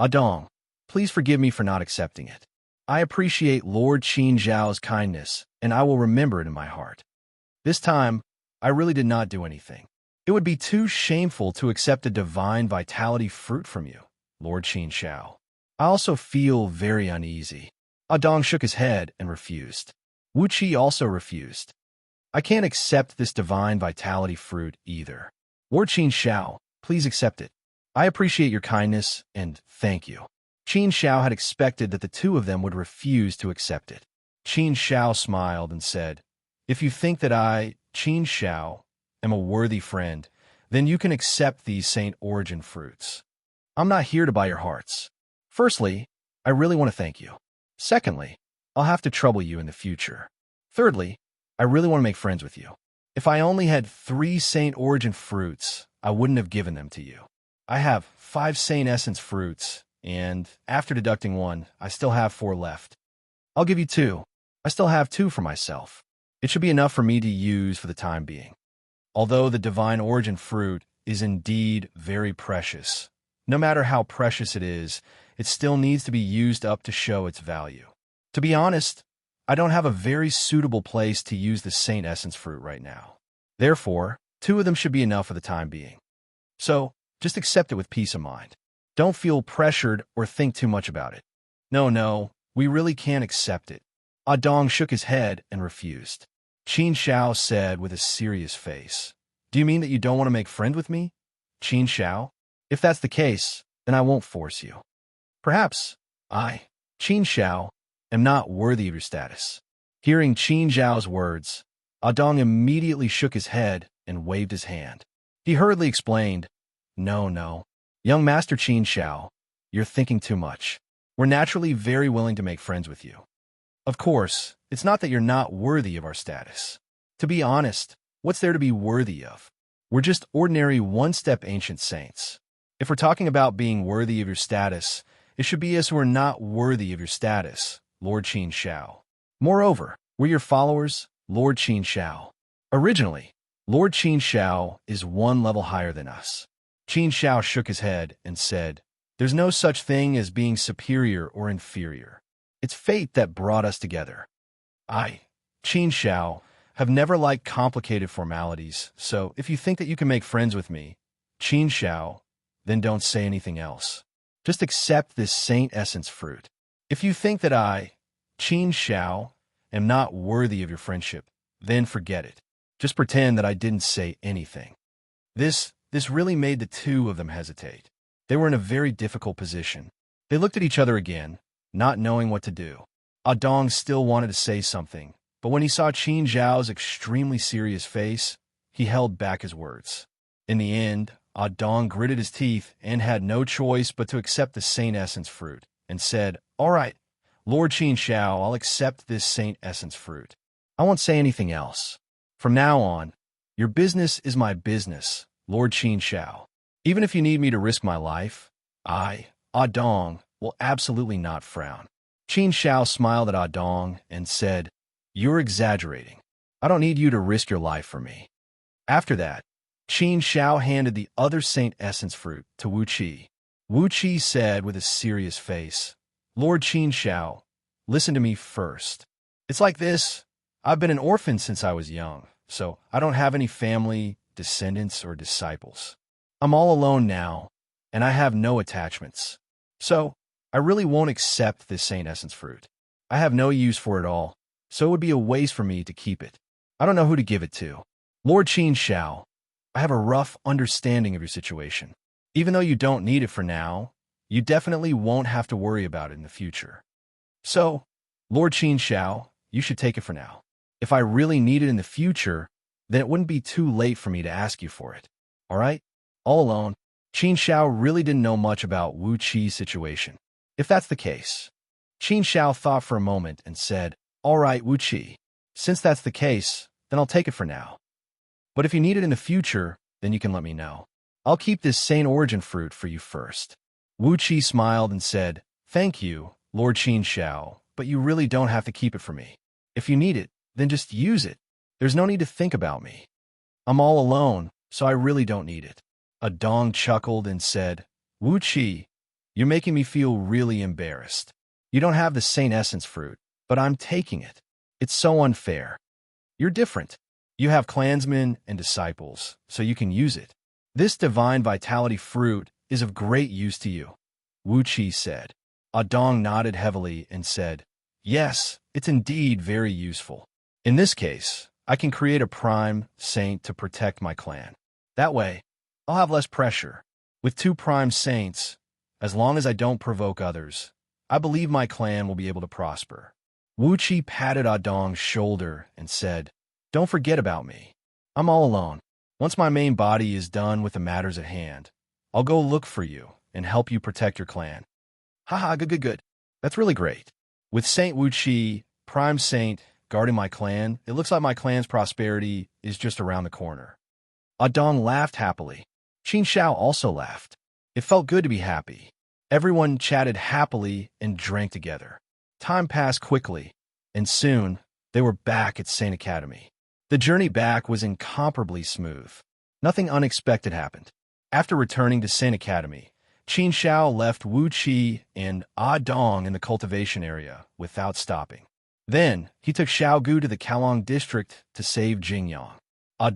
Dong, please forgive me for not accepting it. I appreciate Lord Qin Zhao's kindness, and I will remember it in my heart. This time, I really did not do anything. It would be too shameful to accept a divine vitality fruit from you, Lord Qin Zhao. I also feel very uneasy. Dong shook his head and refused. Wu Qi also refused. I can't accept this divine vitality fruit either. Lord Qin Zhao, please accept it. I appreciate your kindness, and thank you. Qin Zhao had expected that the two of them would refuse to accept it. Qin Zhao smiled and said, If you think that I, Qin Zhao, am a worthy friend, then you can accept these Saint Origin fruits. I'm not here to buy your hearts. Firstly, I really want to thank you. Secondly, I'll have to trouble you in the future. Thirdly, I really want to make friends with you. If I only had 3 Saint Origin fruits, I wouldn't have given them to you. I have 5 Saint Essence fruits, and after deducting 1, I still have 4 left. I'll give you 2. I still have 2 for myself. It should be enough for me to use for the time being. Although the divine origin fruit is indeed very precious, no matter how precious it still needs to be used up to show its value. To be honest, I don't have a very suitable place to use the Saint Essence fruit right now. Therefore, 2 of them should be enough for the time being. So, just accept it with peace of mind. Don't feel pressured or think too much about it. No, we really can't accept it. Dong shook his head and refused. Qin Xiao said with a serious face, "Do you mean that you don't want to make friends with me, Qin Xiao? If that's the case, then I won't force you. Perhaps I, Qin Xiao, am not worthy of your status." Hearing Qin Xiao's words, Dong immediately shook his head and waved his hand. He hurriedly explained, No, young Master Qin Xiao, you're thinking too much. We're naturally very willing to make friends with you. Of course, it's not that you're not worthy of our status. To be honest, what's there to be worthy of? We're just ordinary one-step ancient saints. If we're talking about being worthy of your status, it should be us who are not worthy of your status, Lord Qin Xiao. Moreover, we're your followers, Lord Qin Xiao. Originally, Lord Qin Xiao is 1 level higher than us. Qin Xiao shook his head and said, "There's no such thing as being superior or inferior. It's fate that brought us together. I, Qin Xiao, have never liked complicated formalities, so if you think that you can make friends with me, Qin Xiao, then don't say anything else. Just accept this Saint Essence fruit. If you think that I, Qin Xiao, am not worthy of your friendship, then forget it. Just pretend that I didn't say anything." This really made the 2 of them hesitate. They were in a very difficult position. They looked at each other again, not knowing what to do. Dong still wanted to say something, but when he saw Qin Xiao's extremely serious face, he held back his words. In the end, Dong gritted his teeth and had no choice but to accept the Saint Essence fruit, and said, "All right, Lord Qin Xiao, I'll accept this Saint Essence fruit. I won't say anything else. From now on, your business is my business, Lord Qin Xiao. Even if you need me to risk my life, I, Dong, will absolutely not frown." Qin Xiao smiled at Dong and said, "You're exaggerating. I don't need you to risk your life for me." After that, Qin Xiao handed the other Saint Essence fruit to Wu Qi. Wu Qi said with a serious face, "Lord Qin Xiao, listen to me first. It's like this. I've been an orphan since I was young, so I don't have any family, descendants, or disciples. I'm all alone now, and I have no attachments. So, I really won't accept this Saint Essence fruit. I have no use for it all, so it would be a waste for me to keep it. I don't know who to give it to. Lord Qin Xiao, I have a rough understanding of your situation. Even though you don't need it for now, you definitely won't have to worry about it in the future. So, Lord Qin Xiao, you should take it for now. If I really need it in the future, then it wouldn't be too late for me to ask you for it. All right?" All alone, Qin Xiao really didn't know much about Wu Qi's situation. If that's the case, Qin Xiao thought for a moment and said, "All right, Wu Qi. Since that's the case, then I'll take it for now. But if you need it in the future, then you can let me know. I'll keep this Saint Origin fruit for you first." Wu Qi smiled and said, "Thank you, Lord Qin Xiao, but you really don't have to keep it for me. If you need it, then just use it. There's no need to think about me. I'm all alone, so I really don't need it." Dong chuckled and said, "Wu Qi, you're making me feel really embarrassed. You don't have the Saint Essence fruit, but I'm taking it. It's so unfair. You're different. You have clansmen and disciples, so you can use it. This divine vitality fruit is of great use to you," Wu Qi said. Dong nodded heavily and said, "Yes, it's indeed very useful. In this case, I can create a prime saint to protect my clan. That way, I'll have less pressure. With 2 prime saints, as long as I don't provoke others, I believe my clan will be able to prosper." Wu Qi patted Dong's shoulder and said, "Don't forget about me. I'm all alone. Once my main body is done with the matters at hand, I'll go look for you and help you protect your clan." Haha, good. That's really great. With Saint Wu Qi, Prime Saint, guarding my clan. It looks like my clan's prosperity is just around the corner." Adong laughed happily. Qin Shao also laughed. It felt good to be happy. Everyone chatted happily and drank together. Time passed quickly, and soon they were back at Saint Academy. The journey back was incomparably smooth. Nothing unexpected happened. After returning to Saint Academy, Qin Shao left Wu Qi and Dong in the cultivation area without stopping. Then, he took Xiao Gu to the Kalong district to save Jingyang.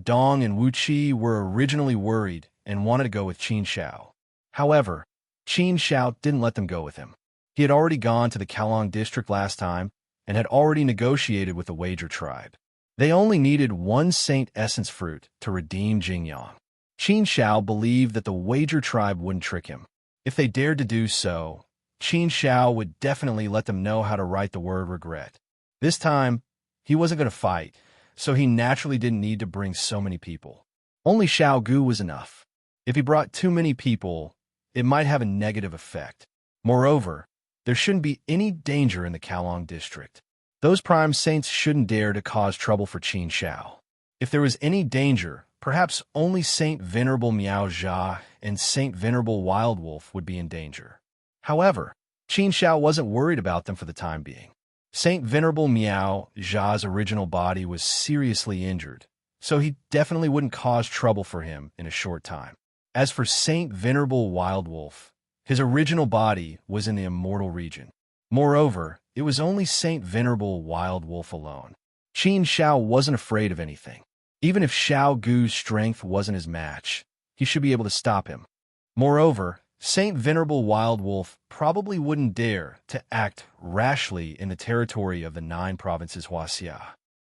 Dong and Wu Qi were originally worried and wanted to go with Qin Shao. However, Qin Shao didn't let them go with him. He had already gone to the Kalong district last time and had already negotiated with the Wager tribe. They only needed one Saint Essence fruit to redeem Jingyang. Qin Shao believed that the Wager tribe wouldn't trick him. If they dared to do so, Qin Shao would definitely let them know how to write the word regret. This time, he wasn't going to fight, so he naturally didn't need to bring so many people. Only Xiao Gu was enough. If he brought too many people, it might have a negative effect. Moreover, there shouldn't be any danger in the Kalong district. Those prime saints shouldn't dare to cause trouble for Qin Shao. If there was any danger, perhaps only Saint Venerable Miao Jia and Saint Venerable Wild Wolf would be in danger. However, Qin Shao wasn't worried about them for the time being. Saint Venerable Miao Jia's original body was seriously injured, so he definitely wouldn't cause trouble for him in a short time. As for Saint Venerable Wild Wolf, his original body was in the immortal region. Moreover, it was only Saint Venerable Wild Wolf alone. Qin Shao wasn't afraid of anything. Even if Xiao Gu's strength wasn't his match, he should be able to stop him. Moreover, Saint Venerable Wild Wolf probably wouldn't dare to act rashly in the territory of the 9 provinces Huaxia.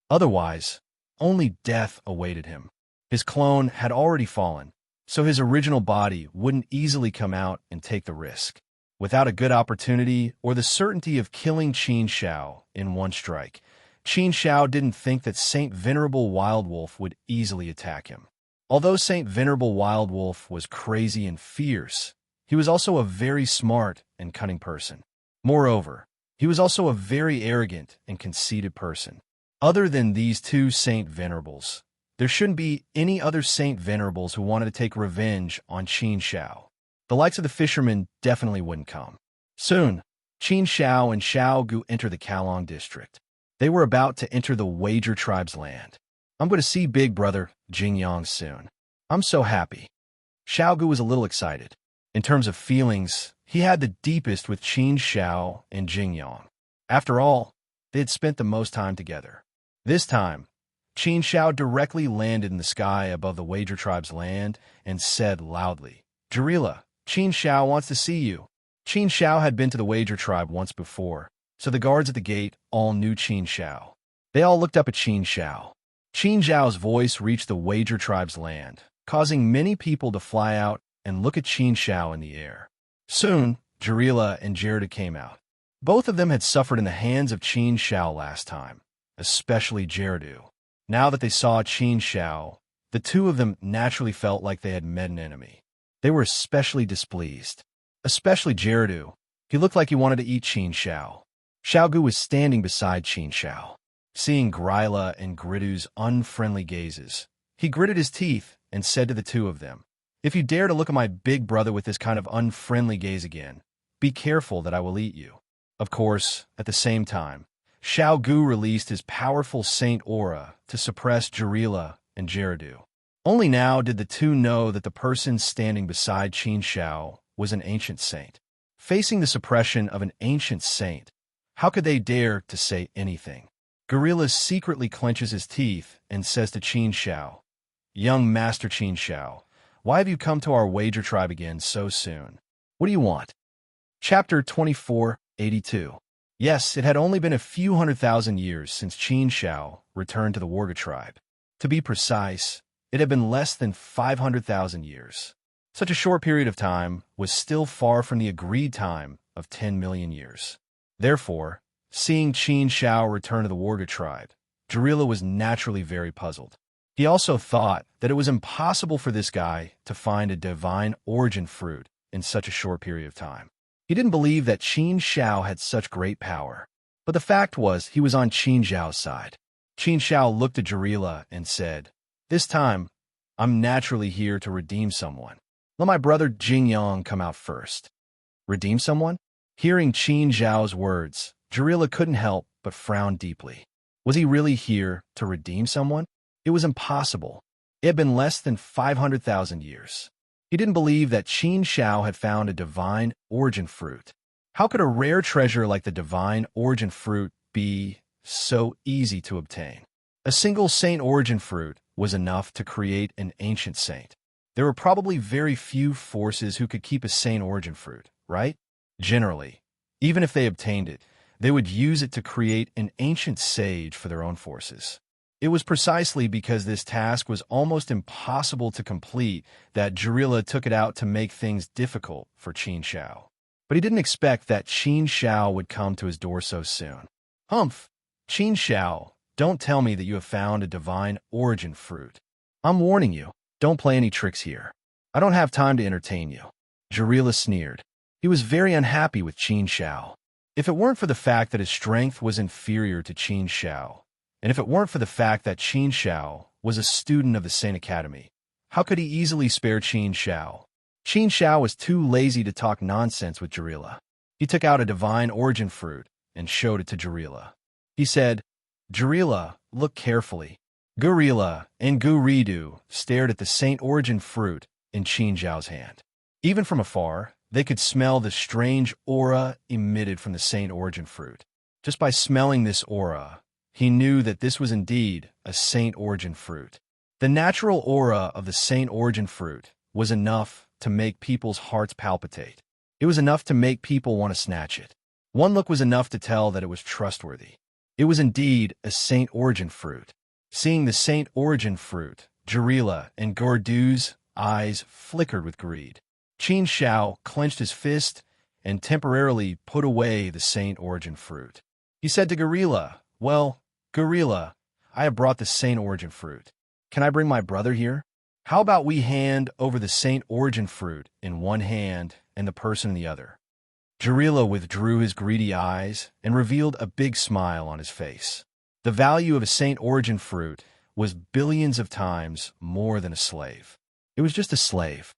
Otherwise, only death awaited him. His clone had already fallen, so his original body wouldn't easily come out and take the risk. Without a good opportunity or the certainty of killing Qin Shao in one strike, Qin Shao didn't think that Saint Venerable Wild Wolf would easily attack him. Although Saint Venerable Wild Wolf was crazy and fierce, he was also a very smart and cunning person. Moreover, he was also a very arrogant and conceited person. Other than these 2 Saint Venerables, there shouldn't be any other Saint Venerables who wanted to take revenge on Qin Shao. The likes of the fishermen definitely wouldn't come. Soon, Qin Shao and Xiao Gu entered the Kalong district. They were about to enter the Wager tribe's land. "I'm going to see Big Brother Jingyang soon. I'm so happy." Xiao Gu was a little excited. In terms of feelings, he had the deepest with Qin Shao and Jingyang. After all, they had spent the most time together. This time, Qin Shao directly landed in the sky above the Wager tribe's land and said loudly, "Jarila, Qin Shao wants to see you." Qin Shao had been to the Wager tribe once before, so the guards at the gate all knew Qin Shao. They all looked up at Qin Shao. Qin Shao's voice reached the Wager tribe's land, causing many people to fly out and look at Qin Shao in the air. Soon, Jarila and Gerda came out. Both of them had suffered in the hands of Qin Shao last time, especially Gerdu. Now that they saw Qin Shao, the 2 of them naturally felt like they had met an enemy. They were especially displeased. Especially Gerdu. He looked like he wanted to eat Qin Shao. Xiao Gu was standing beside Qin Shao. Seeing Gryla and Gridu's unfriendly gazes, he gritted his teeth and said to the 2 of them, "If you dare to look at my big brother with this kind of unfriendly gaze again, be careful that I will eat you." Of course, at the same time, Xiao Gu released his powerful saint aura to suppress Jarila and Gerdu. Only now did the 2 know that the person standing beside Qin Shao was an ancient saint. Facing the suppression of an ancient saint, how could they dare to say anything? Gorilla secretly clenches his teeth and says to Qin Shao, "Young Master Qin Shao, why have you come to our Wager tribe again so soon? What do you want?" Chapter 2482. Yes, it had only been a few 100,000 years since Qin Shao returned to the Warga tribe. To be precise, it had been less than 500,000 years. Such a short period of time was still far from the agreed time of 10 million years. Therefore, seeing Qin Shao return to the Warga tribe, Jarila was naturally very puzzled. He also thought that it was impossible for this guy to find a divine origin fruit in such a short period of time. He didn't believe that Qin Shao had such great power. But the fact was he was on Qin Zhao's side. Qin Shao looked at Jarila and said, "This time, I'm naturally here to redeem someone. Let my brother Jing Yang come out first." Redeem someone? Hearing Qin Zhao's words, Jarila couldn't help but frown deeply. Was he really here to redeem someone? It was impossible. It had been less than 500,000 years. He didn't believe that Qin Shao had found a divine origin fruit. How could a rare treasure like the divine origin fruit be so easy to obtain? A single saint origin fruit was enough to create an ancient saint. There were probably very few forces who could keep a saint origin fruit, right? Generally, even if they obtained it, they would use it to create an ancient sage for their own forces. It was precisely because this task was almost impossible to complete that Jarila took it out to make things difficult for Qin Shao. But he didn't expect that Qin Shao would come to his door so soon. Humph! Qin Shao, don't tell me that you have found a divine origin fruit. I'm warning you, don't play any tricks here. I don't have time to entertain you. Jarila sneered. He was very unhappy with Qin Shao. If it weren't for the fact that his strength was inferior to Qin Shao, and if it weren't for the fact that Qin Shao was a student of the Saint Academy, how could he easily spare Qin Shao? Qin Shao was too lazy to talk nonsense with Jarila. He took out a divine origin fruit and showed it to Jarila. He said, "Jarila, look carefully." Jarila and Guridu stared at the saint origin fruit in Qin Zhao's hand. Even from afar, they could smell the strange aura emitted from the saint origin fruit. Just by smelling this aura, he knew that this was indeed a saint origin fruit. The natural aura of the saint origin fruit was enough to make people's hearts palpitate. It was enough to make people want to snatch it. One look was enough to tell that it was trustworthy. It was indeed a saint origin fruit. Seeing the saint origin fruit, Jarila and Gordu's eyes flickered with greed. Qin Shao clenched his fist and temporarily put away the saint origin fruit. He said to Gorilla, "Well, Gorilla, I have brought the saint origin fruit. Can I bring my brother here? How about we hand over the saint origin fruit in one hand and the person in the other?" Jarila withdrew his greedy eyes and revealed a big smile on his face. The value of a saint origin fruit was billions of times more than a slave. It was just a slave.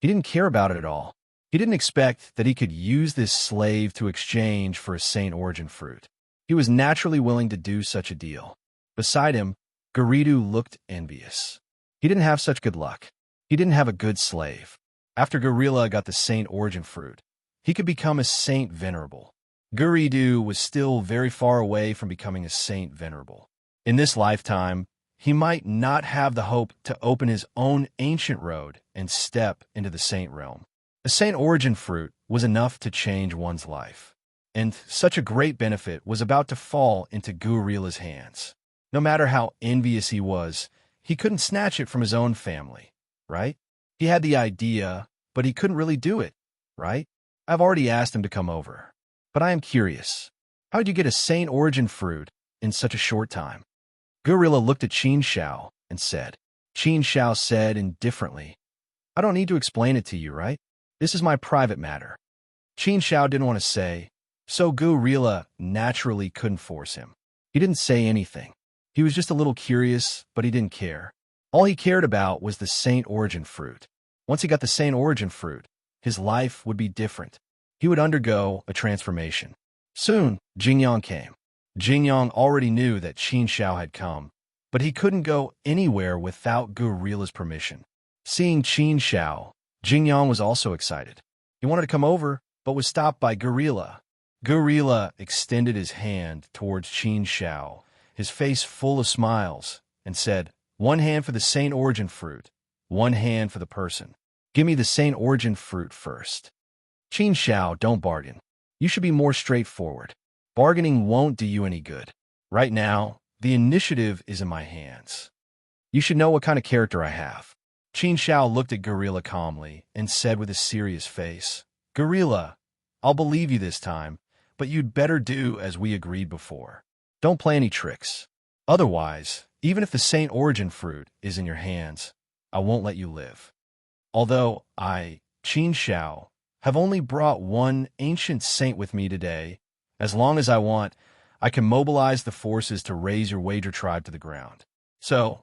He didn't care about it at all. He didn't expect that he could use this slave to exchange for a saint origin fruit. He was naturally willing to do such a deal. Beside him, Guridu looked envious. He didn't have such good luck. He didn't have a good slave. After Gorilla got the saint origin fruit, he could become a saint venerable. Guridu was still very far away from becoming a saint venerable. In this lifetime, he might not have the hope to open his own ancient road and step into the saint realm. A saint origin fruit was enough to change one's life. And such a great benefit was about to fall into Gurilla's hands. No matter how envious he was, he couldn't snatch it from his own family, right? He had the idea, but he couldn't really do it, right? I've already asked him to come over. But I am curious. How did you get a saint origin fruit in such a short time? Gorilla looked at Qin Shao and said. Qin Shao said indifferently, "I don't need to explain it to you, right? This is my private matter." Qin Shao didn't want to say, so Gorilla naturally couldn't force him. He didn't say anything. He was just a little curious, but he didn't care. All he cared about was the saint origin fruit. Once he got the saint origin fruit, his life would be different. He would undergo a transformation. Soon, Jingyang came. Jingyang already knew that Qin Shao had come, but he couldn't go anywhere without Gorilla's permission. Seeing Qin Shao, Jingyang was also excited. He wanted to come over, but was stopped by Gorilla. Gorilla extended his hand towards Qin Shao, his face full of smiles, and said, "One hand for the saint origin fruit, one hand for the person. Give me the saint origin fruit first." Qin Shao, don't bargain. You should be more straightforward. Bargaining won't do you any good. Right now, the initiative is in my hands. You should know what kind of character I have. Qin Shao looked at Gorilla calmly and said with a serious face, "Gorilla, I'll believe you this time, but you'd better do as we agreed before. Don't play any tricks. Otherwise, even if the saint origin fruit is in your hands, I won't let you live. Although I, Qin Shao, have only brought one ancient saint with me today, as long as I want, I can mobilize the forces to raise your wager tribe to the ground. So,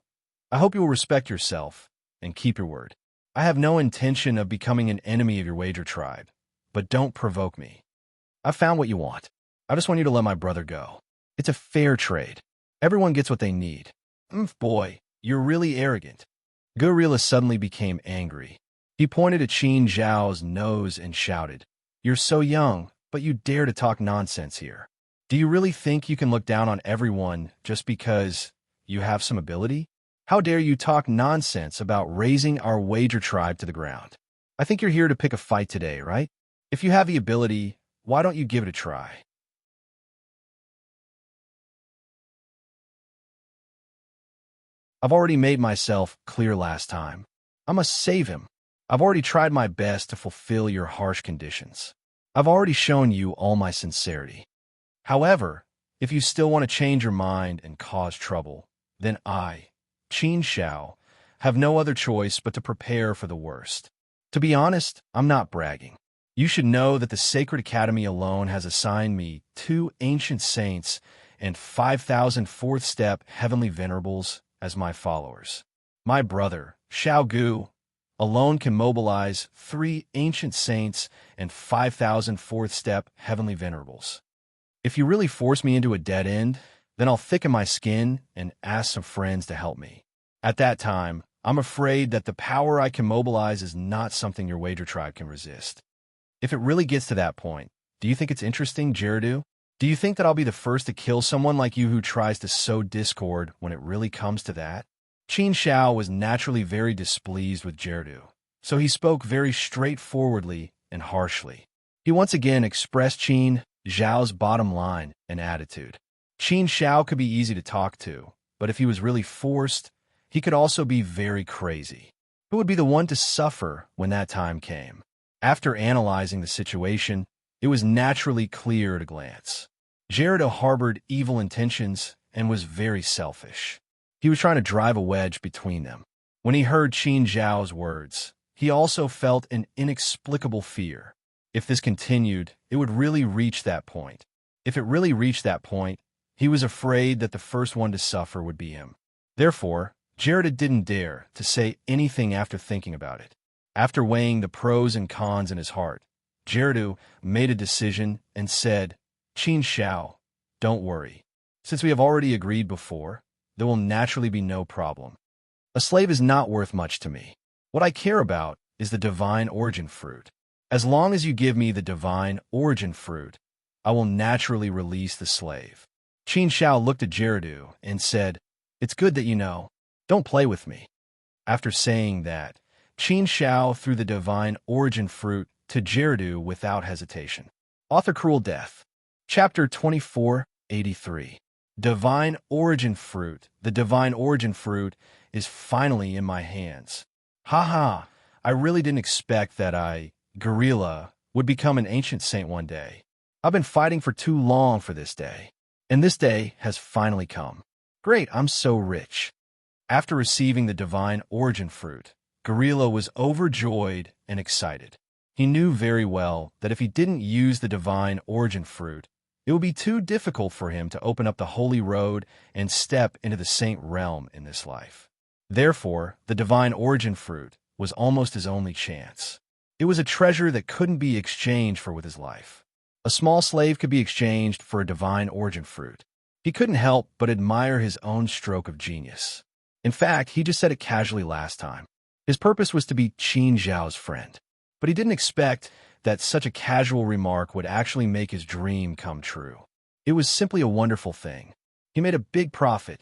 I hope you will respect yourself and keep your word. I have no intention of becoming an enemy of your wager tribe, but don't provoke me. I've found what you want. I just want you to let my brother go. It's a fair trade. Everyone gets what they need. Boy, you're really arrogant. Gorilla suddenly became angry. He pointed at Qin Zhao's nose and shouted, "You're so young, but you dare to talk nonsense here. Do you really think you can look down on everyone just because you have some ability? How dare you talk nonsense about raising our wager tribe to the ground? I think you're here to pick a fight today, right? If you have the ability, why don't you give it a try?" I've already made myself clear last time. I must save him. I've already tried my best to fulfill your harsh conditions. I've already shown you all my sincerity. However, if you still want to change your mind and cause trouble, then I, Qin Xiao, have no other choice but to prepare for the worst. To be honest, I'm not bragging. You should know that the Sacred Academy alone has assigned me 2 ancient saints and 5,000 fourth-step heavenly venerables as my followers. My brother, Xiao Gu, alone can mobilize 3 ancient saints and 5,000 fourth-step heavenly venerables. If you really force me into a dead end, then I'll thicken my skin and ask some friends to help me. At that time, I'm afraid that the power I can mobilize is not something your wager tribe can resist. If it really gets to that point, do you think it's interesting, Jeridu? Do you think that I'll be the first to kill someone like you who tries to sow discord when it really comes to that? Qin Xiao was naturally very displeased with Jeridu, so he spoke very straightforwardly and harshly. He once again expressed Qin Zhao's bottom line and attitude. Qin Xiao could be easy to talk to, but if he was really forced, he could also be very crazy. Who would be the one to suffer when that time came? After analyzing the situation, it was naturally clear at a glance. Jerido harbored evil intentions and was very selfish. He was trying to drive a wedge between them. When he heard Qin Zhao's words, he also felt an inexplicable fear. If this continued, it would really reach that point. If it really reached that point, he was afraid that the first one to suffer would be him. Therefore, Jerido didn't dare to say anything after thinking about it. After weighing the pros and cons in his heart, Jerido made a decision and said, "Qin Xiao, don't worry. Since we have already agreed before, there will naturally be no problem. A slave is not worth much to me. What I care about is the divine origin fruit. As long as you give me the divine origin fruit, I will naturally release the slave." Qin Xiao looked at Jerido and said, "It's good that you know. Don't play with me." After saying that, Qin Xiao threw the divine origin fruit to Jerido without hesitation. Author Cruel Death. Chapter 2483. Divine Origin Fruit. The divine origin fruit is finally in my hands. Haha, I really didn't expect that Gorilla, would become an ancient saint one day. I've been fighting for too long for this day, and this day has finally come. Great, I'm so rich. After receiving the divine origin fruit, Gorilla was overjoyed and excited. He knew very well that if he didn't use the divine origin fruit, it would be too difficult for him to open up the holy road and step into the saint realm in this life. Therefore, the divine origin fruit was almost his only chance. It was a treasure that couldn't be exchanged for with his life. A small slave could be exchanged for a divine origin fruit. He couldn't help but admire his own stroke of genius. In fact, he just said it casually last time. His purpose was to be Qin Zhao's friend, but he didn't expect that such a casual remark would actually make his dream come true. It was simply a wonderful thing. He made a big profit.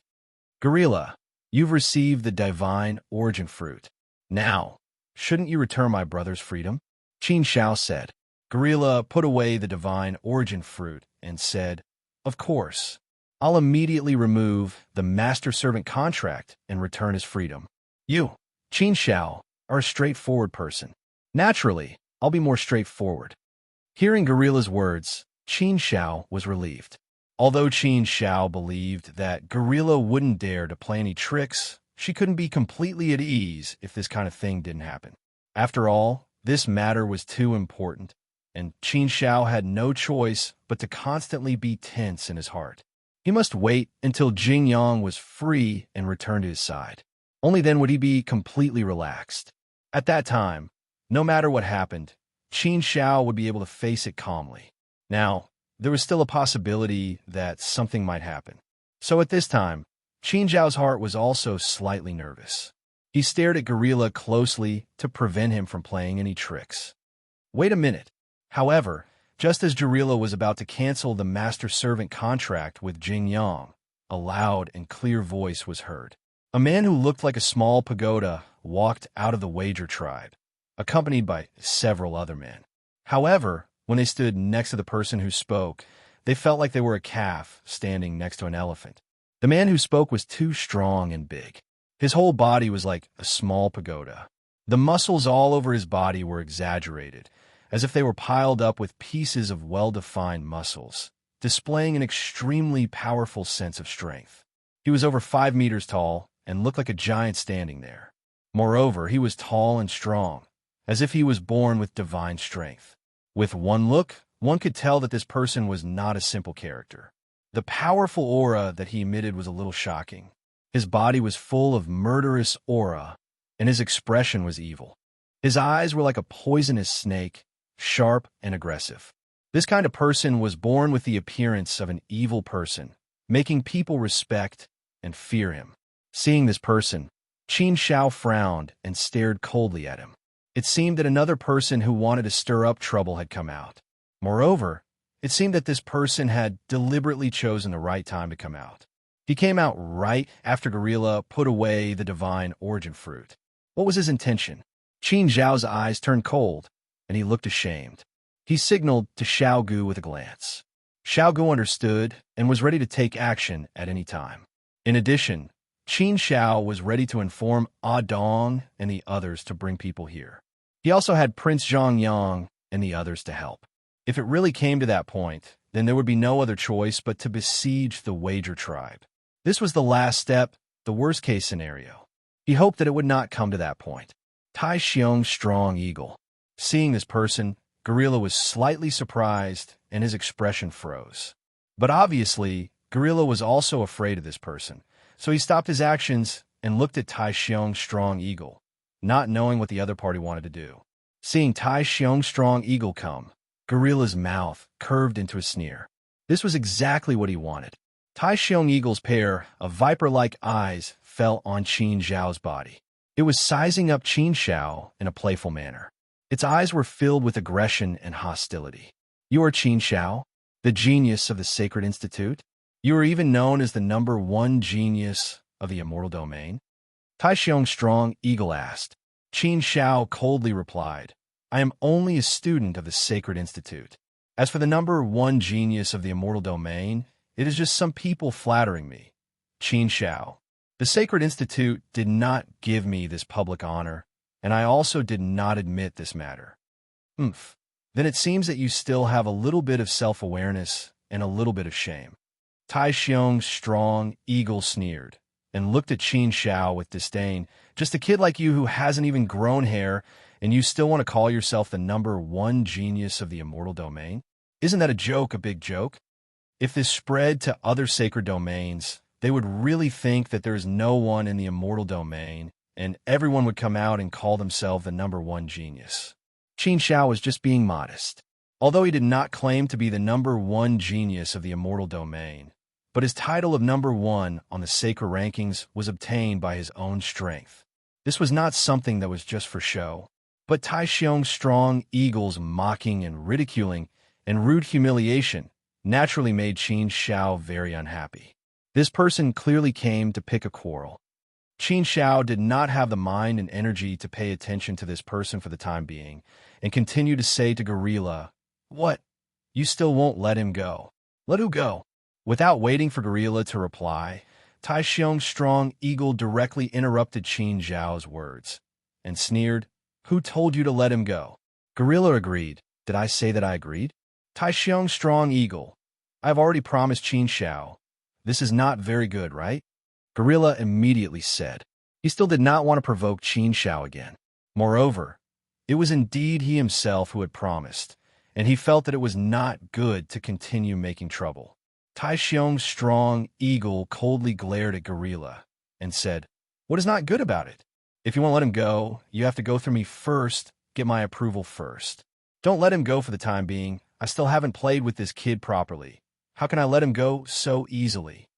Gorilla, you've received the divine origin fruit. Now, shouldn't you return my brother's freedom? Qin Xiao said. Gorilla put away the divine origin fruit and said, "Of course. I'll immediately remove the master-servant contract and return his freedom. You, Qin Xiao, are a straightforward person. Naturally, I'll be more straightforward." Hearing Gorilla's words, Qin Xiao was relieved. Although Qin Xiao believed that Gorilla wouldn't dare to play any tricks, she couldn't be completely at ease if this kind of thing didn't happen. After all, this matter was too important. and Qin Shao had no choice but to constantly be tense in his heart. He must wait until Jing Yang was free and return to his side. Only then would he be completely relaxed. At that time, no matter what happened, Qin Shao would be able to face it calmly. Now, there was still a possibility that something might happen. So at this time, Qin Zhao's heart was also slightly nervous. He stared at Gorilla closely to prevent him from playing any tricks. Wait a minute. However, just as Gorilla was about to cancel the master-servant contract with Jing Yang, a loud and clear voice was heard. A man who looked like a small pagoda walked out of the Wager tribe, accompanied by several other men. However, when they stood next to the person who spoke, they felt like they were a calf standing next to an elephant. The man who spoke was too strong and big. His whole body was like a small pagoda. The muscles all over his body were exaggerated, as if they were piled up with pieces of well-defined muscles, displaying an extremely powerful sense of strength. He was over 5 meters tall and looked like a giant standing there. Moreover, he was tall and strong, as if he was born with divine strength. With one look, one could tell that this person was not a simple character. The powerful aura that he emitted was a little shocking. His body was full of murderous aura, and his expression was evil. His eyes were like a poisonous snake, sharp and aggressive. This kind of person was born with the appearance of an evil person, making people respect and fear him. Seeing this person, Qin Shao frowned and stared coldly at him. It seemed that another person who wanted to stir up trouble had come out. Moreover, it seemed that this person had deliberately chosen the right time to come out. He came out right after Gorilla put away the divine origin fruit. What was his intention? Qin Zhao's eyes turned cold, and he looked ashamed. He signaled to Xiao Gu with a glance. Xiao Gu understood and was ready to take action at any time. In addition, Qin Shao was ready to inform Ah Dong and the others to bring people here. He also had Prince Zhang Yang and the others to help. If it really came to that point, then there would be no other choice but to besiege the Wager tribe. This was the last step, the worst-case scenario. He hoped that it would not come to that point. Tai Xiong's strong eagle. Seeing this person, Gorilla was slightly surprised and his expression froze. But obviously, Gorilla was also afraid of this person, so he stopped his actions and looked at Tai Xiong's strong eagle, not knowing what the other party wanted to do. Seeing Tai Xiong's strong eagle come, Gorilla's mouth curved into a sneer. This was exactly what he wanted. Tai Xiong eagle's pair of viper-like eyes fell on Qin Zhao's body. It was sizing up Qin Shao in a playful manner. Its eyes were filled with aggression and hostility. You are Qin Shao, the genius of the Sacred Institute? You are even known as the #1 genius of the immortal domain? Tai Xiong's strong eagle asked. Qin Shao coldly replied, I am only a student of the Sacred Institute. As for the #1 genius of the immortal domain, it is just some people flattering me. Qin Shao. The Sacred Institute did not give me this public honor, and I also did not admit this matter. Then it seems that you still have a little bit of self-awareness and a little bit of shame. Tai Xiong's strong eagle sneered and looked at Qin Shao with disdain. Just a kid like you who hasn't even grown hair, and you still want to call yourself the #1 genius of the immortal domain? Isn't that a joke, a big joke? If this spread to other sacred domains, they would really think that there is no one in the immortal domain, and everyone would come out and call themselves the #1 genius. Qin Shao was just being modest. Although he did not claim to be the #1 genius of the immortal domain, but his title of #1 on the sacred rankings was obtained by his own strength. This was not something that was just for show, but Tai Xiong's strong eagle's mocking and ridiculing and rude humiliation naturally made Qin Shao very unhappy. This person clearly came to pick a quarrel. Qin Shao did not have the mind and energy to pay attention to this person for the time being, and continued to say to Gorilla, What? You still won't let him go? Let who go? Without waiting for Gorilla to reply, Tai Xiong's strong eagle directly interrupted Qin Zhao's words, and sneered, Who told you to let him go? Gorilla agreed. Did I say that I agreed? Tai Xiong's strong eagle. I have already promised Qin Shao. This is not very good, right? Gorilla immediately said. He still did not want to provoke Qin Shao again. Moreover, it was indeed he himself who had promised, and he felt that it was not good to continue making trouble. Tai Xiong's strong eagle coldly glared at Gorilla and said, "What is not good about it? If you want to let him go, you have to go through me first, get my approval first. Don't let him go for the time being. I still haven't played with this kid properly. How can I let him go so easily?"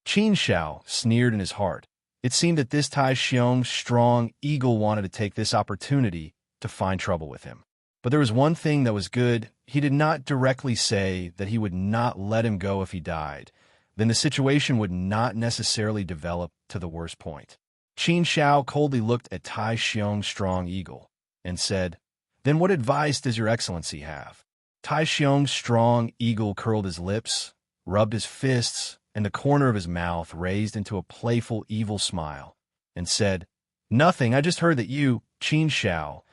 Qin Shao sneered in his heart. It seemed that this Tai Xiong's strong eagle wanted to take this opportunity to find trouble with him. But there was one thing that was good. He did not directly say that he would not let him go if he died. Then the situation would not necessarily develop to the worst point. Qin Shao coldly looked at Tai Xiong's strong eagle and said, "Then what advice does your excellency have?" Tai Xiong's strong eagle curled his lips, rubbed his fists, and the corner of his mouth raised into a playful, evil smile, and said, "Nothing. I just heard that you, Qin Shao,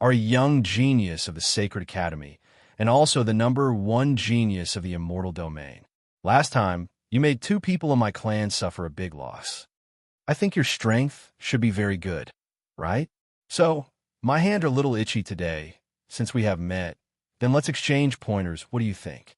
are a young genius of the Sacred Academy, and also the #1 genius of the Immortal Domain. Last time, you made 2 people in my clan suffer a big loss. I think your strength should be very good, right? So, my hand are a little itchy today, since we have met. Then let's exchange pointers. What do you think?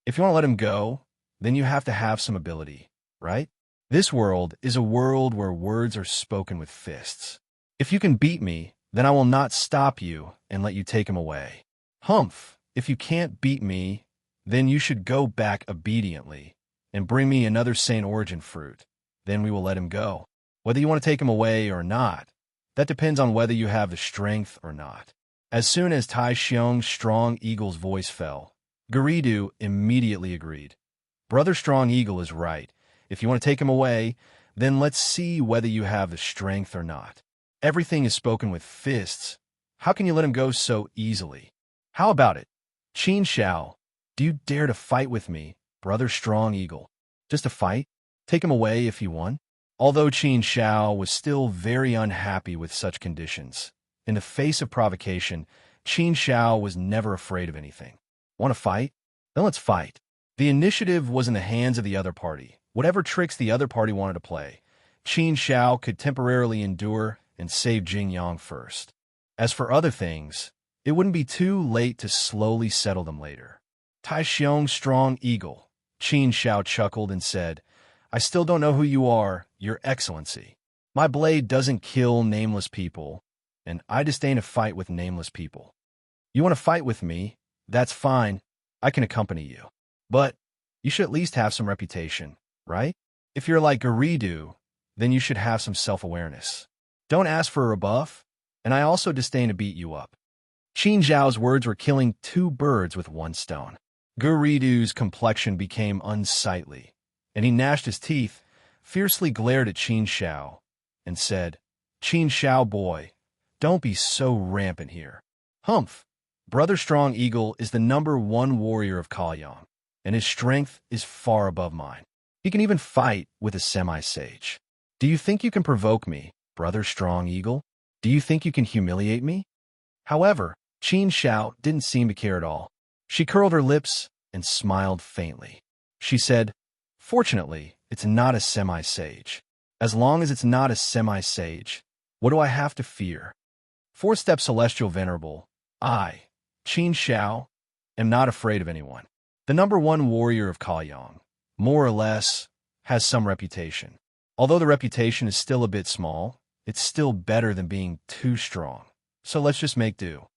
If you want to let him go, then you have to have some ability, right? This world is a world where words are spoken with fists. If you can beat me, then I will not stop you and let you take him away. Humph, if you can't beat me, then you should go back obediently and bring me another Saint Origin fruit. Then we will let him go. Whether you want to take him away or not, that depends on whether you have the strength or not." As soon as Tai Xiong's strong eagle's voice fell, Gerudo immediately agreed. "Brother Strong Eagle is right. If you want to take him away, then let's see whether you have the strength or not. Everything is spoken with fists. How can you let him go so easily? How about it? Qin Shao, do you dare to fight with me, Brother Strong Eagle? Just a fight? Take him away if you won?" Although Qin Shao was still very unhappy with such conditions, in the face of provocation, Qin Shao was never afraid of anything. "Want to fight? Then let's fight." The initiative was in the hands of the other party. Whatever tricks the other party wanted to play, Qin Shao could temporarily endure and save Jing Yang first. As for other things, it wouldn't be too late to slowly settle them later. Tai Xiong's strong eagle, Qin Shao chuckled and said, "I still don't know who you are, Your Excellency. My blade doesn't kill nameless people, and I disdain a fight with nameless people. You want to fight with me? That's fine. I can accompany you. But you should at least have some reputation, right? If you're like Gerudo, then you should have some self-awareness. Don't ask for a rebuff, and I also disdain to beat you up." Qin Zhao's words were killing 2 birds with 1 stone. Gerudo's complexion became unsightly, and he gnashed his teeth, fiercely glared at Qin Shao, and said, "Qin Shao boy, don't be so rampant here. Humph, Brother Strong Eagle is the #1 warrior of Kaoyang, and his strength is far above mine. He can even fight with a semi-sage. Do you think you can provoke me, Brother Strong Eagle? Do you think you can humiliate me?" However, Qin Shao didn't seem to care at all. She curled her lips and smiled faintly. She said, "Fortunately, it's not a semi-sage. As long as it's not a semi-sage, what do I have to fear? 4-step Celestial Venerable, I, Qin Shao, am not afraid of anyone. The #1 warrior of Kaoyang, more or less, has some reputation. Although the reputation is still a bit small, it's still better than being too strong. So let's just make do.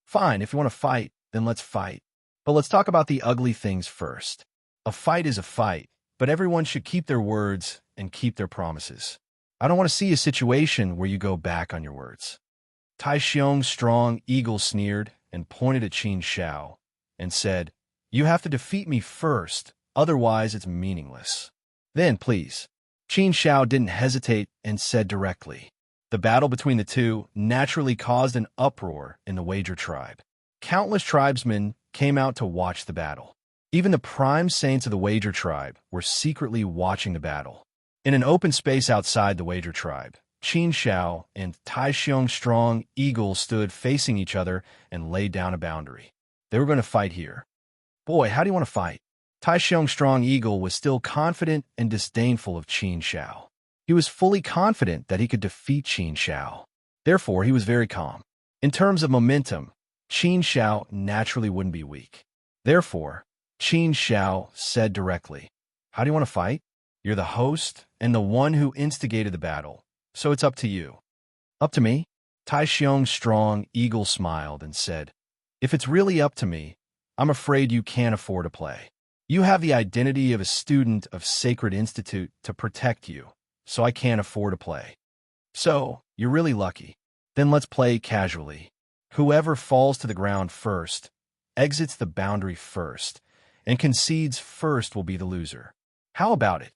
Fine, if you want to fight, then let's fight. But let's talk about the ugly things first. A fight is a fight, but everyone should keep their words and keep their promises. I don't want to see a situation where you go back on your words." Tai Xiong's strong eagle sneered and pointed at Qin Shao and said, "You have to defeat me first, otherwise it's meaningless." "Then, please." Qin Shao didn't hesitate and said directly. The battle between the two naturally caused an uproar in the Wager tribe. Countless tribesmen came out to watch the battle. Even the prime saints of the Wager tribe were secretly watching the battle. In an open space outside the Wager tribe, Qin Shao and Tai Xiong's strong eagle stood facing each other and laid down a boundary. They were going to fight here. "Boy, how do you want to fight?" Tai Xiong's strong eagle was still confident and disdainful of Qin Shao. He was fully confident that he could defeat Qin Shao. Therefore, he was very calm. In terms of momentum, Qin Shao naturally wouldn't be weak. Therefore, Qin Shao said directly, "How do you want to fight? You're the host and the one who instigated the battle, so it's up to you." "Up to me?" Tai Xiong's strong eagle smiled and said, "If it's really up to me, I'm afraid you can't afford to play. You have the identity of a student of Sacred Institute to protect you, so I can't afford to play. So, you're really lucky. Then let's play casually. Whoever falls to the ground first, exits the boundary first, and concedes first will be the loser. How about it?"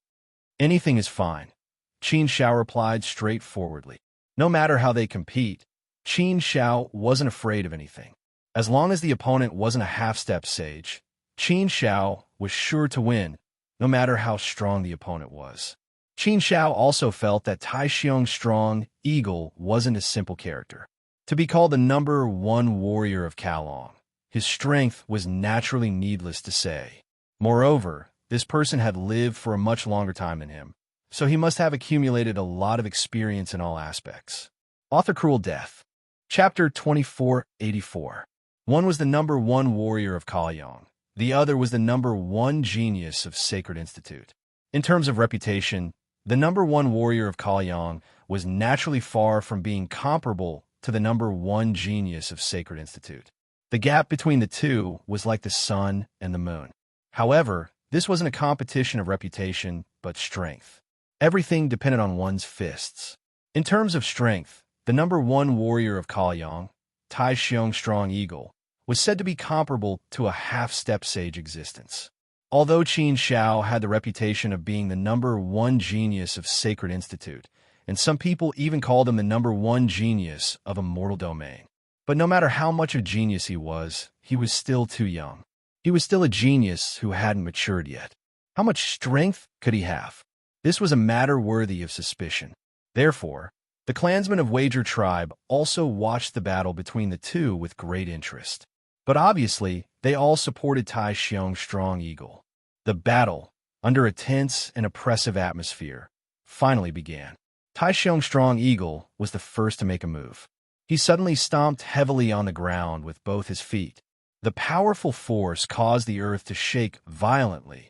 "Anything is fine," Qin Shao replied straightforwardly. No matter how they compete, Qin Shao wasn't afraid of anything. As long as the opponent wasn't a half-step sage, Qin Shao was sure to win, no matter how strong the opponent was. Qin Shao also felt that Tai Xiong's strong eagle wasn't a simple character. To be called the #1 warrior of Kalong, his strength was naturally needless to say. Moreover, this person had lived for a much longer time than him, so he must have accumulated a lot of experience in all aspects. Author Cruel Death. Chapter 2484. One was the #1 warrior of Kaoyong. The other was the #1 genius of Sacred Institute. In terms of reputation, the #1 warrior of Kaoyong was naturally far from being comparable to the #1 genius of Sacred Institute. The gap between the two was like the sun and the moon. However, this wasn't a competition of reputation, but strength. Everything depended on one's fists. In terms of strength, the #1 warrior of Kaoyong, Tai Xiong's strong eagle, was said to be comparable to a half-step sage existence. Although Qin Shao had the reputation of being the #1 genius of Sacred Institute, and some people even called him the #1 genius of Immortal Domain. But no matter how much of a genius he was still too young. He was still a genius who hadn't matured yet. How much strength could he have? This was a matter worthy of suspicion. Therefore, the clansmen of Wager Tribe also watched the battle between the two with great interest. But obviously, they all supported Tai Xiong's strong eagle. The battle, under a tense and oppressive atmosphere, finally began. Tai Xiong's strong eagle was the first to make a move. He suddenly stomped heavily on the ground with both his feet. The powerful force caused the earth to shake violently,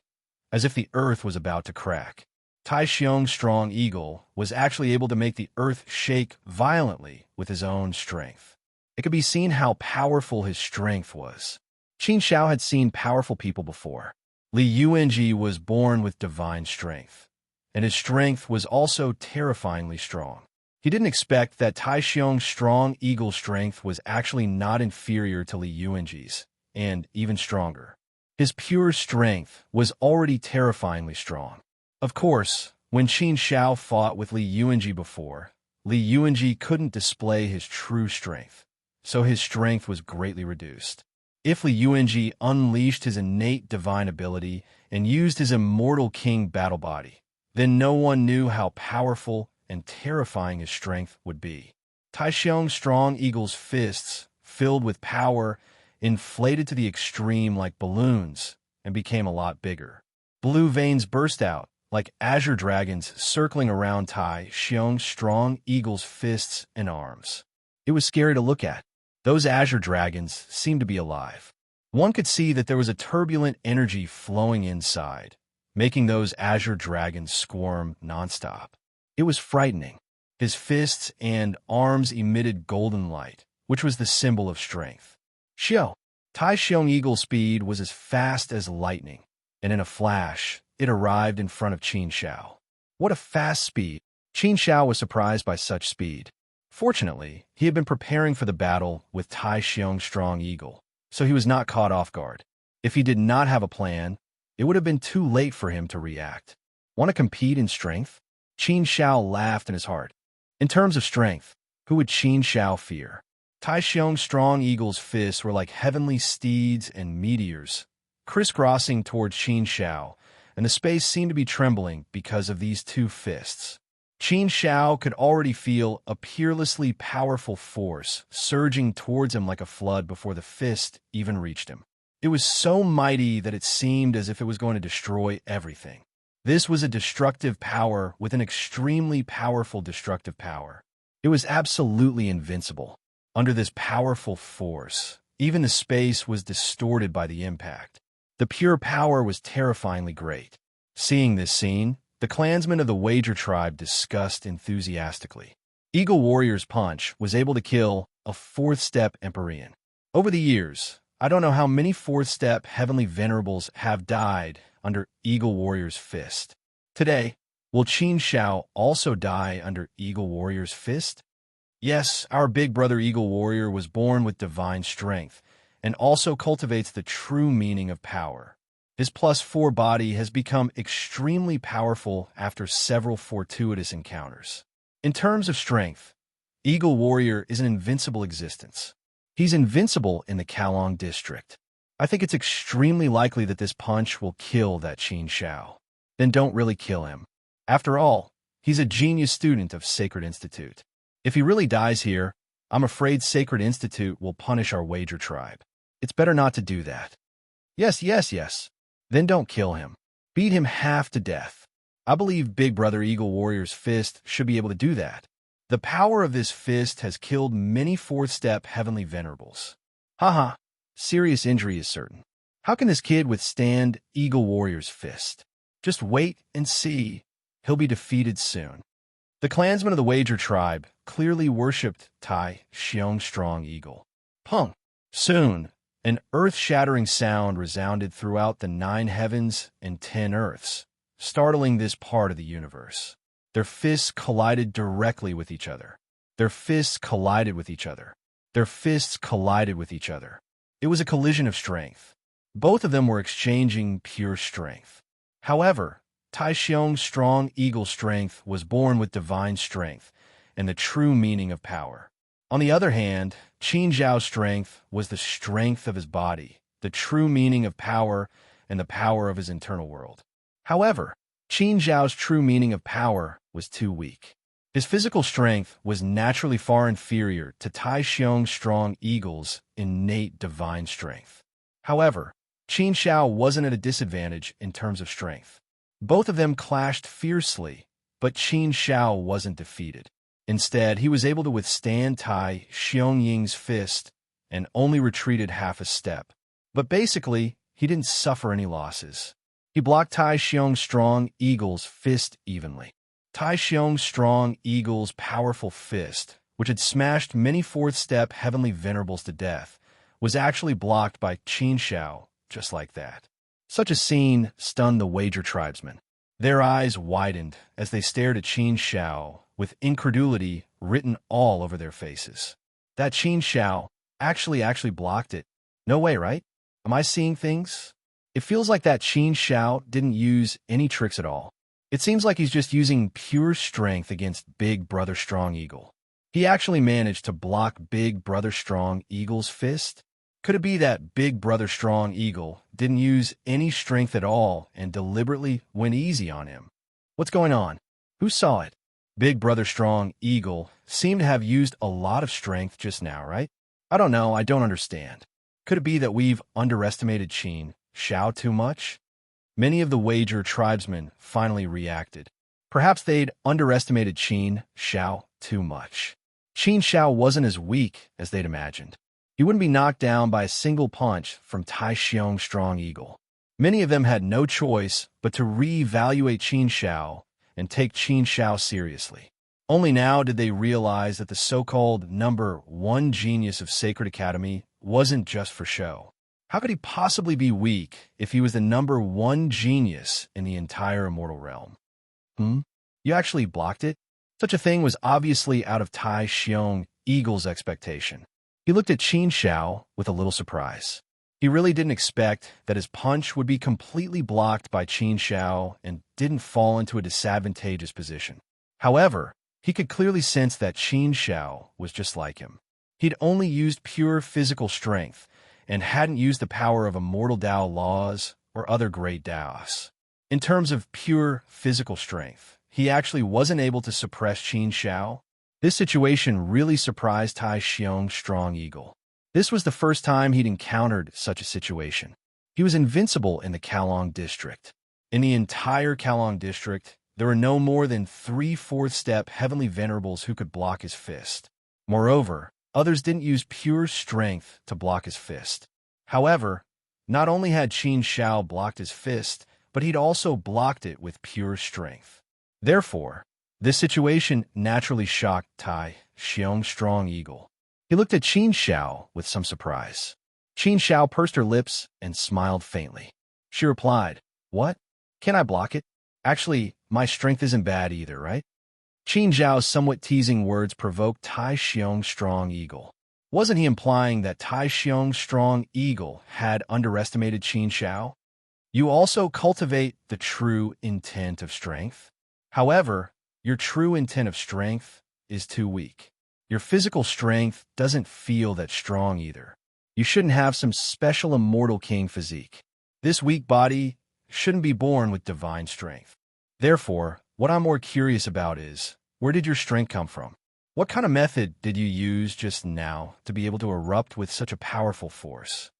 as if the earth was about to crack. Tai Xiong's strong eagle was actually able to make the earth shake violently with his own strength. It could be seen how powerful his strength was. Qin Shao had seen powerful people before. Li Yuanji was born with divine strength, and his strength was also terrifyingly strong. He didn't expect that Tai Xiong's strong eagle strength was actually not inferior to Li Yuanji's, and even stronger. His pure strength was already terrifyingly strong. Of course, when Qin Shao fought with Li Yuanji before, Li Yuanji couldn't display his true strength, so his strength was greatly reduced. If Li Yuanji unleashed his innate divine ability and used his immortal king battle body, then no one knew how powerful and terrifying his strength would be. Tai Xiong's strong eagle's fists, filled with power, inflated to the extreme like balloons and became a lot bigger. Blue veins burst out, like azure dragons circling around Tai Xiong's strong eagle's fists and arms. It was scary to look at. Those azure dragons seemed to be alive. One could see that there was a turbulent energy flowing inside, making those azure dragons squirm nonstop. It was frightening. His fists and arms emitted golden light, which was the symbol of strength. Xiao. Tai Xiong eagle's speed was as fast as lightning, and in a flash, it arrived in front of Qin Shao. What a fast speed! Qin Shao was surprised by such speed. Fortunately, he had been preparing for the battle with Tai Xiong's strong eagle, so he was not caught off guard. If he did not have a plan, it would have been too late for him to react. Want to compete in strength? Qin Shao laughed in his heart. In terms of strength, who would Qin Shao fear? Tai Xiong's strong eagle's fists were like heavenly steeds and meteors, crisscrossing towards Qin Shao, and the space seemed to be trembling because of these two fists. Qin Shao could already feel a peerlessly powerful force surging towards him like a flood before the fist even reached him. It was so mighty that it seemed as if it was going to destroy everything. This was a destructive power with an extremely powerful destructive power. It was absolutely invincible. Under this powerful force, Even the space was distorted by the impact. The pure power was terrifyingly great. Seeing this scene, the clansmen of the Wager tribe discussed enthusiastically. Eagle Warrior's punch was able to kill a fourth-step Empyrean. Over the years, I don't know how many fourth-step Heavenly Venerables have died under Eagle Warrior's fist. Today, will Qin Shao also die under Eagle Warrior's fist? Yes, our big brother Eagle Warrior was born with divine strength and also cultivates the true meaning of power. His +4 body has become extremely powerful after several fortuitous encounters. In terms of strength, Eagle Warrior is an invincible existence. He's invincible in the Kalong district. I think it's extremely likely that this punch will kill that Qin Shao. Then don't really kill him. After all, he's a genius student of Sacred Institute. If he really dies here, I'm afraid Sacred Institute will punish our Wager tribe. It's better not to do that. Yes. Then don't kill him. Beat him half to death. I believe Big Brother Eagle Warrior's fist should be able to do that. The power of this fist has killed many fourth-step Heavenly Venerables. Haha, serious injury is certain. How can this kid withstand Eagle Warrior's fist? Just wait and see. He'll be defeated soon. The clansmen of the Wager tribe clearly worshipped Tai Xiong Strong Eagle. Punk. Soon, an earth-shattering sound resounded throughout the 9 heavens and 10 earths, startling this part of the universe. Their fists collided directly with each other. Their fists collided with each other. Their fists collided with each other. It was a collision of strength. Both of them were exchanging pure strength. However, Tai Xiong's strong eagle strength was born with divine strength and the true meaning of power. On the other hand, Qin Zhao's strength was the strength of his body, the true meaning of power, and the power of his internal world. However, Qin Zhao's true meaning of power was too weak. His physical strength was naturally far inferior to Tai Xiong's strong eagle's innate divine strength. However, Qin Shao wasn't at a disadvantage in terms of strength. Both of them clashed fiercely, but Qin Shao wasn't defeated. Instead, he was able to withstand Tai Xiong-Ying's fist and only retreated half a step. But basically, he didn't suffer any losses. He blocked Tai Xiong's strong eagle's fist evenly. Tai Xiong's strong eagle's powerful fist, which had smashed many fourth-step Heavenly Venerables to death, was actually blocked by Qin Shao, just like that. Such a scene stunned the Wager tribesmen. Their eyes widened as they stared at Qin Shao, with incredulity written all over their faces. That Qin Shao actually blocked it. No way, right? Am I seeing things? It feels like that Qin Shao didn't use any tricks at all. It seems like he's just using pure strength against Big Brother Strong Eagle. He actually managed to block Big Brother Strong Eagle's fist? Could it be that Big Brother Strong Eagle didn't use any strength at all and deliberately went easy on him? What's going on? Who saw it? Big Brother Strong Eagle seemed to have used a lot of strength just now, right? I don't know, I don't understand. Could it be that we've underestimated Qin Shao too much? Many of the Wager tribesmen finally reacted. Perhaps they'd underestimated Qin Shao too much. Qin Shao wasn't as weak as they'd imagined. He wouldn't be knocked down by a single punch from Tai Xiong's Strong Eagle. Many of them had no choice but to re-evaluate Qin Shao and take Qin Shao seriously. Only now did they realize that the so-called #1 genius of Sacred Academy wasn't just for show. How could he possibly be weak if he was the #1 genius in the entire immortal realm? You actually blocked it? Such a thing was obviously out of Tai Xiong Eagle's expectation. He looked at Qin Shao with a little surprise. He really didn't expect that his punch would be completely blocked by Qin Shao and didn't fall into a disadvantageous position. However, he could clearly sense that Qin Shao was just like him. He'd only used pure physical strength and hadn't used the power of immortal Tao laws or other great Taos. In terms of pure physical strength, he actually wasn't able to suppress Qin Shao. This situation really surprised Tai Xiong's Strong Eagle. This was the first time he'd encountered such a situation. He was invincible in the Kalong district. In the entire Kalong district, there were no more than 3 fourth-step Heavenly Venerables who could block his fist. Moreover, Others didn't use pure strength to block his fist. However, not only had Qin Shao blocked his fist, but he'd also blocked it with pure strength. Therefore, this situation naturally shocked Tai Xiong's strong eagle. He looked at Qin Shao with some surprise. Qin Shao pursed her lips and smiled faintly. She replied, "What? Can I block it? Actually, my strength isn't bad either, right?" Qin Zhao's somewhat teasing words provoked Tai Xiong's strong eagle. Wasn't he implying that Tai Xiong's strong eagle had underestimated Qin Shao? You also cultivate the true intent of strength. However, your true intent of strength is too weak. Your physical strength doesn't feel that strong either. You shouldn't have some special immortal king physique. This weak body shouldn't be born with divine strength. Therefore, what I'm more curious about is, where did your strength come from? What kind of method did you use just now to be able to erupt with such a powerful force?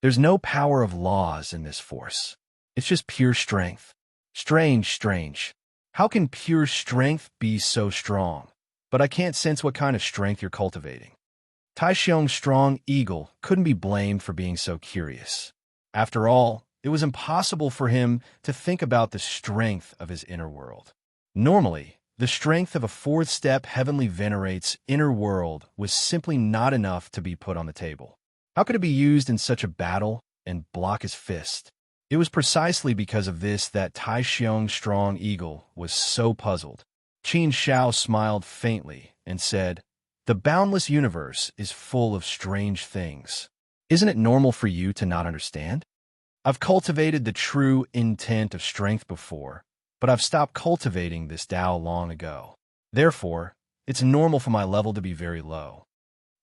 There's no power of laws in this force. It's just pure strength. Strange. How can pure strength be so strong? But I can't sense what kind of strength you're cultivating. Tai Xiong's strong eagle couldn't be blamed for being so curious. After all, it was impossible for him to think about the strength of his inner world. Normally, the strength of a fourth-step heavenly venerate's inner world was simply not enough to be put on the table. How could it be used in such a battle and block his fist? It was precisely because of this that Tai Xiong's strong eagle was so puzzled. Qin Shao smiled faintly and said, "The boundless universe is full of strange things. Isn't it normal for you to not understand? I've cultivated the true intent of strength before, but I've stopped cultivating this Tao long ago. Therefore, it's normal for my level to be very low.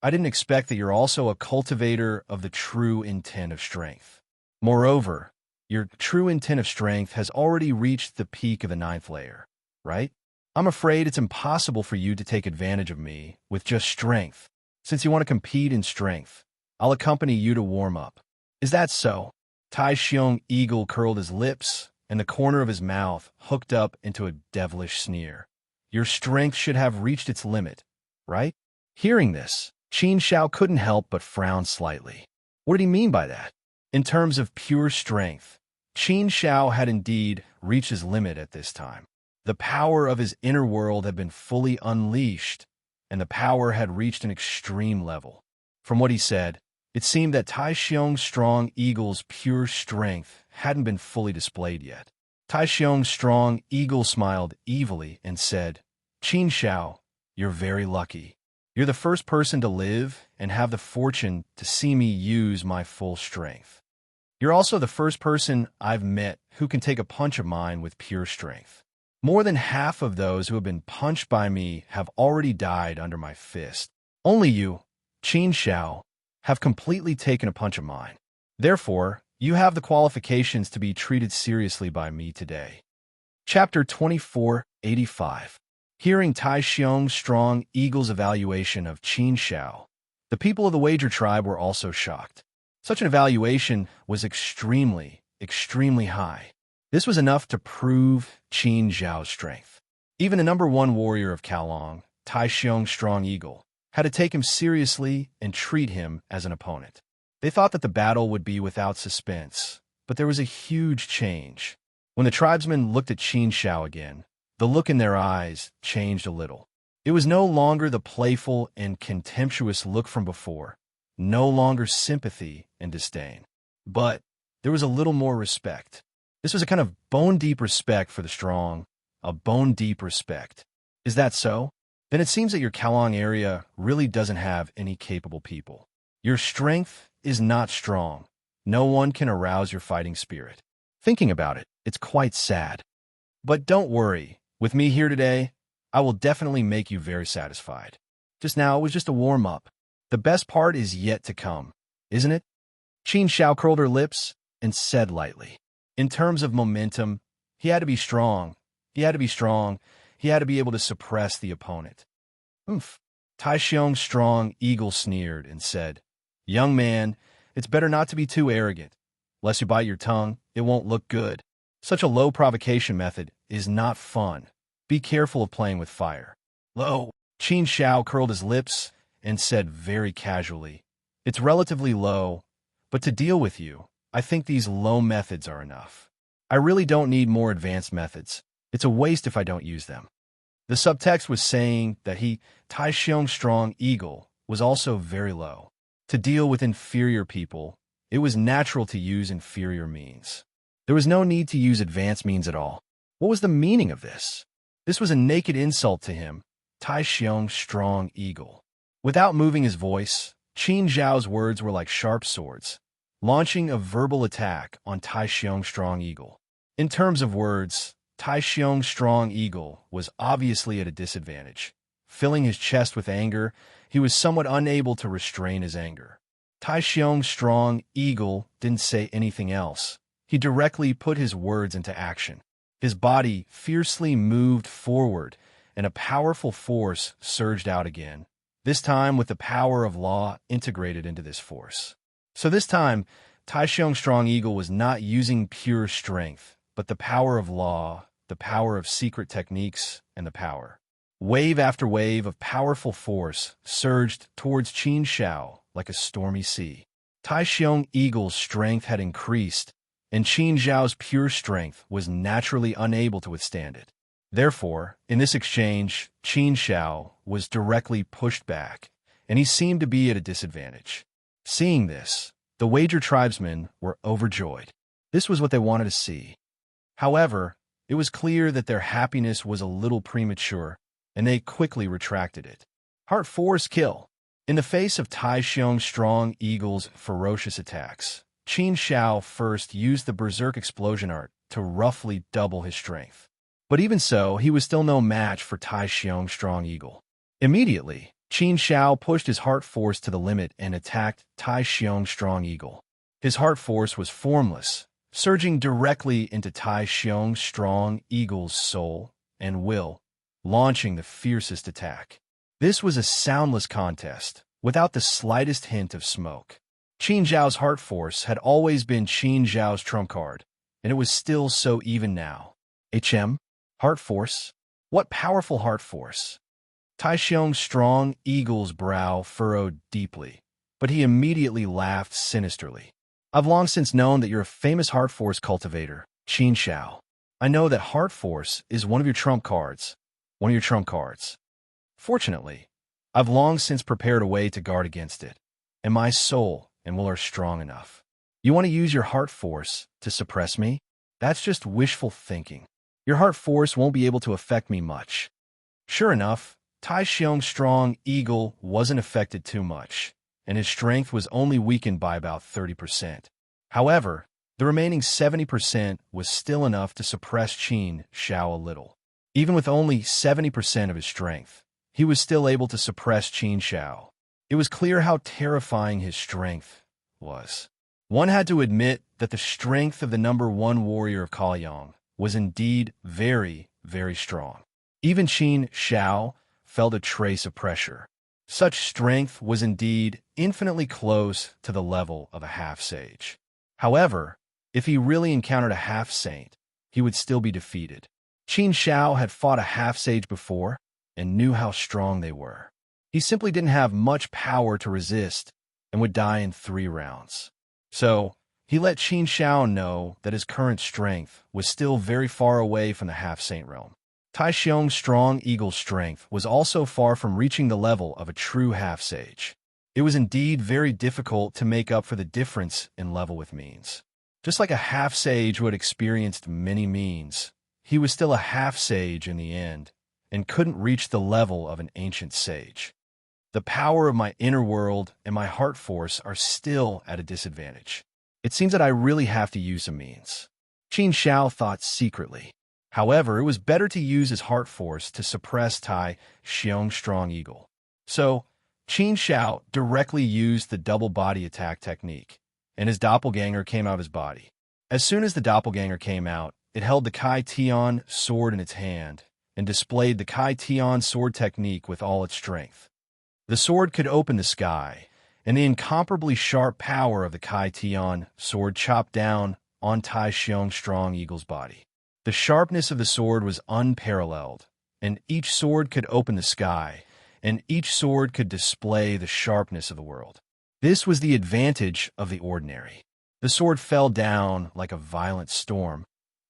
I didn't expect that you're also a cultivator of the true intent of strength. Moreover, your true intent of strength has already reached the peak of the 9th layer, right? I'm afraid it's impossible for you to take advantage of me with just strength. Since you want to compete in strength, I'll accompany you to warm up. Is that so?" Tai Xiong eagle curled his lips, and the corner of his mouth hooked up into a devilish sneer. "Your strength should have reached its limit, right?" Hearing this, Qin Shao couldn't help but frown slightly. What did he mean by that? In terms of pure strength, Qin Shao had indeed reached his limit at this time. The power of his inner world had been fully unleashed, and the power had reached an extreme level. From what he said, it seemed that Tai Xiong's strong eagle's pure strength hadn't been fully displayed yet. Tai Xiong's strong eagle smiled evilly and said, "Qin Shao, you're very lucky. You're the first person to live and have the fortune to see me use my full strength. You're also the first person I've met who can take a punch of mine with pure strength. More than half of those who have been punched by me have already died under my fist. Only you, Qin Shao, have completely taken a punch of mine. Therefore, you have the qualifications to be treated seriously by me today." Chapter 2485. Hearing Tai Xiong's strong eagle's evaluation of Qin Shao, the people of the Wager tribe were also shocked. Such an evaluation was extremely high. This was enough to prove Qin Zhao's strength. Even the #1 warrior of Kowloon, Tai Xiong's strong eagle, had to take him seriously and treat him as an opponent. They thought that the battle would be without suspense, but there was a huge change. When the tribesmen looked at Qin Shao again, the look in their eyes changed a little. It was no longer the playful and contemptuous look from before, no longer sympathy and disdain. But there was a little more respect. This was a kind of bone-deep respect for the strong, a bone-deep respect. Is that so? Then it seems that your Kowloon area really doesn't have any capable people. Your strength is not strong. No one can arouse your fighting spirit. Thinking about it, it's quite sad. But don't worry, with me here today, I will definitely make you very satisfied. Just now, it was just a warm-up. The best part is yet to come, isn't it? Qin Shao curled her lips and said lightly. In terms of momentum, he had to be strong. He had to be able to suppress the opponent. "Oomph." Tai Xiong's strong eagle sneered and said, "Young man, it's better not to be too arrogant. Lest you bite your tongue, it won't look good. Such a low provocation method is not fun. Be careful of playing with fire." "Lo." Qin Shao curled his lips and said very casually, "It's relatively low, but to deal with you, I think these low methods are enough. I really don't need more advanced methods. It's a waste if I don't use them." The subtext was saying that Tai Xiong Strong Eagle, was also very low. To deal with inferior people, it was natural to use inferior means. There was no need to use advanced means at all. What was the meaning of this? This was a naked insult to him, Tai Xiong Strong Eagle. Without moving his voice, Qin Zhao's words were like sharp swords, launching a verbal attack on Tai Xiong Strong Eagle. In terms of words, Tai Xiong Strong Eagle was obviously at a disadvantage. Filling his chest with anger, he was somewhat unable to restrain his anger. Tai Xiong Strong Eagle didn't say anything else. He directly put his words into action. His body fiercely moved forward, and a powerful force surged out again, this time with the power of law integrated into this force. So this time, Tai Xiong Strong Eagle was not using pure strength, but the power of law, the power of secret techniques, and the power. Wave after wave of powerful force surged towards Qin Zhao like a stormy sea. Tai Xiong Eagle's strength had increased, and Qin Zhao's pure strength was naturally unable to withstand it. Therefore, in this exchange, Qin Zhao was directly pushed back, and he seemed to be at a disadvantage. Seeing this, the Wager tribesmen were overjoyed. This was what they wanted to see. However, it was clear that their happiness was a little premature, and they quickly retracted it. Heart Force Kill. In the face of Tai Xiong Strong Eagle's ferocious attacks, Qin Zhao first used the Berserk Explosion art to roughly double his strength. But even so, he was still no match for Tai Xiong Strong Eagle. Immediately, Qin Zhao pushed his Heart Force to the limit and attacked Tai Xiong Strong Eagle. His Heart Force was formless, surging directly into Tai Xiong Strong Eagle's soul and will, launching the fiercest attack. This was a soundless contest, without the slightest hint of smoke. Qin Zhao's Heart Force had always been Qin Zhao's trump card, and it was still so even now. Heart Force? What powerful Heart Force! Tai Xiong Strong Eagle's brow furrowed deeply, but he immediately laughed sinisterly. "I've long since known that you're a famous Heart Force cultivator, Qin Zhao. I know that Heart Force is one of your trump cards. Fortunately, I've long since prepared a way to guard against it, and my soul and will are strong enough. You want to use your Heart Force to suppress me? That's just wishful thinking. Your Heart Force won't be able to affect me much." Sure enough, Tai Xiong Strong Eagle wasn't affected too much, and his strength was only weakened by about 30%. However, the remaining 70% was still enough to suppress Qin Zhao a little. Even with only 70% of his strength, he was still able to suppress Qin Zhao. It was clear how terrifying his strength was. One had to admit that the strength of the #1 warrior of Kaoyang was indeed very, very strong. Even Qin Zhao felt a trace of pressure. Such strength was indeed infinitely close to the level of a half-sage. However, if he really encountered a half-saint, he would still be defeated. Qin Zhao had fought a half-sage before and knew how strong they were. He simply didn't have much power to resist and would die in 3 rounds. So, he let Qin Zhao know that his current strength was still very far away from the half-saint realm. Tai Xiong Strong Eagle's strength was also far from reaching the level of a true half-sage. It was indeed very difficult to make up for the difference in level with means. Just like a half-sage who had experienced many means, he was still a half-sage in the end, and couldn't reach the level of an ancient sage. The power of my inner world and my Heart Force are still at a disadvantage. It seems that I really have to use a means. Qin Zhao thought secretly. However, it was better to use his Heart Force to suppress Tai Xiong Strong Eagle. So, Qin Zhao directly used the double body attack technique, and his doppelganger came out of his body. As soon as the doppelganger came out, it held the Kai Tian sword in its hand and displayed the Kai Tian sword technique with all its strength. The sword could open the sky, and the incomparably sharp power of the Kai Tian sword chopped down on Tai Xiong Strong Eagle's body. The sharpness of the sword was unparalleled, and each sword could open the sky, and each sword could display the sharpness of the world. This was the advantage of the ordinary. The sword fell down like a violent storm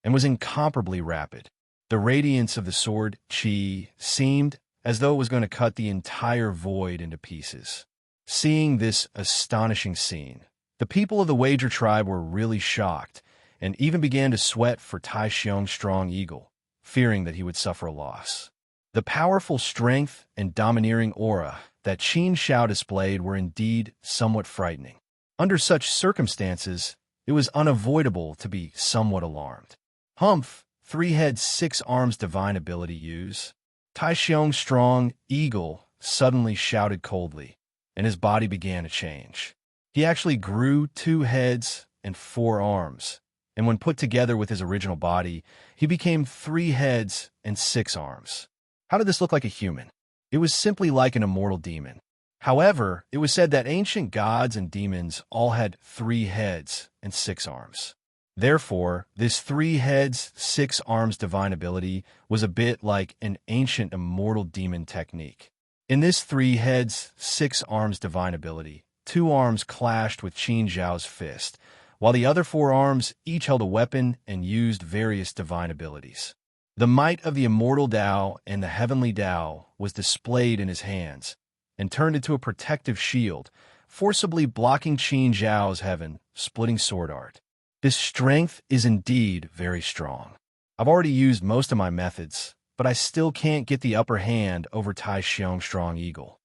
and was incomparably rapid. The radiance of the sword, chi, seemed as though it was going to cut the entire void into pieces. Seeing this astonishing scene, the people of the Wager tribe were really shocked and even began to sweat for Tai Xiong's strong eagle, fearing that he would suffer a loss. The powerful strength and domineering aura that Qin Shao displayed were indeed somewhat frightening. Under such circumstances, it was unavoidable to be somewhat alarmed. Humph, 3 heads, 6 arms divine ability use. Tai Xiong's strong eagle suddenly shouted coldly, and his body began to change. He actually grew 2 heads and 4 arms, and when put together with his original body, he became 3 heads and 6 arms. How did this look like a human? It was simply like an immortal demon. However, it was said that ancient gods and demons all had 3 heads and 6 arms. Therefore, this 3 heads, 6 arms divine ability was a bit like an ancient immortal demon technique. In this 3 heads, 6 arms divine ability, 2 arms clashed with Qin Zhao's fist, while the other 4 arms each held a weapon and used various divine abilities. The might of the immortal Tao and the heavenly Tao was displayed in his hands and turned into a protective shield, forcibly blocking Qin Zhao's heaven-splitting sword art. This strength is indeed very strong. I've already used most of my methods, but I still can't get the upper hand over Tai Xiong's strong eagle.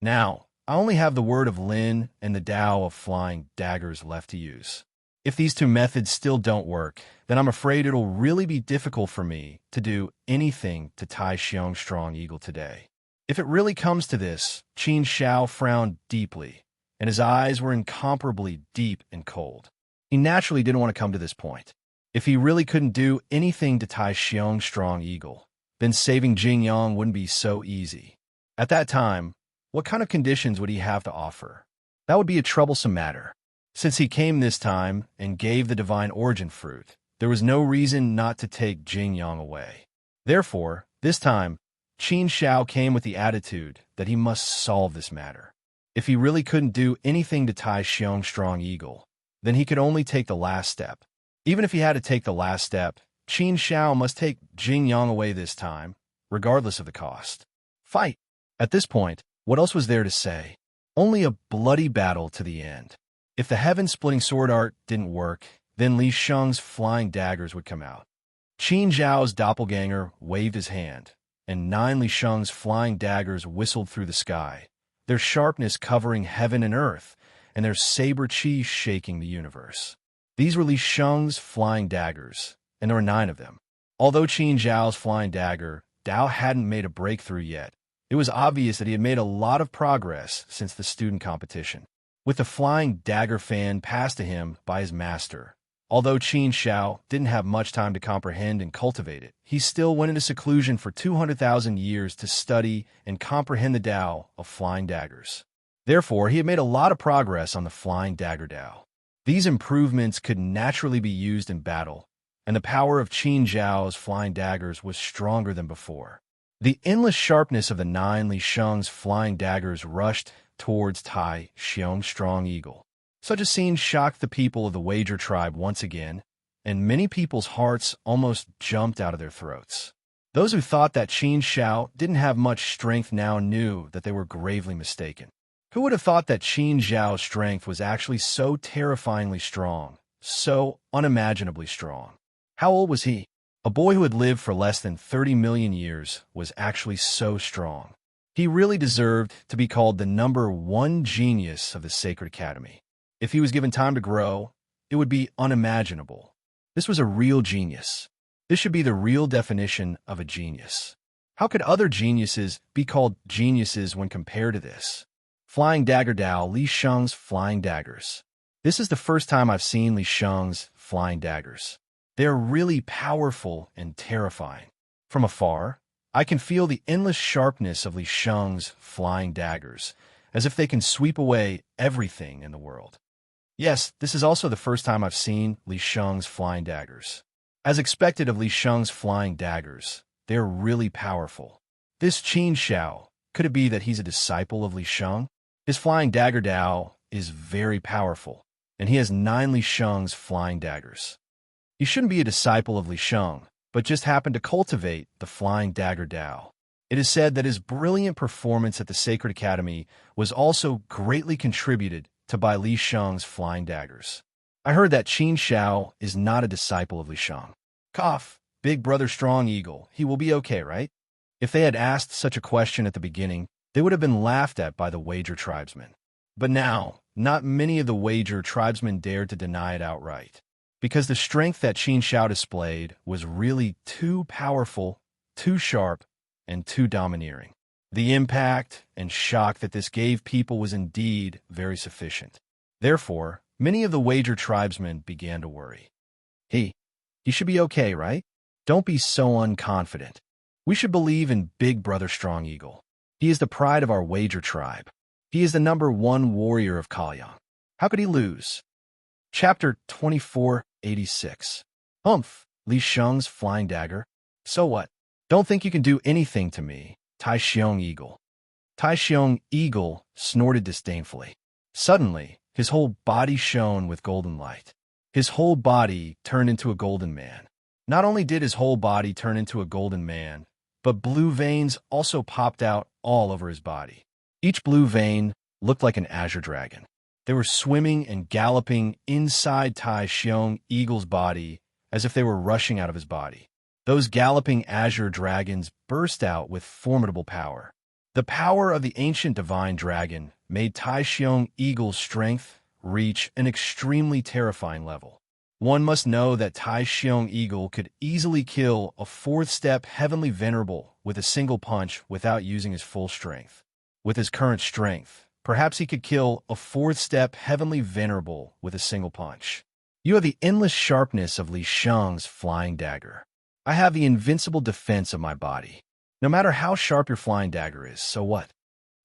Now, I only have the word of Lin and the Tao of flying daggers left to use. If these 2 methods still don't work, then I'm afraid it'll really be difficult for me to do anything to Tai Xiong's strong eagle today. If it really comes to this, Qin Shao frowned deeply, and his eyes were incomparably deep and cold. He naturally didn't want to come to this point. If he really couldn't do anything to Tai Xiong's strong eagle, then saving Jing Yang wouldn't be so easy. At that time, what kind of conditions would he have to offer? That would be a troublesome matter. Since he came this time and gave the divine origin fruit, there was no reason not to take Jing Yang away. Therefore, this time, Qin Shao came with the attitude that he must solve this matter. If he really couldn't do anything to Tai Xiong's strong eagle, then he could only take the last step. Even if he had to take the last step, Qin Shao must take Jing Yang away this time, regardless of the cost. Fight! At this point, what else was there to say? Only a bloody battle to the end. If the heaven-splitting sword art didn't work, then Li Sheng's flying daggers would come out. Qin Zhao's doppelganger waved his hand, and 9 Li Sheng's flying daggers whistled through the sky, their sharpness covering heaven and earth, and their saber chi shaking the universe. These were Li Sheng's flying daggers, and there were 9 of them. Although Qin Zhao's flying dagger, Dao hadn't made a breakthrough yet, it was obvious that he had made a lot of progress since the student competition. With the flying dagger fan passed to him by his master, although Qin Shao didn't have much time to comprehend and cultivate it, he still went into seclusion for 200,000 years to study and comprehend the Tao of flying daggers. Therefore, he had made a lot of progress on the flying dagger Tao. These improvements could naturally be used in battle, and the power of Qin Zhao's flying daggers was stronger than before. The endless sharpness of the 9 Li Sheng's flying daggers rushed towards Tai Xiong's strong eagle. Such a scene shocked the people of the Wager tribe once again, and many people's hearts almost jumped out of their throats. Those who thought that Qin Shao didn't have much strength now knew that they were gravely mistaken. Who would have thought that Qin Zhao's strength was actually so terrifyingly strong, so unimaginably strong? How old was he? A boy who had lived for less than 30 million years was actually so strong. He really deserved to be called the #1 genius of the Sacred Academy. If he was given time to grow, it would be unimaginable. This was a real genius. This should be the real definition of a genius. How could other geniuses be called geniuses when compared to this? Flying Dagger Dao, Li Sheng's flying daggers. This is the first time I've seen Li Sheng's flying daggers. They are really powerful and terrifying. From afar, I can feel the endless sharpness of Li Sheng's flying daggers, as if they can sweep away everything in the world. Yes, this is also the first time I've seen Li Sheng's flying daggers. As expected of Li Sheng's flying daggers, they are really powerful. This Qin Shao, Could it be that he's a disciple of Li Sheng? His flying dagger Dao is very powerful, and he has 9 Li Sheng's flying daggers. He shouldn't be a disciple of Li Sheng, but just happened to cultivate the flying dagger Dao. It is said that his brilliant performance at the Sacred Academy was also greatly contributed to by Li Sheng's flying daggers. I heard that Qin Shao is not a disciple of Li Sheng. Cough, big brother strong eagle, he will be okay, right? If they had asked such a question at the beginning, they would have been laughed at by the wager tribesmen. But now, not many of the wager tribesmen dared to deny it outright, because the strength that Qin Shao displayed was really too powerful, too sharp, and too domineering. The impact and shock that this gave people was indeed very sufficient. Therefore, many of the wager tribesmen began to worry. He should be okay, right? Don't be so unconfident. We should believe in Big Brother Strong Eagle. He is the pride of our wager tribe. He is the #1 warrior of Kaoyang. How could he lose? Chapter 2486. Humph, Li Sheng's flying dagger. So what? Don't think you can do anything to me, Tai Xiong Eagle. Tai Xiong Eagle snorted disdainfully. Suddenly, his whole body shone with golden light. His whole body turned into a golden man. Not only did his whole body turn into a golden man, but blue veins also popped out all over his body. Each blue vein looked like an azure dragon. They were swimming and galloping inside Tai Xiong Eagle's body as if they were rushing out of his body. Those galloping azure dragons burst out with formidable power. The power of the ancient divine dragon made Tai Xiong Eagle's strength reach an extremely terrifying level. One must know that Tai Xiong Eagle could easily kill a 4th-step heavenly venerable with a single punch without using his full strength. With his current strength, perhaps he could kill a 4th-step heavenly venerable with a single punch. You have the endless sharpness of Li Sheng's flying dagger. I have the invincible defense of my body. No matter how sharp your flying dagger is, so what?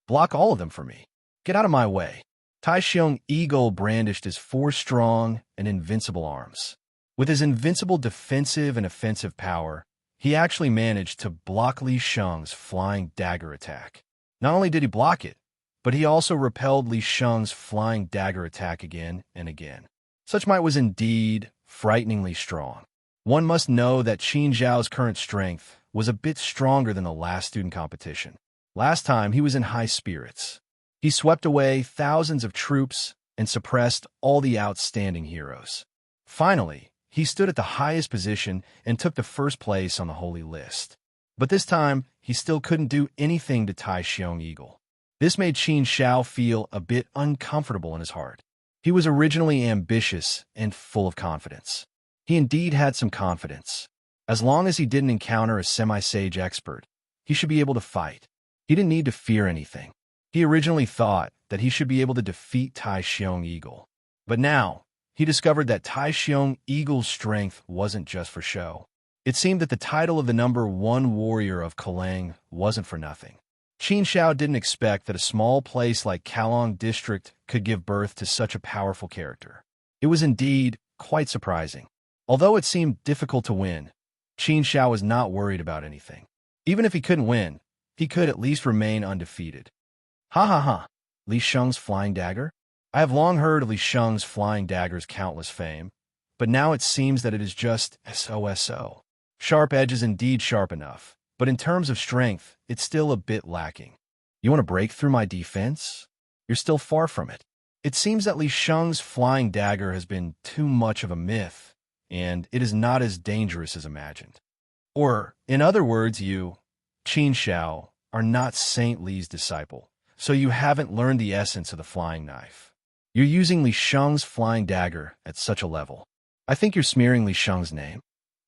Block all of them for me. Get out of my way. Tai Xiong Eagle brandished his 4 strong and invincible arms. With his invincible defensive and offensive power, he actually managed to block Li Sheng's flying dagger attack. Not only did he block it, but he also repelled Li Sheng's flying dagger attack again and again. Such might was indeed frighteningly strong. One must know that Qin Zhao's current strength was a bit stronger than the last student competition. Last time, he was in high spirits. He swept away thousands of troops and suppressed all the outstanding heroes. Finally, he stood at the highest position and took the 1st place on the holy list. But this time, he still couldn't do anything to Tai Xiong Eagle. This made Qin Shao feel a bit uncomfortable in his heart. He was originally ambitious and full of confidence. He indeed had some confidence. As long as he didn't encounter a semi-sage expert, he should be able to fight. He didn't need to fear anything. He originally thought that he should be able to defeat Tai Xiong Eagle. But now, he discovered that Tai Xiong Eagle's strength wasn't just for show. It seemed that the title of the #1 warrior of Kalang wasn't for nothing. Qin Shao didn't expect that a small place like Kalong District could give birth to such a powerful character. It was indeed quite surprising. Although it seemed difficult to win, Qin Shao was not worried about anything. Even if he couldn't win, he could at least remain undefeated. Ha ha ha, Li Sheng's flying dagger? I have long heard of Li Sheng's flying dagger's countless fame, but now it seems that it is just SOSO. Sharp edge is indeed sharp enough, but in terms of strength, it's still a bit lacking. You want to break through my defense? You're still far from it. It seems that Li Sheng's flying dagger has been too much of a myth, and it is not as dangerous as imagined. Or, in other words, you, Qin Shao, are not Saint Li's disciple, so you haven't learned the essence of the flying knife. You're using Li Sheng's flying dagger at such a level. I think you're smearing Li Sheng's name,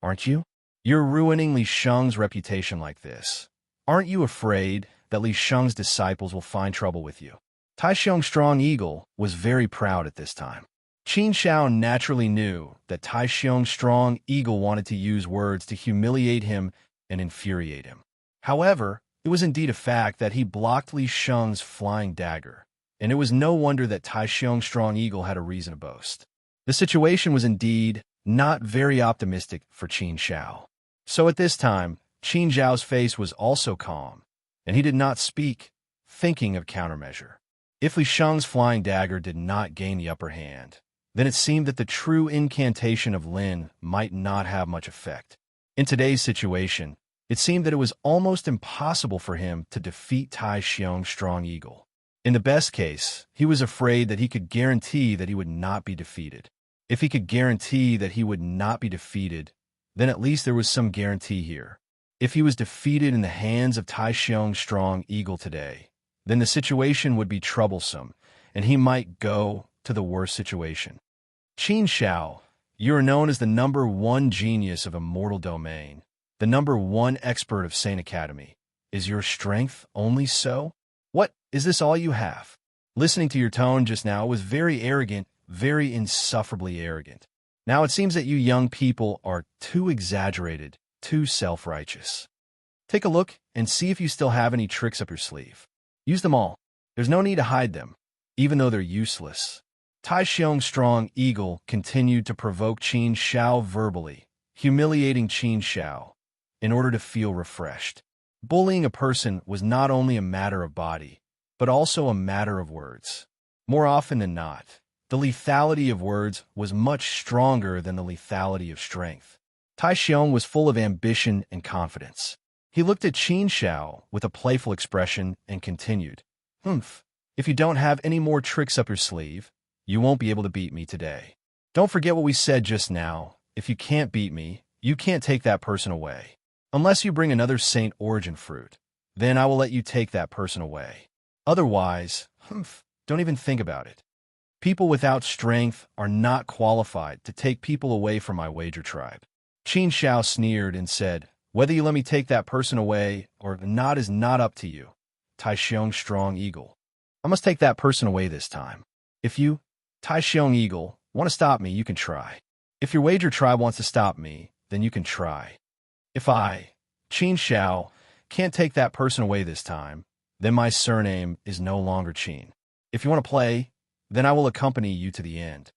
aren't you? You're ruining Li Sheng's reputation like this. Aren't you afraid that Li Sheng's disciples will find trouble with you? Tai Xiong Strong Eagle was very proud at this time. Qin Shao naturally knew that Tai Xiong Strong Eagle wanted to use words to humiliate him and infuriate him. However, it was indeed a fact that he blocked Li Sheng's flying dagger, and it was no wonder that Tai Xiong Strong Eagle had a reason to boast. The situation was indeed not very optimistic for Qin Shao. So at this time, Qin Zhao's face was also calm, and he did not speak, thinking of countermeasure. If Li Sheng's flying dagger did not gain the upper hand, then it seemed that the true incantation of Lin might not have much effect. In today's situation, it seemed that it was almost impossible for him to defeat Tai Xiong's strong eagle. In the best case, he was afraid that he could guarantee that he would not be defeated. If he could guarantee that he would not be defeated, then at least there was some guarantee here. If he was defeated in the hands of Tai Xiong's strong eagle today, then the situation would be troublesome, and he might go to the worst situation. Qin Xiao, you are known as the #1 genius of Immortal Domain, the #1 expert of Saint Academy. Is your strength only so? What, is this all you have? Listening to your tone just now was very arrogant, very insufferably arrogant. Now it seems that you young people are too exaggerated, too self-righteous. Take a look and see if you still have any tricks up your sleeve. Use them all. There's no need to hide them, even though they're useless. Tai Xiong's strong eagle continued to provoke Qin Xiao verbally, humiliating Qin Xiao, in order to feel refreshed. Bullying a person was not only a matter of body, but also a matter of words. More often than not, the lethality of words was much stronger than the lethality of strength. Tai Xiong was full of ambition and confidence. He looked at Qin Xiao with a playful expression and continued, if you don't have any more tricks up your sleeve, you won't be able to beat me today. Don't forget what we said just now. If you can't beat me, you can't take that person away. Unless you bring another Saint Origin fruit, then I will let you take that person away. Otherwise, don't even think about it. People without strength are not qualified to take people away from my wager tribe. Qin Xiao sneered and said, whether you let me take that person away or not is not up to you, Tai Xiong's strong eagle. I must take that person away this time. If you, Tai Xiong eagle, want to stop me, you can try. If your wager tribe wants to stop me, then you can try. If I, Qin Xiao, can't take that person away this time, then my surname is no longer Qin. If you want to play, then I will accompany you to the end.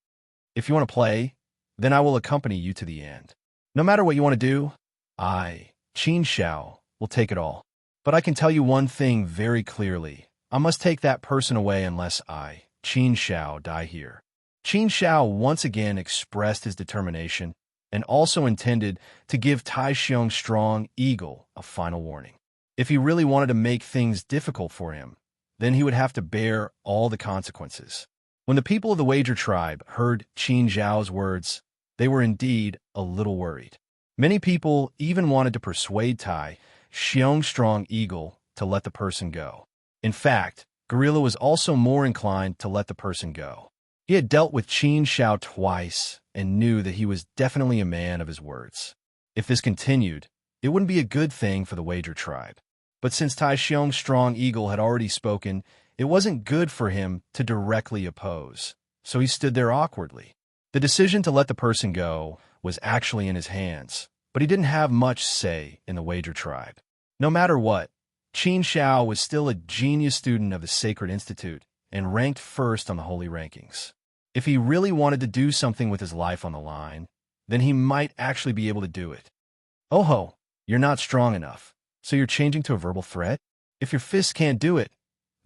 If you want to play, then I will accompany you to the end. No matter what you want to do, I, Qin Xiao, will take it all. But I can tell you one thing very clearly. I must take that person away unless I, Qin Xiao, die here. Qin Xiao once again expressed his determination and also intended to give Tai Xiong's strong eagle a final warning. If he really wanted to make things difficult for him, then he would have to bear all the consequences. When the people of the Wager tribe heard Qin Xiao's words, they were indeed a little worried. Many people even wanted to persuade Tai Xiong's strong eagle to let the person go. In fact, Gorilla was also more inclined to let the person go. He had dealt with Qin Xiao twice and knew that he was definitely a man of his words. If this continued, it wouldn't be a good thing for the Wager tribe. But since Tai Xiong's strong eagle had already spoken, it wasn't good for him to directly oppose, so he stood there awkwardly. The decision to let the person go was actually in his hands, but he didn't have much say in the Wager tribe. No matter what, Qin Xiao was still a genius student of the Sacred Institute and ranked first on the holy rankings. If he really wanted to do something with his life on the line, then he might actually be able to do it. Oh ho, you're not strong enough, so you're changing to a verbal threat? If your fists can't do it,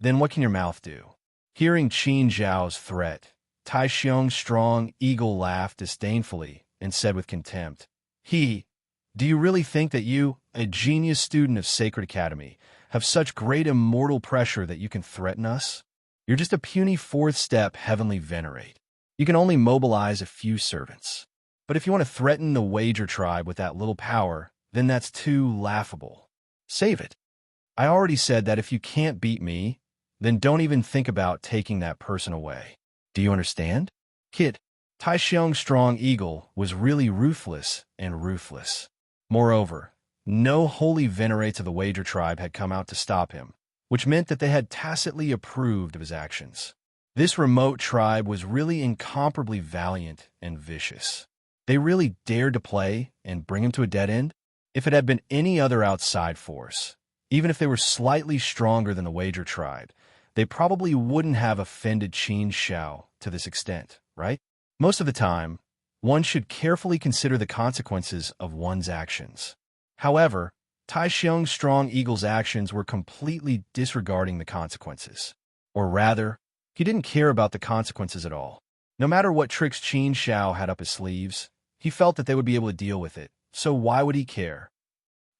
then what can your mouth do? Hearing Qin Xiao's threat, Tai Xiong's strong eagle laughed disdainfully and said with contempt, do you really think that you, a genius student of Sacred Academy, have such great immortal pressure that you can threaten us? You're just a puny fourth step heavenly venerate. You can only mobilize a few servants. But if you want to threaten the Wager tribe with that little power, then that's too laughable. Save it. I already said that if you can't beat me, then don't even think about taking that person away. Do you understand? Kid, Tai Xiong's strong eagle was really ruthless and ruthless. Moreover, no holy venerates of the Wager tribe had come out to stop him, which meant that they had tacitly approved of his actions. This remote tribe was really incomparably valiant and vicious. They really dared to play and bring him to a dead end. If it had been any other outside force, even if they were slightly stronger than the Wager tribe, they probably wouldn't have offended Qin Xiao to this extent, right? Most of the time, one should carefully consider the consequences of one's actions. However, Tai Xiong's strong eagle's actions were completely disregarding the consequences. Or rather, he didn't care about the consequences at all. No matter what tricks Qin Shao had up his sleeves, he felt that they would be able to deal with it, so why would he care?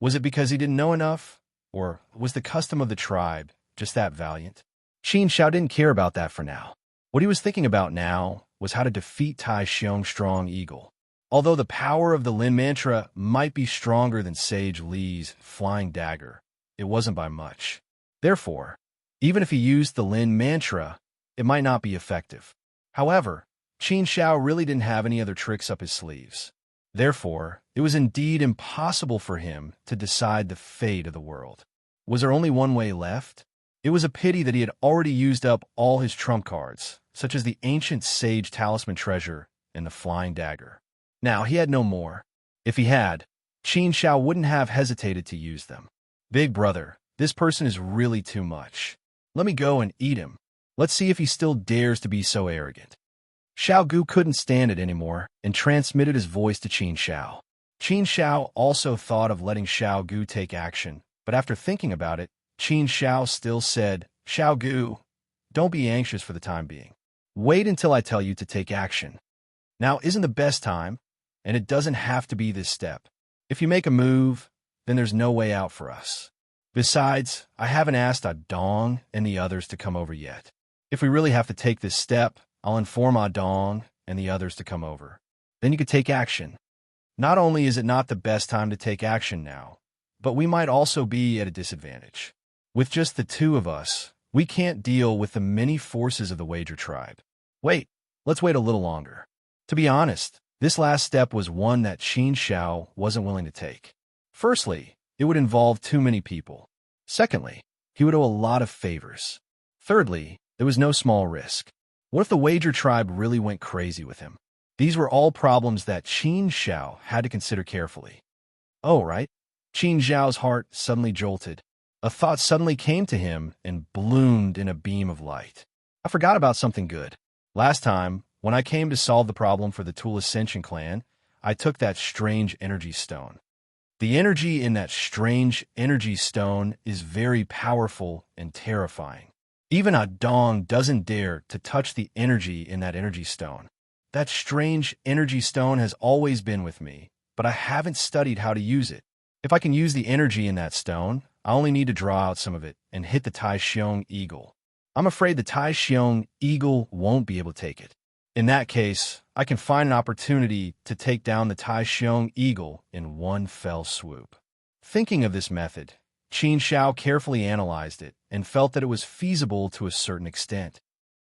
Was it because he didn't know enough? Or was the custom of the tribe just that valiant? Qin Shao didn't care about that for now. What he was thinking about now was how to defeat Tai Xiong's strong eagle. Although the power of the Lin mantra might be stronger than Sage Li's flying dagger, it wasn't by much. Therefore, even if he used the Lin mantra, it might not be effective. However, Qin Shao really didn't have any other tricks up his sleeves. Therefore, it was indeed impossible for him to decide the fate of the world. Was there only one way left? It was a pity that he had already used up all his trump cards, such as the ancient sage talisman treasure and the flying dagger. Now, he had no more. If he had, Qin Shao wouldn't have hesitated to use them. Big brother, this person is really too much. Let me go and eat him. Let's see if he still dares to be so arrogant. Xiao Gu couldn't stand it anymore and transmitted his voice to Qin Shao. Qin Shao also thought of letting Xiao Gu take action, but after thinking about it, Qin Shao still said, Xiao Gu, don't be anxious for the time being. Wait until I tell you to take action. Now isn't the best time, and it doesn't have to be this step. If you make a move, then there's no way out for us. Besides, I haven't asked Dong and the others to come over yet. If we really have to take this step, I'll inform Dong and the others to come over. Then you could take action. Not only is it not the best time to take action now, but we might also be at a disadvantage. With just the two of us, we can't deal with the many forces of the Wager tribe. Wait, let's wait a little longer. To be honest, this last step was one that Qin Shao wasn't willing to take. Firstly, it would involve too many people. Secondly, he would owe a lot of favors. Thirdly, there was no small risk. What if the Wager tribe really went crazy with him? These were all problems that Qin Shao had to consider carefully. Oh, right. Qin Zhao's heart suddenly jolted. A thought suddenly came to him and bloomed in a beam of light. I forgot about something good. Last time, when I came to solve the problem for the Tool Ascension clan, I took that strange energy stone. The energy in that strange energy stone is very powerful and terrifying. Even Dong doesn't dare to touch the energy in that energy stone. That strange energy stone has always been with me, but I haven't studied how to use it. If I can use the energy in that stone, I only need to draw out some of it and hit the Tai Xiong eagle. I'm afraid the Tai Xiong eagle won't be able to take it. In that case, I can find an opportunity to take down the Tai Xiong eagle in one fell swoop. Thinking of this method, Qin Shao carefully analyzed it and felt that it was feasible to a certain extent.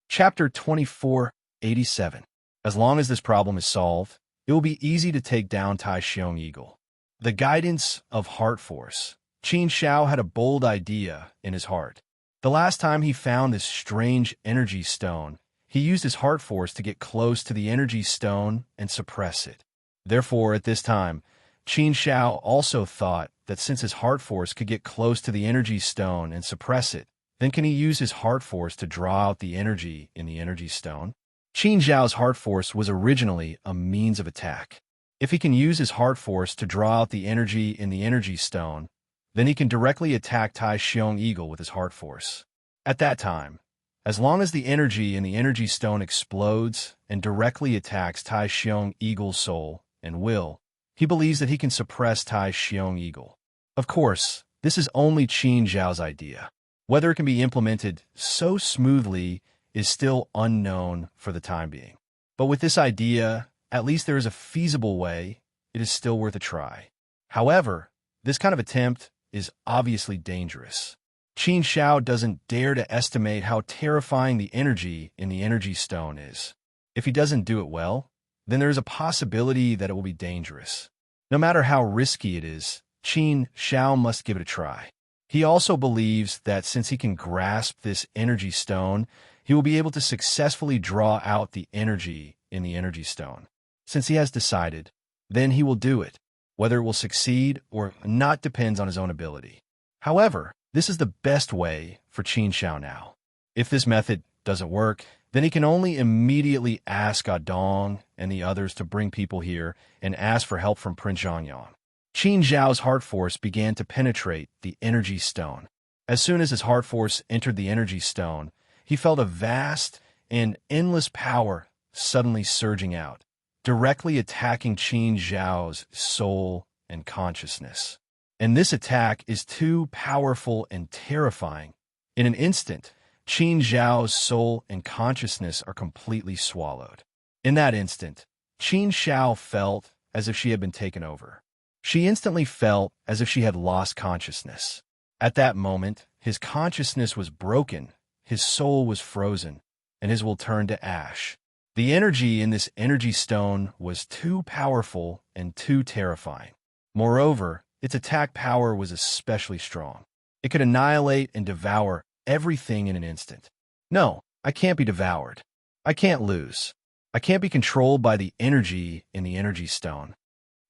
Chapter 2487. As long as this problem is solved, it will be easy to take down Tai Xiong eagle. The guidance of heart force. Qin Shao had a bold idea in his heart. The last time he found this strange energy stone, he used his heart force to get close to the energy stone and suppress it. Therefore, at this time, Qin Shao also thought that since his heart force could get close to the energy stone and suppress it, then can he use his heart force to draw out the energy in the energy stone? Qin Zhao's heart force was originally a means of attack. If he can use his heart force to draw out the energy in the energy stone, then he can directly attack Tai Xiong eagle with his heart force. At that time, as long as the energy in the energy stone explodes and directly attacks Tai Xiong eagle's soul and will, he believes that he can suppress Tai Xiong eagle. Of course, this is only Qin Zhao's idea. Whether it can be implemented so smoothly is still unknown for the time being. But with this idea, at least there is a feasible way. It is still worth a try. However, this kind of attempt is obviously dangerous. Qin Shao doesn't dare to estimate how terrifying the energy in the energy stone is. If he doesn't do it well, then there is a possibility that it will be dangerous. No matter how risky it is, Qin Shao must give it a try. He also believes that since he can grasp this energy stone, he will be able to successfully draw out the energy in the energy stone. Since he has decided, then he will do it. Whether it will succeed or not depends on his own ability. However, this is the best way for Qin Shao now. If this method doesn't work, then he can only immediately ask Dong and the others to bring people here and ask for help from Prince Zhongyang. Qin Zhao's heart force began to penetrate the energy stone. As soon as his heart force entered the energy stone, he felt a vast and endless power suddenly surging out, directly attacking Qin Zhao's soul and consciousness. And this attack is too powerful and terrifying. In an instant, Qin Zhao's soul and consciousness are completely swallowed. In that instant, Qin Zhao felt as if she had been taken over. She instantly felt as if she had lost consciousness. At that moment, his consciousness was broken, his soul was frozen, and his will turned to ash. The energy in this energy stone was too powerful and too terrifying. Moreover, its attack power was especially strong. It could annihilate and devour everything in an instant. No, I can't be devoured. I can't lose. I can't be controlled by the energy in the energy stone.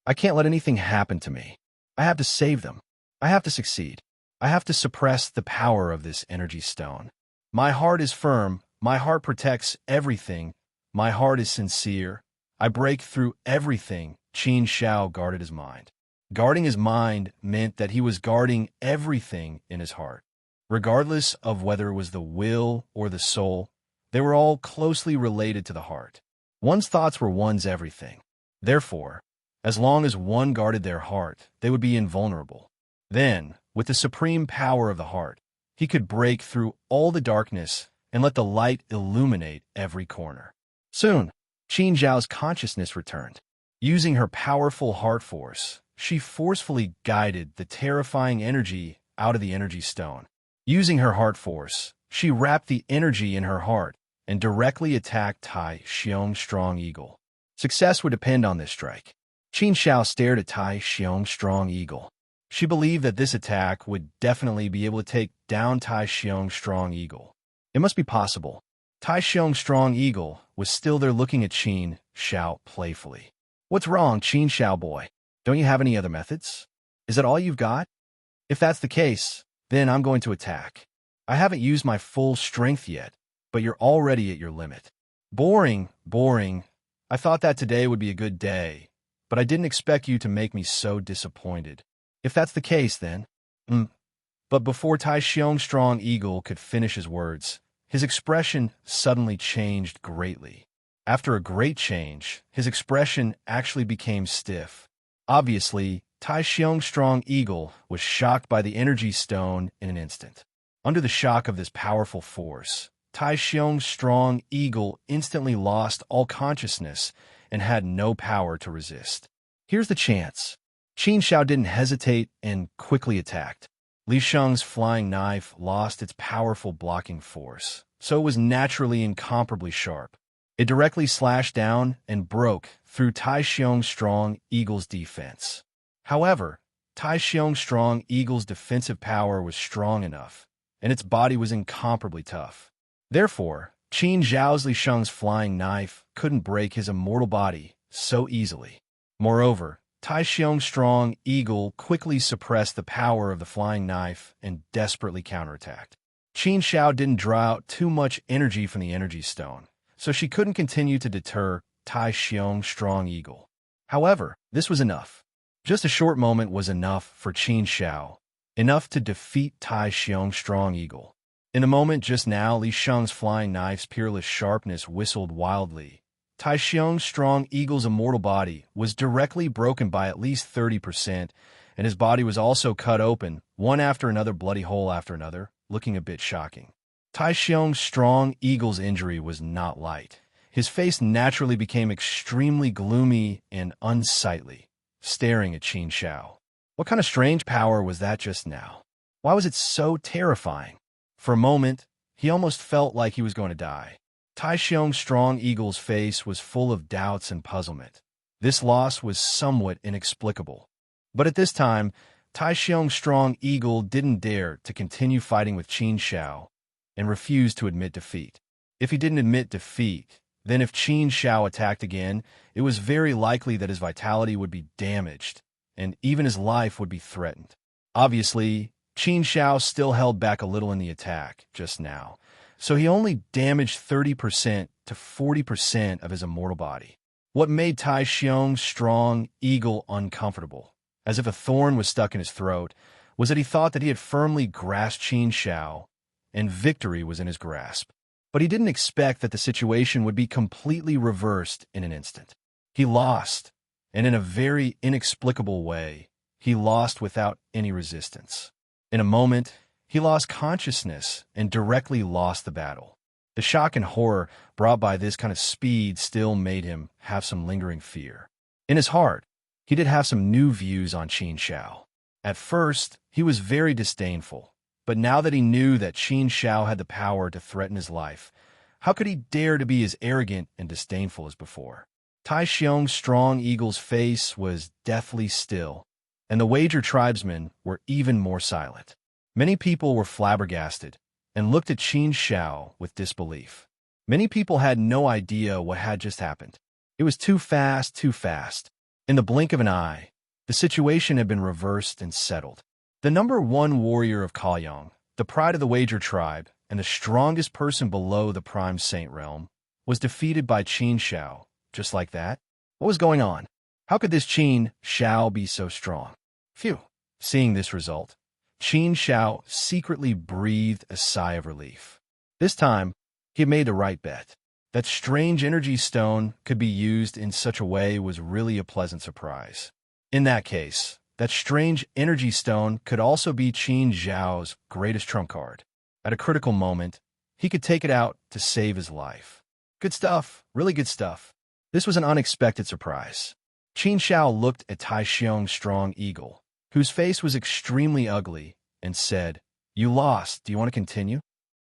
I can't let anything happen to me. I have to save them. I have to succeed. I have to suppress the power of this energy stone. My heart is firm. My heart protects everything. My heart is sincere. I break through everything. Qin Zhao guarded his mind. Guarding his mind meant that he was guarding everything in his heart. Regardless of whether it was the will or the soul, they were all closely related to the heart. One's thoughts were one's everything. Therefore, as long as one guarded their heart, they would be invulnerable. Then, with the supreme power of the heart, he could break through all the darkness and let the light illuminate every corner. Soon, Qin Zhao's consciousness returned. Using her powerful heart force, she forcefully guided the terrifying energy out of the energy stone. Using her heart force, she wrapped the energy in her heart and directly attacked Tai Xiong's strong eagle. Success would depend on this strike. Qin Zhao stared at Tai Xiong's strong eagle. She believed that this attack would definitely be able to take down Tai Xiong's strong eagle. It must be possible. Tai Xiong's strong eagle was still there looking at Qin Zhao playfully. What's wrong, Qin Zhao boy? Don't you have any other methods? Is that all you've got? If that's the case, then I'm going to attack. I haven't used my full strength yet, but you're already at your limit. Boring, boring. I thought that today would be a good day, but I didn't expect you to make me so disappointed. If that's the case, then... But before Tai Xiong's strong eagle could finish his words, his expression suddenly changed greatly. After a great change, his expression actually became stiff. Obviously, Tai Xiong's strong eagle was shocked by the energy stone in an instant. Under the shock of this powerful force, Tai Xiong's strong eagle instantly lost all consciousness and had no power to resist. Here's the chance. Qin Zhao didn't hesitate and quickly attacked. Li Sheng's flying knife lost its powerful blocking force, so it was naturally incomparably sharp. It directly slashed down and broke through Tai Xiong's strong eagle's defense. However, Tai Xiong's strong eagle's defensive power was strong enough, and its body was incomparably tough. Therefore, Qin Zhao's Li Sheng's flying knife couldn't break his immortal body so easily. Moreover, Tai Xiong's strong eagle quickly suppressed the power of the flying knife and desperately counterattacked. Qin Zhao didn't draw out too much energy from the energy stone, so she couldn't continue to deter Tai Xiong's strong eagle. However, this was enough. Just a short moment was enough for Qin Zhao, enough to defeat Tai Xiong's strong eagle. In a moment just now, Li Sheng's flying knife's peerless sharpness whistled wildly. Tai Xiong's strong eagle's immortal body was directly broken by at least 30%, and his body was also cut open, one after another bloody hole after another, looking a bit shocking. Tai Xiong's strong eagle's injury was not light. His face naturally became extremely gloomy and unsightly, staring at Qin Zhao. What kind of strange power was that just now? Why was it so terrifying? For a moment, he almost felt like he was going to die. Tai Xiong's strong eagle's face was full of doubts and puzzlement. This loss was somewhat inexplicable. But at this time, Tai Xiong's strong eagle didn't dare to continue fighting with Qin Zhao and refused to admit defeat. If he didn't admit defeat, then if Qin Zhao attacked again, it was very likely that his vitality would be damaged, and even his life would be threatened. Obviously, Qin Zhao still held back a little in the attack just now, so he only damaged 30% to 40% of his immortal body. What made Tai Xiong's strong eagle uncomfortable as if a thorn was stuck in his throat, was that he thought that he had firmly grasped Qin Shao, and victory was in his grasp. But he didn't expect that the situation would be completely reversed in an instant. He lost, and in a very inexplicable way, he lost without any resistance. In a moment, he lost consciousness and directly lost the battle. The shock and horror brought by this kind of speed still made him have some lingering fear. In his heart, he did have some new views on Qin Shao. At first, he was very disdainful, but now that he knew that Qin Shao had the power to threaten his life, how could he dare to be as arrogant and disdainful as before? Tai Xiong's strong eagle's face was deathly still, and the wager tribesmen were even more silent. Many people were flabbergasted and looked at Qin Shao with disbelief. Many people had no idea what had just happened. It was too fast, too fast. In the blink of an eye, the situation had been reversed and settled. The #1 warrior of Kaoyang, the pride of the Wager tribe, and the strongest person below the Prime Saint realm, was defeated by Qin Shao, just like that. What was going on? How could this Qin Shao be so strong? Phew! Seeing this result, Qin Shao secretly breathed a sigh of relief. This time, he had made the right bet. That strange energy stone could be used in such a way was really a pleasant surprise. In that case, that strange energy stone could also be Qin Zhao's greatest trump card. At a critical moment, he could take it out to save his life. Good stuff, really good stuff. This was an unexpected surprise. Qin Shao looked at Tai Xiong's strong eagle, whose face was extremely ugly, and said, "You lost. Do you want to continue?"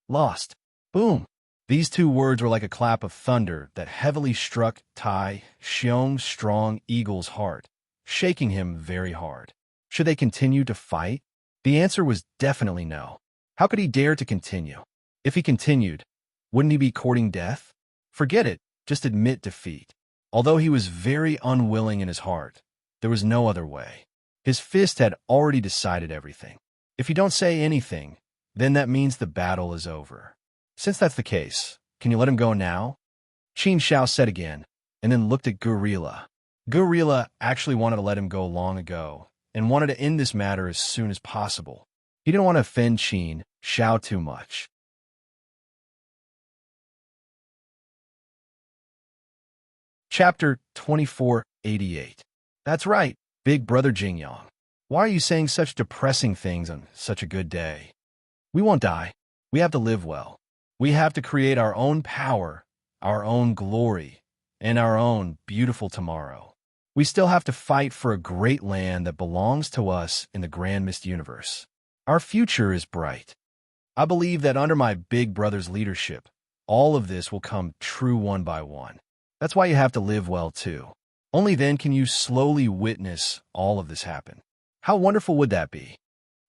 Lost. Boom. These two words were like a clap of thunder that heavily struck Tai Xiong's strong eagle's heart, shaking him very hard. Should they continue to fight? The answer was definitely no. How could he dare to continue? If he continued, wouldn't he be courting death? Forget it, just admit defeat. Although he was very unwilling in his heart, there was no other way. His fist had already decided everything. If you don't say anything, then that means the battle is over. Since that's the case, can you let him go now? Qin Shao said again, and then looked at Gorilla. Gorilla actually wanted to let him go long ago, and wanted to end this matter as soon as possible. He didn't want to offend Qin Shao too much. Chapter 2488. That's right, Big Brother Jingyang. Why are you saying such depressing things on such a good day? We won't die. We have to live well. We have to create our own power, our own glory, and our own beautiful tomorrow. We still have to fight for a great land that belongs to us in the Grand Mist universe. Our future is bright. I believe that under my big brother's leadership, all of this will come true one by one. That's why you have to live well too. Only then can you slowly witness all of this happen. How wonderful would that be?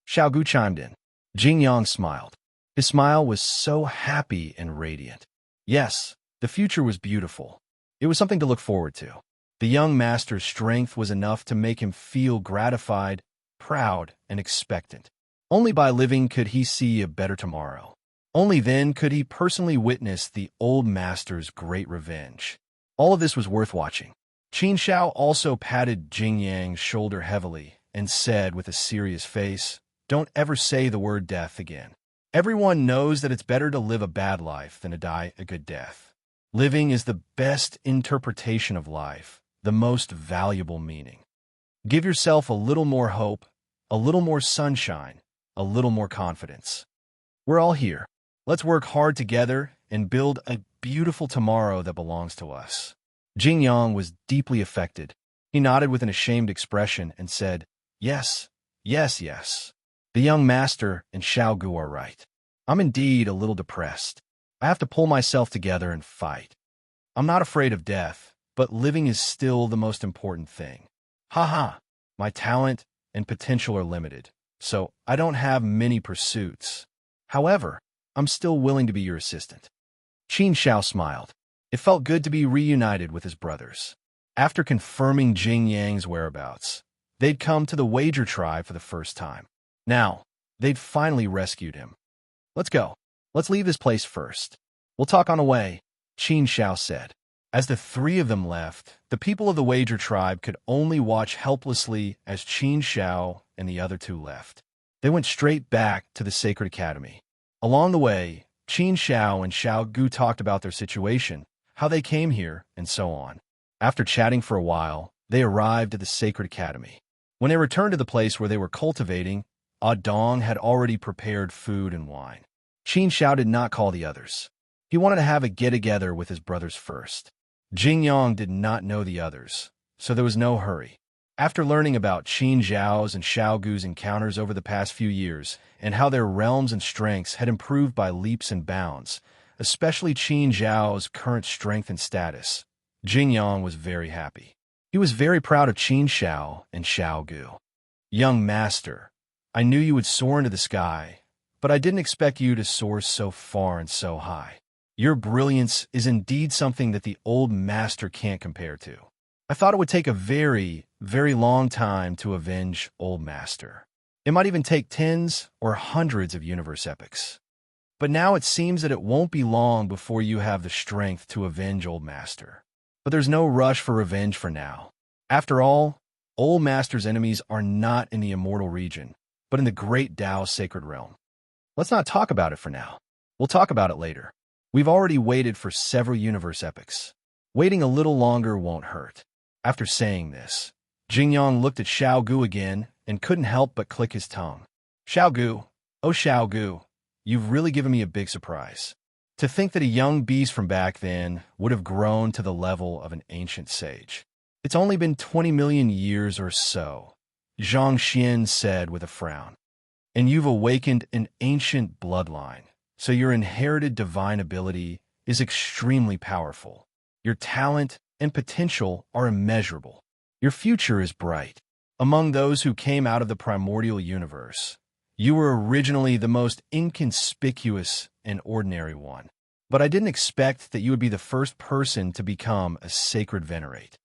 Xiaogu chimed in. Jingyang smiled. His smile was so happy and radiant. Yes, the future was beautiful. It was something to look forward to. The young master's strength was enough to make him feel gratified, proud, and expectant. Only by living could he see a better tomorrow. Only then could he personally witness the old master's great revenge. All of this was worth watching. Qin Shao also patted Jingyang's shoulder heavily and said with a serious face, "Don't ever say the word death again. Everyone knows that it's better to live a bad life than to die a good death. Living is the best interpretation of life, the most valuable meaning. Give yourself a little more hope, a little more sunshine, a little more confidence. We're all here. Let's work hard together and build a beautiful tomorrow that belongs to us." Jingyang was deeply affected. He nodded with an ashamed expression and said, "Yes, yes, yes. The young master and Xiaogu are right. I'm indeed a little depressed. I have to pull myself together and fight. I'm not afraid of death, but living is still the most important thing. Ha. My talent and potential are limited, so I don't have many pursuits. However, I'm still willing to be your assistant." Qin Shao smiled. It felt good to be reunited with his brothers. After confirming Jingyang's whereabouts, they'd come to the Wager tribe for the first time. Now, they'd finally rescued him. "Let's go. Let's leave this place first. We'll talk on the way," Qin Shao said. As the three of them left, the people of the Wager tribe could only watch helplessly as Qin Shao and the other two left. They went straight back to the Sacred Academy. Along the way, Qin Shao and Xiao Gu talked about their situation, how they came here, and so on. After chatting for a while, they arrived at the Sacred Academy. When they returned to the place where they were cultivating, Dong had already prepared food and wine. Qin Shao did not call the others. He wanted to have a get-together with his brothers first. Jing Yang did not know the others, so there was no hurry. After learning about Qin Zhao's and Xiao Gu's encounters over the past few years and how their realms and strengths had improved by leaps and bounds, especially Qin Zhao's current strength and status, Jing Yang was very happy. He was very proud of Qin Shao and Xiao Gu. Young master, I knew you would soar into the sky, but I didn't expect you to soar so far and so high. Your brilliance is indeed something that the old master can't compare to. I thought it would take a very, very long time to avenge old master. It might even take tens or hundreds of universe epics. But now it seems that it won't be long before you have the strength to avenge old master. But there's no rush for revenge for now. After all, old master's enemies are not in the immortal region, but in the great Tao sacred realm. Let's not talk about it for now. We'll talk about it later. We've already waited for several universe epics. Waiting a little longer won't hurt. After saying this, Jing Yang looked at Xiao Gu again and couldn't help but click his tongue. Xiao Gu, oh Xiao Gu, you've really given me a big surprise. To think that a young beast from back then would have grown to the level of an ancient sage. It's only been 20 million years or so, Zhang Xian said with a frown. And you've awakened an ancient bloodline. So your inherited divine ability is extremely powerful. Your talent and potential are immeasurable. Your future is bright. Among those who came out of the primordial universe, you were originally the most inconspicuous and ordinary one. But I didn't expect that you would be the first person to become a sacred venerate.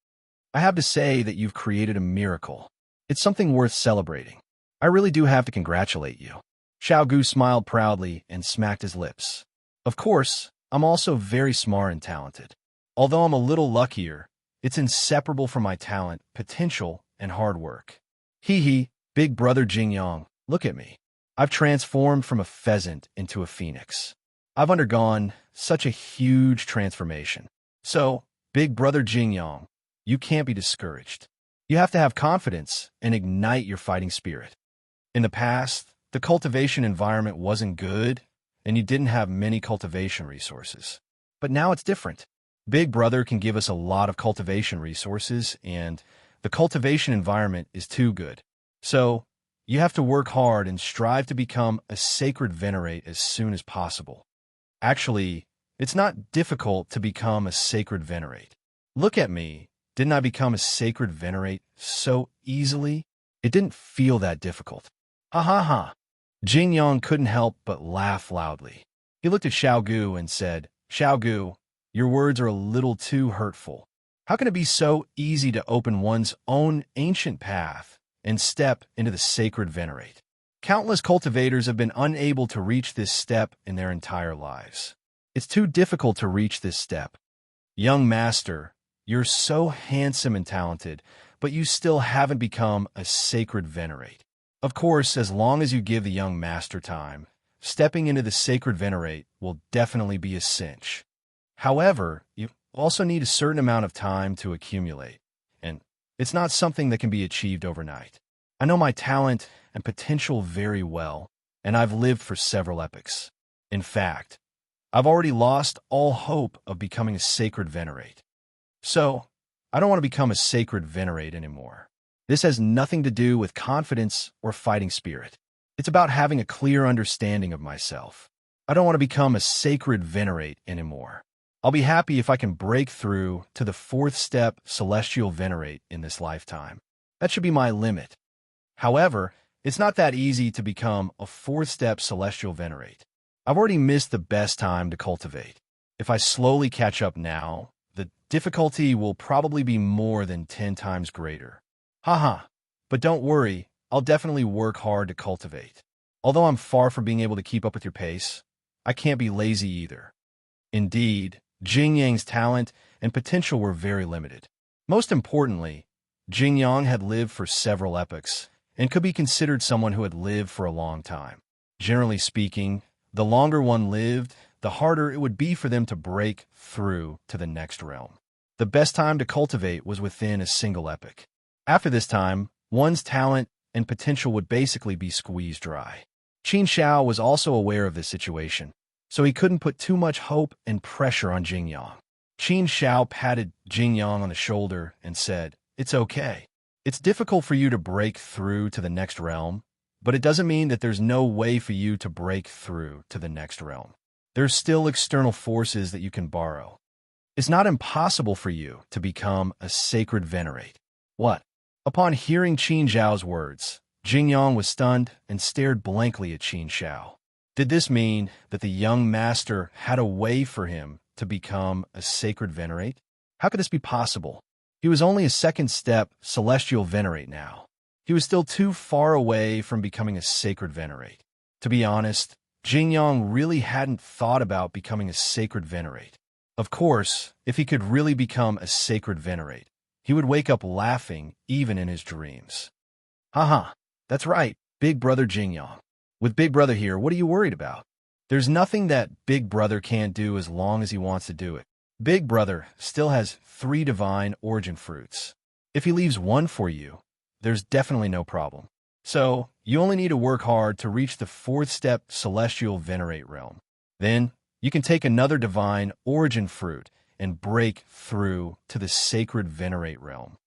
I have to say that you've created a miracle. It's something worth celebrating. I really do have to congratulate you. Xiao Gu smiled proudly and smacked his lips. Of course, I'm also very smart and talented. Although I'm a little luckier, it's inseparable from my talent, potential, and hard work. Hee, big brother Jing Yang, look at me. I've transformed from a pheasant into a phoenix. I've undergone such a huge transformation. So, big brother Jing Yang, you can't be discouraged. You have to have confidence and ignite your fighting spirit. In the past, the cultivation environment wasn't good, and you didn't have many cultivation resources. But now it's different. Big Brother can give us a lot of cultivation resources, and the cultivation environment is too good. So, you have to work hard and strive to become a sacred venerate as soon as possible. Actually, it's not difficult to become a sacred venerate. Look at me. Didn't I become a sacred venerate so easily? It didn't feel that difficult. Ha ha ha. Jing Yang couldn't help but laugh loudly. He looked at Xiao Gu and said, Xiao Gu, your words are a little too hurtful. How can it be so easy to open one's own ancient path and step into the sacred venerate? Countless cultivators have been unable to reach this step in their entire lives. It's too difficult to reach this step. Young master, you're so handsome and talented, but you still haven't become a sacred venerate. Of course, as long as you give the young master time, stepping into the sacred venerate will definitely be a cinch. However, you also need a certain amount of time to accumulate, and it's not something that can be achieved overnight. I know my talent and potential very well, and I've lived for several epochs. In fact, I've already lost all hope of becoming a sacred venerate. So, I don't want to become a sacred venerate anymore. This has nothing to do with confidence or fighting spirit. It's about having a clear understanding of myself. I don't want to become a sacred venerate anymore. I'll be happy if I can break through to the 4th step celestial venerate in this lifetime. That should be my limit. However, it's not that easy to become a 4th step celestial venerate. I've already missed the best time to cultivate. If I slowly catch up now, the difficulty will probably be more than 10 times greater. Haha, but don't worry, I'll definitely work hard to cultivate. Although I'm far from being able to keep up with your pace, I can't be lazy either. Indeed, Jing Yang's talent and potential were very limited. Most importantly, Jingyang had lived for several epochs and could be considered someone who had lived for a long time. Generally speaking, the longer one lived, the harder it would be for them to break through to the next realm. The best time to cultivate was within a single epoch. After this time, one's talent and potential would basically be squeezed dry. Qin Xiao was also aware of this situation, so he couldn't put too much hope and pressure on Jingyang. Qin Xiao patted Jingyang on the shoulder and said, "It's okay. It's difficult for you to break through to the next realm, but it doesn't mean that there's no way for you to break through to the next realm. There's still external forces that you can borrow. It's not impossible for you to become a sacred venerate." What? Upon hearing Qin Xiao's words, Jingyang was stunned and stared blankly at Qin Xiao. Did this mean that the young master had a way for him to become a sacred venerate? How could this be possible? He was only a second step celestial venerate now. He was still too far away from becoming a sacred venerate. To be honest, Jingyang really hadn't thought about becoming a sacred venerate. Of course, if he could really become a sacred venerate, he would wake up laughing even in his dreams. Haha, that's right, Big Brother Jingyang. With Big Brother here, what are you worried about? There's nothing that Big Brother can't do as long as he wants to do it. Big Brother still has 3 divine origin fruits. If he leaves one for you, there's definitely no problem. So, you only need to work hard to reach the 4th step celestial venerate realm. Then, you can take another divine origin fruit and break through to the sacred venerate realm.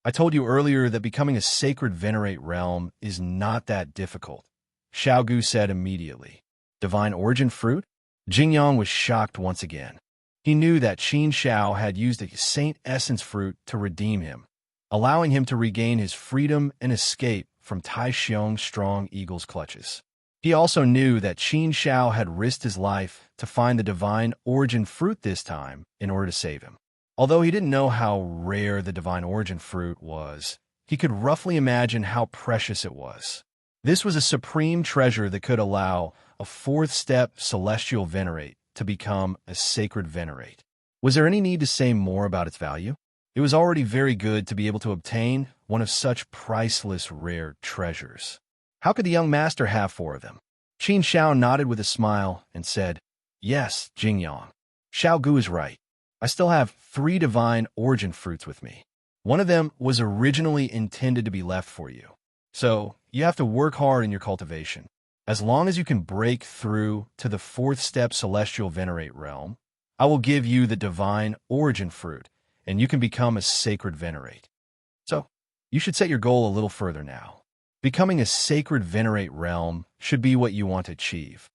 I told you earlier that becoming a sacred venerate realm is not that difficult, Xiaogu said immediately. Divine origin fruit? Jingyang was shocked once again. He knew that Qin Xiao had used a saint essence fruit to redeem him, allowing him to regain his freedom and escape from Tai Xiong's strong eagle's clutches. He also knew that Qin Xiao had risked his life to find the divine origin fruit this time in order to save him. Although he didn't know how rare the divine origin fruit was, he could roughly imagine how precious it was. This was a supreme treasure that could allow a 4th step celestial venerate to become a sacred venerate. Was there any need to say more about its value? It was already very good to be able to obtain one of such priceless rare treasures. How could the young master have 4 of them? Qin Xiao nodded with a smile and said, "Yes, Jingyang. Xiaogu is right. I still have 3 divine origin fruits with me. One of them was originally intended to be left for you. So, you have to work hard in your cultivation. As long as you can break through to the 4th step celestial venerate realm, I will give you the divine origin fruit, and you can become a sacred venerate. So, you should set your goal a little further now. Becoming a sacred venerate realm should be what you want to achieve."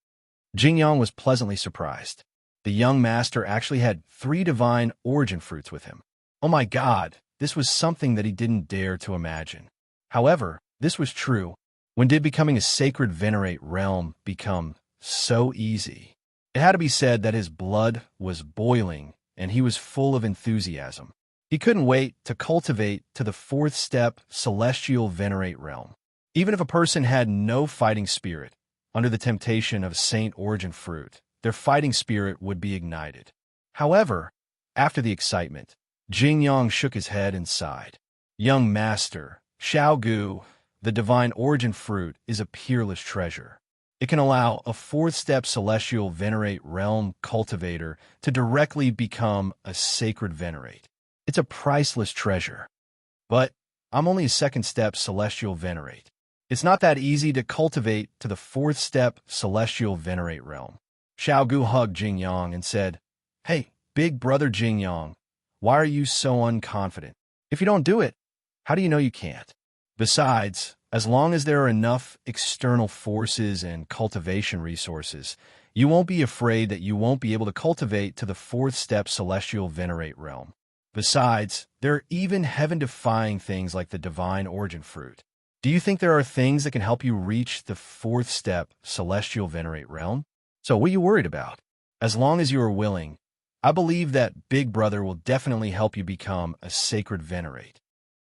Jingyang was pleasantly surprised. The young master actually had 3 divine origin fruits with him. Oh my God, this was something that he didn't dare to imagine. However, this was true. When did becoming a sacred venerate realm become so easy? It had to be said that his blood was boiling and he was full of enthusiasm. He couldn't wait to cultivate to the 4th step celestial venerate realm. Even if a person had no fighting spirit, under the temptation of saint origin fruit, their fighting spirit would be ignited. However, after the excitement, Jingyang shook his head and sighed. "Young master, Xiaogu, the divine origin fruit is a peerless treasure. It can allow a 4th step celestial venerate realm cultivator to directly become a sacred venerate. It's a priceless treasure. But I'm only a 2nd step celestial venerate. It's not that easy to cultivate to the 4th step celestial venerate realm." Xiaogu hugged Jingyang and said, "Hey, Big Brother Jingyang, why are you so unconfident? If you don't do it, how do you know you can't? Besides, as long as there are enough external forces and cultivation resources, you won't be afraid that you won't be able to cultivate to the 4th step celestial venerate realm. Besides, there are even heaven-defying things like the divine origin fruit. Do you think there are things that can help you reach the 4th step celestial venerate realm? So what are you worried about? As long as you are willing, I believe that Big Brother will definitely help you become a sacred venerate.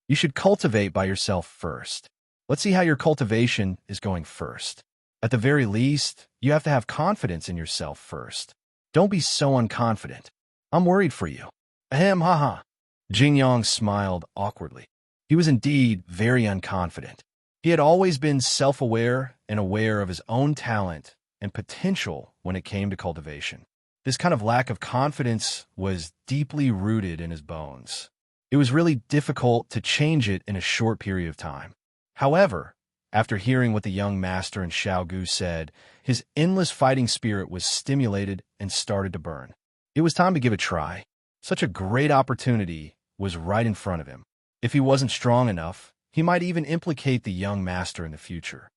You should cultivate by yourself first. Let's see how your cultivation is going first. At the very least, you have to have confidence in yourself first. Don't be so unconfident. I'm worried for you." Ahem, haha. Jing Yang smiled awkwardly. He was indeed very unconfident. He had always been self-aware and aware of his own talent and potential when it came to cultivation. This kind of lack of confidence was deeply rooted in his bones. It was really difficult to change it in a short period of time. However, after hearing what the young master and Xiao Gu said, his endless fighting spirit was stimulated and started to burn. It was time to give it a try. Such a great opportunity was right in front of him. If he wasn't strong enough, he might even implicate the young master in the future.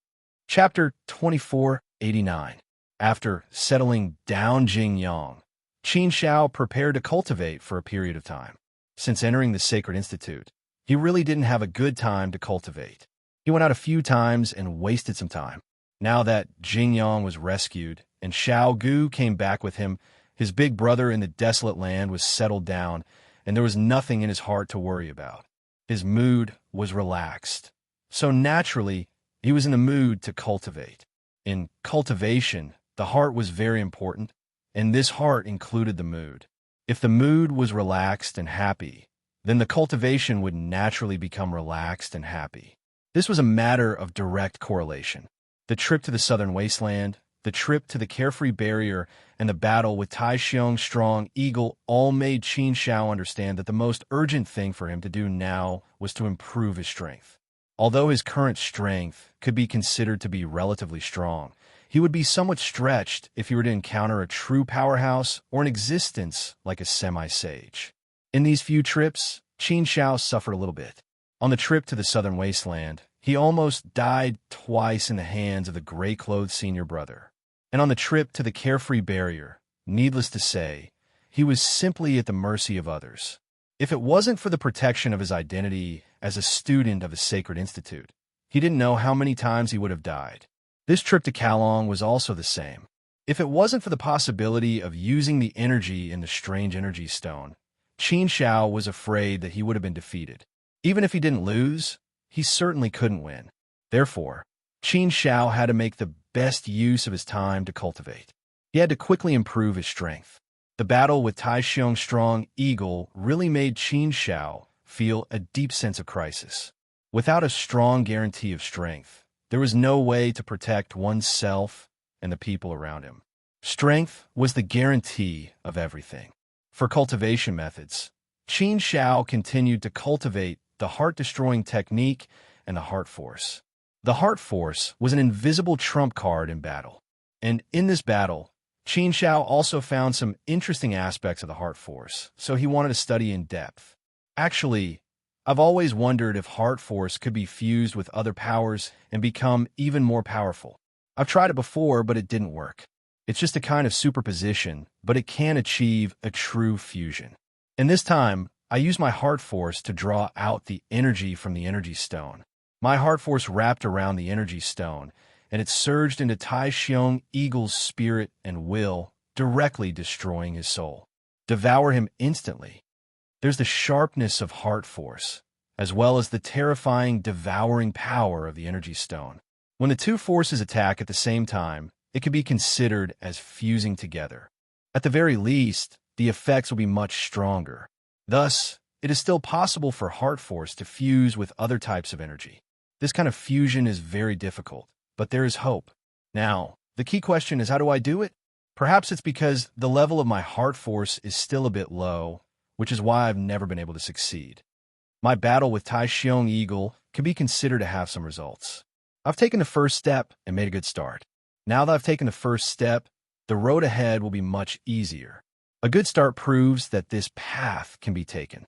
Chapter 2489. After settling down Jing Yang, Qin Shao prepared to cultivate for a period of time. Since entering the Sacred Institute, he really didn't have a good time to cultivate. He went out a few times and wasted some time. Now that Jing Yang was rescued and Xiao Gu came back with him, his big brother in the desolate land was settled down, and there was nothing in his heart to worry about. His mood was relaxed. So naturally, he was in the mood to cultivate. In cultivation, the heart was very important, and this heart included the mood. If the mood was relaxed and happy, then the cultivation would naturally become relaxed and happy. This was a matter of direct correlation. The trip to the southern wasteland, the trip to the carefree barrier, and the battle with Tai Xiong's strong eagle all made Qin Shao understand that the most urgent thing for him to do now was to improve his strength. Although his current strength could be considered to be relatively strong, he would be somewhat stretched if he were to encounter a true powerhouse or an existence like a semi-sage. In these few trips, Qin Shao suffered a little bit. On the trip to the southern wasteland, he almost died twice in the hands of the gray-clothed senior brother. And on the trip to the carefree barrier, needless to say, he was simply at the mercy of others. If it wasn't for the protection of his identity as a student of a sacred institute, he didn't know how many times he would have died. This trip to Kalong was also the same. If it wasn't for the possibility of using the energy in the strange energy stone, Qin Shao was afraid that he would have been defeated. Even if he didn't lose, he certainly couldn't win. Therefore, Qin Shao had to make the best use of his time to cultivate. He had to quickly improve his strength. The battle with Tai Xiong's strong eagle really made Qin Shao feel a deep sense of crisis. Without a strong guarantee of strength, there was no way to protect oneself and the people around him. Strength was the guarantee of everything. For cultivation methods, Qin Shao continued to cultivate the heart-destroying technique and the heart force. The heart force was an invisible trump card in battle. And in this battle, Qin Shao also found some interesting aspects of the heart force, so he wanted to study in depth. Actually, I've always wondered if heart force could be fused with other powers and become even more powerful. I've tried it before, but it didn't work. It's just a kind of superposition, but it can achieve a true fusion. And this time, I used my heart force to draw out the energy from the energy stone. My heart force wrapped around the energy stone, and it surged into Tai Xiong Eagle's spirit and will, directly destroying his soul. Devour him instantly. There's the sharpness of heart force, as well as the terrifying, devouring power of the energy stone. When the two forces attack at the same time, it can be considered as fusing together. At the very least, the effects will be much stronger. Thus, it is still possible for heart force to fuse with other types of energy. This kind of fusion is very difficult, but there is hope. Now, the key question is, how do I do it? Perhaps it's because the level of my heart force is still a bit low, which is why I've never been able to succeed. My battle with Tai Xiong Eagle can be considered to have some results. I've taken the first step and made a good start. Now that I've taken the first step, the road ahead will be much easier. A good start proves that this path can be taken.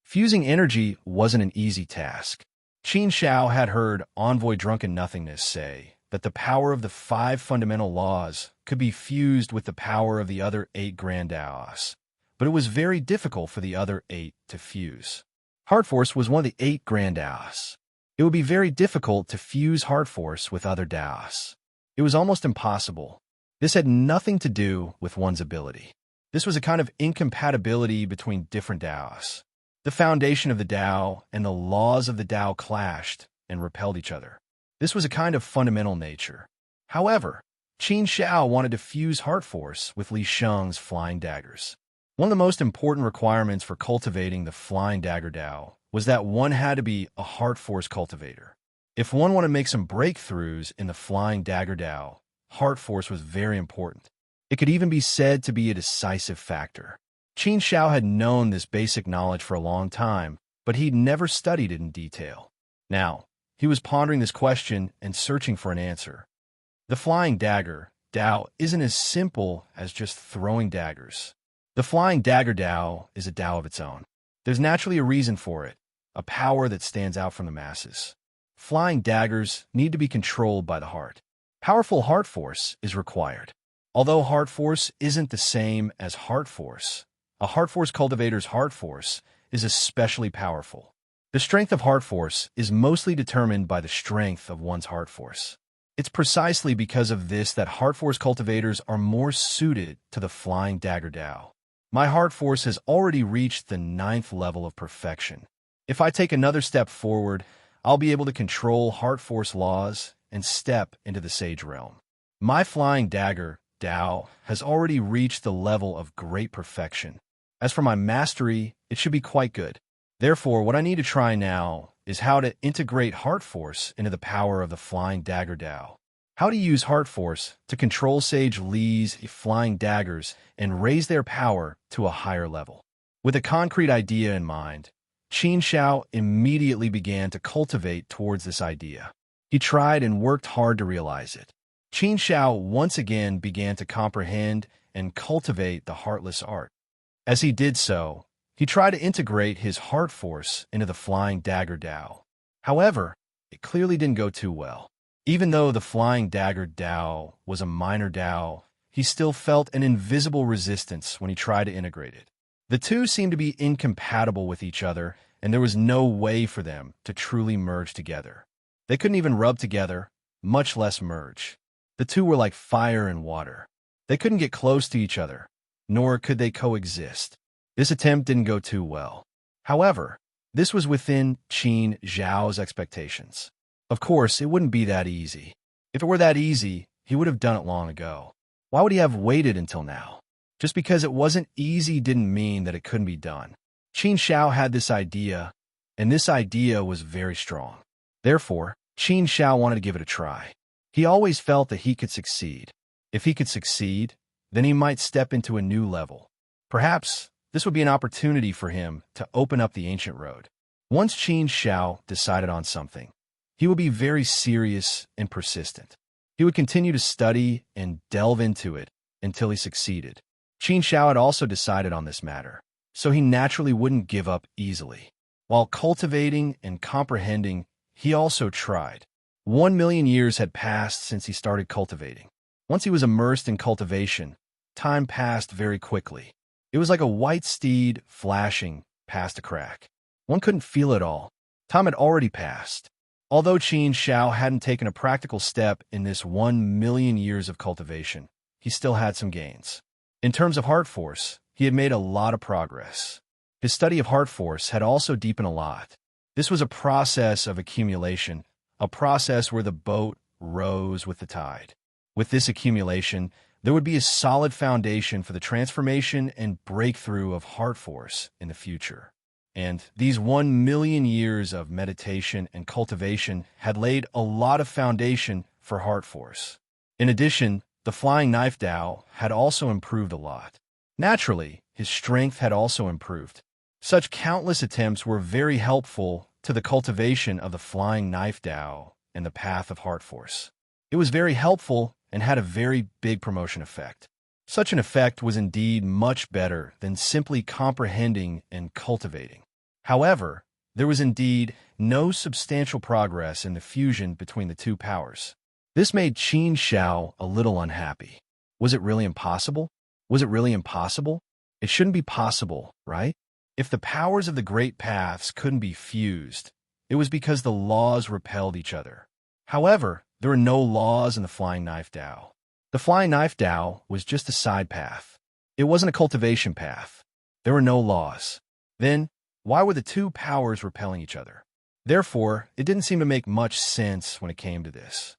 Fusing energy wasn't an easy task. Qin Shao had heard Envoy Drunken Nothingness say that the power of the 5 fundamental laws could be fused with the power of the other 8 grand Daos, but it was very difficult for the other 8 to fuse. Heart Force was one of the 8 grand Daos. It would be very difficult to fuse Heart Force with other Daos. It was almost impossible. This had nothing to do with one's ability. This was a kind of incompatibility between different Daos. The foundation of the Tao and the laws of the Tao clashed and repelled each other. This was a kind of fundamental nature. However, Qin Shao wanted to fuse Heart Force with Li Sheng's flying daggers. One of the most important requirements for cultivating the Flying Dagger Dao was that one had to be a heart force cultivator. If one wanted to make some breakthroughs in the Flying Dagger Dao, heart force was very important. It could even be said to be a decisive factor. Qin Shao had known this basic knowledge for a long time, but he'd never studied it in detail. Now, he was pondering this question and searching for an answer. The Flying Dagger Dao isn't as simple as just throwing daggers. The Flying Dagger Dao is a Dao of its own. There's naturally a reason for it, a power that stands out from the masses. Flying daggers need to be controlled by the heart. Powerful heart force is required. Although heart force isn't the same as heart force, a heart force cultivator's heart force is especially powerful. The strength of heart force is mostly determined by the strength of one's heart force. It's precisely because of this that heart force cultivators are more suited to the Flying Dagger Dao. My heart force has already reached the 9th level of perfection. If I take another step forward, I'll be able to control heart force laws and step into the sage realm. My Flying Dagger Dao has already reached the level of great perfection. As for my mastery, it should be quite good. Therefore, what I need to try now is how to integrate heart force into the power of the Flying Dagger Dao. How to use heart force to control Sage Li's flying daggers and raise their power to a higher level. With a concrete idea in mind, Qin Shao immediately began to cultivate towards this idea. He tried and worked hard to realize it. Qin Shao once again began to comprehend and cultivate the heartless art. As he did so, he tried to integrate his heart force into the Flying Dagger Dao. However, it clearly didn't go too well. Even though the Flying Dagger Dao was a minor Dao, he still felt an invisible resistance when he tried to integrate it. The two seemed to be incompatible with each other, and there was no way for them to truly merge together. They couldn't even rub together, much less merge. The two were like fire and water. They couldn't get close to each other, nor could they coexist. This attempt didn't go too well. However, this was within Qin Zhao's expectations. Of course, it wouldn't be that easy. If it were that easy, he would have done it long ago. Why would he have waited until now? Just because it wasn't easy didn't mean that it couldn't be done. Qin Shao had this idea, and this idea was very strong. Therefore, Qin Shao wanted to give it a try. He always felt that he could succeed. If he could succeed, then he might step into a new level. Perhaps this would be an opportunity for him to open up the ancient road. Once Qin Shao decided on something, he would be very serious and persistent. He would continue to study and delve into it until he succeeded. Qin Shao had also decided on this matter, so he naturally wouldn't give up easily. While cultivating and comprehending, he also tried. 1,000,000 years had passed since he started cultivating. Once he was immersed in cultivation, time passed very quickly. It was like a white steed flashing past a crack. One couldn't feel it all. Time had already passed. Although Qin Shao hadn't taken a practical step in this 1,000,000 years of cultivation, he still had some gains. In terms of heart force, he had made a lot of progress. His study of heart force had also deepened a lot. This was a process of accumulation, a process where the boat rose with the tide. With this accumulation, there would be a solid foundation for the transformation and breakthrough of heart force in the future. And these 1,000,000 years of meditation and cultivation had laid a lot of foundation for heart force. In addition, the Flying Knife Dao had also improved a lot. Naturally, his strength had also improved. Such countless attempts were very helpful to the cultivation of the Flying Knife Dao and the path of heart force. It was very helpful and had a very big promotion effect. Such an effect was indeed much better than simply comprehending and cultivating. However, there was indeed no substantial progress in the fusion between the two powers. This made Qin Shao a little unhappy. Was it really impossible? Was it really impossible? It shouldn't be possible, right? If the powers of the great paths couldn't be fused, it was because the laws repelled each other. However, there were no laws in the Flying Knife Dao. The Flying Knife Dao was just a side path. It wasn't a cultivation path. There were no laws. Then, why were the two powers repelling each other? Therefore, it didn't seem to make much sense when it came to this.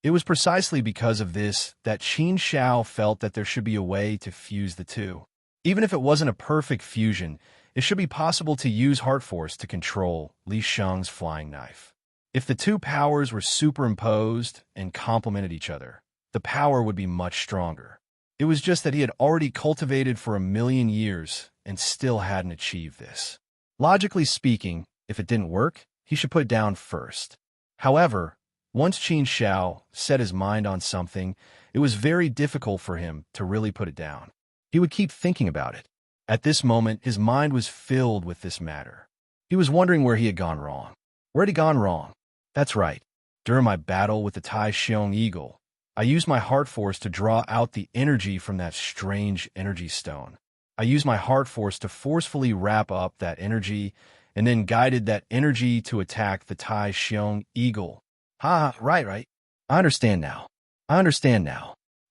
It was precisely because of this that Qin Shao felt that there should be a way to fuse the two. Even if it wasn't a perfect fusion, it should be possible to use heart force to control Li Shang's flying knife. If the two powers were superimposed and complemented each other, the power would be much stronger. It was just that he had already cultivated for 1,000,000 years and still hadn't achieved this. Logically speaking, if it didn't work, he should put it down first. However, once Qin Shao set his mind on something, it was very difficult for him to really put it down. He would keep thinking about it. At this moment, his mind was filled with this matter. He was wondering where he had gone wrong. Where had he gone wrong? That's right. During my battle with the Tai Xiong eagle, I used my heart force to draw out the energy from that strange energy stone. I used my heart force to forcefully wrap up that energy and then guided that energy to attack the Tai Xiong eagle. Right. I understand now.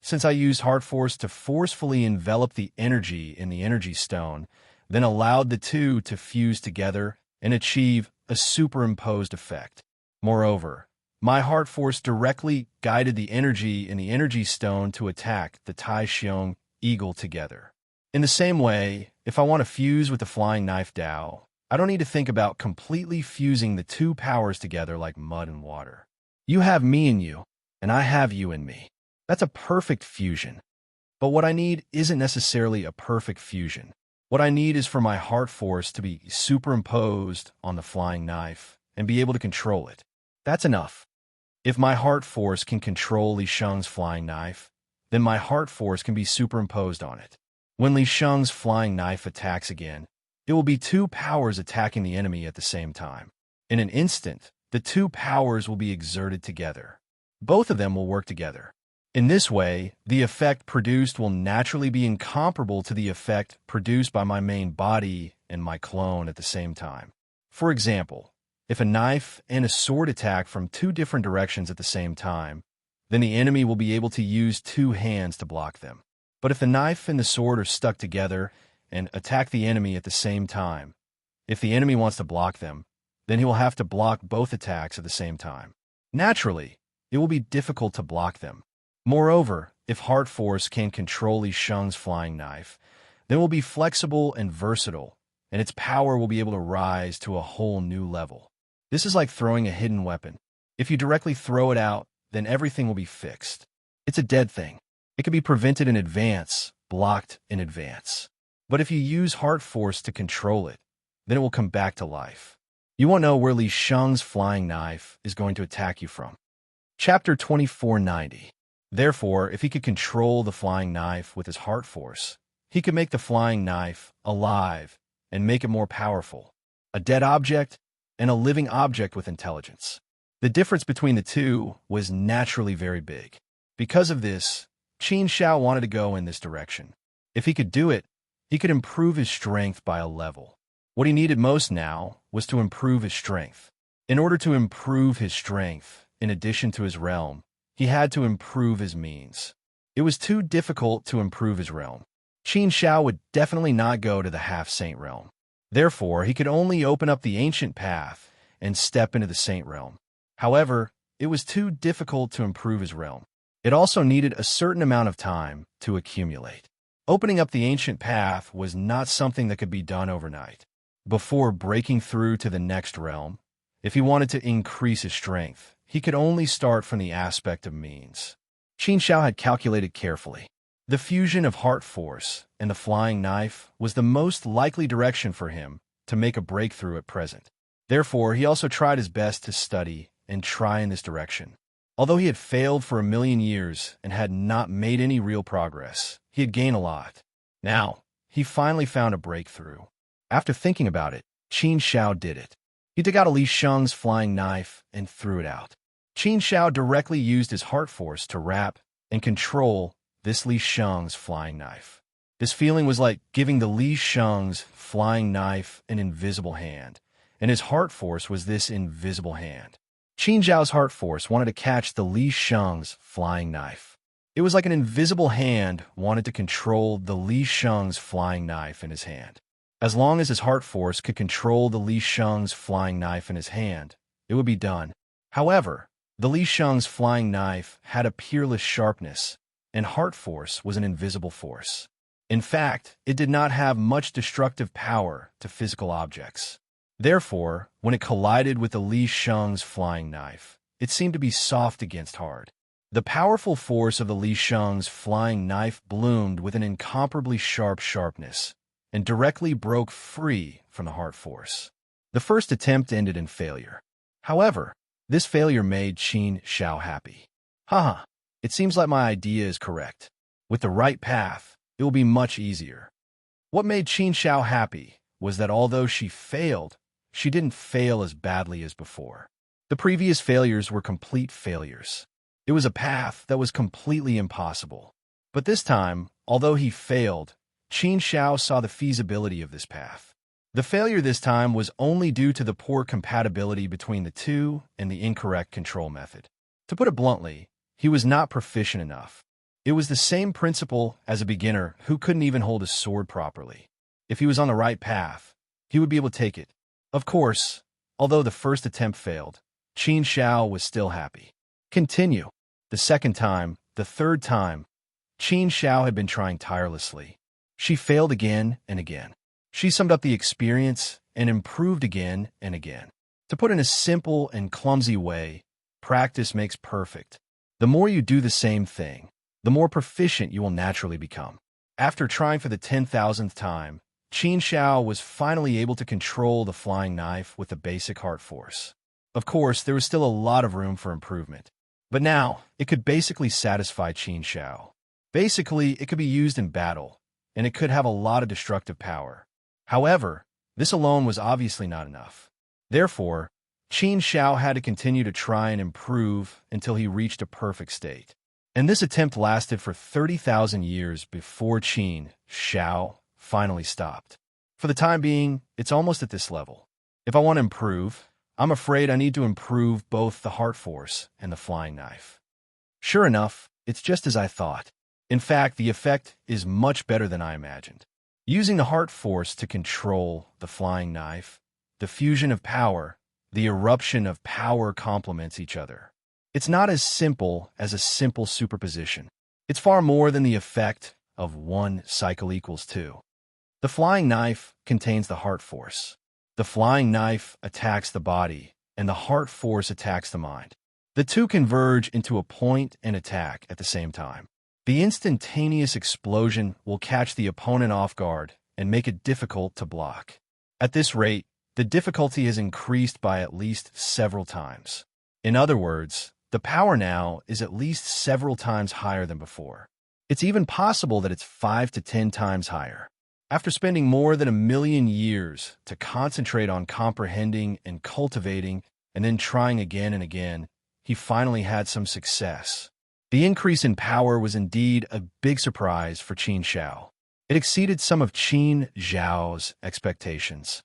Since I used heart force to forcefully envelop the energy in the energy stone, then allowed the two to fuse together and achieve a superimposed effect. Moreover, my heart force directly guided the energy in the energy stone to attack the Tai Xiong eagle together. In the same way, if I want to fuse with the flying knife Dao, I don't need to think about completely fusing the two powers together like mud and water. You have me in you, and I have you in me. That's a perfect fusion. But what I need isn't necessarily a perfect fusion. What I need is for my heart force to be superimposed on the flying knife and be able to control it. That's enough. If my heart force can control Li Shang's flying knife, then my heart force can be superimposed on it. When Li Shang's flying knife attacks again, it will be two powers attacking the enemy at the same time. In an instant, the two powers will be exerted together. Both of them will work together. In this way, the effect produced will naturally be incomparable to the effect produced by my main body and my clone at the same time. For example, if a knife and a sword attack from two different directions at the same time, then the enemy will be able to use two hands to block them. But if the knife and the sword are stuck together and attack the enemy at the same time, if the enemy wants to block them, then he will have to block both attacks at the same time. Naturally, it will be difficult to block them. Moreover, if heart force can control Li Shang's flying knife, then it will be flexible and versatile, and its power will be able to rise to a whole new level. This is like throwing a hidden weapon. If you directly throw it out, then everything will be fixed. It's a dead thing. It can be prevented in advance, blocked in advance. But if you use heart force to control it, then it will come back to life. You won't know where Li Shang's flying knife is going to attack you from. Chapter 2490. Therefore, if he could control the flying knife with his heart force, he could make the flying knife alive and make it more powerful, a dead object and a living object with intelligence. The difference between the two was naturally very big. Because of this, Qin Shao wanted to go in this direction. If he could do it, he could improve his strength by a level. What he needed most now was to improve his strength. In order to improve his strength, in addition to his realm, he had to improve his means. It was too difficult to improve his realm. Qin Shao would definitely not go to the half-saint realm. Therefore, he could only open up the ancient path and step into the saint realm. However, it was too difficult to improve his realm. It also needed a certain amount of time to accumulate. Opening up the ancient path was not something that could be done overnight. Before breaking through to the next realm, if he wanted to increase his strength, he could only start from the aspect of means. Qin Shao had calculated carefully. The fusion of heart force and the flying knife was the most likely direction for him to make a breakthrough at present. Therefore, he also tried his best to study and try in this direction. Although he had failed for 1,000,000 years and had not made any real progress, he had gained a lot. Now, he finally found a breakthrough. After thinking about it, Qin Shao did it. He took out Li Shang's flying knife and threw it out. Qin Shao directly used his heart force to wrap and control this Li Shang's flying knife. This feeling was like giving the Li Shang's flying knife an invisible hand, and his heart force was this invisible hand. Qin Shao's heart force wanted to catch the Li Shang's flying knife. It was like an invisible hand wanted to control the Li Shang's flying knife in his hand. As long as his heart force could control the Li Shang's flying knife in his hand, it would be done. However, the Li Shang's flying knife had a peerless sharpness, and heart force was an invisible force. In fact, it did not have much destructive power to physical objects. Therefore, when it collided with the Li Sheng's flying knife, it seemed to be soft against hard. The powerful force of the Li Sheng's flying knife bloomed with an incomparably sharp sharpness and directly broke free from the heart force. The first attempt ended in failure. However, this failure made Qin Xiao happy. Haha, it seems like my idea is correct. With the right path, it will be much easier. What made Qin Xiao happy was that although she failed, she didn't fail as badly as before. The previous failures were complete failures. It was a path that was completely impossible. But this time, although he failed, Qin Xiao saw the feasibility of this path. The failure this time was only due to the poor compatibility between the two and the incorrect control method. To put it bluntly, he was not proficient enough. It was the same principle as a beginner who couldn't even hold a sword properly. If he was on the right path, he would be able to take it. Of course, although the first attempt failed, Qin Xiao was still happy. Continue. The second time, the third time, Qin Xiao had been trying tirelessly. She failed again and again. She summed up the experience and improved again and again. To put it in a simple and clumsy way, practice makes perfect. The more you do the same thing, the more proficient you will naturally become. After trying for the 10,000th time, Qin Xiao was finally able to control the flying knife with the basic heart force. Of course, there was still a lot of room for improvement. But now, it could basically satisfy Qin Xiao. Basically, it could be used in battle, and it could have a lot of destructive power. However, this alone was obviously not enough. Therefore, Qin Xiao had to continue to try and improve until he reached a perfect state. And this attempt lasted for 30,000 years before Qin Xiao finally stopped. For the time being, it's almost at this level. If I want to improve, I'm afraid I need to improve both the heart force and the flying knife. Sure enough, it's just as I thought. In fact, the effect is much better than I imagined. Using the heart force to control the flying knife, the fusion of power, the eruption of power complements each other. It's not as simple as a simple superposition. It's far more than the effect of one cycle equals two. The flying knife contains the heart force. The flying knife attacks the body, and the heart force attacks the mind. The two converge into a point and attack at the same time. The instantaneous explosion will catch the opponent off guard and make it difficult to block. At this rate, the difficulty has increased by at least several times. In other words, the power now is at least several times higher than before. It's even possible that it's 5 to 10 times higher. After spending more than 1,000,000 years to concentrate on comprehending and cultivating and then trying again and again, he finally had some success. The increase in power was indeed a big surprise for Qin Xiao. It exceeded some of Qin Xiao's expectations.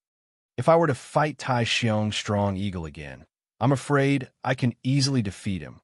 If I were to fight Tai Xiong's Strong Eagle again, I'm afraid I can easily defeat him,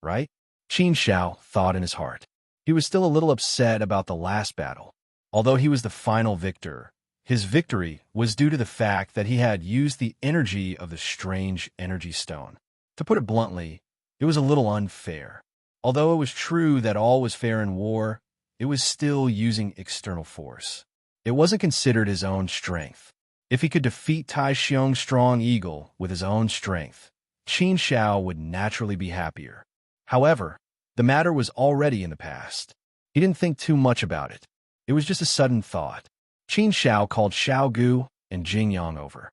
right? Qin Xiao thought in his heart. He was still a little upset about the last battle. Although he was the final victor, his victory was due to the fact that he had used the energy of the strange energy stone. To put it bluntly, it was a little unfair. Although it was true that all was fair in war, it was still using external force. It wasn't considered his own strength. If he could defeat Tai Xiong's Strong Eagle with his own strength, Qin Xiao would naturally be happier. However, the matter was already in the past. He didn't think too much about it. It was just a sudden thought. Qin Xiao called Xiao Gu and Jing Yang over.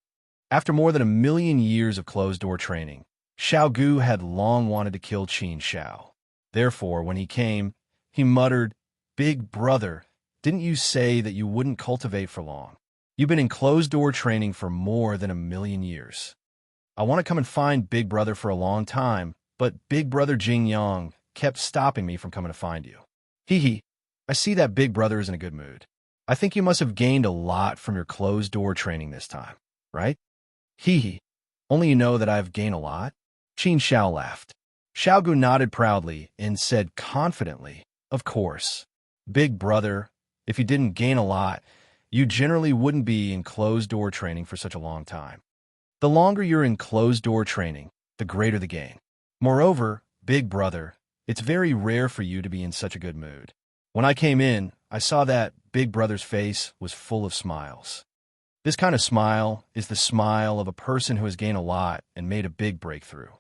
After more than 1,000,000 years of closed-door training, Xiao Gu had long wanted to kill Qin Xiao. Therefore, when he came, he muttered, "Big brother, didn't you say that you wouldn't cultivate for long? You've been in closed-door training for more than 1,000,000 years. I want to come and find Big Brother for a long time, but Big Brother Jing Yang kept stopping me from coming to find you. Hee hee. I see that Big Brother is in a good mood. I think you must have gained a lot from your closed-door training this time, right? Hee hee. Only you know that I've gained a lot?" Qin Xiao laughed. Xiao Gu nodded proudly and said confidently, "Of course. Big Brother, if you didn't gain a lot, you generally wouldn't be in closed-door training for such a long time. The longer you're in closed-door training, the greater the gain. Moreover, Big Brother, it's very rare for you to be in such a good mood. When I came in, I saw that Big Brother's face was full of smiles. This kind of smile is the smile of a person who has gained a lot and made a big breakthrough.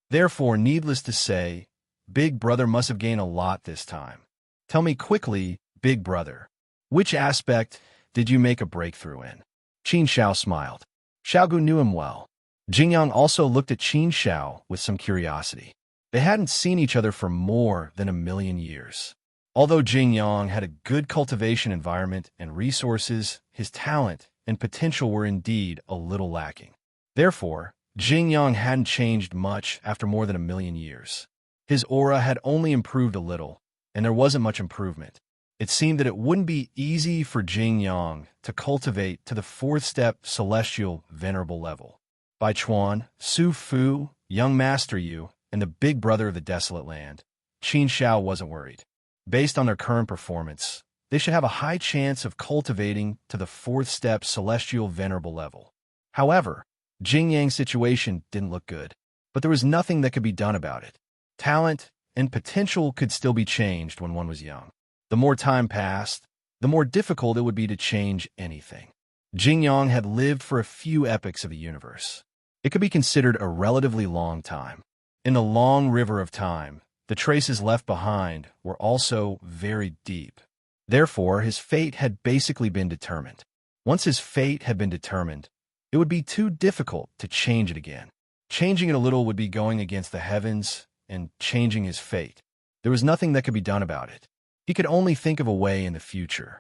Therefore, needless to say, Big Brother must have gained a lot this time. Tell me quickly, Big Brother, which aspect did you make a breakthrough in? Qin Shao smiled. Xiaogu knew him well. Jingyang also looked at Qin Shao with some curiosity. They hadn't seen each other for more than 1,000,000 years. Although Jingyang had a good cultivation environment and resources, his talent and potential were indeed a little lacking. Therefore, Jingyang hadn't changed much after more than 1,000,000 years. His aura had only improved a little, and there wasn't much improvement. It seemed that it wouldn't be easy for Jingyang to cultivate to the fourth step celestial venerable level. Bai Chuan, Su Fu, Young Master Yu, and the Big Brother of the Desolate Land, Qin Shao wasn't worried. Based on their current performance, they should have a high chance of cultivating to the fourth step celestial venerable level. However, Jingyang's situation didn't look good, but there was nothing that could be done about it. Talent and potential could still be changed when one was young. The more time passed, the more difficult it would be to change anything. Jingyang had lived for a few epochs of the universe. It could be considered a relatively long time. In the long river of time, the traces left behind were also very deep. Therefore, his fate had basically been determined. Once his fate had been determined, it would be too difficult to change it again. Changing it a little would be going against the heavens and changing his fate. There was nothing that could be done about it. He could only think of a way in the future.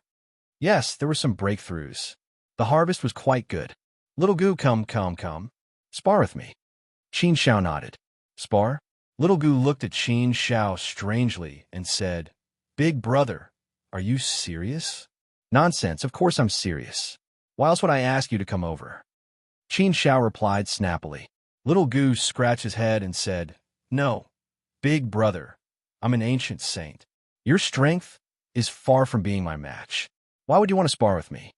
Yes, there were some breakthroughs. The harvest was quite good. Little Gu, come. Spar with me. Qin Shao nodded. Spar? Little Gu looked at Qin Shao strangely and said, Big Brother, are you serious? Nonsense, of course I'm serious. Why else would I ask you to come over? Qin Shao replied snappily. Little Gu scratched his head and said, No, Big Brother, I'm an ancient saint. Your strength is far from being my match. Why would you want to spar with me?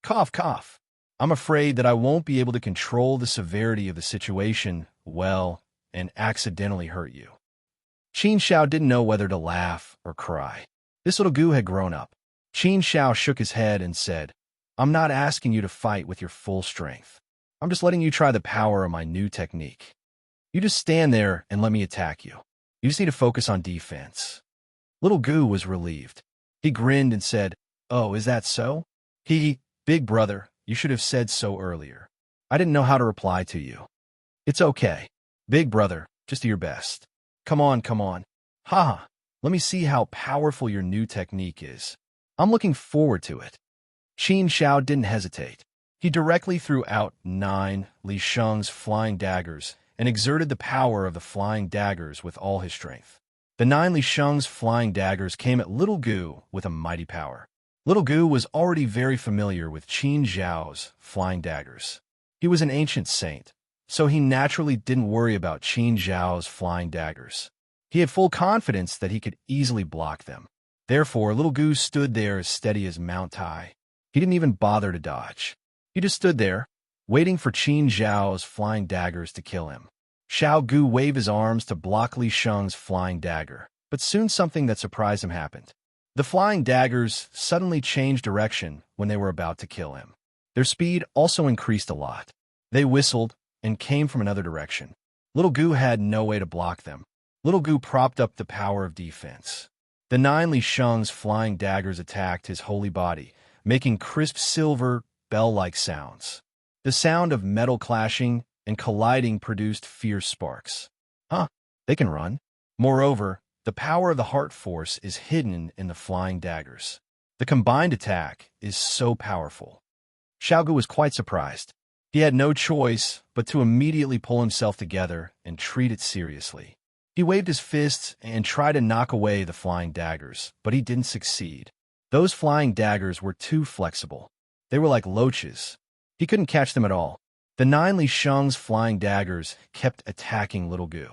Cough. I'm afraid that I won't be able to control the severity of the situation well and accidentally hurt you. Qin Shao didn't know whether to laugh or cry. This little Gu had grown up. Qin Shao shook his head and said, I'm not asking you to fight with your full strength. I'm just letting you try the power of my new technique. You just stand there and let me attack you. You just need to focus on defense. Little Gu was relieved. He grinned and said, Oh, is that so? Big Brother, you should have said so earlier. I didn't know how to reply to you. It's okay. Big Brother, just do your best. Come on. Haha, let me see how powerful your new technique is. I'm looking forward to it. Qin Shao didn't hesitate. He directly threw out 9 Li Sheng's flying daggers and exerted the power of the flying daggers with all his strength. The 9 Li Sheng's flying daggers came at Little Gu with a mighty power. Little Gu was already very familiar with Qin Zhao's flying daggers. He was an ancient saint, so he naturally didn't worry about Qin Zhao's flying daggers. He had full confidence that he could easily block them. Therefore, Little Gu stood there as steady as Mount Tai. He didn't even bother to dodge. He just stood there, waiting for Qin Zhao's flying daggers to kill him. Xiao Gu waved his arms to block Li Sheng's flying dagger, but soon something that surprised him happened. The flying daggers suddenly changed direction when they were about to kill him. Their speed also increased a lot. They whistled and came from another direction. Little Gu had no way to block them. Little Gu propped up the power of defense. The 9 Li Sheng's flying daggers attacked his holy body, making crisp silver, bell-like sounds. The sound of metal clashing and colliding produced fierce sparks. They can run. Moreover, the power of the heart force is hidden in the flying daggers. The combined attack is so powerful. Xiaogu was quite surprised. He had no choice but to immediately pull himself together and treat it seriously. He waved his fists and tried to knock away the flying daggers, but he didn't succeed. Those flying daggers were too flexible. They were like loaches. He couldn't catch them at all. The 9 Li Sheng's flying daggers kept attacking Little Gu.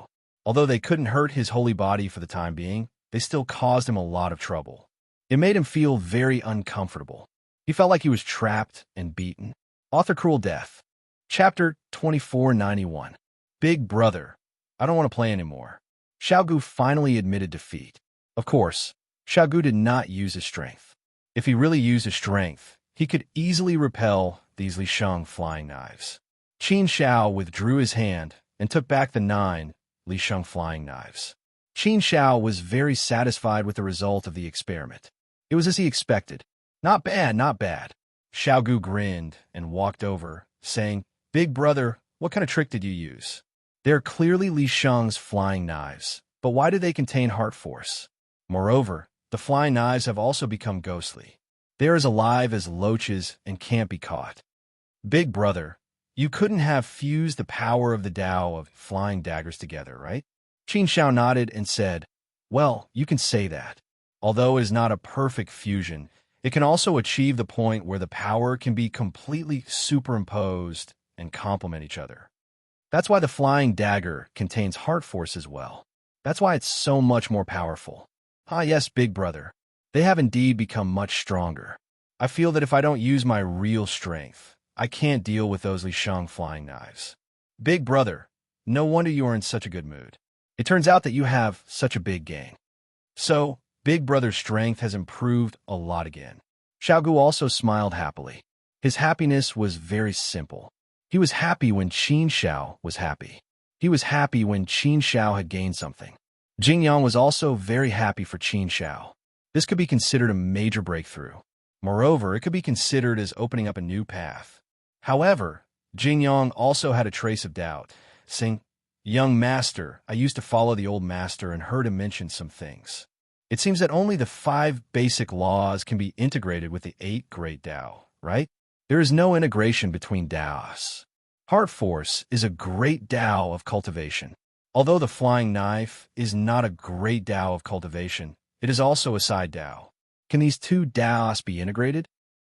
Although they couldn't hurt his holy body for the time being, they still caused him a lot of trouble. It made him feel very uncomfortable. He felt like he was trapped and beaten. Author Cruel Death. Chapter 2491. Big Brother, I don't want to play anymore. Xiaogu finally admitted defeat. Of course, Xiaogu did not use his strength. If he really used his strength, he could easily repel these Li Shang flying knives. Qin Shao withdrew his hand and took back the 9 Li Shang flying knives. Qin Shao was very satisfied with the result of the experiment. It was as he expected. Not bad, not bad. Xiao Gu grinned and walked over, saying, "Big brother, what kind of trick did you use? They're clearly Li Shang's flying knives, but why do they contain heart force? Moreover, the flying knives have also become ghostly. They are as alive as loaches and can't be caught. Big brother, you couldn't have fused the power of the Tao of flying daggers together, right?" Qin Shao nodded and said, "Well, you can say that. Although it is not a perfect fusion, it can also achieve the point where the power can be completely superimposed and complement each other. That's why the flying dagger contains heart force as well. That's why it's so much more powerful." "Ah, yes, big brother. They have indeed become much stronger. I feel that if I don't use my real strength, I can't deal with those Li Shang flying knives." "Big brother, no wonder you are in such a good mood. It turns out that you have such a big gang." So, big brother's strength has improved a lot again. Xiao Gu also smiled happily. His happiness was very simple. He was happy when Qin Shao was happy. He was happy when Qin Shao had gained something. Jing Yang was also very happy for Qin Shao. This could be considered a major breakthrough. Moreover, it could be considered as opening up a new path. However, Jing Yang also had a trace of doubt, saying, "Young master, I used to follow the old master and heard him mention some things. It seems that only the 5 basic laws can be integrated with the 8 great Tao, right? There is no integration between Taos. Heart force is a great Tao of cultivation. Although the flying knife is not a great Tao of cultivation, it is also a side Tao. Can these 2 Taos be integrated?"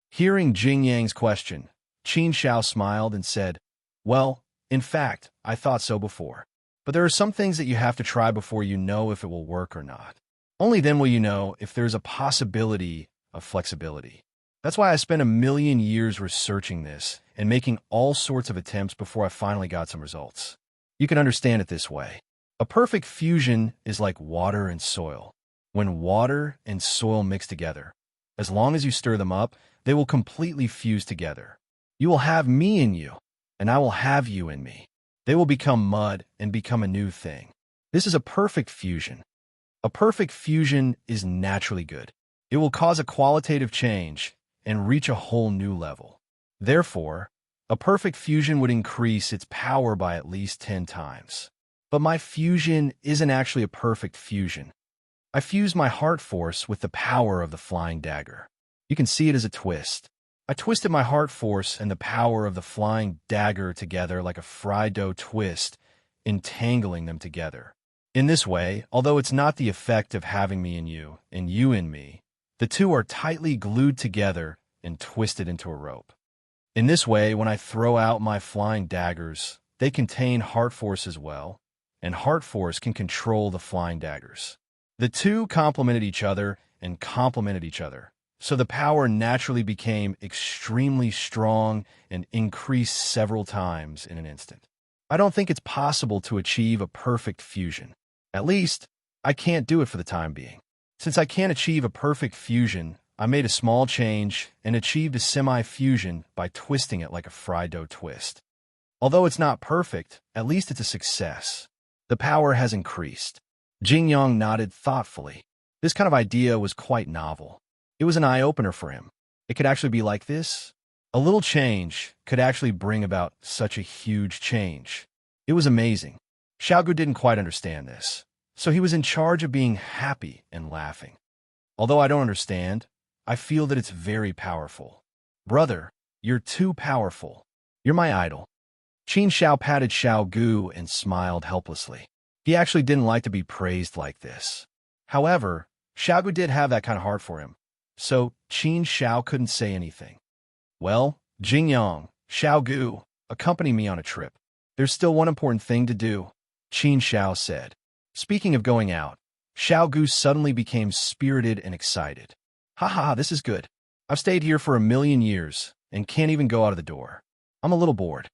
Hearing Jing Yang's question, Qin Shao smiled and said, "Well, in fact, I thought so before. But there are some things that you have to try before you know if it will work or not. Only then will you know if there's a possibility of flexibility. That's why I spent a million years researching this and making all sorts of attempts before I finally got some results. You can understand it this way. A perfect fusion is like water and soil. When water and soil mix together, as long as you stir them up, they will completely fuse together. You will have me in you, and I will have you in me. They will become mud and become a new thing. This is a perfect fusion. A perfect fusion is naturally good. It will cause a qualitative change and reach a whole new level. Therefore, a perfect fusion would increase its power by at least 10 times. But my fusion isn't actually a perfect fusion. I fuse my heart force with the power of the flying dagger. You can see it as a twist. I twisted my heart force and the power of the flying dagger together like a fried dough twist, entangling them together. In this way, although it's not the effect of having me in you and you in me, the 2 are tightly glued together and twisted into a rope. In this way, when I throw out my flying daggers, they contain heart force as well, and heart force can control the flying daggers. The 2 complemented each other and complemented each other, so the power naturally became extremely strong and increased several times in an instant. I don't think it's possible to achieve a perfect fusion. At least, I can't do it for the time being. Since I can't achieve a perfect fusion, I made a small change and achieved a semi-fusion by twisting it like a fried dough twist. Although it's not perfect, at least it's a success. The power has increased. Jing Yang nodded thoughtfully. This kind of idea was quite novel. It was an eye-opener for him. It could actually be like this? A little change could actually bring about such a huge change. It was amazing. Xiao Gu didn't quite understand this, so he was in charge of being happy and laughing. Although I don't understand, I feel that it's very powerful. Brother, you're too powerful. You're my idol. Qin Shao patted Xiao Gu and smiled helplessly. He actually didn't like to be praised like this. However, Xiao Gu did have that kind of heart for him, so Qin Shao couldn't say anything. Well, Jing Yang, Xiao Gu, accompany me on a trip. There's still one important thing to do, Qin Shao said. Speaking of going out, Xiao Gu suddenly became spirited and excited. Ha ha, this is good. I've stayed here for a million years and can't even go out of the door. I'm a little bored.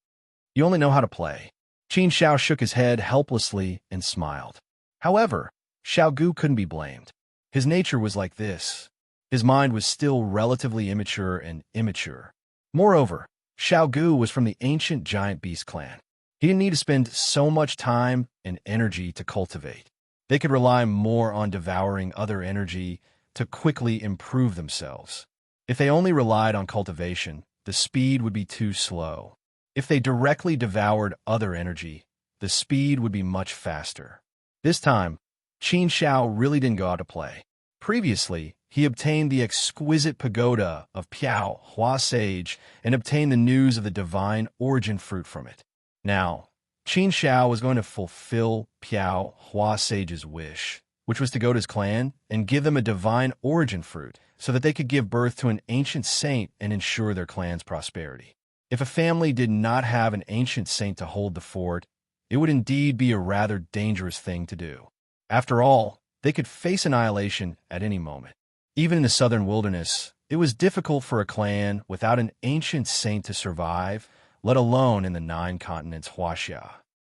You only know how to play. Qin Shao shook his head helplessly and smiled. However, Xiao Gu couldn't be blamed. His nature was like this. His mind was still relatively immature. Moreover, Xiao Gu was from the ancient giant beast clan. He didn't need to spend so much time and energy to cultivate. They could rely more on devouring other energy to quickly improve themselves. If they only relied on cultivation, the speed would be too slow. If they directly devoured other energy, the speed would be much faster. This time, Qin Xiao really didn't go out to play. Previously, he obtained the exquisite pagoda of Piao Hua Sage and obtained the news of the divine origin fruit from it. Now, Qin Xiao was going to fulfill Piao Hua Sage's wish, which was to go to his clan and give them a divine origin fruit so that they could give birth to an ancient saint and ensure their clan's prosperity. If a family did not have an ancient saint to hold the fort, it would indeed be a rather dangerous thing to do. After all, they could face annihilation at any moment. Even in the southern wilderness, it was difficult for a clan without an ancient saint to survive, let alone in the 9 continents Huaxia.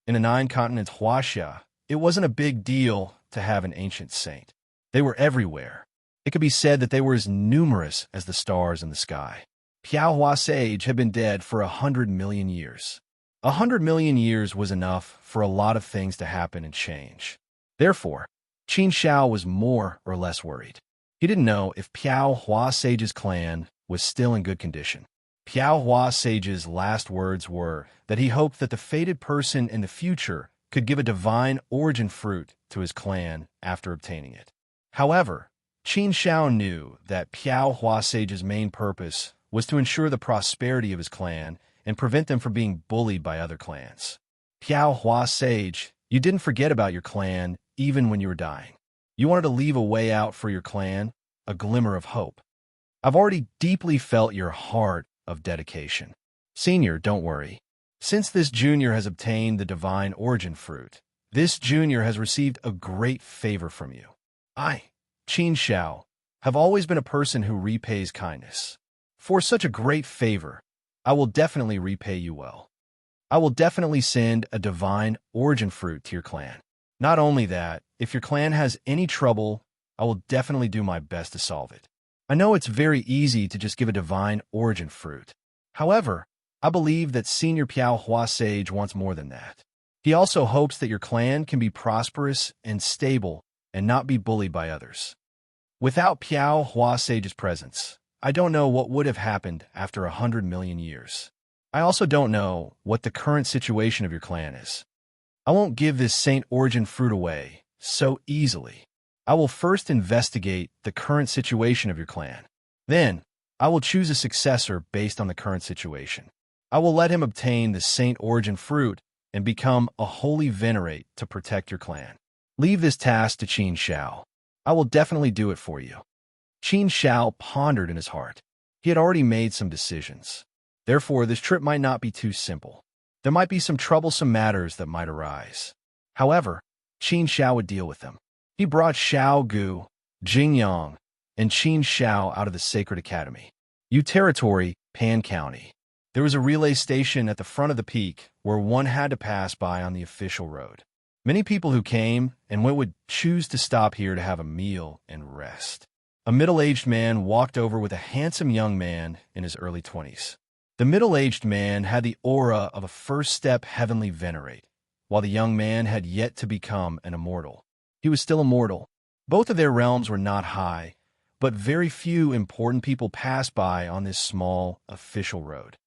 In the 9 continents Huaxia, it wasn't a big deal to have an ancient saint. They were everywhere. It could be said that they were as numerous as the stars in the sky. Piao Hua Sage had been dead for 100 million years. 100 million years was enough for a lot of things to happen and change. Therefore, Qin Xiao was more or less worried. He didn't know if Piao Hua Sage's clan was still in good condition. Piao Hua Sage's last words were that he hoped that the fated person in the future could give a divine origin fruit to his clan after obtaining it. However, Qin Xiao knew that Piao Hua Sage's main purpose was to ensure the prosperity of his clan and prevent them from being bullied by other clans. Piao Hua Sage, you didn't forget about your clan even when you were dying. You wanted to leave a way out for your clan, a glimmer of hope. I've already deeply felt your heart of dedication. Senior, don't worry. Since this junior has obtained the divine origin fruit, this junior has received a great favor from you. I, Qin Xiao, have always been a person who repays kindness. For such a great favor, I will definitely repay you well. I will definitely send a divine origin fruit to your clan. Not only that, if your clan has any trouble, I will definitely do my best to solve it. I know it's very easy to just give a divine origin fruit. However, I believe that Senior Piao Hua Sage wants more than that. He also hopes that your clan can be prosperous and stable and not be bullied by others. Without Piao Hua Sage's presence, I don't know what would have happened after 100 million years. I also don't know what the current situation of your clan is. I won't give this Saint Origin fruit away so easily. I will first investigate the current situation of your clan. Then, I will choose a successor based on the current situation. I will let him obtain the Saint Origin fruit and become a holy venerate to protect your clan. Leave this task to Qin Xiao. I will definitely do it for you. Qin Xiao pondered in his heart. He had already made some decisions. Therefore, this trip might not be too simple. There might be some troublesome matters that might arise. However, Qin Xiao would deal with them. He brought Xiao Gu, Jingyang, and Qin Xiao out of the Sacred Academy. U Territory, Pan County. There was a relay station at the front of the peak where one had to pass by on the official road. Many people who came and went would choose to stop here to have a meal and rest. A middle-aged man walked over with a handsome young man in his early 20s. The middle-aged man had the aura of a first-step heavenly venerate, while the young man had yet to become an immortal. He was still immortal. Both of their realms were not high, but very few important people passed by on this small, official road.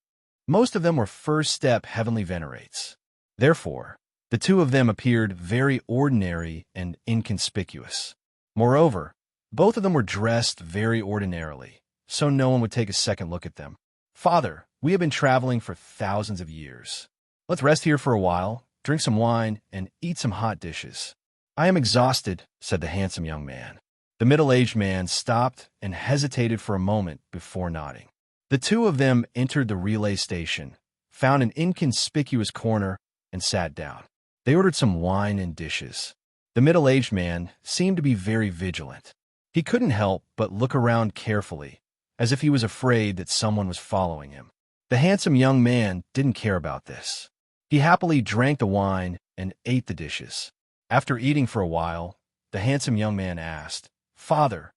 Most of them were first-step heavenly venerates. Therefore, the two of them appeared very ordinary and inconspicuous. Moreover, both of them were dressed very ordinarily, so no one would take a second look at them. Father, we have been traveling for thousands of years. Let's rest here for a while, drink some wine, and eat some hot dishes. I am exhausted, said the handsome young man. The middle-aged man stopped and hesitated for a moment before nodding. The two of them entered the relay station, found an inconspicuous corner, and sat down. They ordered some wine and dishes. The middle-aged man seemed to be very vigilant. He couldn't help but look around carefully, as if he was afraid that someone was following him. The handsome young man didn't care about this. He happily drank the wine and ate the dishes. After eating for a while, the handsome young man asked, "Father,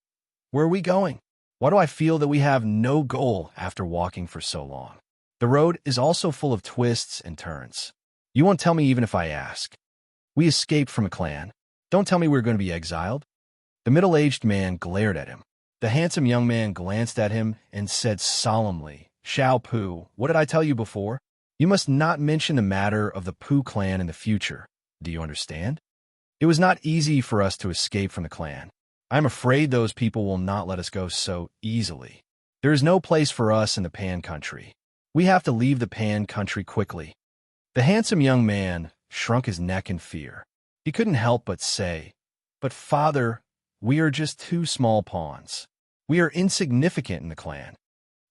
where are we going?" Why do I feel that we have no goal after walking for so long? The road is also full of twists and turns. You won't tell me even if I ask. We escaped from a clan. Don't tell me we're going to be exiled. The middle-aged man glared at him. The handsome young man glanced at him and said solemnly, Xiao Pu, what did I tell you before? You must not mention the matter of the Pu clan in the future. Do you understand? It was not easy for us to escape from the clan. I'm afraid those people will not let us go so easily. There is no place for us in the Pan country. We have to leave the Pan country quickly. The handsome young man shrunk his neck in fear. He couldn't help but say, But father, we are just two small pawns. We are insignificant in the clan.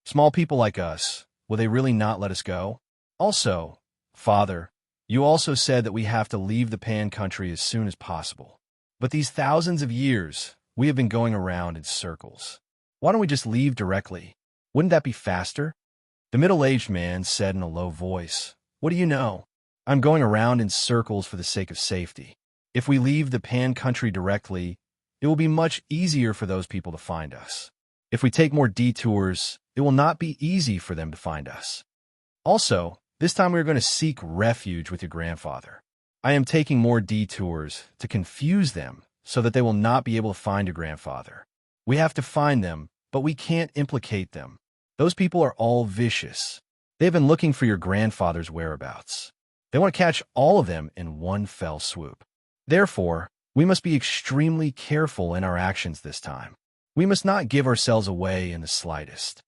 Small people like us, will they really not let us go? Also, father, you also said that we have to leave the Pan country as soon as possible. But these thousands of years, we have been going around in circles. Why don't we just leave directly? Wouldn't that be faster? The middle-aged man said in a low voice, What do you know? I'm going around in circles for the sake of safety. If we leave the Pan country directly, it will be much easier for those people to find us. If we take more detours, it will not be easy for them to find us. Also, this time we are going to seek refuge with your grandfather. I am taking more detours to confuse them so that they will not be able to find your grandfather. We have to find them, but we can't implicate them. Those people are all vicious. They have been looking for your grandfather's whereabouts. They want to catch all of them in one fell swoop. Therefore, we must be extremely careful in our actions this time. We must not give ourselves away in the slightest.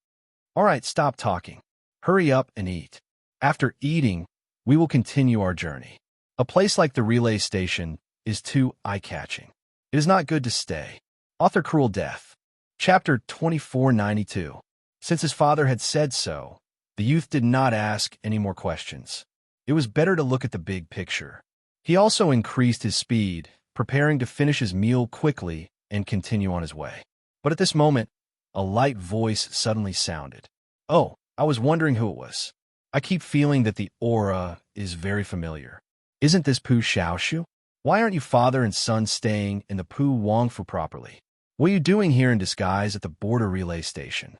All right, stop talking. Hurry up and eat. After eating, we will continue our journey. A place like the relay station is too eye-catching. It is not good to stay. Author Cruel Death. Chapter 2492. Since his father had said so, the youth did not ask any more questions. It was better to look at the big picture. He also increased his speed, preparing to finish his meal quickly and continue on his way. But at this moment, a light voice suddenly sounded. Oh, I was wondering who it was. I keep feeling that the aura is very familiar. Isn't this Pu Xiaoshu? Why aren't you father and son staying in the Pu Wangfu properly? What are you doing here in disguise at the border relay station?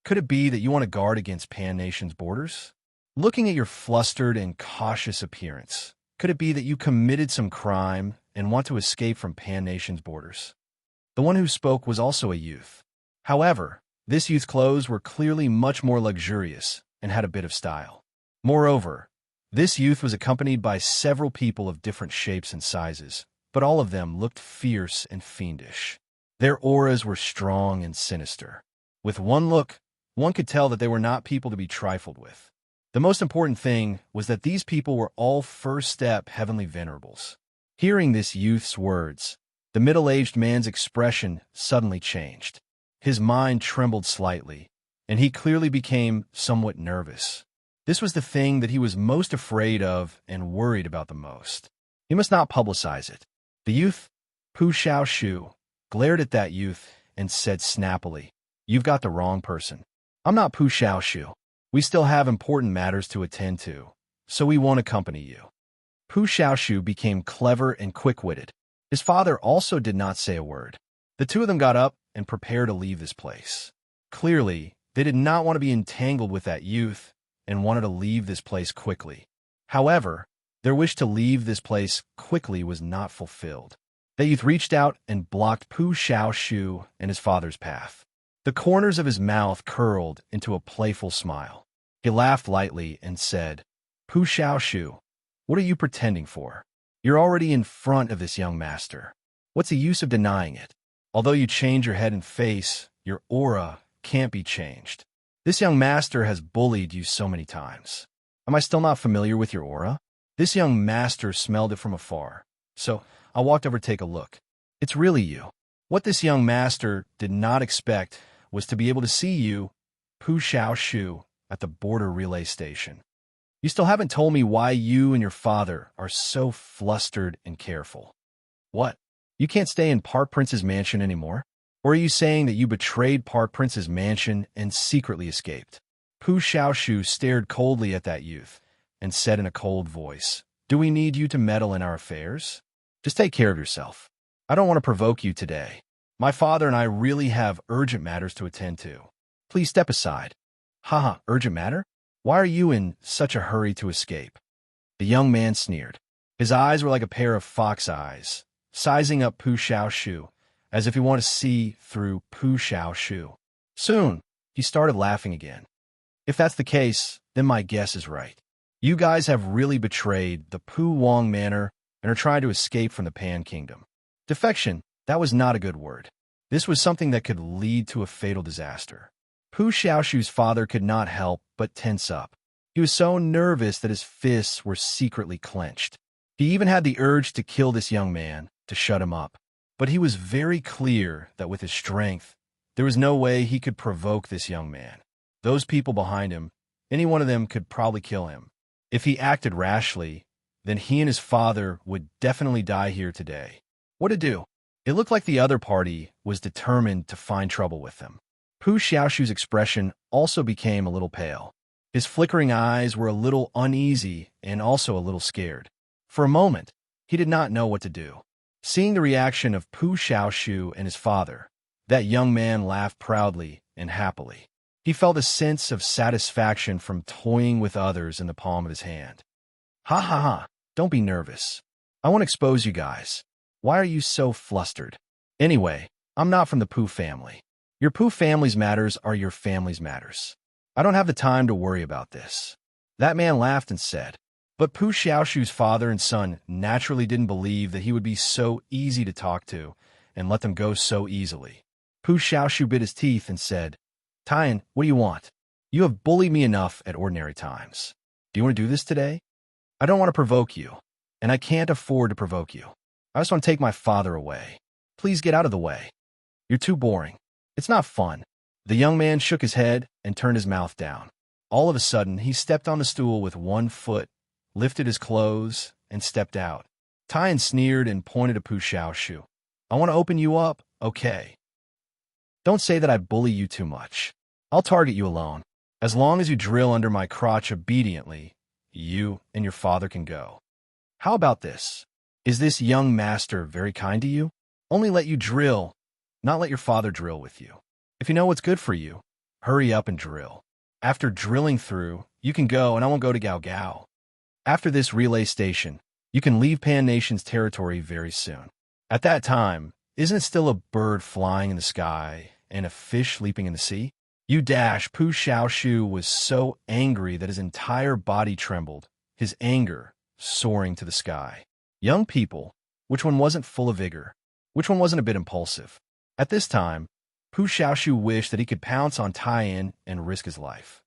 Could it be that you want to guard against Pan Nation's borders? Looking at your flustered and cautious appearance, could it be that you committed some crime and want to escape from Pan Nation's borders? The one who spoke was also a youth. However, this youth's clothes were clearly much more luxurious and had a bit of style. Moreover, this youth was accompanied by several people of different shapes and sizes, but all of them looked fierce and fiendish. Their auras were strong and sinister. With one look, one could tell that they were not people to be trifled with. The most important thing was that these people were all first-step heavenly venerables. Hearing this youth's words, the middle-aged man's expression suddenly changed. His mind trembled slightly, and he clearly became somewhat nervous. This was the thing that he was most afraid of and worried about the most. He must not publicize it. The youth, Pu Xiaoshu, glared at that youth and said snappily, You've got the wrong person. I'm not Pu Xiaoshu. We still have important matters to attend to, so we won't accompany you. Pu Xiaoshu became clever and quick-witted. His father also did not say a word. The two of them got up and prepared to leave this place. Clearly, they did not want to be entangled with that youth and wanted to leave this place quickly. However, their wish to leave this place quickly was not fulfilled. The youth reached out and blocked Pu Xiaoshu and his father's path. The corners of his mouth curled into a playful smile. He laughed lightly and said, Pu Xiaoshu, what are you pretending for? You're already in front of this young master. What's the use of denying it? Although you change your head and face, your aura can't be changed. This young master has bullied you so many times. Am I still not familiar with your aura? This young master smelled it from afar, so I walked over to take a look. It's really you. What this young master did not expect was to be able to see you, Pu Xiaoshu, at the border relay station. You still haven't told me why you and your father are so flustered and careful. What? You can't stay in Park Prince's mansion anymore? Or are you saying that you betrayed Park Prince's mansion and secretly escaped? Pu Xiaoshu stared coldly at that youth and said in a cold voice, Do we need you to meddle in our affairs? Just take care of yourself. I don't want to provoke you today. My father and I really have urgent matters to attend to. Please step aside. Haha, urgent matter? Why are you in such a hurry to escape? The young man sneered. His eyes were like a pair of fox eyes, sizing up Pu Xiaoshu, as if he wanted to see through Pu Xiaoshu. Soon, he started laughing again. If that's the case, then my guess is right. You guys have really betrayed the Pu Wang manor and are trying to escape from the Pan Kingdom. Defection, that was not a good word. This was something that could lead to a fatal disaster. Pu Xiaoshu's father could not help but tense up. He was so nervous that his fists were secretly clenched. He even had the urge to kill this young man, to shut him up. But he was very clear that with his strength, there was no way he could provoke this young man. Those people behind him, any one of them could probably kill him. If he acted rashly, then he and his father would definitely die here today. What to do? It looked like the other party was determined to find trouble with them. Pu Xiaoshu's expression also became a little pale. His flickering eyes were a little uneasy and also a little scared. For a moment, he did not know what to do. Seeing the reaction of Pu Xiaoshu and his father, that young man laughed proudly and happily. He felt a sense of satisfaction from toying with others in the palm of his hand. Ha ha ha, don't be nervous. I won't expose you guys. Why are you so flustered? Anyway, I'm not from the Pu family. Your Pu family's matters are your family's matters. I don't have the time to worry about this. That man laughed and said. But Pu Xiaoshu's father and son naturally didn't believe that he would be so easy to talk to and let them go so easily. Pu Xiaoshu bit his teeth and said, Tian, what do you want? You have bullied me enough at ordinary times. Do you want to do this today? I don't want to provoke you, and I can't afford to provoke you. I just want to take my father away. Please get out of the way. You're too boring. It's not fun. The young man shook his head and turned his mouth down. All of a sudden, he stepped on the stool with one foot, lifted his clothes, and stepped out. Tian sneered and pointed to Pu Xiaoshu. I want to open you up, okay? Don't say that I bully you too much. I'll target you alone. As long as you drill under my crotch obediently, you and your father can go. How about this? Is this young master very kind to you? Only let you drill, not let your father drill with you. If you know what's good for you, hurry up and drill. After drilling through, you can go and I won't go to Gao Gao. After this relay station, you can leave Pan Nation's territory very soon. At that time, isn't it still a bird flying in the sky and a fish leaping in the sea? You dash. Pu Xiaoshu was so angry that his entire body trembled, his anger soaring to the sky. Young people, which one wasn't full of vigor? Which one wasn't a bit impulsive? At this time, Pu Xiaoshu wished that he could pounce on Tian and risk his life.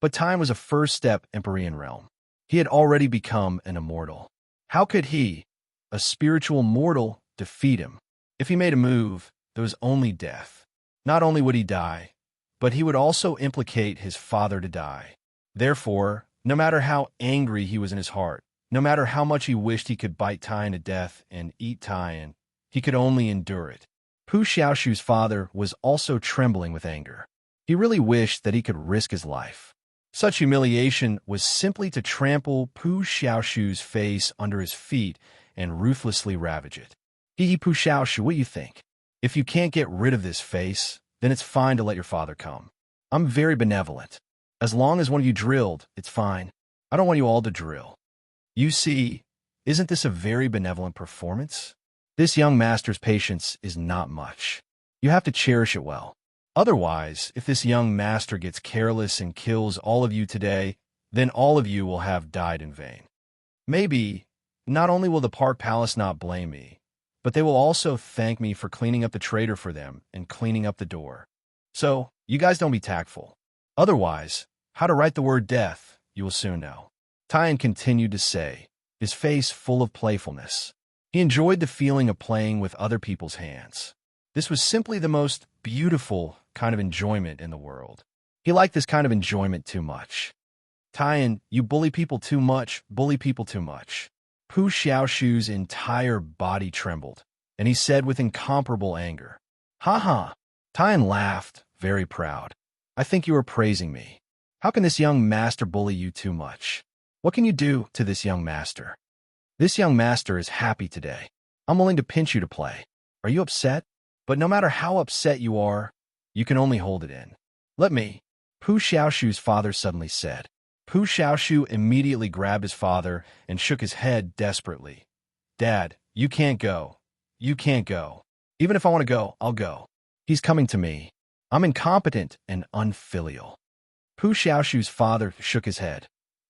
But time was a first step in Empyrean realm. He had already become an immortal. How could he, a spiritual mortal, defeat him? If he made a move, there was only death. Not only would he die, but he would also implicate his father to die. Therefore, no matter how angry he was in his heart, no matter how much he wished he could bite Tian to death and eat Tian, he could only endure it. Pu Xiaoshu's father was also trembling with anger. He really wished that he could risk his life. Such humiliation was simply to trample Pu Xiaoshu's face under his feet and ruthlessly ravage it. Hee Pu Xiaoshu, what do you think? If you can't get rid of this face, then it's fine to let your father come. I'm very benevolent. As long as one of you drilled, it's fine. I don't want you all to drill. You see, isn't this a very benevolent performance? This young master's patience is not much. You have to cherish it well. Otherwise, if this young master gets careless and kills all of you today, then all of you will have died in vain. Maybe, not only will the Park Palace not blame me, but they will also thank me for cleaning up the traitor for them and cleaning up the door. So, you guys don't be tactful. Otherwise, how to write the word death, you will soon know. Tian continued to say, his face full of playfulness. He enjoyed the feeling of playing with other people's hands. This was simply the most beautiful kind of enjoyment in the world. He liked this kind of enjoyment too much. Tian, you bully people too much, bully people too much. Pu Xiaoshu's entire body trembled, and he said with incomparable anger, Ha ha! Tian laughed, very proud. I think you are praising me. How can this young master bully you too much? What can you do to this young master? This young master is happy today. I'm willing to pinch you to play. Are you upset? But no matter how upset you are, you can only hold it in. Let me, Pu Xiaoshu's father suddenly said. Pu Xiaoshu immediately grabbed his father and shook his head desperately. Dad, you can't go. You can't go. Even if I want to go, I'll go. He's coming to me. I'm incompetent and unfilial. Pu Xiaoshu's father shook his head.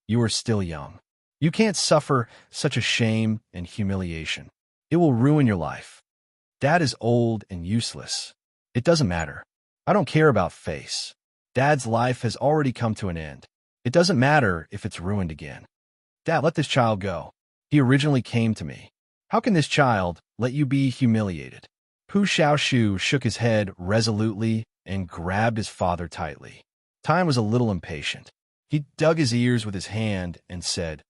You are still young. You can't suffer such a shame and humiliation. It will ruin your life. Dad is old and useless. It doesn't matter. I don't care about face. Dad's life has already come to an end. It doesn't matter if it's ruined again. Dad, let this child go. He originally came to me. How can this child let you be humiliated? Pu Xiaoshu shook his head resolutely and grabbed his father tightly. Time was a little impatient. He dug his ears with his hand and said,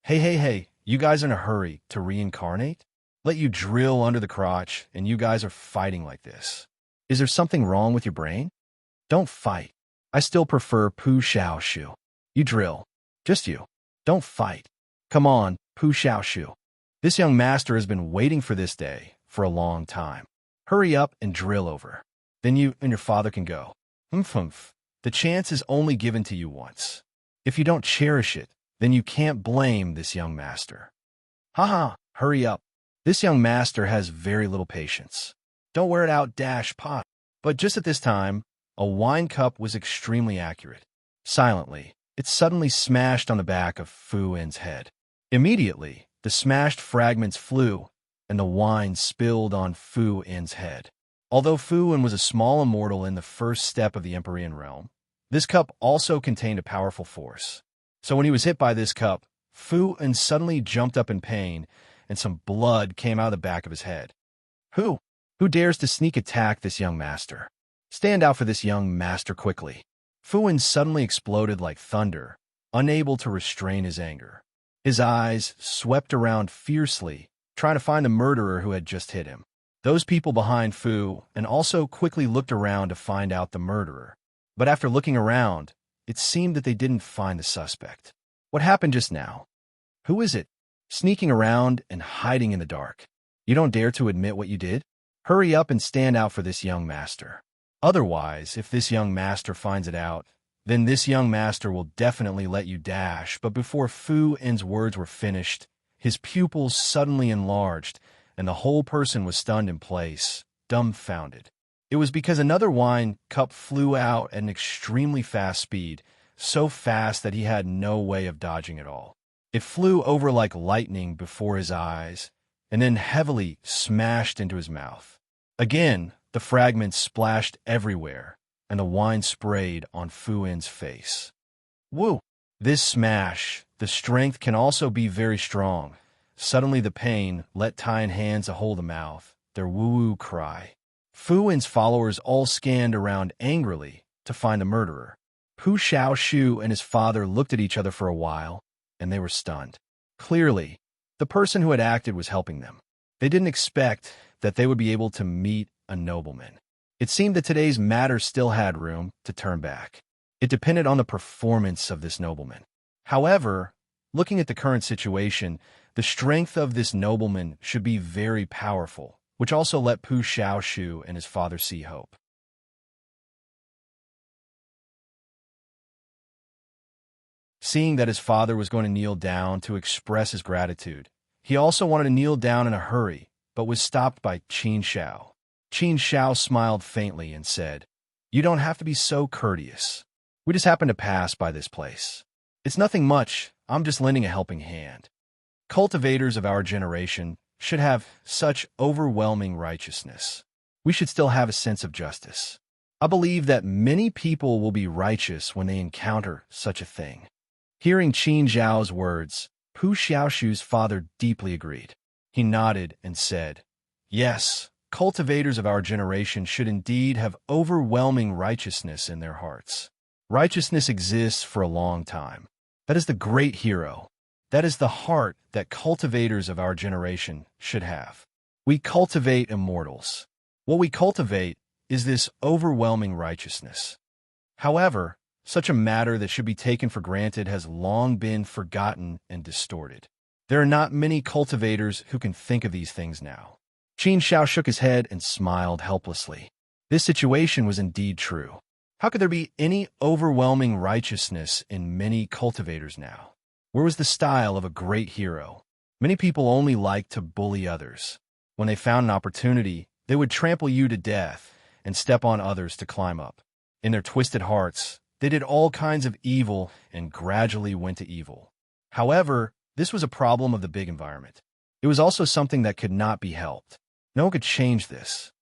Hey, you guys are in a hurry to reincarnate? Let you drill under the crotch and you guys are fighting like this. Is there something wrong with your brain? Don't fight. I still prefer Pu Xiaoshu. You drill. Just you. Don't fight. Come on, Pu Xiaoshu. This young master has been waiting for this day for a long time. Hurry up and drill over. Then you and your father can go. Humph. The chance is only given to you once. If you don't cherish it, then you can't blame this young master. Hurry up. This young master has very little patience. Don't wear it out, pot. But just at this time, a wine cup was extremely accurate. Silently, it suddenly smashed on the back of Fu En's head. Immediately, the smashed fragments flew, and the wine spilled on Fu En's head. Although Fu En was a small immortal in the first step of the Empyrean realm, this cup also contained a powerful force. So when he was hit by this cup, Fu En suddenly jumped up in pain, and some blood came out of the back of his head. Who dares to sneak attack this young master? Stand out for this young master quickly. Fu En suddenly exploded like thunder, unable to restrain his anger. His eyes swept around fiercely, trying to find the murderer who had just hit him. Those people behind Fu En also quickly looked around to find out the murderer. But after looking around, it seemed that they didn't find the suspect. What happened just now? Who is it? Sneaking around and hiding in the dark. You don't dare to admit what you did? Hurry up and stand out for this young master. Otherwise, if this young master finds it out, then this young master will definitely let you dash. But before Fu En's words were finished, his pupils suddenly enlarged, and the whole person was stunned in place, dumbfounded. It was because another wine cup flew out at an extremely fast speed, so fast that he had no way of dodging it all. It flew over like lightning before his eyes, and then heavily smashed into his mouth. Again, the fragments splashed everywhere, and the wine sprayed on Fu En's face. Woo! This smash, the strength can also be very strong. Suddenly the pain let Tai's hands hold the mouth, their woo-woo cry. Fu En's followers all scanned around angrily to find the murderer. Pu Xiaoshu and his father looked at each other for a while, and they were stunned. Clearly, the person who had acted was helping them. They didn't expect that they would be able to meet a nobleman. It seemed that today's matter still had room to turn back. It depended on the performance of this nobleman. However, looking at the current situation, the strength of this nobleman should be very powerful, which also let Pu Xiaoshu and his father see hope. Seeing that his father was going to kneel down to express his gratitude, he also wanted to kneel down in a hurry, but was stopped by Qin Shao. Qin Shao smiled faintly and said, You don't have to be so courteous. We just happened to pass by this place. It's nothing much, I'm just lending a helping hand. Cultivators of our generation should have such overwhelming righteousness. We should still have a sense of justice. I believe that many people will be righteous when they encounter such a thing. Hearing Qin Zhao's words, Pu Xiaoshu's father deeply agreed. He nodded and said, Yes, cultivators of our generation should indeed have overwhelming righteousness in their hearts. Righteousness exists for a long time. That is the great hero. That is the heart that cultivators of our generation should have. We cultivate immortals. What we cultivate is this overwhelming righteousness. However, such a matter that should be taken for granted has long been forgotten and distorted. There are not many cultivators who can think of these things now. Qin Shao shook his head and smiled helplessly. This situation was indeed true. How could there be any overwhelming righteousness in many cultivators now? Where was the style of a great hero? Many people only liked to bully others. When they found an opportunity, they would trample you to death and step on others to climb up. In their twisted hearts, they did all kinds of evil and gradually went to evil. However, this was a problem of the big environment. It was also something that could not be helped. No one could change this.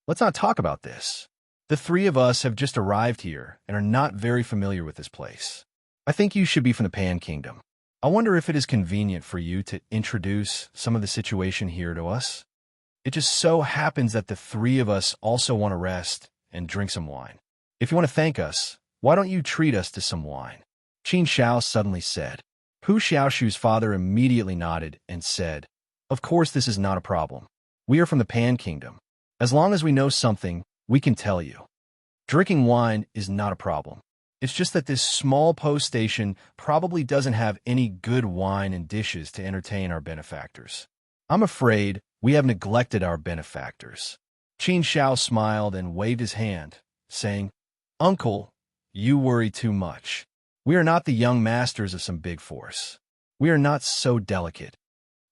Let's not talk about this. The three of us have just arrived here and are not very familiar with this place. I think you should be from the Pan Kingdom. I wonder if it is convenient for you to introduce some of the situation here to us. It just so happens that the three of us also want to rest and drink some wine. If you want to thank us, why don't you treat us to some wine? Qin Shao suddenly said. Pu Xiaoshu's father immediately nodded and said, Of course this is not a problem. We are from the Pan Kingdom. As long as we know something, we can tell you. Drinking wine is not a problem. It's just that this small post station probably doesn't have any good wine and dishes to entertain our benefactors. I'm afraid we have neglected our benefactors. Qin Shao smiled and waved his hand, saying, Uncle, you worry too much. We are not the young masters of some big force. We are not so delicate.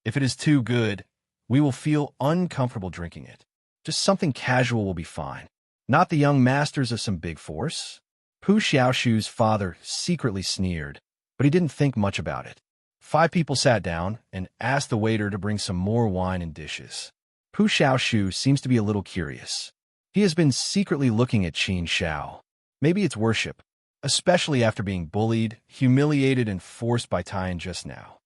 If it is too good, we will feel uncomfortable drinking it. Just something casual will be fine. Not the young masters of some big force? Pu Xiaoshu's father secretly sneered, but he didn't think much about it. 5 people sat down and asked the waiter to bring some more wine and dishes. Pu Xiaoshu seems to be a little curious. He has been secretly looking at Qin Shao. Maybe it's worship, especially after being bullied, humiliated, and forced by Tian just now.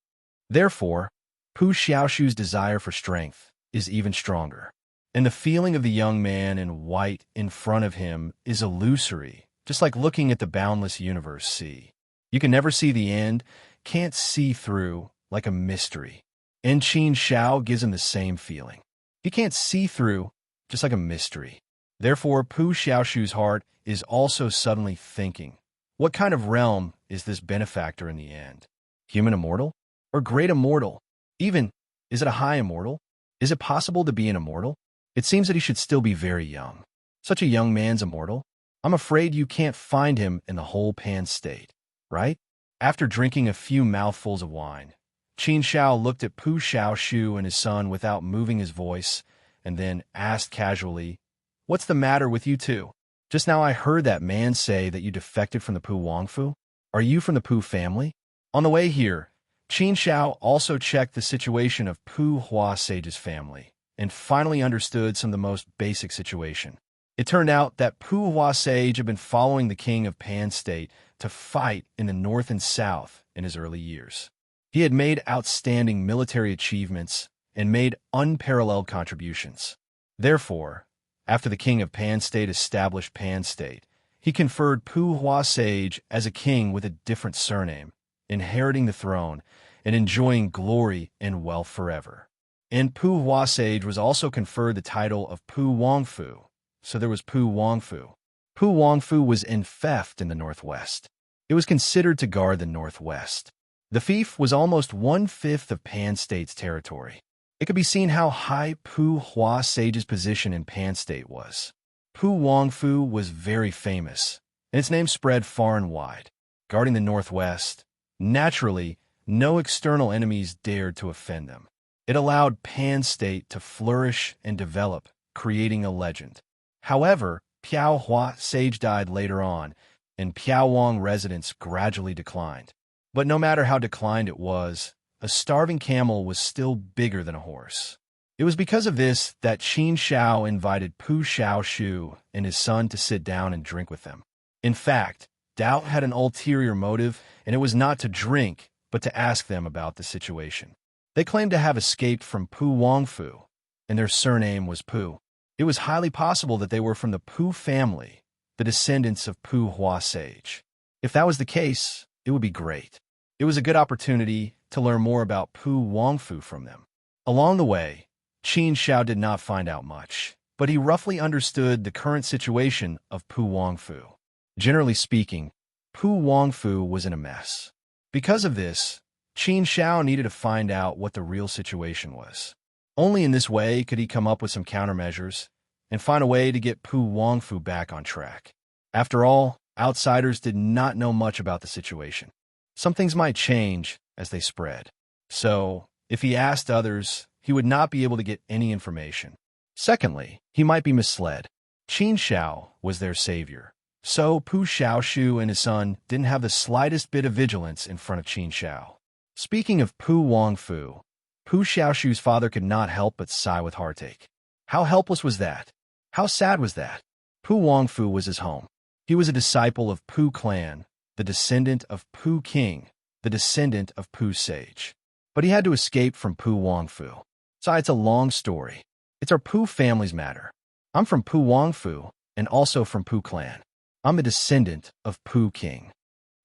Therefore, Pu Xiaoshu's desire for strength is even stronger. And the feeling of the young man in white in front of him is illusory, just like looking at the boundless universe sea. You can never see the end, can't see through, like a mystery. And Qin Shao gives him the same feeling. He can't see through, just like a mystery. Therefore, Pu Xiaoshu's heart is also suddenly thinking, what kind of realm is this benefactor in the end? Human immortal? Or great immortal? Even, is it a high immortal? Is it possible to be an immortal? It seems that he should still be very young. Such a young man's immortal? I'm afraid you can't find him in the whole Pan state, right? After drinking a few mouthfuls of wine, Qin Shao looked at Pu Xiaoshu and his son without moving his voice, and then asked casually, What's the matter with you two? Just now I heard that man say that you defected from the Pu Wangfu. Are you from the Pu family? On the way here, Qin Shao also checked the situation of Pu Hua Sage's family, and finally understood some of the most basic situation. It turned out that Pu Hua Sage had been following the king of Pan State to fight in the north and south in his early years. He had made outstanding military achievements and made unparalleled contributions. Therefore, after the king of Pan State established Pan State, he conferred Pu Hua Sage as a king with a different surname, inheriting the throne and enjoying glory and wealth forever. And Pu Hua Sage was also conferred the title of Pu Wangfu, so there was Pu Wangfu. Pu Wangfu was enfeoffed in the northwest. It was considered to guard the northwest. The fief was almost 1/5 of Pan State's territory. It could be seen how high Pu Hua Sage's position in Pan State was. Pu Wangfu was very famous, and its name spread far and wide. Guarding the northwest, naturally, no external enemies dared to offend them. It allowed Pan State to flourish and develop, creating a legend. However, Piao Hua Sage died later on, and Piaowang residents gradually declined. But no matter how declined it was, a starving camel was still bigger than a horse. It was because of this that Qin Shao invited Pu Xiaoshu and his son to sit down and drink with them. In fact, Doubt had an ulterior motive, and it was not to drink, but to ask them about the situation. They claimed to have escaped from Pu Wangfu, and their surname was Pu. It was highly possible that they were from the Pu family, the descendants of Pu Hua Sage. If that was the case, it would be great. It was a good opportunity to learn more about Pu Wangfu from them. Along the way, Qin Shao did not find out much, but he roughly understood the current situation of Pu Wangfu. Generally speaking, Pu Wangfu was in a mess. Because of this, Qin Shao needed to find out what the real situation was. Only in this way could he come up with some countermeasures and find a way to get Pu Wangfu back on track. After all, outsiders did not know much about the situation. Some things might change as they spread. So, if he asked others, he would not be able to get any information. Secondly, he might be misled. Qin Shao was their savior. So Pu Xiaoshu and his son didn't have the slightest bit of vigilance in front of Qin Shao. Speaking of Pu Wangfu, Pu Xiaoshu's father could not help but sigh with heartache. How helpless was that? How sad was that? Pu Wangfu was his home. He was a disciple of Pu clan, the descendant of Pu king, the descendant of Pu sage. But he had to escape from Pu Wangfu. So it's a long story. It's our Pu family's matter. I'm from Pu Wangfu and also from Pu clan. I'm a descendant of Pu king.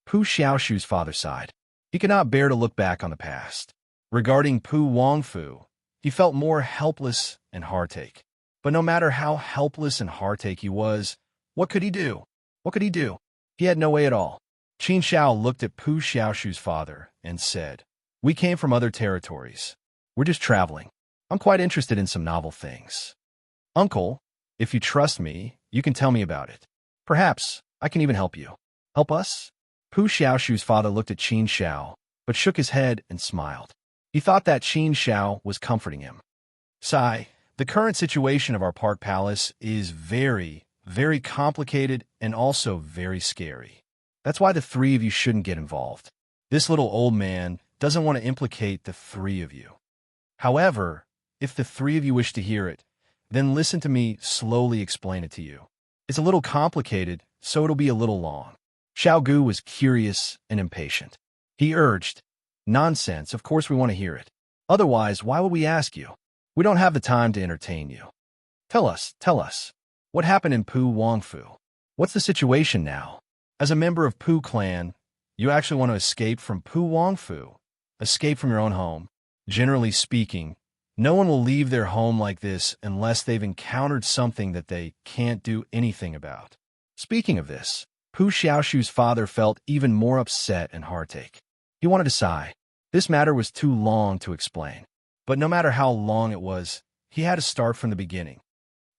Pu Xiaoshu's father sighed. He could not bear to look back on the past. Regarding Pu Wangfu, he felt more helpless and heartache. But no matter how helpless and heartache he was, what could he do? What could he do? He had no way at all. Qin Shao looked at Pu Xiaoshu's father and said, "We came from other territories. We're just traveling. I'm quite interested in some novel things. Uncle, if you trust me, you can tell me about it. Perhaps I can even help you." "Help us?" Pu Xiaoshu's father looked at Qin Shao, but shook his head and smiled. He thought that Qin Shao was comforting him. "Sai, the current situation of our park palace is very, very complicated and also very scary. That's why the three of you shouldn't get involved. This little old man doesn't want to implicate the three of you. However, if the three of you wish to hear it, then listen to me slowly explain it to you. It's a little complicated, so it'll be a little long." Xiao Gu was curious and impatient. He urged, "Nonsense, of course we want to hear it. Otherwise, why would we ask you? We don't have the time to entertain you. Tell us. What happened in Pu Wangfu? What's the situation now? As a member of Pu clan, you actually want to escape from Pu Wangfu, escape from your own home. Generally speaking, no one will leave their home like this unless they've encountered something that they can't do anything about." Speaking of this, Pu Xiaoshu's father felt even more upset and heartache. He wanted to sigh. This matter was too long to explain. But no matter how long it was, he had to start from the beginning.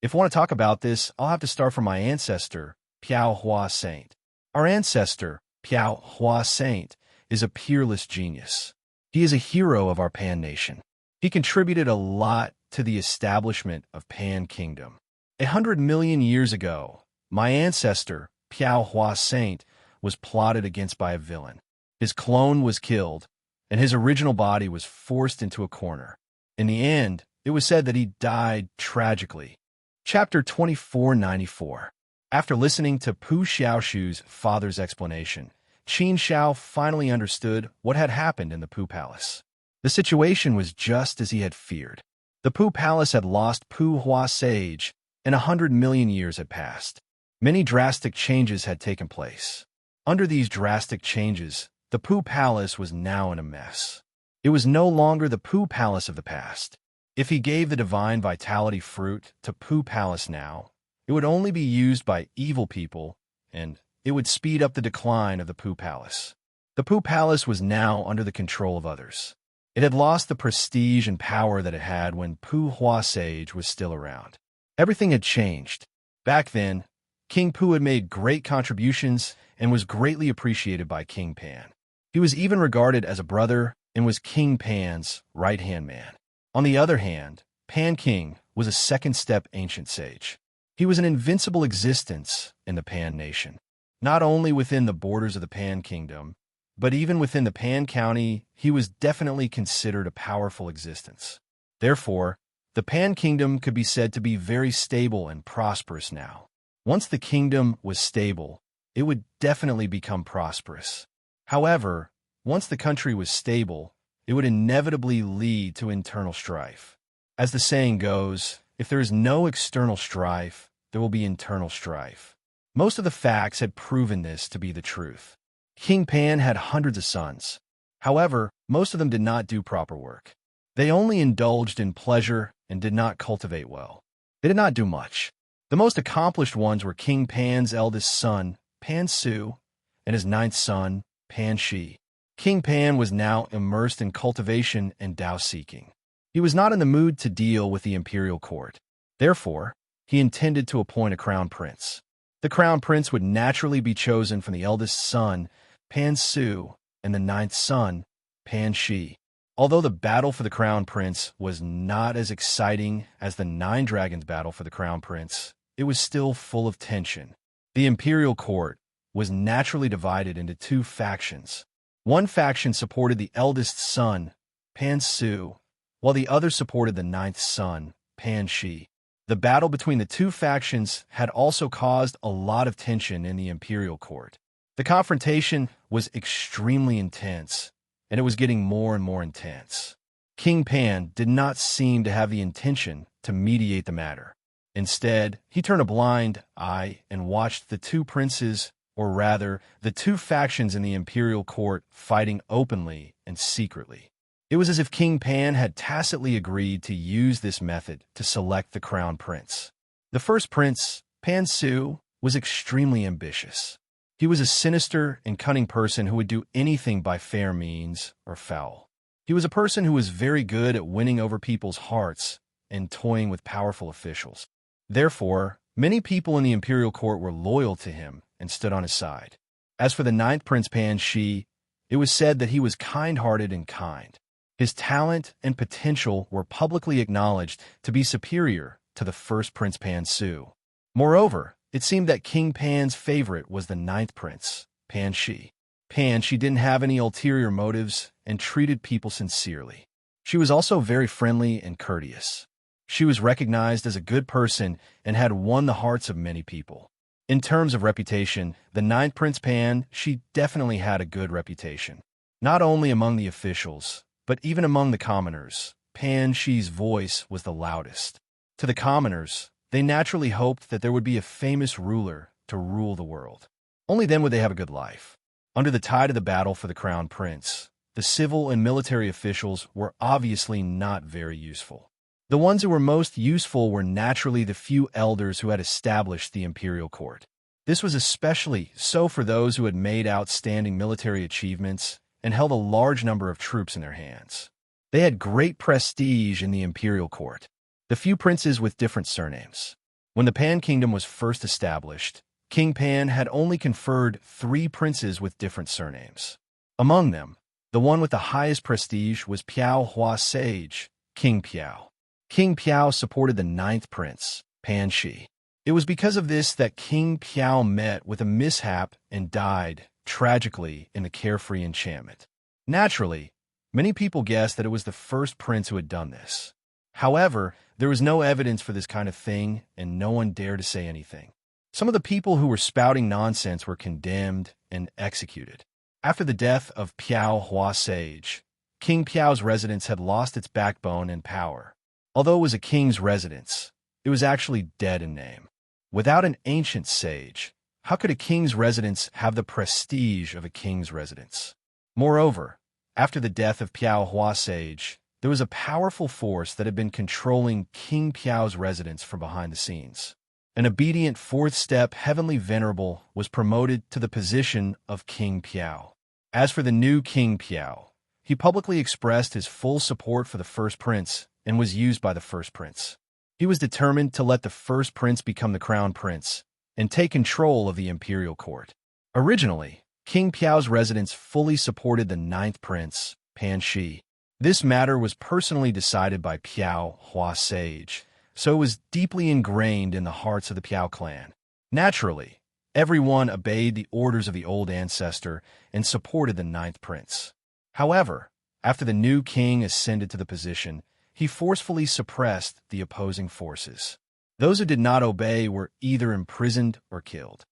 If I want to talk about this, I'll have to start from my ancestor, Piao Hua Saint. Our ancestor, Piao Hua Saint, is a peerless genius. He is a hero of our Pan nation. He contributed a lot to the establishment of Pan Kingdom. 100 million years ago, my ancestor, Piao Hua Saint, was plotted against by a villain. His clone was killed, and his original body was forced into a corner. In the end, it was said that he died tragically. Chapter 2494. After listening to Pu Xiaoshu's father's explanation, Qin Shao finally understood what had happened in the Pu Palace. The situation was just as he had feared. The Pu Palace had lost Pu Hua Sage, and 100 million years had passed. Many drastic changes had taken place. Under these drastic changes, the Pu Palace was now in a mess. It was no longer the Pu Palace of the past. If he gave the divine vitality fruit to Pu Palace now, it would only be used by evil people, and it would speed up the decline of the Pu Palace. The Pu Palace was now under the control of others. It had lost the prestige and power that it had when Pu Hua Sage was still around. Everything had changed. Back then, King Pu had made great contributions and was greatly appreciated by King Pan. He was even regarded as a brother and was King Pan's right-hand man. On the other hand, Pan King was a second-step ancient sage. He was an invincible existence in the Pan nation, not only within the borders of the Pan Kingdom, but even within the Pan County, he was definitely considered a powerful existence. Therefore, the Pan Kingdom could be said to be very stable and prosperous now. Once the kingdom was stable, it would definitely become prosperous. However, once the country was stable, it would inevitably lead to internal strife. As the saying goes, if there is no external strife, there will be internal strife. Most of the facts had proven this to be the truth. King Pan had hundreds of sons. However, most of them did not do proper work. They only indulged in pleasure and did not cultivate well. They did not do much. The most accomplished ones were King Pan's eldest son, Pan Su, and his ninth son, Pan Shi. King Pan was now immersed in cultivation and Tao seeking. He was not in the mood to deal with the imperial court. Therefore, he intended to appoint a crown prince. The crown prince would naturally be chosen from the eldest son, Pan Su, and the ninth son, Pan Shi. Although the battle for the crown prince was not as exciting as the Nine Dragons battle for the crown prince, it was still full of tension. The imperial court was naturally divided into two factions. One faction supported the eldest son, Pan Su, while the other supported the ninth son, Pan Shi. The battle between the two factions had also caused a lot of tension in the imperial court. The confrontation was extremely intense, and it was getting more and more intense. King Pan did not seem to have the intention to mediate the matter. Instead, he turned a blind eye and watched the two princes, or rather, the two factions in the imperial court fighting openly and secretly. It was as if King Pan had tacitly agreed to use this method to select the crown prince. The first prince, Pan Su, was extremely ambitious. He was a sinister and cunning person who would do anything by fair means or foul. He was a person who was very good at winning over people's hearts and toying with powerful officials. Therefore, many people in the imperial court were loyal to him and stood on his side. As for the ninth prince, Pan Shi, it was said that he was kind-hearted and kind. His talent and potential were publicly acknowledged to be superior to the first prince, Pan Su. Moreover, it seemed that King Pan's favorite was the ninth prince, Pan Shi. Pan Shi didn't have any ulterior motives and treated people sincerely. She was also very friendly and courteous. She was recognized as a good person and had won the hearts of many people. In terms of reputation, the ninth prince, Pan Shi, definitely had a good reputation. Not only among the officials, but even among the commoners, Pan Shi's voice was the loudest. To the commoners, they naturally hoped that there would be a famous ruler to rule the world. Only then would they have a good life. Under the tide of the battle for the crown prince, the civil and military officials were obviously not very useful. The ones who were most useful were naturally the few elders who had established the imperial court. This was especially so for those who had made outstanding military achievements and held a large number of troops in their hands. They had great prestige in the imperial court. The few princes with different surnames. When the Pan Kingdom was first established, King Pan had only conferred 3 princes with different surnames. Among them, the one with the highest prestige was Piao Hua Sage, King Piao. King Piao supported the ninth prince, Pan Shi. It was because of this that King Piao met with a mishap and died tragically in the carefree enchantment. Naturally, many people guessed that it was the first prince who had done this. However, there was no evidence for this kind of thing, and no one dared to say anything. Some of the people who were spouting nonsense were condemned and executed. After the death of Piao Hua Sage, King Piao's residence had lost its backbone and power. Although it was a king's residence, it was actually dead in name. Without an ancient sage, how could a king's residence have the prestige of a king's residence? Moreover, after the death of Piao Hua Sage, there was a powerful force that had been controlling King Piao's residence from behind the scenes. An obedient fourth step heavenly venerable was promoted to the position of King Piao. As for the new King Piao, he publicly expressed his full support for the first prince and was used by the first prince. He was determined to let the first prince become the crown prince and take control of the imperial court. Originally, King Piao's residence fully supported the ninth prince, Pan Shi. This matter was personally decided by Piao Hua Sage, so it was deeply ingrained in the hearts of the Piao clan. Naturally, everyone obeyed the orders of the old ancestor and supported the ninth prince. However, after the new king ascended to the position, he forcefully suppressed the opposing forces. Those who did not obey were either imprisoned or killed.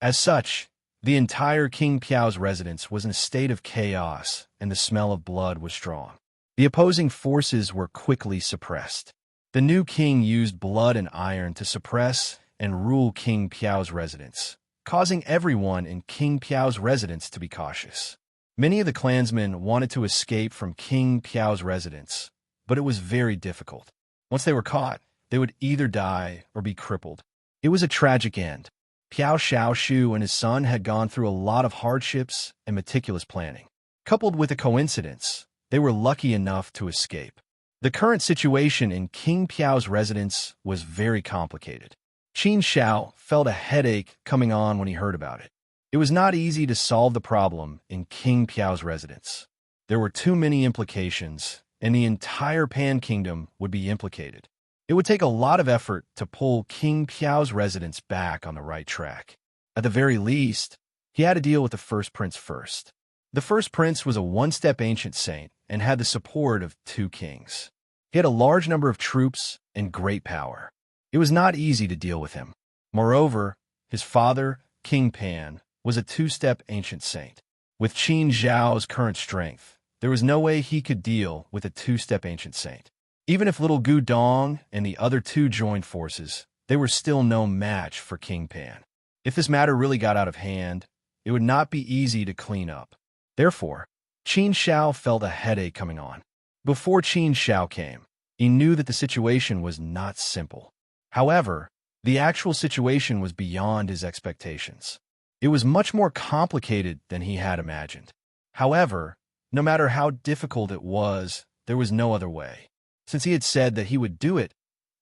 As such, the entire King Piao's residence was in a state of chaos, and the smell of blood was strong. The opposing forces were quickly suppressed. The new king used blood and iron to suppress and rule King Piao's residence, causing everyone in King Piao's residence to be cautious. Many of the clansmen wanted to escape from King Piao's residence, but it was very difficult. Once they were caught, they would either die or be crippled. It was a tragic end. Piao Xiaoshu and his son had gone through a lot of hardships and meticulous planning. Coupled with a coincidence, they were lucky enough to escape. The current situation in King Piao's residence was very complicated. Qin Xiao felt a headache coming on when he heard about it. It was not easy to solve the problem in King Piao's residence. There were too many implications, and the entire Pan Kingdom would be implicated. It would take a lot of effort to pull King Piao's residence back on the right track. At the very least, he had to deal with the first prince first. The first prince was a one-step ancient saint and had the support of 2 kings. He had a large number of troops and great power. It was not easy to deal with him. Moreover, his father, King Pan, was a 2-step ancient saint. With Qin Zhao's current strength, there was no way he could deal with a 2-step ancient saint. Even if little Gu Dong and the other 2 joined forces, they were still no match for King Pan. If this matter really got out of hand, it would not be easy to clean up. Therefore, Qin Xiao felt a headache coming on. Before Qin Xiao came, he knew that the situation was not simple. However, the actual situation was beyond his expectations. It was much more complicated than he had imagined. However, no matter how difficult it was, there was no other way. Since he had said that he would do it,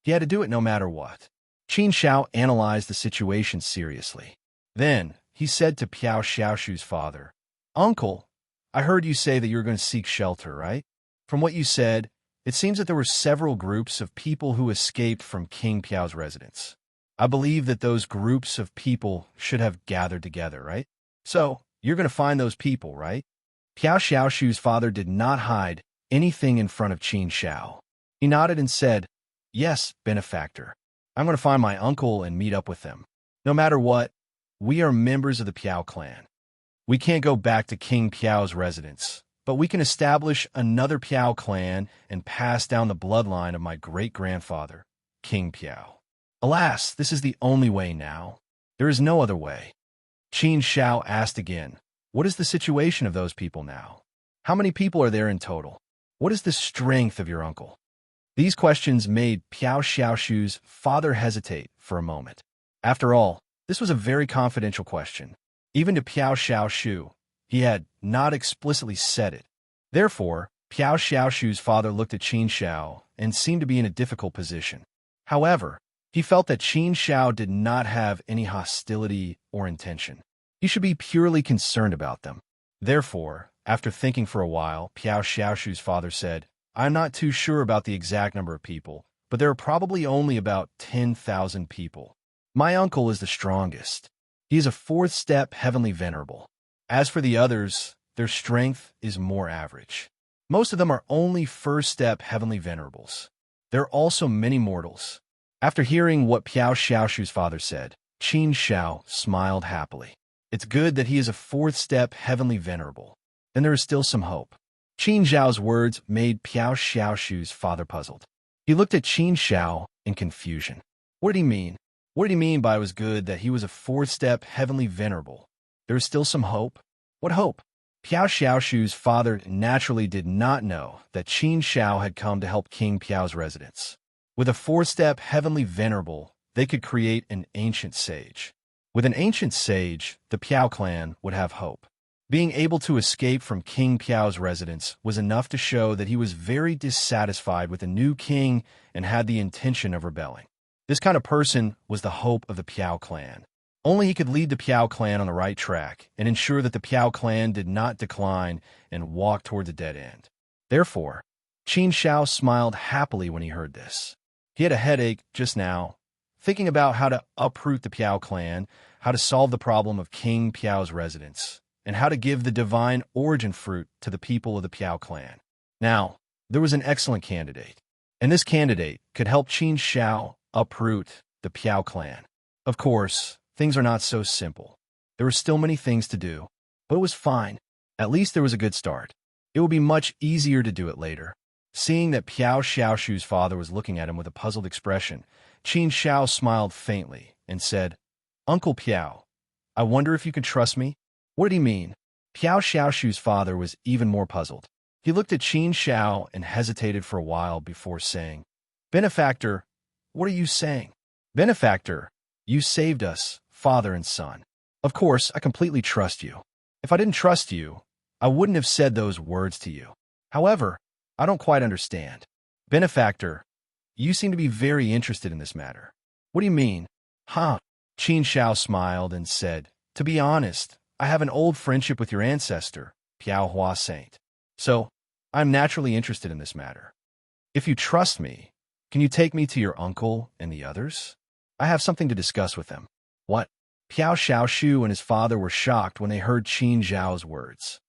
he had to do it no matter what. Qin Xiao analyzed the situation seriously. Then, he said to Piao Xiaoshu's father, "Uncle, I heard you say that you were going to seek shelter, right? From what you said, it seems that there were several groups of people who escaped from King Piao's residence. I believe that those groups of people should have gathered together, right? So, you're going to find those people, right?" Piao Xiaoshu's father did not hide anything in front of Qin Xiao. He nodded and said, "Yes, benefactor. I'm going to find my uncle and meet up with them. No matter what, we are members of the Piao clan. We can't go back to King Piao's residence, but we can establish another Piao clan and pass down the bloodline of my great-grandfather, King Piao. Alas, this is the only way now. There is no other way." Qin Xiao asked again, "What is the situation of those people now? How many people are there in total? What is the strength of your uncle?" These questions made Piao Xiaoshu's father hesitate for a moment. After all, this was a very confidential question. Even to Piao Xiaoshu, he had not explicitly said it. Therefore, Piao Xiaoshu's father looked at Qin Xiao and seemed to be in a difficult position. However, he felt that Qin Xiao did not have any hostility or intention. He should be purely concerned about them. Therefore, after thinking for a while, Piao Xiaoshu's father said, "I'm not too sure about the exact number of people, but there are probably only about 10,000 people. My uncle is the strongest. He is a 4th-step heavenly venerable. As for the others, their strength is more average. Most of them are only 1st-step heavenly venerables. There are also many mortals." After hearing what Piao Xiaoshu's father said, Qin Xiao smiled happily. It's good that he is a 4th-step heavenly venerable. Then there is still some hope. Qin Xiao's words made Piao Xiaoshu's father puzzled. He looked at Qin Xiao in confusion. What did he mean? What did he mean by it was good that he was a 4th-step heavenly venerable? There is still some hope? What hope? Piao Xiaoshu's father naturally did not know that Qin Xiao had come to help King Piao's residence. With a 4th-step heavenly venerable, they could create an ancient sage. With an ancient sage, the Piao clan would have hope. Being able to escape from King Piao's residence was enough to show that he was very dissatisfied with the new king and had the intention of rebelling. This kind of person was the hope of the Piao clan. Only he could lead the Piao clan on the right track and ensure that the Piao clan did not decline and walk toward the dead end. Therefore, Qin Xiao smiled happily when he heard this. He had a headache just now, thinking about how to uproot the Piao clan, how to solve the problem of King Piao's residence, and how to give the divine origin fruit to the people of the Piao clan. Now, there was an excellent candidate, and this candidate could help Qin Xiao uproot the Piao clan. Of course, things are not so simple. There were still many things to do, but it was fine. At least there was a good start. It would be much easier to do it later. Seeing that Piao Xiaoshu's father was looking at him with a puzzled expression, Qin Xiao smiled faintly and said, "Uncle Piao, I wonder if you can trust me?" What did he mean? Piao Xiaoshu's father was even more puzzled. He looked at Qin Xiao and hesitated for a while before saying, "Benefactor, what are you saying?" "Benefactor, you saved us, father and son. Of course, I completely trust you. If I didn't trust you, I wouldn't have said those words to you. However, I don't quite understand. Benefactor, you seem to be very interested in this matter. What do you mean? Huh? Qin Shao smiled and said, to be honest, I have an old friendship with your ancestor, Piao Hua Saint. So, I'm naturally interested in this matter. If you trust me, can you take me to your uncle and the others? I have something to discuss with them. What? Piao Xiaoshu and his father were shocked when they heard Qin Zhao's words.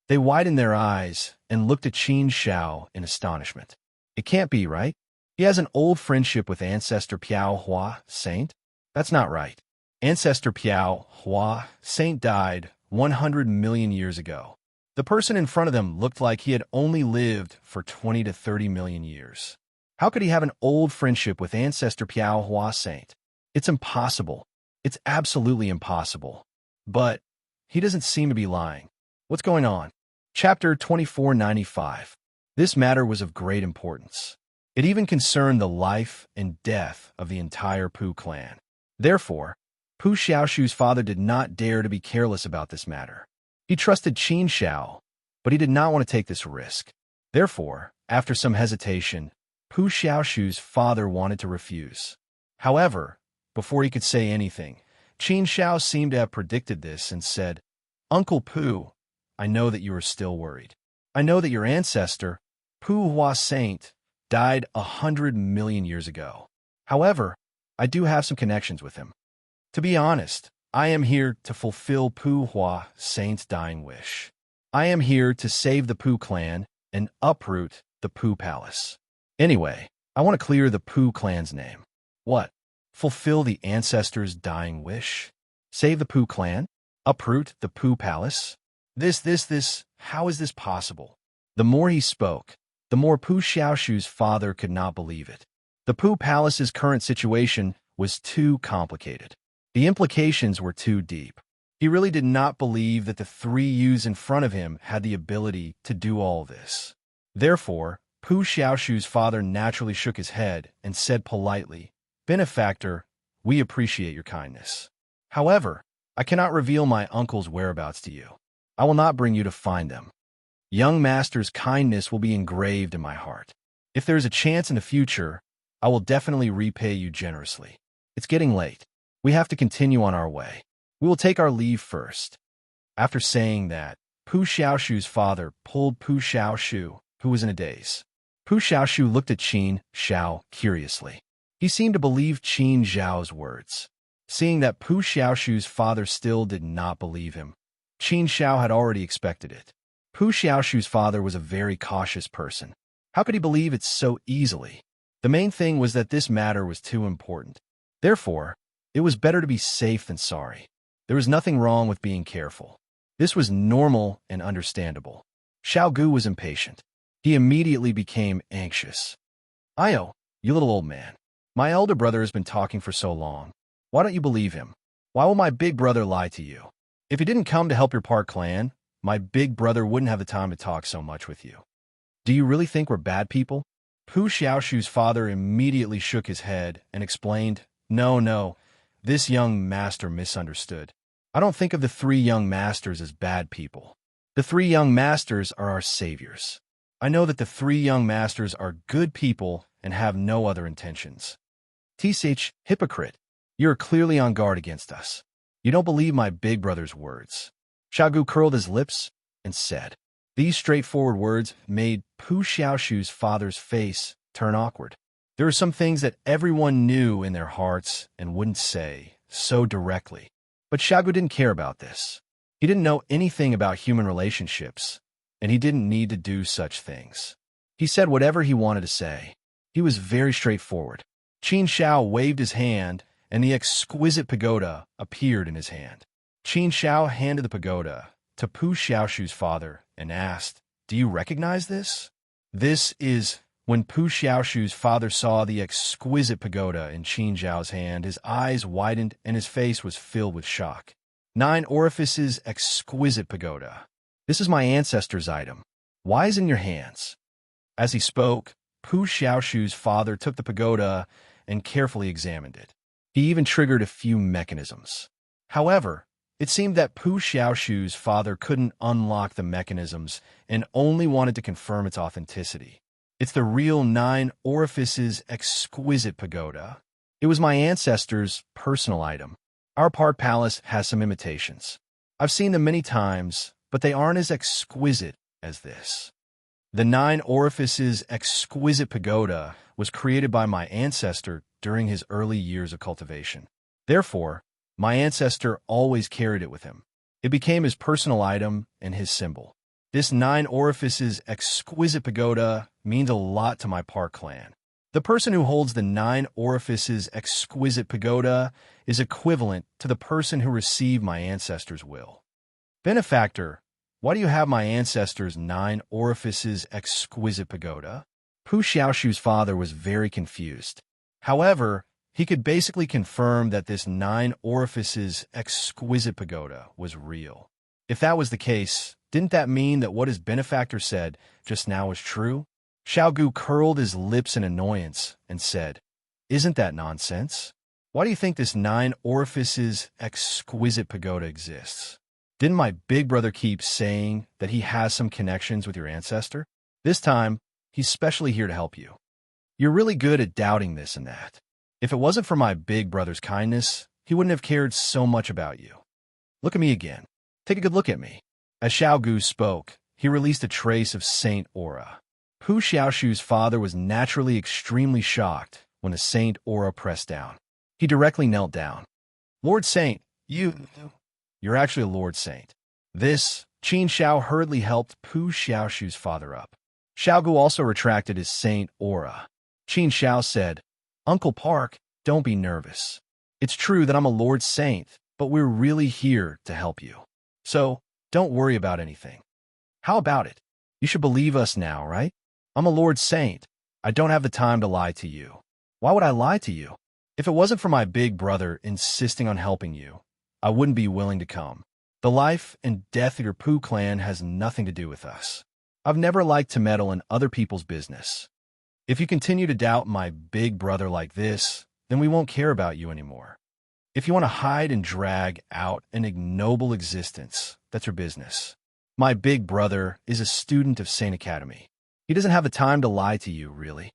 They widened their eyes and looked at Qin Shao in astonishment. It can't be, right? He has an old friendship with ancestor Piao Hua Saint? That's not right. Ancestor Piao Hua Saint died 100 million years ago. The person in front of them looked like he had only lived for 20 to 30 million years. How could he have an old friendship with ancestor Piao Hua Saint? It's impossible. It's absolutely impossible. But he doesn't seem to be lying. What's going on? Chapter 2495. This matter was of great importance. It even concerned the life and death of the entire Pu clan. Therefore, Pu Xiaoshu's father did not dare to be careless about this matter. He trusted Qin Shao, but he did not want to take this risk. Therefore, after some hesitation, Pu Xiaoshu's father wanted to refuse. However, before he could say anything, Qin Shao seemed to have predicted this and said, Uncle Pu, I know that you are still worried. I know that your ancestor, Pu Hua Saint, died 100 million years ago. However, I do have some connections with him. To be honest, I am here to fulfill Pu Hua Saint's dying wish. I am here to save the Pu clan and uproot the Pu palace. Anyway, I want to clear the Pu clan's name. What? Fulfill the ancestor's dying wish? Save the Pu clan? Uproot the Pu palace? How is this possible? The more he spoke, the more Pu Xiaoshu's father could not believe it. The Pu palace's current situation was too complicated. The implications were too deep. He really did not believe that the three youths in front of him had the ability to do all this. Therefore, Pu Xiaoshu's father naturally shook his head and said politely, Benefactor, we appreciate your kindness. However, I cannot reveal my uncle's whereabouts to you. I will not bring you to find them. Young master's kindness will be engraved in my heart. If there is a chance in the future, I will definitely repay you generously. It's getting late. We have to continue on our way. We will take our leave first. After saying that, Pu Xiaoshu's father pulled Pu Xiaoshu, who was in a daze. Pu Xiaoshu looked at Qin Shao curiously. He seemed to believe Qin Zhao's words. Seeing that Pu Xiaoshu's father still did not believe him, Qin Shao had already expected it. Pu Xiaoshu's father was a very cautious person. How could he believe it so easily? The main thing was that this matter was too important. Therefore, it was better to be safe than sorry. There was nothing wrong with being careful. This was normal and understandable. Xiao Gu was impatient. He immediately became anxious. Io, you little old man. My elder brother has been talking for so long. Why don't you believe him? Why will my big brother lie to you? If he didn't come to help your Park clan, my big brother wouldn't have the time to talk so much with you. Do you really think we're bad people? Pu Xiaoshu's father immediately shook his head and explained, No, this young master misunderstood. I don't think of the three young masters as bad people. The three young masters are our saviors. I know that the three young masters are good people and have no other intentions. Tsh, hypocrite, you are clearly on guard against us. You don't believe my big brother's words. Xiao Gu curled his lips and said. These straightforward words made Pu Xiaoshu's father's face turn awkward. There were some things that everyone knew in their hearts and wouldn't say so directly. But Xiao Gu didn't care about this. He didn't know anything about human relationships, and he didn't need to do such things. He said whatever he wanted to say. He was very straightforward. Qin Shao waved his hand, and the exquisite pagoda appeared in his hand. Qin Shao handed the pagoda to Pu Xiaoshu's father and asked, Do you recognize this? This is... When Pu Xiaoshu's father saw the exquisite pagoda in Qin Zhao's hand, his eyes widened and his face was filled with shock. 9 orifices exquisite pagoda. This is my ancestor's item. Why is it in your hands? As he spoke, Pu Xiaoshu's father took the pagoda and carefully examined it. He even triggered a few mechanisms. However, it seemed that Pu Xiaoshu's father couldn't unlock the mechanisms and only wanted to confirm its authenticity. It's the real 9 orifices exquisite pagoda. It was my ancestors' personal item. Our park palace has some imitations. I've seen them many times, but they aren't as exquisite as this. The 9 orifices exquisite pagoda was created by my ancestor during his early years of cultivation. Therefore, my ancestor always carried it with him. It became his personal item and his symbol. This 9 orifices exquisite pagoda means a lot to my park clan. The person who holds the 9 orifices exquisite pagoda is equivalent to the person who received my ancestor's will. Benefactor, why do you have my ancestor's 9 orifices exquisite pagoda? Pu Xiaoshu's father was very confused. However, he could basically confirm that this 9 orifices exquisite pagoda was real. If that was the case, didn't that mean that what his benefactor said just now was true? Xiaogu curled his lips in annoyance and said, "Isn't that nonsense? Why do you think this 9 orifices exquisite pagoda exists? Didn't my big brother keep saying that he has some connections with your ancestor? This time, he's specially here to help you. You're really good at doubting this and that. If it wasn't for my big brother's kindness, he wouldn't have cared so much about you. Look at me again. Take a good look at me." As Xiaogu spoke, he released a trace of saint aura. Pu Xiaoshu's father was naturally extremely shocked when the saint aura pressed down. He directly knelt down. "Lord Saint, you're actually a Lord Saint." This, Qin Xiao hurriedly helped Pu Xiaoshu's father up. Xiaogu also retracted his saint aura. Qin Xiao said, "Uncle Park, don't be nervous. It's true that I'm a Lord Saint, but we're really here to help you. So, don't worry about anything. How about it? You should believe us now, right? I'm a Lord Saint. I don't have the time to lie to you. Why would I lie to you? If it wasn't for my big brother insisting on helping you, I wouldn't be willing to come. The life and death of your Pu clan has nothing to do with us. I've never liked to meddle in other people's business. If you continue to doubt my big brother like this, then we won't care about you anymore. If you want to hide and drag out an ignoble existence, that's your business. My big brother is a student of Saint Academy. He doesn't have the time to lie to you, really."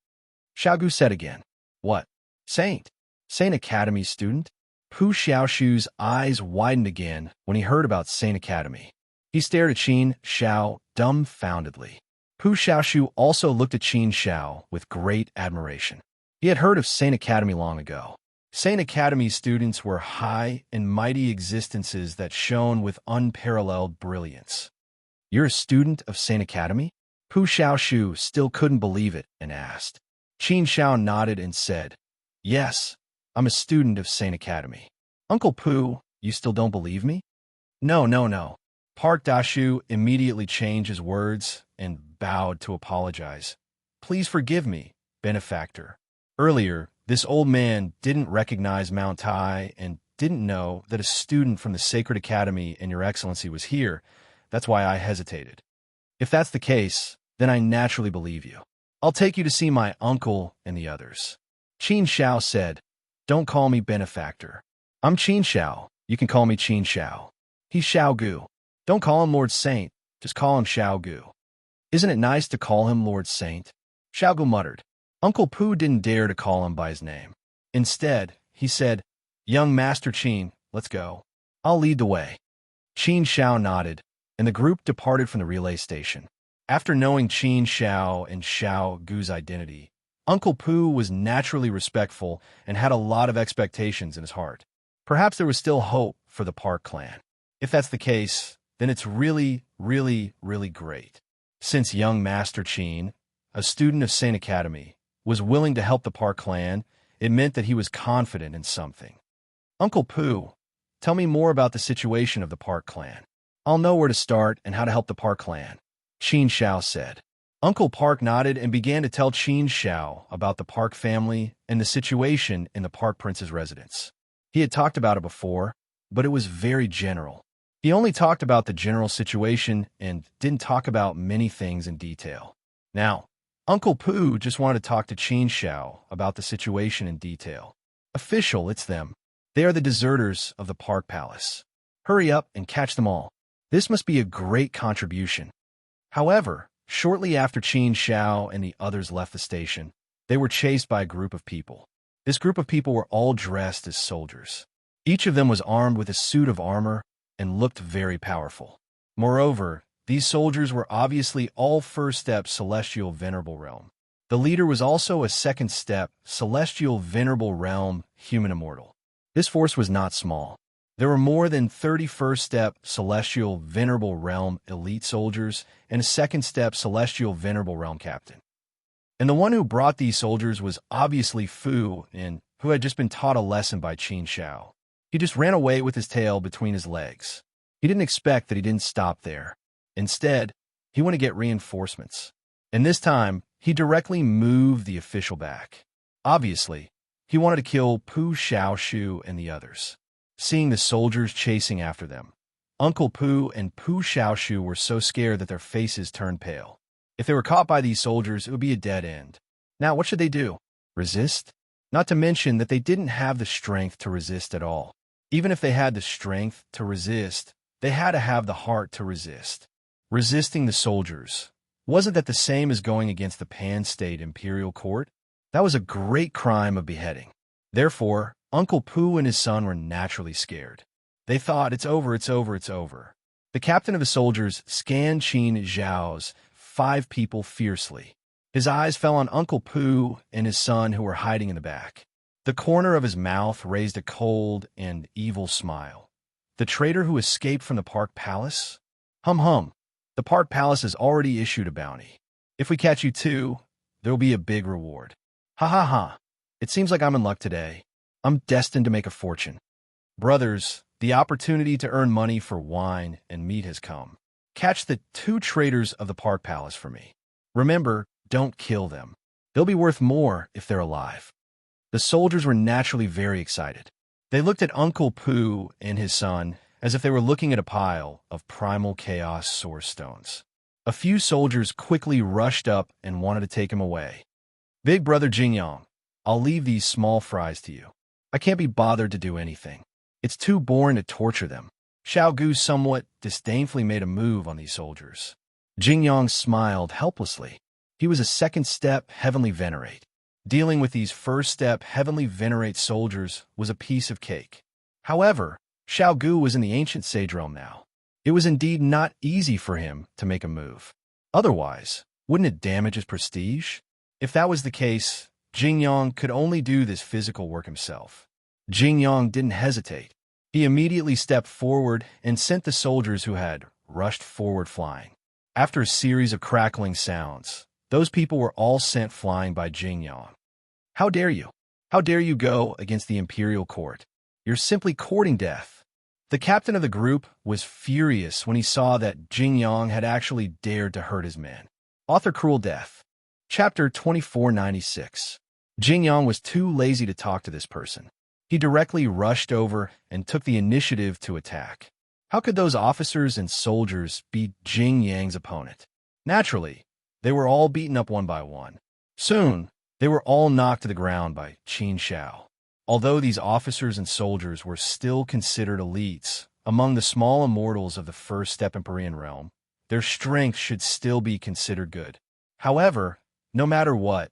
Xiaogu said again, "What? Saint? Saint Academy student?" Pu Xiaoshu's eyes widened again when he heard about Saint Academy. He stared at Qin Xiao dumbfoundedly. Pu Xiaoshu also looked at Qin Xiao with great admiration. He had heard of Saint Academy long ago. Saint Academy students were high and mighty existences that shone with unparalleled brilliance. "You're a student of Saint Academy?" Pu Xiaoshu still couldn't believe it and asked. Qin Xiao nodded and said, "Yes, I'm a student of Saint Academy." "Uncle Pu, you still don't believe me?" No. Park Dashu immediately changed his words and bowed to apologize. "Please forgive me, benefactor. Earlier, this old man didn't recognize Mount Tai and didn't know that a student from the Sacred Academy and Your Excellency was here. That's why I hesitated. If that's the case, then I naturally believe you. I'll take you to see my uncle and the others." Qin Xiao said, "Don't call me benefactor. I'm Qin Xiao. You can call me Qin Xiao. He's Xiaogu. Don't call him Lord Saint. Just call him Xiaogu." "Isn't it nice to call him Lord Saint?" Xiaogu muttered. Uncle Pu didn't dare to call him by his name. Instead, he said, "Young Master Qin, let's go. I'll lead the way." Qin Xiao nodded, and the group departed from the relay station. After knowing Qin Xiao and Xiaogu's identity, Uncle Pu was naturally respectful and had a lot of expectations in his heart. Perhaps there was still hope for the Park clan. If that's the case, then it's really, really, really great. Since young Master Qin, a student of Saint Academy, was willing to help the Park clan, it meant that he was confident in something. "Uncle Pu, tell me more about the situation of the Park clan. I'll know where to start and how to help the Park clan," Qin Xiao said. Uncle Park nodded and began to tell Qin Xiao about the Park family and the situation in the Park Prince's residence. He had talked about it before, but it was very general. He only talked about the general situation and didn't talk about many things in detail. Now, Uncle Pu just wanted to talk to Qin Xiao about the situation in detail. "Official, it's them. They are the deserters of the Park Palace. Hurry up and catch them all. This must be a great contribution." However, Shortly after Qin Shao and the others left the station, they were chased by a group of people. This group of people were all dressed as soldiers. Each of them was armed with a suit of armor and looked very powerful. Moreover, these soldiers were obviously all first-step Celestial Venerable Realm. The leader was also a second-step Celestial Venerable Realm Human Immortal. This force was not small. There were more than 30 first-step Celestial Venerable Realm Elite Soldiers and a second-step Celestial Venerable Realm Captain. And the one who brought these soldiers was obviously Fu, and who had just been taught a lesson by Qin Shao. He just ran away with his tail between his legs. He didn't expect that he didn't stop there. Instead, he wanted to get reinforcements. And this time, he directly moved the official back. Obviously, he wanted to kill Pu Xiaoshu and the others. Seeing the soldiers chasing after them, Uncle Pu and Pu Xiaoshu were so scared that their faces turned pale. If they were caught by these soldiers, it would be a dead end. Now, what should they do? Resist? Not to mention that they didn't have the strength to resist at all. Even if they had the strength to resist, they had to have the heart to resist. Resisting the soldiers. Wasn't that the same as going against the Pan State Imperial Court? That was a great crime of beheading. Therefore, Uncle Pu and his son were naturally scared. They thought, it's over, it's over, it's over. The captain of the soldiers scanned Qin Zhao's 5 people fiercely. His eyes fell on Uncle Pu and his son who were hiding in the back. The corner of his mouth raised a cold and evil smile. The traitor who escaped from the Park Palace? Hum. The Park Palace has already issued a bounty. If we catch you too, there will be a big reward. Ha. It seems like I'm in luck today. I'm destined to make a fortune. Brothers, the opportunity to earn money for wine and meat has come. Catch the 2 traitors of the Park Palace for me. Remember, don't kill them. They'll be worth more if they're alive. The soldiers were naturally very excited. They looked at Uncle Pu and his son as if they were looking at a pile of primal chaos source stones. A few soldiers quickly rushed up and wanted to take him away. Big brother Jingyang, I'll leave these small fries to you. I can't be bothered to do anything. It's too boring to torture them. Xiao Gu somewhat disdainfully made a move on these soldiers. Jingyang smiled helplessly. He was a second-step Heavenly Venerate. Dealing with these first-step Heavenly Venerate soldiers was a piece of cake. However, Xiao Gu was in the ancient sage realm now. It was indeed not easy for him to make a move. Otherwise, wouldn't it damage his prestige? If that was the case, Jingyang could only do this physical work himself. Jingyang didn't hesitate. He immediately stepped forward and sent the soldiers who had rushed forward flying. After a series of crackling sounds, those people were all sent flying by Jingyang. How dare you? How dare you go against the Imperial Court? You're simply courting death. The captain of the group was furious when he saw that Jingyang had actually dared to hurt his men. Author Cruel Death. Chapter 2496. Jingyang was too lazy to talk to this person. He directly rushed over and took the initiative to attack. How could those officers and soldiers beat Jingyang's opponent? Naturally, they were all beaten up one by one. Soon, they were all knocked to the ground by Qin Shao. Although these officers and soldiers were still considered elites among the small immortals of the first step Empyrean realm, their strength should still be considered good. However, no matter what,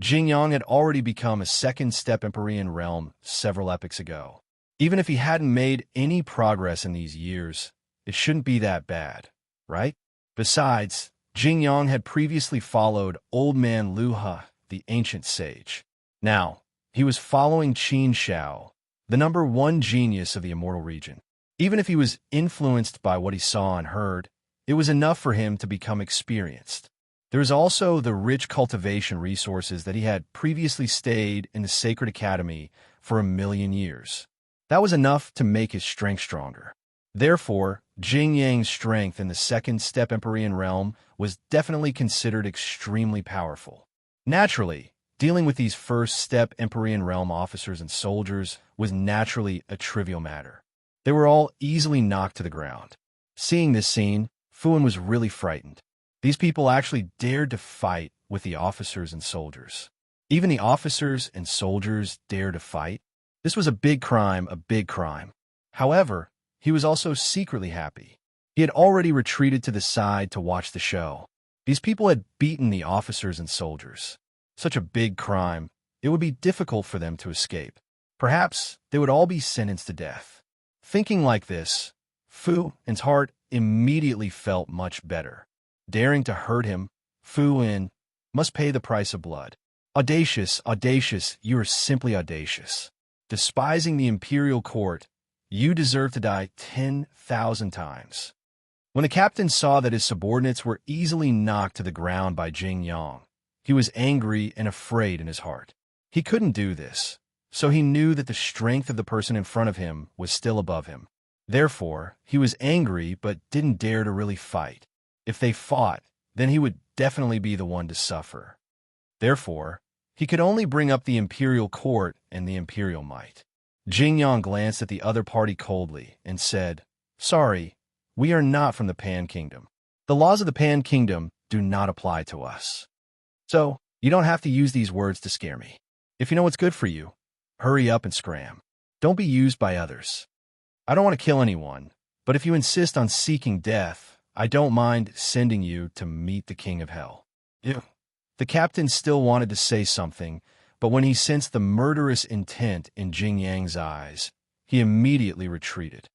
Jingyang had already become a second step Empyrean realm several epochs ago. Even if he hadn't made any progress in these years, it shouldn't be that bad, right? Besides, Jingyang had previously followed Old Man Luha, the ancient sage. Now, he was following Qin Shao, the #1 genius of the immortal region. Even if he was influenced by what he saw and heard, it was enough for him to become experienced. There was also the rich cultivation resources that he had previously stayed in the Sacred Academy for 1,000,000 years. That was enough to make his strength stronger. Therefore, Jingyang's strength in the second step Empyrean realm was definitely considered extremely powerful. Naturally, dealing with these first step Empyrean realm officers and soldiers was naturally a trivial matter. They were all easily knocked to the ground. Seeing this scene, Fuan was really frightened. These people actually dared to fight with the officers and soldiers. Even the officers and soldiers dared to fight. This was a big crime, a big crime. However, he was also secretly happy. He had already retreated to the side to watch the show. These people had beaten the officers and soldiers. Such a big crime, it would be difficult for them to escape. Perhaps they would all be sentenced to death. Thinking like this, Fu Yin's heart immediately felt much better. Daring to hurt him, Fu Yin must pay the price of blood. Audacious, audacious, you are simply audacious. Despising the imperial court, you deserve to die 10,000 times. When the captain saw that his subordinates were easily knocked to the ground by Jing Yang, he was angry and afraid in his heart. He couldn't do this, so he knew that the strength of the person in front of him was still above him. Therefore, he was angry but didn't dare to really fight. If they fought, then he would definitely be the one to suffer. Therefore, he could only bring up the imperial court and the imperial might. Jing Yang glanced at the other party coldly and said, "Sorry, we are not from the Pan Kingdom. The laws of the Pan Kingdom do not apply to us. So, you don't have to use these words to scare me. If you know what's good for you, hurry up and scram. Don't be used by others. I don't want to kill anyone, but if you insist on seeking death, I don't mind sending you to meet the King of Hell." Ew. The captain still wanted to say something, but when he sensed the murderous intent in Jing Yang's eyes, he immediately retreated.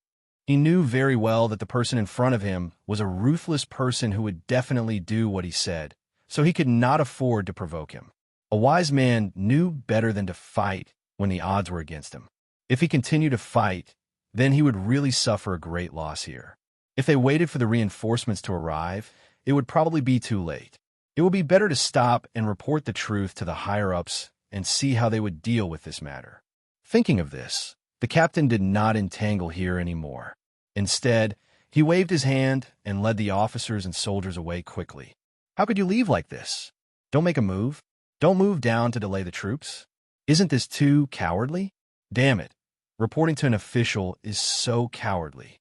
He knew very well that the person in front of him was a ruthless person who would definitely do what he said, so he could not afford to provoke him. A wise man knew better than to fight when the odds were against him. If he continued to fight, then he would really suffer a great loss here. If they waited for the reinforcements to arrive, it would probably be too late. It would be better to stop and report the truth to the higher-ups and see how they would deal with this matter. Thinking of this, the captain did not entangle here anymore. Instead, he waved his hand and led the officers and soldiers away quickly. How could you leave like this? Don't make a move. Don't move down to delay the troops. Isn't this too cowardly? Damn it. Reporting to an official is so cowardly.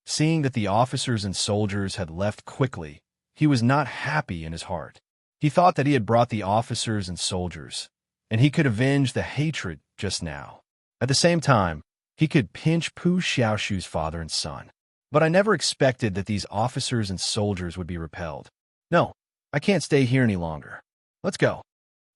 Seeing that the officers and soldiers had left quickly, he was not happy in his heart. He thought that he had brought the officers and soldiers, and he could avenge the hatred just now. At the same time, he could pinch Pu Xiaoshu's father and son. But I never expected that these officers and soldiers would be repelled. No, I can't stay here any longer. Let's go.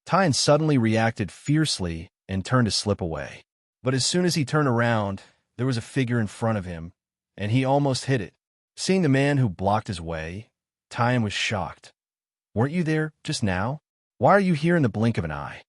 Tyan suddenly reacted fiercely and turned to slip away. But as soon as he turned around, there was a figure in front of him, and he almost hit it. Seeing the man who blocked his way, Tyan was shocked. Weren't you there just now? Why are you here in the blink of an eye?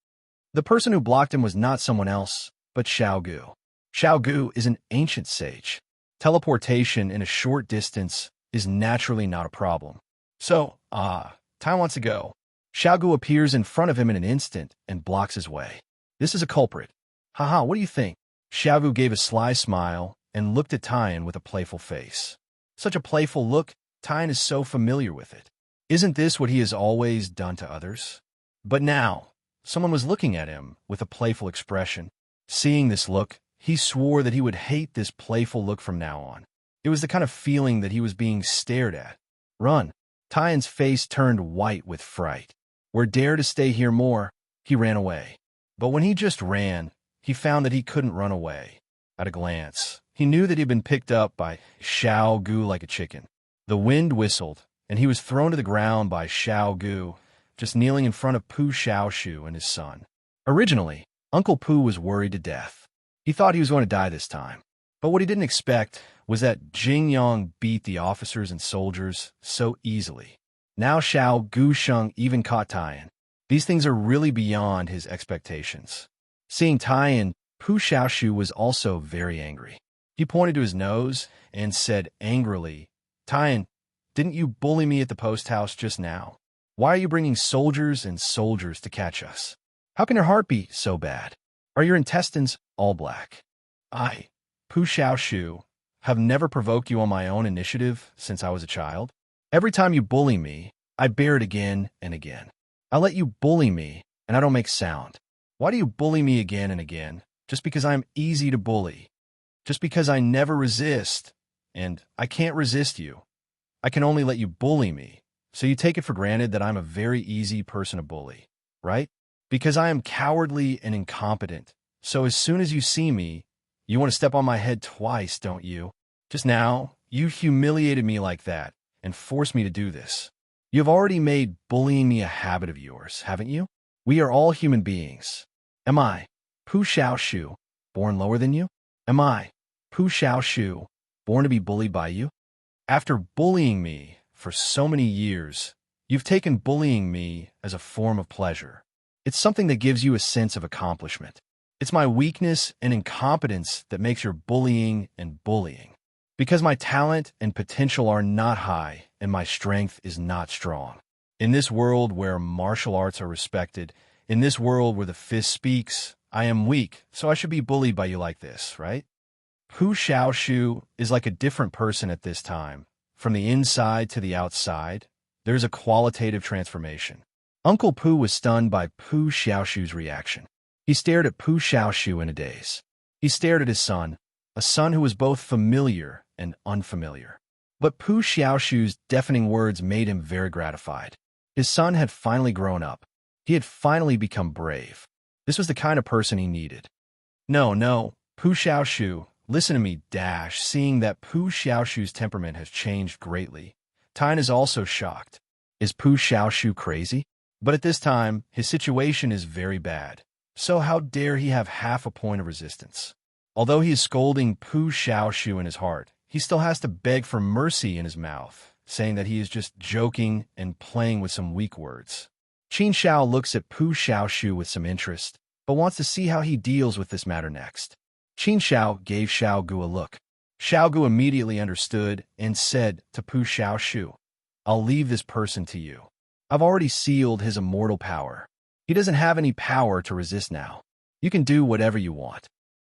The person who blocked him was not someone else, but Xiao Gu. Xiao Gu is an ancient sage. Teleportation in a short distance is naturally not a problem. So, Tyan wants to go. Xiao Gu appears in front of him in an instant and blocks his way. This is a culprit. Haha, what do you think? Xiao Gu gave a sly smile and looked at Tyan with a playful face. Such a playful look, Tyan is so familiar with it. Isn't this what he has always done to others? But now, someone was looking at him with a playful expression. Seeing this look, he swore that he would hate this playful look from now on. It was the kind of feeling that he was being stared at. Run. Tyan's face turned white with fright. We're dare to stay here more. He ran away. But when he just ran, he found that he couldn't run away. At a glance, he knew that he had been picked up by Xiao Gu like a chicken. The wind whistled, and he was thrown to the ground by Xiao Gu, just kneeling in front of Pu Xiaoshu and his son. Originally, Uncle Pu was worried to death. He thought he was going to die this time. But what he didn't expect was that Jing Yang beat the officers and soldiers so easily. Now Xiao Gusheng even caught Tyan. These things are really beyond his expectations. Seeing Tyan, Pu Xiaoshu was also very angry. He pointed to his nose and said angrily, Tyan, didn't you bully me at the post house just now? Why are you bringing soldiers and soldiers to catch us? How can your heart be so bad? Are your intestines all black? I, Pu Xiaoshu, have never provoked you on my own initiative since I was a child. Every time you bully me, I bear it again and again. I let you bully me, and I don't make sound. Why do you bully me again and again? Just because I'm easy to bully. Just because I never resist, and I can't resist you. I can only let you bully me, so you take it for granted that I'm a very easy person to bully, right? Because I am cowardly and incompetent, so as soon as you see me, you want to step on my head twice, don't you? Just now, you humiliated me like that and forced me to do this. You have already made bullying me a habit of yours, haven't you? We are all human beings. Am I, Pu Xiaoshu, born lower than you? Am I, Pu Xiaoshu, born to be bullied by you? After bullying me for so many years, you've taken bullying me as a form of pleasure. It's something that gives you a sense of accomplishment. It's my weakness and incompetence that makes your bullying and bullying. Because my talent and potential are not high and my strength is not strong. In this world where martial arts are respected, in this world where the fist speaks, I am weak, so I should be bullied by you like this, right? Pu Xiaoshu is like a different person at this time. From the inside to the outside, there's a qualitative transformation. Uncle Pu was stunned by Pu Xiaoshu's reaction. He stared at Pu Xiaoshu in a daze. He stared at his son, a son who was both familiar and unfamiliar. But Pu Xiaoshu's deafening words made him very gratified. His son had finally grown up. He had finally become brave. This was the kind of person he needed. No, Pu Xiaoshu, listen to me, seeing that Pu Xiaoshu's temperament has changed greatly. Tine is also shocked. Is Pu Xiaoshu crazy? But at this time, his situation is very bad. So how dare he have half a point of resistance? Although he is scolding Pu Xiaoshu in his heart, he still has to beg for mercy in his mouth, saying that he is just joking and playing with some weak words. Qin Xiao looks at Pu Xiaoshu with some interest, but wants to see how he deals with this matter next. Qin Xiao gave Xiao Gu a look. Xiao Gu immediately understood and said to Pu Xiaoshu, I'll leave this person to you. I've already sealed his immortal power. He doesn't have any power to resist now. You can do whatever you want.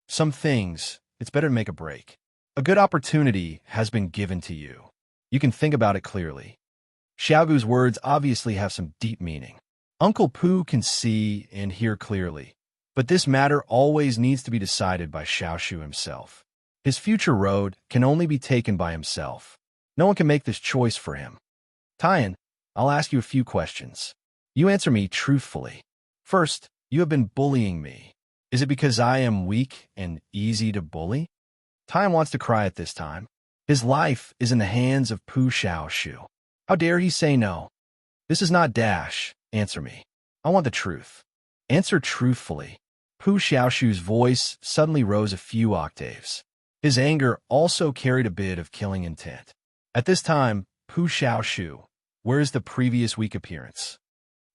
Some things, it's better to make a break. A good opportunity has been given to you. You can think about it clearly. Xiaogu's words obviously have some deep meaning. Uncle Pu can see and hear clearly, but this matter always needs to be decided by Xiaoshu himself. His future road can only be taken by himself. No one can make this choice for him. Tian, I'll ask you a few questions. You answer me truthfully. First, you have been bullying me. Is it because I am weak and easy to bully? Tian wants to cry at this time. His life is in the hands of Pu Xiaoshu. How dare he say no? This is not dash. Answer me. I want the truth. Answer truthfully. Pu Xiaoshu's voice suddenly rose a few octaves. His anger also carried a bit of killing intent. At this time, Pu Xiaoshu, where is the previous weak appearance?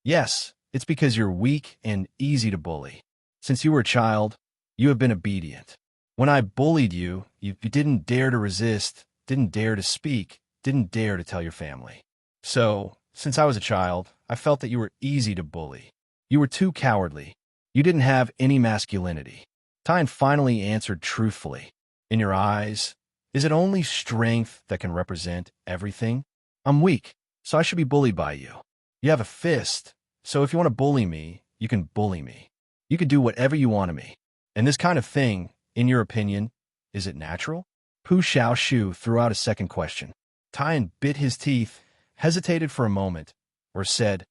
Yes, it's because you're weak and easy to bully. Since you were a child, you have been obedient. When I bullied you, you didn't dare to resist, didn't dare to speak, didn't dare to tell your family. So, since I was a child, I felt that you were easy to bully. You were too cowardly. You didn't have any masculinity. Tyne finally answered truthfully. In your eyes, is it only strength that can represent everything? I'm weak, so I should be bullied by you. You have a fist, so if you want to bully me, you can bully me. You can do whatever you want to me. And this kind of thing, in your opinion, is it natural? Pu Xiaoshu threw out a second question. Tyne bit his teeth, hesitated for a moment, or said,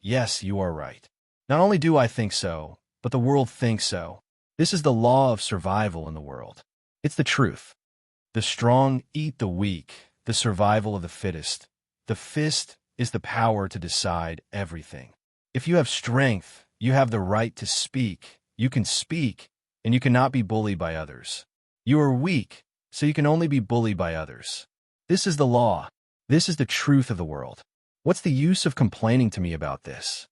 Yes, you are right. Not only do I think so, but the world thinks so. This is the law of survival in the world. It's the truth. The strong eat the weak, the survival of the fittest. The fist is the power to decide everything. If you have strength, you have the right to speak. You can speak, and you cannot be bullied by others. You are weak, so you can only be bullied by others. This is the law. This is the truth of the world. What's the use of complaining to me about this?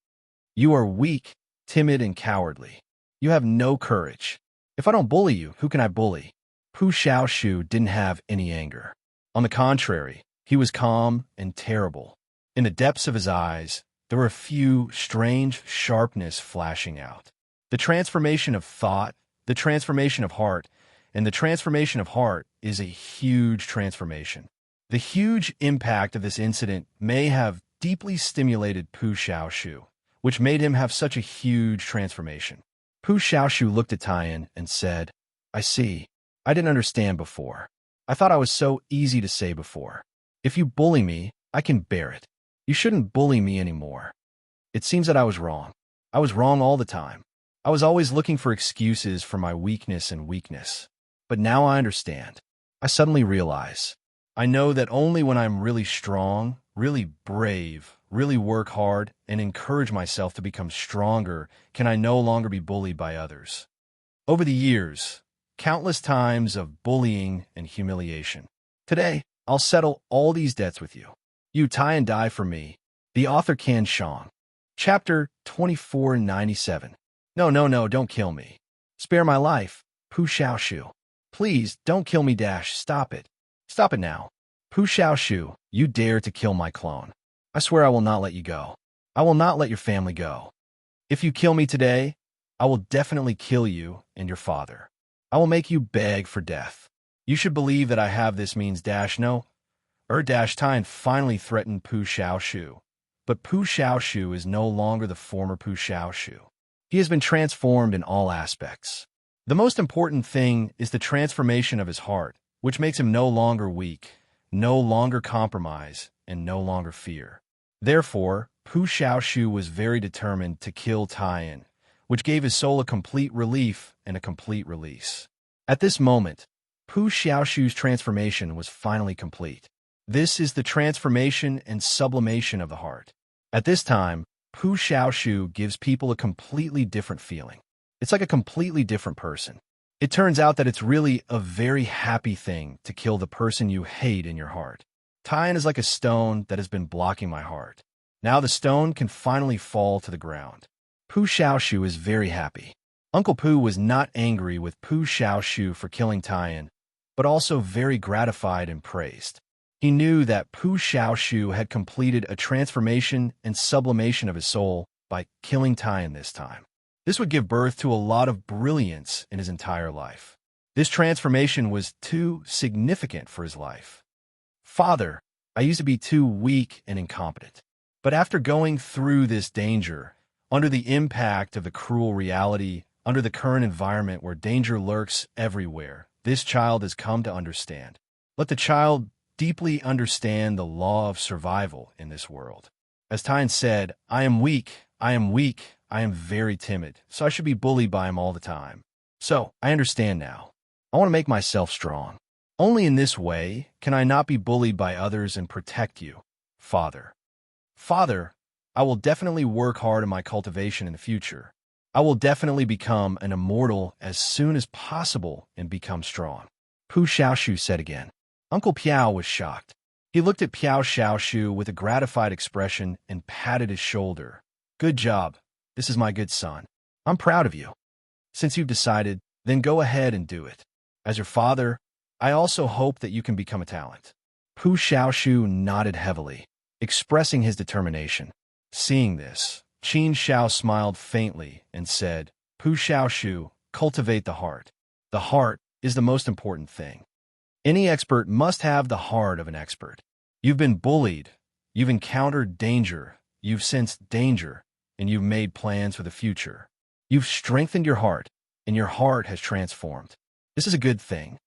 You are weak, timid, and cowardly. You have no courage. If I don't bully you, who can I bully? Pu Xiaoshu didn't have any anger. On the contrary, he was calm and terrible. In the depths of his eyes, there were a few strange sharpness flashing out. The transformation of thought, the transformation of heart, and the transformation of heart is a huge transformation. The huge impact of this incident may have deeply stimulated Pu Xiaoshu, which made him have such a huge transformation. Pu Xiaoshu looked at Tian and said, I see. I didn't understand before. I thought I was so easy to say before. If you bully me, I can bear it. You shouldn't bully me anymore. It seems that I was wrong. I was wrong all the time. I was always looking for excuses for my weakness and weakness. But now I understand. I suddenly realize. I know that only when I'm really strong, really brave, really work hard, and encourage myself to become stronger can I no longer be bullied by others. Over the years, countless times of bullying and humiliation. Today, I'll settle all these debts with you. You tie and die for me. The author Can Shang. Chapter 2497. No, no, no, don't kill me. Spare my life. Pu Xiaoshu. Please, don't kill me. Stop it. Stop it now. Pu Xiaoshu, you dare to kill my clone. I swear I will not let you go. I will not let your family go. If you kill me today, I will definitely kill you and your father. I will make you beg for death. You should believe that I have this means no. Tine finally threatened Pu Xiaoshu. But Pu Xiaoshu is no longer the former Pu Xiaoshu. He has been transformed in all aspects. The most important thing is the transformation of his heart, which makes him no longer weak, no longer compromise, and no longer fear. Therefore, Pu Xiaoshu was very determined to kill Taiyan, which gave his soul a complete relief and a complete release. At this moment, Pu Xiaoshu's transformation was finally complete. This is the transformation and sublimation of the heart. At this time, Pu Xiaoshu gives people a completely different feeling. It's like a completely different person. It turns out that it's really a very happy thing to kill the person you hate in your heart. Taiyan is like a stone that has been blocking my heart. Now the stone can finally fall to the ground. Pu Xiaoshu is very happy. Uncle Pu was not angry with Pu Xiaoshu for killing Taiyan, but also very gratified and praised. He knew that Pu Xiaoshu had completed a transformation and sublimation of his soul by killing Taiyan this time. This would give birth to a lot of brilliance in his entire life. This transformation was too significant for his life. Father, I used to be too weak and incompetent. But after going through this danger, under the impact of the cruel reality, under the current environment where danger lurks everywhere, this child has come to understand. Let the child deeply understand the law of survival in this world. As Taiyan said, I am weak, I am weak, I am very timid, so I should be bullied by him all the time. So, I understand now. I want to make myself strong. Only in this way can I not be bullied by others and protect you, Father. Father, I will definitely work hard on my cultivation in the future. I will definitely become an immortal as soon as possible and become strong. Pu Xiaoshu said again. Uncle Piao was shocked. He looked at Piao Xiaoshu with a gratified expression and patted his shoulder. Good job. This is my good son. I'm proud of you. Since you've decided, then go ahead and do it. As your father, I also hope that you can become a talent. Pu Xiaoshu nodded heavily, expressing his determination. Seeing this, Qin Xiao smiled faintly and said, Pu Xiaoshu, cultivate the heart. The heart is the most important thing. Any expert must have the heart of an expert. You've been bullied, you've encountered danger, you've sensed danger, and you've made plans for the future. You've strengthened your heart, and your heart has transformed. This is a good thing.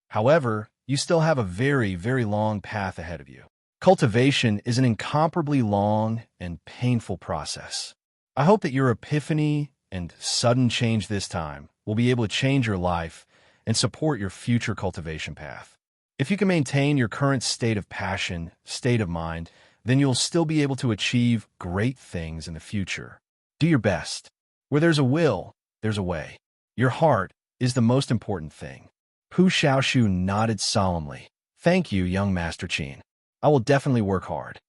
However, you still have a very, very long path ahead of you. Cultivation is an incomparably long and painful process. I hope that your epiphany and sudden change this time will be able to change your life and support your future cultivation path. If you can maintain your current state of passion, state of mind, then you'll still be able to achieve great things in the future. Do your best. Where there's a will, there's a way. Your heart is the most important thing. Pu Xiaoshu nodded solemnly. Thank you, young Master Qin. I will definitely work hard.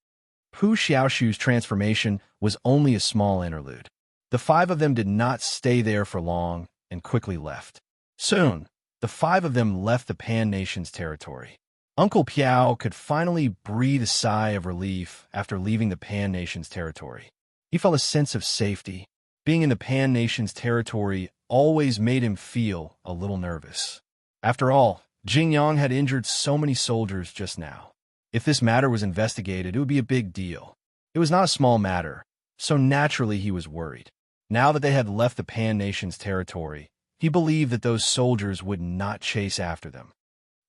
Pu Xiaoshu's transformation was only a small interlude. The five of them did not stay there for long and quickly left. Soon, the five of them left the Pan Nation's territory. Uncle Piao could finally breathe a sigh of relief after leaving the Pan Nation's territory. He felt a sense of safety. Being in the Pan Nation's territory always made him feel a little nervous. After all, Jingyang had injured so many soldiers just now. If this matter was investigated, it would be a big deal. It was not a small matter, so naturally he was worried. Now that they had left the Pan Nation's territory, he believed that those soldiers would not chase after them.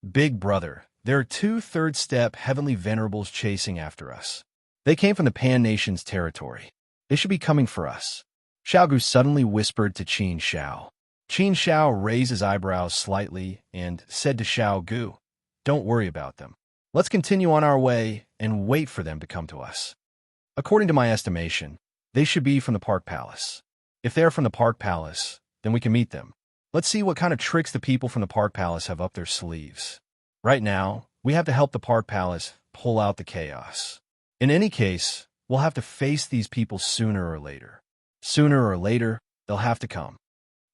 Big brother, there are 2 third-step heavenly venerables chasing after us. They came from the Pan Nation's territory. They should be coming for us. Xiaogu suddenly whispered to Qin Xiao. Qin Xiao raised his eyebrows slightly and said to Xiaogu, Don't worry about them. Let's continue on our way and wait for them to come to us. According to my estimation, they should be from the Park Palace. If they're from the Park Palace, then we can meet them. Let's see what kind of tricks the people from the Park Palace have up their sleeves. Right now, we have to help the Park Palace pull out the chaos. In any case, we'll have to face these people sooner or later. Sooner or later, they'll have to come.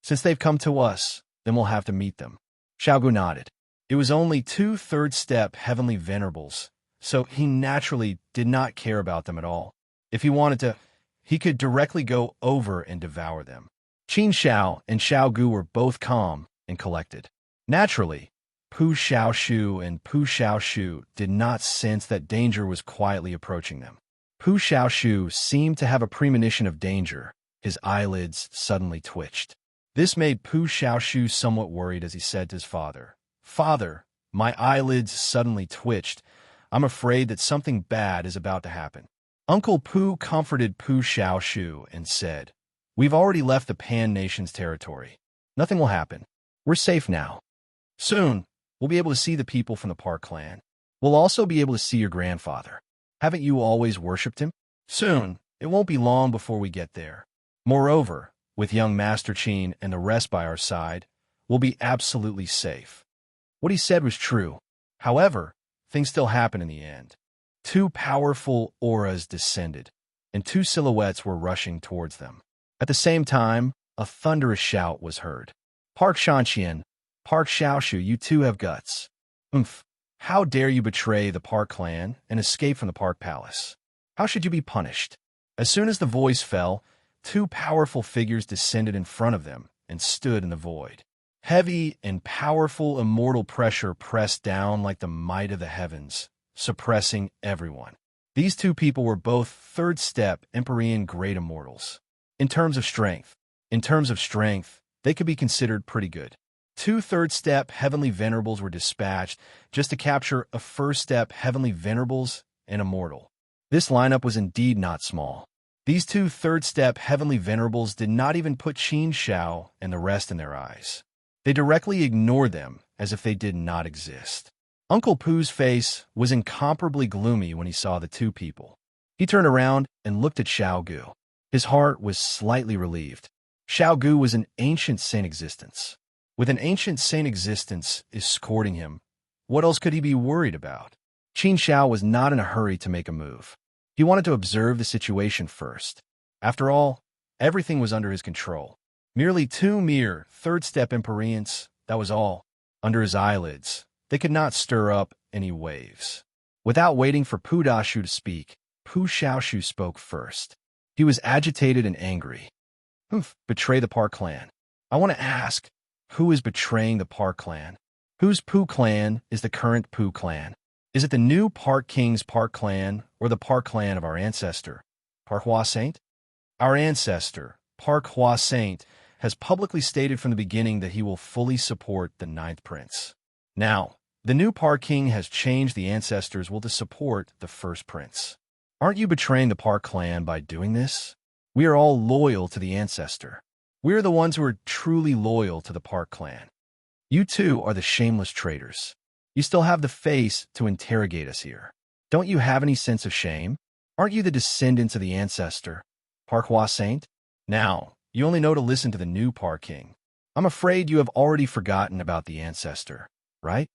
Since they've come to us, then we'll have to meet them. Xiaogu nodded. It was only 2 third-step heavenly venerables, so he naturally did not care about them at all. If he wanted to, he could directly go over and devour them. Qin Xiao and Xiaogu were both calm and collected. Naturally, Pu Xiaoshu and Pu Xiaoshu did not sense that danger was quietly approaching them. Pu Xiaoshu seemed to have a premonition of danger. His eyelids suddenly twitched. This made Pu Xiaoshu somewhat worried as he said to his father, "Father, my eyelids suddenly twitched. I'm afraid that something bad is about to happen." Uncle Pu comforted Pu Xiaoshu and said, "We've already left the Pan Nation's territory. Nothing will happen. We're safe now. Soon, we'll be able to see the people from the Park clan. We'll also be able to see your grandfather. Haven't you always worshipped him? Soon, it won't be long before we get there. Moreover, with young Master Qin and the rest by our side, we'll be absolutely safe." What he said was true. However, things still happened in the end. 2 powerful auras descended, and 2 silhouettes were rushing towards them. At the same time, a thunderous shout was heard. "Park Shanqian, Park Xiaoshu, you 2 have guts. How dare you betray the Park clan and escape from the Park Palace? How should you be punished?" As soon as the voice fell, 2 powerful figures descended in front of them and stood in the void. Heavy and powerful immortal pressure pressed down like the might of the heavens, suppressing everyone. These 2 people were both third-step Empyrean great immortals. In terms of strength, they could be considered pretty good. 2 third-step heavenly venerables were dispatched just to capture a first-step heavenly venerables and immortal. This lineup was indeed not small. These 2 third-step heavenly venerables did not even put Qin Xiao and the rest in their eyes. They directly ignored them as if they did not exist. Uncle Pu's face was incomparably gloomy when he saw the 2 people. He turned around and looked at Xiaogu. His heart was slightly relieved. Xiaogu was an ancient saint existence. With an ancient saint existence escorting him, what else could he be worried about? Qin Xiao was not in a hurry to make a move. He wanted to observe the situation first. After all, everything was under his control. Merely 2 mere third-step Empyreans, that was all. Under his eyelids, they could not stir up any waves. Without waiting for Pu Dashu to speak, Pu Xiaoshu spoke first. He was agitated and angry. Betray the Park clan. I want to ask, who is betraying the Park clan? Whose Pu clan is the current Pu clan? Is it the new Park King's Park clan or the Park clan of our ancestor, Park Hua Saint? Our ancestor, Park Hua Saint, has publicly stated from the beginning that he will fully support the 9th prince. Now, the new Park King has changed the ancestors will to support the 1st prince. Aren't you betraying the Park clan by doing this? We are all loyal to the ancestor. We are the ones who are truly loyal to the Park clan. You 2 are the shameless traitors. You still have the face to interrogate us here. Don't you have any sense of shame? Aren't you the descendants of the ancestor, Park Hua Saint? Now, you only know to listen to the new Park King. I'm afraid you have already forgotten about the ancestor, right?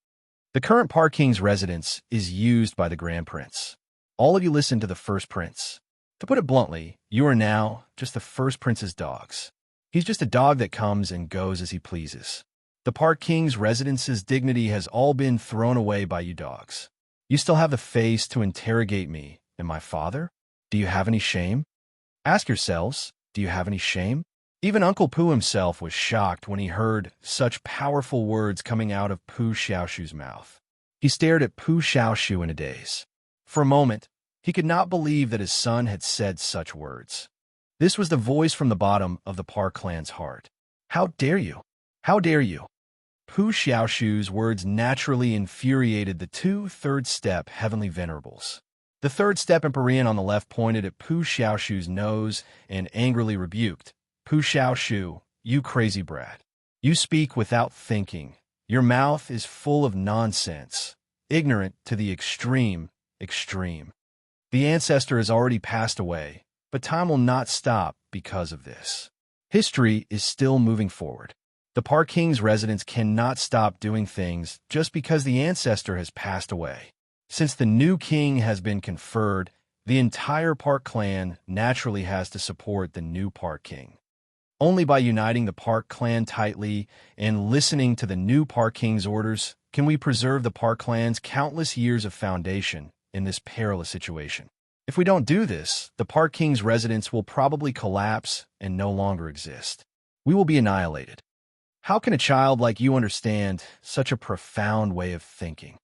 The current Park King's residence is used by the Grand Prince. All of you listen to the 1st prince. To put it bluntly, you are now just the 1st prince's dogs. He's just a dog that comes and goes as he pleases. The Park King's residence's dignity has all been thrown away by you dogs. You still have the face to interrogate me and my father? Do you have any shame? Ask yourselves, do you have any shame? Even Uncle Pu himself was shocked when he heard such powerful words coming out of Pu Xiaoshu's mouth. He stared at Pu Xiaoshu in a daze. For a moment, he could not believe that his son had said such words. This was the voice from the bottom of the Park clan's heart. How dare you? How dare you? Pu Xiaoshu's words naturally infuriated the 2 third-step heavenly venerables. The 3rd-step Empyrean on the left pointed at Pu Xiaoshu's nose and angrily rebuked, "Pu Xiaoshu, you crazy brat. You speak without thinking. Your mouth is full of nonsense. ignorant to the extreme. The ancestor has already passed away, but time will not stop because of this. History is still moving forward. The Park King's residents cannot stop doing things just because the ancestor has passed away. Since the new king has been conferred, the entire Park clan naturally has to support the new Park King. Only by uniting the Park clan tightly and listening to the new Park King's orders can we preserve the Park clan's countless years of foundation in this perilous situation. If we don't do this, the Park King's residence will probably collapse and no longer exist. We will be annihilated. How can a child like you understand such a profound way of thinking?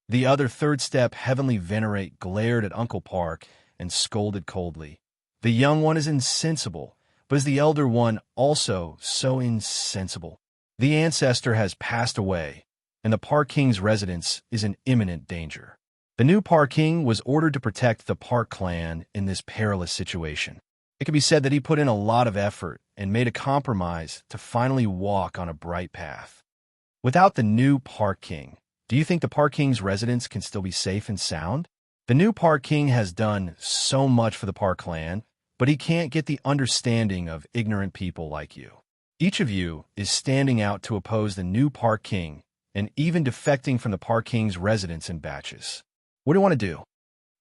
The other third step, Heavenly Venerate, glared at Uncle Park and scolded coldly. The young one is insensible, but is the elder one also so insensible? The ancestor has passed away, and the Park King's residence is in imminent danger. The new Park King was ordered to protect the Park clan in this perilous situation. It can be said that he put in a lot of effort and made a compromise to finally walk on a bright path. Without the new Park King, do you think the Park King's residents can still be safe and sound? The new Park King has done so much for the Park clan, but he can't get the understanding of ignorant people like you. Each of you is standing out to oppose the new Park King and even defecting from the Park King's residence in batches. What do you want to do?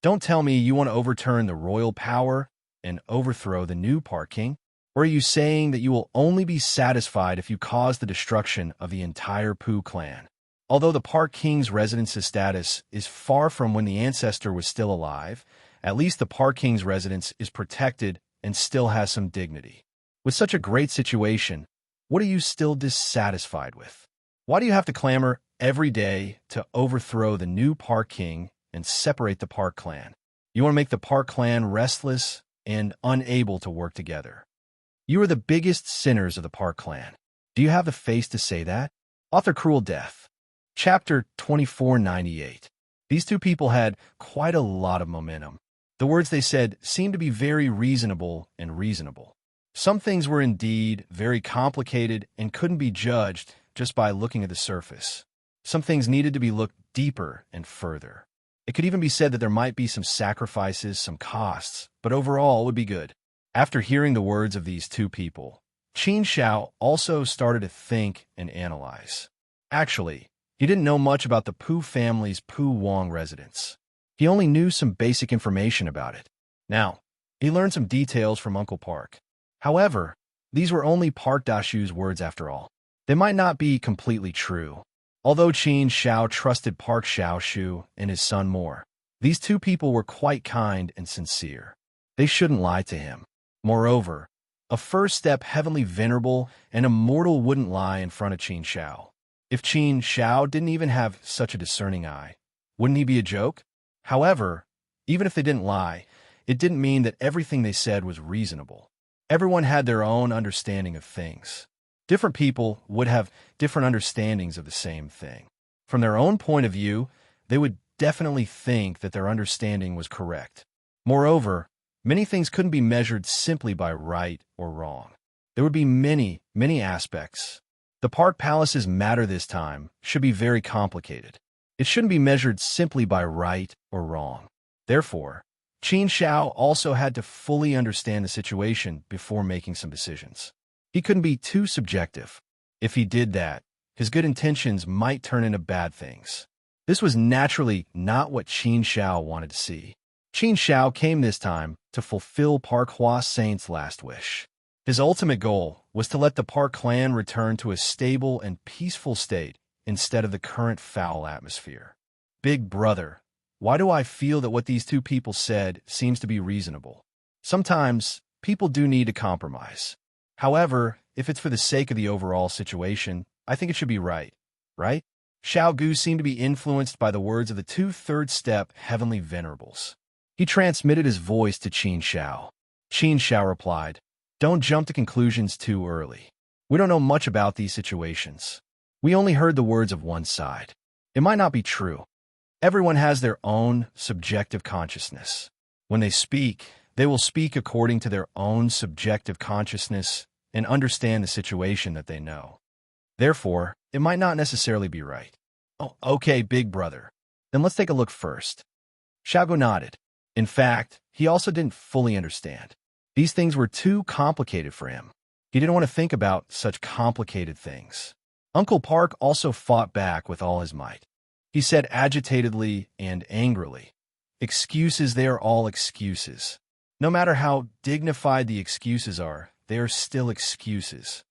Don't tell me you want to overturn the royal power and overthrow the new Park King? Or are you saying that you will only be satisfied if you cause the destruction of the entire Pooh clan? Although the Park King's residence's status is far from when the ancestor was still alive, at least the Park King's residence is protected and still has some dignity. With such a great situation, what are you still dissatisfied with? Why do you have to clamor every day to overthrow the new Park King and separate the Park clan? You want to make the Park clan restless and unable to work together. You are the biggest sinners of the Park clan. Do you have the face to say that? Author Cruel Death. Chapter 2498. These two people had quite a lot of momentum. The words they said seemed to be very reasonable and reasonable. Some things were indeed very complicated and couldn't be judged just by looking at the surface. Some things needed to be looked deeper and further. It could even be said that there might be some sacrifices, some costs, but overall it would be good. After hearing the words of these two people, Qin Xiao also started to think and analyze. Actually, he didn't know much about the Pooh family's Pooh Wong residence. He only knew some basic information about it. Now, he learned some details from Uncle Park. However, these were only Park Dashu's words after all. They might not be completely true. Although Qin Xiao trusted Park Xiaoshu and his son more, these two people were quite kind and sincere. They shouldn't lie to him. Moreover, a first step Heavenly Venerable and Immortal wouldn't lie in front of Qin Xiao. If Qin Xiao didn't even have such a discerning eye, wouldn't he be a joke? However, even if they didn't lie, it didn't mean that everything they said was reasonable. Everyone had their own understanding of things. Different people would have different understandings of the same thing. From their own point of view, they would definitely think that their understanding was correct. Moreover, many things couldn't be measured simply by right or wrong. There would be many aspects. The Park Palace's matter this time should be very complicated. It shouldn't be measured simply by right or wrong. Therefore, Qin Xiao also had to fully understand the situation before making some decisions. He couldn't be too subjective. If he did that, his good intentions might turn into bad things. This was naturally not what Qin Xiao wanted to see. Qin Xiao came this time to fulfill Park Hua Saint's last wish. His ultimate goal was to let the Park clan return to a stable and peaceful state instead of the current foul atmosphere. Big brother, why do I feel that what these two people said seems to be reasonable? Sometimes, people do need to compromise. However, if it's for the sake of the overall situation, I think it should be right? Xiao Gu seemed to be influenced by the words of the two third-step Heavenly Venerables. He transmitted his voice to Qin Xiao. Qin Xiao replied, "Don't jump to conclusions too early. We don't know much about these situations. We only heard the words of one side. It might not be true. Everyone has their own subjective consciousness. When they speak, they will speak according to their own subjective consciousness and understand the situation that they know. Therefore, it might not necessarily be right." "Oh, okay, big brother. Then let's take a look first. Xiaogo nodded. In fact, he also didn't fully understand. These things were too complicated for him. He didn't want to think about such complicated things. Uncle Park also fought back with all his might. He said agitatedly and angrily, "Excuses, they are all excuses. No matter how dignified the excuses are, they are still excuses.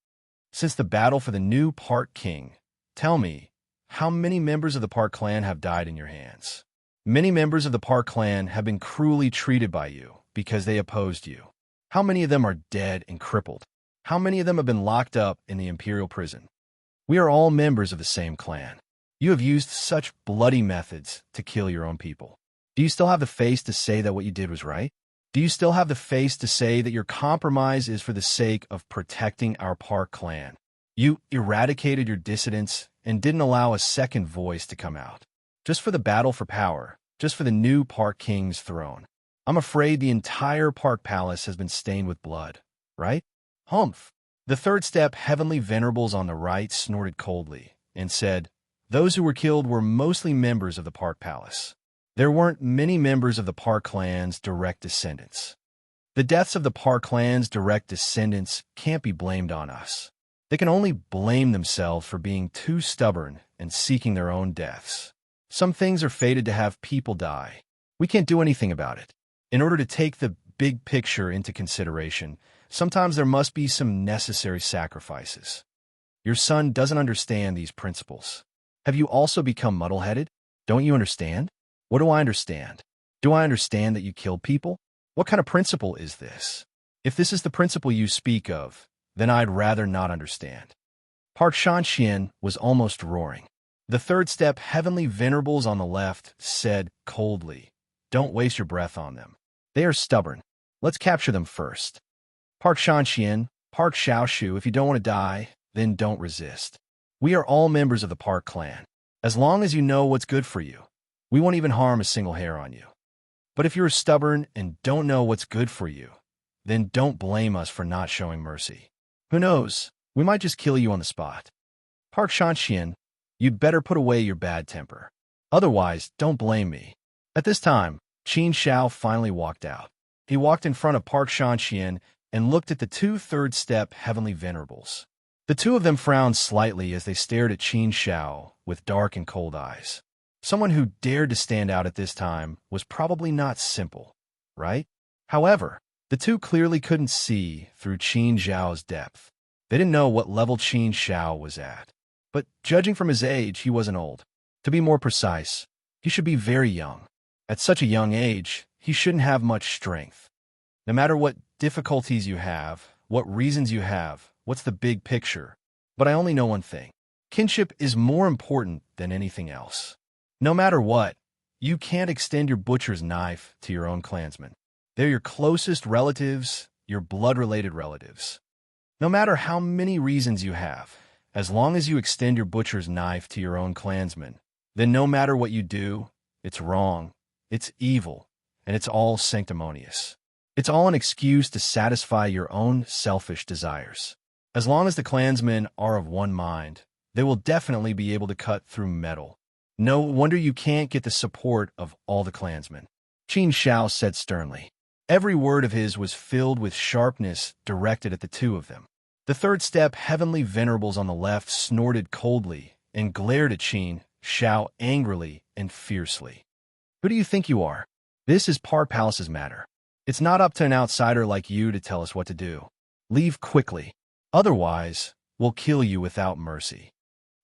Since the battle for the new Park King, tell me, how many members of the Park clan have died in your hands? Many members of the Park clan have been cruelly treated by you because they opposed you. How many of them are dead and crippled? How many of them have been locked up in the imperial prison? We are all members of the same clan. You have used such bloody methods to kill your own people. Do you still have the face to say that what you did was right? Do you still have the face to say that your compromise is for the sake of protecting our Park clan? You eradicated your dissidents and didn't allow a second voice to come out. Just for the battle for power, just for the new Park King's throne. I'm afraid the entire Park Palace has been stained with blood, right? Humph. The third step, Heavenly Venerables on the right, snorted coldly and said, "Those who were killed were mostly members of the Park Palace. There weren't many members of the Park clan's direct descendants. The deaths of the Park clan's direct descendants can't be blamed on us. They can only blame themselves for being too stubborn and seeking their own deaths. Some things are fated to have people die. We can't do anything about it. In order to take the big picture into consideration, sometimes there must be some necessary sacrifices. Your son doesn't understand these principles. Have you also become muddle-headed? Don't you understand? What do I understand? Do I understand that you killed people? What kind of principle is this? If this is the principle you speak of, then I'd rather not understand." Park Shanxian was almost roaring. The third step, Heavenly Venerables on the left, said coldly, "Don't waste your breath on them. They are stubborn. Let's capture them first. Park Shanxian, Park Xiaoshu, if you don't want to die, then don't resist. We are all members of the Park clan. As long as you know what's good for you, we won't even harm a single hair on you. But if you're stubborn and don't know what's good for you, then don't blame us for not showing mercy. Who knows, we might just kill you on the spot. Park Shanxian, you'd better put away your bad temper. Otherwise, don't blame me." At this time, Qin Xiao finally walked out. He walked in front of Park Shanxian and looked at the two third-step Heavenly Venerables. The two of them frowned slightly as they stared at Qin Xiao with dark and cold eyes. Someone who dared to stand out at this time was probably not simple, right? However, the two clearly couldn't see through Qin Xiao's depth. They didn't know what level Qin Xiao was at. But judging from his age, he wasn't old. To be more precise, he should be very young. At such a young age, he shouldn't have much strength. No matter what difficulties you have, what reasons you have, what's the big picture? But I only know one thing. Kinship is more important than anything else. No matter what, you can't extend your butcher's knife to your own clansmen. They're your closest relatives, your blood-related relatives. No matter how many reasons you have, as long as you extend your butcher's knife to your own clansmen, then no matter what you do, it's wrong, it's evil, and it's all sanctimonious. It's all an excuse to satisfy your own selfish desires. As long as the clansmen are of one mind, they will definitely be able to cut through metal. No wonder you can't get the support of all the clansmen. Qin Xiao said sternly. Every word of his was filled with sharpness directed at the two of them. The third step, Heavenly Venerables on the left, snorted coldly and glared at Qin Xiao angrily and fiercely. "Who do you think you are? This is Park Palace's matter. It's not up to an outsider like you to tell us what to do. Leave quickly. Otherwise, we'll kill you without mercy."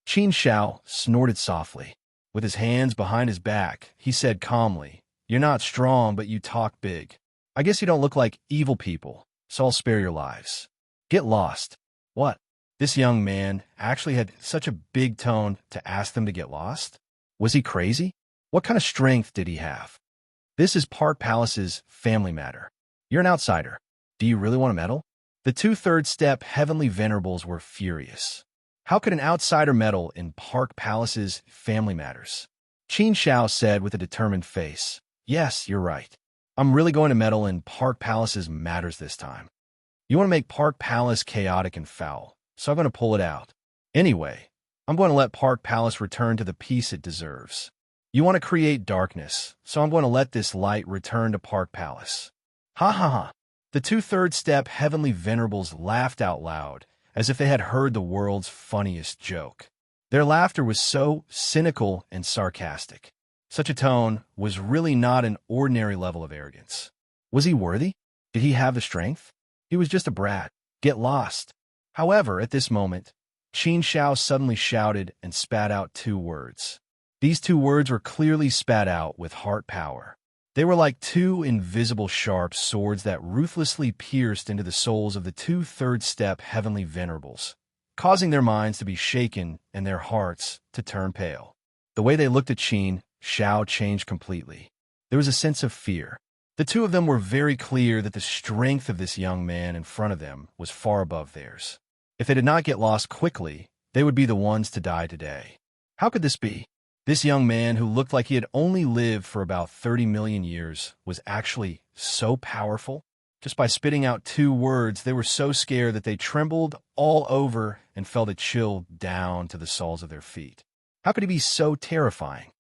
Qin Xiao snorted softly. With his hands behind his back, he said calmly, "You're not strong, but you talk big. I guess you don't look like evil people, so I'll spare your lives. Get lost." What? This young man actually had such a big tone to ask them to get lost? Was he crazy? What kind of strength did he have? This is Park Palace's family matter. You're an outsider. Do you really want to meddle? The two third-step Heavenly Venerables were furious. How could an outsider meddle in Park Palace's family matters? Qin Xiao said with a determined face, "Yes, you're right. I'm really going to meddle in Park Palace's matters this time. You want to make Park Palace chaotic and foul, so I'm going to pull it out. Anyway, I'm going to let Park Palace return to the peace it deserves. You want to create darkness, so I'm going to let this light return to Park Palace. Ha ha ha. The two-third step heavenly venerables laughed out loud, as if they had heard the world's funniest joke. Their laughter was so cynical and sarcastic. Such a tone was really not an ordinary level of arrogance. Was he worthy? Did he have the strength? He was just a brat. Get lost. However, at this moment, Qin Shao suddenly shouted and spat out two words. These two words were clearly spat out with heart power. They were like two invisible sharp swords that ruthlessly pierced into the souls of the two-third step heavenly venerables, causing their minds to be shaken and their hearts to turn pale. The way they looked at Qin Shao changed completely. There was a sense of fear. The two of them were very clear that the strength of this young man in front of them was far above theirs. If they did not get lost quickly, they would be the ones to die today. How could this be? This young man, who looked like he had only lived for about 30 million years, was actually so powerful. Just by spitting out two words, they were so scared that they trembled all over and felt a chill down to the soles of their feet. How could he be so terrifying?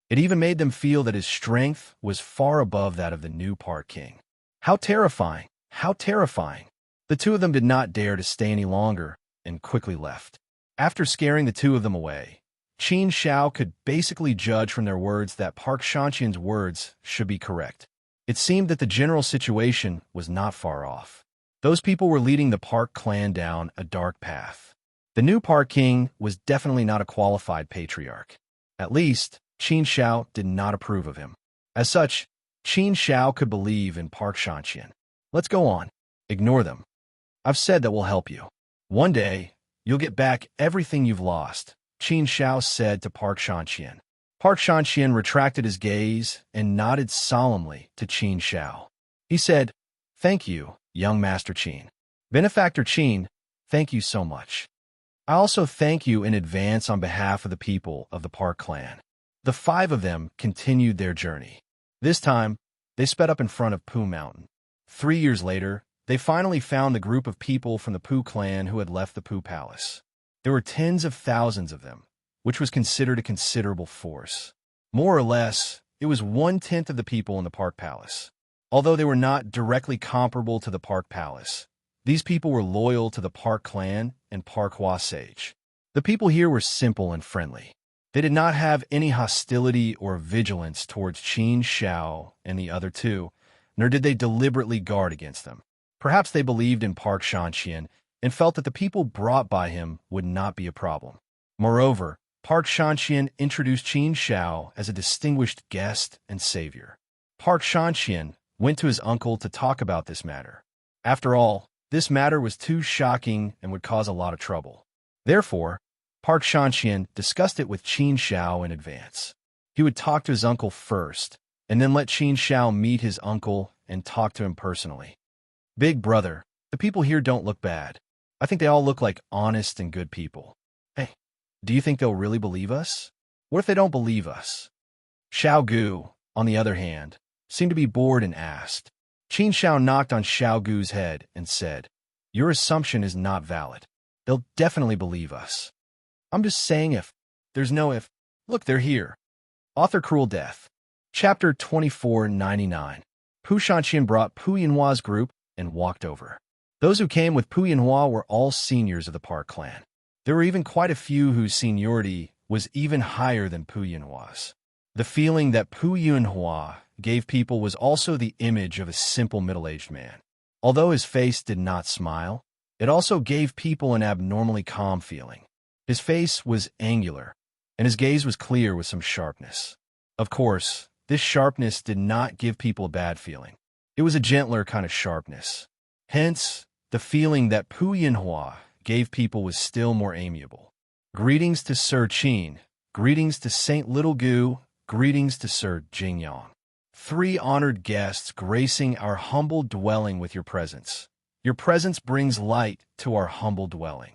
It even made them feel that his strength was far above that of the new Park King. How terrifying! How terrifying! The two of them did not dare to stay any longer and quickly left. After scaring the two of them away, Qin Shao could basically judge from their words that Park Shanqian's words should be correct. It seemed that the general situation was not far off. Those people were leading the Park clan down a dark path. The new Park King was definitely not a qualified patriarch. At least, Qin Shao did not approve of him. As such, Qin Shao could believe in Park Shanqian. Let's go on. Ignore them. I've said that we'll help you. One day, you'll get back everything you've lost, Qin Shao said to Park Shanqian. Park Shanqian retracted his gaze and nodded solemnly to Qin Shao. He said, "Thank you, young Master Qin. Benefactor Qin, thank you so much. I also thank you in advance on behalf of the people of the Park clan." The five of them continued their journey. This time, they sped up in front of Pu Mountain. 3 years later, they finally found the group of people from the Pu clan who had left the Pu Palace. There were tens of thousands of them, which was considered a considerable force. More or less, it was 1/10 of the people in the Park Palace. Although they were not directly comparable to the Park Palace, these people were loyal to the Park clan and Park Hua Sage. The people here were simple and friendly. They did not have any hostility or vigilance towards Qin Shao and the other two, nor did they deliberately guard against them. Perhaps they believed in Park Shanqian and felt that the people brought by him would not be a problem. Moreover, Park Shanqian introduced Qin Shao as a distinguished guest and savior. Park Shanqian went to his uncle to talk about this matter. After all, this matter was too shocking and would cause a lot of trouble. Therefore, Park Shanqian discussed it with Qin Shao in advance. He would talk to his uncle first, and then let Qin Shao meet his uncle and talk to him personally. "Big brother, the people here don't look bad. I think they all look like honest and good people. Hey, do you think they'll really believe us? What if they don't believe us?" Xiao Gu, on the other hand, seemed to be bored and asked. Qin Shao knocked on Xiao Gu's head and said, "Your assumption is not valid. They'll definitely believe us. I'm just saying if. There's no if. Look, they're here." Author Cruel Death. Chapter 2499. Pu Shanqian brought Pu Yanhua's group and walked over. Those who came with Pu Yanhua were all seniors of the Park clan. There were even quite a few whose seniority was even higher than Pu Yanhua's. The feeling that Pu Yanhua gave people was also the image of a simple middle-aged man. Although his face did not smile, it also gave people an abnormally calm feeling. His face was angular, and his gaze was clear with some sharpness. Of course, this sharpness did not give people a bad feeling. It was a gentler kind of sharpness. Hence, the feeling that Pu Yanhua gave people was still more amiable. "Greetings to Sir Qin, greetings to Saint Little Gu, greetings to Sir Jingyang. 3 honored guests gracing our humble dwelling with your presence. Your presence brings light to our humble dwelling."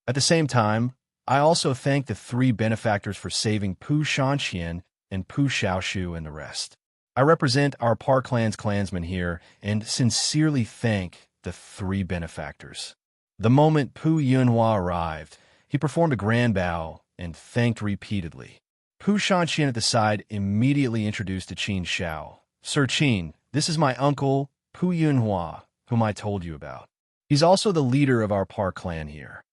At the same time, I also thank the 3 benefactors for saving Pu Shanqian and Pu Xiaoshu and the rest. I represent our Park clan's clansmen here and sincerely thank the 3 benefactors. The moment Pu Yunhua arrived, he performed a grand bow and thanked repeatedly. Pu Shanqian at the side immediately introduced to Qin Shao. Sir Qin, this is my uncle, Pu Yunhua, whom I told you about. He's also the leader of our Park clan here.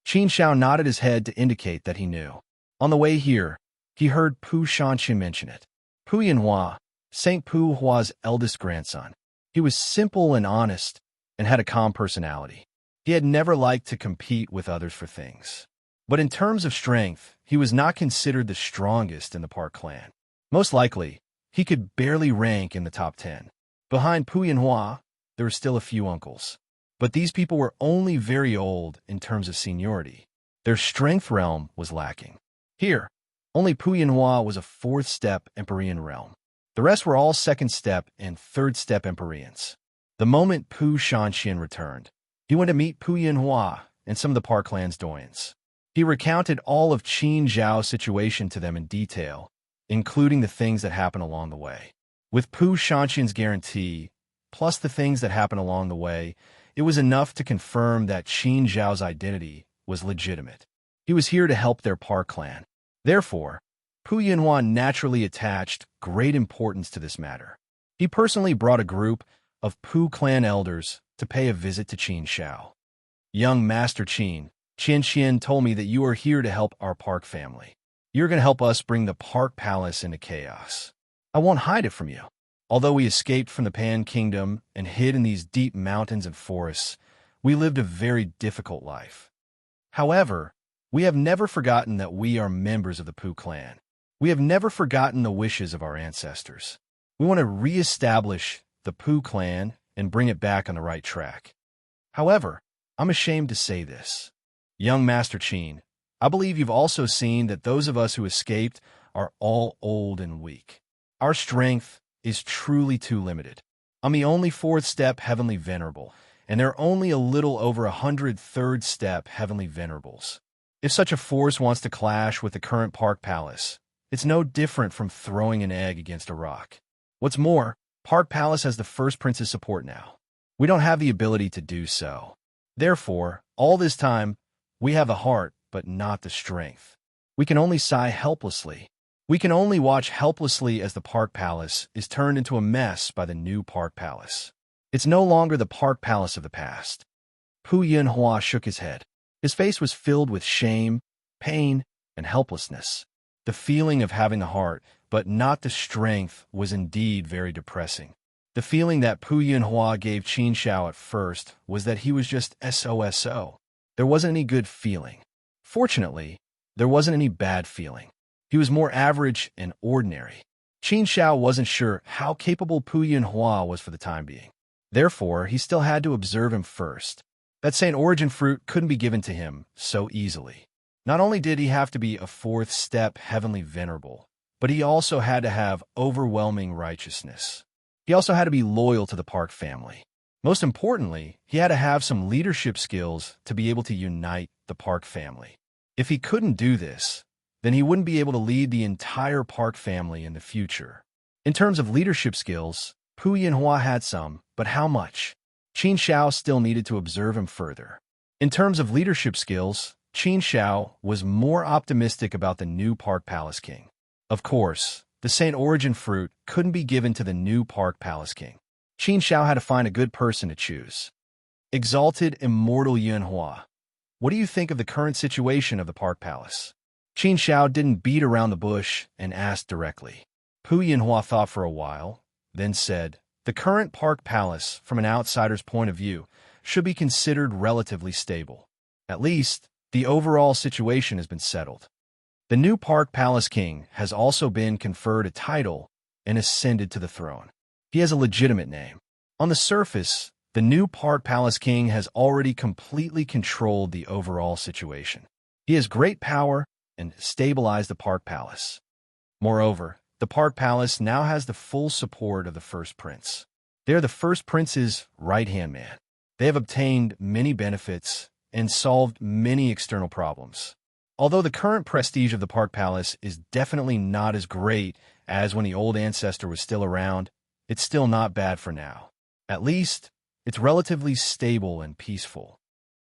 Qin Shao nodded his head to indicate that he knew. On the way here, he heard Pu Shanqian mention it. Pu Yunhua, Saint Pu Hua's eldest grandson. He was simple and honest, and had a calm personality. He had never liked to compete with others for things. But in terms of strength, he was not considered the strongest in the Park clan. Most likely, he could barely rank in the top 10. Behind Pu Yunhua, there were still a few uncles. But these people were only very old in terms of seniority. Their strength realm was lacking. Here, only Pu Yunhua was a 4th step Empyrean realm. The rest were all 2nd step and 3rd step Empyreans. The moment Pu Shanqian returned, he went to meet Pu Yunhua and some of the Park clan's doyens. He recounted all of Qin Zhao's situation to them in detail, including the things that happened along the way. With Pu Shanqian's guarantee, plus the things that happened along the way, it was enough to confirm that Qin Zhao's identity was legitimate. He was here to help their Park clan. Therefore, Pu Yunhua naturally attached great importance to this matter. He personally brought a group of Pu clan elders to pay a visit to Qin Shao. Young Master Qin, Qian Qian told me that you are here to help our Park family. You're going to help us bring the Park Palace into chaos. I won't hide it from you. Although we escaped from the Pan Kingdom and hid in these deep mountains and forests, we lived a very difficult life. However, we have never forgotten that we are members of the Pu clan. We have never forgotten the wishes of our ancestors. We want to re-establish the Pu clan and bring it back on the right track. However, I'm ashamed to say this. Young Master Qin, I believe you've also seen that those of us who escaped are all old and weak. Our strength is truly too limited. I'm the only 4th step Heavenly Venerable, and there are only a little over 100 3rd step Heavenly Venerables. If such a force wants to clash with the current Park Palace, it's no different from throwing an egg against a rock. What's more, Park Palace has the First Prince's support now. We don't have the ability to do so. Therefore, all this time, we have the heart, but not the strength. We can only sigh helplessly. We can only watch helplessly as the Park Palace is turned into a mess by the new Park Palace. It's no longer the Park Palace of the past. Pu Yunhua shook his head. His face was filled with shame, pain, and helplessness. The feeling of having the heart, but not the strength, was indeed very depressing. The feeling that Pu Yunhua gave Qin Shao at first was that he was just SOSO. There wasn't any good feeling. Fortunately, there wasn't any bad feeling. He was more average and ordinary. Qin Shao wasn't sure how capable Pu Yunhua was for the time being. Therefore, he still had to observe him first. That Saint Origin fruit couldn't be given to him so easily. Not only did he have to be a 4th step Heavenly Venerable, but he also had to have overwhelming righteousness. He also had to be loyal to the Park family. Most importantly, he had to have some leadership skills to be able to unite the Park family. If he couldn't do this, then he wouldn't be able to lead the entire Park family in the future. In terms of leadership skills, Pu Yunhua had some, but how much? Qin Shao still needed to observe him further. In terms of leadership skills, Qin Shao was more optimistic about the new Park Palace King. Of course, the Saint Origin fruit couldn't be given to the new Park Palace King. Qin Shao had to find a good person to choose. Exalted Immortal Yunhua, what do you think of the current situation of the Park Palace? Qin Shao didn't beat around the bush and asked directly. Pu Yunhua thought for a while, then said, the current Park Palace, from an outsider's point of view, should be considered relatively stable. At least, the overall situation has been settled. The new Park Palace King has also been conferred a title and ascended to the throne. He has a legitimate name. On the surface, the new Park Palace King has already completely controlled the overall situation. He has great power and stabilized the Park Palace. Moreover, the Park Palace now has the full support of the First Prince. They are the First Prince's right-hand man. They have obtained many benefits and solved many external problems. Although the current prestige of the Park Palace is definitely not as great as when the old ancestor was still around, it's still not bad for now. At least, it's relatively stable and peaceful.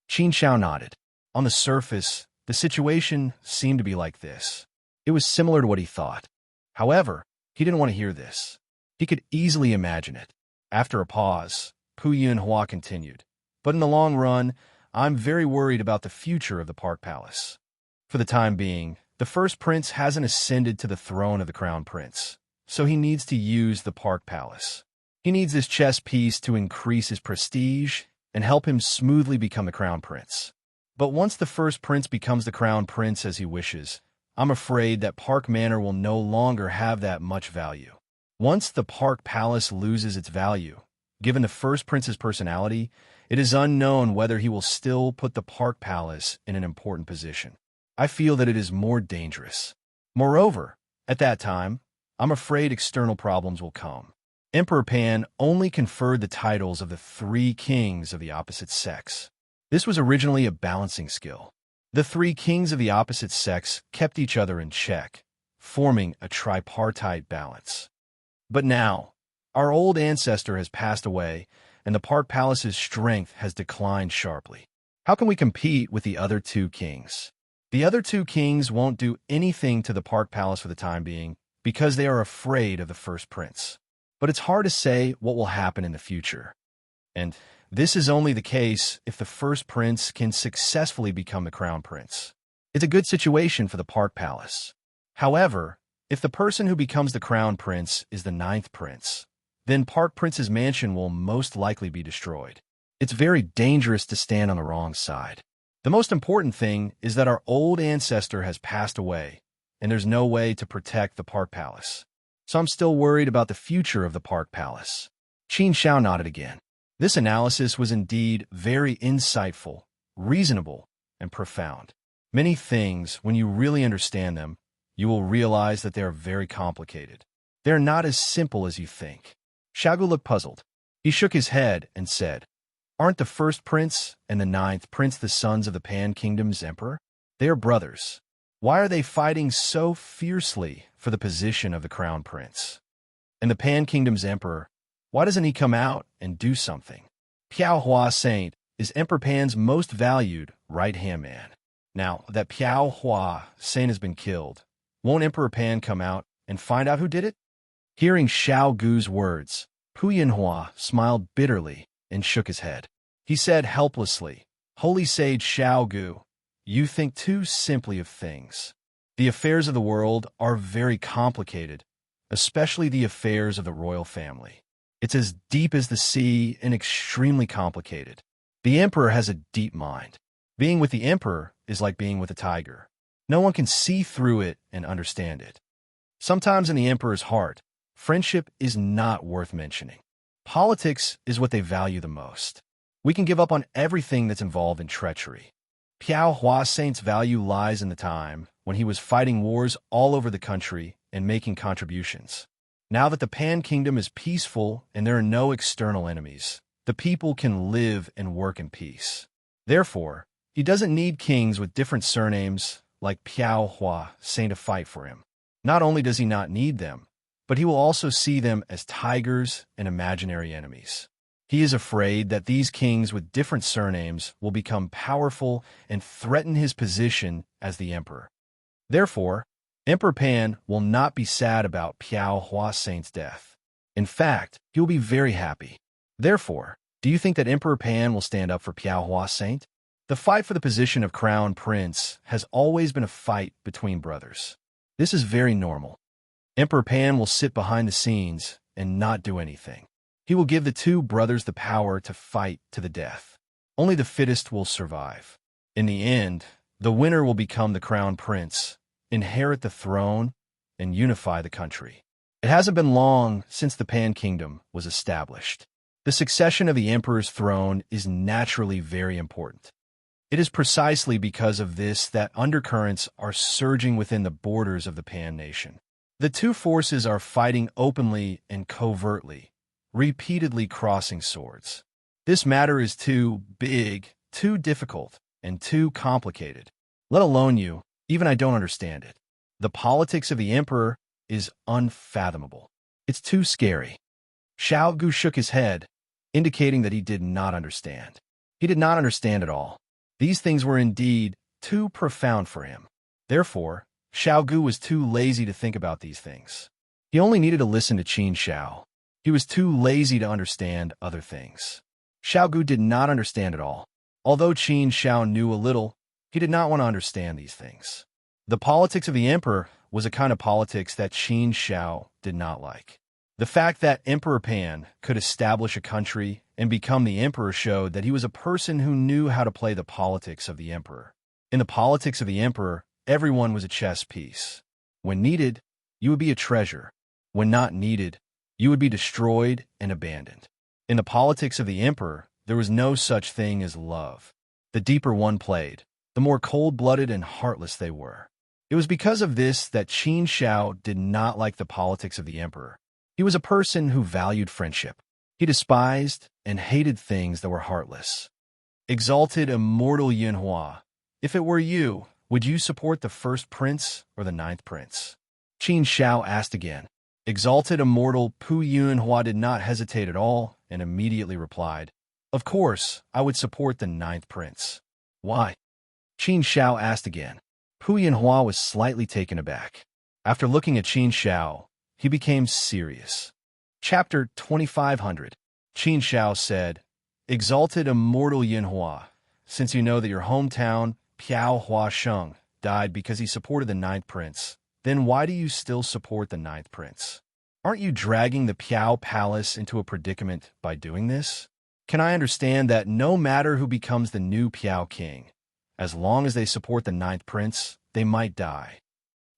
Qin Shao nodded. On the surface, the situation seemed to be like this. It was similar to what he thought. However, he didn't want to hear this. He could easily imagine it. After a pause, Pu Yunhua continued, "But in the long run, I'm very worried about the future of the Park Palace. For the time being, the first prince hasn't ascended to the throne of the crown prince, so he needs to use the Park Palace. He needs this chess piece to increase his prestige and help him smoothly become the crown prince. But once the first prince becomes the crown prince as he wishes, I'm afraid that Park Manor will no longer have that much value. Once the Park Palace loses its value, given the first prince's personality, it is unknown whether he will still put the Park Palace in an important position. I feel that it is more dangerous. Moreover, at that time, I'm afraid external problems will come. Emperor Pan only conferred the titles of the 3 kings of the opposite sex. This was originally a balancing skill. The 3 kings of the opposite sex kept each other in check, forming a tripartite balance. But now, our old ancestor has passed away, and the Park Palace's strength has declined sharply. How can we compete with the other 2 kings? The other 2 kings won't do anything to the Park Palace for the time being because they are afraid of the first prince. But it's hard to say what will happen in the future. And this is only the case if the first prince can successfully become the crown prince. It's a good situation for the Park Palace. However, if the person who becomes the crown prince is the 9th prince, then Park Prince's mansion will most likely be destroyed. It's very dangerous to stand on the wrong side. The most important thing is that our old ancestor has passed away, and there's no way to protect the Park Palace. So I'm still worried about the future of the Park Palace. Qin Xiao nodded again. This analysis was indeed very insightful, reasonable, and profound. Many things, when you really understand them, you will realize that they are very complicated. They are not as simple as you think. Xiaogu looked puzzled. He shook his head and said, "Aren't the first prince and the 9th prince the sons of the Pan Kingdom's emperor? They are brothers. Why are they fighting so fiercely for the position of the crown prince? And the Pan Kingdom's emperor, why doesn't he come out and do something? Piao Hua Saint is Emperor Pan's most valued right-hand man. Now that Piao Hua Saint has been killed, won't Emperor Pan come out and find out who did it?" Hearing Xiao Gu's words, Pu Yinhua smiled bitterly and shook his head. He said helplessly, "Holy Sage Xiao Gu, you think too simply of things. The affairs of the world are very complicated, especially the affairs of the royal family. It's as deep as the sea and extremely complicated. The emperor has a deep mind. Being with the emperor is like being with a tiger. No one can see through it and understand it. Sometimes in the emperor's heart, friendship is not worth mentioning. Politics is what they value the most. We can give up on everything that's involved in treachery. Piao Hua Saint's value lies in the time when he was fighting wars all over the country and making contributions. Now that the Pan Kingdom is peaceful and there are no external enemies, the people can live and work in peace. Therefore, he doesn't need kings with different surnames like Piao Hua Saint to fight for him. Not only does he not need them, but he will also see them as tigers and imaginary enemies. He is afraid that these kings with different surnames will become powerful and threaten his position as the emperor. Therefore, Emperor Pan will not be sad about Piao Hua Saint's death. In fact, he will be very happy. Therefore, do you think that Emperor Pan will stand up for Piao Hua Saint? The fight for the position of crown prince has always been a fight between brothers. This is very normal. Emperor Pan will sit behind the scenes and not do anything. He will give the 2 brothers the power to fight to the death. Only the fittest will survive. In the end, the winner will become the crown prince, inherit the throne, and unify the country. It hasn't been long since the Pan Kingdom was established. The succession of the emperor's throne is naturally very important. It is precisely because of this that undercurrents are surging within the borders of the Pan nation. The 2 forces are fighting openly and covertly, repeatedly crossing swords. This matter is too big, too difficult, and too complicated. Let alone you, even I don't understand it. The politics of the emperor is unfathomable. It's too scary. Xiao Gu shook his head, indicating that he did not understand. He did not understand at all. These things were indeed too profound for him. Therefore, Xiao Gu was too lazy to think about these things. He only needed to listen to Qin Xiao. He was too lazy to understand other things. Xiao Gu did not understand at all. Although Qin Xiao knew a little, he did not want to understand these things. The politics of the emperor was a kind of politics that Qin Xiao did not like. The fact that Emperor Pan could establish a country and become the emperor showed that he was a person who knew how to play the politics of the emperor. In the politics of the emperor, everyone was a chess piece. When needed, you would be a treasure. When not needed, you would be destroyed and abandoned. In the politics of the emperor, there was no such thing as love. The deeper one played, the more cold-blooded and heartless they were. It was because of this that Qin Xiao did not like the politics of the emperor. He was a person who valued friendship. He despised and hated things that were heartless. Exalted immortal Yinhua, if it were you, would you support the first prince or the ninth prince? Qin Xiao asked again. Exalted immortal Pu Yunhua did not hesitate at all and immediately replied, Of course, I would support the ninth prince. Why? Qin Xiao asked again. Pu Yunhua was slightly taken aback. After looking at Qin Xiao, he became serious. Chapter 2500. Qin Xiao said, Exalted immortal Yinhua, since you know that your hometown, Piao Hua Sheng, died because he supported the ninth prince, then why do you still support the ninth prince? Aren't you dragging the Piao Palace into a predicament by doing this? Can I understand that no matter who becomes the new Piao king, as long as they support the ninth prince, they might die?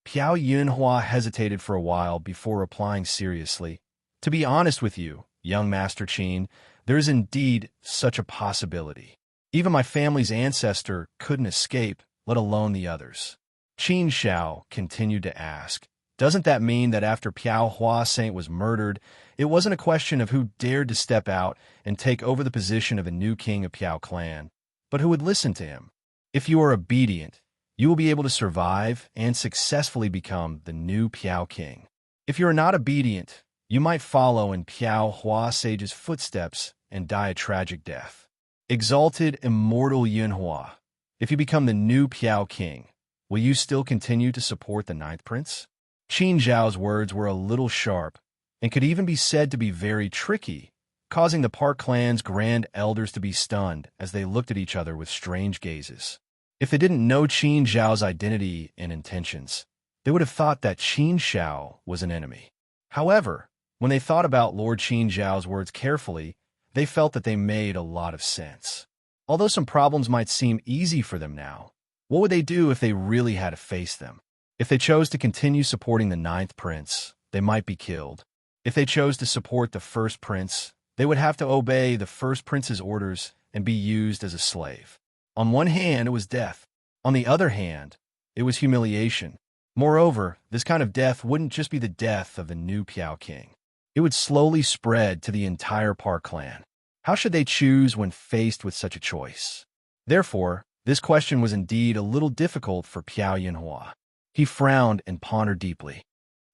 Piao Yunhua hesitated for a while before replying seriously. To be honest with you, young Master Qin, there is indeed such a possibility. Even my family's ancestor couldn't escape, let alone the others. Qin Xiao continued to ask, Doesn't that mean that after Piao Hua Saint was murdered, it wasn't a question of who dared to step out and take over the position of the new king of Piao clan, but who would listen to him? If you are obedient, you will be able to survive and successfully become the new Piao king. If you are not obedient, you might follow in Piao Hua Sage's footsteps and die a tragic death. Exalted immortal Yunhua, if you become the new Piao king, will you still continue to support the ninth prince? Qin Zhao's words were a little sharp and could even be said to be very tricky, causing the Park clan's grand elders to be stunned as they looked at each other with strange gazes. If they didn't know Qin Zhao's identity and intentions, they would have thought that Qin Xiao was an enemy. However, when they thought about Lord Qin Zhao's words carefully, they felt that they made a lot of sense. Although some problems might seem easy for them now, what would they do if they really had to face them? If they chose to continue supporting the ninth prince, they might be killed. If they chose to support the first prince, they would have to obey the first prince's orders and be used as a slave. On one hand, it was death. On the other hand, it was humiliation. Moreover, this kind of death wouldn't just be the death of the new Piao king. It would slowly spread to the entire Park clan. How should they choose when faced with such a choice? Therefore, this question was indeed a little difficult for Piao Yunhua. He frowned and pondered deeply.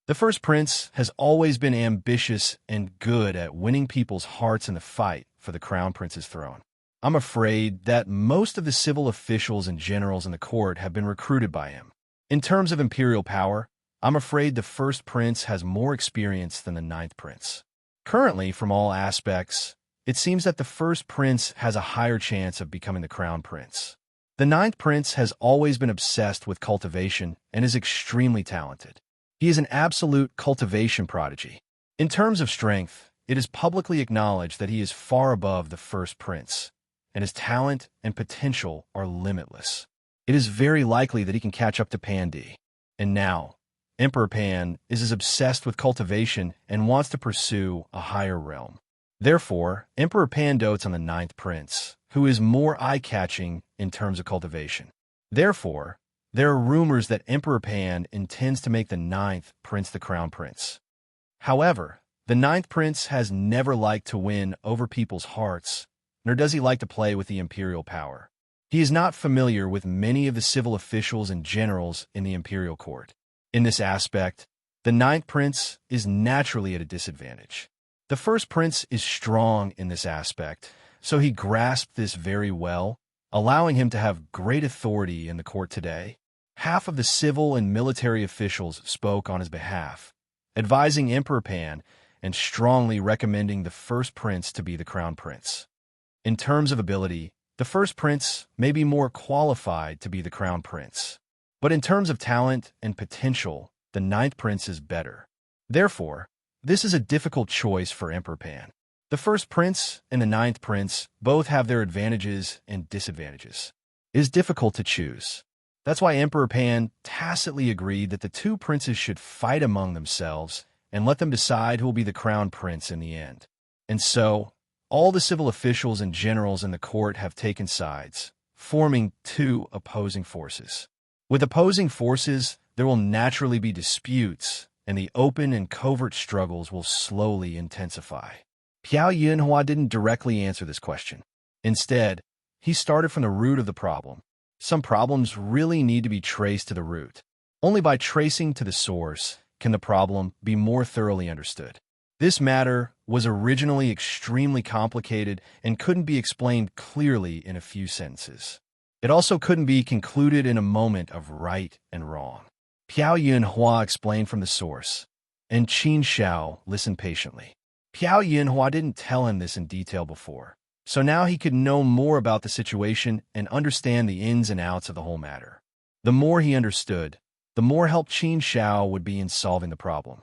The first prince has always been ambitious and good at winning people's hearts in the fight for the crown prince's throne. I'm afraid that most of the civil officials and generals in the court have been recruited by him. In terms of imperial power, I'm afraid the first prince has more experience than the ninth prince. Currently, from all aspects, it seems that the first prince has a higher chance of becoming the crown prince. The ninth prince has always been obsessed with cultivation and is extremely talented. He is an absolute cultivation prodigy. In terms of strength, it is publicly acknowledged that he is far above the first prince, and his talent and potential are limitless. It is very likely that he can catch up to Pandi. And now, Emperor Pan is as obsessed with cultivation and wants to pursue a higher realm. Therefore, Emperor Pan dotes on the ninth prince, who is more eye-catching in terms of cultivation. Therefore, there are rumors that Emperor Pan intends to make the ninth prince the crown prince. However, the ninth prince has never liked to win over people's hearts, nor does he like to play with the imperial power. He is not familiar with many of the civil officials and generals in the imperial court. In this aspect, the ninth prince is naturally at a disadvantage. The first prince is strong in this aspect, so he grasped this very well, allowing him to have great authority in the court today. half of the civil and military officials spoke on his behalf, advising Emperor Pan and strongly recommending the first prince to be the crown prince. In terms of ability, the first prince may be more qualified to be the crown prince. But in terms of talent and potential, the ninth prince is better. Therefore, this is a difficult choice for Emperor Pan. The first prince and the ninth prince both have their advantages and disadvantages. It is difficult to choose. That's why Emperor Pan tacitly agreed that the two princes should fight among themselves and let them decide who will be the crown prince in the end. And so, all the civil officials and generals in the court have taken sides, forming two opposing forces. With opposing forces, there will naturally be disputes, and the open and covert struggles will slowly intensify. Piao Yunhua didn't directly answer this question. Instead, he started from the root of the problem. Some problems really need to be traced to the root. Only by tracing to the source can the problem be more thoroughly understood. This matter was originally extremely complicated and couldn't be explained clearly in a few sentences. It also couldn't be concluded in a moment of right and wrong. Piao Yunhua explained from the source, and Qin Xiao listened patiently. Piao Yunhua didn't tell him this in detail before, so now he could know more about the situation and understand the ins and outs of the whole matter. The more he understood, the more help Qin Xiao would be in solving the problem.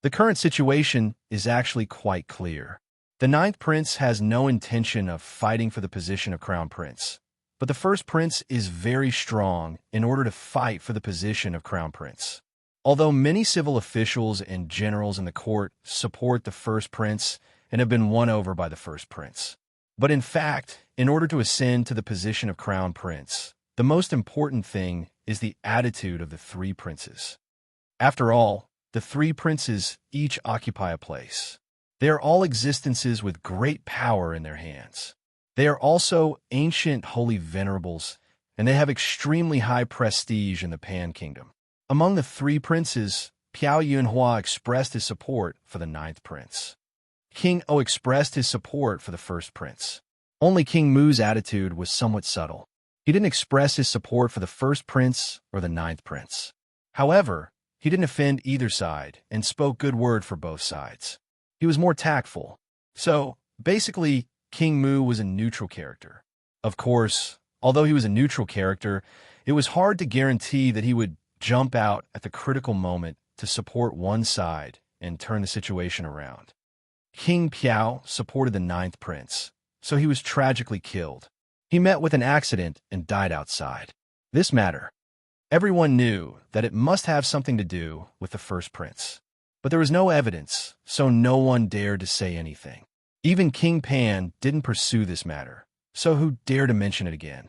The current situation is actually quite clear. The ninth prince has no intention of fighting for the position of crown prince, but the first prince is very strong in order to fight for the position of crown prince. Although many civil officials and generals in the court support the first prince and have been won over by the first prince. But in fact, in order to ascend to the position of crown prince, the most important thing is the attitude of the three princes. After all, the three princes each occupy a place. They are all existences with great power in their hands. They are also ancient holy venerables, and they have extremely high prestige in the Pan Kingdom. Among the three princes, Piao Yunhua expressed his support for the ninth prince. King O expressed his support for the first prince. Only King Mu's attitude was somewhat subtle. He didn't express his support for the first prince or the ninth prince. However, he didn't offend either side and spoke good word for both sides. He was more tactful. So, basically, King Mu was a neutral character. Of course, although he was a neutral character, it was hard to guarantee that he would jump out at the critical moment to support one side and turn the situation around. King Piao supported the ninth prince, so he was tragically killed. He met with an accident and died outside. This matter, everyone knew that it must have something to do with the first prince. But there was no evidence, so no one dared to say anything. Even King Pan didn't pursue this matter, so who dared to mention it again?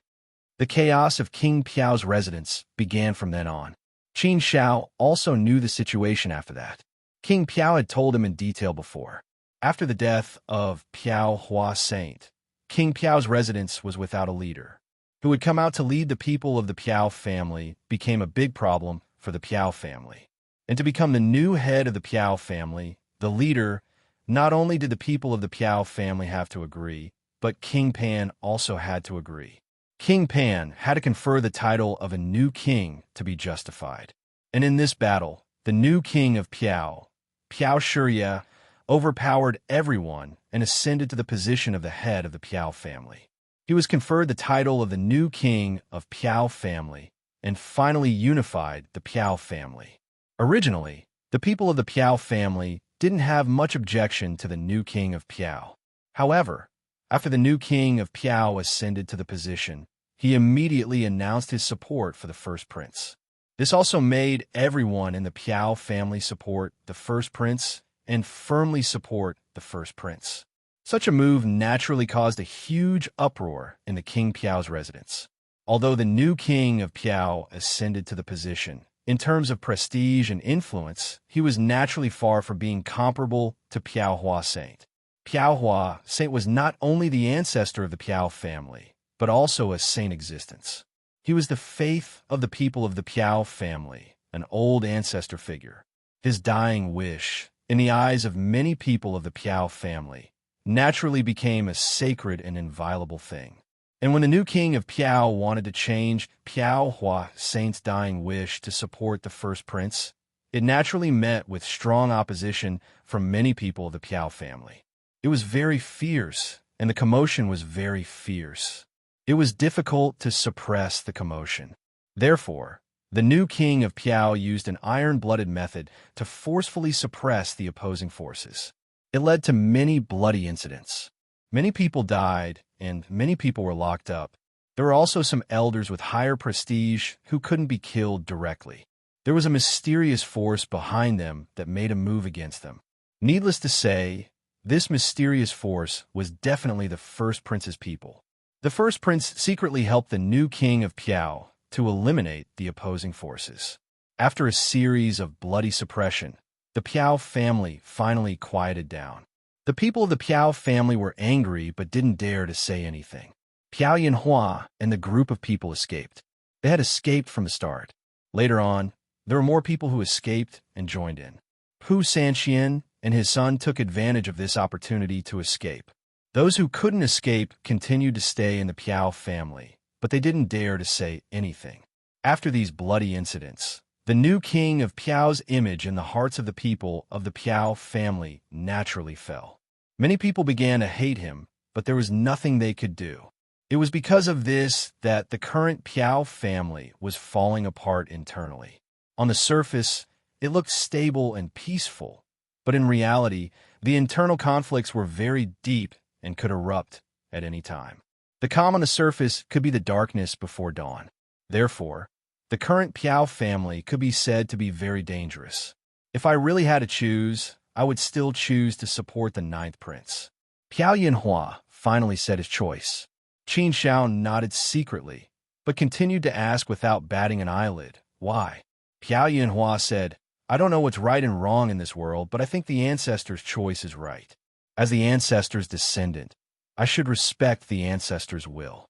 The chaos of King Piao's residence began from then on. Qin Xiao also knew the situation after that. King Piao had told him in detail before. After the death of Piao Hua Saint, King Piao's residence was without a leader. Who would come out to lead the people of the Piao family became a big problem for the Piao family. And to become the new head of the Piao family, the leader, not only did the people of the Piao family have to agree, but King Pan also had to agree. King Pan had to confer the title of a new king to be justified. And in this battle, the new king of Piao, Piao Shiye, overpowered everyone and ascended to the position of the head of the Piao family. He was conferred the title of the new king of Piao family and finally unified the Piao family. Originally, the people of the Piao family didn't have much objection to the new king of Piao. However, after the new king of Piao ascended to the position, he immediately announced his support for the first prince. This also made everyone in the Piao family support the first prince and firmly support the first prince. Such a move naturally caused a huge uproar in the King Piao's residence. Although the new king of Piao ascended to the position, in terms of prestige and influence, he was naturally far from being comparable to Piao Hua Saint. Piao Hua Saint was not only the ancestor of the Piao family, but also a saint existence. He was the faith of the people of the Piao family, an old ancestor figure. His dying wish, in the eyes of many people of the Piao family, naturally became a sacred and inviolable thing. And when the new king of Piao wanted to change Piao Hua Saint's dying wish to support the first prince, it naturally met with strong opposition from many people of the Piao family. It was very fierce, and the commotion was very fierce. It was difficult to suppress the commotion. Therefore, the new king of Piao used an iron-blooded method to forcefully suppress the opposing forces. It led to many bloody incidents. Many people died, and many people were locked up. There were also some elders with higher prestige who couldn't be killed directly. There was a mysterious force behind them that made a move against them. Needless to say, this mysterious force was definitely the first prince's people. The first prince secretly helped the new king of Piao to eliminate the opposing forces. After a series of bloody suppression, the Piao family finally quieted down. The people of the Piao family were angry but didn't dare to say anything. Piao Yanhua and the group of people escaped. They had escaped from the start. Later on, there were more people who escaped and joined in. Pu Sanxian and his son took advantage of this opportunity to escape. Those who couldn't escape continued to stay in the Piao family, but they didn't dare to say anything. After these bloody incidents, the new king of Piao's image in the hearts of the people of the Piao family naturally fell. Many people began to hate him, but there was nothing they could do. It was because of this that the current Piao family was falling apart internally. On the surface, it looked stable and peaceful, but in reality, the internal conflicts were very deep and could erupt at any time. The calm on the surface could be the darkness before dawn. Therefore, the current Piao family could be said to be very dangerous. If I really had to choose, I would still choose to support the ninth prince. Piao Yanhua finally said his choice. Qin Shao nodded secretly, but continued to ask without batting an eyelid, why? Piao Yanhua said, I don't know what's right and wrong in this world, but I think the ancestors' choice is right. As the ancestors' descendant, I should respect the ancestors' will.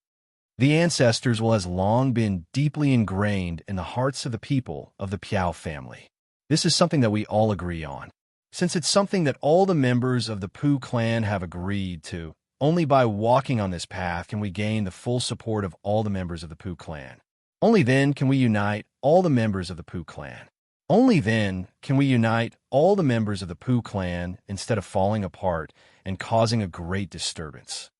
The ancestors will has long been deeply ingrained in the hearts of the people of the Piao family. This is something that we all agree on. Since it's something that all the members of the Pu clan have agreed to, only by walking on this path can we gain the full support of all the members of the Pu clan. Only then can we unite all the members of the Pu clan. Only then can we unite all the members of the Pu clan instead of falling apart and causing a great disturbance.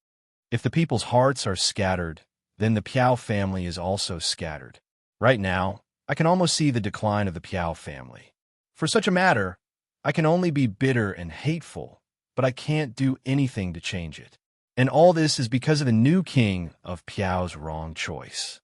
If the people's hearts are scattered, then the Piao family is also scattered. Right now, I can almost see the decline of the Piao family. For such a matter, I can only be bitter and hateful, but I can't do anything to change it. And all this is because of the new king of Piao's wrong choice.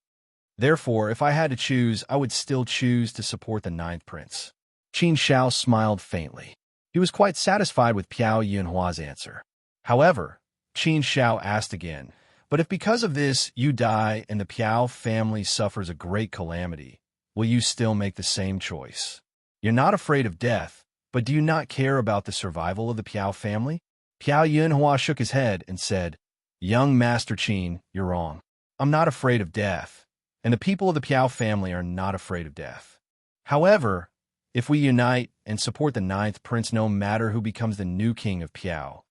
Therefore, if I had to choose, I would still choose to support the ninth prince. Qin Shao smiled faintly. He was quite satisfied with Piao Yunhua's answer. However, Qin Shao asked again, but if because of this you die and the Piao family suffers a great calamity, will you still make the same choice? You're not afraid of death, but do you not care about the survival of the Piao family? Piao Yunhua shook his head and said, Young Master Qin, you're wrong. I'm not afraid of death, and the people of the Piao family are not afraid of death. However, if we unite and support the ninth prince no matter who becomes the new king of Piao,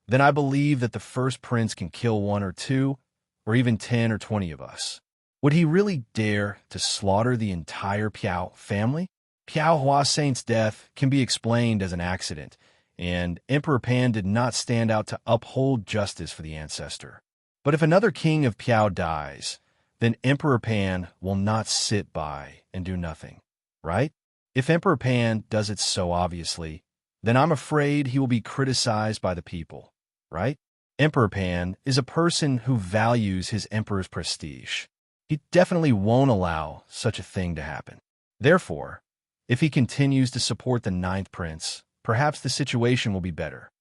then I believe that the first prince can kill 1 or 2, or even 10 or 20 of us. Would he really dare to slaughter the entire Piao family? Piao Hua Saint's death can be explained as an accident, and Emperor Pan did not stand out to uphold justice for the ancestor. But if another king of Piao dies, then Emperor Pan will not sit by and do nothing, right? If Emperor Pan does it so obviously, then I'm afraid he will be criticized by the people, right? Emperor Pan is a person who values his emperor's prestige. He definitely won't allow such a thing to happen. Therefore, if he continues to support the ninth prince, perhaps the situation will be better.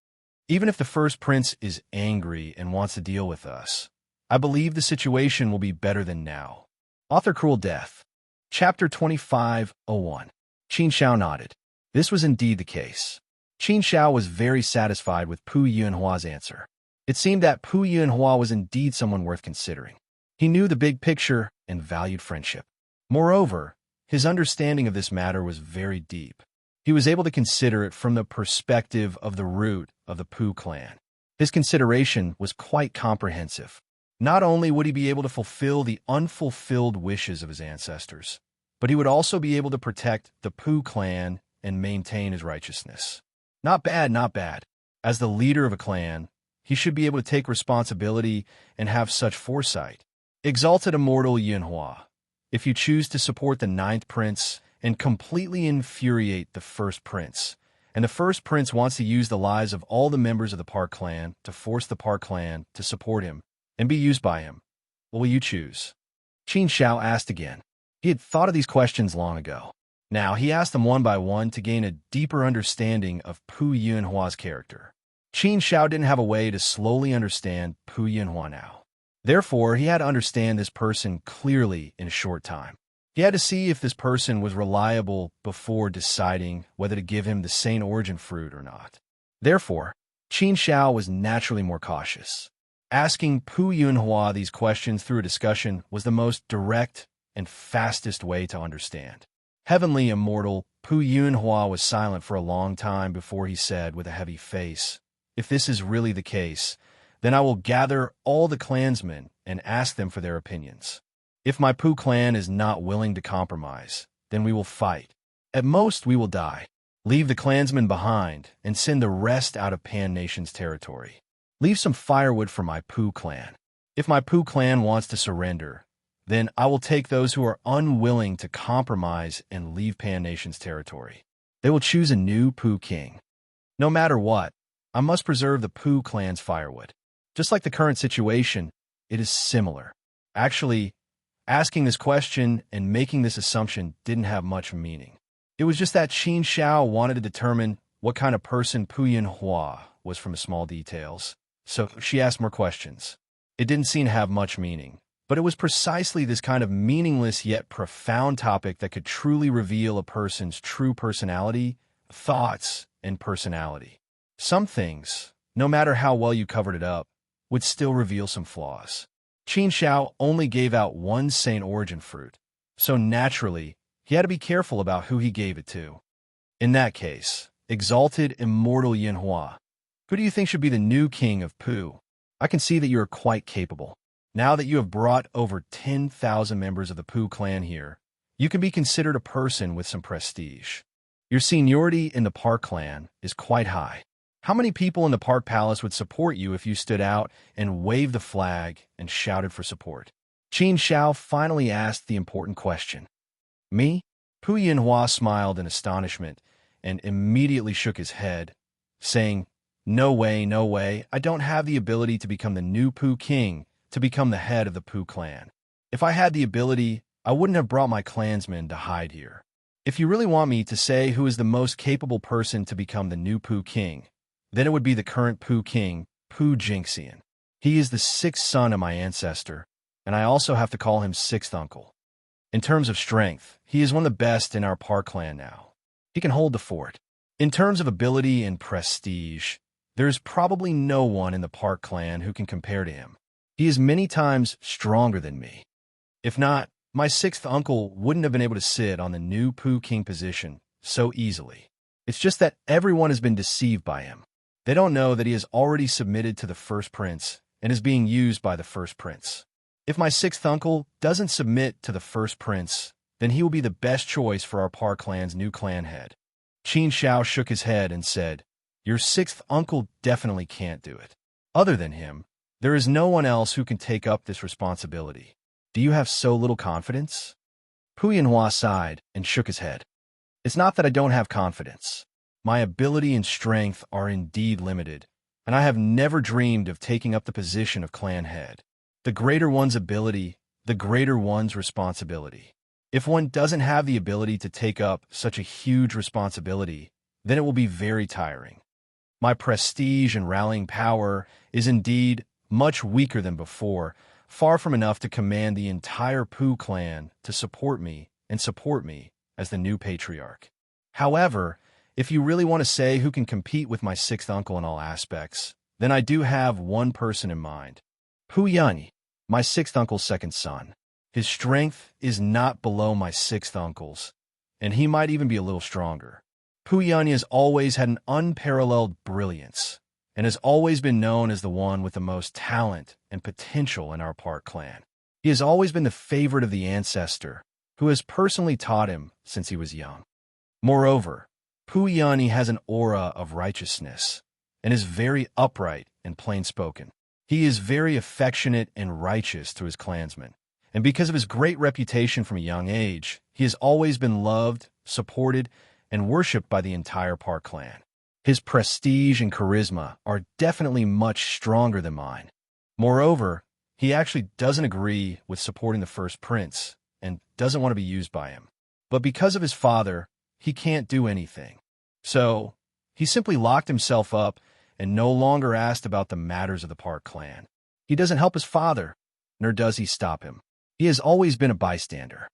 Even if the first prince is angry and wants to deal with us, I believe the situation will be better than now. Author Cruel Death. Chapter 25:01. Qin Shao nodded. This was indeed the case. Qin Shao was very satisfied with Pu Yunhua's answer. It seemed that Pu Yunhua was indeed someone worth considering. He knew the big picture and valued friendship. Moreover, his understanding of this matter was very deep. He was able to consider it from the perspective of the root of the Pu clan. His consideration was quite comprehensive. Not only would he be able to fulfill the unfulfilled wishes of his ancestors, but he would also be able to protect the Pooh clan and maintain his righteousness. Not bad, not bad. As the leader of a clan, he should be able to take responsibility and have such foresight. Exalted Immortal Yunhua, if you choose to support the ninth prince and completely infuriate the first prince, and the first prince wants to use the lives of all the members of the Park clan to force the Park clan to support him and be used by him, what will you choose? Qin Shao asked again. He had thought of these questions long ago. Now he asked them one by one to gain a deeper understanding of Pooh Yunhua's character. Qin Shao didn't have a way to slowly understand Pooh Yunhua now. Therefore, he had to understand this person clearly in a short time. He had to see if this person was reliable before deciding whether to give him the Saint Origin fruit or not. Therefore, Qin Shao was naturally more cautious. Asking Pooh Yunhua these questions through a discussion was the most direct and fastest way to understand. Heavenly Immortal Pooh Yunhua was silent for a long time before he said with a heavy face, "If this is really the case, then I will gather all the clansmen and ask them for their opinions. If my Pooh clan is not willing to compromise, then we will fight. At most, we will die. Leave the clansmen behind and send the rest out of Pan Nation's territory. Leave some firewood for my Pooh clan. If my Pooh clan wants to surrender, then I will take those who are unwilling to compromise and leave Pan Nation's territory. They will choose a new Pooh king. No matter what, I must preserve the Pooh clan's firewood." Just like the current situation, it is similar. Actually, asking this question and making this assumption didn't have much meaning. It was just that Qin Shao wanted to determine what kind of person Pooh Yunhua was from the small details, so she asked more questions. It didn't seem to have much meaning, but it was precisely this kind of meaningless yet profound topic that could truly reveal a person's true personality, thoughts, and personality. Some things, no matter how well you covered it up, would still reveal some flaws. Qin Shao only gave out one Saint Origin fruit, so naturally, he had to be careful about who he gave it to. In that case, Exalted Immortal Yunhua, who do you think should be the new king of Pooh? I can see that you are quite capable. Now that you have brought over 10,000 members of the Pooh clan here, you can be considered a person with some prestige. Your seniority in the Park clan is quite high. How many people in the Park Palace would support you if you stood out and waved the flag and shouted for support? Qin Shao finally asked the important question. Me? Pooh Yunhua smiled in astonishment and immediately shook his head, saying, no way, I don't have the ability to become the new Pooh king, to become the head of the Pooh clan. If I had the ability, I wouldn't have brought my clansmen to hide here. If you really want me to say who is the most capable person to become the new Pooh king, then it would be the current Pooh king, Pooh Jinxian. He is the sixth son of my ancestor, and I also have to call him sixth uncle. In terms of strength, he is one of the best in our Park clan now. He can hold the fort. In terms of ability and prestige, there is probably no one in the Park clan who can compare to him. He is many times stronger than me. If not, my sixth uncle wouldn't have been able to sit on the new Pooh king position so easily. It's just that everyone has been deceived by him. They don't know that he has already submitted to the first prince and is being used by the first prince. If my sixth uncle doesn't submit to the first prince, then he will be the best choice for our Park clan's new clan head. Qin Shao shook his head and said, your sixth uncle definitely can't do it. Other than him, there is no one else who can take up this responsibility. Do you have so little confidence? Pooh Yunhua sighed and shook his head. It's not that I don't have confidence. My ability and strength are indeed limited, and I have never dreamed of taking up the position of clan head. The greater one's ability, the greater one's responsibility. If one doesn't have the ability to take up such a huge responsibility, then it will be very tiring. My prestige and rallying power is indeed much weaker than before, far from enough to command the entire Pooh clan to support me as the new patriarch. However, if you really want to say who can compete with my sixth uncle in all aspects, then I do have one person in mind. Pooh Yunyi, my sixth uncle's second son. His strength is not below my sixth uncle's, and he might even be a little stronger. Pooh Yunyi has always had an unparalleled brilliance, and has always been known as the one with the most talent and potential in our Park clan. He has always been the favorite of the ancestor, who has personally taught him since he was young. Moreover, Puyani has an aura of righteousness and is very upright and plain-spoken. He is very affectionate and righteous to his clansmen, and because of his great reputation from a young age, he has always been loved, supported, and worshipped by the entire Park clan. His prestige and charisma are definitely much stronger than mine. Moreover, he actually doesn't agree with supporting the first prince and doesn't want to be used by him. But because of his father, he can't do anything. So, he simply locked himself up and no longer asked about the matters of the Park clan. He doesn't help his father, nor does he stop him. He has always been a bystander.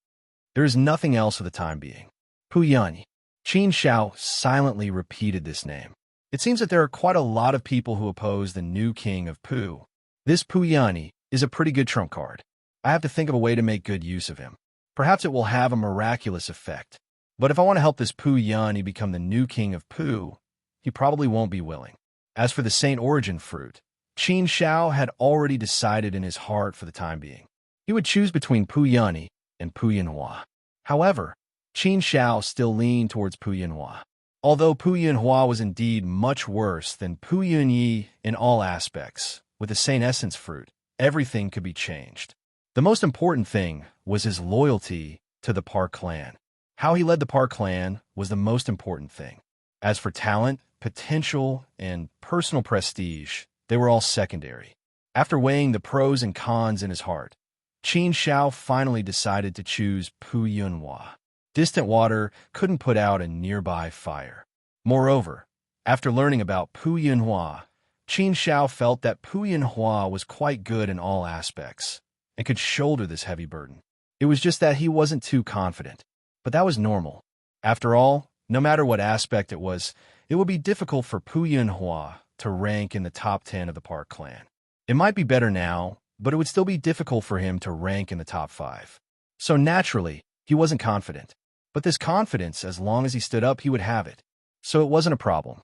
There is nothing else for the time being. Puyani. Qin Shao silently repeated this name. It seems that there are quite a lot of people who oppose the new king of Pu. This Puyani is a pretty good trump card. I have to think of a way to make good use of him. Perhaps it will have a miraculous effect. But if I want to help this Puyani become the new king of Pu, he probably won't be willing. As for the Saint Origin fruit, Qin Shao had already decided in his heart for the time being. He would choose between Puyani and Puyanhua. However, Qin Shao still leaned towards Puyanhua. Although Puyanhua was indeed much worse than Puyanyi in all aspects, with the Saint Essence fruit, everything could be changed. The most important thing was his loyalty to the Park clan. How he led the Park clan was the most important thing. As for talent, potential, and personal prestige, they were all secondary. After weighing the pros and cons in his heart, Qin Shao finally decided to choose Puyanhua. Distant water couldn't put out a nearby fire. Moreover, after learning about Puyanhua, Qin Shao felt that Puyanhua was quite good in all aspects and could shoulder this heavy burden. It was just that he wasn't too confident. But that was normal. After all, no matter what aspect it would be difficult for Puyanhua to rank in the top 10 of the Park clan. It might be better now, but it would still be difficult for him to rank in the top 5. So naturally, he wasn't confident. But this confidence, as long as he stood up, he would have it. So it wasn't a problem.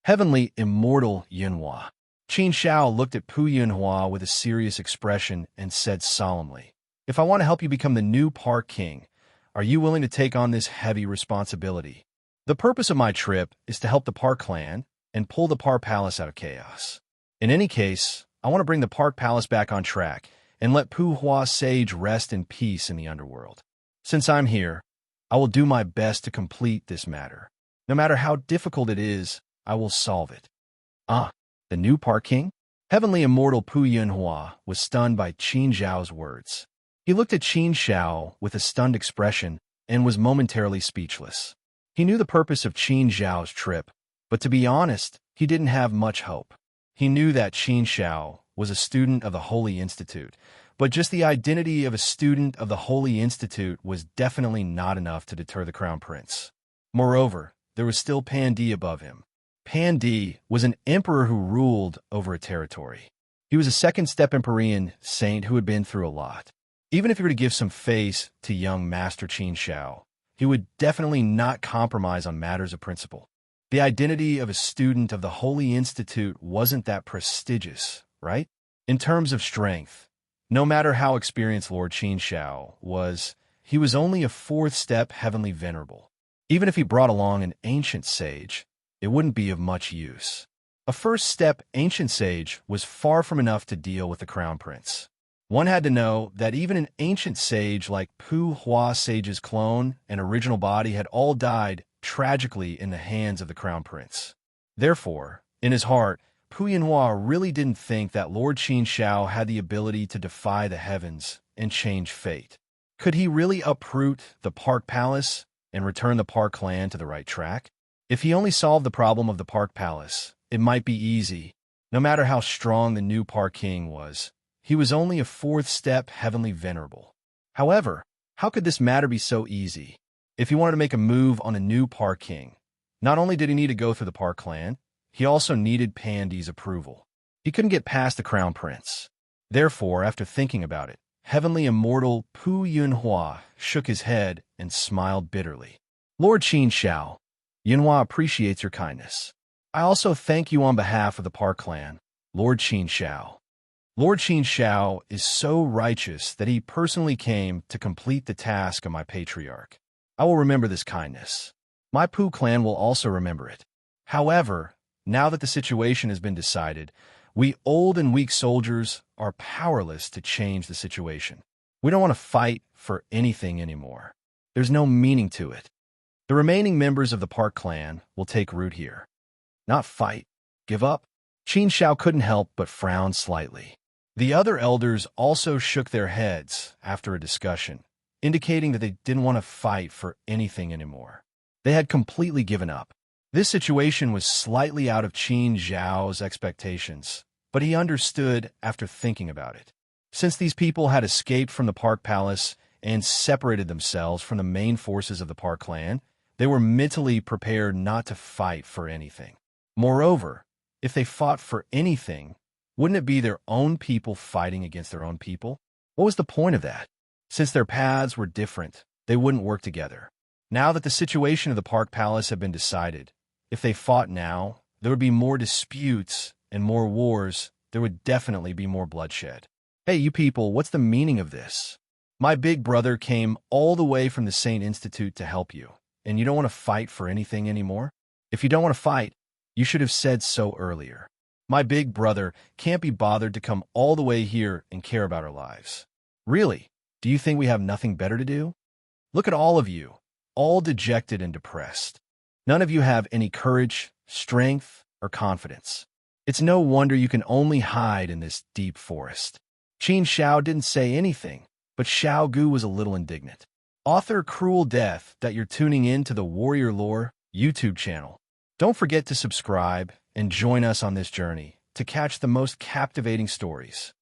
Heavenly Immortal Yunhua. Qin Shao looked at Puyanhua with a serious expression and said solemnly, "If I want to help you become the new Park King, are you willing to take on this heavy responsibility? The purpose of my trip is to help the Park clan and pull the Park Palace out of chaos. In any case, I want to bring the Park Palace back on track and let Puhua Sage rest in peace in the underworld. Since I'm here, I will do my best to complete this matter. No matter how difficult it is, I will solve it." Ah, the new Park King? Heavenly Immortal Puyanhua was stunned by Qin Zhao's words. He looked at Qin Shao with a stunned expression and was momentarily speechless. He knew the purpose of Qin Zhao's trip, but to be honest, he didn't have much hope. He knew that Qin Shao was a student of the Holy Institute, but just the identity of a student of the Holy Institute was definitely not enough to deter the Crown Prince. Moreover, there was still Pandi above him. Pandi was an emperor who ruled over a territory. He was a second-step Empyrean saint who had been through a lot. Even if he were to give some face to young Master Qin Shao, he would definitely not compromise on matters of principle. The identity of a student of the Holy Institute wasn't that prestigious, right? In terms of strength, no matter how experienced Lord Qin Shao was, he was only a fourth-step Heavenly Venerable. Even if he brought along an ancient sage, it wouldn't be of much use. A first-step ancient sage was far from enough to deal with the Crown Prince. One had to know that even an ancient sage like Pu Hua Sage's clone and original body had all died tragically in the hands of the Crown Prince. Therefore, in his heart, Puyanhua really didn't think that Lord Qin Shao had the ability to defy the heavens and change fate. Could he really uproot the Park Palace and return the Park clan to the right track? If he only solved the problem of the Park Palace, it might be easy. No matter how strong the new Park King was, he was only a fourth-step Heavenly Venerable. However, how could this matter be so easy? If he wanted to make a move on a new Park King, not only did he need to go through the Park clan, he also needed Pandi's approval. He couldn't get past the Crown Prince. Therefore, after thinking about it, Heavenly Immortal Puyanhua shook his head and smiled bitterly. "Lord Qin Shao, Yunhua appreciates your kindness. I also thank you on behalf of the Park clan, Lord Qin Shao. Lord Qin Shao is so righteous that he personally came to complete the task of my patriarch. I will remember this kindness. My Pu clan will also remember it. However, now that the situation has been decided, we old and weak soldiers are powerless to change the situation. We don't want to fight for anything anymore. There's no meaning to it. The remaining members of the Park clan will take root here. Not fight. Give up. Qin Shao couldn't help but frown slightly. The other elders also shook their heads after a discussion, indicating that they didn't want to fight for anything anymore. They had completely given up. This situation was slightly out of Qin Zhao's expectations, but he understood after thinking about it. Since these people had escaped from the Park Palace and separated themselves from the main forces of the Park clan, they were mentally prepared not to fight for anything. Moreover, if they fought for anything, wouldn't it be their own people fighting against their own people? What was the point of that? Since their paths were different, they wouldn't work together. Now that the situation of the Park Palace had been decided, if they fought now, there would be more disputes and more wars. There would definitely be more bloodshed. Hey, you people, what's the meaning of this? My big brother came all the way from the Saint Institute to help you, and you don't want to fight for anything anymore? If you don't want to fight, you should have said so earlier. My big brother can't be bothered to come all the way here and care about our lives. Really? Do you think we have nothing better to do? Look at all of you, all dejected and depressed. None of you have any courage, strength, or confidence. It's no wonder you can only hide in this deep forest. Qin Shao didn't say anything, but Xiao Gu was a little indignant. Author Cruel Death that you're tuning in to the Warrior Lore YouTube channel. Don't forget to subscribe and join us on this journey to catch the most captivating stories.